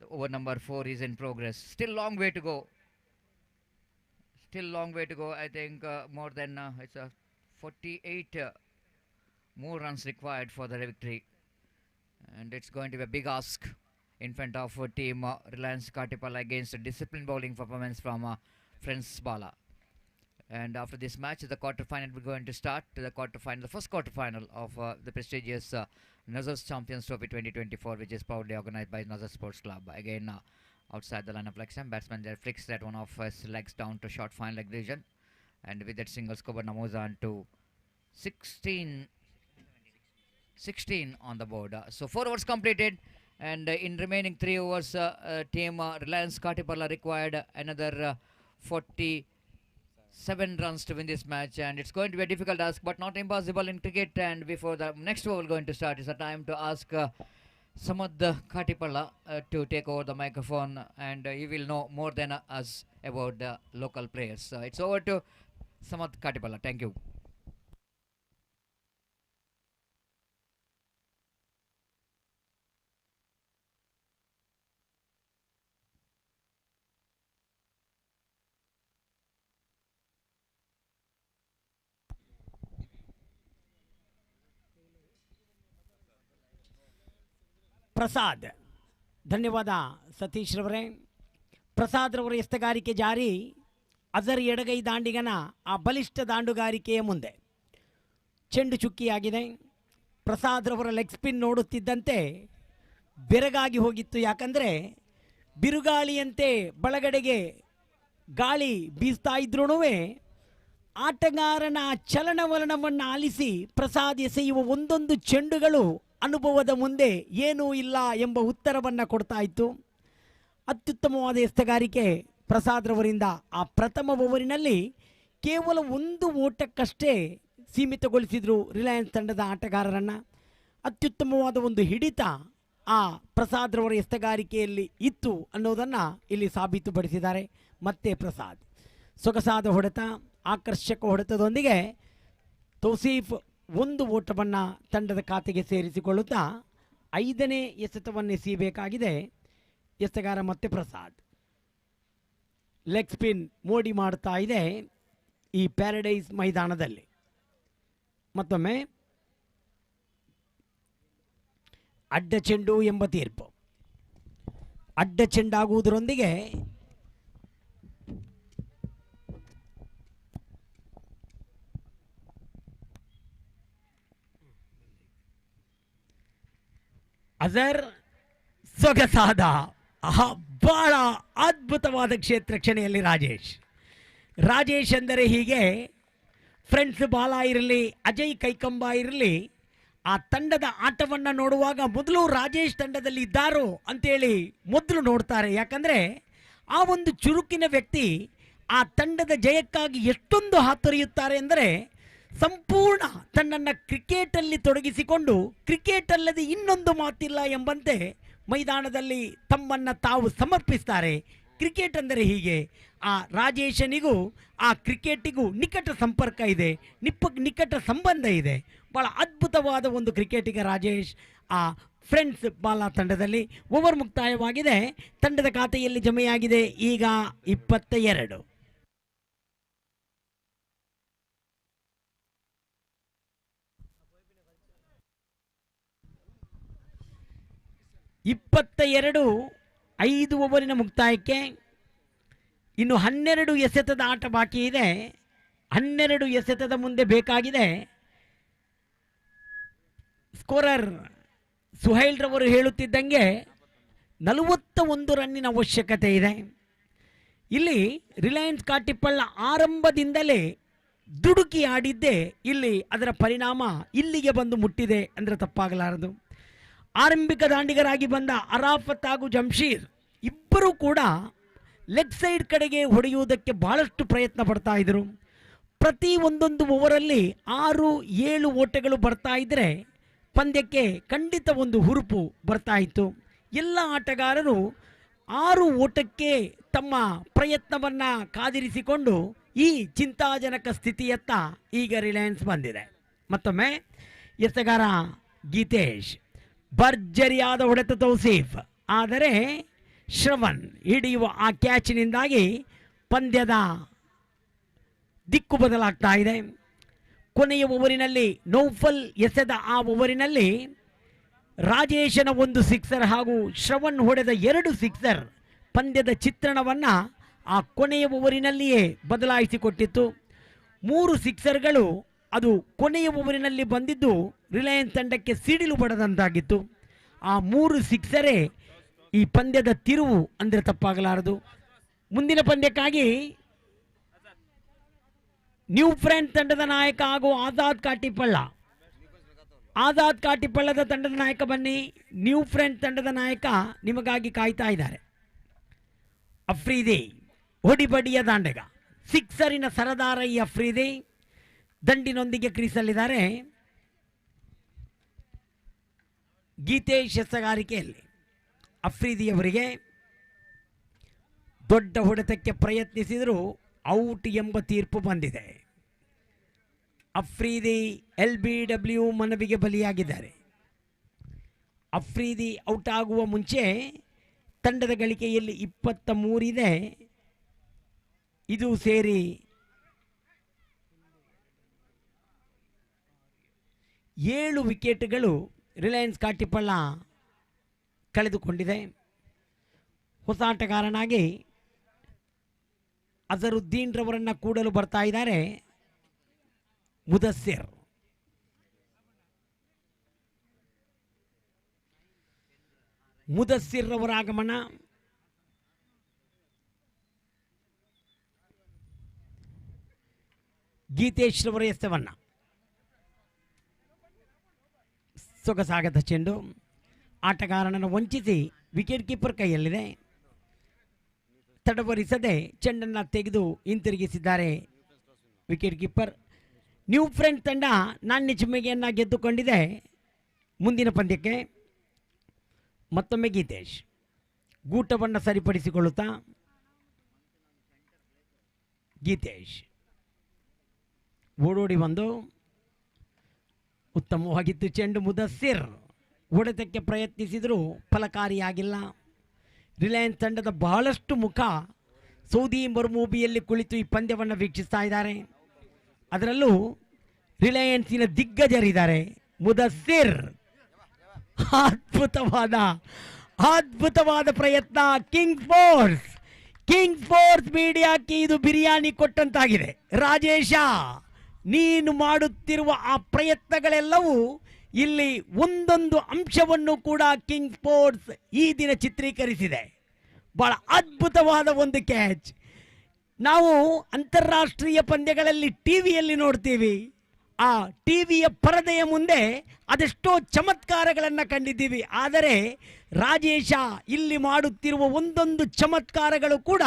The over number 4 is in progress. Still long way to go. Still long way to go. I think more than it's a 48 more runs required for the victory, and it's going to be a big ask in front of team Reliance Katipala against a disciplined bowling performance from Friends Bala. And after this match, the quarter-final will going to start. The first quarter-final of the prestigious Nazar Champions Trophy 2024, which is proudly organized by Nazar Sports Club. Again, outside the line of leg-stump, batsman there flicks that one off his legs down to short fine leg region, and with that single score, Namozan to 16 on the board. So 4 overs completed, and in remaining 3 overs, team Reliance Katipala required another 47 runs to win this match, and it's going to be a difficult task, but not impossible in cricket. And before the next over going to start, it's a time to ask Samad Katipala to take over the microphone, and he will know more than us about the local players. So it's over to Samad Katipala. Thank you. Prasad, ಧನ್ಯವಾದ ಸತೀಶ್ ರವರೇ. ಪ್ರಸಾದ್ ರವರ ಎಸ್ತಗಾರಿಕೆ ಜಾರಿ. ಅಜರ್ ಎಡಗೈ ದಾಂಡಿಗನ ಆ ಬಲಿಷ್ಠ ದಾಂಡುಗಾರಿಕೆಯ ಮುಂದೆ ಚೆಂಡು ಚುಕ್ಕಿಯಾಗಿದೆ. ಪ್ರಸಾದ್ ರವರ leg spin ನೋಡುತ್ತಿದ್ದಂತೆ ಬೆರಗಾಗಿ ಹೋಗಿತ್ತು. ಯಾಕಂದರೆ ಬಿರುಗಾಳಿಯಂತೆ ಬಳಗಡೆಗೆ ಗಾಳಿ ಬೀಸ್ತಾ ಇದ್ರೂ ಆಟಗಾರನ ಚಲನವಲನವನ್ನು ಆಲಿಸಿ ಪ್ರಸಾದ್ ಎಸೆಯುವ ಒಂದೊಂದು ಚೆಂಡುಗಳು ಅನುಭವದ ಮುಂದೆ ಏನೂ ಇಲ್ಲ ಎಂಬ ಉತ್ತರವನ್ನು ಕೊಡ್ತಾ ಇತ್ತು. ಅತ್ಯುತ್ತಮವಾದ ಎಸ್ತಗಾರಿಕೆ ಪ್ರಸಾದ್ ರವರಿಂದ. ಆ ಪ್ರಥಮ ಓವರಿನಲ್ಲಿ ಕೇವಲ 1 ಓಟಕ್ಕಷ್ಟೇ ಸೀಮಿತಗೊಳಿಸಿದರು ರಿಲಯನ್ಸ್ ತಂಡದ ಆಟಗಾರರನ್ನು. ಅತ್ಯುತ್ತಮವಾದ ಒಂದು ಹಿಡಿತ ಆ ಪ್ರಸಾದ್ ರವರ ಎಸ್ತಗಾರಿಕೆಯಲ್ಲಿ ಇತ್ತು ಅನ್ನೋದನ್ನು ಇಲ್ಲಿ ಸಾಬೀತುಪಡಿಸಿದ್ದಾರೆ. ಮತ್ತೆ ಪ್ರಸಾದ್ ಸೊಗಸಾದ ಹೊಡೆತ, ಆಕರ್ಷಕ ಹೊಡೆತದೊಂದಿಗೆ ತೌಸೀಫ್ 1 ಓಟವನ್ನು ತಂಡದ ಖಾತೆಗೆ ಸೇರಿಸಿಕೊಳ್ಳುತ್ತಾ 5ನೇ ಎಸೆತವನ್ನು ಎಸೆಯಬೇಕಾಗಿದೆ ಎಸೆಗಾರ ಮತ್ತೆ ಪ್ರಸಾದ್. ಲೆಗ್ ಸ್ಪಿನ್ ಮೋಡಿ ಮಾಡ್ತಾ ಇದೆ ಈ ಪ್ಯಾರಡೈಸ್ ಮೈದಾನದಲ್ಲಿ. ಮತ್ತೊಮ್ಮೆ ಅಡ್ಡ ಚೆಂಡು ಎಂಬ ತೀರ್ಪು. ಅಡ್ಡ ಚೆಂಡಾಗುವುದರೊಂದಿಗೆ ಅಜರ್ ಸೊಗಸಾದ ಬಹಳ ಅದ್ಭುತವಾದ ಕ್ಷೇತ್ರ ರಕ್ಷಣೆಯಲ್ಲಿ ರಾಜೇಶ್ ಅಂದರೆ ಹೀಗೆ ಫ್ರೆಂಡ್ಸ್ ಬಾಲಾ ಇರಲಿ, ಅಜಯ್ ಕೈಕಂಬ ಇರಲಿ, ಆ ತಂಡದ ಆಟವನ್ನು ನೋಡುವಾಗ ಮೊದಲು ರಾಜೇಶ್ ತಂಡದಲ್ಲಿ ಇದ್ದಾರೋ ಅಂತೇಳಿ ಮೊದಲು ನೋಡ್ತಾರೆ. ಯಾಕಂದರೆ ಆ ಒಂದು ಚುರುಕಿನ ವ್ಯಕ್ತಿ ಆ ತಂಡದ ಜಯಕ್ಕಾಗಿ ಎಷ್ಟೊಂದು ಹಾತೊರೆಯುತ್ತಾರೆ ಅಂದರೆ ಸಂಪೂರ್ಣ ತನ್ನನ್ನು ಕ್ರಿಕೆಟಲ್ಲಿ ತೊಡಗಿಸಿಕೊಂಡು ಕ್ರಿಕೆಟ್ ಅಲ್ಲದೆ ಇನ್ನೊಂದು ಮಾತಿಲ್ಲ ಎಂಬಂತೆ ಮೈದಾನದಲ್ಲಿ ತಮ್ಮನ್ನು ತಾವು ಸಮರ್ಪಿಸ್ತಾರೆ. ಕ್ರಿಕೆಟ್ ಅಂದರೆ ಹೀಗೆ. ಆ ರಾಜೇಶನಿಗೂ ಆ ಕ್ರಿಕೆಟಿಗೂ ನಿಕಟ ಸಂಪರ್ಕ ಇದೆ, ನಿಕಟ ಸಂಬಂಧ ಇದೆ. ಭಾಳ ಅದ್ಭುತವಾದ ಒಂದು ಕ್ರಿಕೆಟಿಗ ರಾಜೇಶ್ ಆ ಫ್ರೆಂಡ್ಸ್ ಬಾಲಾ ತಂಡದಲ್ಲಿ. ಓವರ್ ಮುಕ್ತಾಯವಾಗಿದೆ. ತಂಡದ ಖಾತೆಯಲ್ಲಿ ಜಮೆಯಾಗಿದೆ ಈಗ 22. ಇಪ್ಪತ್ತ 5 ಓವರಿನ ಮುಕ್ತಾಯಕ್ಕೆ ಇನ್ನು 12 ಎಸೆತದ ಆಟ ಬಾಕಿ ಇದೆ. 12 ಎಸೆತದ ಮುಂದೆ ಬೇಕಾಗಿದೆ. ಸ್ಕೋರರ್ ಸುಹೈಲ್ ರವರು ಹೇಳುತ್ತಿದ್ದಂಗೆ 41 ರನ್ನಿನ ಅವಶ್ಯಕತೆ ಇದೆ. ಇಲ್ಲಿ ರಿಲಯನ್ಸ್ ಕಾಟಿಪಳ್ಳ ಆರಂಭದಿಂದಲೇ ದುಡುಕಿ ಆಡಿದ್ದೇ ಇಲ್ಲಿ ಅದರ ಪರಿಣಾಮ ಇಲ್ಲಿಗೆ ಬಂದು ಮುಟ್ಟಿದೆ ಅಂದರೆ ತಪ್ಪಾಗಲಾರದು. ಆರಂಭಿಕ ದಾಂಡಿಗರಾಗಿ ಬಂದ ಅರಾಫತ್ ಹಾಗೂ ಜಮ್ಶೀರ್ ಇಬ್ಬರೂ ಕೂಡ ಲೆಗ್ ಸೈಡ್ ಕಡೆಗೆ ಹೊಡೆಯುವುದಕ್ಕೆ ಬಹಳಷ್ಟು ಪ್ರಯತ್ನ ಪಡ್ತಾ ಇದ್ದರು. ಪ್ರತಿ ಒಂದೊಂದು ಓವರಲ್ಲಿ 6-7 ಓಟಗಳು ಬರ್ತಾ ಇದ್ದರೆ ಪಂದ್ಯಕ್ಕೆ ಖಂಡಿತ ಒಂದು ಹುರುಪು ಬರ್ತಾ ಇತ್ತು. ಎಲ್ಲ ಆಟಗಾರರು 6 ಓಟಕ್ಕೆ ತಮ್ಮ ಪ್ರಯತ್ನವನ್ನು ಕಾದಿರಿಸಿಕೊಂಡು ಈ ಚಿಂತಾಜನಕ ಸ್ಥಿತಿಯತ್ತ ಈಗ ರಿಲಯನ್ಸ್ ಬಂದಿದೆ. ಮತ್ತೊಮ್ಮೆ ಎಸೆಗಾರ ಗೀತೇಶ್, ಭರ್ಜರಿಯಾದ ಹೊಡೆತ ತೌಸೀಫ್. ಆದರೆ ಶ್ರವಣ್ ಹಿಡಿಯುವ ಆ ಕ್ಯಾಚಿನಿಂದಾಗಿ ಪಂದ್ಯದ ದಿಕ್ಕು ಬದಲಾಗ್ತಾ ಇದೆ. ಕೊನೆಯ ಓವರಿನಲ್ಲಿ ನೌಫಲ್ ಎಸೆದ ಆ ಓವರಿನಲ್ಲಿ ರಾಜೇಶನ ಒಂದು ಸಿಕ್ಸರ್ ಹಾಗೂ ಶ್ರವಣ್ ಹೊಡೆದ 2 ಸಿಕ್ಸರ್ ಪಂದ್ಯದ ಚಿತ್ರಣವನ್ನು ಆ ಕೊನೆಯ ಓವರಿನಲ್ಲಿಯೇ ಬದಲಾಯಿಸಿಕೊಟ್ಟಿತ್ತು. 3 ಸಿಕ್ಸರ್ಗಳು ಅದು ಕೊನೆಯ ಓವರಿನಲ್ಲಿ ಬಂದಿದ್ದು ರಿಲಯನ್ಸ್ ತಂಡಕ್ಕೆ ಸಿಡಿಲು ಬಡದಂತಾಗಿತ್ತು. ಆ 3 ಸಿಕ್ಸರೇ ಈ ಪಂದ್ಯದ ತಿರುವು ಅಂದರೆ ತಪ್ಪಾಗಲಾರದು. ಮುಂದಿನ ಪಂದ್ಯಕ್ಕಾಗಿ ನ್ಯೂ ಫ್ರೆಂಡ್ ತಂಡದ ನಾಯಕ ಹಾಗೂ ಆಜಾದ್ ಕಾಟಿಪಳ್ಳದ ತಂಡದ ನಾಯಕ ಬನ್ನಿ. ನ್ಯೂ ಫ್ರೆಂಡ್ ತಂಡದ ನಾಯಕ ನಿಮಗಾಗಿ ಕಾಯ್ತಾ ಇದ್ದಾರೆ. ಅಫ್ರೀದಿ ಹೊಡಿಬಡಿಯ ದಾಂಡೆಗ, ಸಿಕ್ಸರಿನ ಸರದಾರ ಈ ಅಫ್ರೀದಿ ದಂಡಿನೊಂದಿಗೆ ಕ್ರೀಸಲ್ಲಿದ್ದಾರೆ. ಗೀತೇಶ್ ಎಸಗಾರಿಕೆಯಲ್ಲಿ ಅಫ್ರೀದಿಯವರಿಗೆ ದೊಡ್ಡ ಹೊಡೆತಕ್ಕೆ ಪ್ರಯತ್ನಿಸಿದರೂ ಔಟ್ ಎಂಬ ತೀರ್ಪು ಬಂದಿದೆ. ಅಫ್ರೀದಿ LBW ಮನವಿಗೆ ಬಲಿಯಾಗಿದ್ದಾರೆ. ಅಫ್ರೀದಿ ಔಟ್ ಆಗುವ ಮುಂಚೆ ತಂಡದ ಗಳಿಕೆಯಲ್ಲಿ 23 ಇದೆ. ಇದು ಸೇರಿ 7 ವಿಕೆಟ್ಗಳು ರಿಲಯನ್ಸ್ ಕಾಟಿಪಳ್ಳ ಕಳೆದುಕೊಂಡಿದೆ. ಹೊಸ ಆಟಗಾರನಾಗಿ ಅಜರುದ್ದೀನ್ ರವರನ್ನು ಕೂಡಲು ಬರ್ತಾ ಇದ್ದಾರೆ ಮುದಸ್ಸಿರ್. ಮುದಸ್ಸಿರ್ ರವರ ಆಗಮನ. ಗೀತೇಶ್ ರವರ ಎಸೆವನ್ನ ಸೊಗಸಾಗದ ಚೆಂಡು ಆಟಗಾರನನ್ನು ವಂಚಿಸಿ ವಿಕೆಟ್ ಕೀಪರ್ ಕೈಯಲ್ಲಿದೆ. ತಡವರಿಸದೆ ಚೆಂಡನ್ನು ತೆಗೆದು ಹಿಂತಿರುಗಿಸಿದ್ದಾರೆ ವಿಕೆಟ್ ಕೀಪರ್. ನ್ಯೂ ಫ್ರೆಂಡ್ ತಂಡ ನಾಣ್ಯ ಚಿಮ್ಮಿಗೆಯನ್ನು ಗೆದ್ದುಕೊಂಡಿದೆ. ಮುಂದಿನ ಪಂದ್ಯಕ್ಕೆ ಮತ್ತೊಮ್ಮೆ ಗೀತೇಶ್ ಗೂಟವನ್ನು ಸರಿಪಡಿಸಿಕೊಳ್ಳುತ್ತಾ ಗೀತೇಶ್ ಓಡೋಡಿ ಬಂದು ಉತ್ತಮವಾಗಿತ್ತು ಚೆಂಡು. ಮುದಸ್ಸಿರ್ ಹೊಡೆತಕ್ಕೆ ಪ್ರಯತ್ನಿಸಿದರೂ ಫಲಕಾರಿಯಾಗಿಲ್ಲ. ರಿಲಯನ್ಸ್ ತಂಡದ ಬಹಳಷ್ಟು ಮುಖ ಸೌದಿ ಮರುಭೂಮಿಯಲ್ಲಿ ಕುಳಿತು ಈ ಪಂದ್ಯವನ್ನು ವೀಕ್ಷಿಸ್ತಾ ಇದ್ದಾರೆ. ಅದರಲ್ಲೂ ರಿಲಯನ್ಸಿನ ದಿಗ್ಗಜರಿದ್ದಾರೆ. ಮುದಸ್ಸಿರ್ ಅದ್ಭುತವಾದ ಪ್ರಯತ್ನ. ಕಿಂಗ್ ಫೋರ್ಸ್ ಮೀಡಿಯಾಕ್ಕೆ ಇದು ಬಿರಿಯಾನಿ ಕೊಟ್ಟಂತಾಗಿದೆ. ರಾಜೇಶ, ನೀನು ಮಾಡುತ್ತಿರುವ ಆ ಪ್ರಯತ್ನಗಳೆಲ್ಲವೂ ಇಲ್ಲಿ ಒಂದೊಂದು ಅಂಶವನ್ನು ಕೂಡ ಕಿಂಗ್ ಸ್ಪೋರ್ಟ್ಸ್ ಈ ದಿನ ಚಿತ್ರೀಕರಿಸಿದೆ. ಬಹಳ ಅದ್ಭುತವಾದ ಒಂದು ಕ್ಯಾಚ್. ನಾವು ಅಂತಾರಾಷ್ಟ್ರೀಯ ಪಂದ್ಯಗಳಲ್ಲಿ ಟಿವಿಯಲ್ಲಿ ನೋಡ್ತೀವಿ. ಆ ಟಿವಿಯ ಪರದೆಯ ಮುಂದೆ ಅದೆಷ್ಟೋ ಚಮತ್ಕಾರಗಳನ್ನು ಕಂಡಿದ್ದೀವಿ. ಆದರೆ ರಾಜೇಶ ಇಲ್ಲಿ ಮಾಡುತ್ತಿರುವ ಒಂದೊಂದು ಚಮತ್ಕಾರಗಳು ಕೂಡ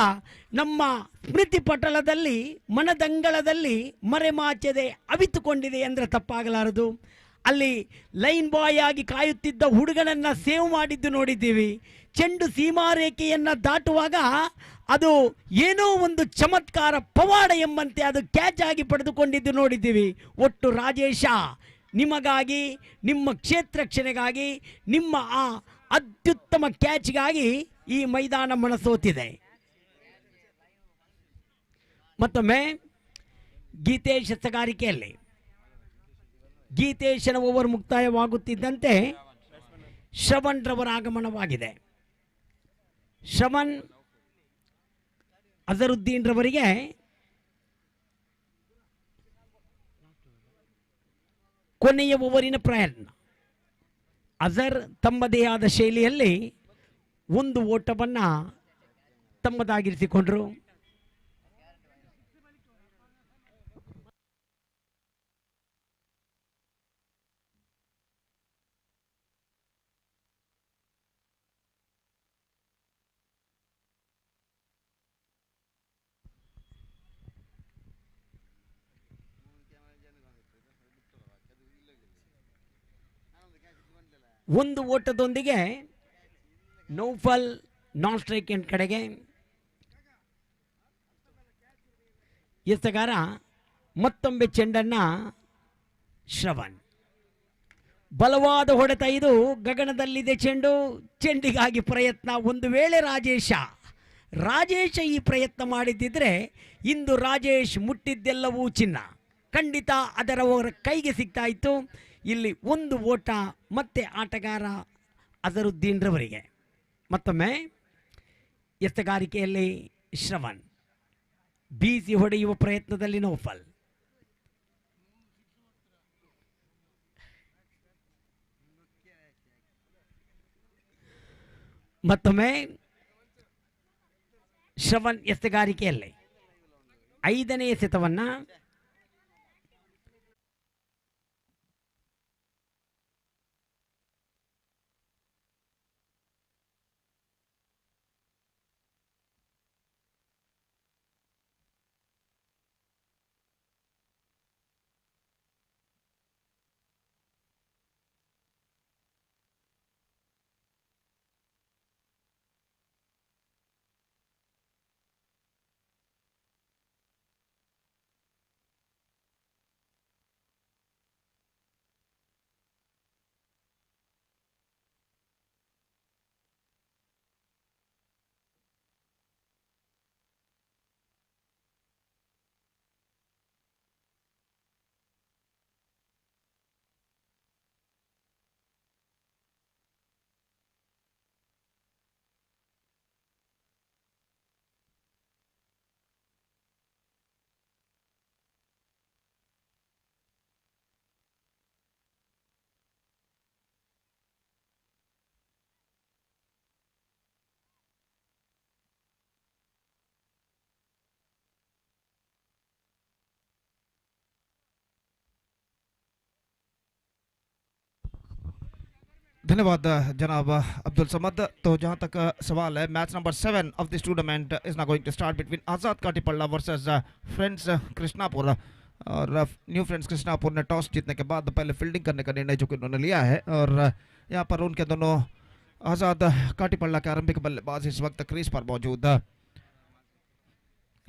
ನಮ್ಮ ಸ್ಮೃತಿ ಪಟಲದಲ್ಲಿ, ಮನದಂಗಳದಲ್ಲಿ ಮರೆಮಾಚದೆ ಅವಿತುಕೊಂಡಿದೆ ಅಂದರೆ ತಪ್ಪಾಗಲಾರದು. ಅಲ್ಲಿ ಲೈನ್ ಬಾಯ್ ಆಗಿ ಕಾಯುತ್ತಿದ್ದ ಹುಡುಗನನ್ನು ಸೇವ್ ಮಾಡಿದ್ದು ನೋಡಿದ್ದೀವಿ. ಚೆಂಡು ಸೀಮಾರೇಖೆಯನ್ನು ದಾಟುವಾಗ ಅದು ಏನೋ ಒಂದು ಚಮತ್ಕಾರ, ಪವಾಡ ಎಂಬಂತೆ ಅದು ಕ್ಯಾಚ್ ಆಗಿ ಪಡೆದುಕೊಂಡಿದ್ದು ನೋಡಿದ್ದೀವಿ. ಒಟ್ಟು ರಾಜೇಶ, ನಿಮಗಾಗಿ, ನಿಮ್ಮ ಕ್ಷೇತ್ರ ರಕ್ಷಣೆಗಾಗಿ, ನಿಮ್ಮ ಆ ಅತ್ಯುತ್ತಮ ಕ್ಯಾಚ್ಗಾಗಿ ಈ ಮೈದಾನ ಮನಸೋತಿದೆ. ಮತ್ತೊಮ್ಮೆ ಗೀತೇಶ್ ಎಸಗಾರಿಕೆಯಲ್ಲಿ ಗೀತೇಶನ ಓವರ್ ಮುಕ್ತಾಯವಾಗುತ್ತಿದ್ದಂತೆ ಶ್ರವಣ್ ರವರ ಆಗಮನವಾಗಿದೆ. ಶ್ರವಣ್ ಅಜರುದ್ದೀನ್ ರವರಿಗೆ ಕೊನೆಯ ಓವರಿನ ಪ್ರಯತ್ನ. ಅಜರ್ ತಮ್ಮದೇ ಆದ ಶೈಲಿಯಲ್ಲಿ ಒಂದು ಓಟವನ್ನು ತಮ್ಮದಾಗಿರಿಸಿಕೊಂಡರು. ಒಂದು ಓಟದೊಂದಿಗೆ ನೌಫಲ್ ನಾನ್ ಸ್ಟ್ರೈಕ್ ಎಂಡ್ ಕಡೆಗೆ. ಎಸಗಾರ ಮತ್ತೊಮ್ಮೆ ಚೆಂಡನ್ನು ಶ್ರವಣ್ ಬಲವಾದ ಹೊಡೆತ, ಇದು ಗಗನದಲ್ಲಿದೆ ಚೆಂಡು, ಚೆಂಡಿಗಾಗಿ ಪ್ರಯತ್ನ. ಒಂದು ವೇಳೆ ರಾಜೇಶ ಈ ಪ್ರಯತ್ನ ಮಾಡಿದ್ದಿದ್ರೆ ಇಂದು ರಾಜೇಶ್ ಮುಟ್ಟಿದ್ದೆಲ್ಲವೂ ಚಿನ್ನ, ಖಂಡಿತ ಅದರವರ ಕೈಗೆ ಸಿಗ್ತಾ ಇತ್ತು. ಇಲ್ಲಿ ಒಂದು ಓಟ ಮತ್ತೆ ಆಟಗಾರ ಅಜರುದ್ದೀನ್ ರವರಿಗೆ. ಮತ್ತೊಮ್ಮೆ ಎಸ್ತಗಾರಿಕೆಯಲ್ಲಿ ಶ್ರವಣ್ ಬೀಸಿ ಹೊಡೆಯುವ ಪ್ರಯತ್ನದಲ್ಲಿ ನೌಫಲ್. ಮತ್ತೊಮ್ಮೆ ಶ್ರವಣ್ ಎಸ್ತಗಾರಿಕೆಯಲ್ಲಿ 5ನೇ ಎಸೆತವನ್ನು धन्यवाद जनाब अब्दुल समद। तो जहां तक सवाल है, match number 7 of this tournament is now going to start between Azad Katipalla versus friends Krishnapur. और न्यू फ्रेंड्स कृष्णापुर ने टॉस जीतने के बाद पहले फील्डिंग करने का निर्णय जो कि उन्होंने लिया है। और यहां पर उनके दोनों आजाद काटीपल्ला के आरंभिक बल्लेबाज इस वक्त क्रीज पर मौजूद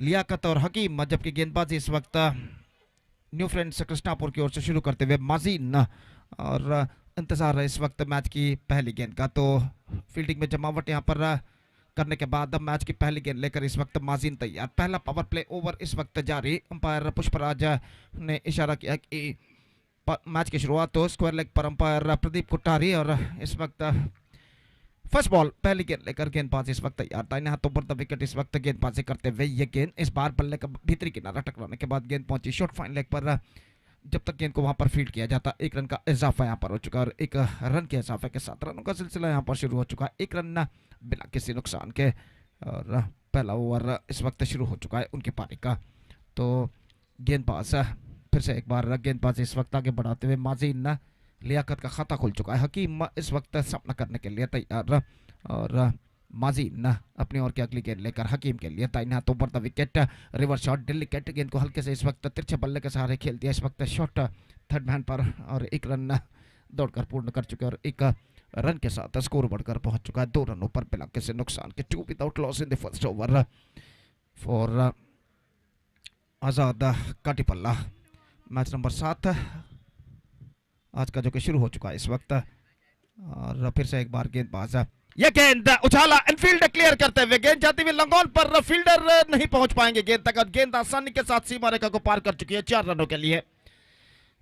लियाकत और हकीम, जबकि गेंदबाजी इस वक्त न्यू फ्रेंड्स कृष्णापुर की ओर से शुरू करते हुए माजीन। और इंतजार है इस वक्त मैच की पहली गेंद का। तो फील्डिंग में जमावट यहां पर करने के बाद अब मैच की पहली गेंद लेकर इस वक्त माजीन तैयार। पहला पावर प्ले ओवर इस वक्त जारी। अंपायर पुष्पराज ने इशारा किया कि मैच की शुरुआत तो स्क्वायर लेग पर अंपायर प्रदीप कुट्टारी। और इस वक्त फर्स्ट बॉल पहली गेंद लेकर गेंदबाज इस वक्त तैयार। दाहिने हाथों पर द विकेट इस वक्त गेंदबाजी करते हुए ये गेंद इस बार बल्ले का भीतरी किनारा टकराने के बाद गेंद पहुंची शॉर्ट फाइन लेग पर। जब तक गेंद को वहां पर फील्ड किया जाता, 1 रन का इजाफा यहां पर हो चुका है। और 1 रन के इजाफे के साथ रनों का सिलसिला यहां पर शुरू हो चुका है, 1 रन बिना किसी नुकसान के। और पहला ओवर इस वक्त शुरू हो चुका है उनकी पारी का। तो गेंदबाज फिर से एक बार गेंदबाज इस वक्त आगे बढ़ाते हुए माजीन, लियाकत का खाता खुल चुका है। हकीम इस वक्त सामना करने के लिए तैयार। और माजीन अपनी ओर की अगली गेंद लेकर हकीम के लिए दाहिने हाथों पर the wicket reverse shot delicate. गेंद को हल्के से इस वक्त तिरछे बल्ले के सहारे खेल दिया इस वक्त शॉट थर्ड मैन पर। और 1 रन दौड़कर पूर्ण कर चुके और 1 रन के साथ स्कोर बढ़कर पहुंच चुका है 2 रनों पर बिना किसी नुकसान के। 2 without loss in the first over for Azad Katipalla. Match number 7 आज का जो कि शुरू हो चुका है इस वक्त। और फिर से एक बार गेंदबाज, ये गेंद उछाला, इनफील्ड क्लियर करते हुए गेंद जाती हुई लंगोल पर, फील्डर नहीं पहुंच पाएंगे गेंद तक। और गेंद आसानी के साथ सीमा रेखा को पार कर चुकी है 4 रनों के लिए।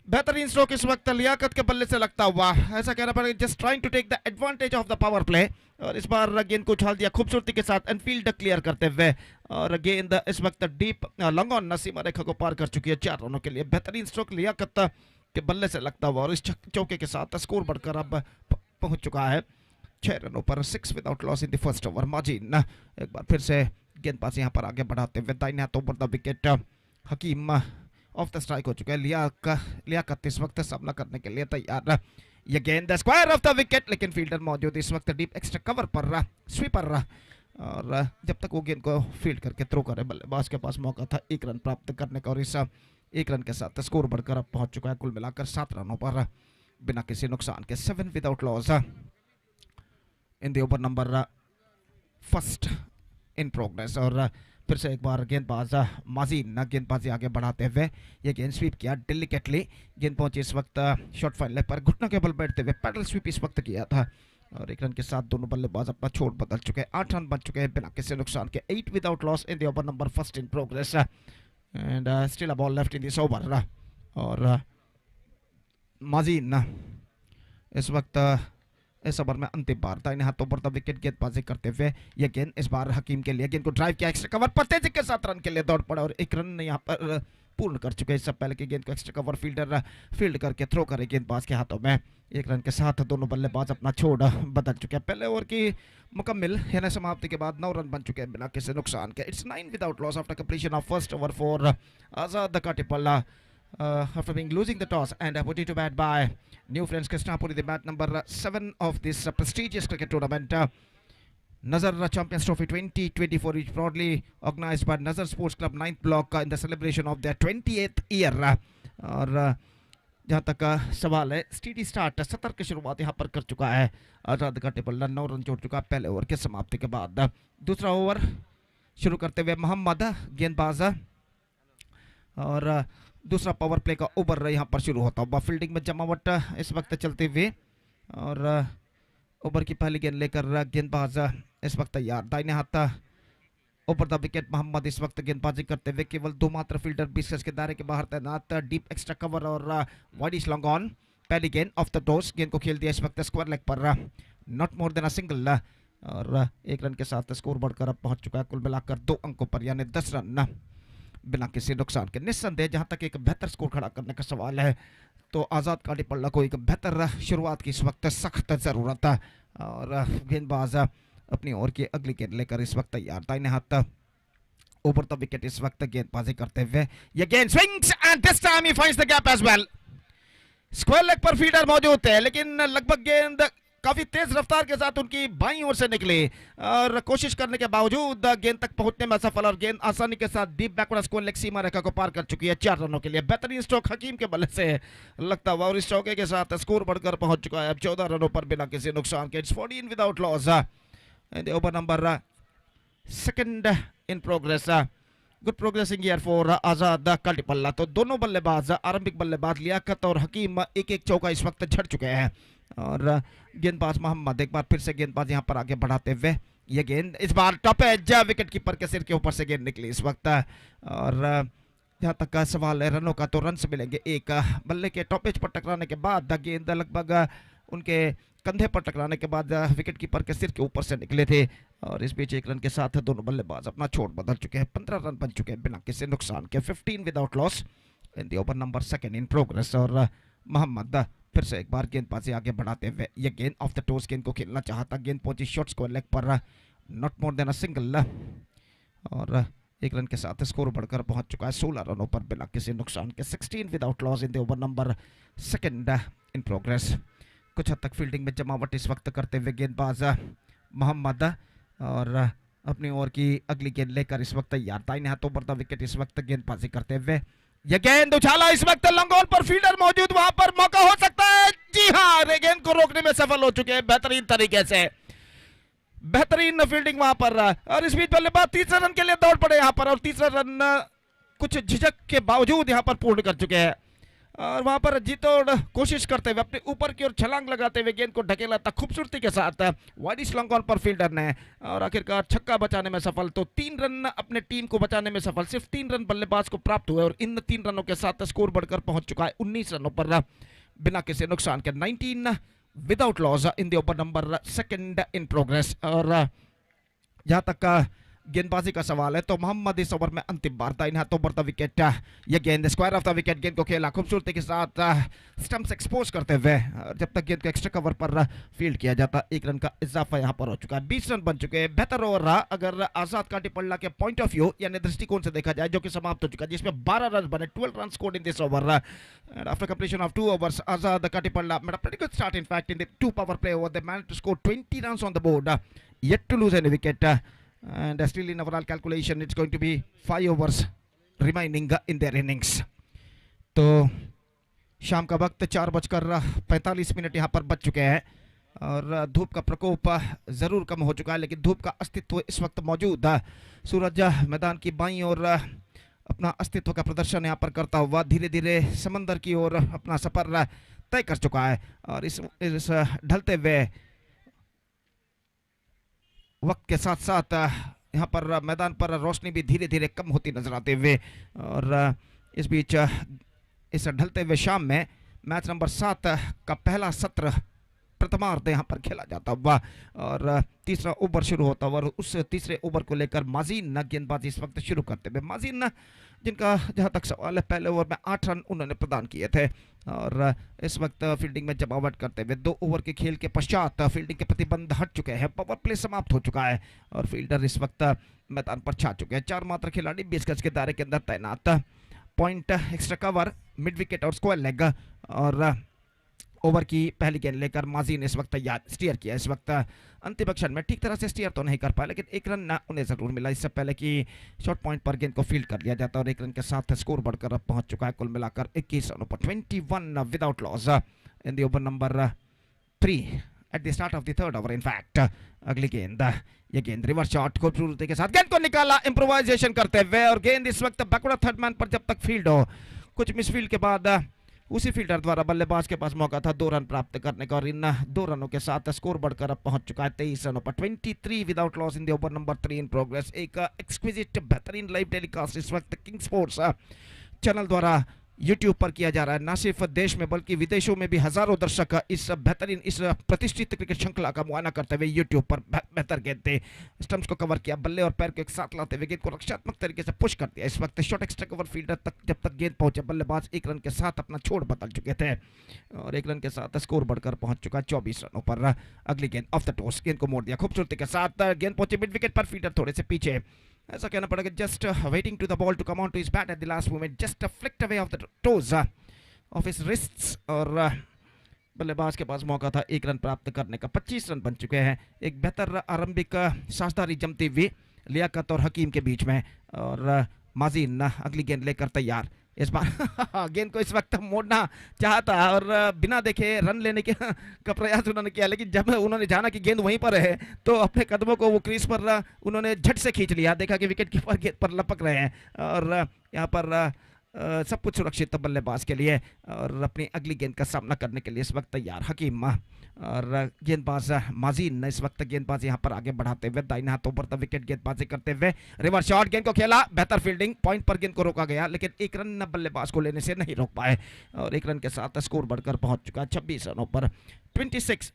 बेहतरीन स्ट्रोक इस वक्त लियाकत के बल्ले से लगता हुआ, ऐसा कहना पड़ेगा just trying to take the advantage of the power play. और इस बार गेंद को उछाल दिया खूबसूरती के साथ इनफील्ड क्लियर करते हुए। और गेंद इस वक्त डीप लंगोन सीमा रेखा को पार कर चुकी है 4 रनों के लिए। बेहतरीन स्ट्रोक लियाकत के बल्ले से लगता हुआ और इस चौके के साथ स्कोर बढ़कर अब पहुंच चुका है 6 रनों पर। 6 without loss in the first over. माजीन एक बार फिर से गेंदबाज यहां पर आगे बढ़ाते हुए दाहिने हाथों पर the wicket Hakim off the strike हो चुका है। लियाकत इस वक्त सामना करने के लिए तैयार। ये गेंद स्क्वायर ऑफ द विकेट, लेकिन फील्डर मौजूद इस वक्त डीप एक्स्ट्रा कवर पर, स्वीपर। और जब तक वो गेंद को फील्ड करके थ्रो करे, बल्लेबाज के पास मौका था 1 रन प्राप्त करने का। और इस 1 रन के साथ स्कोर बढ़कर अब पहुंच चुका है कुल मिलाकर 7 रनों पर बिना किसी नुकसान के। 7 without loss in the over number first in progress. और फिर से एक बार गेंदबाज माजीन गेंदबाजी आगे बढ़ाते हुए ये गेंद स्वीप किया डेलिकेटली। गेंद पहुंची इस वक्त शॉर्ट फाइनल पर घुटनों के बल बैठते हुए पैडल स्वीप इस वक्त किया था और 1 रन के साथ दोनों बल्लेबाज अपना छोड़ बदल चुके हैं। 8 रन बन चुके हैं बिना किसी नुकसान के। 8 without loss in the over number first in progress and still a ball left in this over. और माजीन इस वक्त इस ओवर में अंतिम बार दाहिने हाथों पर विकेट गेंदबाजी करते हुए ये गेंद इस बार हकीम के लिए। गेंद को ड्राइव किया, एक्स्ट्रा कवर पर तेजी के साथ रन के लिए दौड़ पड़ा और 1 रन यहाँ पर पूर्ण कर चुके हैं। इससे पहले की गेंद को एक्स्ट्रा कवर फील्डर फील्ड करके थ्रो करे गेंदबाज के हाथों में। 1 रन के साथ दोनों बल्लेबाज अपना छोड़ बदल चुके हैं। पहले ओवर की मुकम्मिल यानी समाप्ति के बाद 9 रन बन चुके हैं बिना किसी नुकसान के। It's 9 without loss after completion of first over for Azad Katipalla after being losing the toss and put it to bat by new friends Krishnapuri, the bat number 7 of this prestigious cricket tournament. Nazar Champions Trophy 2024 is proudly organized by Nazar Sports Club 9th block in the celebration of their 28th year. और जहाँ तक सवाल है steady start सतर की शुरुआत यहाँ पर कर चुका है आजाद काटीपल्ला। 9 रन जोड़ चुका पहले ओवर के समाप्ति के बाद। दूसरा ओवर शुरू करते हुए मोहम्मद गेंदबाज और दूसरा पावर प्ले का ओवर यहाँ पर शुरू होता हुआ। फील्डिंग में जमावट इस वक्त चलते हुए और ओवर की पहली गेंद लेकर गेंदबाज इस वक्त तैयार। दाहिने हाथ ओवर द विकेट मोहम्मद इस वक्त गेंदबाजी करते हुए। केवल 2 मात्र फील्डर 20 गज के दायरे के बाहर तैनात। डीप एक्स्ट्रा कवर और वाइडिश लॉन्ग ऑन। पहली गेंद ऑफ द टॉस, गेंद को खेल दिया इस वक्त स्क्वायर लेग पर, not more than a single. और 1 रन के साथ स्कोर बढ़कर अब पहुंच चुका है कुल मिलाकर 2 अंकों पर यानी 10 रन बिना किसी नुकसान के। निस्संदेह जहां तक एक बेहतर स्कोर खड़ा करने का सवाल है तो आजाद काटीपल्ला को एक बेहतर शुरुआत की इस वक्त सख्त जरूरत है। और गेंदबाज अपनी ओर की अगली गेंद लेकर इस वक्त तैयार। दाहिने हाथ ओवर द विकेट इस वक्त गेंदबाजी करते हुए ये गेंद swings and this time he finds the gap as well. Square leg पर फील्डर मौजूद है लेकिन लगभग गेंद काफी तेज रफ्तार के साथ उनकी बाईं ओर से निकली और कोशिश करने के बावजूद गेंद तक पहुंचने में असफल और गेंद आसानी के साथ डीप बैकवर्ड स्क्वायर लेग सीमा रेखा को पार कर चुकी है 4 रनों के लिए। बेहतरीन स्ट्रोक हकीम के बल्ले से लगता हुआ और इस चौके के साथ स्कोर बढ़कर पहुंच चुका है अब 14 रनों पर बिना किसी नुकसान के। It's 14 without loss and over number 2 in progress. Good progressing year for Azad Katipalla. तो दोनों बल्लेबाज आरंभिक बल्लेबाज लियाकत और हकीम एक चौका इस वक्त झड़ चुके हैं और गेंदबाज मोहम्मद एक बार फिर से गेंदबाज यहां पर आगे बढ़ाते हुए ये गेंद इस बार टॉप एज विकेट कीपर के सिर के ऊपर से गेंद निकली इस वक्त। और जहां तक का सवाल है रनों का तो रन से मिलेंगे। एक बल्ले के टॉप एज पर टकराने के बाद गेंद लगभग उनके कंधे पर टकराने के बाद विकेट कीपर के सिर के ऊपर से निकले थे और इस बीच 1 रन के साथ दोनों बल्लेबाज अपना छोड़ बदल चुके हैं। 15 रन बन चुके हैं बिना किसी नुकसान के। 15 without loss in the over number 2 in progress. और मोहम्मद फिर से एक बार गेंदबाजी आगे बढ़ाते हुए ये गेंद ऑफ द टॉस गेंद को खेलना चाहता। गेंद पहुंची शॉर्ट स्क्वायर लेग पर, not more than a single और 1 रन के साथ स्कोर बढ़कर पहुंच चुका है 16 रनों पर बिना किसी नुकसान के। 16 without loss in the over number 2 in progress. कुछ हद तक फील्डिंग में जमावट इस वक्त करते हुए गेंदबाज मोहम्मद और अपनी ओर की अगली गेंद लेकर इस वक्त तैयार। दाहिने हाथों पर विकेट इस वक्त गेंदबाजी करते हुए ये गेंद उछाला इस वक्त लॉन्ग ऑन पर फील्डर मौजूद वहां पर मौका हो सकता है। जी हां, गेंद को रोकने में सफल हो चुके हैं बेहतरीन तरीके से। बेहतरीन फील्डिंग वहां पर और इस बीच बल्लेबाज तीसरे रन के लिए दौड़ पड़े यहां पर और तीसरा रन कुछ झिझक के बावजूद यहां पर पूर्ण कर चुके हैं और वहां पर जीतोड़ कोशिश करते हुए अपने ऊपर की ओर छलांग लगाते हुए गेंद को ढकेला था खूबसूरती के साथ वाइडिश लॉन्ग ऑन पर फील्डर ने और आखिरकार छक्का बचाने में सफल। तो 3 रन अपने टीम को बचाने में सफल। सिर्फ 3 रन बल्लेबाज को प्राप्त हुए और इन 3 रनों के साथ स्कोर बढ़कर पहुंच चुका है 19 रनों पर बिना किसी नुकसान के। 19 without loss in the over number 2 in progress. और जहां तक गेंदबाजी का सवाल है तो मोहम्मद इस ओवर में अंतिम बार दाहिने हाथों पर विकेट ये गेंद स्क्वायर ऑफ द विकेट गेंद को खेला खूबसूरती के साथ स्टंप्स एक्सपोज करते हुए। जब तक गेंद को एक्स्ट्रा कवर पर फील्ड किया जाता 1 रन का इजाफा यहां पर हो चुका है। 20 रन बन चुके हैं। बेहतर ओवर रहा अगर आजाद काटीपल्ला के पॉइंट ऑफ व्यू यानी दृष्टिकोण से देखा जाए जो कि समाप्त हो चुका है जिसमें 12 रन बने। 12 run scored in this over after completion of 2 overs. Azad Katipalla made a pretty good start in fact in the 2 power play over. They managed to score 20 runs on the board, yet to lose any wicket. And still in overall calculation it's going to be 5 overs remaining in their innings. तो शाम का वक्त 4:45 यहाँ पर बच चुके हैं और धूप का प्रकोप ज़रूर कम हो चुका है, लेकिन धूप का अस्तित्व इस वक्त मौजूद है। सूरज मैदान की बाईं ओर अपना अस्तित्व का प्रदर्शन यहाँ पर करता हुआ धीरे धीरे समंदर की ओर अपना सफर तय कर चुका है। और इस ढलते हुए वक्त के साथ साथ यहाँ पर मैदान पर रोशनी भी धीरे धीरे कम होती नजर आते हुए, और इस बीच इस ढलते हुए शाम में मैच नंबर 7 का पहला सत्र प्रथमार्ध यहाँ पर खेला जाता हुआ, और तीसरा ओवर शुरू होता हुआ, और उस तीसरे ओवर को लेकर माजीन गेंदबाजी इस वक्त शुरू करते हुए। माजीन जिनका जहाँ तक सवाल है, पहले ओवर में 8 रन उन्होंने प्रदान किए थे, और इस वक्त फील्डिंग में जमावट करते हुए 2 ओवर के खेल के पश्चात फील्डिंग के प्रतिबंध हट चुके हैं, पावर प्ले समाप्त हो चुका है और फील्डर इस वक्त मैदान पर छा चुके हैं। 4 मात्र खिलाड़ी 20 गज के दायरे के अंदर तैनात। Point, extra cover, mid wicket और स्क्वायर लेग, और ओवर की पहली गेंद लेकर माजीन इस वक्त तैयार स्टीयर किया। इस वक्त अंतिम क्षण में ठीक तरह से स्टीयर तो नहीं कर पाया, लेकिन 1 रन उन्हें जरूर मिला, इससे पहले कि शॉर्ट पॉइंट पर गेंद को फील्ड कर लिया जाता, और 1 रन के साथ स्कोर बढ़कर अब पहुंच चुका है कुल मिलाकर 21 रनों पर। 21 without loss in the over number 3 at the start of the third over. In fact अगली गेंद, ये गेंद रिवर्स शॉट खूबसूरती के साथ गेंद को निकाला इंप्रोवाइजेशन करते हुए, और गेंद इस वक्त बैकवर्ड थर्ड मैन पर जब तक फील्ड हो, कुछ मिसफील्ड के बाद उसी फील्डर द्वारा बल्लेबाज के पास मौका था 2 रन प्राप्त करने का, और इन 2 रनों के साथ स्कोर बढ़कर अब पहुंच चुका है 23 रनों पर। 23 without loss in the over number 3 in progress. एक एक्सक्विजिट बेहतरीन लाइव टेलीकास्ट इस वक्त किंग स्पोर्ट्स चैनल द्वारा यूट्यूब पर किया जा रहा है। न सिर्फ देश में बल्कि विदेशों में भी हजारों दर्शक इस बेहतरीन, इस प्रतिष्ठित क्रिकेट श्रृंखला का मुआयना करते हुए यूट्यूब पर बेहतर गेंद थे, स्टंप्स को कवर किया, बल्ले और पैर को एक साथ लाते हुए गेंद को रक्षात्मक तरीके से पुश कर दिया। इस वक्त शॉर्ट एक्स्ट्रा कवर फील्डर तक जब तक गेंद पहुंचे, बल्लेबाज 1 रन के साथ अपना छोड़ बदल चुके थे, और 1 रन के साथ स्कोर बढ़कर पहुंच चुका 24 रनों पर। अगली गेंद ऑफ द टॉस, गेंद को मोड़ दिया खूबसूरती के साथ, गेंद पहुंचे मिड विकेट पर, फील्डर थोड़े से पीछे, ऐसा कहना पड़ेगा, just waiting to the ball to come on to his bat at the last moment, just flicked away off the toes of his wrists, और बल्लेबाज के पास मौका था 1 रन प्राप्त करने का। 25 रन बन चुके हैं। एक बेहतर आरंभिक साझेदारी जमती हुई लियाकत और हकीम के बीच में, और माजीन अगली गेंद लेकर तैयार। इस बार गेंद को इस वक्त मोड़ना चाहता और बिना देखे रन लेने के का प्रयास उन्होंने किया, लेकिन जब उन्होंने जाना कि गेंद वहीं पर है तो अपने कदमों को वो क्रीज पर उन्होंने झट से खींच लिया। देखा कि विकेट कीपर गेंद पर लपक रहे हैं, और यहाँ पर सब कुछ सुरक्षित बल्लेबाज के लिए, और अपनी अगली गेंद का सामना करने के लिए इस वक्त तैयार हकीम, और गेंदबाज माजीन इस वक्त गेंदबाज यहाँ पर आगे बढ़ाते हुए दाहिने हाथों पर विकेट गेंदबाजी करते हुए रिवर्स शॉट, गेंद को खेला, बेहतर फील्डिंग, पॉइंट पर गेंद को रोका गया, लेकिन 1 रन बल्लेबाज को लेने से नहीं रोक पाए, और 1 रन के साथ स्कोर बढ़कर पहुंच चुका 26 रनों पर। 26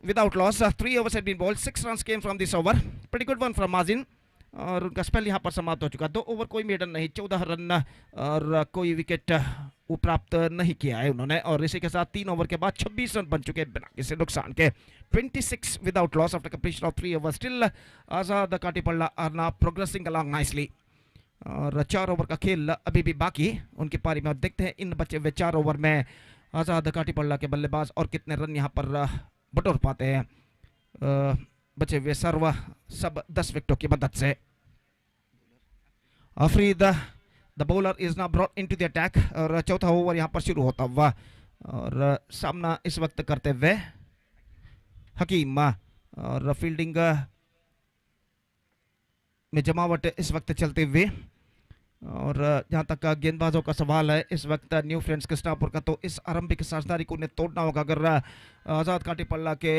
without loss, 3 overs had been bowled, 6 runs came from this over, pretty good one from Majene, और उनका स्पेल यहाँ पर समाप्त हो चुका। 2 ओवर कोई मेडन नहीं, 14 रन और कोई विकेट वो प्राप्त नहीं किया है उन्होंने, और इसी के साथ 3 ओवर के बाद 26 रन बन चुके हैं बिना किसी नुकसान के। 26 without loss after completion of 3 overs, still Azad Katipalla are now progressing along nicely, और 4 ओवर का खेल अभी भी बाकी उनकी पारी में। देखते हैं इन बचे हुए 4 ओवर में आजाद काटीपल्ला के बल्लेबाज और कितने रन यहाँ पर बटोर पाते हैं बचे हुए सब 10 विकेटों की मदद से। Afreed the bowler is now brought into the attack, और चौथा ओवर यहाँ पर शुरू होता हुआ, और सामना इस वक्त करते हुए हकीम, और फील्डिंग में जमावट इस वक्त चलते हुए, और जहाँ तक गेंदबाजों का सवाल है इस वक्त न्यू फ्रेंड्स कृष्णापुर का, तो इस आरंभिक साझेदारी को उन्हें तोड़ना होगा अगर आज़ाद काटीपल्ला के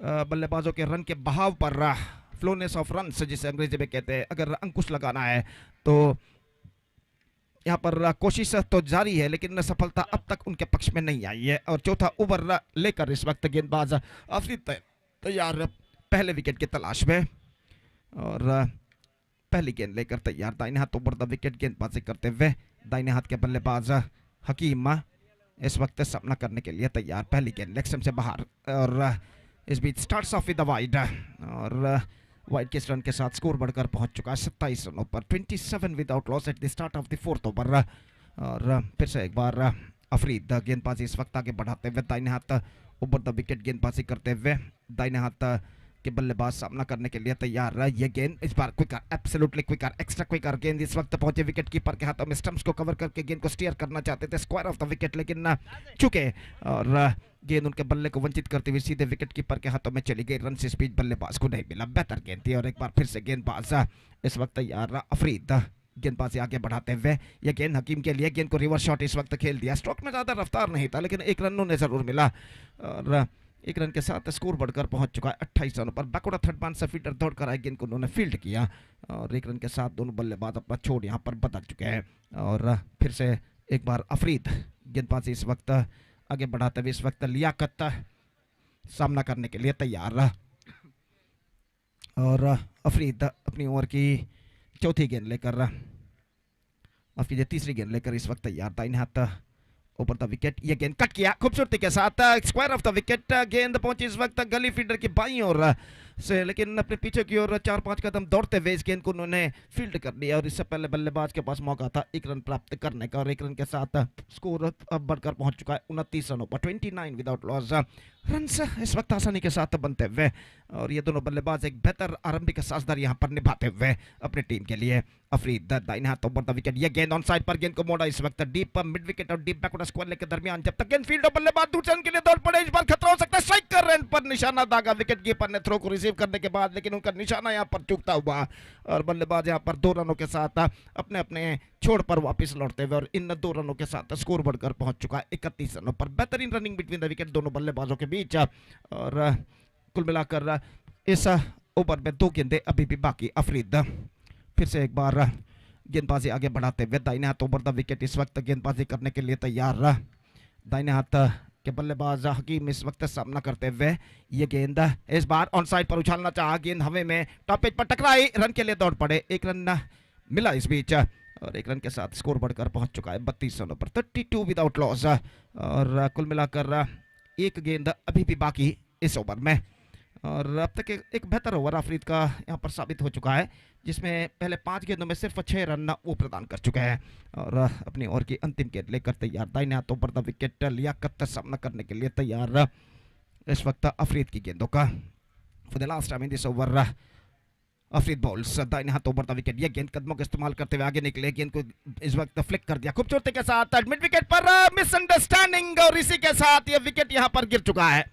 बल्लेबाजों के रन के बहाव पर, फ्लोनेस ऑफ रन्स जिसे अंग्रेजी में कहते हैं, अगर अंकुश लगाना है तो यहाँ पर कोशिश तो जारी है, लेकिन सफलता अब तक उनके पक्ष में नहीं आई है। और चौथा ओवर लेकर इस वक्त गेंदबाज अफरीद तैयार पहले विकेट की तलाश में, और पहली गेंद लेकर तैयार दाहिने हाथ ओवर द विकेट गेंदबाजी करते हुए दाहिने हाथ के बल्लेबाज हकीम इस वक्त सामना करने के लिए तैयार। पहली गेंद लेग स्टंप से बाहर, और इस बीच starts off with the wide, और वाइड के रन के साथ स्कोर बढ़कर पहुंच चुका है 27 रनों पर। 27 without loss at the start of the 4th over, और फिर से एक बार अफरीद गेंदबाजी इस वक्त आगे बढ़ाते हुए दाहिने हाथ ओवर द विकेट गेंदबाजी करते हुए दाहिने हाथ के बल्लेबाज सामना करने के लिए तैयार। ये गेंद इस बार quicker, absolutely quicker, extra quicker गेंद इस वक्त पहुंचे विकेट कीपर के हाथों में, स्टंप्स को कवर करके गेंद को स्टीयर करना चाहते थे स्क्वायर ऑफ द विकेट, लेकिन चुके, और गेंद उनके बल्ले को वंचित करते हुए सीधे विकेट कीपर के हाथों में चली गई। रन से स्पीड बल्लेबाज को नहीं मिला। बेहतर गेंद थी और एक बार फिर से गेंदबाज इस वक्त तैयार रहा। अफरीद गेंदबाजी आगे बढ़ाते हुए यह गेंद हकीम के लिए। गेंद को रिवर्स शॉट इस वक्त खेल दिया। स्ट्रोक में ज़्यादा रफ्तार नहीं था लेकिन एक रन उन्हें जरूर मिला और एक रन के साथ स्कोर बढ़कर पहुंच चुका है 28 रनों पर। बैकवर्ड थर्ड मान से फील्डर दौड़कर आए, गेंद को उन्होंने फील्ड किया और एक रन के साथ दोनों बल्लेबाज अपना छोड़ यहां पर बदल चुके हैं। और फिर से एक बार अफरीद गेंदबाजी इस वक्त आगे बढ़ाते हुए इस वक्त लियाकत सामना करने के लिए तैयार रहा और अफरीद अपनी ओवर की चौथी गेंद लेकर माफ कीजिए तीसरी गेंद लेकर इस वक्त तैयार था। इन हाथ ऊपर द विकेट, ये गेंद कट किया खूबसूरती के साथ स्क्वायर ऑफ द विकेट। गेंद पहुंची इस वक्त गली फील्डर की बाईं ओर से लेकिन अपने पीछे की ओर 4-5 कदम दौड़ते हुए इस गेंद को उन्होंने फील्ड कर दिया और इससे पहले बल्लेबाज के पास मौका था एक रन प्राप्त करने का और एक रन के साथ स्कोर अब बढ़कर पहुंच चुका है 29 रनों पर। 29 विदाउट लॉस रन इस वक्त आसानी के साथ बनते हुए और ये दोनों बल्लेबाज एक बेहतर आरंभिक साझेदारी यहां पर निभाते हुए अपनी टीम के लिए। अफरीद दाहिने हाथ ऊपर द विकेट, ये गेंद ऑन साइड पर, गेंद को मोड़ा इस वक्त डीप मिड विकेट और डीप बैकवर्ड स्क्वायर के दरमियान। जब तक गेंद फील्ड और बल्लेबाज दूसरे रन के लिए दौड़ पड़े, इस बार खतरा हो सकता है। स्ट्राइक कर रन पर निशाना दागा विकेट कीपर ने थ्रो को रिसीव करने के बाद, लेकिन उनका निशाना यहां पर चूकता हुआ और बल्लेबाज यहां पर 2 रनों के साथ अपने अपने छोड़ पर वापस लौटते हुए और इन 2 रनों के साथ स्कोर बढ़कर पहुंच चुका है 31 रनों पर। बेहतरीन रनिंग बिटवीन द विकेट दोनों बल्लेबाजों के बीच और कुल मिलाकर इस ओवर में 2 गेंदें अभी भी बाकी। अफरीद फिर से एक बार गेंदबाजी आगे बढ़ाते हुए दाहिने हाथ ओवर द विकेट इस वक्त गेंदबाजी करने के लिए तैयार रहा। दाहिने हाथ के बल्लेबाज हकीम इस वक्त सामना करते हुए ये गेंद इस बार ऑन साइड पर उछालना चाहा, गेंद हवे में टॉप एज पर टकराई, रन के लिए दौड़ पड़े। एक रन मिला इस बीच और एक रन के साथ स्कोर बढ़कर पहुंच चुका है 32 रनों पर। 32 विदाउट लॉस और कुल मिलाकर एक गेंद अभी भी बाकी इस ओवर में और अब तक एक बेहतर ओवर अफरीद का यहाँ पर साबित हो चुका है जिसमें पहले 5 गेंदों में सिर्फ 6 रन वो प्रदान कर चुके हैं और अपनी ओवर की अंतिम गेंद लेकर तैयार। दाहिने हाथों पर द विकेट लियाकत सामना करने के लिए तैयार इस वक्त अफरीद की गेंदों का। For the last time in this over Afreed balls दाहिने हाथों पर द विकेट, ये गेंद कदमों का इस्तेमाल करते हुए आगे निकले, गेंद को इस वक्त फ्लिक कर दिया खूबसूरती के साथ मिड विकेट पर। मिसअंडरस्टैंडिंग और इसी के साथ ये विकेट यहाँ पर गिर चुका है।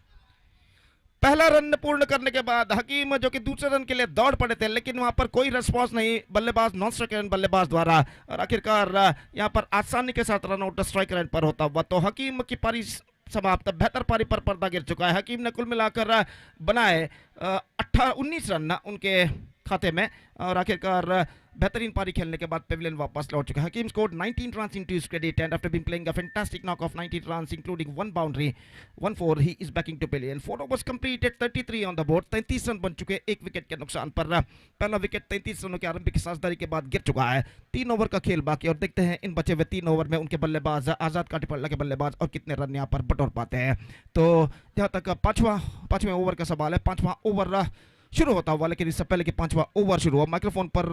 पहला रन पूर्ण करने के बाद हकीम जो कि दूसरे रन के लिए दौड़ पड़े थे लेकिन वहां पर कोई रिस्पांस नहीं बल्लेबाज नॉन स्ट्राइक रन बल्लेबाज द्वारा और आखिरकार यहां पर आसानी के साथ रन आउट स्ट्राइक रन पर होता हुआ तो हकीम की पारी समाप्त। बेहतर पारी पर पर्दा गिर चुका है। हकीम ने कुल मिलाकर बनाए 19 रन उनके खाते में और आखिरकार बेहतरीन पारी खेलने के बाद पेविलियन वापस लौट चुका है। हकीम scored 19 runs into his credit and after being playing a fantastic knock of 19 runs including 1 boundary 1 4 he is backing to pavilion। 4 overs completed 33 on the board। 33 run बन चुके, 1 विकेट के नुकसान पर। पहला विकेट 33 रनों के आरंभिक साझेदारी के बाद गिर चुका है। 3 ओवर का खेल बाकी और देखते हैं इन बचे हुए 3 ओवर में उनके बल्लेबाज आजाद काटीपल्ला के बल्लेबाज और कितने रन यहाँ पर बटोर पाते हैं। तो जहाँ तक पांचवें ओवर का सवाल है, 5वां ओवर शुरू होता हुआ लेकिन इससे पहले कि 5वां ओवर शुरू हुआ माइक्रोफोन पर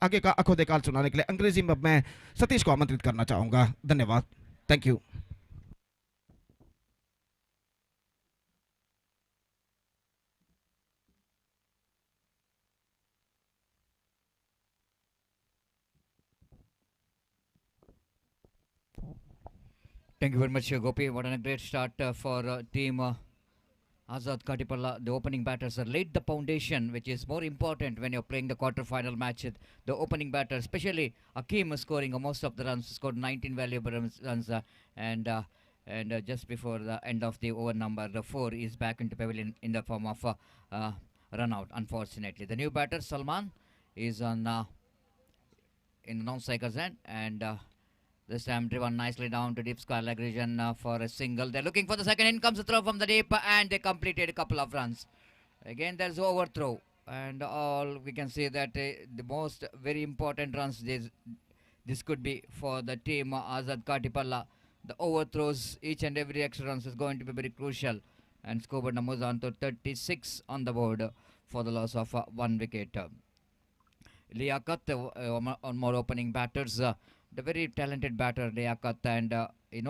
आगे का आंखों देकाल सुनाने के लिए अंग्रेजी में मैं सतीश को आमंत्रित करना चाहूंगा। धन्यवाद, thank you. Thank you very much, Gopi. What a great start for team Azad Katipalla. The opening batters laid the foundation, which is more important when you're playing the quarter-final match. The opening batter, especially Akeem, scoring most of the runs, scored 19 valuable runs, and just before the end of the over number 4 is back into pavilion in the form of run out. Unfortunately, the new batter Salman is on in non-striker's end and. This time driven nicely down to deep square leg region for a single. They're looking for the second. In comes the throw from the deep and they completed a couple of runs. Again there's overthrow and all we can see that the most very important runs this could be for the team Azad Katipalla. The overthrows, each and every extra runs is going to be very crucial and scoreboard numbers on to 36 on the board for the loss of 1 wicket. Liaquat on more opening batters. The very talented batter Liaquat and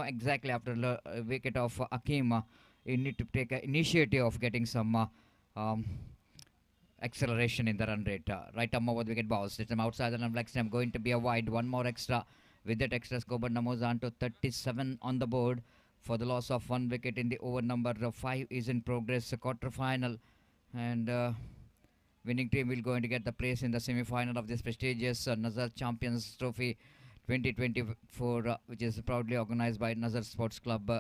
exactly after the wicket of Akeem you need to take an initiative of getting some acceleration in the run rate. Right arm over the wicket balls. It's outside the run flag stem going to be a wide. One more extra. With that extra scoreboard numbers on to 37 on the board for the loss of 1 wicket in the over number 5 is in progress. A quarter final, and winning team will going to get the place in the semi-final of this prestigious Nazar Champions Trophy 2024, which is proudly organized by Nazar Sports Club,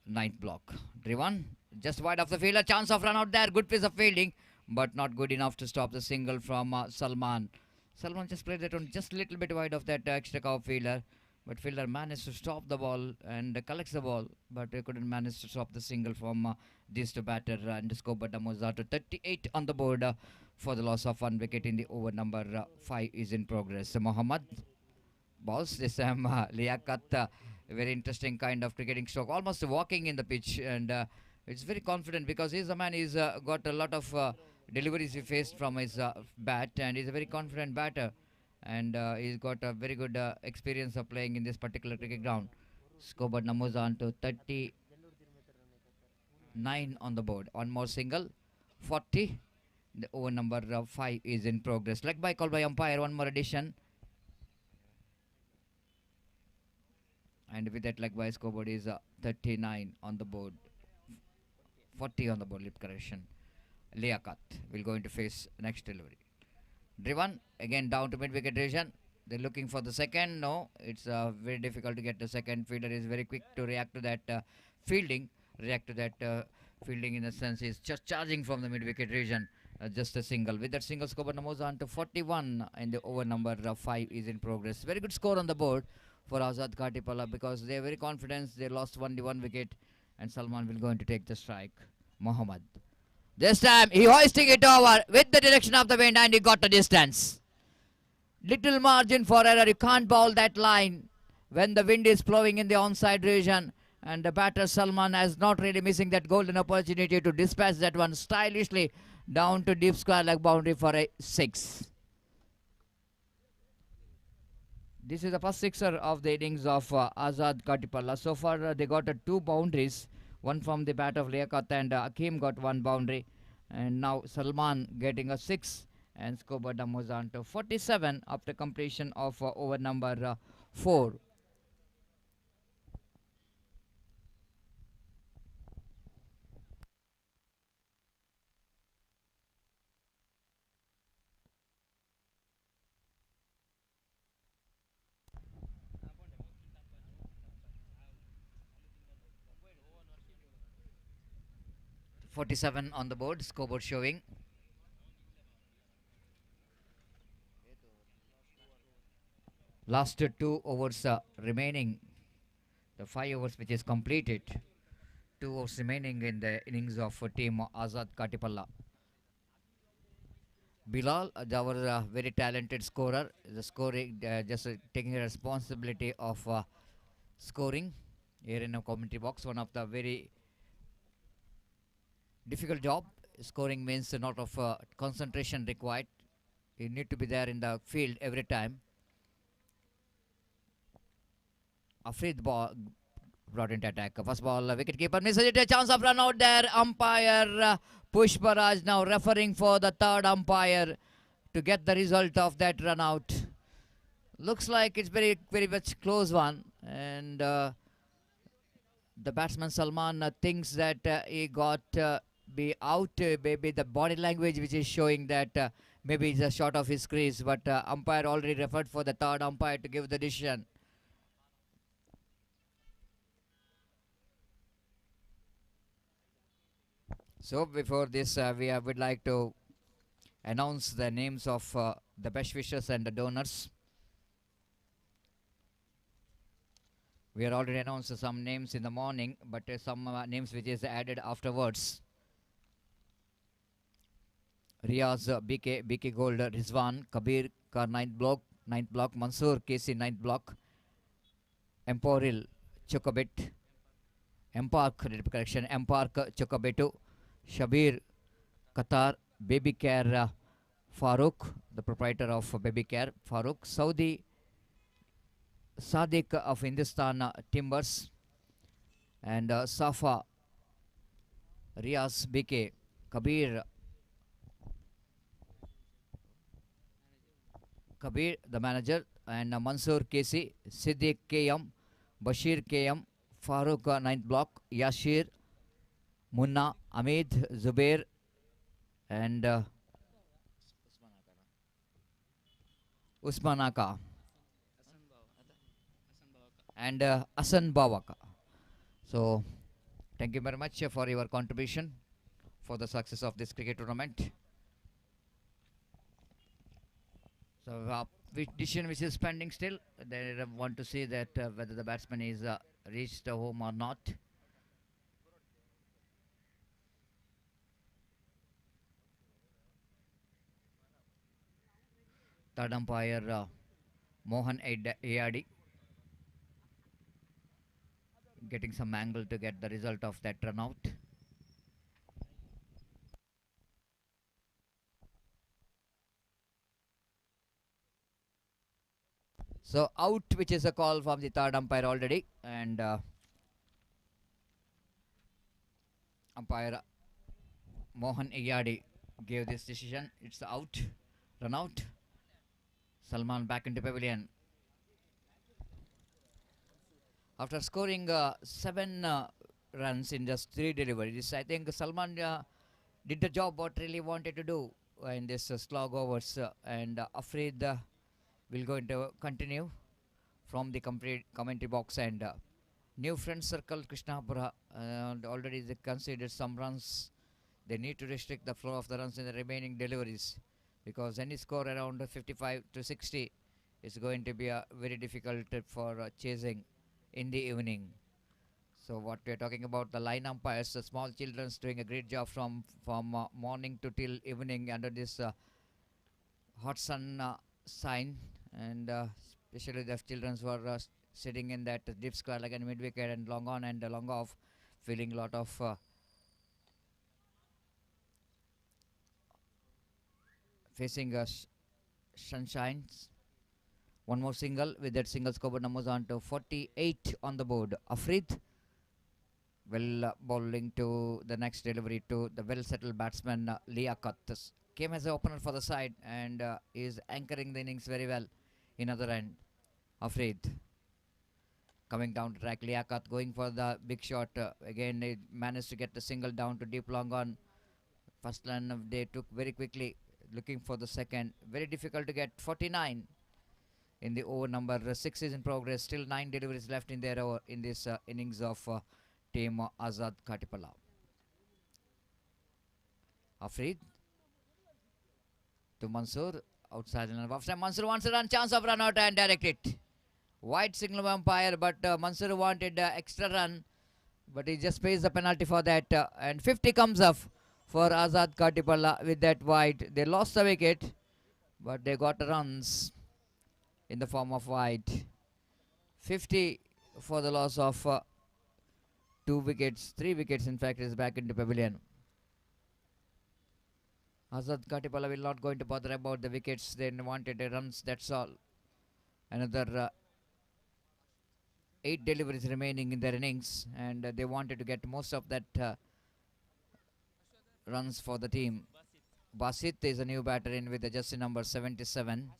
ninth block. Driven just wide of the field, a chance of run out there. Good piece of fielding, but not good enough to stop the single from Salman. Salman just played that one just a little bit wide of that extra cover fielder, but fielder managed to stop the ball and collects the ball, but couldn't manage to stop the single from this to batter and score. But Nazar to 38 on the board for the loss of 1 wicket in the over number 5 is in progress. Mohammad balls this time. Liaquat, a very interesting kind of cricketing stroke, almost walking in the pitch, and it's very confident because he's a man. He's got a lot of deliveries he faced from his bat, and he's a very confident batter, and he's got a very good experience of playing in this particular cricket ground. Scoreboard numbers on to 39 on the board. One more single, 40. The over number 5 is in progress. Leg by call by umpire. One more addition. And with that leg by scoreboard is 39 on the board. 40 on the board, lip correction. Liaquat will going to face next delivery. Driven again down to mid wicket region. They're looking for the second. No, it's very difficult to get the second. Fielder is very quick to react to that fielding. React to that fielding in the sense he's just charging from the mid wicket region. Just a single. With that single, scoreboard moves on to 41, and the over number 5 is in progress. Very good score on the board for Azad Katipala because they are very confident. They lost only 1 wicket, and Salman will going to take the strike. Mohammad. This time he hoisting it over with the direction of the wind, and he got the distance. Little margin for error. You can't bowl that line when the wind is blowing in the onside region, and the batter Salman is not really missing that golden opportunity to dispatch that one stylishly down to deep square leg boundary for a 6. This is the first sixer of the innings of Azad Katipalla. So far they got 2 boundaries, one from the bat of Liaquat, and Akeem got 1 boundary, and now Salman getting a 6, and scoreboard moves on to 47 after completion of over number 4. .47 on the board, scoreboard showing. Last 2 overs remaining. The 5 overs which is completed. 2 overs remaining in the innings of team Azad Katipalla. Bilal, our very talented scorer, the scoring just taking the responsibility of scoring here in a commentary box. One of the very difficult job. Scoring means a lot of concentration required. You need to be there in the field every time. Afrid ball brought into attack. First ball, wicket keeper misses it. A chance of run out there. Umpire Pushparaj now referring for the third umpire to get the result of that run out. Looks like it's very much close one, and the batsman Salman thinks that he got be out. Maybe the body language which is showing that maybe it's a short of his crease, but umpire already referred for the third umpire to give the decision. So before this, we would like to announce the names of the best wishers and the donors. We have already announced some names in the morning, but some names which is added afterwards. Riaz BK Gold Rizwan Kabir Kar 9th block Mansoor KC 9th block Emporil Chokabit Empark Chokabetu Shabir Qatar Baby Care Farooq, the proprietor of Baby Care Farooq, Saudi Sadiq of Hindustan Timbers, and Safa Riaz BK Kabir, the manager, and Mansoor KC, Siddiq KM, Bashir KM, Farooq, ninth block, Yashir, Munna, Amid, Zubair, and Usman Aka, and Asan Bawaka. So, thank you very much for your contribution for the success of this cricket tournament. So, which decision which is pending still? They want to see that whether the batsman is reached home or not. Third umpire Mohan Ayadi getting some angle to get the result of that run out. So out, which is a call from the third umpire already, and umpire Mohan Ayadi gave this decision. It's out, run out. Salman back into pavilion. After scoring 7 runs in just 3 deliveries, I think Salman did the job what really wanted to do in this slog overs, and Afreed will going to continue from the commentary box, and new friend circle Krishnapura already they considered some runs. They need to restrict the flow of the runs in the remaining deliveries, because any score around 55 to 60 is going to be very difficult for chasing in the evening. So what we are talking about, the line umpires, the small children's doing a great job from morning to till evening under this hot sun sign, and especially the children who are sitting in that deep square like a mid wicket and long on and long off, feeling a lot of facing sunshine. One more single, with that single scoreboard numbers on to 48 on the board. Afreed well bowling to the next delivery to the well settled batsman Liaquat. Came as an opener for the side and is anchoring the innings very well in other end. Afreed coming down to track. Liaquat going for the big shot. Again, they managed to get the single down to deep long on. First run they took very quickly, looking for the second. Very difficult to get. 49 in the over number 6 is in progress. Still 9 deliveries left in their over in this innings of team Azad Khatipalla. Afreed to Mansoor outside the line of offside. Mansoor wants a run, chance of run out and direct it. Wide signal umpire, but Mansoor wanted extra run, but he just pays the penalty for that. And 50 comes up for Azad Khatipalla with that wide. They lost the wicket, but they got runs in the form of wide. 50 for the loss of 2 wickets, 3 wickets in fact, is back into pavilion. Azad Khatipalla will not going to bother about the wickets. They wanted the runs, that's all. Another 8 deliveries remaining in their innings, and they wanted to get most of that runs for the team. Basit is a new batter in with the jersey number 77.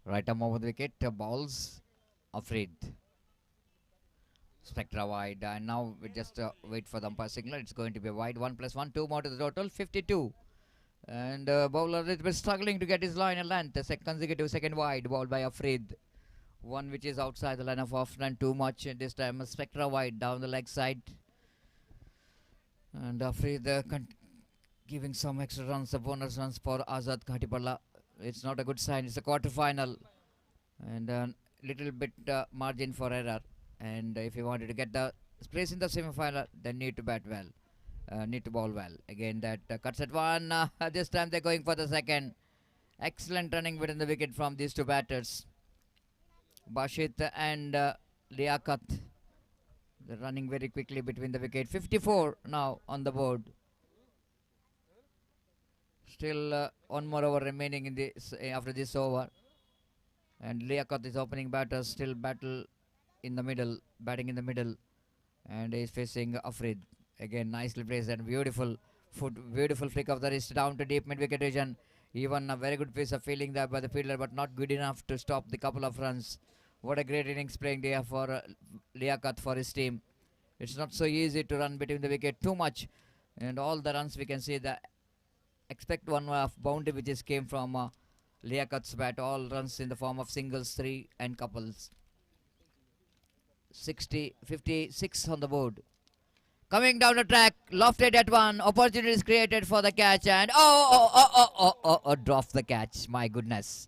Right arm over the wicket, balls Afreed. Spectra wide, and now we just wait for the umpire signal. It's going to be a wide. 1 + 1, 2 more to the total, 52. And bowler has been struggling to get his line and length. A consecutive second wide ball by Afreed. One which is outside the line of off and too much. This time a Spectra wide down the leg side. And Afreed giving some extra runs, the bonus runs for Azad Khatipalla. It's not a good sign. It's a quarter final, and a little bit margin for error. And if you wanted to get the place in the semi-final, then need to bat well, need to bowl well. Again, that cuts at 1. This time they're going for the second. Excellent running within the wicket from these two batters, Bashit and Liaquat, They're running very quickly between the wicket. 54 now on the board. Still one more over remaining in this after this over. And Liaquat is opening batter. Still batting in the middle. And he's facing Afrid. Again, nicely placed and beautiful flick of the wrist down to deep mid-wicket region. Even a very good piece of fielding there by the fielder, but not good enough to stop the couple of runs. What a great innings playing there for Liaquat for his team. It's not so easy to run between the wicket too much. And all the runs we can see, the expect one of boundary which came from Liaquat's bat. All runs in the form of singles, three and couples. 56 on the board. Coming down the track, lofted at one. Opportunity is created for the catch and drop the catch. My goodness.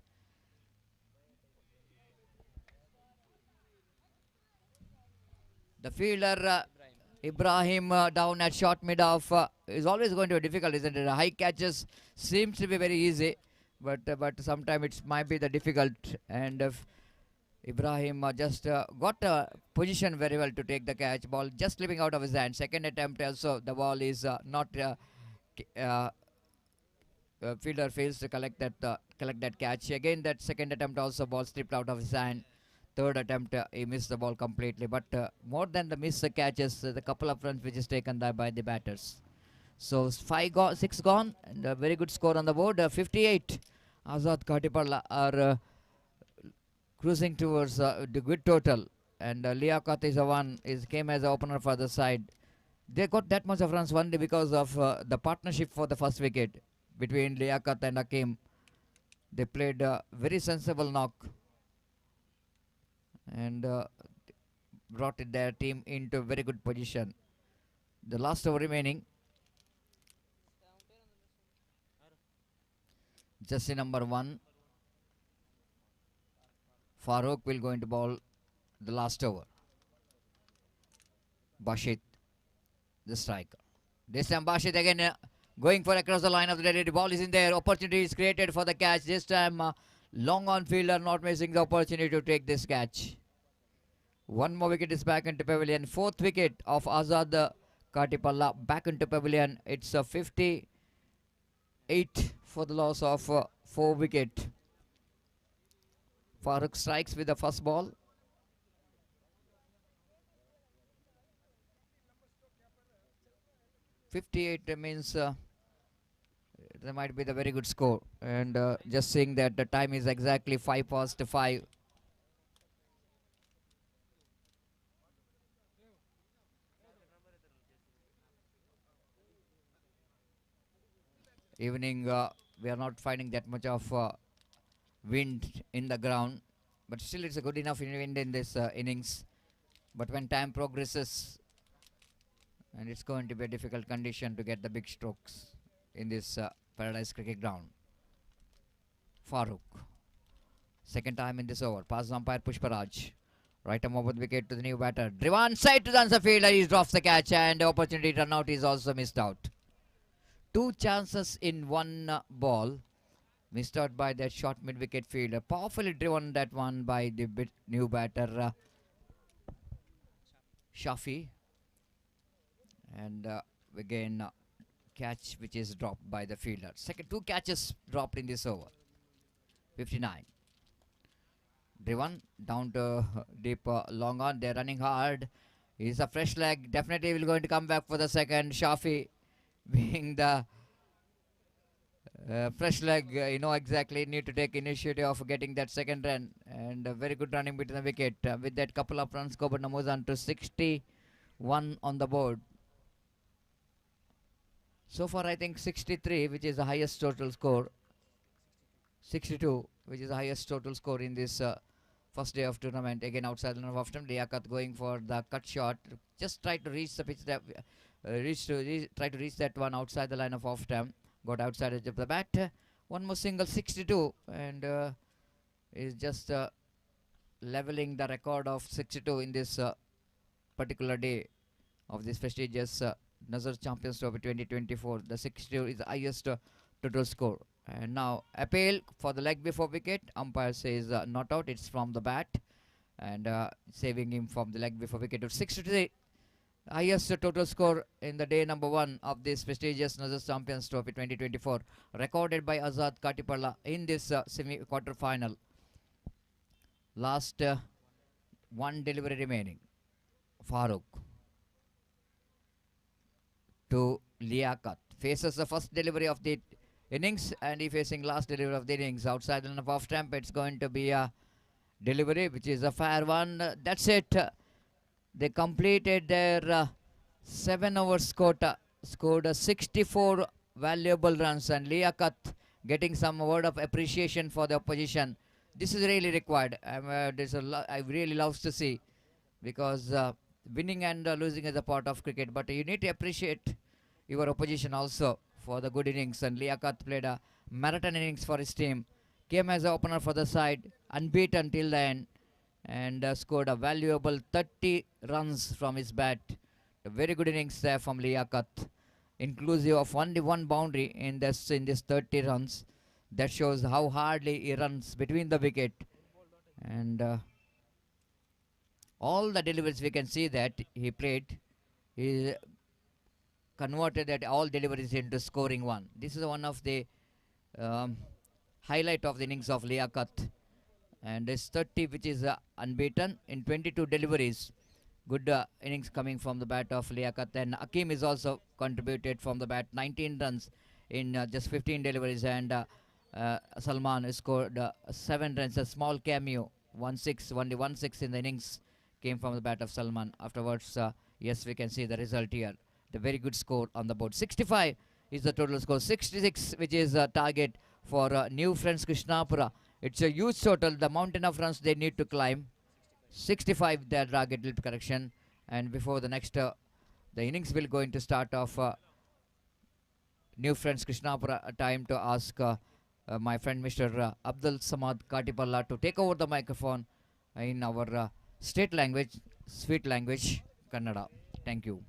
The fielder Ibrahim down at short mid off is always going to be difficult, isn't it? High catches seems to be very easy, but sometimes it might be the difficult. And Ibrahim just got a position very well to take the catch. Ball just slipping out of his hand. Second attempt also, the ball is not. Fielder fails to collect that catch. Again, that second attempt also, ball slipped out of his hand. Third attempt, he missed the ball completely. But more than the miss catches, the couple of runs which is taken there by the batters. So 6 gone, and a very good score on the board. 58. Azad Katipalla are cruising towards the good total, and Liaquat is the one came as an opener for the side. They got that much of runs only because of the partnership for the first wicket between Liaquat and Hakim. They played a very sensible knock and brought their team into a very good position. The last over remaining. Jersey number 1. Farooq will go into ball the last over. Bashit, the striker. This time Bashit again going for across the line of the dead. The ball is in there. Opportunity is created for the catch. This time long on fielder not missing the opportunity to take this catch. One more wicket is back into pavilion. Fourth wicket of Azad Katipalla back into pavilion. It's a 58 for the loss of 4 wicket. Farooq strikes with the first ball. .58 means there might be the very good score. And just seeing that the time is exactly 5:05. Evening, we are not finding that much of wind in the ground, but still it's a good enough wind in this innings. But when time progresses, and it's going to be a difficult condition to get the big strokes in this Paradise Cricket Ground. Farooq, second time in this over. Pass umpire Pushparaj. Right arm over the wicket to the new batter. Driven side to the answer fielder. He drops the catch, and the opportunity to run out is also missed out. 2 chances in 1 ball. Missed out by that short mid-wicket fielder. Powerfully driven that one by the new batter Shafi. And again catch which is dropped by the fielder. 2 catches dropped in this over. 59. Driven down to deep long on. They're running hard. He's a fresh leg. Definitely will going to come back for the second. Shafi being the fresh leg, exactly need to take initiative of getting that second run, and very good running between the wicket. With that couple of runs, Gobarna moves on to 61 on the board. So far I think 63, which is the highest total score. 62, which is the highest total score in this first day of tournament. Again outside the line of off stump. Liaquat going for the cut shot. Just try to reach the pitch that try to reach that one outside the line of off stump. Got outside edge of the bat. One more single, 62, and is just leveling the record of 62 in this particular day of this prestigious Nazar Champions Trophy 2024. The 62 is the highest total score. And now appeal for the leg before wicket. Umpire says not out. It's from the bat, and saving him from the leg before wicket to 63. highest total score in the day number 1 of this prestigious Nazar Champions Trophy 2024, recorded by Azad Katipalla in this semi-quarter final. Last one delivery remaining. Farooq to Liaquat. Faces the first delivery of the innings and he facing last delivery of the innings. Outside and off stamp, it's going to be a delivery which is a fair one. That's it. They completed their 7 overs quota, scored 64 valuable runs, and Liaquat getting some word of appreciation for the opposition. This is really required. I really love to see, because winning and losing is a part of cricket, but you need to appreciate your opposition also for the good innings. And Liaquat played a marathon innings for his team, came as an opener for the side, unbeaten till the end, and scored a valuable 30 runs from his bat. A very good innings there from Liaquat, inclusive of only one boundary in this 30 runs. That shows how hardly he runs between the wicket, and all the deliveries we can see that he played, he converted that all deliveries into scoring one. This is one of the highlight of the innings of Liaquat, and this 30 which is unbeaten in 22 deliveries. Good innings coming from the bat of Liaquat. And Akim is also contributed from the bat, 19 runs in just 15 deliveries, and Salman scored 7 runs, a small cameo, 1-6, only 1-6 in the innings came from the bat of Salman. Afterwards, yes, we can see the result here. The very good score on the board. 65 is the total score. 66, which is a target for New Friends Krishnapura. It's a huge total. The mountain of runs they need to climb. 65 their target will be correction. And before the next, the innings will going to start off. New Friends Krishnapura, time to ask my friend Mr. Abdul Samad Katipalla to take over the microphone in our state language, sweet language, Kannada. Thank you.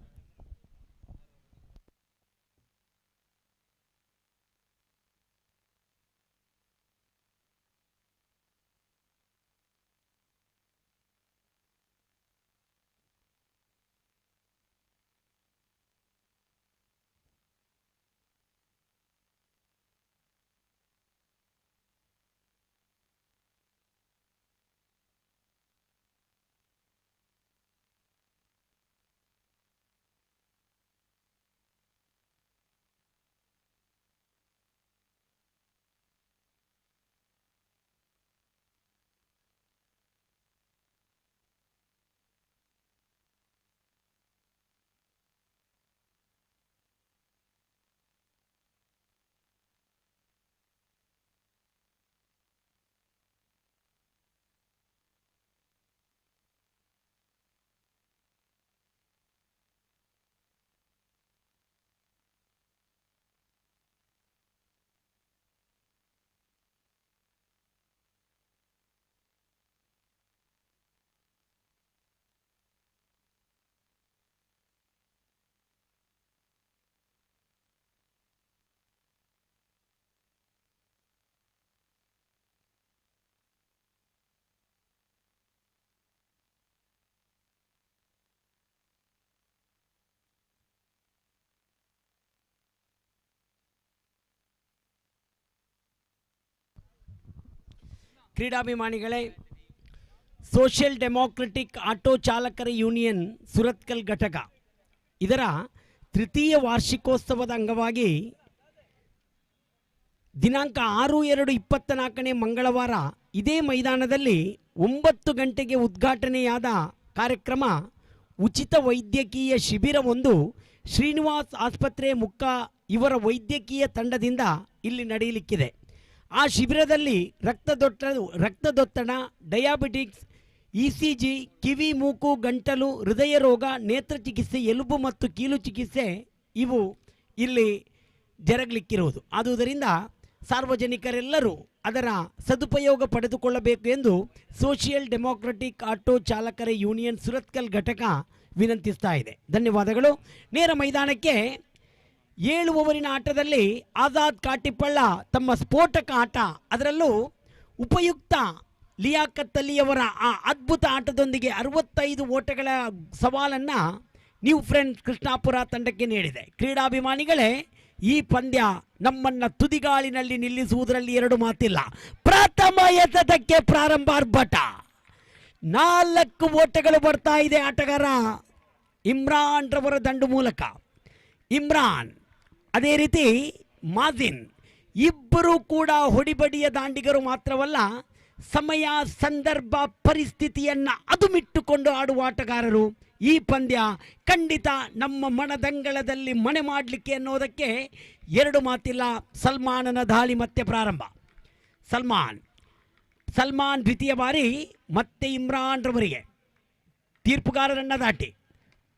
ಕ್ರೀಡಾಭಿಮಾನಿಗಳೇ, social democratic auto ಚಾಲಕರ union Surathkal ಘಟಕ ಇದರ ತೃತೀಯ ವಾರ್ಷಿಕೋತ್ಸವದ ಅಂಗವಾಗಿ ದಿನಾಂಕ 6/2/24 ಮಂಗಳವಾರ ಇದೇ ಮೈದಾನದಲ್ಲಿ 9 ಗಂಟೆಗೆ ಉದ್ಘಾಟನೆಯಾದ ಕಾರ್ಯಕ್ರಮ ಉಚಿತ ವೈದ್ಯಕೀಯ ಶಿಬಿರವೊಂದು ಶ್ರೀನಿವಾಸ್ ಆಸ್ಪತ್ರೆ ಮುಕ್ಕ ಇವರ ವೈದ್ಯಕೀಯ ತಂಡದಿಂದ ಇಲ್ಲಿ ನಡೆಯಲಿಕ್ಕಿದೆ. ಆ ಶಿಬಿರದಲ್ಲಿ ರಕ್ತದೊತ್ತಡ, ಡಯಾಬಿಟಿಕ್ಸ್, ಇಸಿಜಿ, ಕಿವಿ, ಮೂಕು, ಗಂಟಲು, ಹೃದಯ ರೋಗ, ನೇತ್ರ ಚಿಕಿತ್ಸೆ, ಎಲುಬು ಮತ್ತು ಕೀಲು ಚಿಕಿತ್ಸೆ ಇವು ಇಲ್ಲಿ ಜರುಗಲಿಕ್ಕಿರುವುದು. ಆದುದರಿಂದ ಸಾರ್ವಜನಿಕರೆಲ್ಲರೂ ಅದರ ಸದುಪಯೋಗ ಪಡೆದುಕೊಳ್ಳಬೇಕು ಎಂದು ಸೋಷಿಯಲ್ ಡೆಮೋಕ್ರೆಟಿಕ್ ಆಟೋ ಚಾಲಕರ ಯೂನಿಯನ್ ಸುರತ್ಕಲ್ ಘಟಕ ವಿನಂತಿಸ್ತಾ ಇದೆ. ಧನ್ಯವಾದಗಳು. ನೇರ ಮೈದಾನಕ್ಕೆ 7 ಓವರಿನ ಆಟದಲ್ಲಿ ಆಜಾದ್ ಕಾಟಿಪಳ್ಳ ತಮ್ಮ ಸ್ಫೋಟಕ ಆಟ, ಅದರಲ್ಲೂ ಉಪಯುಕ್ತ ಲಿಯಾಕತ್ ಅಲಿಯವರ ಆ ಅದ್ಭುತ ಆಟದೊಂದಿಗೆ 65 ಓಟಗಳ ಸವಾಲನ್ನು ನ್ಯೂ ಫ್ರೆಂಡ್ಸ್ ಕೃಷ್ಣಾಪುರ ತಂಡಕ್ಕೆ ನೀಡಿದೆ. ಕ್ರೀಡಾಭಿಮಾನಿಗಳೇ, ಈ ಪಂದ್ಯ ನಮ್ಮನ್ನ ತುದಿಗಾಳಿನಲ್ಲಿ ನಿಲ್ಲಿಸುವುದರಲ್ಲಿ ಎರಡು ಮಾತಿಲ್ಲ. ಪ್ರಥಮ ಎಸೆತಕ್ಕೆ ಪ್ರಾರಂಭ ಆರ್ಭಟ. 4 ಓಟಗಳು ಬರ್ತಾ ಇದೆ ಆಟಗಾರ ಇಮ್ರಾನ್ ರವರ ದಂಡು ಮೂಲಕ. ಇಮ್ರಾನ್, ಅದೇ ರೀತಿ ಮಾಜಿನ್, ಇಬ್ಬರು ಕೂಡ ಹೊಡಿಬಡಿಯ ದಾಂಡಿಗರು ಮಾತ್ರವಲ್ಲ, ಸಮಯ ಸಂದರ್ಭ ಪರಿಸ್ಥಿತಿಯನ್ನು ಅದುಮಿಟ್ಟುಕೊಂಡು ಆಡುವ ಆಟಗಾರರು. ಈ ಪಂದ್ಯ ಖಂಡಿತ ನಮ್ಮ ಮನದಂಗಳದಲ್ಲಿ ಮನೆ ಮಾಡಲಿಕ್ಕೆ ಅನ್ನೋದಕ್ಕೆ ಎರಡು ಮಾತಿಲ್ಲ. ಸಲ್ಮಾನನ ದಾಳಿ ಮತ್ತೆ ಪ್ರಾರಂಭ. ಸಲ್ಮಾನ್ ದ್ವಿತೀಯ ಬಾರಿ ಮತ್ತೆ ಇಮ್ರಾನ್ ರವರಿಗೆ ತೀರ್ಪುಗಾರರನ್ನ ದಾಟಿ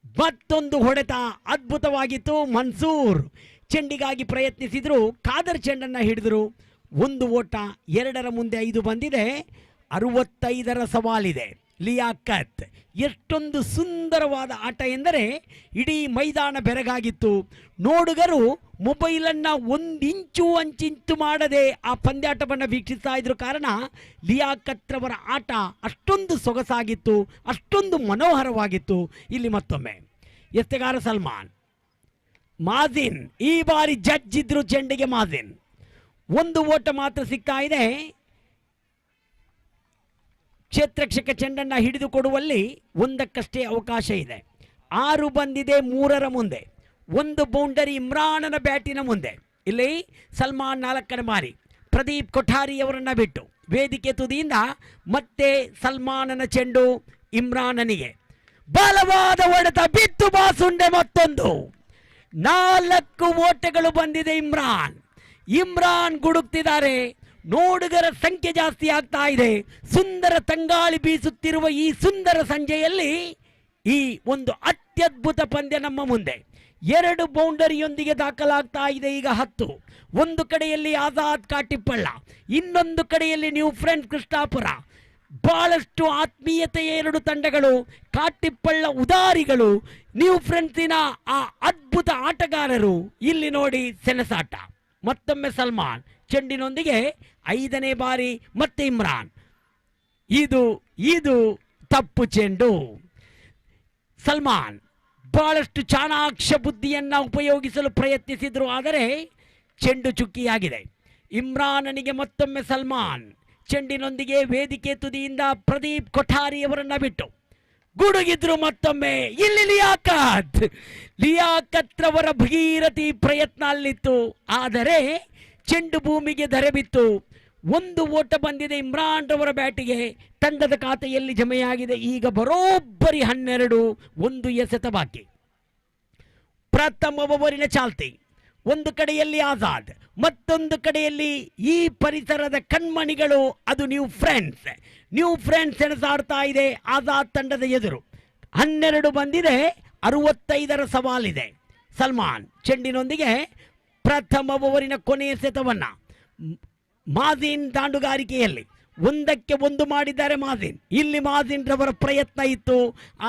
ಮತ್ತೊಂದು ಹೊಡೆತ ಅದ್ಭುತವಾಗಿತ್ತು. ಮನ್ಸೂರ್ ಚೆಂಡಿಗಾಗಿ ಪ್ರಯತ್ನಿಸಿದ್ರು, ಖಾದರ್ ಚೆಂಡನ್ನು ಹಿಡಿದರು. 1 ಓಟ, 2ರ ಮುಂದೆ 5 ಬಂದಿದೆ. 65ರ ಸವಾಲಿದೆ. ಲಿಯಾಕತ್, ಎಷ್ಟೊಂದು ಸುಂದರವಾದ ಆಟ ಎಂದರೆ ಇಡೀ ಮೈದಾನ ಬೆರಗಾಗಿತ್ತು. ನೋಡುಗರು ಮೊಬೈಲನ್ನು 1 ಇಂಚು ಅಂಚಿಂಚು ಮಾಡದೆ ಆ ಪಂದ್ಯಾಟವನ್ನು ವೀಕ್ಷಿಸ್ತಾ ಇದ್ರು. ಕಾರಣ ಲಿಯಾಕತ್ ರವರ ಆಟ ಅಷ್ಟೊಂದು ಸೊಗಸಾಗಿತ್ತು, ಅಷ್ಟೊಂದು ಮನೋಹರವಾಗಿತ್ತು. ಇಲ್ಲಿ ಮತ್ತೊಮ್ಮೆ ಎಸೆಗಾರ ಸಲ್ಮಾನ್. ಮಾಜಿನ್ ಈ ಬಾರಿ ಜಡ್ಜ್ ಇದ್ರು ಚೆಂಡಿಗೆ. ಮಾಜಿನ್ 1 ಓಟ ಮಾತ್ರ ಸಿಗ್ತಾ ಇದೆ. ಕ್ಷೇತ್ರಕ್ಷಕ ಚೆಂಡನ್ನು ಹಿಡಿದುಕೊಡುವಲ್ಲಿ 1ಕ್ಕಷ್ಟೇ ಅವಕಾಶ ಇದೆ. 6 ಬಂದಿದೆ 3ರ ಮುಂದೆ. 1 ಬೌಂಡರಿ ಇಮ್ರಾನನ ಬ್ಯಾಟಿನ ಮುಂದೆ. ಇಲ್ಲಿ ಸಲ್ಮಾನ್ 4ನೇ ಬಾರಿ ಪ್ರದೀಪ್ ಕೊಠಾರಿಯವರನ್ನ ಬಿಟ್ಟು ವೇದಿಕೆ ತುದಿಯಿಂದ ಮತ್ತೆ ಸಲ್ಮಾನನ ಚೆಂಡು ಇಮ್ರಾನನಿಗೆ. ಬಲವಾದ ಹೊಡೆತ, ಬಿತ್ತು ಬಾಸುಂಡೆ. ಮತ್ತೊಂದು 4 ಓಟಗಳು ಬಂದಿದೆ. ಇಮ್ರಾನ್ ಗುಡುಕ್ತಿದ್ದಾರೆ. ನೋಡುಗರ ಸಂಖ್ಯೆ ಜಾಸ್ತಿ ಆಗ್ತಾ ಇದೆ. ಸುಂದರ ತಂಗಾಳಿ ಬೀಸುತ್ತಿರುವ ಈ ಸುಂದರ ಸಂಜೆಯಲ್ಲಿ ಈ ಒಂದು ಅತ್ಯದ್ಭುತ ಪಂದ್ಯ ನಮ್ಮ ಮುಂದೆ. 2 ಬೌಂಡರಿಯೊಂದಿಗೆ ದಾಖಲಾಗ್ತಾ ಇದೆ. ಈಗ 10. ಒಂದು ಕಡೆಯಲ್ಲಿ ಆಜಾದ್ ಕಾಟಿಪ್ಪಳ್ಳ, ಇನ್ನೊಂದು ಕಡೆಯಲ್ಲಿ ನ್ಯೂ ಫ್ರೆಂಡ್ಸ್ ಕೃಷ್ಣಾಪುರ. ಬಹಳಷ್ಟು ಆತ್ಮೀಯತೆಯ 2 ತಂಡಗಳು. ಕಾಟಿಪ್ಪಳ್ಳ ಉದಾರಿಗಳು, ನ್ಯೂ ಫ್ರೆಂಡ್ಸಿನ ಆ ಅದ್ಭುತ ಆಟಗಾರರು. ಇಲ್ಲಿ ನೋಡಿ ಸೆಣಸಾಟ. ಮತ್ತೊಮ್ಮೆ ಸಲ್ಮಾನ್ ಚೆಂಡಿನೊಂದಿಗೆ 5ನೇ ಬಾರಿ ಮತ್ತೆ ಇಮ್ರಾನ್. ಇದು ತಪ್ಪು ಚೆಂಡು. ಸಲ್ಮಾನ್ ಬಹಳಷ್ಟು ಚಾಣಾಕ್ಷ ಬುದ್ಧಿಯನ್ನ ಉಪಯೋಗಿಸಲು ಪ್ರಯತ್ನಿಸಿದ್ರು, ಆದರೆ ಚೆಂಡು ಚುಕ್ಕಿಯಾಗಿದೆ. ಇಮ್ರಾನನಿಗೆ ಮತ್ತೊಮ್ಮೆ ಸಲ್ಮಾನ್ ಚೆಂಡಿನೊಂದಿಗೆ ವೇದಿಕೆ ತುದಿಯಿಂದ ಪ್ರದೀಪ್ ಕೊಠಾರಿಯವರನ್ನ ಬಿಟ್ಟು ಗುಡುಗಿದ್ರು. ಮತ್ತೊಮ್ಮೆ ಇಲ್ಲಿ ಲಿಯಾಕತ್ ರವರ ಭಗೀರಥಿ ಪ್ರಯತ್ನ ಅಲ್ಲಿತ್ತು, ಆದರೆ ಚೆಂಡು ಭೂಮಿಗೆ ಧರೆ ಬಿತ್ತು. 1 ಓಟ ಬಂದಿದೆ ಇಮ್ರಾನ್ ರವರ ಬ್ಯಾಟಿಗೆ. ತಂಡದ ಖಾತೆಯಲ್ಲಿ ಜಮೆಯಾಗಿದೆ ಈಗ ಬರೋಬ್ಬರಿ 12. 1 ಎಸೆತ ಬಾಕಿ. ಪ್ರಥಮ ಓವರಿನ ಚಾಲ್ತಿ. ಒಂದು ಕಡೆಯಲ್ಲಿ ಆಜಾದ್, ಮತ್ತೊಂದು ಕಡೆಯಲ್ಲಿ ಈ ಪರಿಸರದ ಕಣ್ಮಣಿಗಳು, ಅದು ನ್ಯೂ ಫ್ರೆಂಡ್ಸ್ ಸೆಣಸಾಡ್ತಾ ಇದೆ ಆಜಾದ್ ತಂಡದ ಎದುರು. 12 ಬಂದಿದೆ. 65ರ ಸವಾಲಿದೆ. ಸಲ್ಮಾನ್ ಚೆಂಡಿನೊಂದಿಗೆ ಪ್ರಥಮ ಓವರಿನ ಕೊನೆಯ ಸೆತವನ್ನ ಮಾಜಿನ್ ದಾಂಡುಗಾರಿಕೆಯಲ್ಲಿ 1ಕ್ಕೆ 1 ಮಾಡಿದ್ದಾರೆ ಮಾಜಿನ್. ಇಲ್ಲಿ ಮಾಜಿನ್ ರವರ ಪ್ರಯತ್ನ ಇತ್ತು,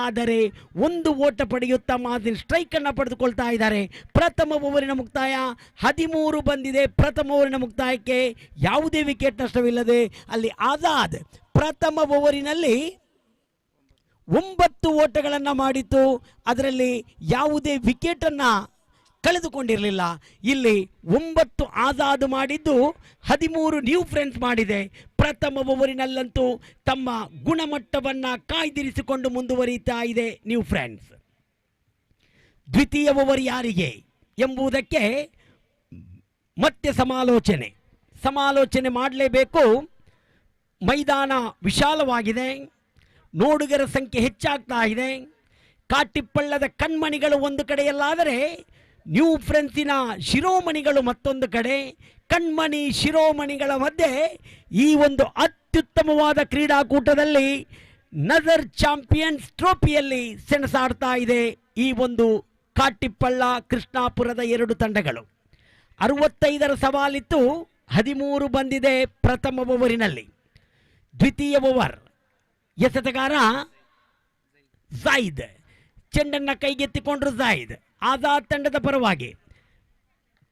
ಆದರೆ 1 ಓಟ ಪಡೆಯುತ್ತಾ ಮಾಜಿನ್ ಸ್ಟ್ರೈಕ್ ಅನ್ನು ಪಡೆದುಕೊಳ್ತಾ ಇದ್ದಾರೆ. ಪ್ರಥಮ ಓವರಿನ ಮುಕ್ತಾಯ 13 ಬಂದಿದೆ. ಪ್ರಥಮ ಓವರಿನ ಮುಕ್ತಾಯಕ್ಕೆ ಯಾವುದೇ ವಿಕೆಟ್ ನಷ್ಟವಿಲ್ಲದೆ ಅಲ್ಲಿ ಆಜಾದ್ ಪ್ರಥಮ ಓವರಿನಲ್ಲಿ 9 ಓಟಗಳನ್ನು ಮಾಡಿತ್ತು. ಅದರಲ್ಲಿ ಯಾವುದೇ ವಿಕೆಟನ್ನು ಕಳೆದುಕೊಂಡಿರಲಿಲ್ಲ. ಇಲ್ಲಿ 9 ಆಜಾದ್ ಮಾಡಿದ್ದು 13 ನ್ಯೂ ಫ್ರೆಂಡ್ಸ್ ಮಾಡಿದೆ. ಪ್ರಥಮ ಓವರಿನಲ್ಲಂತೂ ತಮ್ಮ ಗುಣಮಟ್ಟವನ್ನು ಕಾಯ್ದಿರಿಸಿಕೊಂಡು ಮುಂದುವರಿಯುತ್ತಾ ಇದೆ ನ್ಯೂ ಫ್ರೆಂಡ್ಸ್. ದ್ವಿತೀಯ ಓವರ್ ಯಾರಿಗೆ ಎಂಬುದಕ್ಕೆ ಮತ್ತೆ ಸಮಾಲೋಚನೆ ಮಾಡಲೇಬೇಕು. ಮೈದಾನ ವಿಶಾಲವಾಗಿದೆ, ನೋಡುಗರ ಸಂಖ್ಯೆ ಹೆಚ್ಚಾಗ್ತಾ ಇದೆ. ಕಾಟಿಪ್ಪಳ್ಳದ ಕಣ್ಮಣಿಗಳು ಒಂದು ಕಡೆಯಲ್ಲಾದರೆ ನ್ಯೂ ಫ್ರೆಂಡ್ಸಿನ ಶಿರೋಮಣಿಗಳು ಮತ್ತೊಂದು ಕಡೆ. ಕಣ್ಮಣಿ ಶಿರೋಮಣಿಗಳ ಮಧ್ಯೆ ಈ ಒಂದು ಅತ್ಯುತ್ತಮವಾದ ಕ್ರೀಡಾಕೂಟದಲ್ಲಿ ನಜರ್ ಚಾಂಪಿಯನ್ಸ್ ಟ್ರೋಫಿಯಲ್ಲಿ ಸೆಣಸಾಡ್ತಾ ಇದೆ ಈ ಒಂದು ಕಾಟಿಪ್ಪಳ್ಳ ಕೃಷ್ಣಾಪುರದ 2 ತಂಡಗಳು. 65ರ ಸವಾಲಿತ್ತು, 13 ಬಂದಿದೆ ಪ್ರಥಮ ಓವರಿನಲ್ಲಿ. ದ್ವಿತೀಯ ಓವರ್ ಎಸೆತಗಾರ ಝೈದ್ ಚೆಂಡನ್ನು ಕೈಗೆತ್ತಿಕೊಂಡ್ರು. ಝೈದ್ ಆಜಾದ್ ತಂಡದ ಪರವಾಗಿ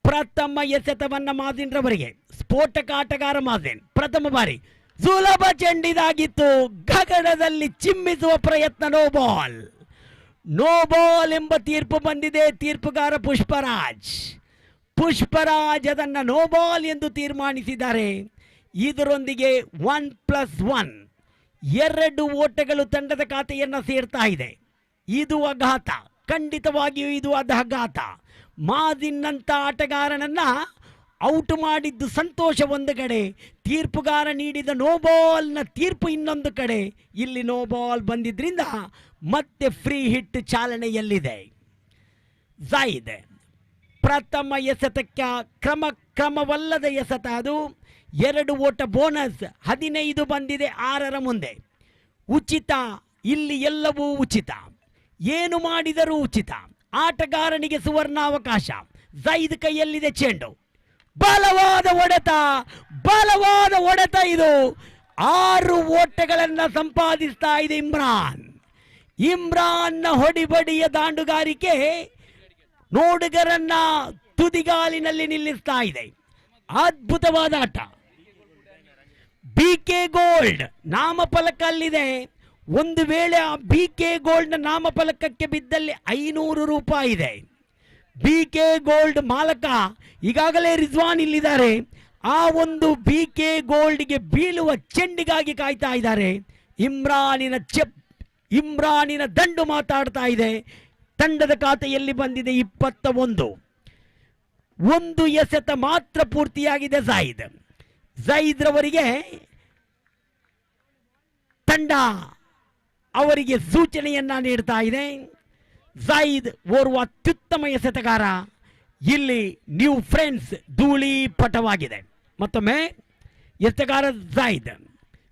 ಪ್ರಥಮ ಎಸೆತವನ್ನ ಮಾಜಿನ್ ರವರಿಗೆ. ಸ್ಫೋಟಕ ಆಟಗಾರ ಮಾಜಿನ್. ಪ್ರಥಮ ಬಾರಿ ಸುಲಭ ಚೆಂಡಿದಾಗಿತ್ತು, ಗಗನದಲ್ಲಿ ಚಿಮ್ಮಿಸುವ ಪ್ರಯತ್ನ. No ball. ನೋ ಬಾಲ್ ಎಂಬ ತೀರ್ಪು ಬಂದಿದೆ. ತೀರ್ಪುಗಾರ ಪುಷ್ಪರಾಜ್ ಅದನ್ನು ನೋ ಬಾಲ್ ಎಂದು ತೀರ್ಮಾನಿಸಿದ್ದಾರೆ. ಇದರೊಂದಿಗೆ 1+1 2 ಓಟಗಳು ತಂಡದ ಖಾತೆಯನ್ನು ಸೇರ್ತಾ ಇದೆ. ಇದು ಅಘಾತ, ಖಂಡಿತವಾಗಿಯೂ ಇದು ಅಘಾತ. ಮಾಜಿನ್ನಂಥ ಆಟಗಾರನನ್ನ ಔಟ್ ಮಾಡಿದ್ದು ಸಂತೋಷ ಒಂದು ಕಡೆ, ತೀರ್ಪುಗಾರ ನೀಡಿದ ನೋ ಬಾಲ್ನ ತೀರ್ಪು ಇನ್ನೊಂದು ಕಡೆ. ಇಲ್ಲಿ ನೋ ಬಾಲ್ ಬಂದಿದ್ರಿಂದ ಮತ್ತೆ ಫ್ರೀ ಹಿಟ್ ಚಾಲನೆಯಲ್ಲಿದೆ. ಝೈದ್ ಪ್ರಥಮ ಎಸೆತಕ್ಕೆ ಕ್ರಮವಲ್ಲದ ಎಸೆತ, ಅದು 2 ಓಟ ಬೋನಸ್. 15 ಬಂದಿದೆ 6ರ ಮುಂದೆ. ಉಚಿತ, ಇಲ್ಲಿ ಎಲ್ಲವೂ ಉಚಿತ, ಏನು ಮಾಡಿದರೂ ಉಚಿತ. ಆಟಗಾರನಿಗೆ ಸುವರ್ಣಾವಕಾಶ. ಝೈದ್ ಕೈಯಲ್ಲಿದೆ ಚೆಂಡು, ಬಲವಾದ ಹೊಡೆತ. ಇದು 6 ಓಟಗಳನ್ನು ಸಂಪಾದಿಸ್ತಾ ಇದೆ ಇಮ್ರಾನ್ನ ಹೊಡಿಬಡಿಯ ದಾಂಡುಗಾರಿಕೆ ನೋಡುಗರನ್ನ ತುದಿಗಾಲಿನಲ್ಲಿ ನಿಲ್ಲಿಸ್ತಾ ಇದೆ. ಅದ್ಭುತವಾದ ಆಟ. BK ಗೋಲ್ಡ್ ನಾಮಫಲಕ ಅಲ್ಲಿದೆ. ಒಂದು ವೇಳೆ ಆ BK ಗೋಲ್ಡ್ನ ನಾಮಫಲಕಕ್ಕೆ ಬಿದ್ದಲ್ಲಿ 500 ರೂಪಾಯಿ ಇದೆ. BK ಗೋಲ್ಡ್ ಮಾಲಕ ಈಗಾಗಲೇ ರಿಜ್ವಾನ್ ಇಲ್ಲಿದ್ದಾರೆ. ಆ ಒಂದು BK ಗೋಲ್ಡ್ಗೆ ಬೀಳುವ ಚೆಂಡಿಗಾಗಿ ಕಾಯ್ತಾ ಇದ್ದಾರೆ. ಇಮ್ರಾನಿನ ದಂಡು ಮಾತಾಡ್ತಾ ಇದೆ. ತಂಡದ ಖಾತೆಯಲ್ಲಿ ಬಂದಿದೆ 21. ಒಂದು ಎಸೆತ ಮಾತ್ರ ಪೂರ್ತಿಯಾಗಿದೆ ಝೈದ್ ರವರಿಗೆ. ತಂಡ ಅವರಿಗೆ ಸೂಚನೆಯನ್ನ ನೀಡ್ತಾ ಇದೆ. ಝೈದ್ ಓರ್ವ ಅತ್ಯುತ್ತಮ ಎಸೆತಗಾರ. ಇಲ್ಲಿ ನ್ಯೂ ಫ್ರೆಂಡ್ಸ್ ಧೂಳಿ ಪಟವಾಗಿದೆ. ಮತ್ತೊಮ್ಮೆ ಎಸೆತಗಾರ ಝೈದ್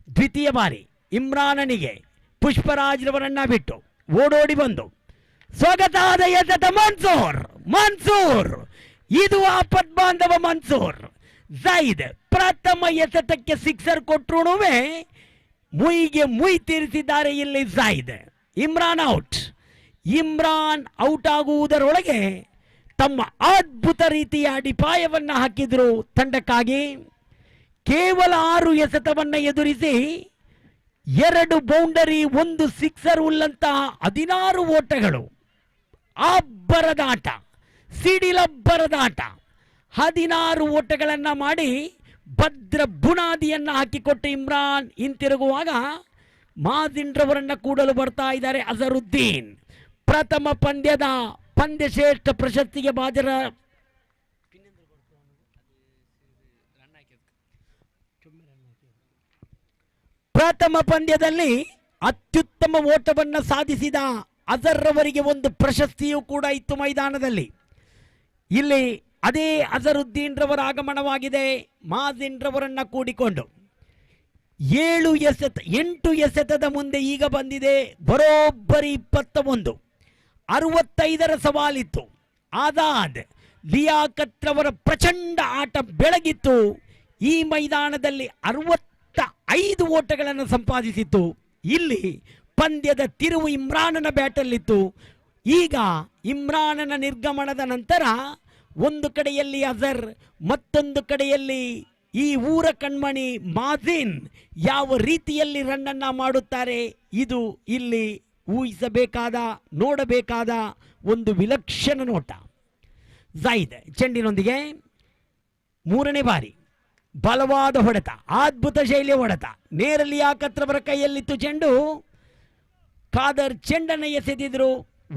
ದ್ವಿತೀಯ ಬಾರಿ ಇಮ್ರಾನನಿಗೆ ಪುಷ್ಪರಾಜ್ರವರನ್ನ ಬಿಟ್ಟು ಓಡೋಡಿ ಬಂದು ಸ್ವಾಗತಾದ ಎಸೆತ ಮನ್ಸೂರ್. ಇದು ಆಪದ್ಬಾಂಧವ ಮನ್ಸೂರ್. ಝೈದ್ ಪ್ರಥಮ ಎಸೆತಕ್ಕೆ ಸಿಕ್ಸರ್ ಕೊಟ್ಟರು ಮುಯ್ಗೆ ಮುಯ್ ತೀರಿಸಿದ್ದಾರೆ ಇಲ್ಲಿ ಝೈದ್. ಇಮ್ರಾನ್ ಔಟ್ ಆಗುವುದರೊಳಗೆ ತಮ್ಮ ಅದ್ಭುತ ರೀತಿಯ ಅಡಿಪಾಯವನ್ನು ಹಾಕಿದ್ರು ತಂಡಕ್ಕಾಗಿ. ಕೇವಲ 6 ಎಸೆತವನ್ನು ಎದುರಿಸಿ 2 ಬೌಂಡರಿ 1 ಸಿಕ್ಸರ್ ಉಳ್ಳಂತಹ 16 ಓಟಗಳು. ಅಬ್ಬರದಾಟ, ಸಿಡಿಲಬ್ಬರದಾಟ. 16 ಓಟಗಳನ್ನು ಮಾಡಿ ಭದ್ರ ಬುನಾದಿಯನ್ನು ಹಾಕಿಕೊಟ್ಟು ಇಮ್ರಾನ್ ಹಿಂತಿರುಗುವಾಗ ಮಾಜಿನ್ರವರನ್ನು ಕೂಡಲು ಬರ್ತಾ ಇದ್ದಾರೆ ಅಜರುದ್ದೀನ್. ಪ್ರಥಮ ಪಂದ್ಯದ ಪಂದ್ಯಶ್ರೇಷ್ಠ ಪ್ರಶಸ್ತಿಗೆ ಬಾಜರ ಪ್ರಥಮ ಪಂದ್ಯದಲ್ಲಿ ಅತ್ಯುತ್ತಮ ಓಟವನ್ನು ಸಾಧಿಸಿದ ಅಜರ್ರವರಿಗೆ ಒಂದು ಪ್ರಶಸ್ತಿಯೂ ಕೂಡ ಇತ್ತು ಮೈದಾನದಲ್ಲಿ. ಇಲ್ಲಿ ಅದೇ ಅಜರುದ್ದೀನ್ ರವರ ಆಗಮನವಾಗಿದೆ. ಮಾಜಿನ್ ರವರನ್ನ ಕೂಡಿಕೊಂಡು 8 ಎಸೆತದ ಮುಂದೆ ಈಗ ಬಂದಿದೆ ಬರೋಬ್ಬರಿ 21. 65ರ ಸವಾಲಿತ್ತು. ಆಜಾದ್ ಲಿಯಾಕತ್ ರವರ ಪ್ರಚಂಡ ಆಟ ಬೆಳಗಿತ್ತು. ಈ ಮೈದಾನದಲ್ಲಿ 65 ಓಟಗಳನ್ನು ಸಂಪಾದಿಸಿತ್ತು. ಇಲ್ಲಿ ಪಂದ್ಯದ ತಿರುವು ಇಮ್ರಾನನ ಬ್ಯಾಟಲ್ಲಿತ್ತು. ಈಗ ಇಮ್ರಾನನ ನಿರ್ಗಮನದ ನಂತರ ಒಂದು ಕಡೆಯಲ್ಲಿ ಅಜರ್, ಮತ್ತೊಂದು ಕಡೆಯಲ್ಲಿ ಈ ಊರ ಕಣ್ಮಣಿ ಮಾಜಿನ್ ಯಾವ ರೀತಿಯಲ್ಲಿ ರನ್ನನ್ನು ಮಾಡುತ್ತಾರೆ, ಇದು ಇಲ್ಲಿ ಊಹಿಸಬೇಕಾದ, ನೋಡಬೇಕಾದ ಒಂದು ವಿಲಕ್ಷಣ ನೋಟ. ಝೈದ್ ಚೆಂಡಿನೊಂದಿಗೆ 3ನೇ ಬಾರಿ ಬಲವಾದ ಹೊಡೆತ, ಅದ್ಭುತ ಶೈಲಿಯ ಹೊಡೆತ. ನೇರಲ್ಲಿ ಯಾಕತ್ರವರ ಕೈಯಲ್ಲಿತ್ತು ಚೆಂಡು. ಖಾದರ್ ಚೆಂಡನ್ನು ಎಸೆದಿದ್ರು.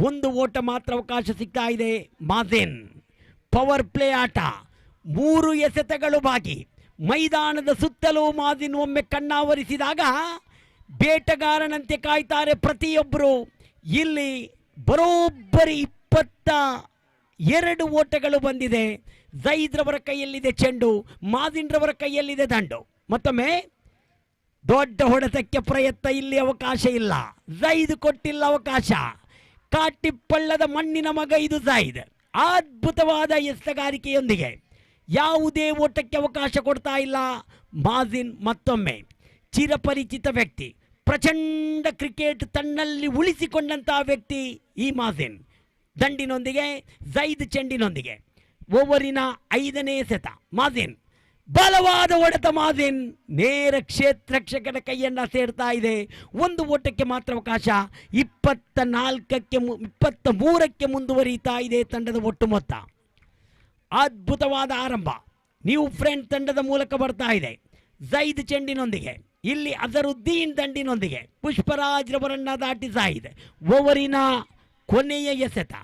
1 ಓಟ ಮಾತ್ರ ಅವಕಾಶ ಸಿಗ್ತಾ ಇದೆ ಮಾಜಿನ್. ಪವರ್ ಪ್ಲೇ ಆಟ, 3 ಎಸೆತಗಳು ಬಾಕಿ. ಮೈದಾನದ ಸುತ್ತಲೂ ಮಾಜಿನ್ ಒಮ್ಮೆ ಕಣ್ಣಾವರಿಸಿದಾಗ ಬೇಟಗಾರನಂತೆ ಕಾಯ್ತಾರೆ ಪ್ರತಿಯೊಬ್ಬರು. ಇಲ್ಲಿ ಬರೋಬ್ಬರಿ 22 ಓಟಗಳು ಬಂದಿದೆ. ಝೈದ್ ರವರ ಕೈಯಲ್ಲಿದೆ ಚೆಂಡು, ಮಾಜಿನ್ ರವರ ಕೈಯಲ್ಲಿದೆ ದಂಡು. ಮತ್ತೊಮ್ಮೆ ದೊಡ್ಡ ಹೊಡೆತಕ್ಕೆ ಪ್ರಯತ್ನ, ಇಲ್ಲಿ ಅವಕಾಶ ಇಲ್ಲ. ಝೈದ್ ಕೊಟ್ಟಿಲ್ಲ ಅವಕಾಶ. ಕಾಟಿಪ್ಪಳ್ಳದ ಮಣ್ಣಿನ ಮಗ ಇದು ಝೈದ್. ಅದ್ಭುತವಾದ ಎಸೆತಗಾರಿಕೆಯೊಂದಿಗೆ ಯಾವುದೇ ಓಟಕ್ಕೆ ಅವಕಾಶ ಕೊಡ್ತಾ ಇಲ್ಲ ಮಾಜಿನ್. ಮತ್ತೊಮ್ಮೆ ಚಿರಪರಿಚಿತ ವ್ಯಕ್ತಿ, ಪ್ರಚಂಡ ಕ್ರಿಕೆಟ್ ತನ್ನಲ್ಲಿ ಉಳಿಸಿಕೊಂಡಂತಹ ವ್ಯಕ್ತಿ ಈ ಮಾಜಿನ್. ದಂಡಿನೊಂದಿಗೆ ಝೈದ್ ಚೆಂಡಿನೊಂದಿಗೆ ಓವರಿನ 5ನೇ ಎಸೆತ. ಮಾಜಿನ್ ಬಲವಾದ ಹೊಡೆತ ಮಾಜಿನ್ ನೇರ ಕ್ಷೇತ್ರರಕ್ಷಕನ ಕೈಯನ್ನ ಸೇರ್ತಾ ಇದೆ. ಒಂದು ಓಟಕ್ಕೆ ಮಾತ್ರ ಅವಕಾಶ. 23ಕ್ಕೆ ಮುಂದುವರಿತಾ ಇದೆ ತಂಡದ ಒಟ್ಟು ಮೊತ್ತ. ಅದ್ಭುತವಾದ ಆರಂಭ ನ್ಯೂ ಫ್ರೆಂಡ್ ತಂಡದ ಮೂಲಕ ಬರ್ತಾ ಇದೆ. ಝೈದ್ ಚೆಂಡಿನೊಂದಿಗೆ, ಇಲ್ಲಿ ಅಜರುದ್ದೀನ್ ದಂಡಿನೊಂದಿಗೆ ಪುಷ್ಪರಾಜ್ ರವರನ್ನ ದಾಟಿ ಝೈದ್. ಓವರಿನ ಕೊನೆಯ ಎಸೆತ,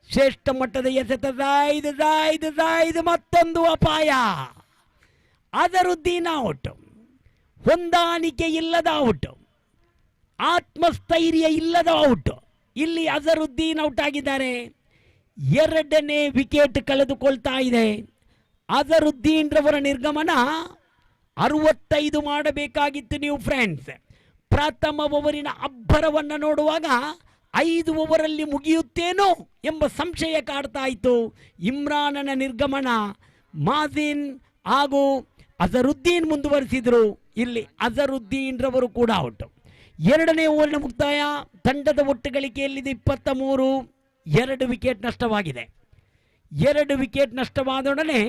ಶ್ರೇಷ್ಠ ಮಟ್ಟದ ಎಸೆತ. ಝೈದ್ ಝೈದ್ ಝೈದ್ ಮತ್ತೊಂದು ಅಪಾಯ. ಅಜರುದ್ದೀನ್ ಔಟ್. ಹೊಂದಾಣಿಕೆ ಇಲ್ಲದ ಔಟ್, ಆತ್ಮಸ್ಥೈರ್ಯ ಇಲ್ಲದ ಔಟ್. ಇಲ್ಲಿ ಅಜರುದ್ದೀನ್ ಔಟ್ ಆಗಿದ್ದಾರೆ. ಎರಡನೇ ವಿಕೆಟ್ ಕಳೆದುಕೊಳ್ತಾ ಇದೆ. ಅಜರುದ್ದೀನ್ ರವರ ನಿರ್ಗಮನ 65 ಮಾಡಬೇಕಾಗಿತ್ತು ನ್ಯೂ ಫ್ರೆಂಡ್ಸ್. ಪ್ರಥಮ ಓವರಿನ ಅಬ್ಬರವನ್ನು ನೋಡುವಾಗ 5 ಓವರಲ್ಲಿ ಮುಗಿಯುತ್ತೇನೋ ಎಂಬ ಸಂಶಯ ಕಾಡ್ತಾ ಇತ್ತು. ಇಮ್ರಾನನ ನಿರ್ಗಮನ ಮಾಜಿನ್ ಹಾಗೂ ಅಜರುದ್ದೀನ್ ಮುಂದುವರಿಸಿದ್ರು. ಇಲ್ಲಿ ಅಜರುದ್ದೀನ್ ರವರು ಕೂಡ ಔಟ್. ಎರಡನೇ ಓವರಿನ ಮುಕ್ತಾಯ. ತಂಡದ ಒಟ್ಟು ಗಳಿಕೆಯಲ್ಲಿದೆ 23. 2 ವಿಕೆಟ್ ನಷ್ಟವಾಗಿದೆ. 2 ವಿಕೆಟ್ ನಷ್ಟವಾದೊಡನೆ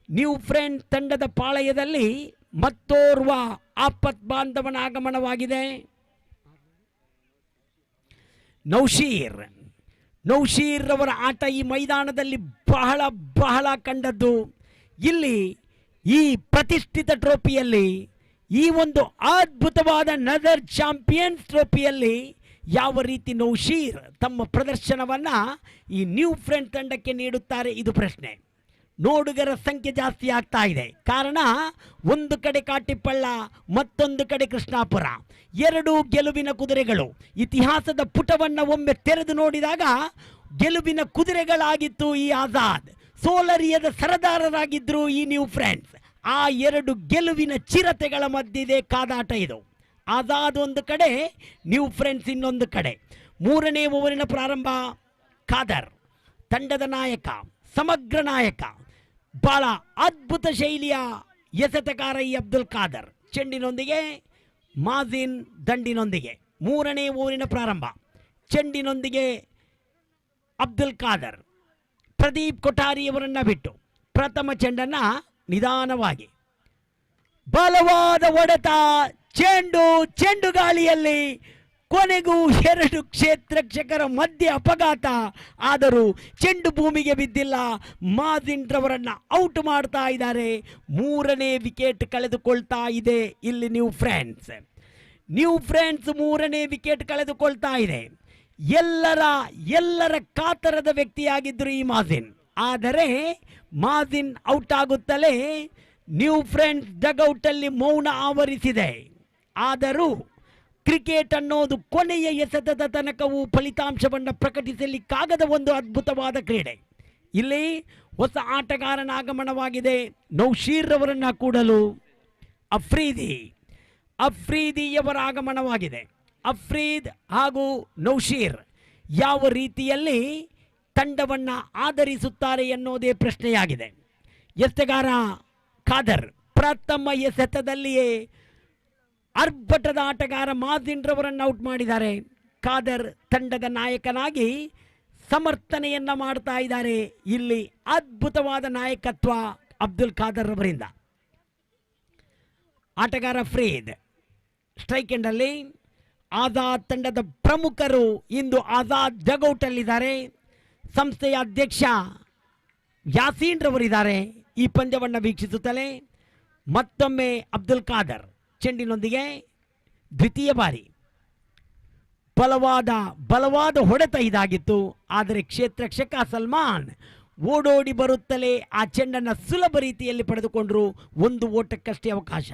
ನ್ಯೂ ಫ್ರೆಂಡ್ ತಂಡದ ಪಾಳಯದಲ್ಲಿ ಮತ್ತೋರ್ವ ಆಪತ್ ಬಾಂಧವನ ಆಗಮನವಾಗಿದೆ. ನೌಶೀರ್ ರವರ ಆಟ ಈ ಮೈದಾನದಲ್ಲಿ ಬಹಳ ಬಹಳ ಕಂಡದ್ದು. ಇಲ್ಲಿ ಈ ಪ್ರತಿಷ್ಠಿತ ಟ್ರೋಫಿಯಲ್ಲಿ, ಈ ಒಂದು ಅದ್ಭುತವಾದ ನಜರ್ ಚಾಂಪಿಯನ್ಸ್ ಟ್ರೋಫಿಯಲ್ಲಿ ಯಾವ ರೀತಿ ನೌಶೀರ್ ತಮ್ಮ ಪ್ರದರ್ಶನವನ್ನು ಈ ನ್ಯೂ ಫ್ರೆಂಡ್ ತಂಡಕ್ಕೆ ನೀಡುತ್ತಾರೆ, ಇದು ಪ್ರಶ್ನೆ. ನೋಡುಗರ ಸಂಖ್ಯೆ ಜಾಸ್ತಿ ಆಗ್ತಾ ಇದೆ. ಕಾರಣ ಒಂದು ಕಡೆ ಕಾಟಿಪಳ್ಳ, ಮತ್ತೊಂದು ಕಡೆ ಕೃಷ್ಣಾಪುರ. 2 ಗೆಲುವಿನ ಕುದುರೆಗಳು. ಇತಿಹಾಸದ ಪುಟವನ್ನು ಒಮ್ಮೆ ತೆರೆದು ನೋಡಿದಾಗ ಗೆಲುವಿನ ಕುದುರೆಗಳಾಗಿತ್ತು ಈ ಆಜಾದ್. ಸೋಲರಿಯದ ಸರದಾರರಾಗಿದ್ದರು ಈ ನ್ಯೂ ಫ್ರೆಂಡ್ಸ್. ಆ 2 ಗೆಲುವಿನ ಚಿರತೆಗಳ ಮಧ್ಯೆ ಕಾದಾಟ ಇದು. ಆಜಾದ್ ಒಂದು ಕಡೆ, ನ್ಯೂ ಫ್ರೆಂಡ್ಸ್ ಇನ್ನೊಂದು ಕಡೆ. 3ನೇ ಓವರಿನ ಪ್ರಾರಂಭ. ಖಾದರ್ ತಂಡದ ನಾಯಕ, ಸಮಗ್ರ ನಾಯಕ, ಬಹಳ ಅದ್ಭುತ ಶೈಲಿಯ ಎಸೆತಕಾರ ಈ ಅಬ್ದುಲ್ ಖಾದರ್. ಚೆಂಡಿನೊಂದಿಗೆ ಮಾಜಿನ್ ದಂಡಿನೊಂದಿಗೆ 3ನೇ ಓವರಿನ ಪ್ರಾರಂಭ. ಚೆಂಡಿನೊಂದಿಗೆ ಅಬ್ದುಲ್ ಖಾದರ್ ಪ್ರದೀಪ್ ಕೊಠಾರಿಯವರನ್ನು ಬಿಟ್ಟು ಪ್ರಥಮ ಚೆಂಡನ್ನು ನಿಧಾನವಾಗಿ, ಬಲವಾದ ಹೊಡೆತ. ಚೆಂಡು ಗಾಳಿಯಲ್ಲಿ. ಕೊನೆಗೂ 2 ಕ್ಷೇತ್ರರಕ್ಷಕರ ಮಧ್ಯೆ ಅಪಘಾತ. ಆದರೂ ಚೆಂಡು ಭೂಮಿಗೆ ಬಿದ್ದಿಲ್ಲ. ಮಾಜಿನ್ ರವರನ್ನು ಔಟ್ ಮಾಡ್ತಾ ಇದ್ದಾರೆ. 3ನೇ ವಿಕೆಟ್ ಕಳೆದುಕೊಳ್ತಾ ಇದೆ ಇಲ್ಲಿ ನ್ಯೂ ಫ್ರೆಂಡ್ಸ್. 3ನೇ ವಿಕೆಟ್ ಕಳೆದುಕೊಳ್ತಾ ಇದೆ. ಎಲ್ಲರ ಕಾತರದ ವ್ಯಕ್ತಿಯಾಗಿದ್ದರು ಈ ಮಾಜಿನ್. ಆದರೆ ಮಾಜಿನ್ ಔಟ್ ಆಗುತ್ತಲೇ ನ್ಯೂ ಫ್ರೆಂಡ್ಸ್ ಡಗೌಟಲ್ಲಿ ಮೌನ ಆವರಿಸಿದೆ. ಆದರೂ ಕ್ರಿಕೆಟ್ ಅನ್ನೋದು ಕೊನೆಯ ಎಸೆತದ ತನಕವೂ ಫಲಿತಾಂಶವನ್ನು ಪ್ರಕಟಿಸಲಿಕ್ಕಾಗದ ಒಂದು ಅದ್ಭುತವಾದ ಕ್ರೀಡೆ. ಇಲ್ಲಿ ಹೊಸ ಆಟಗಾರನ ಆಗಮನವಾಗಿದೆ. ನೌಶೀರ್ ಅವರನ್ನು ಕೂಡಲು ಅಫ್ರೀದಿಯವರ ಆಗಮನವಾಗಿದೆ. ಅಫ್ರೀದ್ ಹಾಗೂ ನೌಶೀರ್ ಯಾವ ರೀತಿಯಲ್ಲಿ ತಂಡವನ್ನು ಆಧರಿಸುತ್ತಾರೆ ಎನ್ನುವುದೇ ಪ್ರಶ್ನೆಯಾಗಿದೆ. ಎಸೆಗಾರ ಖಾದರ್ ಪ್ರಥಮ ಎಸೆತದಲ್ಲಿಯೇ ಅರ್ಭಟದ ಆಟಗಾರ ಮಾಜಿನ್ ರವರನ್ನು ಔಟ್ ಮಾಡಿದ್ದಾರೆ. ಖಾದರ್ ತಂಡದ ನಾಯಕನಾಗಿ ಸಮರ್ಥನೆಯನ್ನ ಮಾಡ್ತಾ ಇದ್ದಾರೆ. ಇಲ್ಲಿ ಅದ್ಭುತವಾದ ನಾಯಕತ್ವ ಅಬ್ದುಲ್ ಖಾದರ್ ರವರಿಂದ. ಆಟಗಾರ ಫ್ರೀದ್ ಸ್ಟ್ರೈಕ್ ಎಂಡಲ್ಲಿ. ಆಜಾದ್ ತಂಡದ ಪ್ರಮುಖರು ಇಂದು ಆಜಾದ್ ಡಗೌಟಲ್ಲಿದ್ದಾರೆ. ಸಂಸ್ಥೆಯ ಅಧ್ಯಕ್ಷ ಯಾಸೀನ್ ರವರಿದ್ದಾರೆ ಈ ಪಂದ್ಯವನ್ನು ವೀಕ್ಷಿಸುತ್ತಲೇ. ಮತ್ತೊಮ್ಮೆ ಅಬ್ದುಲ್ ಖಾದರ್ ಚೆಂಡಿನೊಂದಿಗೆ ದ್ವಿತೀಯ ಬಾರಿ. ಬಲವಾದ ಹೊಡೆತ ಇದಾಗಿತ್ತು. ಆದರೆ ಕ್ಷೇತ್ರರಕ್ಷಕ ಸಲ್ಮಾನ್ ಓಡೋಡಿ ಬರುತ್ತಲೇ ಆ ಚೆಂಡನ್ನು ಸುಲಭ ರೀತಿಯಲ್ಲಿ ಪಡೆದುಕೊಂಡರು. 1 ಓಟಕ್ಕಷ್ಟೇ ಅವಕಾಶ.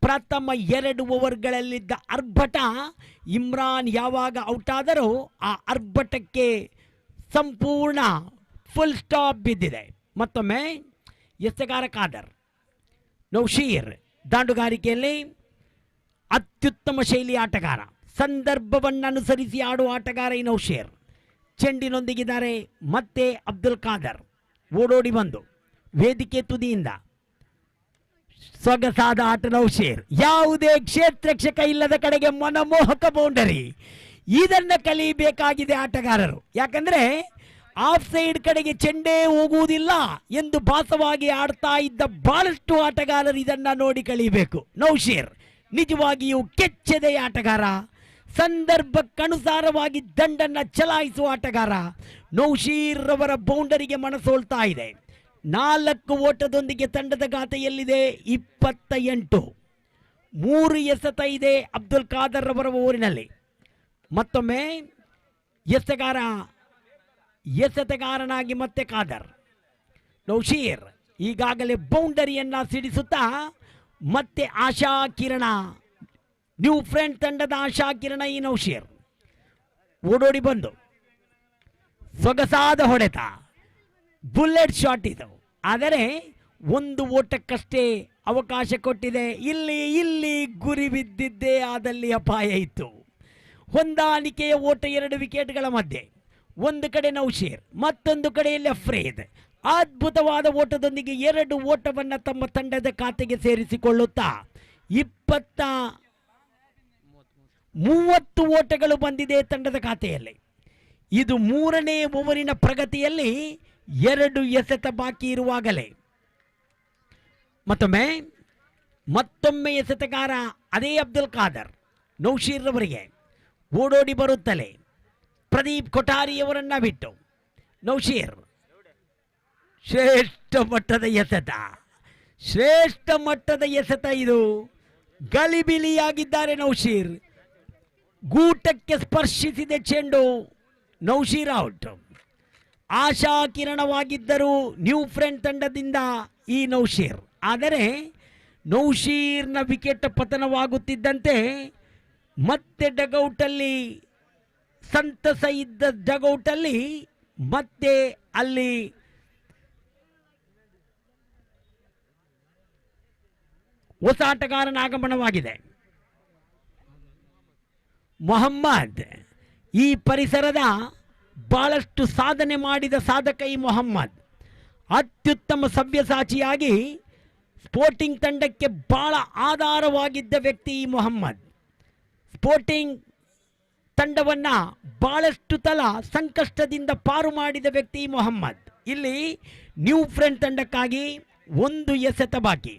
ಪ್ರಥಮ 2 ಓವರ್ಗಳಲ್ಲಿದ್ದ ಅರ್ಭಟ ಇಮ್ರಾನ್ ಯಾವಾಗ ಔಟ್ ಆದರೂ ಆ ಅರ್ಭಟಕ್ಕೆ ಸಂಪೂರ್ಣ ಫುಲ್ ಸ್ಟಾಪ್ ಬಿದ್ದಿದೆ. ಮತ್ತೊಮ್ಮೆ ಎಸೆಗಾರ ಖಾದರ್. ನೌಶೀರ್ ದಾಂಡುಗಾರಿಕೆಯಲ್ಲಿ ಅತ್ಯುತ್ತಮ ಶೈಲಿ ಆಟಗಾರ, ಸಂದರ್ಭವನ್ನು ಅನುಸರಿಸಿ ಆಡುವ ಆಟಗಾರ ಈ ನೌಶೀರ್. ಚೆಂಡಿನೊಂದಿಗಿದ್ದಾರೆ ಮತ್ತೆ ಅಬ್ದುಲ್ ಖಾದರ್. ಓಡೋಡಿ ಬಂದು ವೇದಿಕೆ ತುದಿಯಿಂದ ಸೊಗಸಾದ ಆಟ ನೌಶೀರ್. ಯಾವುದೇ ಕ್ಷೇತ್ರರಕ್ಷಕ ಇಲ್ಲದ ಕಡೆಗೆ ಮನಮೋಹಕ ಬೌಂಡರಿ. ಇದನ್ನು ಕಲಿಯಬೇಕಾಗಿದೆ ಆಟಗಾರರು. ಯಾಕಂದ್ರೆ ಆಫ್ ಸೈಡ್ ಕಡೆಗೆ ಚೆಂಡೇ ಹೋಗುವುದಿಲ್ಲ ಎಂದು ಭಾಸವಾಗಿ ಆಡ್ತಾ ಇದ್ದ ಬಹಳಷ್ಟು ಆಟಗಾರರು ಇದನ್ನ ನೋಡಿ ಕಳಿಬೇಕು. ನೌಶೀರ್ ನಿಜವಾಗಿಯೂ ಕೆಚ್ಚೆದೆಯ ಆಟಗಾರ, ಸಂದರ್ಭಕ್ಕನುಸಾರವಾಗಿ ದಂಡನ್ನ ಚಲಾಯಿಸುವ ಆಟಗಾರ. ನೌಶೀರ್ ಅವರ ಬೌಂಡರಿಗೆ ಮನಸೋಲ್ತಾ ಇದೆ. 4 ಓಟದೊಂದಿಗೆ ತಂಡದ ಖಾತೆಯಲ್ಲಿದೆ 28. 3 ಎಸೆತ ಇದೆ ಅಬ್ದುಲ್ ಖಾದರ್ ಅವರ ಓವರಿನಲ್ಲಿ. ಮತ್ತೊಮ್ಮೆ ಎಸೆತಗಾರನಾಗಿ ಮತ್ತೆ ಖಾದರ್. ನೌಶೀರ್ ಈಗಾಗಲೇ ಬೌಂಡರಿಯನ್ನ ಸಿಡಿಸುತ್ತಾ ಮತ್ತೆ ಆಶಾ ಕಿರಣ, ನ್ಯೂ ಫ್ರೆಂಡ್ ತಂಡದ ಆಶಾ ಕಿರಣ ಈ ನೌಶೀರ್ ಓಡೋಡಿ ಬಂದು ಸೊಗಸಾದ ಹೊಡೆತ, ಬುಲೆಟ್ ಶಾಟ್ ಇದು. ಆದರೆ 1 ಓಟಕ್ಕಷ್ಟೇ ಅವಕಾಶ ಕೊಟ್ಟಿದೆ. ಇಲ್ಲಿ ಗುರಿ ಬಿದ್ದಿದ್ದೇ ಆದಲ್ಲಿ ಅಪಾಯ ಇತ್ತು. ಹೊಂದಾಣಿಕೆಯ ಓಟ 2 ವಿಕೆಟ್ಗಳ ಮಧ್ಯೆ. ಒಂದು ಕಡೆ ನೌಶೀರ್, ಮತ್ತೊಂದು ಕಡೆಯಲ್ಲಿ ಅಫ್ರೀದ್. ಅದ್ಭುತವಾದ ಓಟದೊಂದಿಗೆ 2 ಓಟವನ್ನು ತಮ್ಮ ತಂಡದ ಖಾತೆಗೆ ಸೇರಿಸಿಕೊಳ್ಳುತ್ತಾ 30 ಓಟಗಳು ಬಂದಿದೆ ತಂಡದ ಖಾತೆಯಲ್ಲಿ. ಇದು 3ನೇ ಓವರಿನ ಪ್ರಗತಿಯಲ್ಲಿ 2 ಎಸೆತ ಬಾಕಿ ಇರುವಾಗಲೇ ಮತ್ತೊಮ್ಮೆ ಎಸೆತಗಾರ ಅದೇ ಅಬ್ದುಲ್ ಖಾದರ್. ನೌಶೀರ್ ಅವರಿಗೆ ಓಡೋಡಿ ಬರುತ್ತಲೇ ಪ್ರದೀಪ್ ಕೊಠಾರಿಯವರನ್ನ ಬಿಟ್ಟು ನೌಶೀರ್ ಶ್ರೇಷ್ಠ ಮಟ್ಟದ ಎಸೆತ ಇದು. ಗಲಿಬಿಲಿಯಾಗಿದ್ದಾರೆ ನೌಶೀರ್. ಗೂಟಕ್ಕೆ ಸ್ಪರ್ಶಿಸಿದೆ ಚೆಂಡು. ನೌಶೀರ್ ಔಟ್. ಆಶಾ ಕಿರಣವಾಗಿದ್ದರು ನ್ಯೂ ಫ್ರೆಂಡ್ ತಂಡದಿಂದ ಈ ನೌಶೀರ್. ಆದರೆ ನೌಶೀರ್ನ ವಿಕೆಟ್ ಪತನವಾಗುತ್ತಿದ್ದಂತೆ ಮತ್ತೆ ಡಗೌಟಲ್ಲಿ ಸಂತಸ ಇದ್ದ ಡಗೌಟಲ್ಲಿ ಮತ್ತೆ ಅಲ್ಲಿ ಹೊಸ ಆಟಗಾರನ ಆಗಮನವಾಗಿದೆ. ಮೊಹಮ್ಮದ್ ಈ ಪರಿಸರದ ಬಹಳಷ್ಟು ಸಾಧನೆ ಮಾಡಿದ ಸಾಧಕ ಈ ಮೊಹಮ್ಮದ್. ಅತ್ಯುತ್ತಮ ಸವ್ಯಸಾಚಿಯಾಗಿ ಸ್ಪೋರ್ಟಿಂಗ್ ತಂಡಕ್ಕೆ ಬಹಳ ಆಧಾರವಾಗಿದ್ದ ವ್ಯಕ್ತಿ ಈ ಮೊಹಮ್ಮದ್. ಸ್ಪೋರ್ಟಿಂಗ್ ತಂಡವನ್ನ ಬಹಳಷ್ಟು ಸಂಕಷ್ಟದಿಂದ ಪಾರು ಮಾಡಿದ ವ್ಯಕ್ತಿ ಮೊಹಮ್ಮದ್. ಇಲ್ಲಿ ನ್ಯೂ ಫ್ರೆಂಡ್ ತಂಡಕ್ಕಾಗಿ 1 ಎಸೆತ ಬಾಕಿ.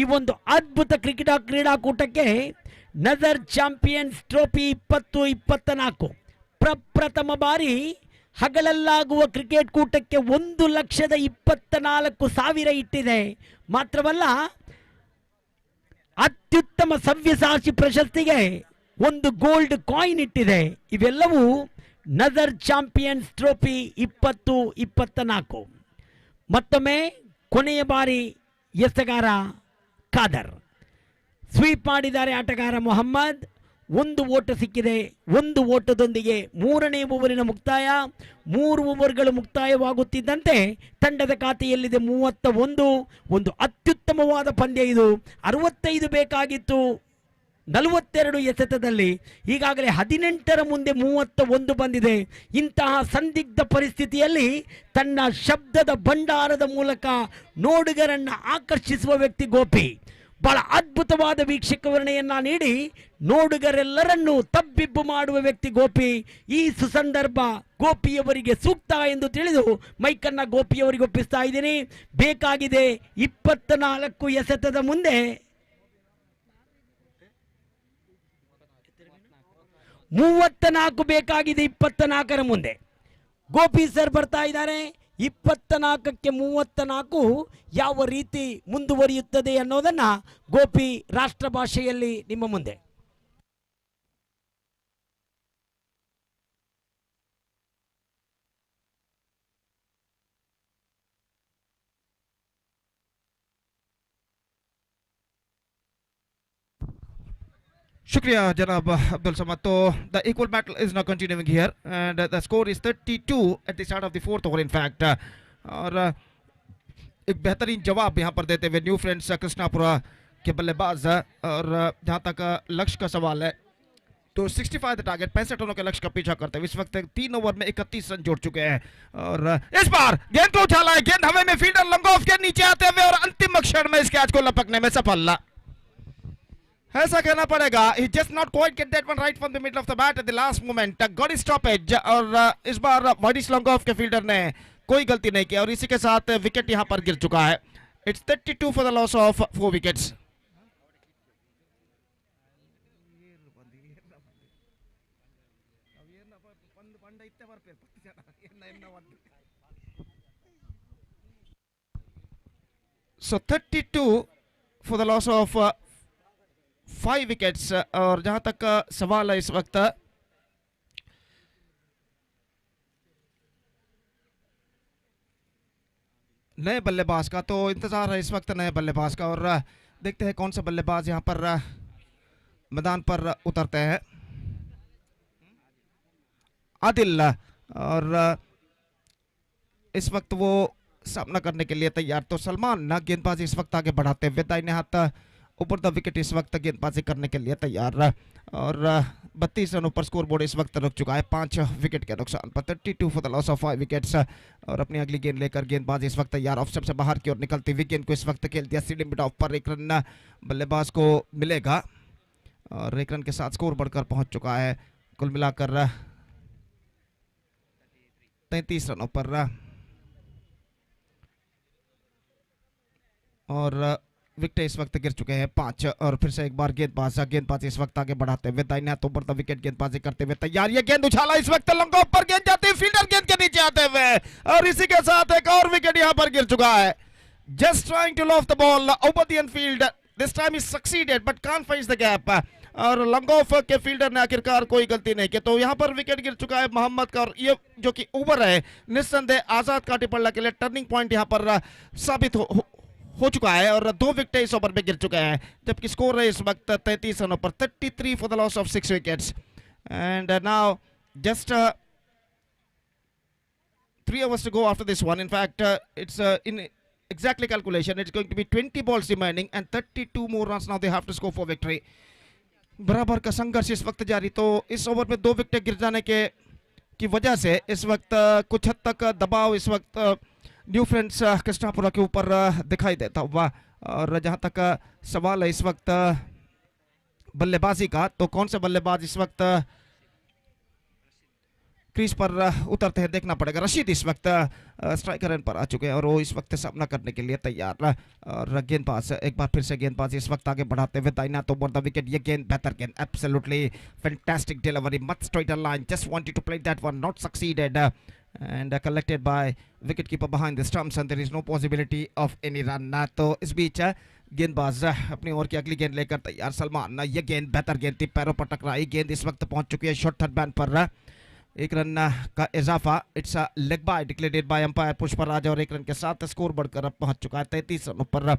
ಈ ಒಂದು ಅದ್ಭುತ ಕ್ರೀಡಾಕೂಟಕ್ಕೆ ನಜರ್ ಚಾಂಪಿಯನ್ಸ್ ಟ್ರೋಫಿ 2024 ಪ್ರಪ್ರಥಮ ಬಾರಿ ಹಗಲಲ್ಲಾಗುವ ಕ್ರಿಕೆಟ್ ಕೂಟಕ್ಕೆ 1,24,000 ಇಟ್ಟಿದೆ. ಮಾತ್ರವಲ್ಲ, ಅತ್ಯುತ್ತಮ ಸವ್ಯಸಾಚಿ ಪ್ರಶಸ್ತಿಗೆ 1 ಗೋಲ್ಡ್ ಕಾಯಿನ್ ಇಟ್ಟಿದೆ. ಇವೆಲ್ಲವೂ ನಜರ್ ಚಾಂಪಿಯನ್ಸ್ ಟ್ರೋಫಿ 2024. ಮತ್ತೊಮ್ಮೆ ಕೊನೆಯ ಬಾರಿ ಎಸೆಗಾರ ಖಾದರ್. ಸ್ವೀಪ್ ಮಾಡಿದ್ದಾರೆ ಆಟಗಾರ ಮೊಹಮ್ಮದ್. 1 ಓಟ ಸಿಕ್ಕಿದೆ. 1 ಓಟದೊಂದಿಗೆ 3ನೇ ಓವರಿನ ಮುಕ್ತಾಯ. 3 ಓವರ್ಗಳು ಮುಕ್ತಾಯವಾಗುತ್ತಿದ್ದಂತೆ ತಂಡದ ಖಾತೆಯಲ್ಲಿದೆ 31. ಒಂದು ಅತ್ಯುತ್ತಮವಾದ ಪಂದ್ಯ ಇದು. 65 ಬೇಕಾಗಿತ್ತು 42 ಎಸೆತದಲ್ಲಿ. ಈಗಾಗಲೇ 18ರ ಮುಂದೆ 31 ಬಂದಿದೆ. ಇಂತಹ ಸಂದಿಗ್ಧ ಪರಿಸ್ಥಿತಿಯಲ್ಲಿ ತನ್ನ ಶಬ್ದದ ಭಂಡಾರದ ಮೂಲಕ ನೋಡುಗರನ್ನ ಆಕರ್ಷಿಸುವ ವ್ಯಕ್ತಿ ಗೋಪಿ. ಬಹಳ ಅದ್ಭುತವಾದ ವೀಕ್ಷಕ ವರ್ಣೆಯನ್ನ ನೀಡಿ ನೋಡುಗರೆಲ್ಲರನ್ನೂ ತಬ್ಬಿಬ್ಬು ಮಾಡುವ ವ್ಯಕ್ತಿ ಗೋಪಿ. ಈ ಸುಸಂದರ್ಭ ಗೋಪಿಯವರಿಗೆ ಸೂಕ್ತ ಎಂದು ತಿಳಿದು ಮೈಕನ್ನ ಗೋಪಿಯವರಿಗೆ ಒಪ್ಪಿಸ್ತಾ ಇದ್ದೀನಿ. ಬೇಕಾಗಿದೆ 24 ಎಸೆತದ ಮುಂದೆ 34 ಬೇಕಾಗಿದೆ. 24ರ ಮುಂದೆ ಗೋಪಿ ಸರ್ ಬರ್ತಾ ಇದ್ದಾರೆ. 24ಕ್ಕೆ 34 ಯಾವ ರೀತಿ ಮುಂದುವರಿಯುತ್ತದೆ ಅನ್ನೋದನ್ನ ಗೋಪಿ ರಾಷ್ಟ್ರ ಭಾಷೆಯಲ್ಲಿ ನಿಮ್ಮ ಮುಂದೆ. Shukriya, Janab Abdul Samad. So the equal battle is now continuing here, and the score is 32 at the start of the 4th over. In fact, और एक बेहतरीन जवाब यहाँ पर देते हुए न्यू फ्रेंड्स कृष्णापुरा के बल्लेबाज. और जहाँ तक लक्ष्य का सवाल है तो 65 द टारगेट 65 रनों के लक्ष्य का पीछा करते हुए इस वक्त 3 ओवर में 31 रन जोड़ चुके हैं. और इस बार गेंद को उछाला है, गेंद हवा में, फील्डर लंग ऑफ के नीचे आते हुए और अंतिम क्षण में इस कैच को लपकने में सफल. ऐसा कहना पड़ेगा. He just not quite get that one right from the middle of the bat at the last moment. Got his stoppage और इस बार वाइडिस लॉन्ग ऑफ के फील्डर ने कोई गलती नहीं की और इसी के साथ विकेट यहां पर गिर चुका है. It's 32 for the loss of 4 wickets. So 32 for the loss of 5 wickets. और जहां तक सवाल है इस वक्त नए बल्लेबाज का, तो इंतजार है इस वक्त नए बल्लेबाज का और देखते हैं कौन सा बल्लेबाज यहां पर मैदान पर उतरते हैं. आदिल और इस वक्त वो सामना करने के लिए तैयार. तो सलमान ना गेंदबाजी इस वक्त आगे बढ़ाते हुए दाहिने हाथ ऊपर द विकेट इस वक्त गेंदबाजी करने के लिए तैयार और 32 रनों पर स्कोर बोर्ड इस वक्त रुक चुका है 5 विकेट के नुकसान पर. 32 for the loss of 5 wickets और अपनी अगली गेंद लेकर गेंदबाज इस वक्त तैयार. ऑफ स्टंप से बाहर की ओर निकलती हुई गेंद को इस वक्त खेल दिया सीधी मिड ऑफ पर. 1 रन बल्लेबाज को मिलेगा और 1 रन के साथ स्कोर बढ़कर पहुंच चुका है कुल मिलाकर 33 रनों पर. और विकेट इस वक्त गिर चुके हैं 5 और फिर से एक बार गेंदबाज इस वक्त आगे बढ़ाते हुए दाहिने हाथों पर द विकेट गेंदबाजी करते हुए तैयार. ये गेंद उछाला इस वक्त लॉन्ग ऑफ पर, गेंद जाती है फील्डर गेंद के नीचे आते हुए और इसी के साथ एक और विकेट यहां पर गिर चुका है. Just trying to loft the ball over the field, this time is succeeded but can't find the gap और लॉन्ग ऑफ के फील्डर ने आखिरकार कोई गलती नहीं की. तो यहां पर विकेट गिर चुका है मोहम्मद का और ये जो कि ओवर है निस्संदेह आजाद काटीपल्ला के लिए टर्निंग पॉइंट यहां पर साबित हो चुका है और 2 विकेट इस ओवर में गिर चुके हैं जबकि स्कोर है इस वक्त 33 रनों पर. 33 for the loss of 6 wickets and now just 3 hours to go after this one. In fact, it's in exactly calculation. It's going to be 20 balls remaining and 32 more runs now they have to score for victory. बराबर का संघर्ष इस वक्त जारी. तो इस over में 2 wicket गिर जाने की वजह से इस वक्त कुछ हद तक दबाव इस वक्त न्यू फ्रेंड्स कृष्णापुरा के ऊपर दिखाई देता हुआ. और जहां तक सवाल है इस वक्त बल्लेबाजी का, तो कौन से बल्लेबाज इस वक्त क्रीज पर उतरते हैं देखना पड़ेगा. रशीद इस वक्त स्ट्राइकर एंड पर आ चुके हैं और वो इस वक्त सामना करने के लिए तैयार. और गेंदबाज एक बार फिर से गेंदबाज इस वक्त आगे बढ़ाते हुए दाहिना तो द विकेट. ये गेंद बेहतर गेंद, absolutely fantastic delivery, much straighter line, just wanted to play that one, not succeeded and collected by wicketkeeper behind the stumps and there is no possibility of any run. तो इस बीच गेंदबाज अपनी ओर की अगली गेंद लेकर तैयार. सलमान ये गेंद बेहतर गेंद थी, पैरों पर टकराई गेंद इस वक्त पहुंच चुकी है शॉर्ट थर्ड बैन पर. 1 रन का इजाफा, it's leg bye declared by umpire Pushpraj और 1 रन के साथ स्कोर बढ़कर अब पहुंच चुका है 33 रनों पर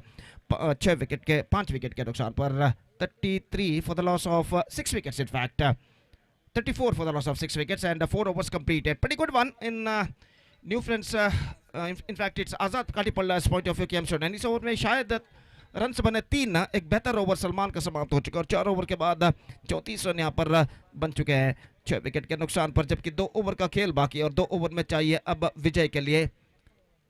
5 विकेट के नुकसान पर. 33 for the loss of 6 wickets in fact. 34 for the loss of 6 wickets and 4 overs completed. Pretty good one in New Friends. In fact, it's Azad Katipalla's point of view कि हम सुने. इस ओवर में शायद run बने 3. एक बेहतर over Salman का समाप्त हो चुका और 4 ओवर के बाद 34 रन यहाँ पर बन चुके हैं 6 विकेट के नुकसान पर. जबकि 2 ओवर का खेल बाकी और 2 ओवर में चाहिए अब विजय के लिए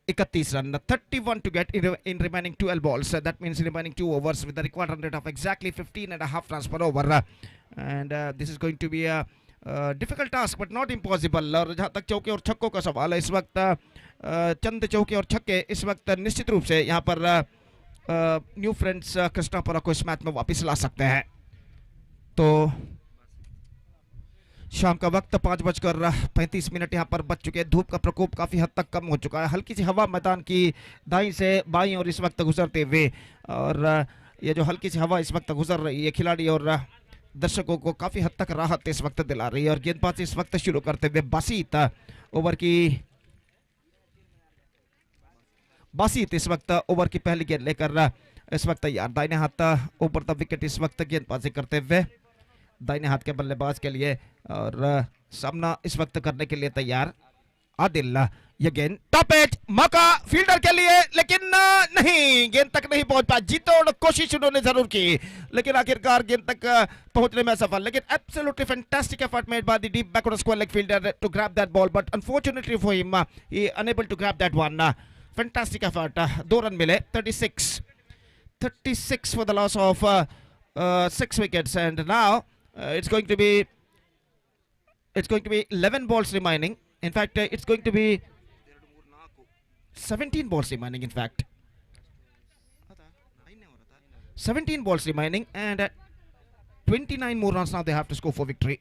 31 run. 31 to get in remaining 12 balls. That means remaining 2 overs with the required run rate of exactly 15.5 runs per over. And this is going to be a difficult task but not impossible. और जहाँ तक चौके और छक्कों का सवाल है इस वक्त चंद चौके और छक्के इस वक्त निश्चित रूप से यहाँ पर न्यू फ्रेंड्स कृष्णापुरा को इस मैच में वापस ला सकते हैं. तो शाम का वक्त 5:35 यहाँ पर बच चुके हैं. धूप का प्रकोप काफी हद तक कम हो चुका है. हल्की सी हवा मैदान की दाईं से बाईं और इस वक्त गुजरते हुए और ये जो हल्की सी हवा इस वक्त गुजर रही है खिलाड़ी और दर्शकों को काफी हद तक राहत इस वक्त दिला रही है. और गेंदबाजी इस वक्त शुरू करते हुए बासीत इस वक्त ओवर की पहली गेंद लेकर इस वक्त तैयार. दाहिने हाथ ऊपर द विकेट इस वक्त गेंदबाजी करते हुए दाहिने हाथ के बल्लेबाज के लिए और सामना इस वक्त करने के लिए तैयार आदिल. ये गेंद टॉप एज मौका फील्डर के लिए लेकिन नहीं, गेंद तक नहीं पहुंच पाया. जीतोड़ कोशिश उन्होंने जरूर की लेकिन आखिरकार गेंद तक पहुंचने में असफल. लेकिन absolutely fantastic effort made by the deep backward square leg fielder to grab that ball but unfortunately for him he unable to grab that one. Fantastic effort. 2 run मिले. 36 for the loss of 6 wickets, and now it's going to be 11 balls remaining. In fact, it's going to be 17 balls remaining. In fact, 17 balls remaining, and 29 more runs now they have to score for victory.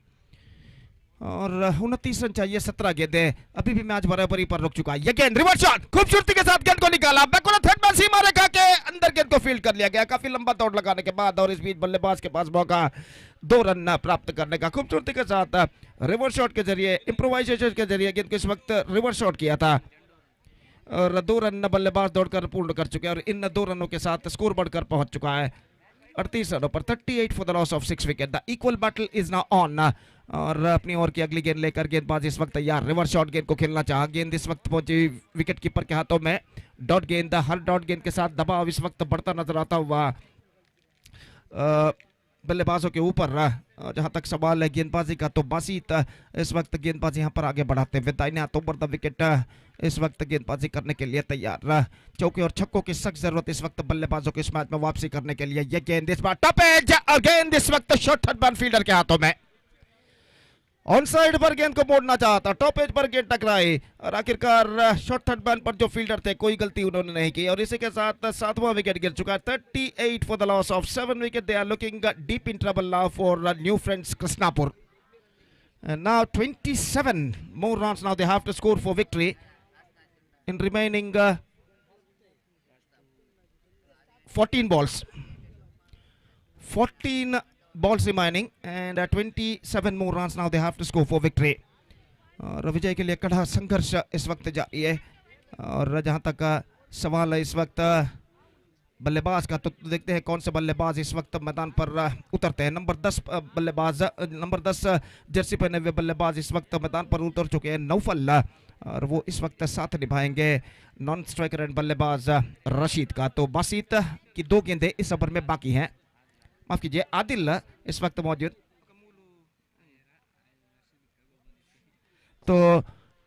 और 29 run चाहिए, 17 गेंदें, अभी भी match बराबरी पर रुक चुका है. ये गेंद रिवर्स शॉट खूबसूरती के साथ गेंद को निकाला, बैकवर्ड थर्ड में सीमा रेखा के अंदर गेंद को फील्ड कर लिया गया काफी लंबा दौड़ लगाने के बाद, और इस बीच बल्लेबाज के पास मौका 2 रन प्राप्त करने का. खूबसूरती के साथ रिवर्स शॉट के जरिए, इम्प्रोवाइजेशन के जरिए गेंद को इस वक्त रिवर्स शॉट किया था, और 2 रन बल्लेबाज दौड़कर पूर्ण कर चुके हैं, और इन 2 रनों के साथ स्कोर बढ़कर पहुंच चुका है 38 रनों पर. 38 for the loss of 6 wicket. The equal battle is now on, और अपनी ओर की अगली गेंद लेकर गेंदबाज इस वक्त तैयार. रिवर्स शॉट गेंद को खेलना चाहा, गेंद इस वक्त पहुंची विकेट कीपर के हाथों में. डॉट गेंद, हर डॉट गेंद के साथ दबाव इस वक्त बढ़ता नजर आता हुआ बल्लेबाजों के ऊपर. जहां तक सवाल है गेंदबाजी का, तो बासित इस वक्त गेंदबाजी यहां पर आगे बढ़ाते हुए दाहिने हाथों पर द विकेट इस वक्त गेंदबाजी करने के लिए तैयार. चौके और छक्कों की सख्त जरूरत इस वक्त बल्लेबाजों को इस मैच में वापसी करने के लिए. यह गेंद इस बार टॉप एज, और गेंद इस वक्त शॉर्ट थर्ड मैन फील्डर के हाथों में. ऑन साइड पर गेंद को मोड़ना चाहता, टॉप एज पर गेंद टकराई, और आखिरकार शॉर्ट थर्ड मैन पर जो फील्डर थे कोई गलती उन्होंने नहीं की, और इसी के साथ 7वां विकेट गिर चुका है. 38 for the loss of 7 wicket. They are looking deep in trouble now for New Friends Krishnapur. And now 27 more runs now they have to score for victory in remaining 14 balls. 14 balls remaining, and 27 more runs now they have to score for victory. और विजय के लिए कड़ा संघर्ष इस वक्त जारी है, और जहां तक सवाल है इस वक्त बल्लेबाज का, तो देखते हैं कौन से बल्लेबाज इस वक्त मैदान पर उतरते हैं. नंबर 10 बल्लेबाज, नंबर 10 जर्सी पहने हुए बल्लेबाज इस वक्त मैदान पर उतर चुके हैं, नौफल, और वो इस वक्त साथ निभाएंगे नॉन स्ट्राइकर एंड बल्लेबाज रशीद का. तो बासित की 2 गेंदें इस ओवर में बाकी हैं, माफ कीजिए आदिल इस वक्त मौजूद. तो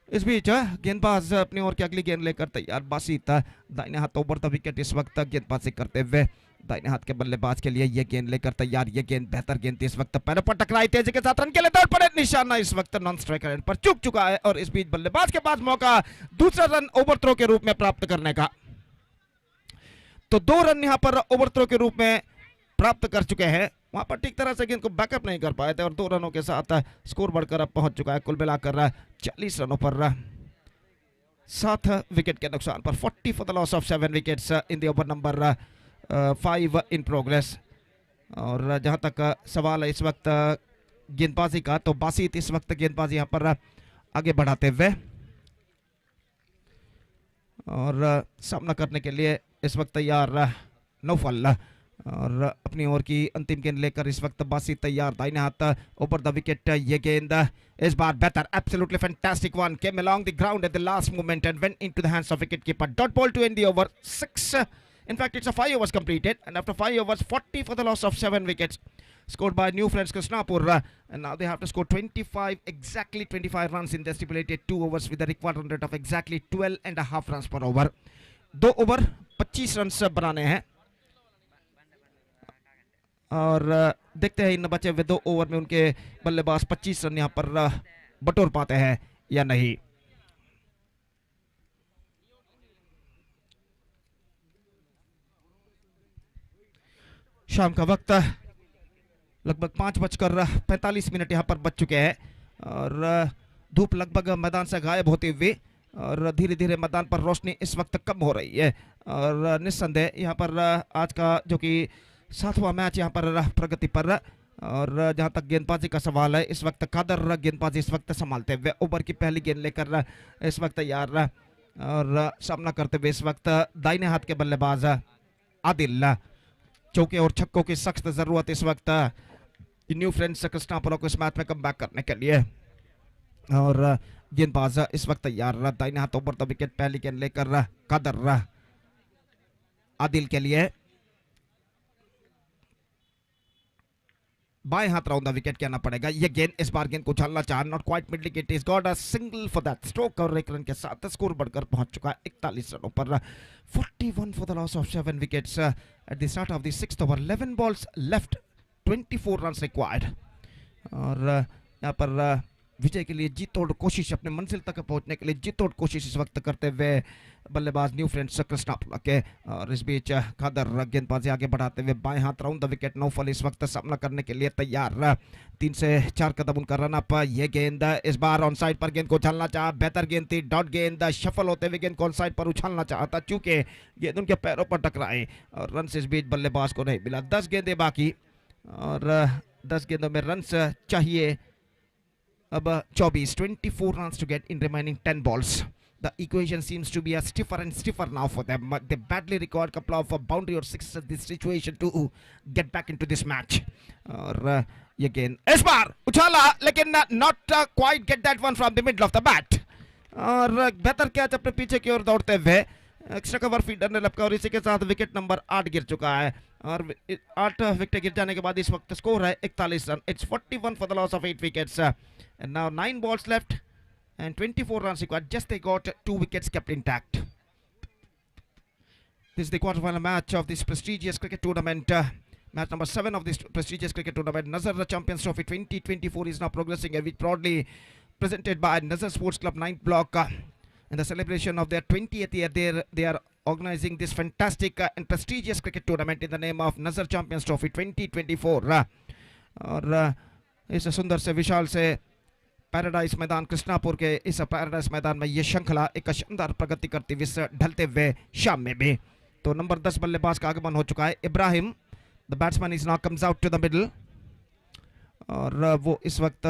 इस बीच गेंदबाज अपनी ओर की अगली गेंद लेकर तैयार. बासित दाहिने हाथ ओवर द विकेट इस वक्त गेंदबाजी करते हुए दाहिने हाथ के बल्लेबाज के लिए ये गेंद लेकर तैयार. ये गेंद बेहतर गेंद इस वक्त पैरों पर टकराई, तेजी के साथ रन के लिए दौड़ पड़े, निशाना इस वक्त नॉन स्ट्राइकर एंड पर चूक चुका है, और इस बीच बल्लेबाज के पास मौका दूसरा रन ओवर थ्रो के रूप में प्राप्त करने का. तो 2 रन यहां पर ओवर थ्रो के रूप में प्राप्त कर चुके हैं. वहां पर ठीक तरह से गेंद को बैकअप नहीं कर पाए थे, और 2 रनों के साथ स्कोर बढ़कर अब पहुंच चुका है कुल मिलाकर 40 रनों पर 7 विकेट के नुकसान पर. 40 for the loss of 7 wickets in the over number 5 in progress. और जहां तक सवाल है इस वक्त गेंदबाजी का, तो बासित इस वक्त गेंदबाजी यहां पर आगे बढ़ाते हुए, और सामना करने के लिए इस वक्त तैयार नौफल, और अपनी ओर की अंतिम गेंद लेकर इस वक्त बासित तैयार. दाहिने हाथ ऊपर द विकेट. ये गेंद इस बार बेहतर, absolutely fantastic one, came along the ground at the last moment and went into the hands of wicket keeper. Dot ball to end the over 6. In fact, it's a 5 overs completed, and after 5 overs, 40 for the loss of 7 wickets, scored by New Friends Krishnapur, and now they have to score 25 runs in the stipulated 2 overs with a required run rate of exactly 12.5 runs per over. 2 over 25 run बनाने हैं, और देखते हैं इन बचे हुए 2 over में उनके बल्लेबाज 25 रन यहां पर बटोर पाते हैं या नहीं. शाम का वक्त लगभग 5:45 यहां पर बच चुके हैं, और धूप लगभग मैदान से गायब होती हुई, और धीरे धीरे मैदान पर रोशनी इस वक्त कम हो रही है, और निस्संदेह यहां पर आज का जो कि 7वां मैच यहां पर प्रगति पर. और जहां तक गेंदबाजी का सवाल है, इस वक्त कादर गेंदबाजी इस वक्त संभालते हुए ओवर की पहली गेंद लेकर इस वक्त तैयार, और सामना करते हुए इस वक्त दाहिने हाथ के बल्लेबाज आदिल. चौके और छक्कों की सख्त जरूरत इस वक्त न्यू फ्रेंड्स कृष्णापुर को इस मैच में कम बैक करने के लिए, और गेंदबाज इस वक्त तैयार. दाहिने हाथ ऊपर द विकेट पहली गेंद लेकर कादर आदिल के लिए. बाएं हाथ राउंड द विकेट कहना पड़ेगा. यह गेंद इस बार गेंद को उछालना चाह, not quite mid wicket, is got a single for that stroke, और 1 रन के साथ स्कोर बढ़कर पहुंच चुका है 41 रनों पर. 41 for the loss of 7 wickets at the start of the 6th over. 11 balls left 24 runs required. और यहाँ पर विजय के लिए जी तोड़ कोशिश, अपने मंजिल तक पहुंचने के लिए जी तोड़ कोशिश इस वक्त करते हुए बल्लेबाज न्यू फ्रेंड्स कृष्णापुरा के। और इस बीच खादर गेंदबाजी आगे बढ़ाते हुए बाएं हाथ राउंड द विकेट नौफल इस वक्त सामना करने के लिए तैयार। 3 से 4 कदम उनका रन अप। ये गेंद इस बार ऑन साइड पर गेंद को उछालना चाहा, बेहतर गेंद थी, डॉट गेंद शफल होते हुए गेंद को ऑन साइड पर उछालना चाहता, चूंकि गेंद उनके पैरों पर टकराए और रन इस बीच बल्लेबाज को नहीं मिला। 10 गेंदें बाकी और 10 गेंदों में रन चाहिए अब 24 runs to get in remaining 10 balls. The equation seems to be a stiffer and stiffer now for them. They badly required a couple of boundary or sixes in this situation to get back into this match. और ये गेंद इस बार उछाला लेकिन not quite get that one from the middle of the bat. और बेहतर catch अपने पीछे की ओर दौड़ते हुए एक्स्ट्रा कवर फील्डर ने लपका और इसी के साथ विकेट नंबर 8 गिर चुका है। और 8 विकेट गिर जाने के बाद इस वक्त स्कोर है 41 run. It's 41 for the loss of 8 wickets. And now 9 balls left and 24 runs required. Just they got 2 wickets kept intact. This is the quarterfinal match of this prestigious cricket tournament. Match number 7 of this prestigious cricket tournament. Nazar Champions Trophy 2024 is now progressing, and which proudly presented by Nazar Sports Club 9th Block. In the celebration of their 20th year, they are organizing this fantastic and prestigious cricket tournament in the name of Nazar Champions Trophy 2024. और इस सुंदर से विशाल से paradise मैदान कृष्णापुर के इस paradise मैदान में ये श्रृंखला एक शानदार प्रगति करती हुई इस ढलते हुए शाम में भी। तो नंबर 10 बल्लेबाज का आगमन हो चुका है Ibrahim. The batsman is now comes out to the middle और वो इस वक्त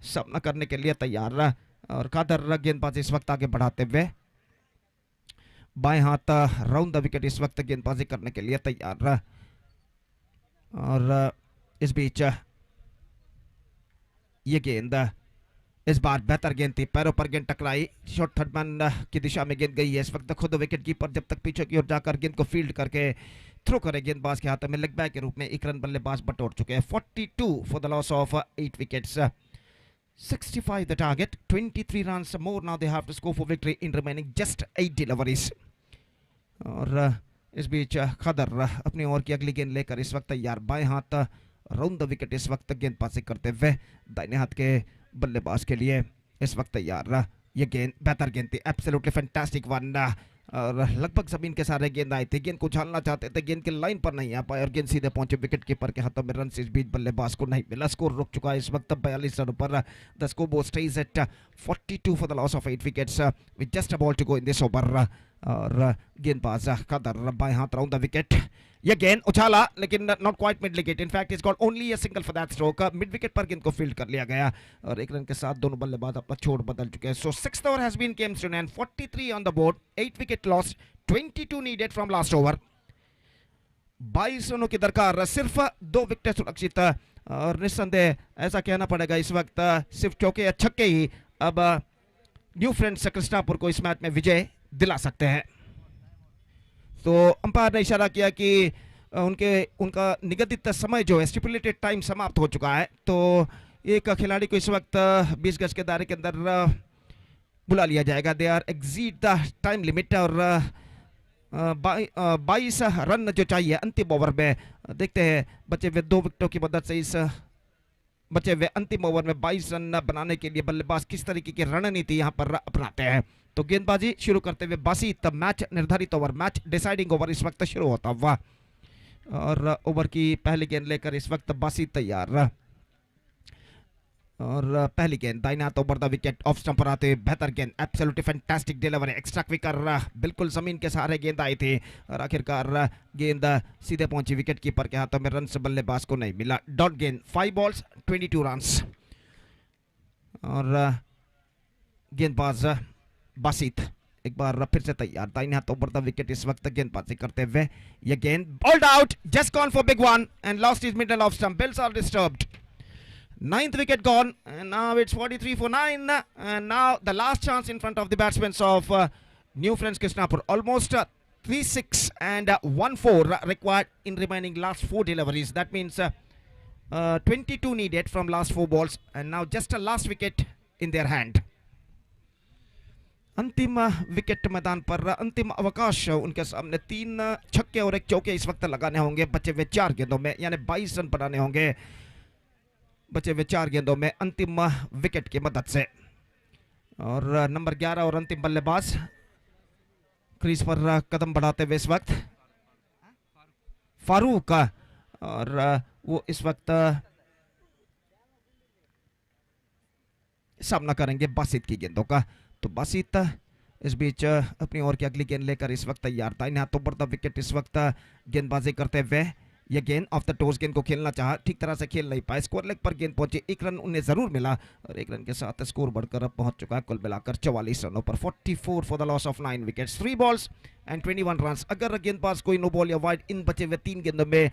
सामना करने के लिए तैयार है। और कादर गेंदबाजी इस वक्त आगे बढ़ाते हुए बाएं हाथ राउंड द विकेट इस वक्त गेंदबाजी करने के लिए तैयार है। और इस बीच ये गेंद इस बार बेहतर गेंद थी, पैरों पर गेंद टकराई, शॉर्ट थर्ड मैन की दिशा में गेंद गई है। इस वक्त खुद विकेट कीपर जब तक पीछे की ओर जाकर गेंद को फील्ड करके थ्रो करे गेंदबाज के हाथ में लेग बैक के रूप में 1 रन बल्लेबाज बटोर चुके हैं। 42 for the loss of 8 wickets. 65 the target, 23 runs more now they have to score for victory in remaining just 8 deliveries. और इस बीच खदर अपनी ओर की अगली गेंद लेकर इस वक्त तैयार, बाएं हाथ राउंड द विकेट इस वक्त गेंदबाजी करते हुए दाहिने हाथ के बल्लेबाज के लिए इस वक्त तैयार। ये गेंद बेहतर गेंद थी, एब्सोल्युटली फैंटास्टिक वन और लगभग जमीन के सारे गेंद आए थे। गेंद को उछालना चाहते थे, गेंद के लाइन पर नहीं आ पाए और गेंद सीधे पहुंचे विकेट कीपर के हाथों में। रन इस बीच बल्लेबाज को नहीं मिला। स्कोर रुक चुका है इस वक्त 42 रनों पर। The score board stage at 42 for the loss of 8 wickets with just a ball to go in this over. और गेंदबाज कदर बाएं हाथ राउंड द विकेट। यह गेंद उछाला लेकिन not quite mid wicket, in fact is got only a single for that stroke. Mid wicket पर गेंद को फील्ड कर लिया गया और 1 रन के साथ दोनों बल्लेबाज अपना छोड़ बदल चुके हैं। So 6th over has been came to an end 43 on the board, 8 wicket lost, 22 needed from last over. 22 रनों की दरकार, सिर्फ 2 विकेट सुरक्षित और निस्संदेह ऐसा कहना पड़ेगा इस वक्त सिर्फ चौके या छक्के ही अब न्यू फ्रेंड्स कृष्णापुर को इस मैच में विजय दिला सकते हैं। तो अंपायर ने इशारा किया कि उनका निगदित समय जो है स्टिपुलेटेड टाइम समाप्त हो चुका है। तो एक खिलाड़ी को इस वक्त 20 गज के दायरे के अंदर बुला लिया जाएगा। They are exceed the time limit और 22 रन जो चाहिए अंतिम ओवर में। देखते हैं बचे हुए 2 विकेटों की मदद से इस बचे हुए अंतिम ओवर में 22 रन बनाने के लिए बल्लेबाज किस तरीके की रणनीति यहां पर अपनाते हैं। तो गेंदबाजी शुरू करते हुए बासित, मैच निर्धारित ओवर, मैच डिसाइडिंग ओवर इस वक्त शुरू होता हुआ और ओवर की पहली गेंद लेकर इस वक्त बासित तैयार। और पहली गेंद दाहिने हाथ over the wicket, off stump पर आते हुए बेहतर गेंद, absolutely fantastic delivery, extra quicker, बिल्कुल जमीन के सहारे गेंद आई थी और आखिरकार गेंद सीधे पहुंची विकेट कीपर के हाथों में। रन से बल्लेबाज को नहीं मिला। डॉट गेंद, 5 balls 22 रन्स। और गेंदबाज बासित एक बार फिर से तैयार, दाहिने हाथ ओवर द विकेट इस वक्त गेंदबाजी करते हुए। यह गेंद bowled out, just gone for big one and lost his middle off stump, bails are disturbed. 9th wicket gone and now it's 43 for 9 and now the last chance in front of the batsmen of New Friends Krishnapur. Almost 3-6 and 1-4 required in remaining last 4 deliveries. That means 22 needed from last 4 balls and now just a last wicket in their hand. अंतिम wicket मैदान पर, अंतिम अवकाश उनके सामने। 3 छक्के और 1 चौके इस वक्त लगाने होंगे बचे हुए 4 गेंदों में, यानी 22 रन बनाने होंगे बचे हुए 4 गेंदों में अंतिम विकेट की मदद से। और नंबर 11 और अंतिम बल्लेबाज क्रीज पर कदम बढ़ाते हुए इस वक्त फारूक, और वो इस वक्त सामना करेंगे बासित की गेंदों का। तो बासित इस बीच अपनी ओर की अगली गेंद लेकर इस वक्त तैयार। दाहिने हाथों पर द विकेट इस वक्त गेंदबाजी करते हुए ये गेंद ऑफ द टोस गेंद को खेलना चाहा, ठीक तरह से खेल नहीं पाए। स्कोर लेग पर गेंद पहुंची, 1 रन उन्हें जरूर मिला और 1 रन के साथ स्कोर बढ़कर अब पहुंच चुका है कुल मिलाकर 44 रनों पर। 44 for the loss of 9 wickets, 3 balls and 21 run. अगर गेंदबाज कोई नो बॉल या वाइड इन बचे हुए 3 गेंदों में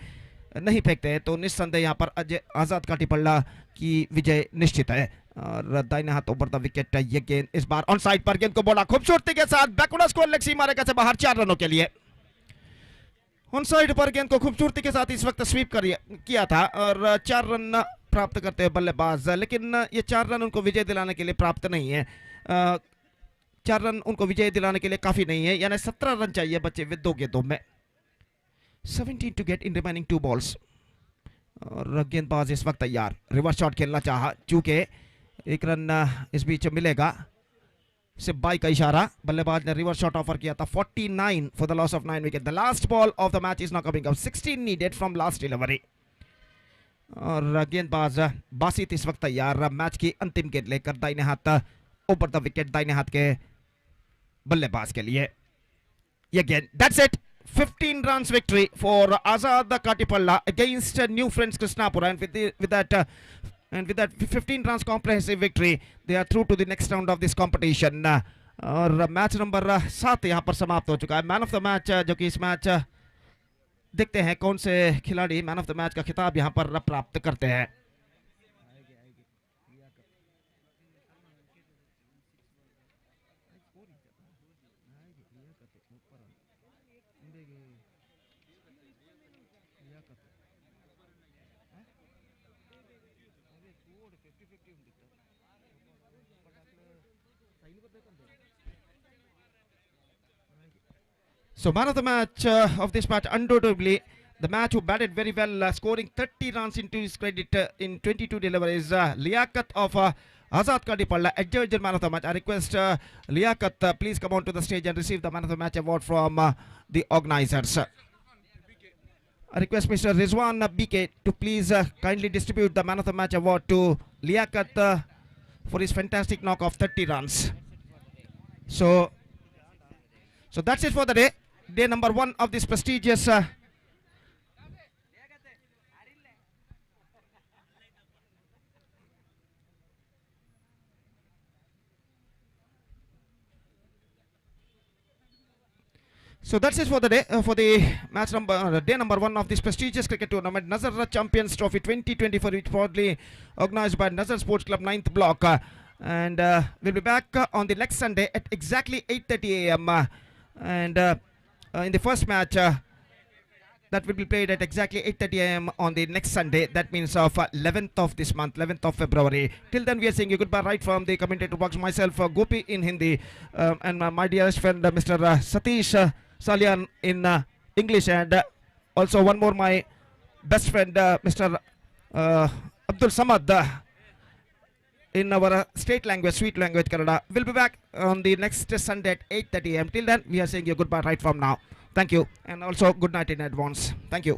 नहीं फेंकते हैं तो निस्संदेह यहाँ पर अजय आजाद काटीपल्ला की विजय निश्चित है। और दाहिने हाथों पर द विकेट, ये गेंद इस बार ऑन साइड पर गेंद को बोला खूबसूरती के साथ बैकवर्ड स्कोर लेग सीमा रेखा से बाहर 4 रनों के लिए। ऑन साइड पर गेंद को खूबसूरती के साथ इस वक्त स्वीप किया था और 4 रन प्राप्त करते हैं बल्लेबाज, लेकिन ये 4 रन उनको विजय दिलाने के लिए प्राप्त नहीं है। 4 रन उनको विजय दिलाने के लिए काफी नहीं है, यानी 17 रन चाहिए बचे हुए 2 गेंदों में। 17 to get in remaining 2 balls. और गेंदबाज इस वक्त तैयार, रिवर्स शॉट खेलना चाहा, चूंकि 1 रन इस बीच मिलेगा, सिर्फ बाई का इशारा। बल्लेबाज ने रिवर्स शॉट ऑफर किया था। 49 for the loss of 9 wicket. The last ball of the match is now coming up, 16 needed from last delivery. और गेंदबाज बासित इस वक्त तैयार, मैच की अंतिम गेंद लेकर दाहिने हाथ ऊपर द विकेट, दाहिने हाथ के बल्लेबाज के लिए ये गेंद। That's it, 15 runs victory for Azad Katipalla against new friends Krishnapura, and with that 15 runs comprehensive victory they are through to the next round of this competition. और मैच नंबर 7 यहाँ पर समाप्त हो चुका है। मैन ऑफ द मैच जो कि इस मैच देखते हैं कौन से खिलाड़ी मैन ऑफ द मैच का खिताब यहाँ पर प्राप्त करते हैं। So man of the match of this match, undoubtedly the match who batted very well, scoring 30 runs into his credit in 22 deliveries, Liaquat of Azad Katipalla, adjudged man of the match. I request Liaquat, please come on to the stage and receive the man of the match award from the organizers. I request Mr. Rizwan BK to please kindly distribute the man of the match award to Liaquat for his fantastic knock of 30 runs. So that's it for the day. Day number 1 of this prestigious so that's it for the day, for the match number day number 1 of this prestigious cricket tournament, Nazar Champions Trophy 2024, which proudly organized by Nazar Sports Club 9th block, and we'll be back on the next Sunday at exactly 8:30 a.m. and in the first match that will be played at exactly 8:30 a.m. on the next Sunday. That means of 11th of this month, 11th of February. Till then, we are saying you goodbye right from the commentator box. Myself, Gopi in Hindi, and my dearest friend, Mr. Satish Salyan in English, and also one more my best friend, Mr. Abdul Samad in our state language, sweet language, Kannada. We'll be back on the next Sunday at 8:30 a.m. Till then, we are saying you goodbye right from now. Thank you, and also good night in advance. Thank you.